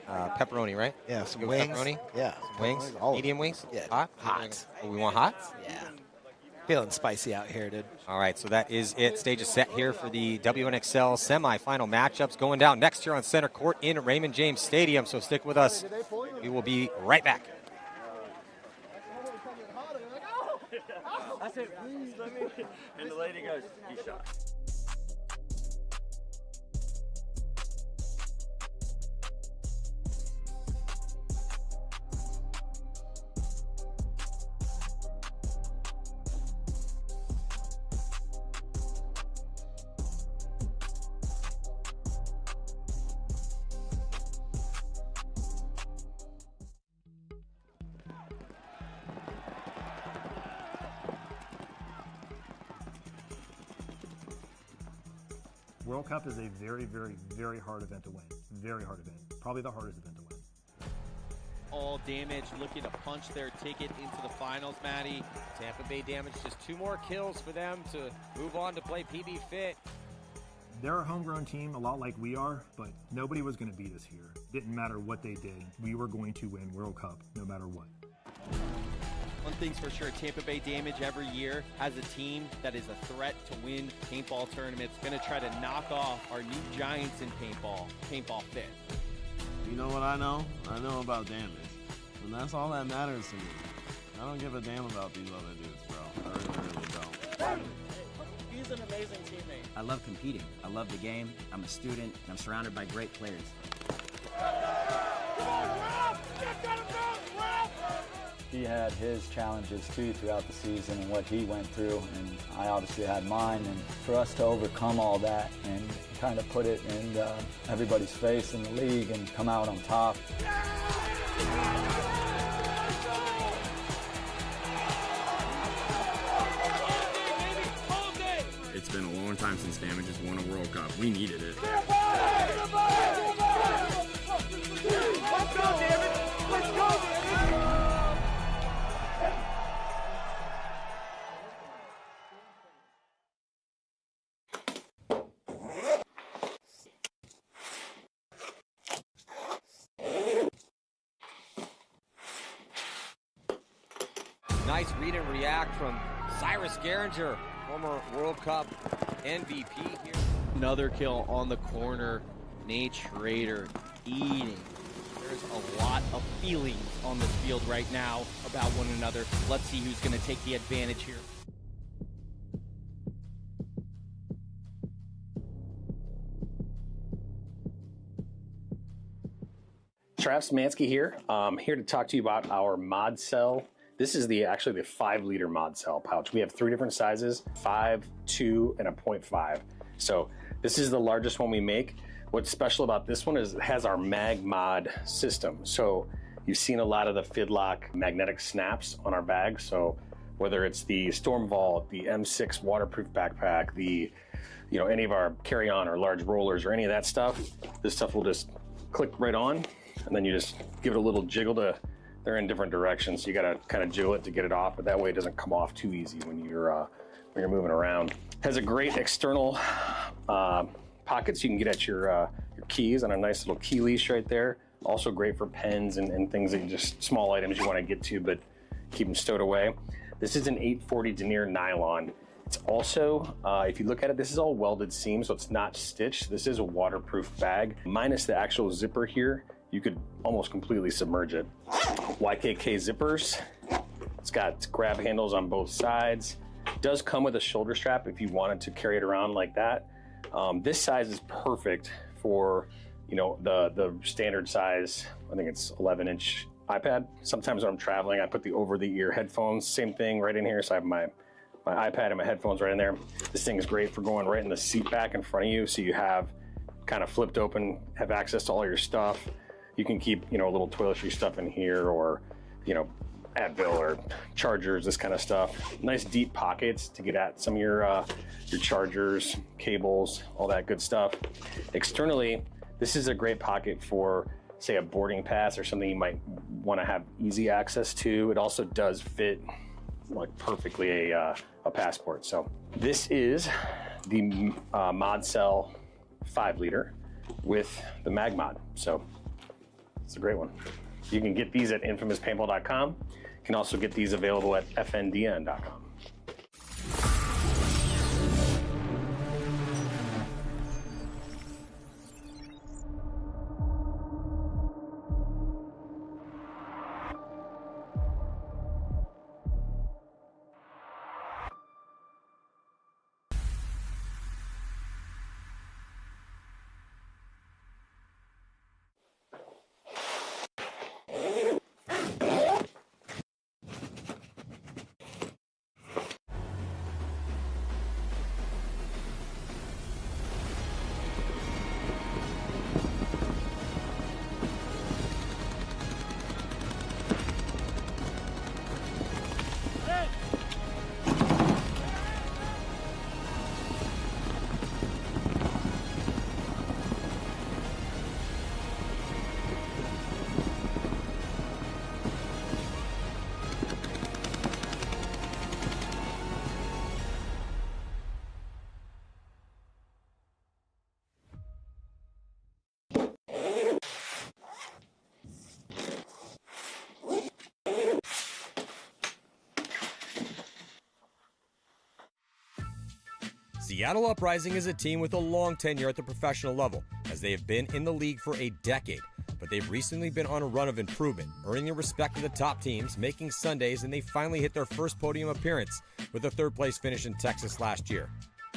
Pepperoni, right? Yeah, some wings. Pepperoni? Yeah. Some wings? Medium wings? Yeah. Hot? Hot. Oh, we want hot? Yeah. Feeling spicy out here, dude. All right, so that is it. Stage is set here for the WNXL semifinal matchups going down next here on center court in Raymond James Stadium. So stick with us. We will be right back. I said, please let me. And the lady goes, "You shot." World Cup is a very, very, very hard event to win. Very hard event. Probably the hardest event to win. All Damage looking to punch their ticket into the finals, Matty. Tampa Bay Damage, just 2 more kills for them to move on to play PB Fit. They're a homegrown team, a lot like we are, but nobody was going to beat us here. Didn't matter what they did. We were going to win World Cup no matter what. One thing's for sure, Tampa Bay Damage every year has a team that is a threat to win paintball tournaments. Going to try to knock off our new giants in paintball, Paintball Fit. You know what I know? I know about damage. And that's all that matters to me. I don't give a damn about these other dudes, bro. I really don't. He's an amazing teammate. I love competing. I love the game. I'm a student, and I'm surrounded by great players. He had his challenges too throughout the season and what he went through, and I obviously had mine. And for us to overcome all that and kind of put it in everybody's face in the league and come out on top. It's been a long time since Damage has won a World Cup. We needed it. Let's go, Damage! Let's go, Damage! Nice read and react from Cyrus Geringer, former World Cup MVP here. Another kill on the corner. Nate Schrader eating. There's a lot of feelings on this field right now about one another. Let's see who's going to take the advantage here. Travis Mansky here. Here to talk to you about our mod cell. This is actually the 5-liter mod cell pouch. We have 3 different sizes, 5, 2, and a 0.5. So this is the largest one we make. What's special about this one is it has our mag mod system. So you've seen a lot of the Fidlock magnetic snaps on our bags. So whether it's the Storm Vault, the M6 waterproof backpack, the any of our carry-on or large rollers or any of that stuff, this stuff will just click right on, and then you just give it a little jiggle to. They're in different directions, so you gotta kind of jiggle it to get it off, but that way it doesn't come off too easy when you're moving around. Has a great external pockets you can get at your keys, and a nice little key leash right there. Also great for pens and things that you just small items you want to get to, but keep them stowed away. This is an 840 denier nylon. It's also, if you look at it, this is all welded seam, so it's not stitched. This is a waterproof bag, minus the actual zipper here. You could almost completely submerge it. YKK zippers. It's got grab handles on both sides. Does come with a shoulder strap if you wanted to carry it around like that. This size is perfect for, you know, the standard size, I think it's 11-inch iPad. Sometimes when I'm traveling, I put the over-the-ear headphones, same thing right in here. So I have my iPad and my headphones right in there. This thing is great for going right in the seat back in front of you. So you have kind of flipped open, have access to all your stuff. You can keep, you know, a little toiletry stuff in here, or, you know, Advil or chargers, this kind of stuff. Nice deep pockets to get at some of your chargers, cables, all that good stuff. Externally, this is a great pocket for, say, a boarding pass or something you might want to have easy access to. It also does fit like perfectly a passport. So this is the Mod Cell 5-liter with the Mag Mod. So it's a great one. You can get these at infamouspaintball.com. You can also get these available at fndn.com. Seattle Uprising is a team with a long tenure at the professional level, as they have been in the league for a decade, but they've recently been on a run of improvement, earning the respect of the top teams, making Sundays, and they finally hit their first podium appearance with a third-place finish in Texas last year.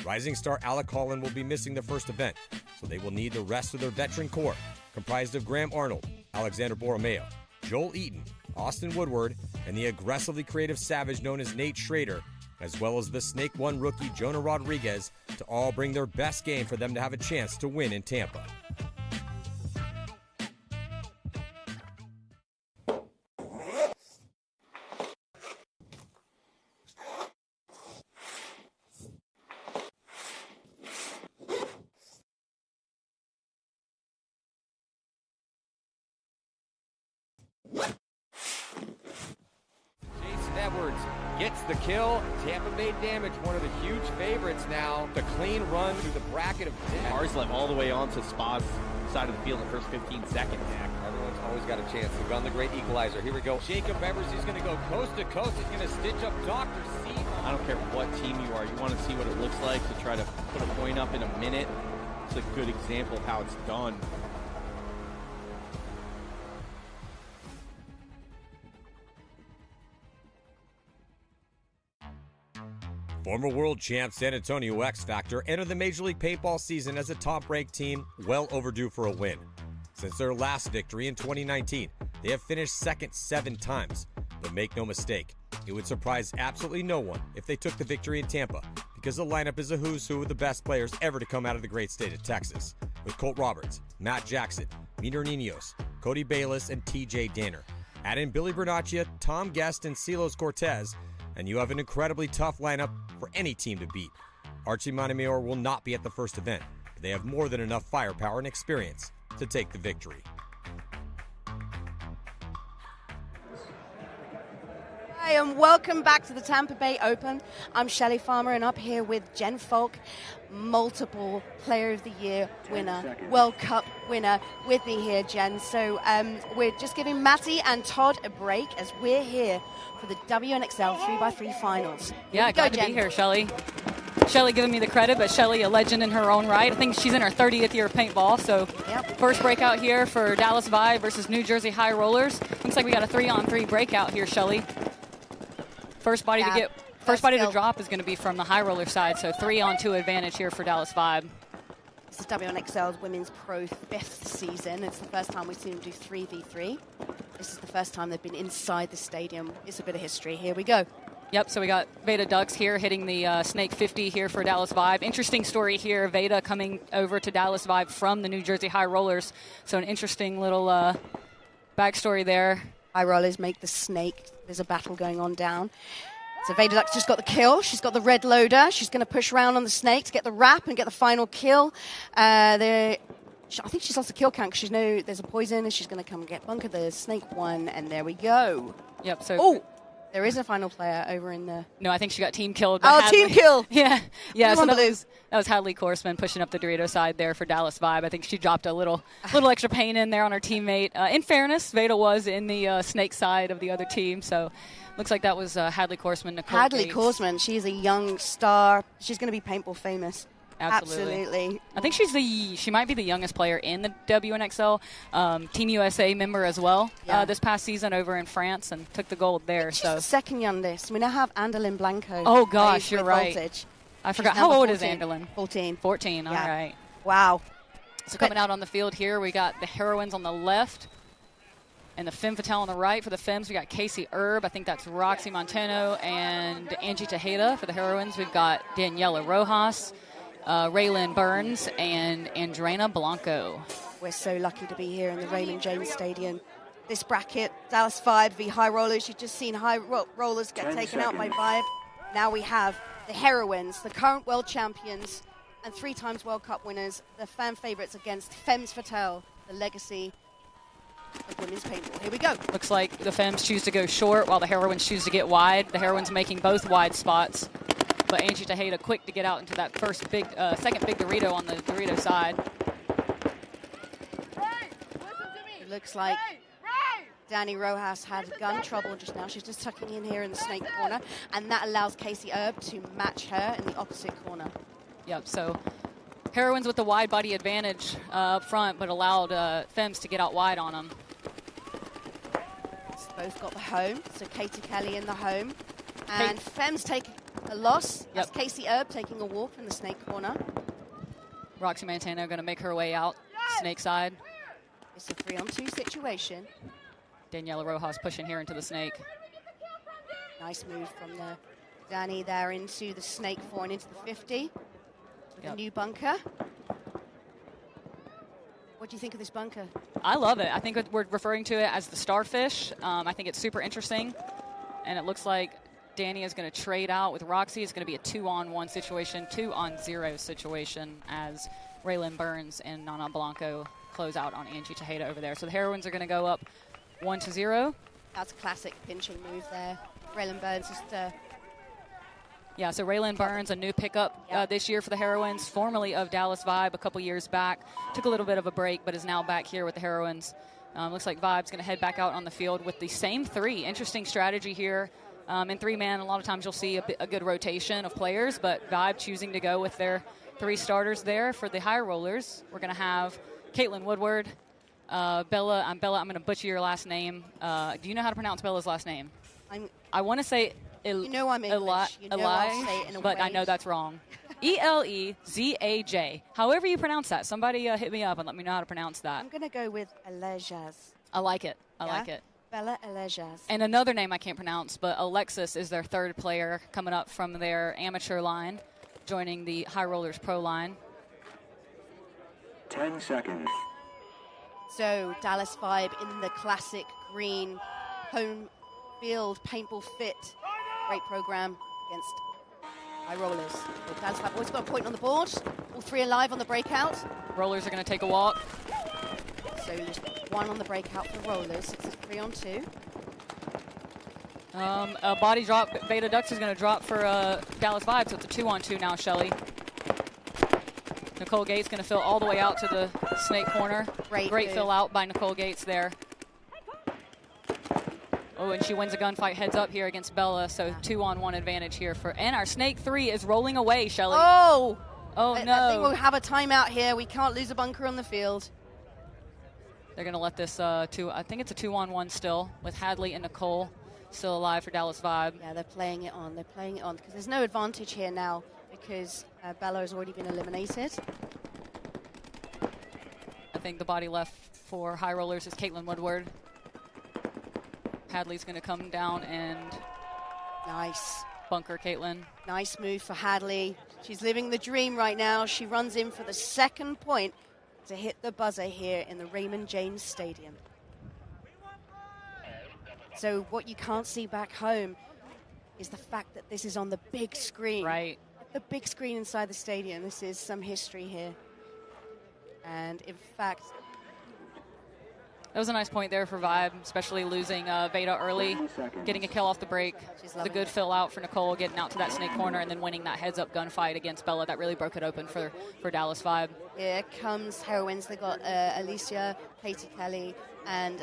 Rising star Alec Holland will be missing the first event, so they will need the rest of their veteran core, comprised of Graham Arnold, Alexander Borromeo, Joel Eaton, Austin Woodward, and the aggressively creative savage known as Nate Schrader, as well as the Snake One rookie Jonah Rodriguez, to all bring their best game for them to have a chance to win in Tampa. Gets the kill. Tampa Bay Damage, one of the huge favorites now. The clean run through the bracket of death. Arslan all the way on to Spa's side of the field in the first 15 seconds. Everyone's always got a chance to run the great equalizer. Here we go. Jacob Evers, he's going to go coast to coast. He's going to stitch up Dr. C. I don't care what team you are. You want to see what it looks like to try to put a point up in a minute. It's a good example of how it's done. Former world champ San Antonio X Factor entered the Major League Paintball season as a top-ranked team, well overdue for a win. Since their last victory in 2019, they have finished second 7 times. But make no mistake, it would surprise absolutely no one if they took the victory in Tampa, because the lineup is a who's who of the best players ever to come out of the great state of Texas, with Colt Roberts, Matt Jackson, Miner Ninos, Cody Bayless, and TJ Danner. Add in Billy Bernaccia, Tom Guest, and Silos Cortez, and you have an incredibly tough lineup for any team to beat. Archie Montemayor will not be at the first event, but they have more than enough firepower and experience to take the victory. Hi, and welcome back to the Tampa Bay Open. I'm Shelley Farmer, and up here with Jen Falk, multiple Player of the Year winner, World Cup winner, with me here, Jen. So we're just giving Matty and Todd a break as we're here for the WNXL 3x3 finals. Yeah, glad to be here, Shelley. Shelley giving me the credit, but Shelley a legend in her own right. I think she's in her 30th year of paintball, so first breakout here for Dallas Vibe versus New Jersey High Rollers. Looks like we got a 3-on-3 breakout here, Shelley. First body to drop is going to be from the High Roller side, so 3-on-2 advantage here for Dallas Vibe. This is WNXL's Women's Pro 5th season. It's the first time we've seen them do 3v3. This is the first time they've been inside the stadium. It's a bit of history. Here we go. Yep, so we got Veda Ducks here hitting the Snake 50 here for Dallas Vibe. Interesting story here, Veda coming over to Dallas Vibe from the New Jersey High Rollers. So an interesting little backstory there. High Rollers make the Snake. There's a battle going on down. So Veda Ducks just got the kill. She's got the red loader. She's going to push around on the Snake to get the wrap and get the final kill. I think she's lost the kill count because she knows there's a poison and she's going to come and get Bunker. The Snake won, and there we go. Yep, so... Oh! There is a final player over in the... No, I think she got team killed. Oh, Hadley. team kill! Yeah, so that was Hadley Korsman pushing up the Dorito side there for Dallas Vibe. I think she dropped a little extra pain in there on her teammate. In fairness, Veda was in the Snake side of the other team, so looks like that was Hadley Korsman. Hadley Korsman, she's a young star. She's going to be paintball famous. Absolutely. I think she might be the youngest player in the WNXL. Team USA member as well this past season over in France and took the gold there. She's the second youngest. We now have Anderlyn Blanco. Oh, gosh, you're right. Voltage. I forgot. How old is Anderlyn? 14. 14, all right. Wow. So coming out on the field here, we got the Heroines on the left and the Femme Fatale on the right. For the Femmes, we got Casey Erb. I think that's Roxy Montano and Angie Tejeda. For the Heroines, we've got Daniela Rojas, Raylyn Burns, and Andrena Blanco. We're so lucky to be here in the Raymond James Stadium. This bracket, Dallas Vibe v High Rollers. You've just seen High Rollers get taken out by Vibe. Now we have the Heroines, the current world champions and 3 times World Cup winners, the fan favorites against Femmes Fatale, the legacy of women's paintball. Here we go. Looks like the Femmes choose to go short while the Heroines choose to get wide. The Heroines making both wide spots. But Angie Tejeda quick to get out into that second big Dorito on the Dorito side. It looks like Danny Rojas had gun trouble just now. She's just tucking in here in the Snake corner, and that allows Casey Erb to match her in the opposite corner. Yep, so Heroines with the wide body advantage up front, but allowed Femmes to get out wide on them. So both got the home, so Katie Kelly in the home. And Femmes take a loss. That's Casey Erb taking a walk in the Snake corner. Roxy Montano going to make her way out, Snake side. It's a 3-on-2 situation. Daniela Rojas pushing here into the Snake. Nice move from the Danny there into the Snake 4 and into the 50. With a new bunker. What do you think of this bunker? I love it. I think we're referring to it as the Starfish. I think it's super interesting. And it looks like Danny is going to trade out with Roxy. It's going to be a 2-on-1 situation, 2-on-0 situation as Raylyn Burns and Nana Blanco close out on Angie Tejeda over there. So the Heroines are going to go up 1-0. That's a classic pinching move there. Raylyn Burns just... Yeah, so Raylyn Burns, a new pickup this year for the Heroines, formerly of Dallas Vibe a couple years back. Took a little bit of a break, but is now back here with the Heroines. Looks like Vibe's going to head back out on the field with the same 3. Interesting strategy here. In 3-man, a lot of times you'll see a good rotation of players, but Vibe choosing to go with their 3 starters there for the High Rollers. We're going to have Caitlin Woodward, Bella. I'm going to butcher your last name. Do you know how to pronounce Bella's last name? I want to say you know I'm English. You know I'll say it in a but way. I know that's wrong. Elezaj. However you pronounce that. Somebody hit me up and let me know how to pronounce that. I'm going to go with Elezaj. I like it. I like it. Bella Elezaj. And another name I can't pronounce, but Alexis is their 3rd player coming up from their amateur line, joining the High Rollers Pro line. 10 seconds. So Dallas Vibe in the classic green home field Paintball Fit. Great program against High Rollers. So Dallas Vibe always got a point on the board. All 3 alive on the breakout. Rollers are going to take a walk. So just 1 on the breakout for Rollers. It's a 3-on-2. A body drop. Veda Ducks is going to drop for Dallas Vibe, so it's a 2-on-2 now, Shelly. Nicole Gates going to fill all the way out to the Snake corner. Great fill out by Nicole Gates there. Oh, and she wins a gunfight heads up here against Bella, so 2-on-1 advantage here and our Snake 3 is rolling away, Shelly. Oh! Oh, no. I think we'll have a timeout here. We can't lose a bunker on the field. They're going to let this I think it's a 2-on-1 still with Hadley and Nicole still alive for Dallas Vibe. Yeah, they're playing it on. They're playing it on because there's no advantage here now because Bella has already been eliminated. think the body left for High Rollers is Caitlin Woodward. Hadley's going to come down and nice bunker Caitlin. Nice move for Hadley. She's living the dream right now. She runs in for the second point to hit the buzzer here in the Raymond James Stadium. So what you can't see back home is the fact that this is on the big screen. Right. The big screen inside the stadium. This is some history here. And in fact, that was a nice point there for Vibe, especially losing Veda early, getting a kill off the break. It's a good fill out for Nicole, getting out to that snake corner and then winning that heads-up gunfight against Bella. That really broke it open for Dallas Vibe. Here comes Heroines. They got Alicia, Katie Kelly, and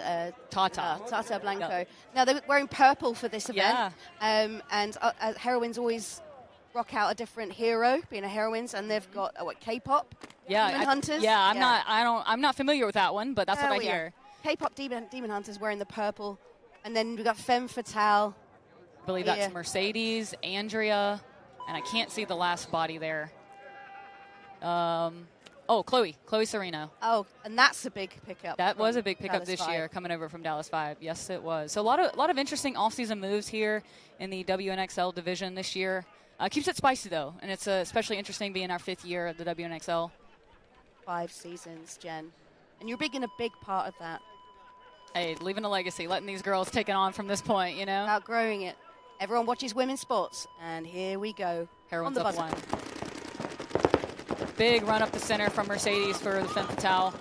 Tata Blanco. Yep. Now, they're wearing purple for this event. Yeah. And Heroines always rock out a different hero, being a Heroines, and they've got, K-pop? Yeah. Demon Hunters? I'm not familiar with that one, but that's what I hear. K-pop Demon Hunters wearing the purple. And then we've got Femme Fatale. I believe that's Mercedes, Andrea, and I can't see the last body there. Chloe Sereno. Oh, and that's a big pickup. That was a big pickup Dallas this 5. year, coming over from Dallas 5. Yes, it was. So a lot of interesting off-season moves here in the WNXL division this year. Keeps it spicy, though, and it's especially interesting being our 5th year of the WNXL. 5 seasons, Jen. And you're being a big part of that. Hey, leaving a legacy, letting these girls take it on from this point, you know? Outgrowing it. Everyone watches women's sports, and here we go. Heroines on the up buzzer. 1. Big run up the center from Mercedes for the Femme Fatale.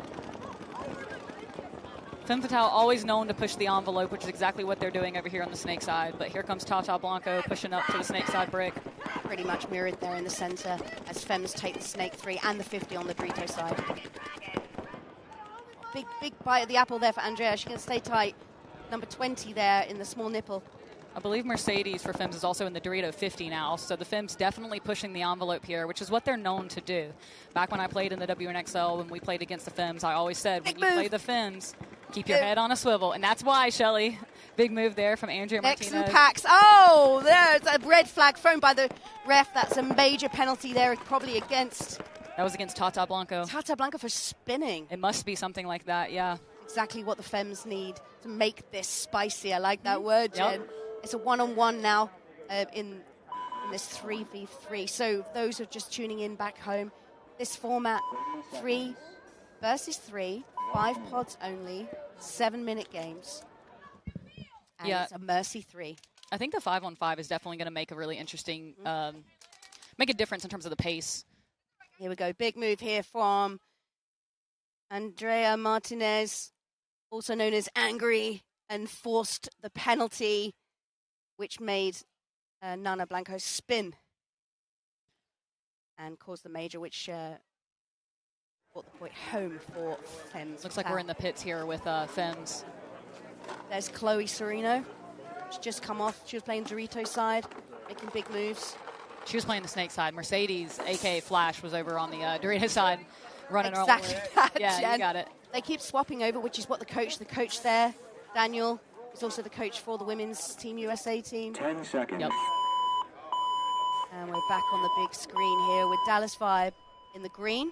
Femme Fatale always known to push the envelope, which is exactly what they're doing over here on the snake side. But here comes Tata Blanco pushing up to the snake side brick. Pretty much mirrored there in the center as Femmes take the snake 3 and the 50 on the Dorito side. Big bite of the apple there for Andrea. She can stay tight. Number 20 there in the small nipple. I believe Mercedes for Femmes is also in the Dorito 50 now, so the Femmes definitely pushing the envelope here, which is what they're known to do. Back when I played in the WNXL, when we played against the Femmes, I always said, when you play the Femmes, keep your head on a swivel, and that's why, Shelly. Big move there from Andrea Martinez. Nixon packs. Oh, there's a red flag thrown by the ref. That's a major penalty there, probably against... That was against Tata Blanco. Tata Blanco for spinning. It must be something like that, yeah. Exactly what the Femmes need to make this spicy. I like that word, Jen. Yep. It's a one-on-one now in this 3v3. So those who are just tuning in back home, this format, 3 versus 3, 5 pods only, 7-minute games. And it's a Mercy 3. I think the 5-on-5 is definitely going to make a really interesting, make a difference in terms of the pace. Here we go. Big move here from Andrea Martinez, also known as Angry, and forced the penalty, which made Nana Blanco spin and caused the major, which brought the point home for Femmes. Looks like we're in the pits here with Femmes. There's Chloe Sereno. She's just come off. She was playing Dorito side, making big moves. She was playing the snake side. Mercedes, a.k.a. Flash, was over on the Dorito side, running around. Exactly that, Yeah, Jen. you got it. They keep swapping over, which is what the coach there, Daniel, is also the coach for the women's Team USA team. 10 seconds. Yep. And we're back on the big screen here with Dallas Vibe in the green.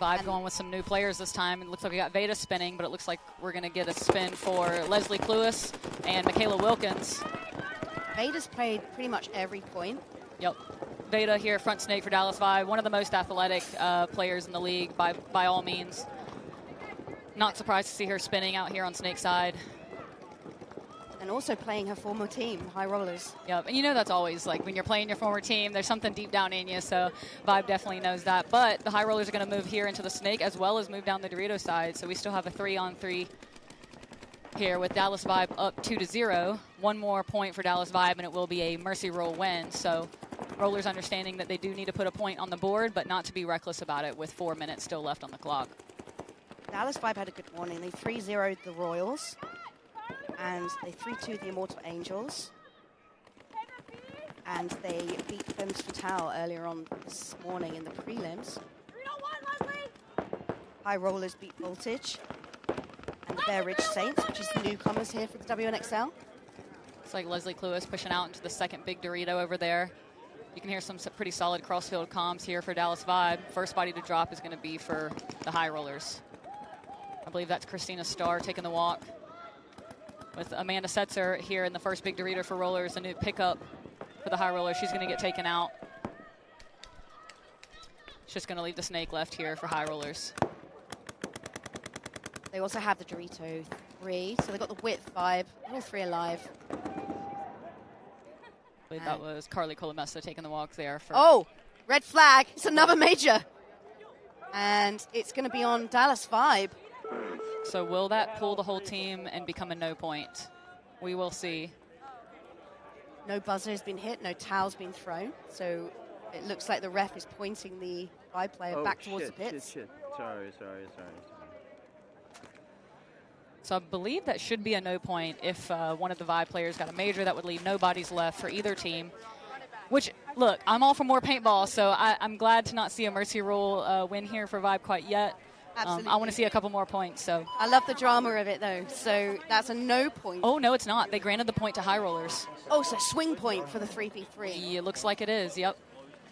Vibe going with some new players this time. It looks like we got Veda spinning, but it looks like we're going to get a spin for Leslie Cluis and Michaela Wilkins. Veda's played pretty much every point. Yep. Veda here, front snake for Dallas Vibe. One of the most athletic players in the league by all means. Not surprised to see her spinning out here on snake side. And also playing her former team, High Rollers. Yep, and you know that's always, like, when you're playing your former team, there's something deep down in you, so Vibe definitely knows that. But the High Rollers are going to move here into the snake as well as move down the Dorito side, so we still have a 3-on-3 here with Dallas Vibe up 2-0. One more point for Dallas Vibe, and it will be a Mercy Roll win. So Rollers understanding that they do need to put a point on the board, but not to be reckless about it with 4 minutes still left on the clock. Dallas Vibe had a good morning. They 3-0'd the Royals, and they 3-2 the Immortal Angels. And they beat Femmes Fatale earlier on this morning in the prelims. High Rollers beat Voltage. And the Bear Ridge Saints, which is the newcomers here for the WNXL. It's like Leslie Cluis pushing out into the second big Dorito over there. You can hear some pretty solid crossfield comms here for Dallas Vibe. First body to drop is going to be for the High Rollers. I believe that's Christina Starr taking the walk with Amanda Setzer here in the first big Dorito for rollers, a new pickup for the high roller. She's going to get taken out. She's just going to leave the snake left here for high rollers. They also have the Dorito 3, so they've got the width 5, all 3 alive. I believe that was Carly Colomessa taking the walk there. For Oh, red flag. It's another major. And it's going to be on Dallas Vibe. So will that pull the whole team and become a no point? We will see. No buzzer has been hit, no towel's been thrown. So it looks like the ref is pointing the Vibe player back towards the pits. Shit. Sorry. So I believe that should be a no point if one of the Vibe players got a major. That would leave no bodies left for either team. Which, look, I'm all for more paintball, so I'm glad to not see a mercy rule win here for Vibe quite yet. Absolutely. I want to see a couple more points. So I love the drama of it, though. So that's a no point. Oh, no, it's not. They granted the point to high rollers. Oh, so swing point for the 3v3. It looks like it is, yep.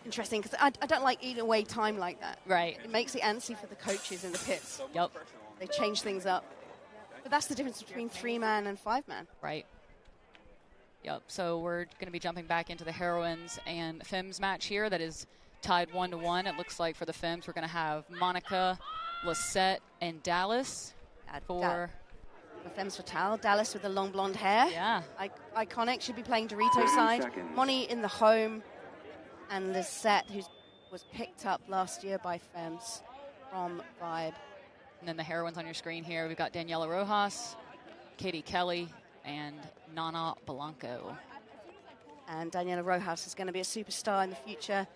Interesting, because I don't like eating away time like that. Right. It makes it antsy for the coaches in the pits. Yep. They change things up. But that's the difference between 3-man and 5-man. Right. Yep, so we're going to be jumping back into the Heroines and Femmes match here that is tied 1-1. It looks like for the Femmes we're going to have Monica, Lisette, and Dallas for... The Femmes Fatale, Dallas with the long blonde hair. Yeah. Iconic, should be playing Dorito side. Moni in the home. And Lisette, who was picked up last year by Femmes from Vibe. And then the Heroines on your screen here. We've got Daniela Rojas, Katie Kelly, and Nana Blanco. And Daniela Rojas is going to be a superstar in the future.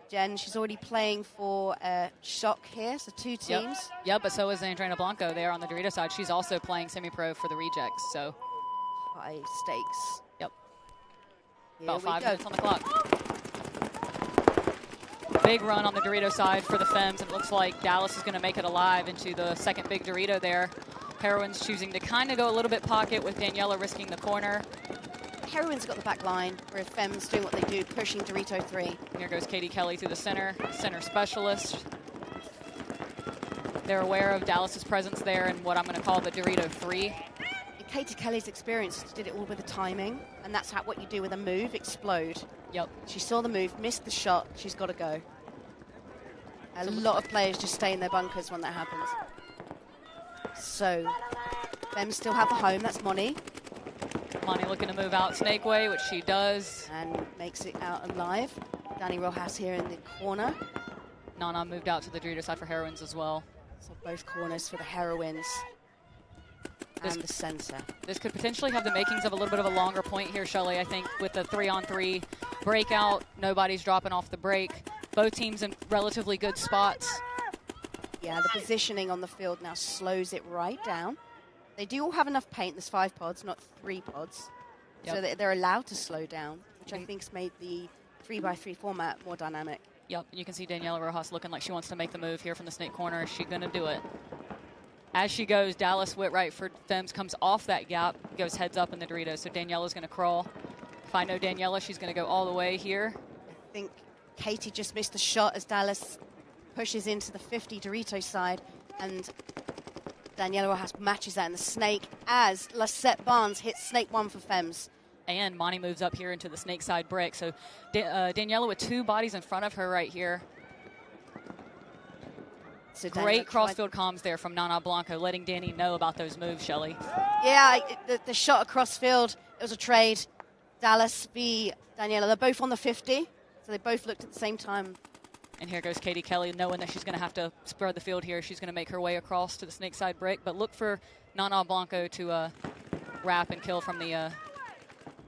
Jen, she's already playing for Shock here, so 2 teams. Yep, but so is Andrea Blanco there on the Dorito side. She's also playing semi-pro for the Rejects, so. High stakes. Yep. Here About 5 we go. minutes on the clock. Big run on the Dorito side for the Femmes. It looks like Dallas is going to make it alive into the second big Dorito there. Heroines choosing to kind of go a little bit pocket with Daniela risking the corner. Heroines got the back line, where Femmes doing what they do, pushing Dorito 3. Here goes Katie Kelly through the center specialist. They're aware of Dallas's presence there and what I'm going to call the Dorito 3. In Katie Kelly's experience, she did it all with the timing, and that's what you do with a move, explode. Yep. She saw the move, missed the shot, she's got to go. A lot of players just stay in their bunkers when that happens. So, Femmes still have the home, that's Moni. Moni looking to move out Snake Way, which she does. And makes it out alive. Danny Rojas here in the corner. Nana moved out to the Dorito side for Heroines as well. So both corners for the Heroines. And the center. This could potentially have the makings of a little bit of a longer point here, Shelley, I think, with the 3-on-3 breakout. Nobody's dropping off the break. Both teams in relatively good spots. Yeah, the positioning on the field now slows it right down. They do all have enough paint. There's 5 pods, not 3 pods. Yep. So they're allowed to slow down, which I think's made the 3x3 format more dynamic. Yep, you can see Daniela Rojas looking like she wants to make the move here from the snake corner. Is she going to do it? As she goes, Dallas Whitright for Femmes comes off that gap, goes heads up in the Dorito. So Daniela's going to crawl. If I know Daniela, she's going to go all the way here. I think Katie just missed the shot as Dallas pushes into the 50 Dorito side, and Daniela Rojas matches that in the snake as Lisette Barnes hits snake 1 for Femmes. And Moni moves up here into the snake side brick. So Daniela with 2 bodies in front of her right here. So great crossfield comms there from Nana Blanco, letting Danny know about those moves, Shelley. Yeah, the shot across field, it was a trade. Dallas v. Daniela, they're both on the 50, so they both looked at the same time. And here goes Katie Kelly, knowing that she's going to have to spread the field here. She's going to make her way across to the snake side brick, but look for Nana Blanco to wrap and kill from the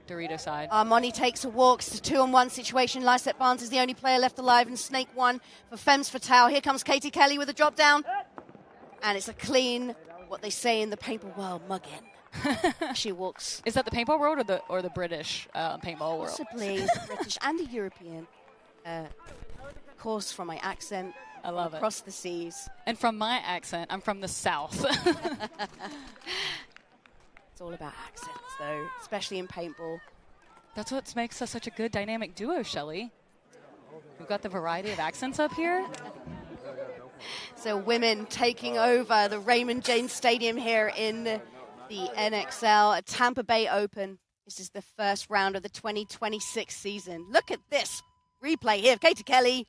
Dorito side. Moni takes a walk. It's a 2-on-1 situation. Lisette Barnes is the only player left alive in snake 1 for Femmes Fatale. Here comes Katie Kelly with a drop down. And it's a clean, what they say in the paintball world, mugging. She walks. Is that the paintball world or the British paintball world? Possibly the British and the European. Of course, from my accent, I love across the seas. And from my accent, I'm from the South. It's all about accents, though, especially in paintball. That's what makes us such a good dynamic duo, Shelley. We've got the variety of accents up here. So women taking over the Raymond James Stadium here in the NXL at Tampa Bay Open. This is the first round of the 2026 season. Look at this replay here of Katie Kelly.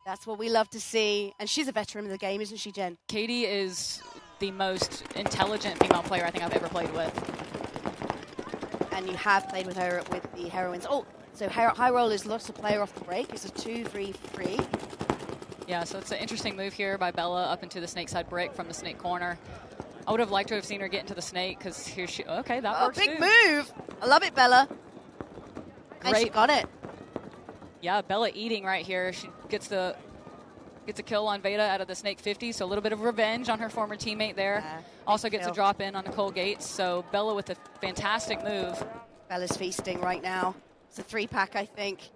That's what we love to see. And she's a veteran of the game, isn't she, Jen? Katie is the most intelligent female player I think I've ever played with. And you have played with her with the Heroines. Oh, so High Rollers lost a player off the break. It's a 2-3-3. Yeah, so it's an interesting move here by Bella up into the snake side brick from the snake corner. I would have liked to have seen her get into the snake because here she... Okay, that works big too. move. I love it, Bella. And she got it. Yeah, Bella eating right here. She gets a kill on Veda out of the Snake 50, so a little bit of revenge on her former teammate there. Also gets a drop in on Nicole Gates, so Bella with a fantastic move. Bella's feasting right now. It's a 3-pack, I think.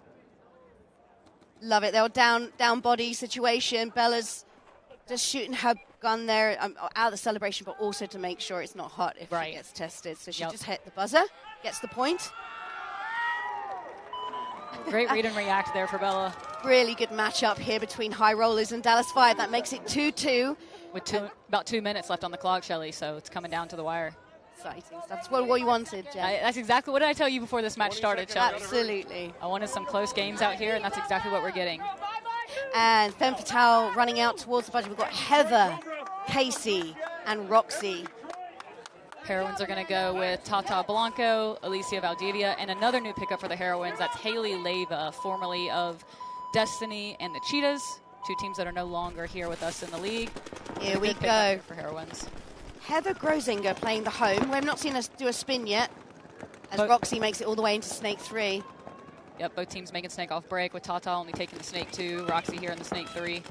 Love it. They're down body situation. Bella's just shooting her gun there out of the celebration, but also to make sure it's not hot if she gets tested. So she just hit the buzzer, gets the point. Great read and react there for Bella. Really good matchup here between High Rollers and Dallas 5. That makes it 2-2. With about 2 minutes left on the clock, Shelly, so it's coming down to the wire. Exciting stuff. That's what you wanted, Jen. That's exactly what did I tell you before this match started, Shelly? Absolutely. I wanted some close games out here, and that's exactly what we're getting. And Femme Fatale running out towards the budget. We've got Heather, Casey, and Roxy. Heroines are going to go with Tata Blanco, Alicia Valdivia, and another new pickup for the Heroines. That's Haley Leyva, formerly of Destiny and the Cheetahs, two teams that are no longer here with us in the league. Here we go. For Heroines. Heather Grozinger playing the home. We have not seen us do a spin yet, as Roxy makes it all the way into Snake 3. Yep, both teams making Snake off break, with Tata only taking the Snake 2, Roxy here in the Snake 3.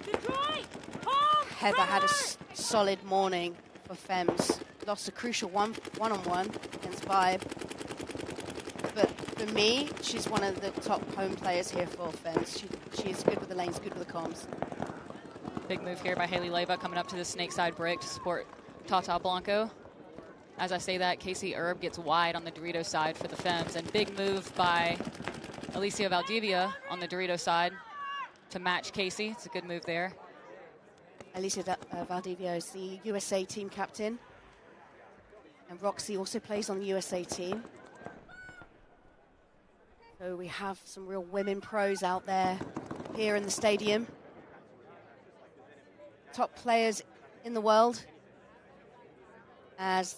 Heather had a solid morning for Femmes. Lost a crucial one-on-one against Vibe. But for me, she's one of the top home players here for Femmes. She's good with the lanes, good with the comms. Big move here by Haley Leyva coming up to the snake side break to support Tata Blanco. As I say that, Casey Erb gets wide on the Dorito side for the Femmes. And big move by Alicia Valdivia on the Dorito side to match Casey. It's a good move there. Alicia Valdivia is the USA team captain. And Roxy also plays on the USA team. So we have some real women pros out there here in the stadium. Top players in the world. As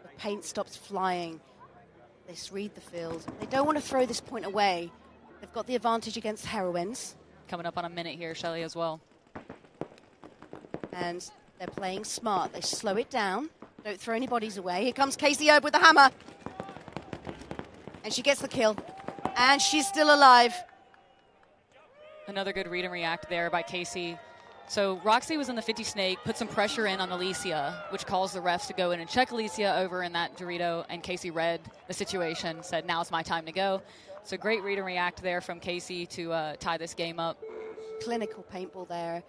the paint stops flying, they read the field. They don't want to throw this point away. They've got the advantage against Heroines. Coming up on a minute here, Shelly, as well. And they're playing smart. They slow it down. Don't throw any bodies away. Here comes Casey Erb with the hammer. And she gets the kill. And she's still alive. Another good read and react there by Casey. So Roxy was in the 50 snake, put some pressure in on Alicia, which caused the refs to go in and check Alicia over in that Dorito, and Casey read the situation, said, now it's my time to go. So great read and react there from Casey to tie this game up. Clinical paintball there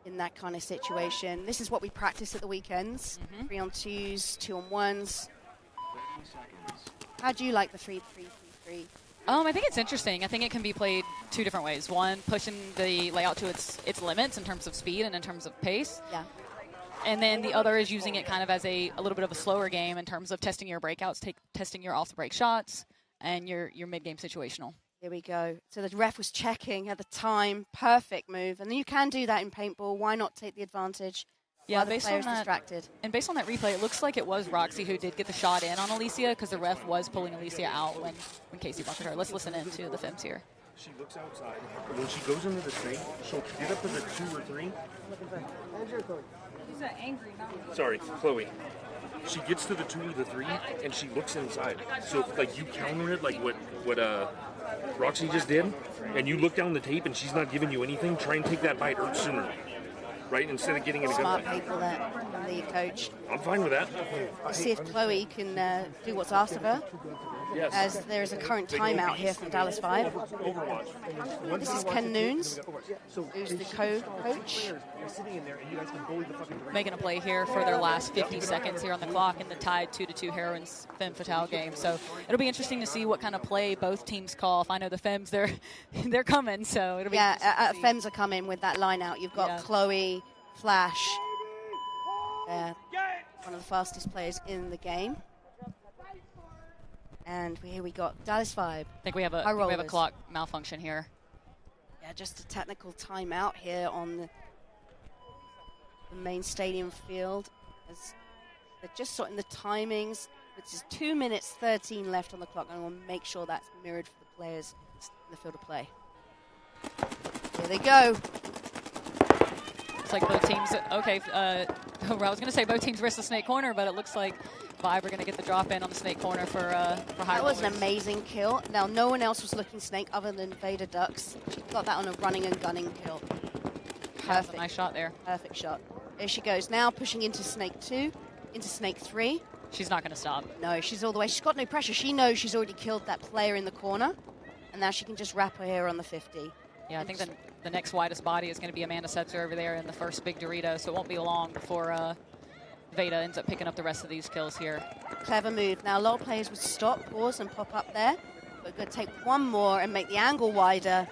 in that kind of situation. This is what we practice at the weekends. 3-on-2s, 2-on-1s. How do you like the 3-3-3-3? I think it's interesting. I think it can be played two different ways. One, pushing the layout to its limits in terms of speed and in terms of pace. Yeah. And then the other is using it kind of as a little bit of a slower game in terms of testing your breakouts, testing your off-the-break shots, and your mid-game situational. Here we go. So the ref was checking at the time. Perfect move. And then you can do that in paintball. Why not take the advantage? Yeah, while the based on player's that, distracted. And based on that replay, it looks like it was Roxy who did get the shot in on Alicia because the ref was pulling Alicia out when Casey bumped her. Let's listen in to the Femmes here. She looks outside. When she goes into the snake, she'll get up to the 2 or 3. She's an angry mountain. Sorry, Chloe. She gets to the 2 or the 3, and she looks inside. So, like, you counter it, like what Roxy just did, and you look down the tape and she's not giving you anything, try and take that bite sooner. Right, instead of getting in a good Smart fight. people there from the coach. I'm fine with that. Let's see if Chloe can do what's asked of her. as there is a current timeout here from Dallas 5. This is Ken Noons, who's the co-coach. Making a play here for their last 50 seconds here on the clock in the tied 2-2 Heroines Femme Fatale game. So it'll be interesting to see what kind of play both teams call. If I know the Femmes, they're coming, so it'll be Femmes are coming with that line out. You've got Chloe, Flash, one of the fastest players in the game. And here we got Dallas 5. I think we have a clock malfunction here. Yeah, just a technical timeout here on the main stadium field. As they're just sorting the timings, which is 2 minutes 13 left on the clock. And we'll make sure that's mirrored for the players in the field of play. Here they go. Looks like both teams. Okay, I was going to say both teams risk the snake corner, but it looks like Vibe are going to get the drop in on the snake corner for high. That was an amazing kill. Now, no one else was looking snake other than Vader Ducks. She got that on a running and gunning kill. Perfect. Nice shot there. Perfect shot. There she goes. Now pushing into snake 2, into snake 3. She's not going to stop. No, she's all the way. She's got no pressure. She knows she's already killed that player in the corner, and now she can just wrap her here on the 50. Yeah, I think the next widest body is going to be Amanda Setzer over there in the first big Dorito, so it won't be long before Veda ends up picking up the rest of these kills here. Clever move. Now, a lot of players would stop, pause, and pop up there. But we're going to take one more and make the angle wider.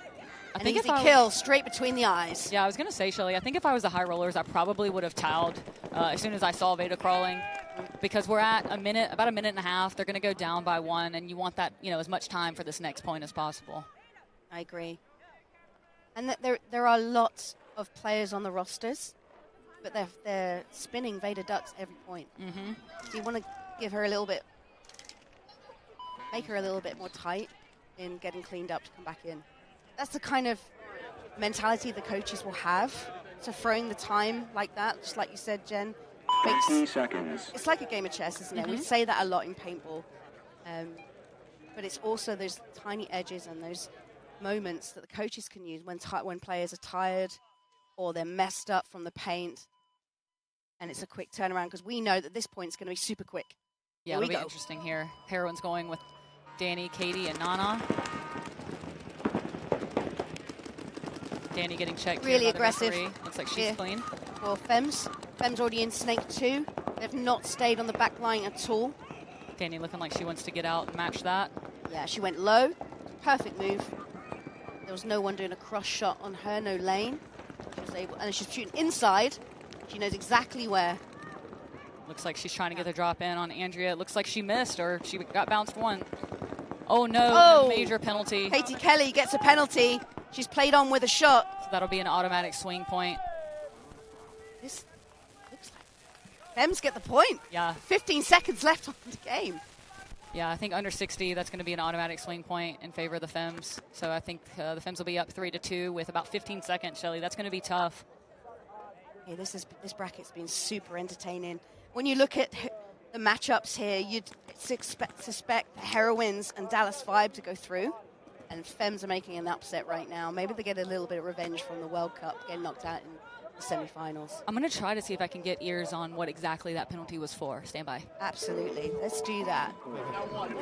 An easy kill straight between the eyes. Yeah, I was going to say, Shelly, I think if I was the high rollers, I probably would have towed as soon as I saw Veda crawling. Because we're at about a minute and a half. They're going to go down by 1, and you want that, as much time for this next point as possible. I agree. And there are lots of players on the rosters, but they're spinning Vader Ducks every point. Mm-hmm. So you want to give her make her a little bit more tight in getting cleaned up to come back in. That's the kind of mentality the coaches will have. So throwing the time like that, just like you said, Jen. 15 seconds. It's like a game of chess, isn't it? Mm-hmm. We say that a lot in paintball. But it's also those tiny edges and those moments that the coaches can use when players are tired or they're messed up from the paint, and it's a quick turnaround because we know that this point's going to be super quick. Yeah, it'll be interesting here. Heroines going with Danny, Katie, and Nana. Danny getting checked. Really aggressive. Looks like she's clean. For Femmes. Femmes already in snake 2. They've not stayed on the back line at all. Danny looking like she wants to get out and match that. Yeah, she went low. Perfect move. There was no one doing a cross shot on her, no lane. She was able, and she's shooting inside. She knows exactly where. Looks like she's trying to get the drop in on Andrea. It looks like she missed, or she got bounced one. Oh no, major penalty. Katie Kelly gets a penalty. She's played on with a shot. So that'll be an automatic swing point. This looks like Femmes get the point. Yeah. 15 seconds left on the game. Yeah, I think under 60, that's going to be an automatic swing point in favor of the Femmes. So I think the Femmes will be up 3-2 with about 15 seconds, Shelly. That's going to be tough. Yeah, this bracket's been super entertaining. When you look at the matchups here, you'd suspect the Heroines and Dallas 5 to go through. And Femmes are making an upset right now. Maybe they get a little bit of revenge from the World Cup, getting knocked out in the semifinals. I'm going to try to see if I can get ears on what exactly that penalty was for. Stand by. Absolutely. Let's do that.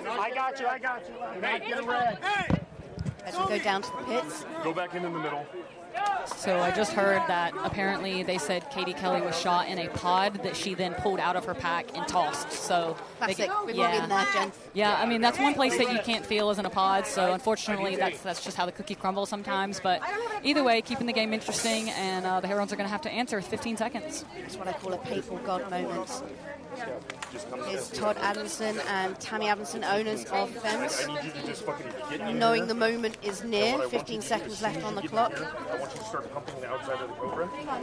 I got you. Hey, get a red. As we go down to the pits. Go back in the middle. So I just heard that apparently they said Katie Kelly was shot in a pod that she then pulled out of her pack and tossed. So classic. We've all been there, Jen. Yeah, I mean, that's one place that you can't feel is in a pod. So unfortunately, that's just how the cookie crumbles sometimes. But either way, keeping the game interesting, and the Heroines are going to have to answer with 15 seconds. That's what I call a paintball god moment. Here's Todd Adamson and Tammy Adamson, owners of Femmes. Knowing the moment is near, 15 seconds left on the clock.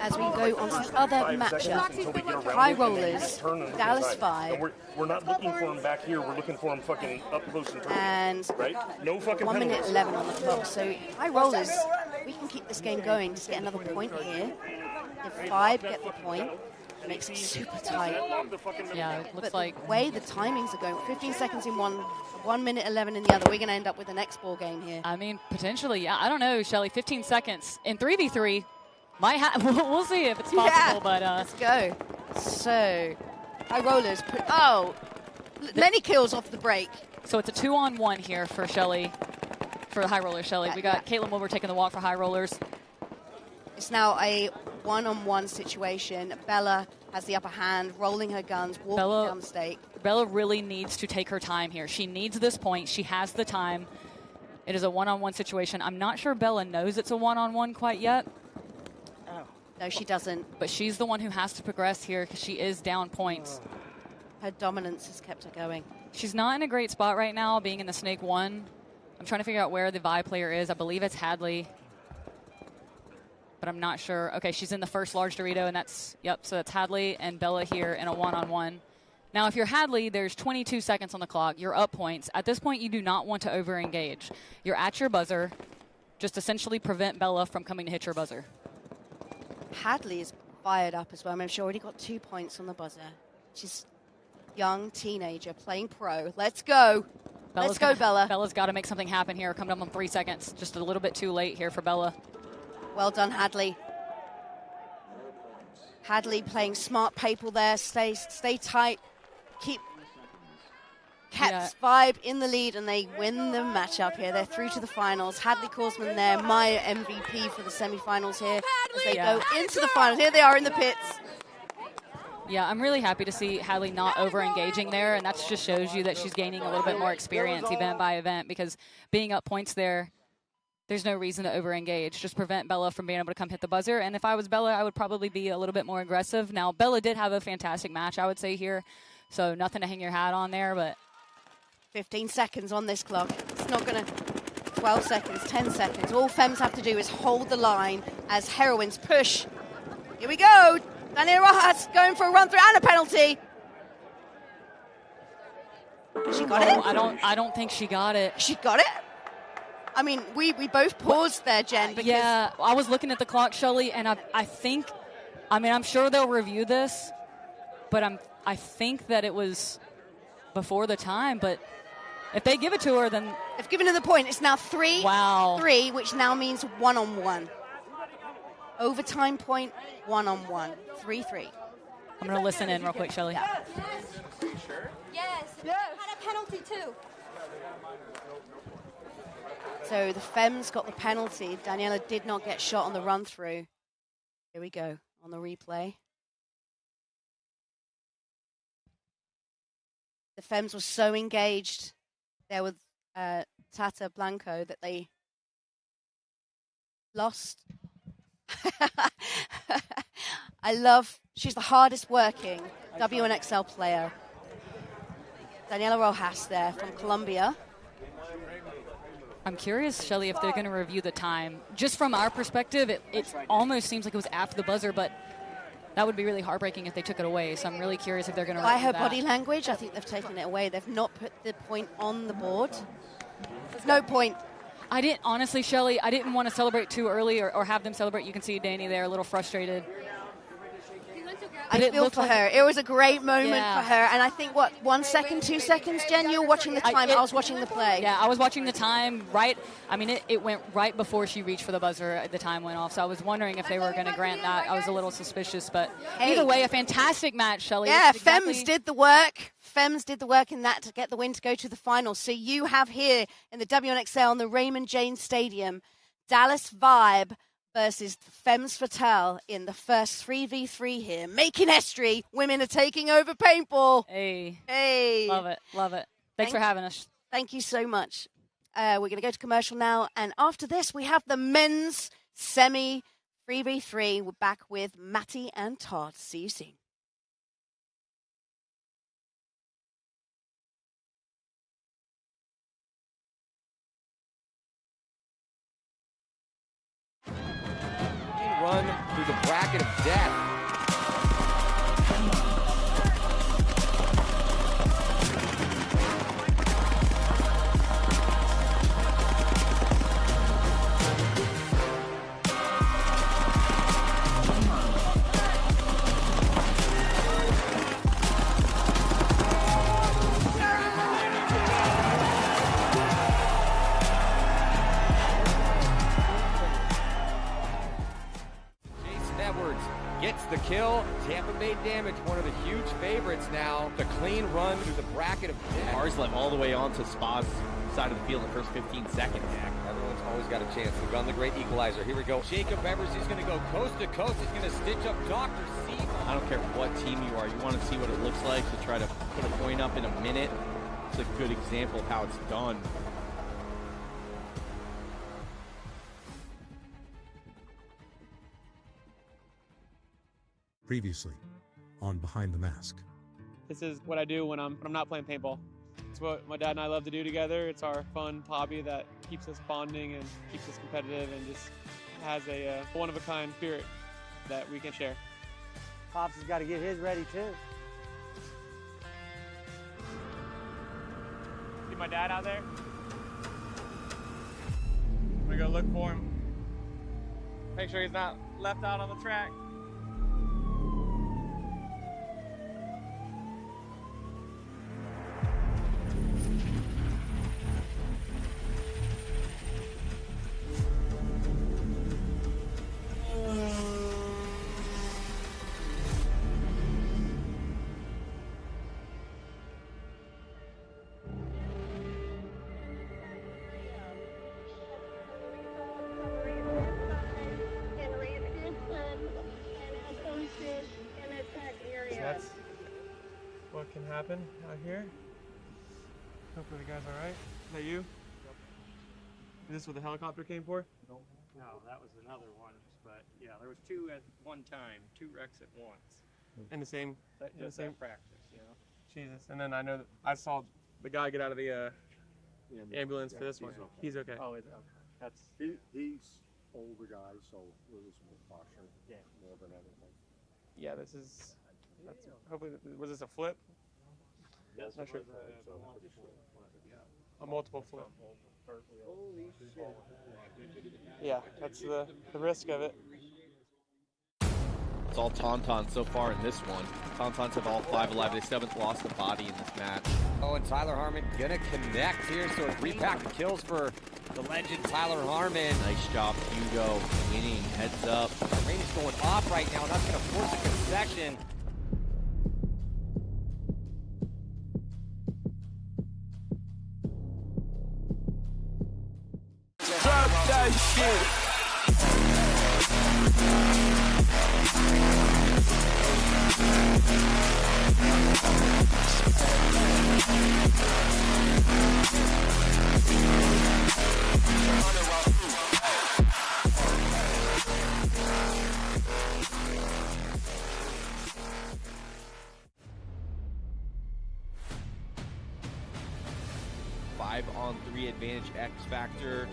As we go on to the other matchup, High Rollers, Dallas 5. We're not looking for them back here. We're looking for them fucking up close and personal. And right? No fucking 1 minute penalties. 11 on the clock. So High Rollers, we can keep this game going. Just get another point here. If 5 get the point, it makes it super tight. Yeah, it looks like the way the timings are going, 15 seconds in one, 1 minute 11 in the other. We're going to end up with an X-Ball game here. I mean, potentially, yeah. I don't know, Shelly. 15 seconds in 3v3 might we'll see if it's possible. Yeah, but let's go. So, High Rollers many kills off the break. So it's a 2-on-1 here for Shelly, for the high roller Shelly. We got Caitlin Wilbur taking the walk for high rollers. It's now a one-on-one situation. Bella has the upper hand, rolling her guns, walking down the stake. Bella really needs to take her time here. She needs this point. She has the time. It is a one-on-one situation. I'm not sure Bella knows it's a one-on-one quite yet. Oh. No, she doesn't. But she's the one who has to progress here because she is down points. Her dominance has kept her going. She's not in a great spot right now, being in the Snake 1. I'm trying to figure out where the Vi player is. I believe it's Hadley, but I'm not sure. Okay, she's in the first large Dorito, and that's, so that's Hadley and Bella here in a one-on-one. Now, if you're Hadley, there's 22 seconds on the clock. You're up points. At this point, you do not want to over-engage. You're at your buzzer. Just essentially prevent Bella from coming to hit your buzzer. Hadley is fired up as well. I mean, she already got 2 points on the buzzer. She's young teenager playing pro. Let's go. Let's go, Bella. Bella's got to make something happen here. Coming up on 3 seconds. Just a little bit too late here for Bella. Well done, Hadley. Hadley playing smart paintball there. Stay tight. Keep Cats Vibe in the lead, and they win the matchup here. They're through to the finals. Hadley Korsman there, my MVP for the semifinals here as they go into the finals. Here they are in the pits. Yeah, I'm really happy to see Hadley not over-engaging there, and that just shows you that she's gaining a little bit more experience event by event, because being up points there, there's no reason to over-engage. Just prevent Bella from being able to come hit the buzzer, and if I was Bella, I would probably be a little bit more aggressive. Now, Bella did have a fantastic match, I would say, here, so nothing to hang your hat on there, but 15 seconds on this clock. It's not going to... 12 seconds, 10 seconds. All Femmes have to do is hold the line as heroines push. Here we go. Daniela Rojas going for a run through and a penalty. She got it? I don't think she got it. She got it? I mean, we both paused there, Jen. Because yeah, I was looking at the clock, Shelly, and I think, I mean, I'm sure they'll review this, but I think that it was before the time, but if they give it to her, then... They've given her the point. It's now 3. Wow. 3, which now means one-on-one. Overtime point, one-on-one. 3-3. I'm going to listen in real quick, Shelly. Yes. Had a penalty, too. So the Femmes got the penalty. Daniela did not get shot on the run-through. Here we go on the replay. The Femmes were so engaged there with Tata Blanco that they lost. She's the hardest working WNXL player. Daniela Rojas there from Colombia. I'm curious, Shelly, if they're going to review the time. Just from our perspective, it almost seems like it was after the buzzer, but that would be really heartbreaking if they took it away. So I'm really curious if they're going to review By her that. body language, I think they've taken it away. They've not put the point on the board. There's no point. I didn't, honestly, Shelly, I didn't want to celebrate too early or have them celebrate. You can see Danny there a little frustrated. I feel for her. It was a great moment for her. And I think, 1 second, 2 seconds, Jen, you were watching the time. I was watching the play. Yeah, I was watching the time right. I mean, it went right before she reached for the buzzer. The time went off. So I was wondering if they were going to grant that. I was a little suspicious. But either way, a fantastic match, Shelly. Yeah, Femmes did the work. Femmes did the work in that to get the win to go to the finals. So you have here in the WNXL in the Raymond James Stadium, Dallas Vibe versus Femmes Fatale in the first 3v3 here. Making history. Women are taking over paintball. Hey. Love it. Love it. Thanks for having us. Thank you so much. We're going to go to commercial now. And after this, we have the men's semi 3v3. We're back with Matty and Todd. See you soon. Run through the bracket of death. gets the kill. Tampa Bay Damage, one of the huge favorites now. The clean run through the bracket of death. Arslan all the way on to Spa's side of the field in the first 15 seconds. Everyone's always got a chance. They've done the great equalizer. Here we go. Jacob Evers, he's going to go coast to coast. He's going to stitch up Dr. C. I don't care what team you are. You want to see what it looks like to try to put a point up in a minute. It's a good example of how it's done. Previously on Behind the Mask. This is what I do when I'm not playing paintball. It's what my dad and I love to do together. It's our fun hobby that keeps us bonding and keeps us competitive and just has a one-of-a-kind spirit that we can share. Pops has got to get his ready too. See my dad out there? I'm gonna go look for him. Make sure he's not left out on the track. That's what can happen out here. Hopefully the guy's all right. Is that you? Is this what the helicopter came for? No, that was another one. But yeah, there was two at one time, two wrecks at once. In the same, practice, you know. Jesus. And then I know that I saw the guy get out of the ambulance for this one. He's okay. Oh, is it? Okay. That's he's older guy, so it was more caution, more than anything. Yeah, this is. Hopefully, was this a flip? Yes, not sure. A multiple flip. Holy shit. Yeah, that's the risk of it. It's all Tonton so far in this one. Tontons have all 5 alive. They still haven't lost a body in this match. Oh, and Tyler Harmon gonna connect here, so a 3-pack of kills for the legend Tyler Harmon. Nice job, Hugo, winning, heads up. Rain is going off right now, and that's gonna force a concession. Drop that shit. On 3 advantage X Factor.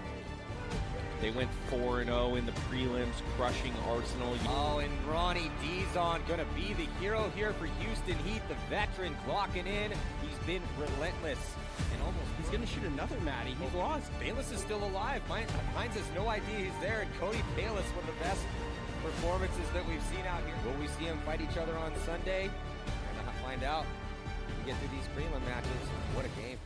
They went 4-0 in the prelims, crushing Arsenal. Oh, and Ronnie Dizon gonna be the hero here for Houston Heat, the veteran clocking in. He's been relentless and almost. He's gonna shoot another Matty. He's lost. Bayless is still alive. Hines has no idea he's there, and Cody Bayless, one of the best performances that we've seen out here. Will we see them fight each other on Sunday? We're gonna find out. We get through these prelim matches. What a game.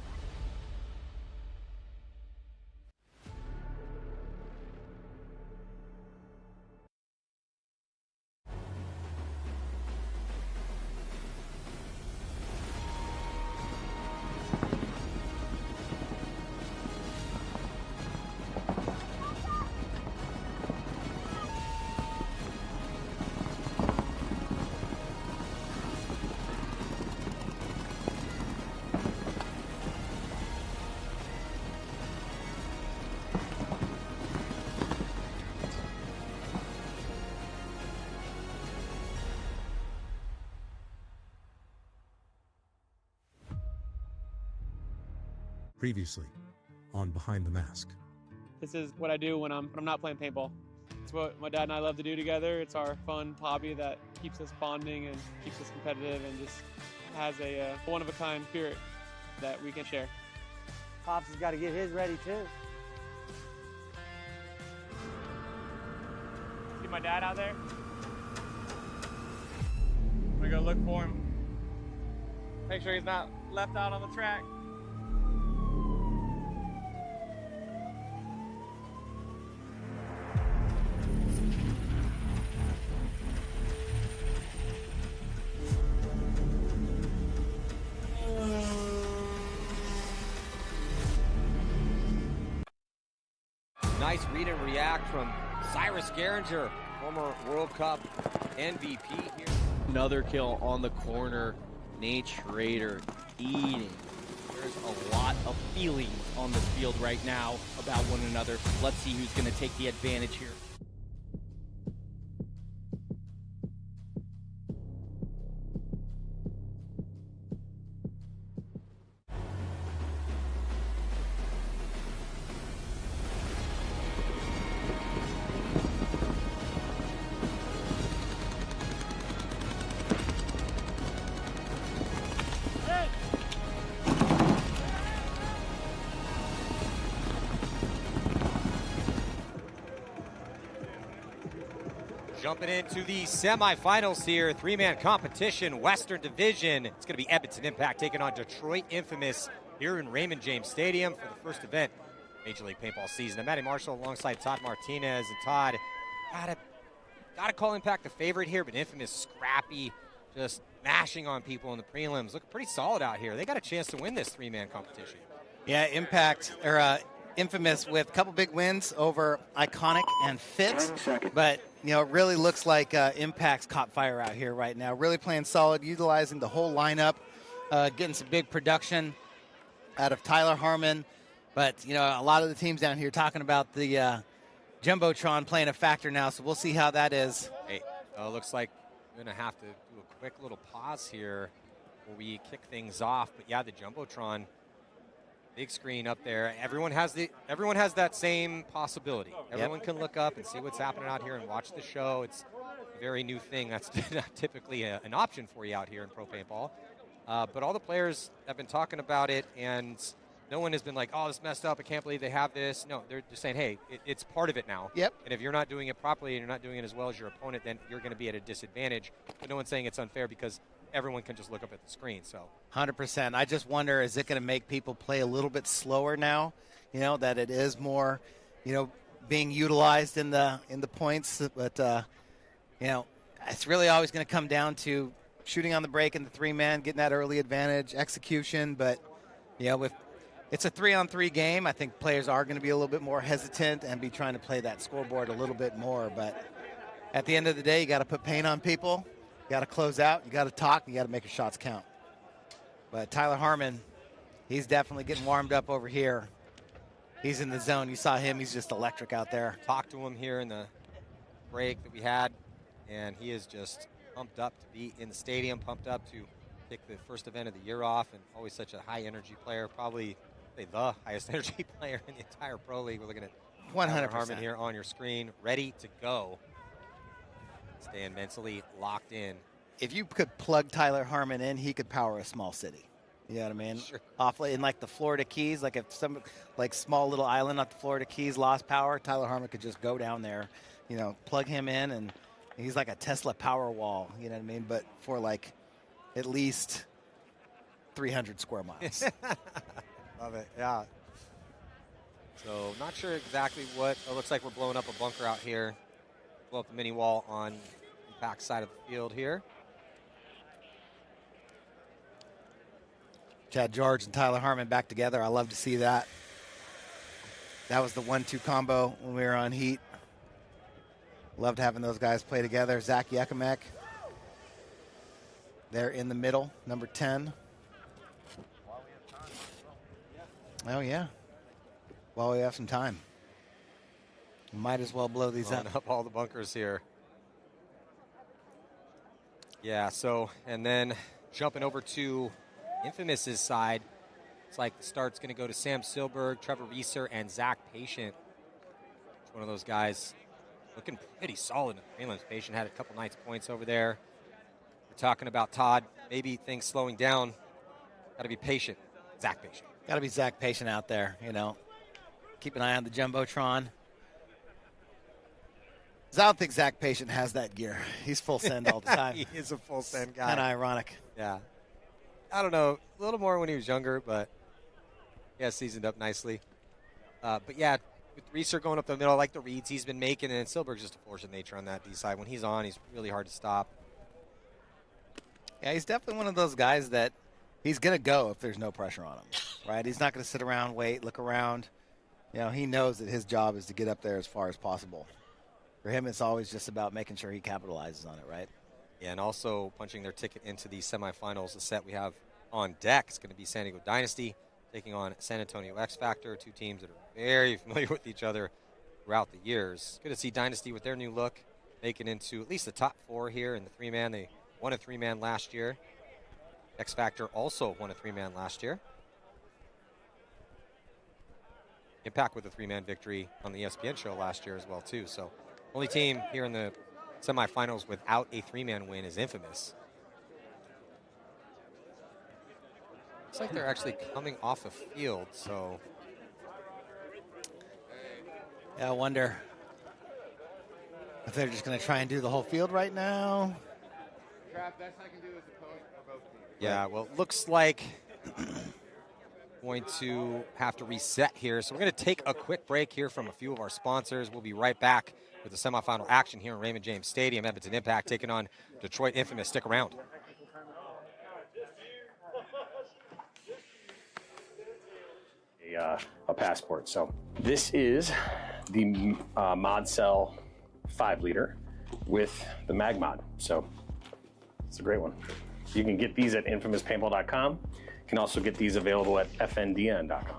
Previously on Behind the Mask. This is what I do when I'm not playing paintball. It's what my dad and I love to do together. It's our fun hobby that keeps us bonding and keeps us competitive and just has a one-of-a-kind spirit that we can share. Pops has got to get his ready too. See my dad out there? I'm gonna go look for him. Make sure he's not left out on the track. Nice read and react from Cyrus Geringer, former World Cup MVP here. Another kill on the corner. Nate Schrader eating. There's a lot of feelings on this field right now about one another. Let's see who's going to take the advantage here. Jumping into the semifinals here, three-man competition, Western Division. It's going to be Edmonton Impact taking on Detroit Infamous here in Raymond James Stadium for the first event Major League Paintball season. I'm Matty Marshall alongside Todd Martinez. And Todd, gotta call Impact the favorite here, but Infamous scrappy, just mashing on people in the prelims. Looking pretty solid out here. They got a chance to win this three-man competition. Yeah, Infamous with a couple big wins over Iconic and Fit, but it really looks like Impact's caught fire out here right now. Really playing solid, utilizing the whole lineup, getting some big production out of Tyler Harmon. But a lot of the teams down here talking about the Jumbotron playing a factor now, so we'll see how that is. Hey, looks like we're going to have to do a quick little pause here before we kick things off. But yeah, the Jumbotron. Big screen up there. Everyone has that same possibility. Everyone can look up and see what's happening out here and watch the show. It's a very new thing. That's not typically an option for you out here in pro paintball. But all the players have been talking about it, and no one has been like, "Oh, this messed up. I can't believe they have this." No, they're just saying, "Hey, it's part of it now." Yep. And if you're not doing it properly and you're not doing it as well as your opponent, then you're going to be at a disadvantage. But no one's saying it's unfair because everyone can just look up at the screen. So 100%. I just wonder, is it going to make people play a little bit slower now? That it is more, being utilized in the points. But it's really always going to come down to shooting on the break in the three-man, getting that early advantage, execution. But if it's a 3-on-3 game, I think players are going to be a little bit more hesitant and be trying to play that scoreboard a little bit more. But at the end of the day, you got to put paint on people. You got to close out, you got to talk, you got to make your shots count. But Tyler Harmon, he's definitely getting warmed up over here. He's in the zone. You saw him. He's just electric out there. Talked to him here in the break that we had, and he is just pumped up to be in the stadium, pumped up to kick the first event of the year off, and always such a high-energy player, probably the highest energy player in the entire pro league. We're looking at 100% Harmon here on your screen, ready to go. Staying mentally locked in. If you could plug Tyler Harmon in, he could power a small city. You know what I mean? Sure. Awfully in the Florida Keys, if some small little island off the Florida Keys lost power, Tyler Harmon could just go down there, plug him in, and he's like a Tesla power wall. You know what I mean? But for at least 300 square miles. Love it. Yeah. So not sure exactly what. It looks like we're blowing up a bunker out here. Blow up the mini wall on the back side of the field here. Chad George and Tyler Harmon back together. I love to see that. That was the 1-2 combo when we were on Heat. Loved having those guys play together. Zach Yekemek. They're in the middle, number 10. Oh, yeah. While we have some time. Might as well blow these up all the bunkers here. Yeah, so, and then jumping over to Infamous's side, it's like the start's going to go to Sam Silberg, Trevor Reeser, and Zach Patient. It's one of those guys looking pretty solid in the prelims. Patient had a couple nights points over there. We're talking about Todd, maybe things slowing down. Got to be patient. Zach Patient. Got to be Zach Patient out there, Keep an eye on the Jumbotron. I don't think Zach Patient has that gear. He's full send all the time. He is a full send guy. Kind of ironic. Yeah. I don't know. A little more when he was younger, but yeah, seasoned up nicely. But yeah, with Reeser going up the middle, I like the reads he's been making, and Silberg's just a force of nature on that D side. When he's on, he's really hard to stop. Yeah, he's definitely one of those guys that he's going to go if there's no pressure on him, right? He's not going to sit around, wait, look around. You know, he knows that his job is to get up there as far as possible. For him, it's always just about making sure he capitalizes on it, right? Yeah, and also punching their ticket into the semifinals. The set we have on deck is going to be San Diego Dynasty taking on San Antonio X Factor, two teams that are very familiar with each other throughout the years. Good to see Dynasty with their new look making into at least the top four here in the three-man. They won a three-man last year. X Factor also won a three-man last year. Impact with a three-man victory on the ESPN show last year as well, too. So only team here in the semifinals without a three-man win is Infamous. Looks like they're actually coming off a field, so. Yeah, I wonder if they're just going to try and do the whole field right now. Best I can do is a post for both teams. Yeah, well, it looks like going to have to reset here. So we're going to take a quick break here from a few of our sponsors. We'll be right back with the semifinal action here in Raymond James Stadium. Edmonton Impact taking on Detroit Infamous. Stick around. A passport. So this is the Mod Cell 5-liter with the Mag Mod. So it's a great one. You can get these at infamouspaintball.com. You can also get these available at fndn.com.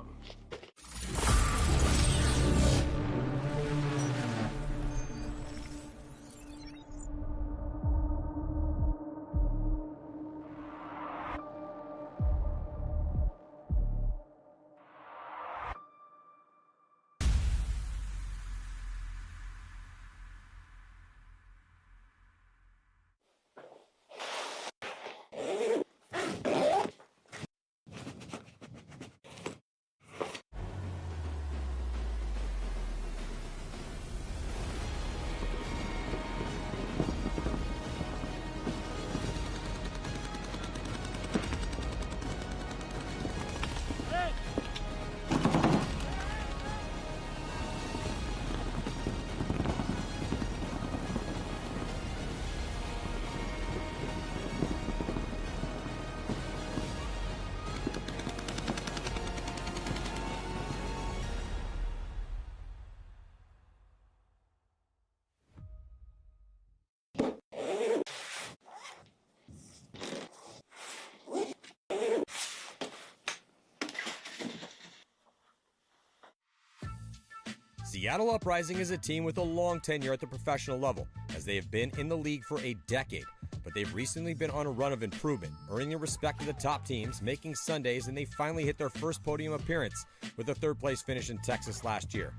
Seattle Uprising is a team with a long tenure at the professional level, as they have been in the league for a decade. But they've recently been on a run of improvement, earning the respect of the top teams, making Sundays, and they finally hit their first podium appearance with a third-place finish in Texas last year.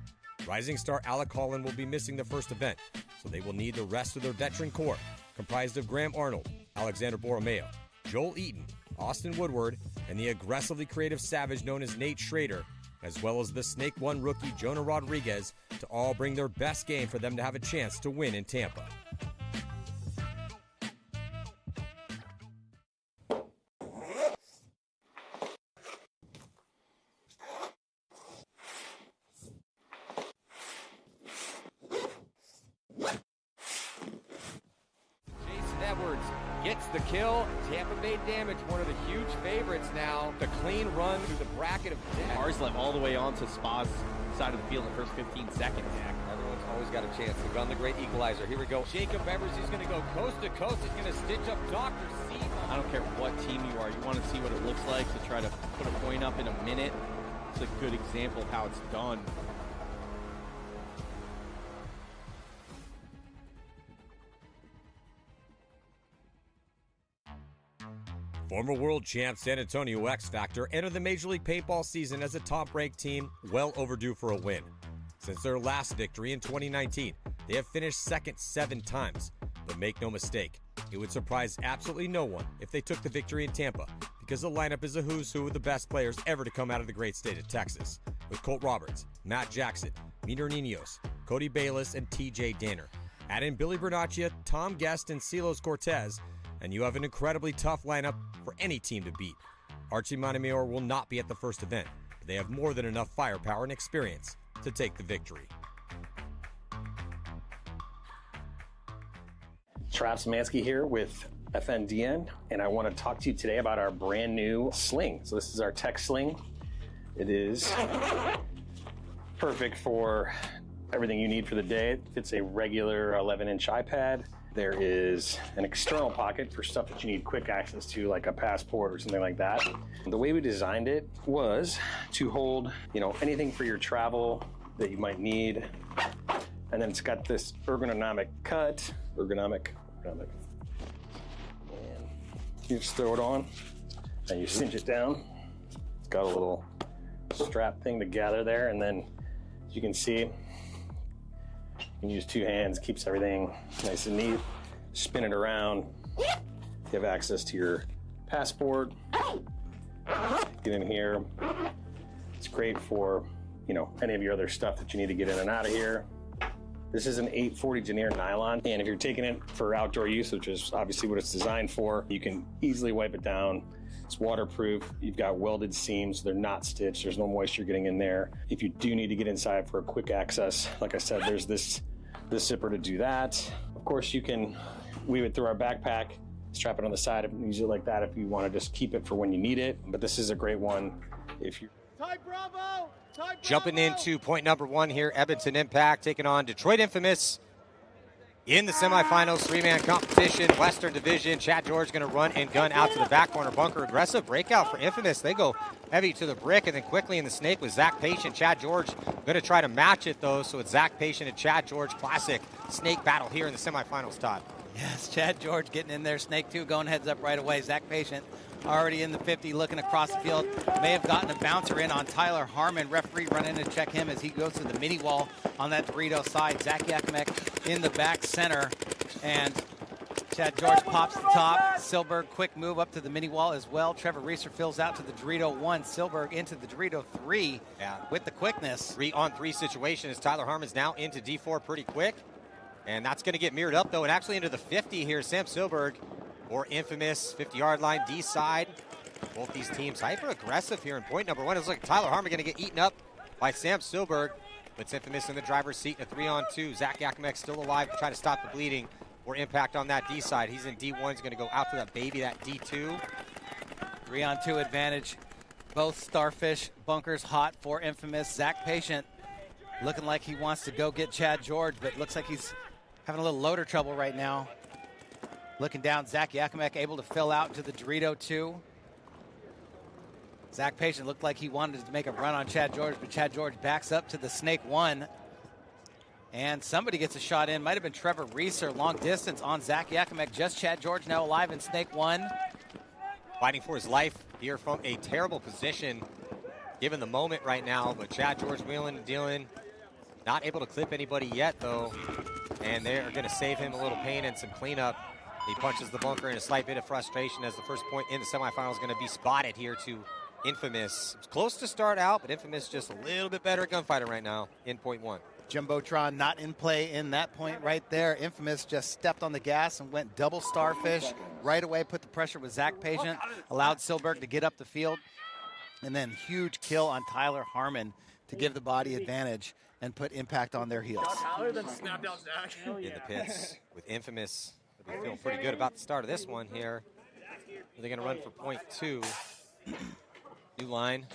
Rising star Alec Holland will be missing the first event, so they will need the rest of their veteran core, comprised of Graham Arnold, Alexander Borromeo, Joel Eaton, Austin Woodward, and the aggressively creative savage known as Nate Schrader, as well as the Snake One rookie Jonah Rodriguez, to all bring their best game for them to have a chance to win in Tampa. Gets the kill. Tampa Bay Damage, one of the huge favorites now. The clean run through the bracket of death. Arslan all the way onto Spa's side of the field in the first 15 seconds. Everyone's always got a chance to run the great equalizer. Here we go. Jacob Evers is going to go coast to coast. He's going to stitch up Dr. C. I don't care what team you are. You want to see what it looks like to try to put a point up in a minute. It's a good example of how it's done. Former world champ San Antonio X Factor entered the Major League Paintball season as a top-ranked team, well overdue for a win. Since their last victory in 2019, they have finished second 7 times. But make no mistake, it would surprise absolutely no one if they took the victory in Tampa, because the lineup is a who's who of the best players ever to come out of the great state of Texas, with Colt Roberts, Matt Jackson, Miner Ninos, Cody Bayless, and TJ Danner. Add in Billy Bernaccia, Tom Guest, and Silos Cortez, and you have an incredibly tough lineup for any team to beat. Archie Montemayor will not be at the first event, but they have more than enough firepower and experience to take the victory. Trav Szymanski here with FNDN, and I want to talk to you today about our brand new sling. So this is our tech sling. It is perfect for everything you need for the day. It's a regular 11-inch iPad. There is an external pocket for stuff that you need quick access to, like a passport or something like that. The way we designed it was to hold, anything for your travel that you might need. And then it's got this ergonomic cut, ergonomic. And you just throw it on and you cinch it down. It's got a little strap thing to gather there, and then as you can see, you can use 2 hands, keeps everything nice and neat. Spin it around, you have access to your passport. Get in here. It's great for, any of your other stuff that you need to get in and out of here. This is an 840 denier nylon, and if you're taking it for outdoor use, which is obviously what it's designed for, you can easily wipe it down. It's waterproof. You've got welded seams. They're not stitched. There's no moisture getting in there. If you do need to get inside for a quick access, like I said, there's this zipper to do that. Of course, you can weave it through our backpack, strap it on the side and use it like that if you want to just keep it for when you need it. But this is a great one if you... Jumping into point number 1 here, Edmonton Impact taking on Detroit Infamous in the semifinals, 3-man competition, Western Division. Chad George going to run and gun out to the back corner bunker. Aggressive breakout for Infamous. They go heavy to the brick, and then quickly in the snake with Zach Patient. Chad George going to try to match it, though, so it's Zach Patient and Chad George. Classic snake battle here in the semifinals, Todd. Yes, Chad George getting in there. Snake 2 going heads up right away. Zach Patient already in the 50, looking across the field. May have gotten a bouncer in on Tyler Harmon. Referee running to check him as he goes to the mini wall on that Dorito side. Zach Yakimek in the back center. And Chad George pops the top. Silberg, quick move up to the mini wall as well. Trevor Reeser fills out to the Dorito 1. Silberg into the Dorito 3 with the quickness. 3-on-3 situation as Tyler Harmon's now into D4 pretty quick. And that's going to get mirrored up, though, and actually into the 50 here. Sam Silberg or Infamous, 50-yard line, D side. Both these teams hyper-aggressive here in point number 1. It's like Tyler Harmon going to get eaten up by Sam Silberg. Puts Infamous in the driver's seat in a 3-on-2. Zach Yakimek still alive to try to stop the bleeding or Impact on that D side. He's in D1. He's going to go out to that baby, that D2. 3-on-2 advantage. Both Starfish bunkers hot for Infamous. Zach Patient looking like he wants to go get Chad George, but looks like he's having a little loader trouble right now. Looking down, Zach Yakimek able to fill out to the Dorito 2. Zach Patient looked like he wanted to make a run on Chad George, but Chad George backs up to the Snake 1. And somebody gets a shot in. Might have been Trevor Reeser, long distance on Zach Yakimek. Just Chad George now alive in Snake 1. Fighting for his life here from a terrible position, given the moment right now. But Chad George wheeling and dealing. Not able to clip anybody yet, though. And they are going to save him a little pain and some cleanup. He punches the bunker in a slight bit of frustration as the first point in the semifinal is going to be spotted here to Infamous. It's close to start out, but Infamous just a little bit better gunfighter right now in point 1. Jumbotron not in play in that point right there. Infamous just stepped on the gas and went double Starfish. Right away put the pressure with Zach Patient. Allowed Silberg to get up the field. And then huge kill on Tyler Harmon to give the body advantage and put Impact on their heels. In the pits with Infamous. They'll be feeling pretty good about the start of this one here. They're going to run for point 2. New line.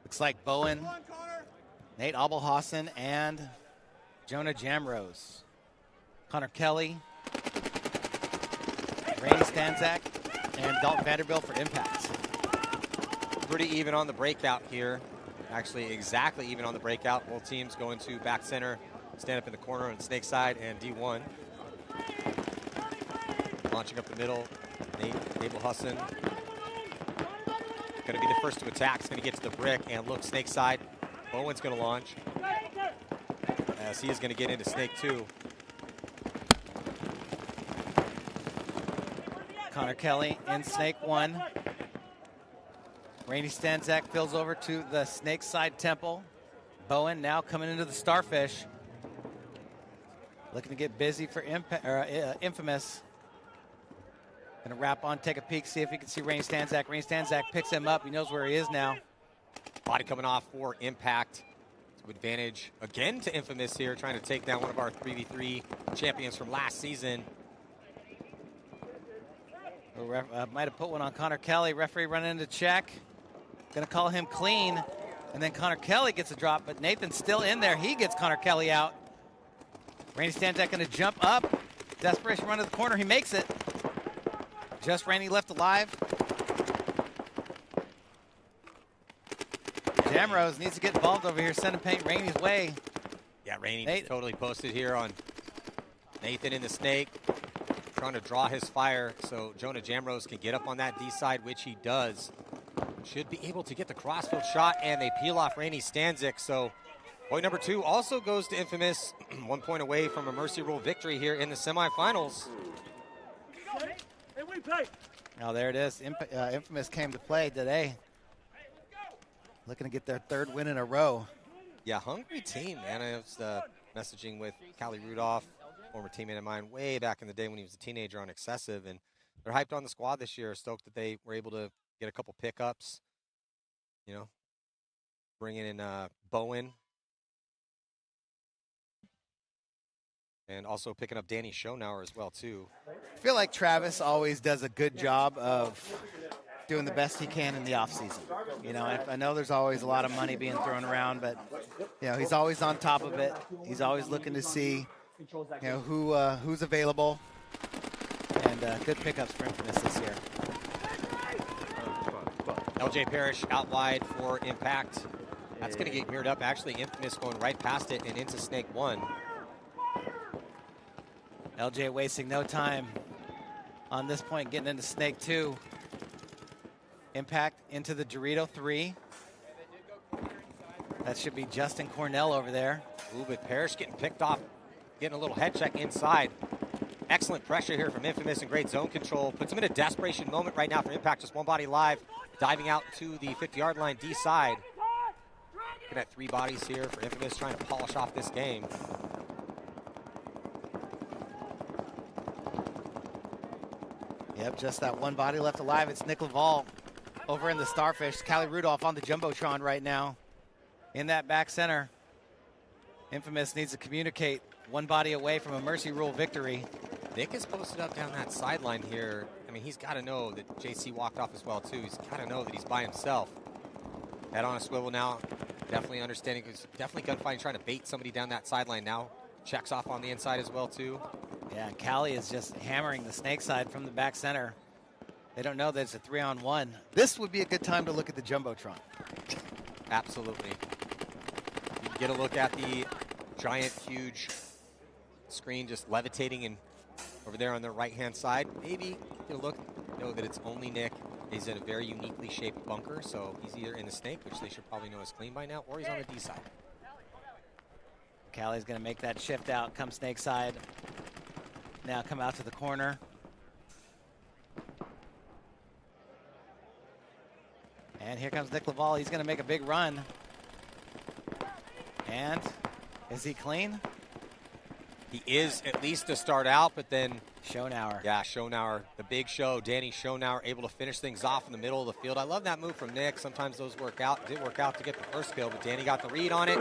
Looks like Bowen, Nate Abelhausen, and Jonah Jamrose. Connor Kelly, Randy Stanzak, and Dalton Vanderbilt for Impact. Pretty even on the breakout here. Actually, exactly even on the breakout. Both teams going to back center, stand up in the corner on Snake side and D1. Launching up the middle, Nate Abelhausen. Going to be the first to attack. He's going to get to the brick and look Snake side. Bowen's going to launch as he is going to get into Snake 2. Connor Kelly in Snake 1. Randy Stanzak fills over to the Snake side temple. Bowen now coming into the Starfish. Looking to get busy for Infamous. Gonna wrap on, take a peek, see if you can see Randy Stanzak. Randy Stanzak picks him up. He knows where he is now. Body coming off for Impact. To advantage again to Infamous here, trying to take down one of our 3v3 champions from last season. Might have put one on Connor Kelly. Referee running into check. Gonna call him clean. And then Connor Kelly gets a drop, but Nathan's still in there. He gets Connor Kelly out. Randy Stanczak going to jump up. Desperation run to the corner. He makes it. Just Randy left alive. Jamrose needs to get involved over here, sending paint Rainey's way. Yeah, Rainey totally posted here on Nathan in the snake, trying to draw his fire so Jonah Jamrose can get up on that D side, which he does. Should be able to get the crossfield shot, and they peel off Rainey Stanczak. So point number 2 also goes to Infamous, 1 point away from a mercy rule victory here in the semifinals. Now there it is. Infamous came to play today. Looking to get their 3rd win in a row. Yeah, hungry team, man. I was messaging with Callie Rudolph, former teammate of mine, way back in the day when he was a teenager on Excessive, and they're hyped on the squad this year. Stoked that they were able to get a couple pickups. You know, bringing in Bowen. And also picking up Danny Schonauer as well, too. I feel like Travis always does a good job of doing the best he can in the offseason. You know, I know there's always a lot of money being thrown around, but, you know, he's always on top of it. He's always looking to see, you know, who's available. And good pickups for Infamous this year. LJ Parrish out wide for Impact. That's going to get mirrored up. Actually, Infamous going right past it and into Snake 1. LJ wasting no time on this point, getting into Snake 2. Impact into the Dorito 3. That should be Justin Cornell over there. Ooh, but Parrish getting picked off, getting a little head check inside. Excellent pressure here from Infamous and great zone control. Puts him in a desperation moment right now for Impact. Just one body live, diving out to the 50-yard line D side. Looking at 3 bodies here for Infamous, trying to polish off this game. Yep, just that one body left alive. It's Nick Laval over in the Starfish. Callie Rudolph on the Jumbotron right now in that back center. Infamous needs to communicate, one body away from a mercy rule victory. Nick is posted up down that sideline here. I mean, he's got to know that JC walked off as well, too. He's got to know that he's by himself. Head on a swivel now. Definitely understanding. He's definitely gunfighting, trying to bait somebody down that sideline now. Checks off on the inside as well, too. Yeah, and Callie is just hammering the snake side from the back center. They don't know that it's a 3-on-1. This would be a good time to look at the Jumbotron. Absolutely. You can get a look at the giant, huge screen just levitating and over there on the right-hand side. Maybe get a look, know that it's only Nick. He's in a very uniquely shaped bunker, so he's either in the snake, which they should probably know is clean by now, or he's on the D side. Callie's going to make that shift out, come snake side. Now come out to the corner. And here comes Nick Laval. He's going to make a big run. And is he clean? He is, at least to start out, but then Schonauer. Yeah, Schonauer, the big show. Danny Schonauer able to finish things off in the middle of the field. I love that move from Nick. Sometimes those work out. Didn't work out to get the first kill, but Danny got the read on it.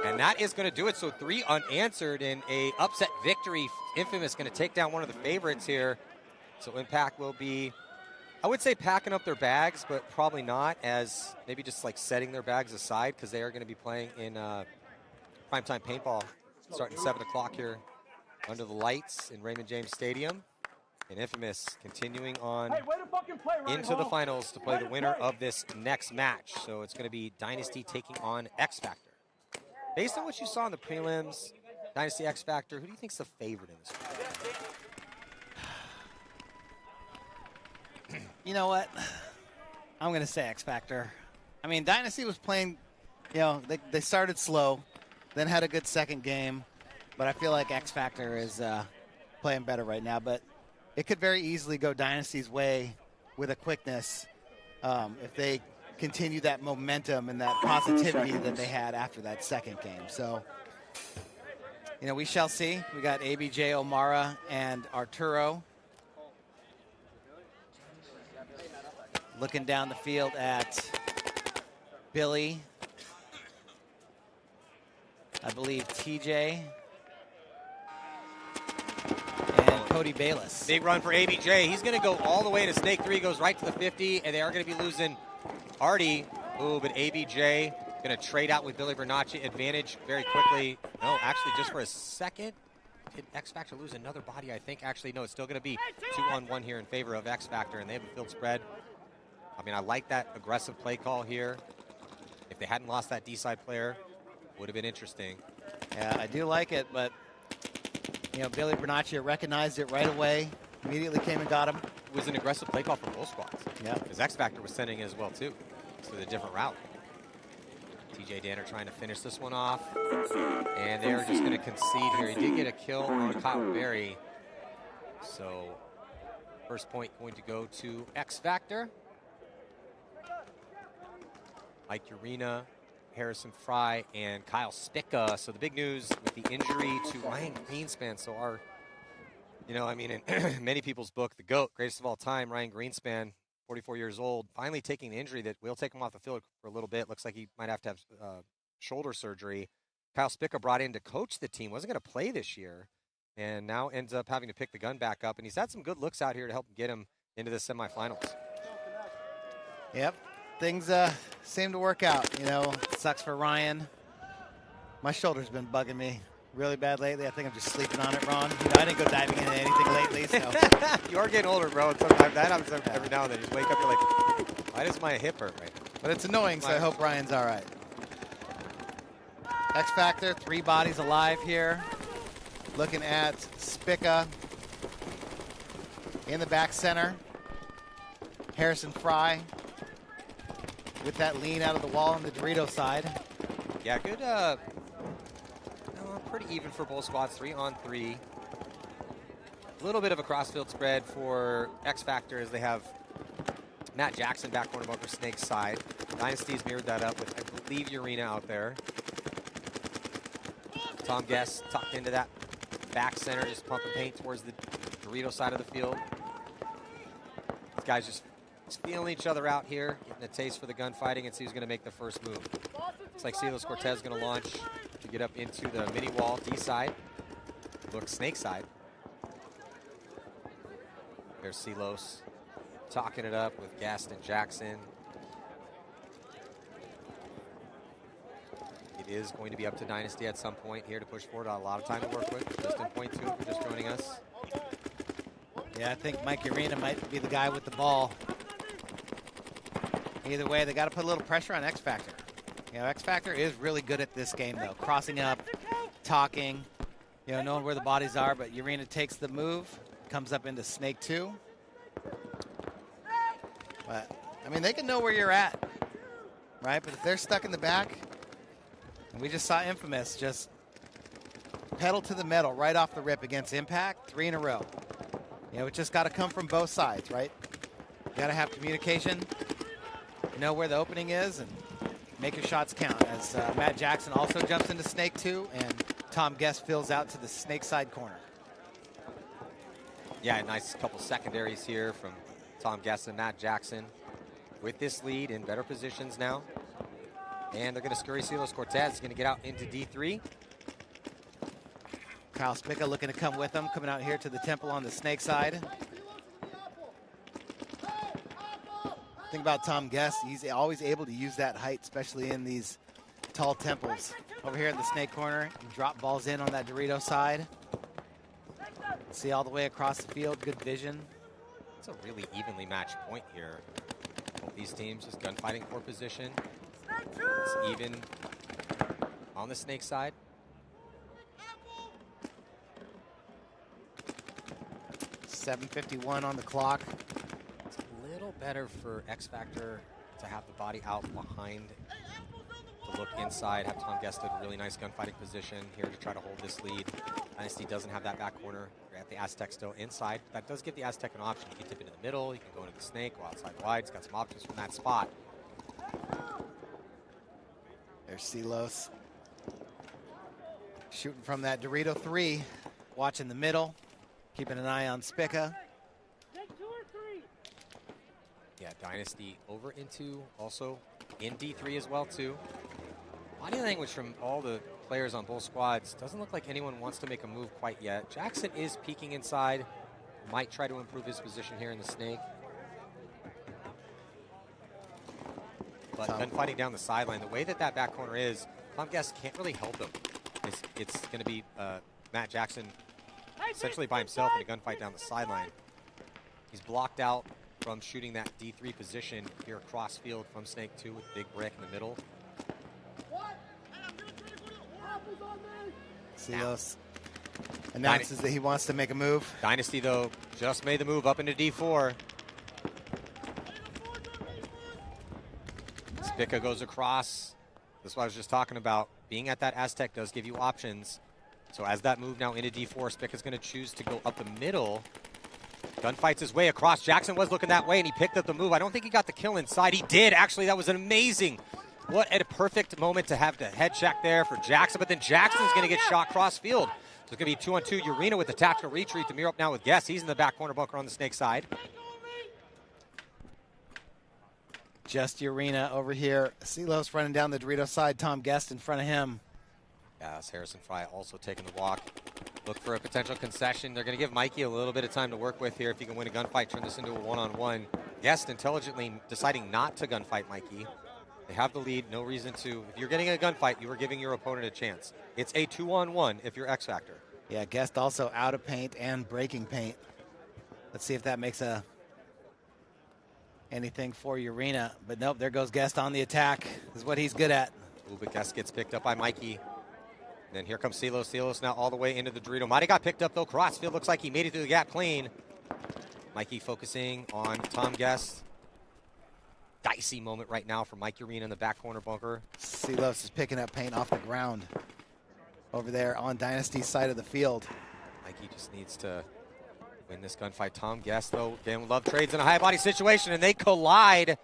And that is going to do it. So 3 unanswered in a upset victory. Infamous going to take down one of the favorites here. So Impact will be, I would say, packing up their bags, but probably not, as maybe just like setting their bags aside, because they are going to be playing in primetime paintball starting 7 o'clock here under the lights in Raymond James Stadium. And Infamous continuing on into the finals to play the winner of this next match. So it's going to be Dynasty taking on X Factor. Based on what you saw in the prelims, Dynasty X Factor, who do you think's the favorite in this one? You know what? I'm going to say X Factor. I mean, Dynasty was playing, you know, they started slow, then had a good second game, but I feel like X Factor is playing better right now. But it could very easily go Dynasty's way with a quickness if they continue that momentum and that positivity that they had after that second game. So, you know, we shall see. We got ABJ, O'Mara, and Arturo looking down the field at Billy, I believe TJ, and Cody Bayless. Big run for ABJ. He's going to go all the way to Snake 3, goes right to the 50, and they are going to be losing Artie. Ooh, but ABJ Going to trade out with Billy Bernacci. Advantage very quickly. No, actually, just for a second. Did X Factor lose another body? I think actually, no, it's still going to be 2-on-1 here in favor of X Factor, and they have a field spread. I mean, I like that aggressive play call here. If they hadn't lost that D-side player, would have been interesting. Yeah, I do like it, but, you know, Billy Bernacci recognized it right away, immediately came and got him. It was an aggressive play call from both squads. Yeah. Because X Factor was sending it as well, too. It's with a different route. TJ Danner trying to finish this one off. And they're just going to concede here. He did get a kill on Kyle Berry. So, first point going to go to X Factor. Mike Urena, Harrison Fry, and Kyle Spica. So the big news with the injury to Ryan Greenspan. So our, you know, I mean, in many people's book, the GOAT, greatest of all time, Ryan Greenspan, 44 years old, finally taking the injury that will take him off the field for a little bit. Looks like he might have to have shoulder surgery. Kyle Spica brought in to coach the team. Wasn't going to play this year, and now ends up having to pick the gun back up. And he's had some good looks out here to help get him into the semifinals. Yep. Things seem to work out. You know, sucks for Ryan. My shoulder's been bugging me really bad lately. I think I'm just sleeping on it, Ron. You know, I didn't go diving into anything lately, so. You are getting older, bro. And sometimes that happens every now and then. You just wake up, you're like, why does my hip hurt right now? But it's annoying, so I hope Ryan's all right. X Factor, 3 bodies alive here. Looking at Spica in the back center. Harrison Fry with that lean out of the wall on the Dorito side. Yeah, good. Pretty even for both squads, 3-on-3. A little bit of a crossfield spread for X Factor as they have Matt Jackson back corner bunker Snake's side. Dynasty's mirrored that up with, I believe, Urena out there. Tom Guest tucked into that back center, just pumping paint towards the Dorito side of the field. These guys just feeling each other out here, getting a taste for the gunfighting and see who's going to make the first move. Looks like Silas Cortez going to launch to get up into the mini wall, D side. Look, Snake side. There's Silos talking it up with Gaston Jackson. It is going to be up to Dynasty at some point here to push forward. A lot of time to work with. Just in point 2 for just joining us. Yeah, I think Mike Urena might be the guy with the ball. Either way, they got to put a little pressure on X Factor. You know, X Factor is really good at this game, though. Crossing up, talking, you know, knowing where the bodies are. But Urena takes the move, comes up into Snake 2. But, I mean, they can know where you're at, right? But if they're stuck in the back, and we just saw Infamous just pedal to the metal right off the rip against Impact, 3 in a row. You know, it just got to come from both sides, right? You got to have communication, know where the opening is, and make your shots count. As Matt Jackson also jumps into Snake 2, and Tom Guest fills out to the Snake side corner. Yeah, a nice couple secondaries here from Tom Guest and Matt Jackson with this lead in better positions now. And they're going to scurry Silas Cortez. He's going to get out into D3. Kyle Spica looking to come with them, coming out here to the temple on the Snake side. Thing about Tom Guest, he's always able to use that height, especially in these tall temples. Over here in the Snake corner, and drop balls in on that Dorito side. See all the way across the field, good vision. It's a really evenly matched point here. Both these teams just gunfighting for position. It's even on the Snake side. .751 on the clock. It's a little better for X Factor to have the body out behind, to look inside, have Tom Guest in a really nice gunfighting position here to try to hold this lead. Dynasty doesn't have that back corner. You're at the Aztec still inside. That does give the Aztec an option. You can tip into the middle, you can go into the Snake, go outside wide. It's got some options from that spot. There's Silos. Shooting from that Dorito 3. Watching the middle. Keeping an eye on Spica. Yeah, Dynasty over into also in D3 as well, too. Body language from all the players on both squads. Doesn't look like anyone wants to make a move quite yet. Jackson is peeking inside. Might try to improve his position here in the Snake. But gunfighting down the sideline, the way that back corner is, Tom Guest can't really help him. It's going to be Matt Jackson essentially by himself in a gunfight down the sideline. He's blocked out from shooting that D3 position here across field from Snake 2 with Big Brick in the middle. Silos announces that he wants to make a move. Dynasty, though, just made the move up into D4. Spica goes across. This is what I was just talking about. Being at that Aztec does give you options. So as that move now into D4, Spica's going to choose to go up the middle. Gunfights his way across. Jackson was looking that way, and he picked up the move. I don't think he got the kill inside. He did. Actually, that was an amazing. What a perfect moment to have the head check there for Jackson. But then Jackson's going to get shot cross field. So it's going to be 2-on-2. Urena with the tactical retreat to mirror up now with Guess. He's in the back corner bunker on the Snake side. Just Urena over here. Silos running down the Dorito side. Tom Guest in front of him. Yes, Harrison Fry also taking the walk. Look for a potential concession. They're going to give Mikey a little bit of time to work with here if he can win a gunfight, turn this into a one-on-one. Guest intelligently deciding not to gunfight Mikey. They have the lead, no reason to. If you're getting a gunfight, you are giving your opponent a chance. It's a 2-on-1 if you're X Factor. Yeah, Guest also out of paint and breaking paint. Let's see if that makes anything for Urena. But nope, there goes Guest on the attack. This is what he's good at. Ooh, but Guest gets picked up by Mikey. And then here comes Silos. Silos now all the way into the Dorito. Might have got picked up, though. Crossfield looks like he made it through the gap clean. Mikey focusing on Tom Guest. Dicey moment right now for Mike Urena in the back corner bunker. Silos is picking up paint off the ground over there on Dynasty's side of the field. Mikey just needs to win this gunfight. Tom Guest, though, again, love trades in a high body situation, and they collide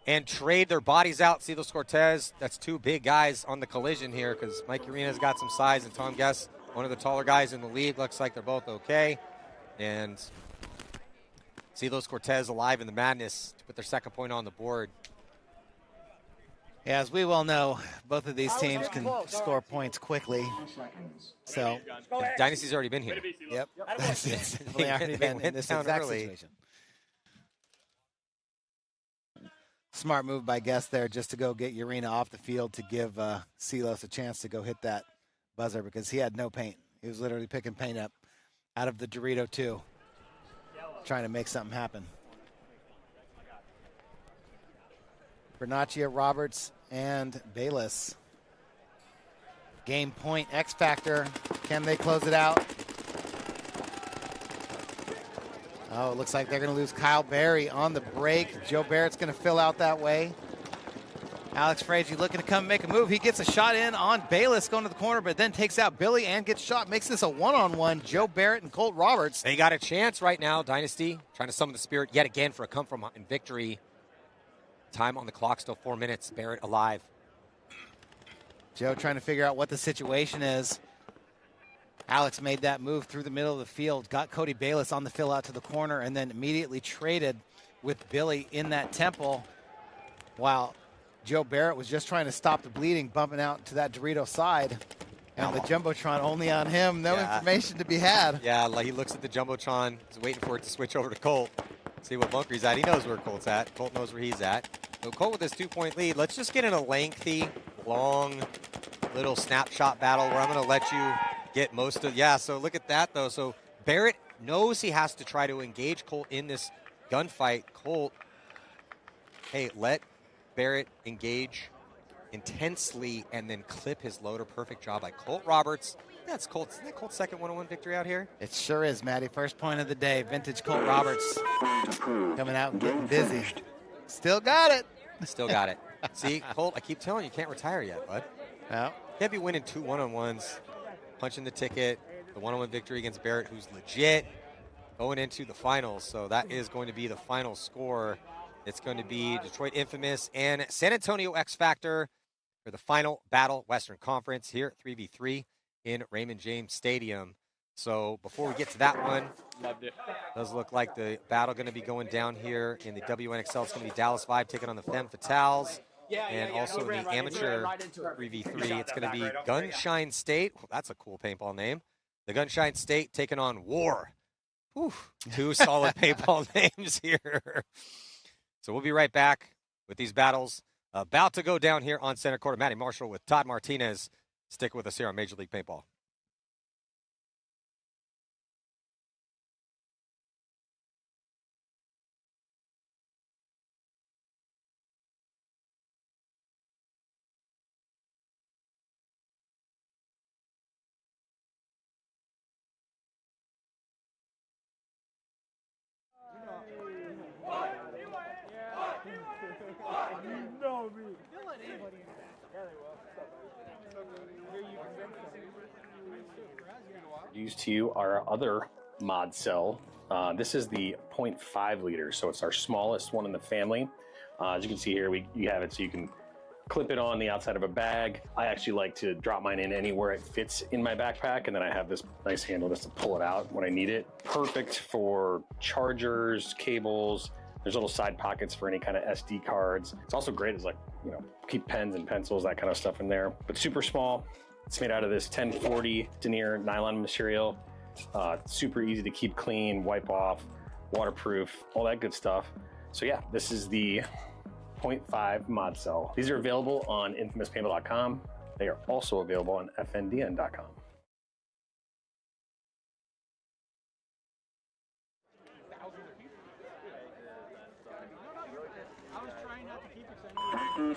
and trade their bodies out. Silos Cortez, that's two big guys on the collision here because Mike Urena's got some size, and Tom Guest, one of the taller guys in the league. Looks like they're both okay. And Silos Cortez alive in the madness to put their second point on the board. Yeah, as we well know, both of these teams can score points quickly. So Dynasty's already been here. Yep. They already been in this exact situation. Smart move by Guest there just to go get Urena off the field to give Silos a chance to go hit that buzzer because he had no paint. He was literally picking paint up out of the Dorito 2, trying to make something happen. Bernaccia, Roberts, and Bayless. Game point, X Factor. Can they close it out? Oh, it looks like they're going to lose Kyle Berry on the break. Joe Barrett's going to fill out that way. Alex Frazier looking to come make a move. He gets a shot in on Bayless going to the corner, but then takes out Billy and gets shot. Makes this a one-on-one. Joe Barrett and Colt Roberts. They got a chance right now, Dynasty. Trying to summon the spirit yet again for a come-from-behind victory. Time on the clock, still 4 minutes. Barrett alive. Joe trying to figure out what the situation is. Alex made that move through the middle of the field, got Cody Bayless on the fill out to the corner, and then immediately traded with Billy in that temple while Joe Barrett was just trying to stop the bleeding, bumping out to that Dorito side. And the Jumbotron only on him, no information to be had. Yeah, like he looks at the Jumbotron, he's waiting for it to switch over to Colt. See what bunker he's at. He knows where Colt's at. Colt knows where he's at. So Colt with his 2-point lead. Let's just get in a lengthy, long, little snapshot battle where I'm going to let you get most of. Yeah, so look at that, though. So Barrett knows he has to try to engage Colt in this gunfight. Colt, hey, let Barrett engage intensely and then clip his loader. Perfect job by Colt Roberts. Isn't that Colt's second one-on-one victory out here? It sure is, Matty. First point of the day. Vintage Colt Roberts coming out and getting busy. Still got it. Still got it. See, Colt, I keep telling you, you can't retire yet, bud. No. Can't be winning 2 one-on-ones, punching the ticket, the one-on-one victory against Barrett, who's legit, going into the finals. So that is going to be the final score. It's going to be Detroit Infamous and San Antonio X Factor for the final battle, Western Conference, here at 3v3 in Raymond James Stadium. So before we get to that one, loved it. Does look like the battle going to be going down here in the WNXL. It's going to be Dallas Vibe taking on the Femme Fatales. And also in the amateur 3v3, it's going to be Gunshine State. Well, that's a cool paintball name. The Gunshine State taking on War. Whew, 2 solid paintball names here. So we'll be right back with these battles. about to go down here on center court. Matty Marshall with Todd Martinez. Stick with us here on Major League Paintball. Used to you our other mod cell. This is the 0.5 liter, so it's our smallest one in the family. As you can see here, you have it so you can clip it on the outside of a bag. I actually like to drop mine in anywhere it fits in my backpack, and then I have this nice handle just to pull it out when I need it. Perfect for chargers, cables. There's little side pockets for any kind of SD cards. It's also great as keep pens and pencils, that kind of stuff in there, but super small. It's made out of this 1040 denier nylon material. Super easy to keep clean, wipe off, waterproof, all that good stuff. So yeah, this is the 0.5 mod cell. These are available on infamouspaintball.com. They are also available on fndn.com.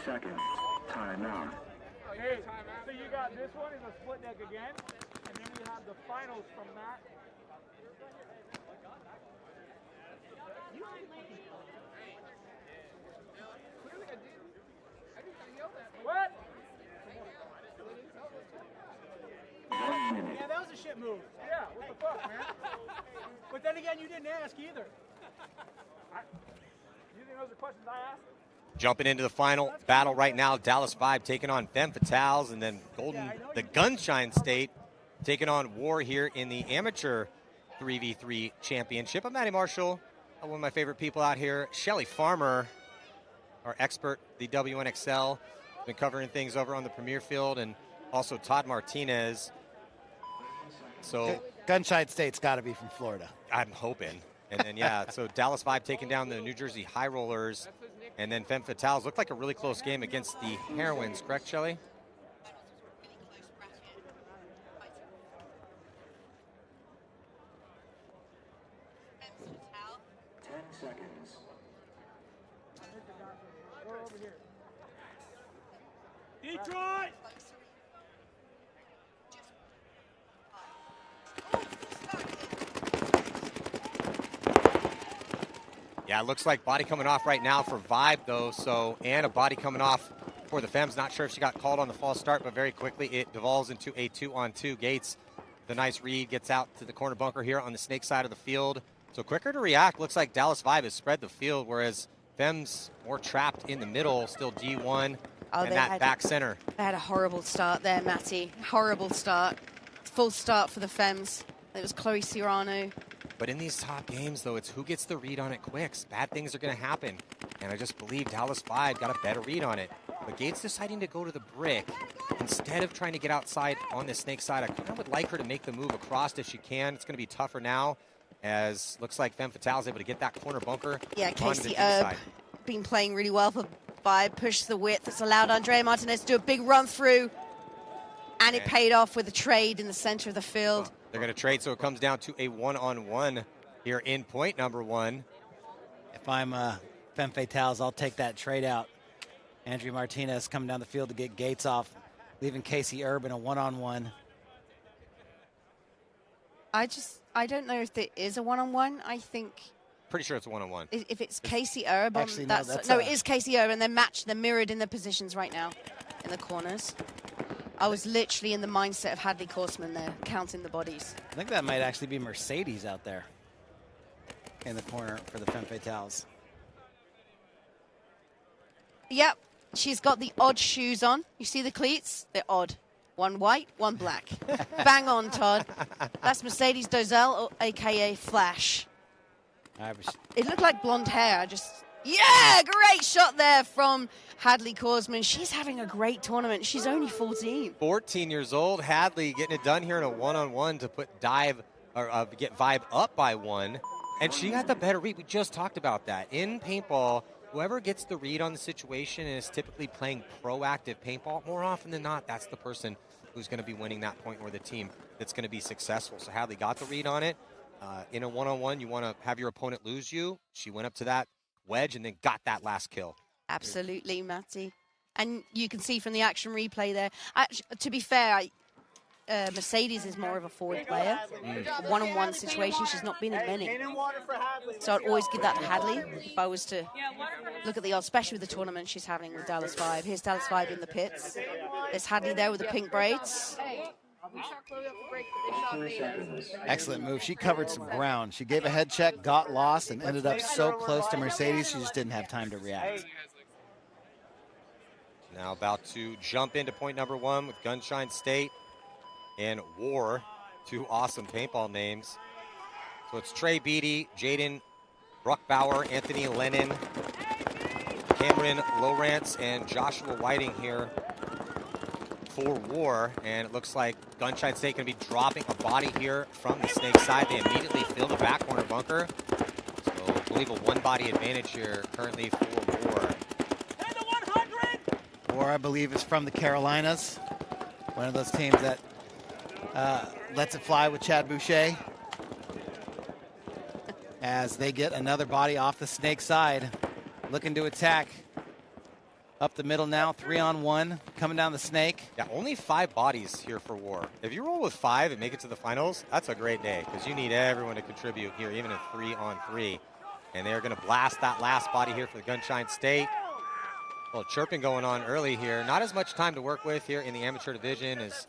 Seconds. Time out. Okay, so you got this one is a split deck again, and then we have the finals from that. What? Yeah, that was a shit move. Yeah, what the fuck, man? But then again, you didn't ask either. You think those are questions I asked? Jumping into the final battle right now, Dallas Vibe taking on Femme Fatales, and then the Gunshine State taking on War here in the amateur 3v3 championship. I'm Matty Marshall, one of my favorite people out here. Shelly Farmer, our expert, the WNXL, been covering things over on the Premier Field, and also Todd Martinez. So Gunshine State's got to be from Florida. I'm hoping. And then, yeah, so Dallas Vibe taking down the New Jersey High Rollers. And then Femme Fatales looked like a really close game against the Heroines, correct, Shelly? Seconds. Detroit! Yeah, it looks like body coming off right now for Vibe, though. So, and a body coming off for the Femmes. Not sure if she got called on the false start, but very quickly it devolves into a 2-on-2. Gates, the nice read, gets out to the corner bunker here on the snake side of the field. So quicker to react. Looks like Dallas Vibe has spread the field, whereas Femmes more trapped in the middle, still D1 and that back center. They had a horrible start there, Matty. Horrible start. Full start for the Femmes. It was Chloe Serrano. But in these top games, though, it's who gets the read on it quick. Bad things are going to happen. And I just believe Dallas Vibe got a better read on it. But Gates deciding to go to the brick instead of trying to get outside on the snake side. I kind of would like her to make the move across if she can. It's going to be tougher now, as looks like Femme Fatale is able to get that corner bunker. Yeah, Casey Erb been playing really well for Vibe. Pushed the width. That's allowed Andrea Martinez to do a big run through. And it paid off with a trade in the center of the field. They're going to trade, so it comes down to a one-on-one here in point number one. If I'm Femme Fatales, I'll take that trade out. Andrea Martinez coming down the field to get Gates off, leaving Casey Erb in a one-on-one. I don't know if there is a one-on-one. I think... Pretty sure it's a one-on-one. If it's Casey Erb, actually, it is Casey Erb, and they're matched, they're mirrored in their positions right now in the corners. I was literally in the mindset of Hadley Korsman there, counting the bodies. I think that might actually be Mercedes out there in the corner for the Femme Fatales. Yep, she's got the odd shoes on. You see the cleats? They're odd. One white, one black. Bang on, Todd. That's Mercedes Dozel, a.k.a. Flash. It looked like blonde hair. Yeah, great shot there from Hadley Korsman. She's having a great tournament. She's only 14. 14 years old. Hadley getting it done here in a one-on-one to put get Vibe up by one. And she got the better read. We just talked about that. In paintball, whoever gets the read on the situation and is typically playing proactive paintball, more often than not, that's the person who's going to be winning that point, or the team that's going to be successful. So Hadley got the read on it. In a one-on-one, you want to have your opponent lose you. She went up to that wedge and then got that last kill. Absolutely, Matty. And you can see from the action replay there, to be fair, Mercedes is more of a forward player. One-on-one situation, she's not been in many. So I'd always give that to Hadley if I was to look at the odds, especially with the tournament she's having with Dallas 5. Here's Dallas 5 in the pits. There's Hadley there with the pink braids. Excellent move. She covered some ground. She gave a head check, got lost, and ended up so close to Mercedes, she just didn't have time to react. Now about to jump into point number 1 with Gunshine State and War, 2 awesome paintball names. So it's Trey Beatty, Jaden Bruckbauer, Anthony Lennon, Cameron Lowrance, and Joshua Whiting here for War. And it looks like Gunshine State going to be dropping a body here from the Snake side. They immediately fill the back corner bunker. So I believe a 1-body advantage here currently for War. War, I believe, is from the Carolinas. One of those teams that lets it fly with Chad Boucher. As they get another body off the Snake side, looking to attack. Up the middle now, 3-on-1, coming down the Snake. Yeah, only 5 bodies here for War. If you roll with 5 and make it to the finals, that's a great day, because you need everyone to contribute here, even a 3-on-3. And they're going to blast that last body here for the Gunshine State. A little chirping going on early here. Not as much time to work with here in the amateur division, as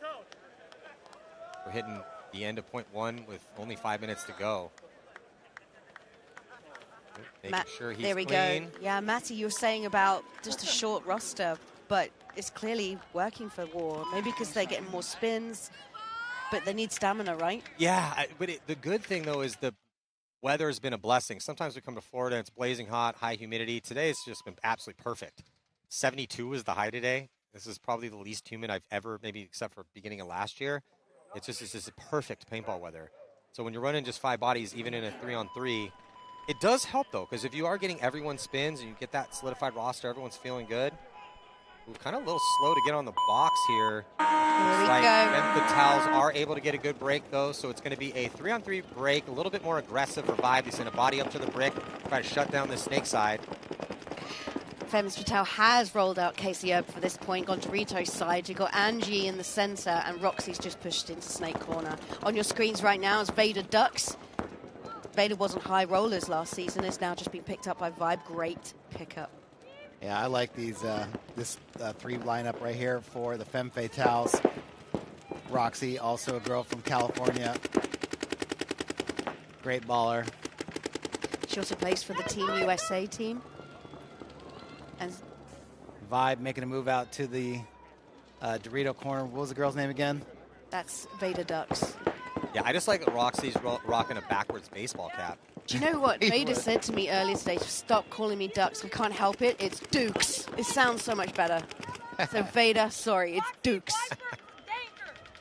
we're hitting the end of point 1 with only 5 minutes to go. Making sure he's there we clean. go. Yeah, Matty, you were saying about just a short roster, but it's clearly working for War. Maybe because they're getting more spins, but they need stamina, right? Yeah, but the good thing, though, is the weather has been a blessing. Sometimes we come to Florida and it's blazing hot, high humidity. Today it's just been absolutely perfect. 72 is the high today. This is probably the least humid I've ever, maybe except for beginning of last year. It's just perfect paintball weather. So when you're running just 5 bodies, even in a 3-on-3, it does help, though, because if you are getting everyone spins and you get that solidified roster, everyone's feeling good. Ooh, kind of a little slow to get on the box here. Looks like the Towels are able to get a good break, though, so it's going to be a 3-on-3 break, a little bit more aggressive for Vibe. They send a body up to the brick, try to shut down the Snake side. Fems Patel has rolled out Casey Erb for this point, gone to Rito's side. You've got Angie in the center, and Roxy's just pushed into Snake corner. On your screens right now is Vader ducks. Vader wasn't high rollers last season. It's now just been picked up by Vibe. Great pickup. Yeah, I like these this 3 lineup right here for the Femme Fatales. Roxy, also a girl from California. Great baller. She also plays for the Team USA team. And Vibe making a move out to the Dorito corner. What was the girl's name again? That's Vader Ducks. Yeah, I just like that Roxy's rocking a backwards baseball cap. Do you know what Vader said to me earlier today? Stop calling me Ducks. I can't help it. It's Dukes. It sounds so much better. So Vader, sorry, it's Dukes.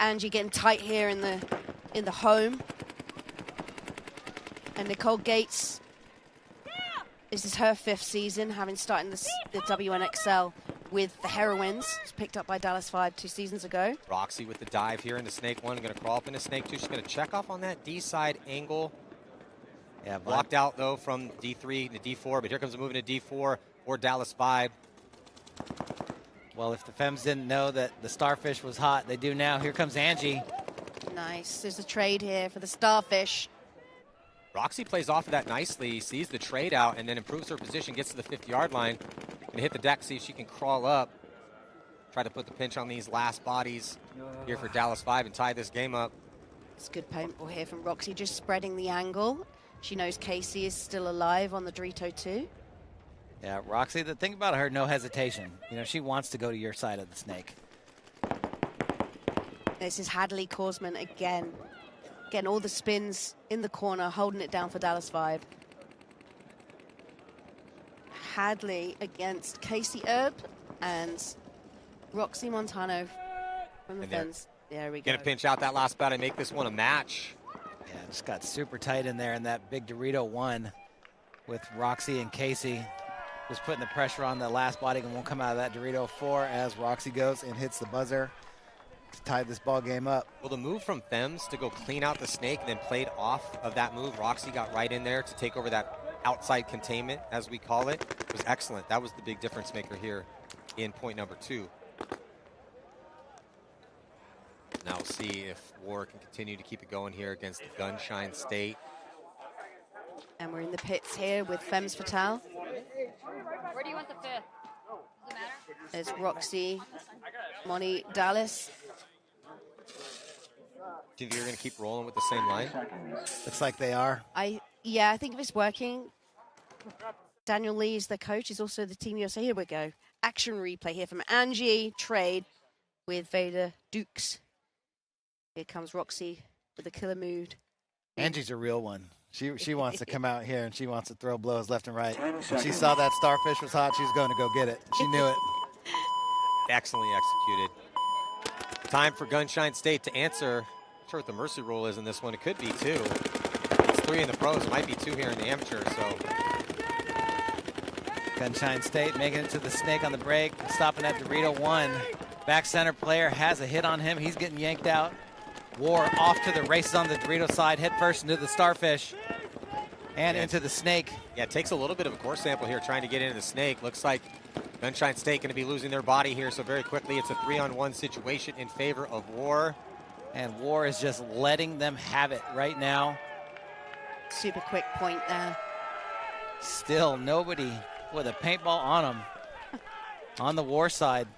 Angie getting tight here in the home. And Nicole Gates. This is her 5th season, having started the WNXL with the Heroines. It's picked up by Dallas 5 2 seasons ago. Roxy with the dive here into Snake 1. Going to crawl up into Snake 2. She's going to check off on that D side angle. Yeah, blocked out, though, from D3 to D4. But here comes a move into D4 for Dallas 5. Well, if the Femmes didn't know that the Starfish was hot, they do now. Here comes Angie. Nice. There's a trade here for the Starfish. Roxy plays off of that nicely, sees the trade out, and then improves her position, gets to the 50-yard line, and hit the deck, see if she can crawl up. Try to put the pinch on these last bodies here for Dallas 5 and tie this game up. It's good paintball here from Roxy, just spreading the angle. She knows Casey is still alive on the Dorito 2. Yeah, Roxy, the thing about her, no hesitation. You know, she wants to go to your side of the Snake. This is Hadley Korsman again. Getting all the spins in the corner, holding it down for Dallas 5. Hadley against Casey Erb and Roxy Montano from the fence. There we go. Gonna pinch out that last bat and make this one a match. Yeah, just got super tight in there in that big Dorito 1 with Roxy and Casey. Just putting the pressure on the last body and won't come out of that Dorito 4 as Roxy goes and hits the buzzer to tie this ball game up. Well, the move from Fems to go clean out the snake and then played off of that move, Roxy got right in there to take over that outside containment, as we call it, was excellent. That was the big difference maker here in point number 2. Now we'll see if War can continue to keep it going here against the Gunshine State. And we're in the pits here with Fems Fatale. Where do you want the fifth? Does it matter? There's Roxy, Moni, Dallas. Do you think you're going to keep rolling with the same line? Looks like they are. Yeah, I think if it's working, Daniel Lee is the coach. He's also the Team USA. Here we go. Action replay here from Angie Trade with Vader Dukes. Here comes Roxy with a killer mood. Angie's a real one. She wants to come out here and she wants to throw blows left and right. When she saw that starfish was hot, she was going to go get it. She knew it. Excellently executed. Time for Gunshine State to answer. Not sure what the mercy rule is in this one. It could be 2. It's 3 in the pros. It might be 2 here in the amateur. So Gunshine State making it to the snake on the break, stopping at Dorito 1. Back center player has a hit on him. He's getting yanked out. War off to the races on the Dorito side, head first into the starfish and into the snake. Yeah, it takes a little bit of a core sample here trying to get into the snake. Looks like Gunshine State going to be losing their body here, so very quickly it's a 3-on-1 situation in favor of War. And War is just letting them have it right now. Super quick point there. Still nobody with a paintball on them on the War side.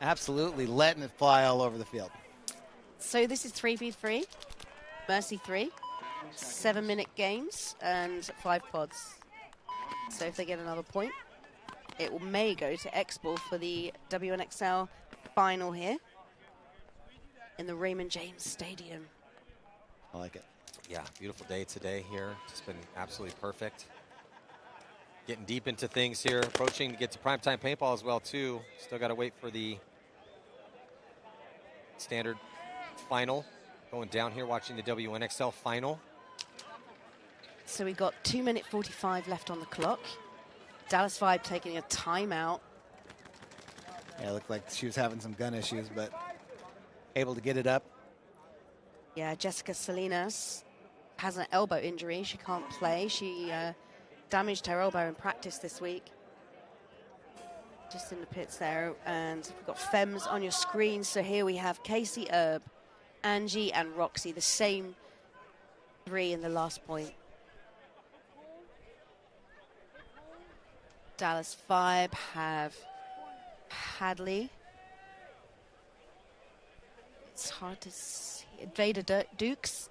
Absolutely letting it fly all over the field. So this is 3v3, Mercy 3, 7-minute games and 5 pods. So if they get another point, it may go to X-Ball for the WNXL final here in the Raymond James Stadium. I like it. Yeah, beautiful day today here. It's been absolutely perfect. Getting deep into things here, approaching to get to primetime paintball as well too. Still got to wait for the standard final. Going down here, watching the WNXL final. So we got 2:45 left on the clock. Dallas Vibe taking a timeout. Yeah, it looked like she was having some gun issues, but able to get it up. Yeah, Jessica Salinas has an elbow injury. She can't play. She damaged her elbow in practice this week. Just in the pits there. And we've got Fems on your screen. So here we have Casey Erb, Angie, and Roxy, the same 3 in the last point. Dallas Vibe have Hadley. It's hard to see. Vader Dukes.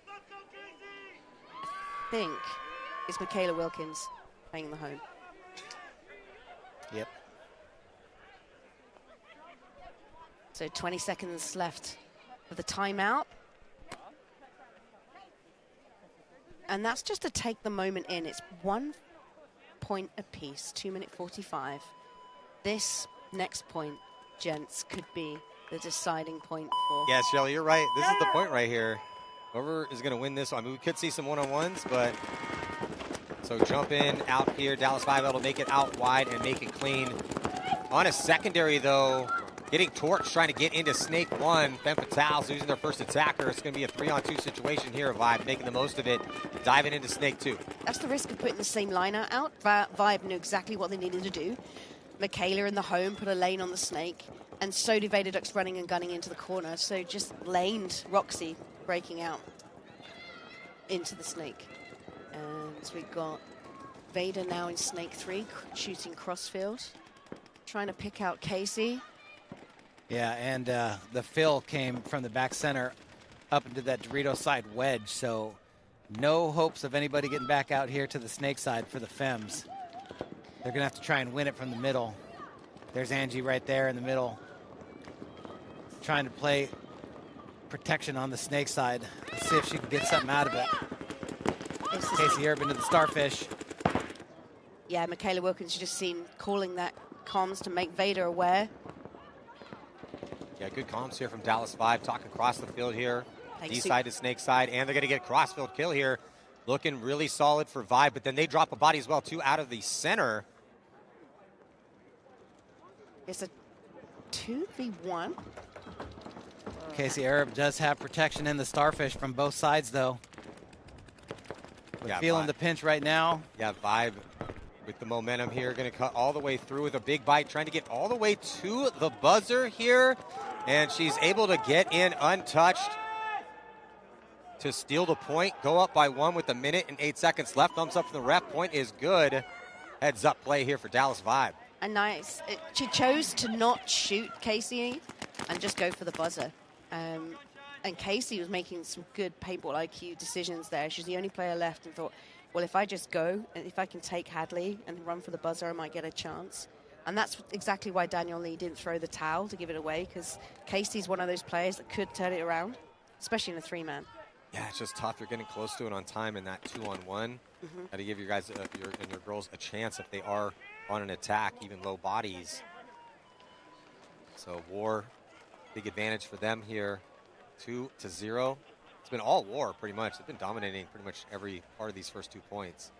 I think it's Michaela Wilkins playing in the home. Yep. So 20 seconds left of the timeout. And that's just to take the moment in. It's 1 point apiece, 2:45. This next point, gents, could be the deciding point for... Yeah, Shelly, you're right. This is the point right here. Whoever is going to win this, I mean, we could see some one-on-ones, but... So jump in, out here. Dallas Vibe able to make it out wide and make it clean. On a secondary, though, getting torched, trying to get into Snake 1. Femme Fatale's losing their first attacker. It's going to be a 3-on-2 situation here. Vibe making the most of it, diving into Snake 2. That's the risk of putting the same liner out. Vibe knew exactly what they needed to do. Michaela in the home put a lane on the Snake, and so did Vader Ducks running and gunning into the corner. So just laned Roxy breaking out into the Snake. And we got Vader now in Snake 3, shooting crossfield, trying to pick out Casey. Yeah, and the fill came from the back center up into that Dorito side wedge, so no hopes of anybody getting back out here to the Snake side for the Fems. They're going to have to try and win it from the middle. There's Angie right there in the middle, trying to play protection on the Snake side. Let's see if she can get something out of it. Casey Erb into the starfish. Yeah, Michaela Wilkins, you just seen calling that comms to make Vader aware. Yeah, good comms here from Dallas Vibe, talking across the field here. Thanks, D side to Snake side, and they're going to get crossfield kill here. looking really solid for Vibe, but then they drop a body as well, too, out of the center. It's a 2v1. Casey Arab does have protection in the Starfish from both sides, though. We're feeling the pinch right now. Yeah, Vibe with the momentum here, going to cut all the way through with a big bite, trying to get all the way to the buzzer here, and she's able to get in untouched to steal the point, go up by 1 with 1 minute and 8 seconds left. Thumbs up from the ref. Point is good. Heads up play here for Dallas Vibe. And nice. She chose to not shoot Casey and just go for the buzzer. And Casey was making some good paintball IQ decisions there. She's the only player left and thought, well, if I just go, and if I can take Hadley and run for the buzzer, I might get a chance. And that's exactly why Daniel Lee didn't throw the towel to give it away, because Casey's one of those players that could turn it around, especially in a 3-man. Yeah, it's just tough. You're getting close to it on time in that 2-on-1. Got to give you guys and your girls a chance if they are on an attack, even low bodies. So War, big advantage for them here, 2-0. It's been all War pretty much. They've been dominating pretty much every part of these first 2 points.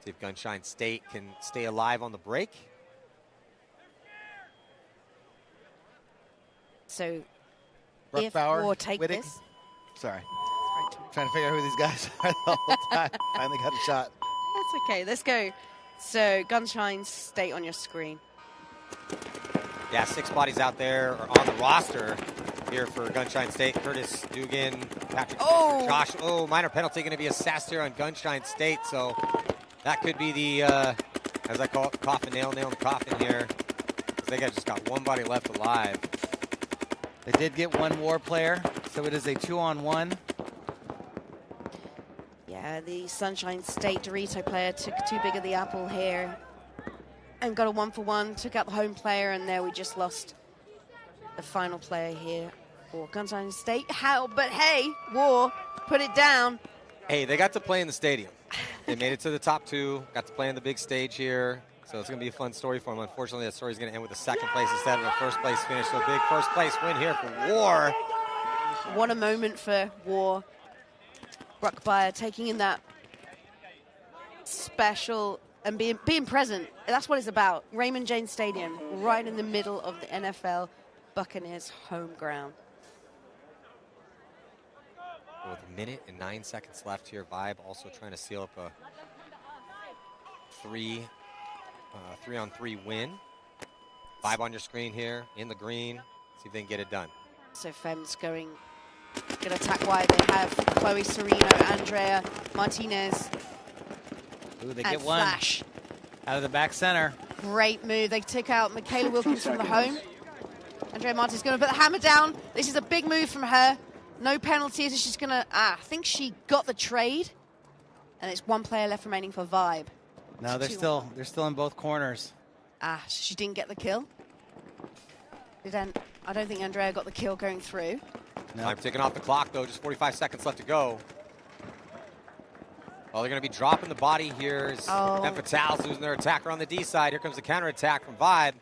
See if Gunshine State can stay alive on the break. So if War take Whittick. this. Sorry. Trying to figure out who these guys are the whole time. Finally got a shot. That's okay. Let's go. So Gunshine State on your screen. Yeah, 6 bodies out there are on the roster here for Gunshine State. Curtis Dugan, Patrick, Josh. Oh, minor penalty going to be assessed here on Gunshine State. So that could be the, as I call it, coffin nail in the coffin here. They just got 1 body left alive. They did get 1 War player, so it is a 2-on-1. Yeah, the Sunshine State Dorito player took too big of the apple here and got a 1-for-1, took out the home player, and there we just lost the final player here for Gunshine State. But hey, War, put it down. Hey, they got to play in the stadium. They made it to the top 2, got to play on the big stage here. So it's going to be a fun story for them. Unfortunately, that story is going to end with a 2nd place instead of a 1st place finish. So a big 1st place win here for War. What a moment for War. Bruckbeyer taking in that special and being present. That's what it's about. Raymond James Stadium, right in the middle of the NFL Buccaneers home ground. With 1 minute and 9 seconds left here, Vibe also trying to seal up a 3-on-3 win. Vibe on your screen here in the green. See if they can get it done. So Fem's going to attack wide. They have Chloe Sereno, Andrea Martinez. Ooh, they and get 1 Flash. out of the back center. Great move. They took out Michaela Wilkins from the home. Andrea Martinez going to put the hammer down. This is a big move from her. No penalties. She's going to, I think she got the trade. And it's 1 player left remaining for Vibe. No, they're still in both corners. She didn't get the kill. I don't think Andrea got the kill going through. No. Time ticking off the clock, though. Just 45 seconds left to go. Well, they're going to be dropping the body here. Femme Fatale's losing their attacker on the D side. Here comes the counterattack from Vibe.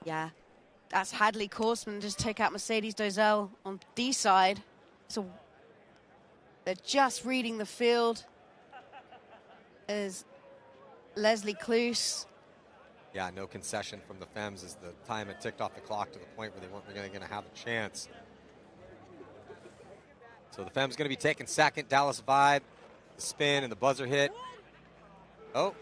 Yeah. That's Hadley Korsman. Just take out Mercedes Dozel on D side. So they're just reading the field. As Leslie Kloos. Yeah, no concession from the Femmes as the time had ticked off the clock to the point where they weren't really going to have a chance. So the Femmes going to be taking 2nd. Dallas Vibe, the spin and the buzzer hit. Oh.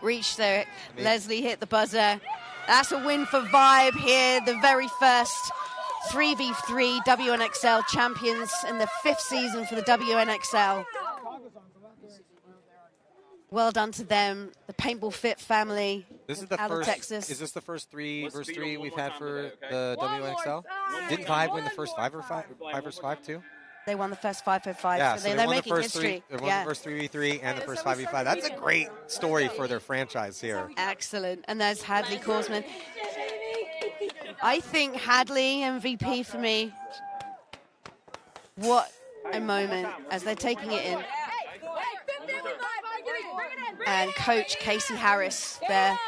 Reached there. Leslie hit the buzzer. That's a win for Vibe here. The very first 3v3 WNXL champions in the 5th season for the WNXL. Well done to them, the Paintball Fit family. This is the first. Texas. Is this the first 3 versus 3 we've had for the WNXL? Didn't Vibe win the first 5 versus 5 too? They won the first 5v5. Yeah, so they're making history. They won the first 3v3 and the first 5v5. That's a great story for their franchise here. Excellent. And there's Hadley Korsman. I think Hadley MVP for me. What a moment as they're taking it in. And Coach Casey Harris there.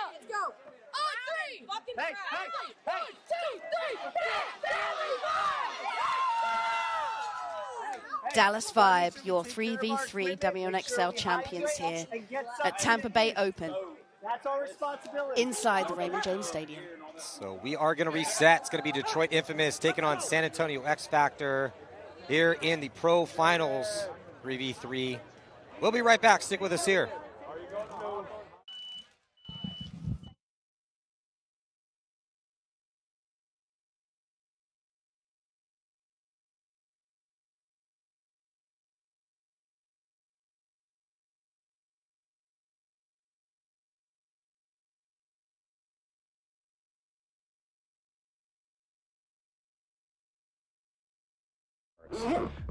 Dallas Vibe, your 3v3 WNXL champions here at Tampa Bay Open. That's our responsibility. Inside the Raymond James Stadium. So we are going to reset. It's going to be Detroit Infamous taking on San Antonio X Factor here in the Pro Finals 3v3. We'll be right back. Stick with us here.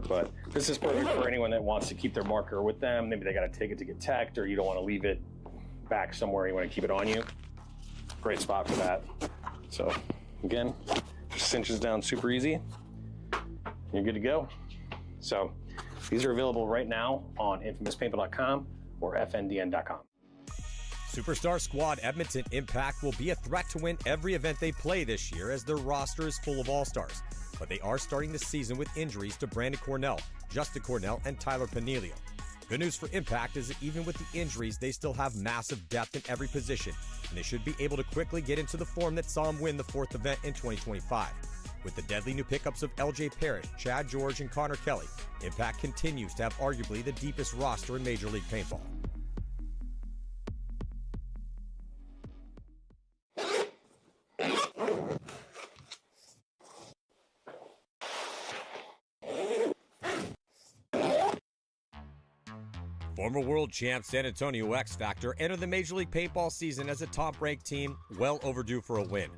But this is perfect for anyone that wants to keep their marker with them. Maybe they got to take it to get tagged, or you don't want to leave it back somewhere. You want to keep it on you. Great spot for that. So again, just cinches down super easy. You're good to go. So these are available right now on infamouspaintball.com or fndn.com. Superstar Squad Edmonton Impact will be a threat to win every event they play this year, as their roster is full of all-stars. But they are starting the season with injuries to Brandon Cornell, Justin Cornell, and Tyler Panelio. Good news for Impact is that even with the injuries, they still have massive depth in every position, and they should be able to quickly get into the form that saw them win the 4th event in 2025. With the deadly new pickups of LJ Parrish, Chad George, and Connor Kelly, Impact continues to have arguably the deepest roster in Major League Paintball. Former world champ San Antonio X Factor entered the Major League Paintball season as a top-ranked team, well overdue for a win.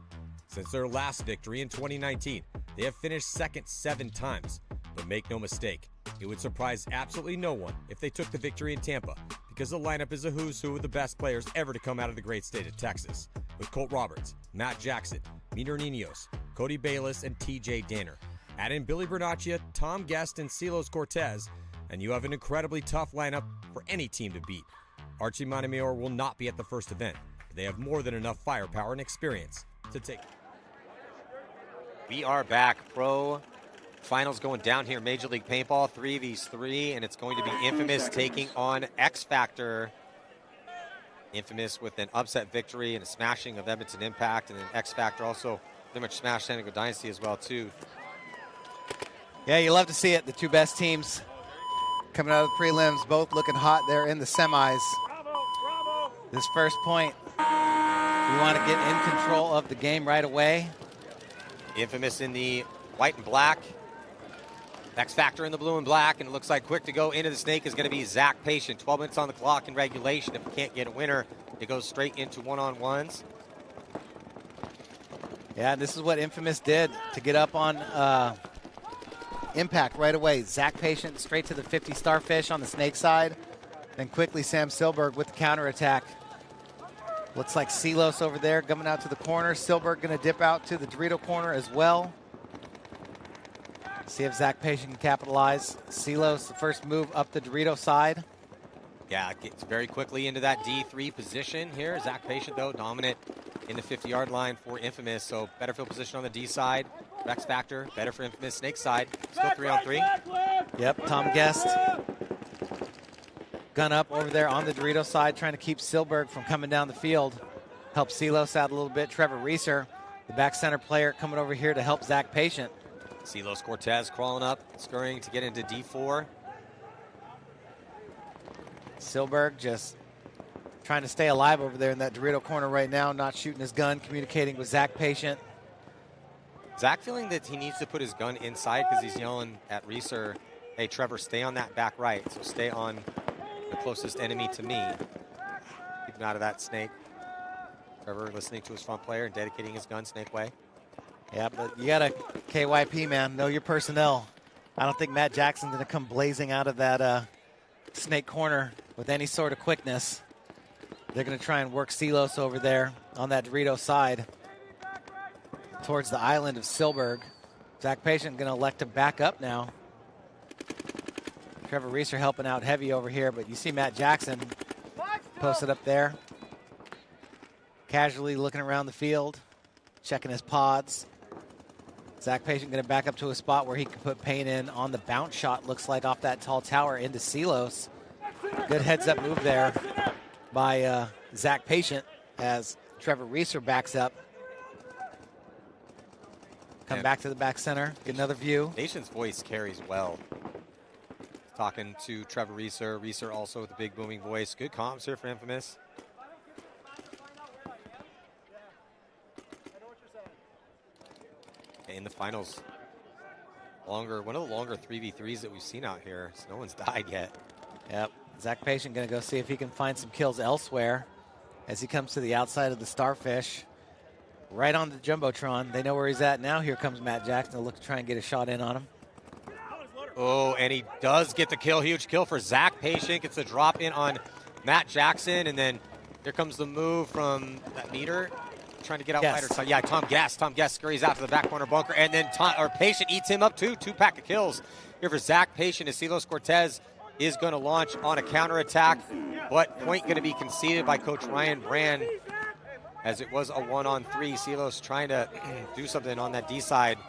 Since their last victory in 2019, they have finished second 7 times. But make no mistake, it would surprise absolutely no one if they took the victory in Tampa, because the lineup is a who's who of the best players ever to come out of the great state of Texas, with Colt Roberts, Matt Jackson, Miner Ninos, Cody Bayless, and TJ Danner. Add in Billy Bernaccia, Tom Guest, and Silos Cortez, and you have an incredibly tough lineup for any team to beat. Archie Montemayor will not be at the first event, but they have more than enough firepower and experience to take. We are back. Pro Finals going down here. Major League Paintball 3v3, and it's going to be Infamous taking on X Factor. Infamous with an upset victory and a smashing of Edmonton Impact, and then X Factor also pretty much smashed San Diego Dynasty as well too. Yeah, you love to see it. The two best teams coming out of the prelims, both looking hot there in the semis. This first point, you want to get in control of the game right away. Infamous in the white and black. X Factor in the blue and black, and it looks like quick to go into the snake is going to be Zach Patient. 12 minutes on the clock in regulation. If we can't get a winner, it goes straight into one-on-ones. Yeah, this is what Infamous did to get up on Impact right away. Zach Patient straight to the 50 Starfish on the snake side. Then quickly Sam Silberg with the counterattack. Looks like Silos over there coming out to the corner. Silberg going to dip out to the Dorito corner as well. See if Zach Patient can capitalize. Silos, the first move up the Dorito side. Yeah, gets very quickly into that D3 position here. Zach Patient, though, dominant in the 50-yard line for Infamous. So better field position on the D side. X Factor, better for Infamous. Snake side, still 3-on-3. Yep, Tom Guest. Gun up over there on the Dorito side, trying to keep Silberg from coming down the field. Help Silos out a little bit. Trevor Reeser, the back center player, coming over here to help Zach Patient. Silos Cortez crawling up, scurrying to get into D4. Silberg just trying to stay alive over there in that Dorito corner right now, not shooting his gun, communicating with Zach Patient. Zach feeling that he needs to put his gun inside because he's yelling at Reeser, hey, Trevor, stay on that back right. So stay on the closest enemy to me. Keep him out of that snake. Trevor listening to his front player and dedicating his gun snake way. Yeah, but you got to KYP, man. Know your personnel. I don't think Matt Jackson's going to come blazing out of that snake corner with any sort of quickness. They're going to try and work Silos over there on that Dorito side towards the island of Silberg. Zach Patient going to elect to back up now. Trevor Reeser helping out heavy over here, but you see Matt Jackson posted up there. Casually looking around the field, checking his pods. Zach Patient going to back up to a spot where he can put Payne in on the bounce shot, looks like off that tall tower into Silos. Good heads-up move there by Zach Patient as Trevor Reeser backs up. Come back to the back center, get another view. Patient's voice carries well. Talking to Trevor Reeser. Reeser also with a big booming voice. Good comms here for Infamous. In the finals, one of the longer 3v3s that we've seen out here. So no one's died yet. Yep. Zach Patient going to go see if he can find some kills elsewhere as he comes to the outside of the Starfish. Right on the Jumbotron. They know where he's at now. Here comes Matt Jackson to look to try and get a shot in on him. Oh, and he does get the kill. Huge kill for Zach Patient. Gets the drop in on Matt Jackson. And then here comes the move from that meter. Trying to get out wider. Yeah, Tom Guest. Tom Guest scurries out to the back corner bunker. And then Patient eats him up too. 2-pack of kills here for Zach Patient as Silos Cortez is going to launch on a counterattack. But point going to be conceded by Coach Ryan Brand as it was a 1-on-3. Silos trying to do something on that D side.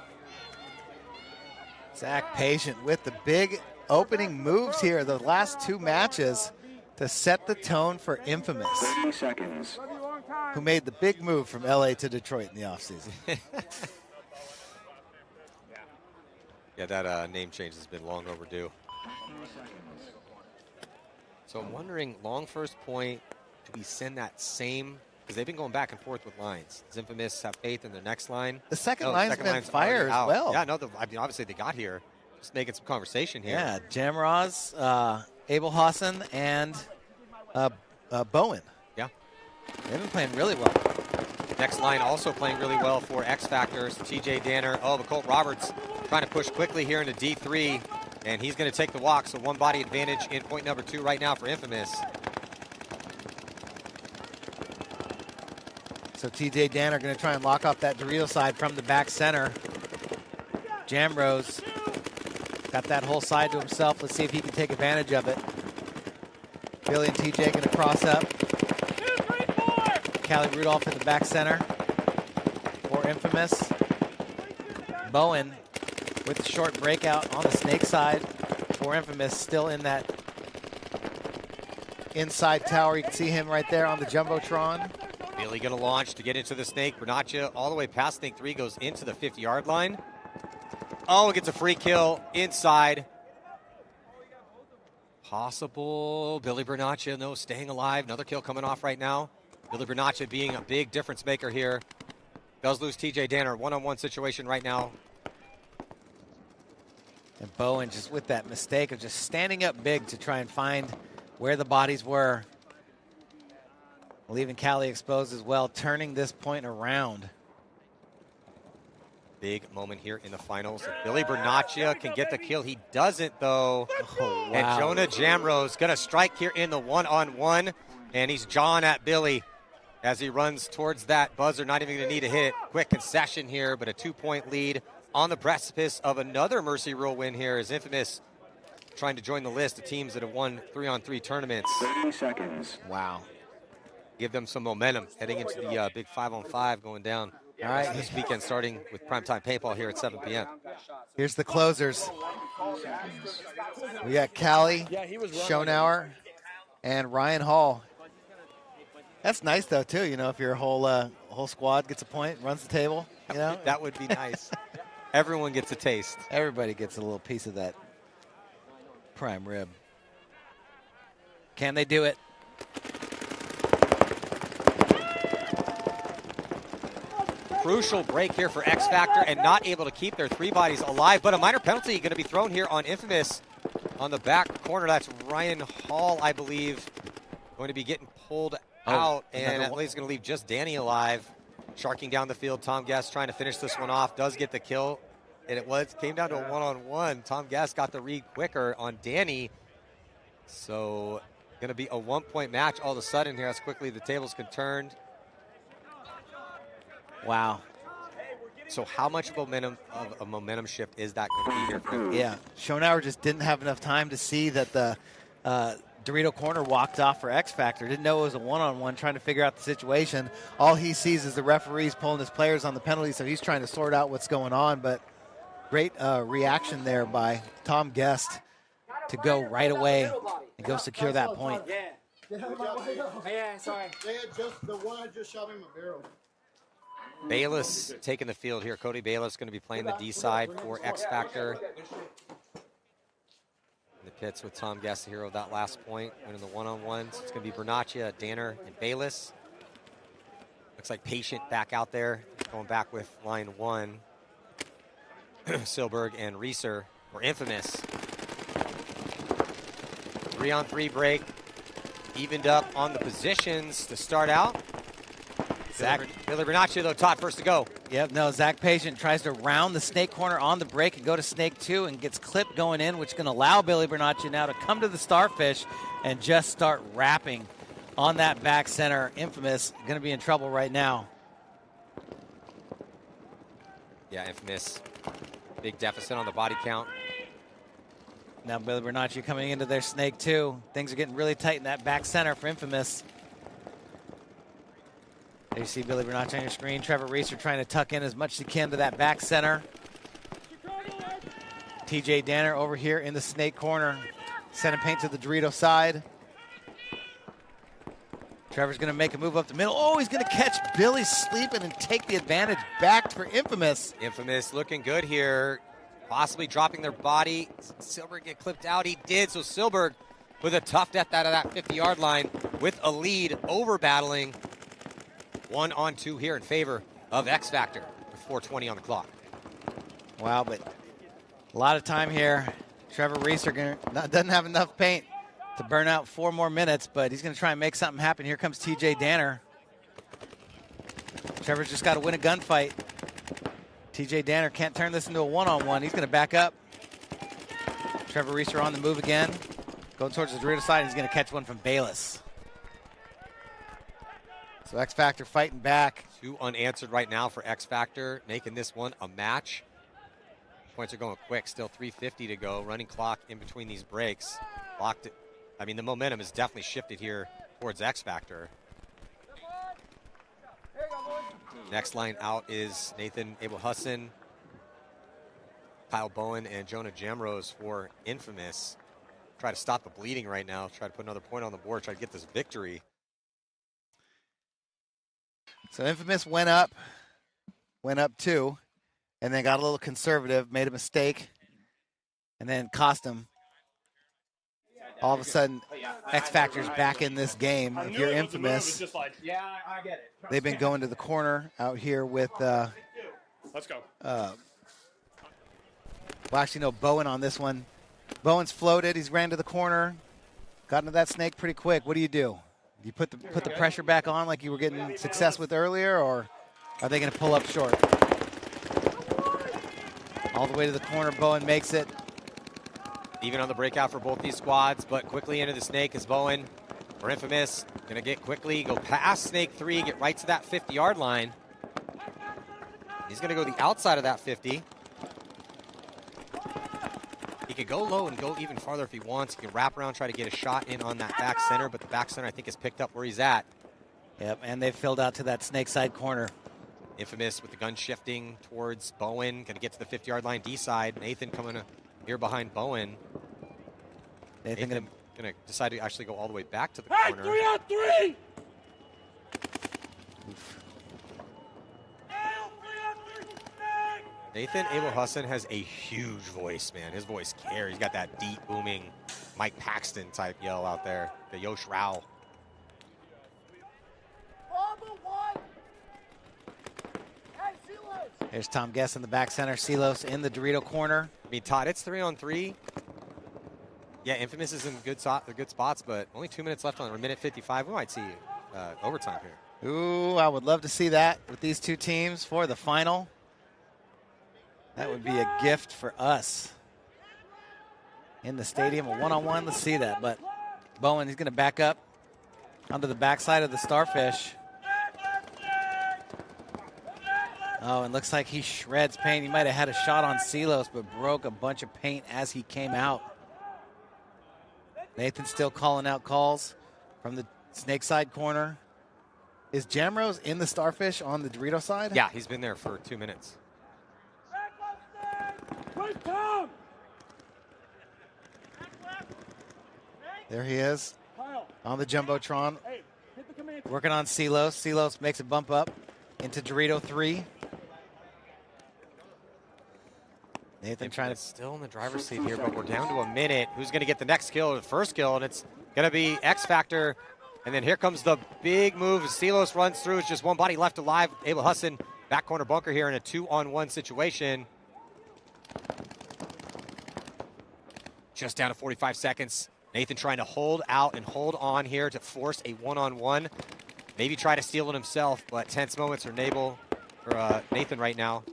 Zach Patient with the big opening moves here, the last two matches to set the tone for Infamous. 30 seconds. Who made the big move from LA to Detroit in the offseason. Yeah, that name change has been long overdue. So I'm wondering, long first point, do we send that same, because they've been going back and forth with lines. Does Infamous have faith in their next line? The second line's been fire as well. Yeah, no, I mean, obviously they got here. Just making some conversation here. Yeah, Jamroz, Abel Hassan, and Bowen. Yeah. They've been playing really well. Next line also playing really well for X Factors. TJ Danner. Oh, but Colt Roberts trying to push quickly here into D3. And he's going to take the walk. So one body advantage in point number 2 right now for Infamous. So TJ Danner going to try and lock off that Dorito side from the back center. Jamrose got that whole side to himself. Let's see if he can take advantage of it. Billy and TJ going to cross up. Callie Rudolph in the back center for Infamous. Bowen with the short breakout on the snake side for Infamous, still in that inside tower. You can see him right there on the Jumbotron. Billy going to launch to get into the snake. Bernaccia all the way past snake 3, goes into the 50-yard line. Oh, gets a free kill inside. Possible. Billy Bernaccia, no, staying alive. Another kill coming off right now. Billy Bernaccia being a big difference maker here. Does lose TJ Danner. One-on-one situation right now. And Bowen just with that mistake of just standing up big to try and find where the bodies were. Leaving Callie exposed as well, turning this point around. Big moment here in the finals. If Billy Bernaccia can get the kill. He doesn't, though. Oh, wow. And Jonah Jamrose going to strike here in the one-on-one. And he's jawing at Billy as he runs towards that buzzer. Not even going to need a hit. Quick concession here, but a 2-point lead on the precipice of another Mercy Rule win here as Infamous trying to join the list of teams that have won 3-on-3 tournaments. 30 seconds. Wow. Give them some momentum heading into the big 5-on-5 going down. All right. This weekend starting with primetime paintball here at 7 p.m. Here's the closers. We got Callie, Schonauer, and Ryan Hall. That's nice, though, too. You know, if your whole squad gets a point, runs the table, you know. That would be nice. Everyone gets a taste. Everybody gets a little piece of that prime rib. Can they do it? Crucial break here for X Factor and not able to keep their 3 bodies alive, but a minor penalty going to be thrown here on Infamous on the back corner. That's Ryan Hall, I believe, going to be getting pulled out, and at least going to leave just Danny alive. Sharking down the field, Tom Guest trying to finish this one off, does get the kill, and it came down to a one-on-one. Tom Guest got the read quicker on Danny, so going to be a 1-point match all of a sudden here as quickly the tables can turn. Wow. So how much of a momentum shift is that going to be here for him? Yeah, Schonauer just didn't have enough time to see that the Dorito corner walked off for X Factor. Didn't know it was a one-on-one, trying to figure out the situation. All he sees is the referees pulling his players on the penalty, so he's trying to sort out what's going on. But great reaction there by Tom Guest to go right away and go secure that point. Yeah, sorry. The one I just shot him a barrel. Bayless taking the field here. Cody Bayless going to be playing the D side for X Factor. In the pits with Tom Guest, the hero of that last point, winning the one-on-ones. It's going to be Bernaccia, Danner, and Bayless. Looks like Patient back out there, going back with line one. Silberg and Reeser, or Infamous. 3-on-3 break. Evened up on the positions to start out. Billy Bernaccia, though, Todd, first to go. Yep, no, Zach Patient tries to round the snake corner on the break and go to snake 2 and gets clipped going in, which is going to allow Billy Bernaccia now to come to the starfish and just start wrapping on that back center. Infamous going to be in trouble right now. Yeah, Infamous. Big deficit on the body count. Now Billy Bernaccia coming into their snake 2. Things are getting really tight in that back center for Infamous. There you see Billy Bernaccia on your screen. Trevor Reeser trying to tuck in as much as he can to that back center. TJ Danner over here in the snake corner. Sending paint to the Dorito side. Trevor's going to make a move up the middle. Oh, he's going to catch Billy sleeping and take the advantage back for Infamous. Infamous looking good here. Possibly dropping their body. Silberg get clipped out. He did. So Silberg with a tough death out of that 50-yard line with a lead over battling. 1-on-2 here in favor of X Factor with 4:20 on the clock. Wow, but a lot of time here. Trevor Reeser doesn't have enough paint to burn out 4 more minutes, but he's going to try and make something happen. Here comes TJ Danner. Trevor's just got to win a gunfight. TJ Danner can't turn this into a one-on-one. He's going to back up. Trevor Reeser on the move again. Going towards the Dorito side. He's going to catch one from Bayless. So X Factor fighting back. 2 unanswered right now for X Factor, making this one a match. Points are going quick. Still 3:50 to go. Running clock in between these breaks. Locked it. I mean, the momentum has definitely shifted here towards X Factor. Next line out is Nathan Abel-Hussein, Kyle Bowen, and Jonah Jamrose for Infamous. Try to stop the bleeding right now. Try to put another point on the board. Try to get this victory. So Infamous went up 2, and then got a little conservative, made a mistake, and then cost him. All of a sudden, X Factor's back in this game. If you're Infamous, Yeah, I get it. they've been going to the corner out here with Let's go. well, actually, no, Bowen on this one. Bowen's floated. He's ran to the corner, got into that snake pretty quick. What do? You put the pressure back on like you were getting success with earlier, or are they going to pull up short? All the way to the corner, Bowen makes it. Even on the breakout for both these squads, but quickly into the snake is Bowen for Infamous. Going to get quickly, go past snake 3, get right to that 50-yard line. He's going to go the outside of that 50. He could go low and go even farther if he wants. He can wrap around, try to get a shot in on that back center, but the back center, I think, is picked up where he's at. Yep, and they've filled out to that snake side corner. Infamous with the gun shifting towards Bowen. Going to get to the 50-yard line D side. Nathan coming here behind Bowen. Nathan going to decide to actually go all the way back to the corner. 3-on-3! Nathan Abel-Hussein has a huge voice, man. His voice carries. He's got that deep, booming Mike Paxton type yell out there. The Yosh Rao. There's Tom Guest in the back center. Silos in the Dorito corner. I mean, Todd, it's 3-on-3. Yeah, Infamous is in good spots, but only 2 minutes left on a minute 55. We might see overtime here. Ooh, I would love to see that with these two teams for the final. That would be a gift for us in the stadium, a one-on-one. Let's see that. But Bowen, he's going to back up onto the backside of the Starfish. Oh, and looks like he shreds paint. He might have had a shot on Silos, but broke a bunch of paint as he came out. Nathan still calling out calls from the snake side corner. Is Jamrose in the Starfish on the Dorito side? Yeah, he's been there for 2 minutes. There he is on the Jumbotron. Working on Silos. Silos makes a bump up into Dorito 3. Nathan trying to... Still in the driver's seat here, but we're down to a minute. Who's going to get the next kill, the first kill? And it's going to be X Factor. And then here comes the big move. Silos runs through. It's just one body left alive. Abel Husson, back corner bunker here in a 2-on-1 situation. Just down to 45 seconds. Nathan trying to hold out and hold on here to force a 1-on-1. Maybe try to steal it himself, but tense moments for Nathan right now.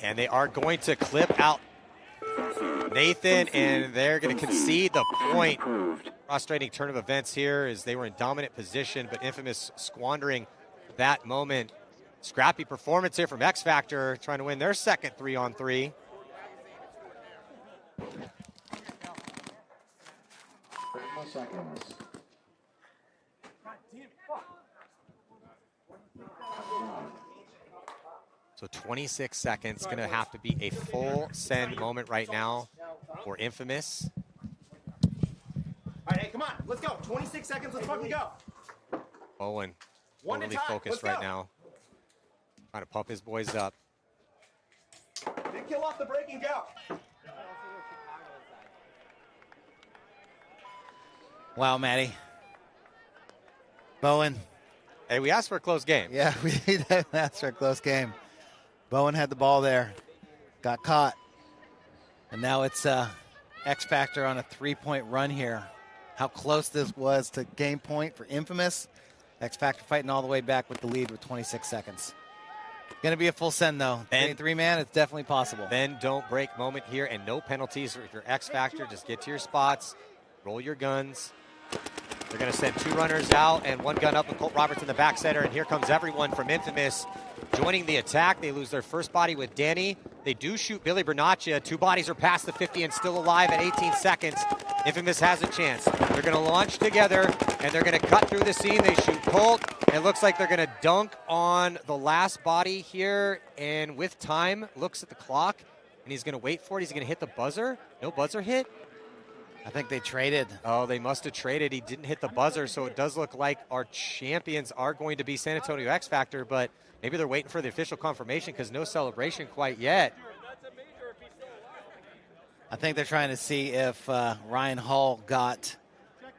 And they are going to clip out Nathan, and they're going to concede the point. Frustrating turn of events here as they were in dominant position, but Infamous squandering that moment. Scrappy performance here from X Factor, trying to win their second 3-on-3. So 26 seconds, going to have to be a full send moment right now for Infamous. All right, hey, come on, let's go. 26 seconds, let's fucking go. Bowen, totally focused right now. Trying to pump his boys up. Big kill off the break and go. Wow, Matty. Bowen. Hey, we asked for a close game. Yeah, we asked for a close game. Bowen had the ball there, got caught. And now it's X Factor on a 3-point run here. How close this was to game point for Infamous. X Factor fighting all the way back with the lead with 26 seconds. Going to be a full send, though. 3-man, it's definitely possible. Then don't break moment here, and no penalties for your X Factor. Just get to your spots, roll your guns. They're going to send 2 runners out and 1 gun up with Colt Roberts in the back center, and here comes everyone from Infamous joining the attack. They lose their first body with Danny. They do shoot Billy Bernaccia. 2 bodies are past the 50 and still alive at 18 seconds. Infamous has a chance. They're going to launch together, and they're going to cut through the scene. They shoot Colt. It looks like they're going to dunk on the last body here, and with time, looks at the clock, and he's going to wait for it. He's going to hit the buzzer. No buzzer hit. I think they traded. Oh, they must have traded. He didn't hit the buzzer, so it does look like our champions are going to be San Antonio X Factor, but maybe they're waiting for the official confirmation because no celebration quite yet. I think they're trying to see if Ryan Hall got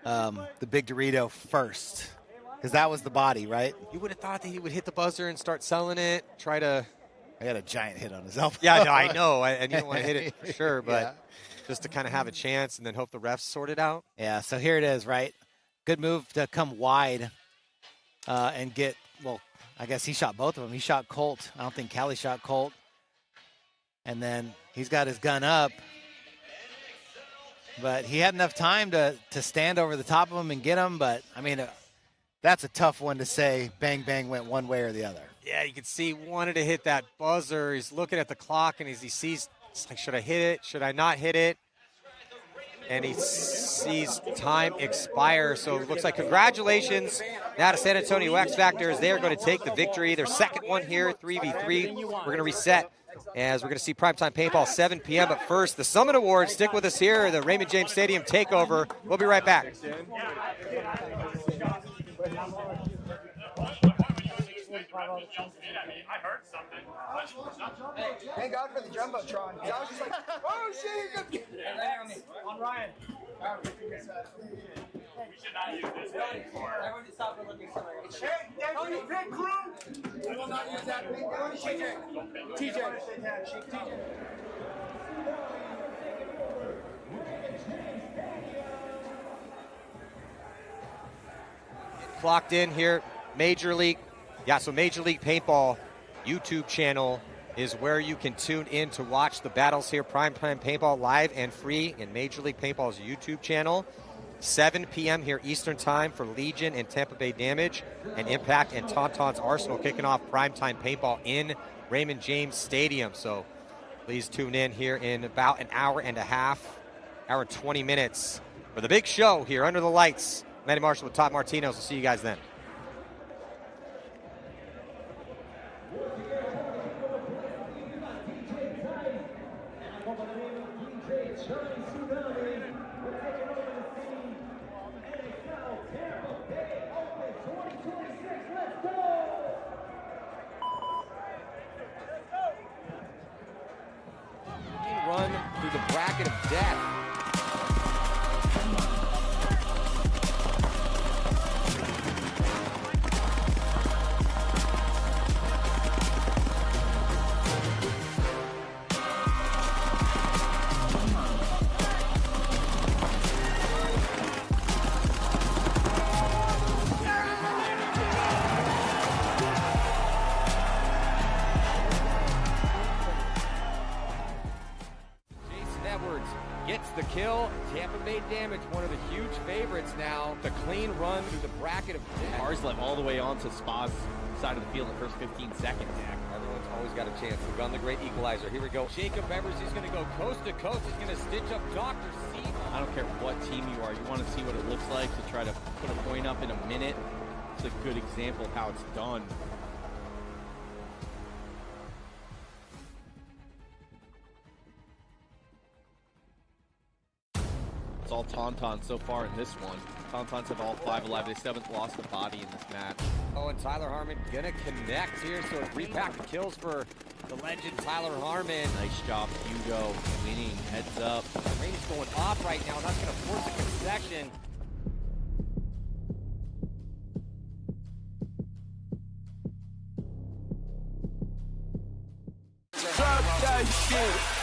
the big Dorito first, because that was the body, right? You would have thought that he would hit the buzzer and start selling it, try to... I got a giant hit on his elbow. Yeah, no, I know, and you don't want to hit it for sure, but... Yeah. Just to kind of have a chance and then hope the refs sort it out. Yeah, so here it is, right? Good move to come wide and get, well, I guess he shot both of them. He shot Colt. I don't think Callie shot Colt. And then he's got his gun up. But he had enough time to stand over the top of him and get him. But, I mean, that's a tough one to say bang, bang went one way or the other. Yeah, you can see he wanted to hit that buzzer. He's looking at the clock, and as he sees, it's like, should I hit it? Should I not hit it? And he sees time expire. So it looks like congratulations now to San Antonio X Factor as they are going to take the victory. Their second one here, 3v3. We're going to reset as we're going to see Primetime Paintball 7 p.m. But first, the Summit Awards. Stick with us here, the Raymond James Stadium takeover. We'll be right back. I heard something. Thank God for the Jumbotron. I was just like, oh shit. On Ryan. We should not use this anymore. Everyone just stop looking for TPP Crew. We will not use that. TJ. Clocked in here, Major League. Yeah, so Major League Paintball YouTube channel is where you can tune in to watch the battles here. Primetime Paintball live and free in Major League Paintball's YouTube channel. 7 p.m. here Eastern Time for Legion and Tampa Bay Damage and Impact and Tonton's Arsenal kicking off Primetime Paintball in Raymond James Stadium. So Please tune in here in about an hour and a half, hour and 20 minutes for the big show here under the lights. Manny Marshall with Todd Martinez. We'll see you guys then. Run through the bracket of death. Gets the kill. Tampa Bay Damage, one of the huge favorites now. The clean run through the bracket of death. Arslan all the way onto Spa's side of the field in the first 15 seconds. Everyone's always got a chance. The gun, the great equalizer. Here we go. Jacob Evers, he's going to go coast to coast. He's going to stitch up Dr. C. I don't care what team you are. You want to see what it looks like to try to put a point up in a minute. It's a good example of how it's done. It's all Tonton so far in this one. Tontons have all 5 alive. They still haven't lost a body in this match. Oh, and Tyler Harmon gonna connect here, so a 3-pack of kills for the legend Tyler Harmon. Nice job, Hugo, winning, heads up. The rain is going off right now, and that's gonna force a concession. Drop that shit.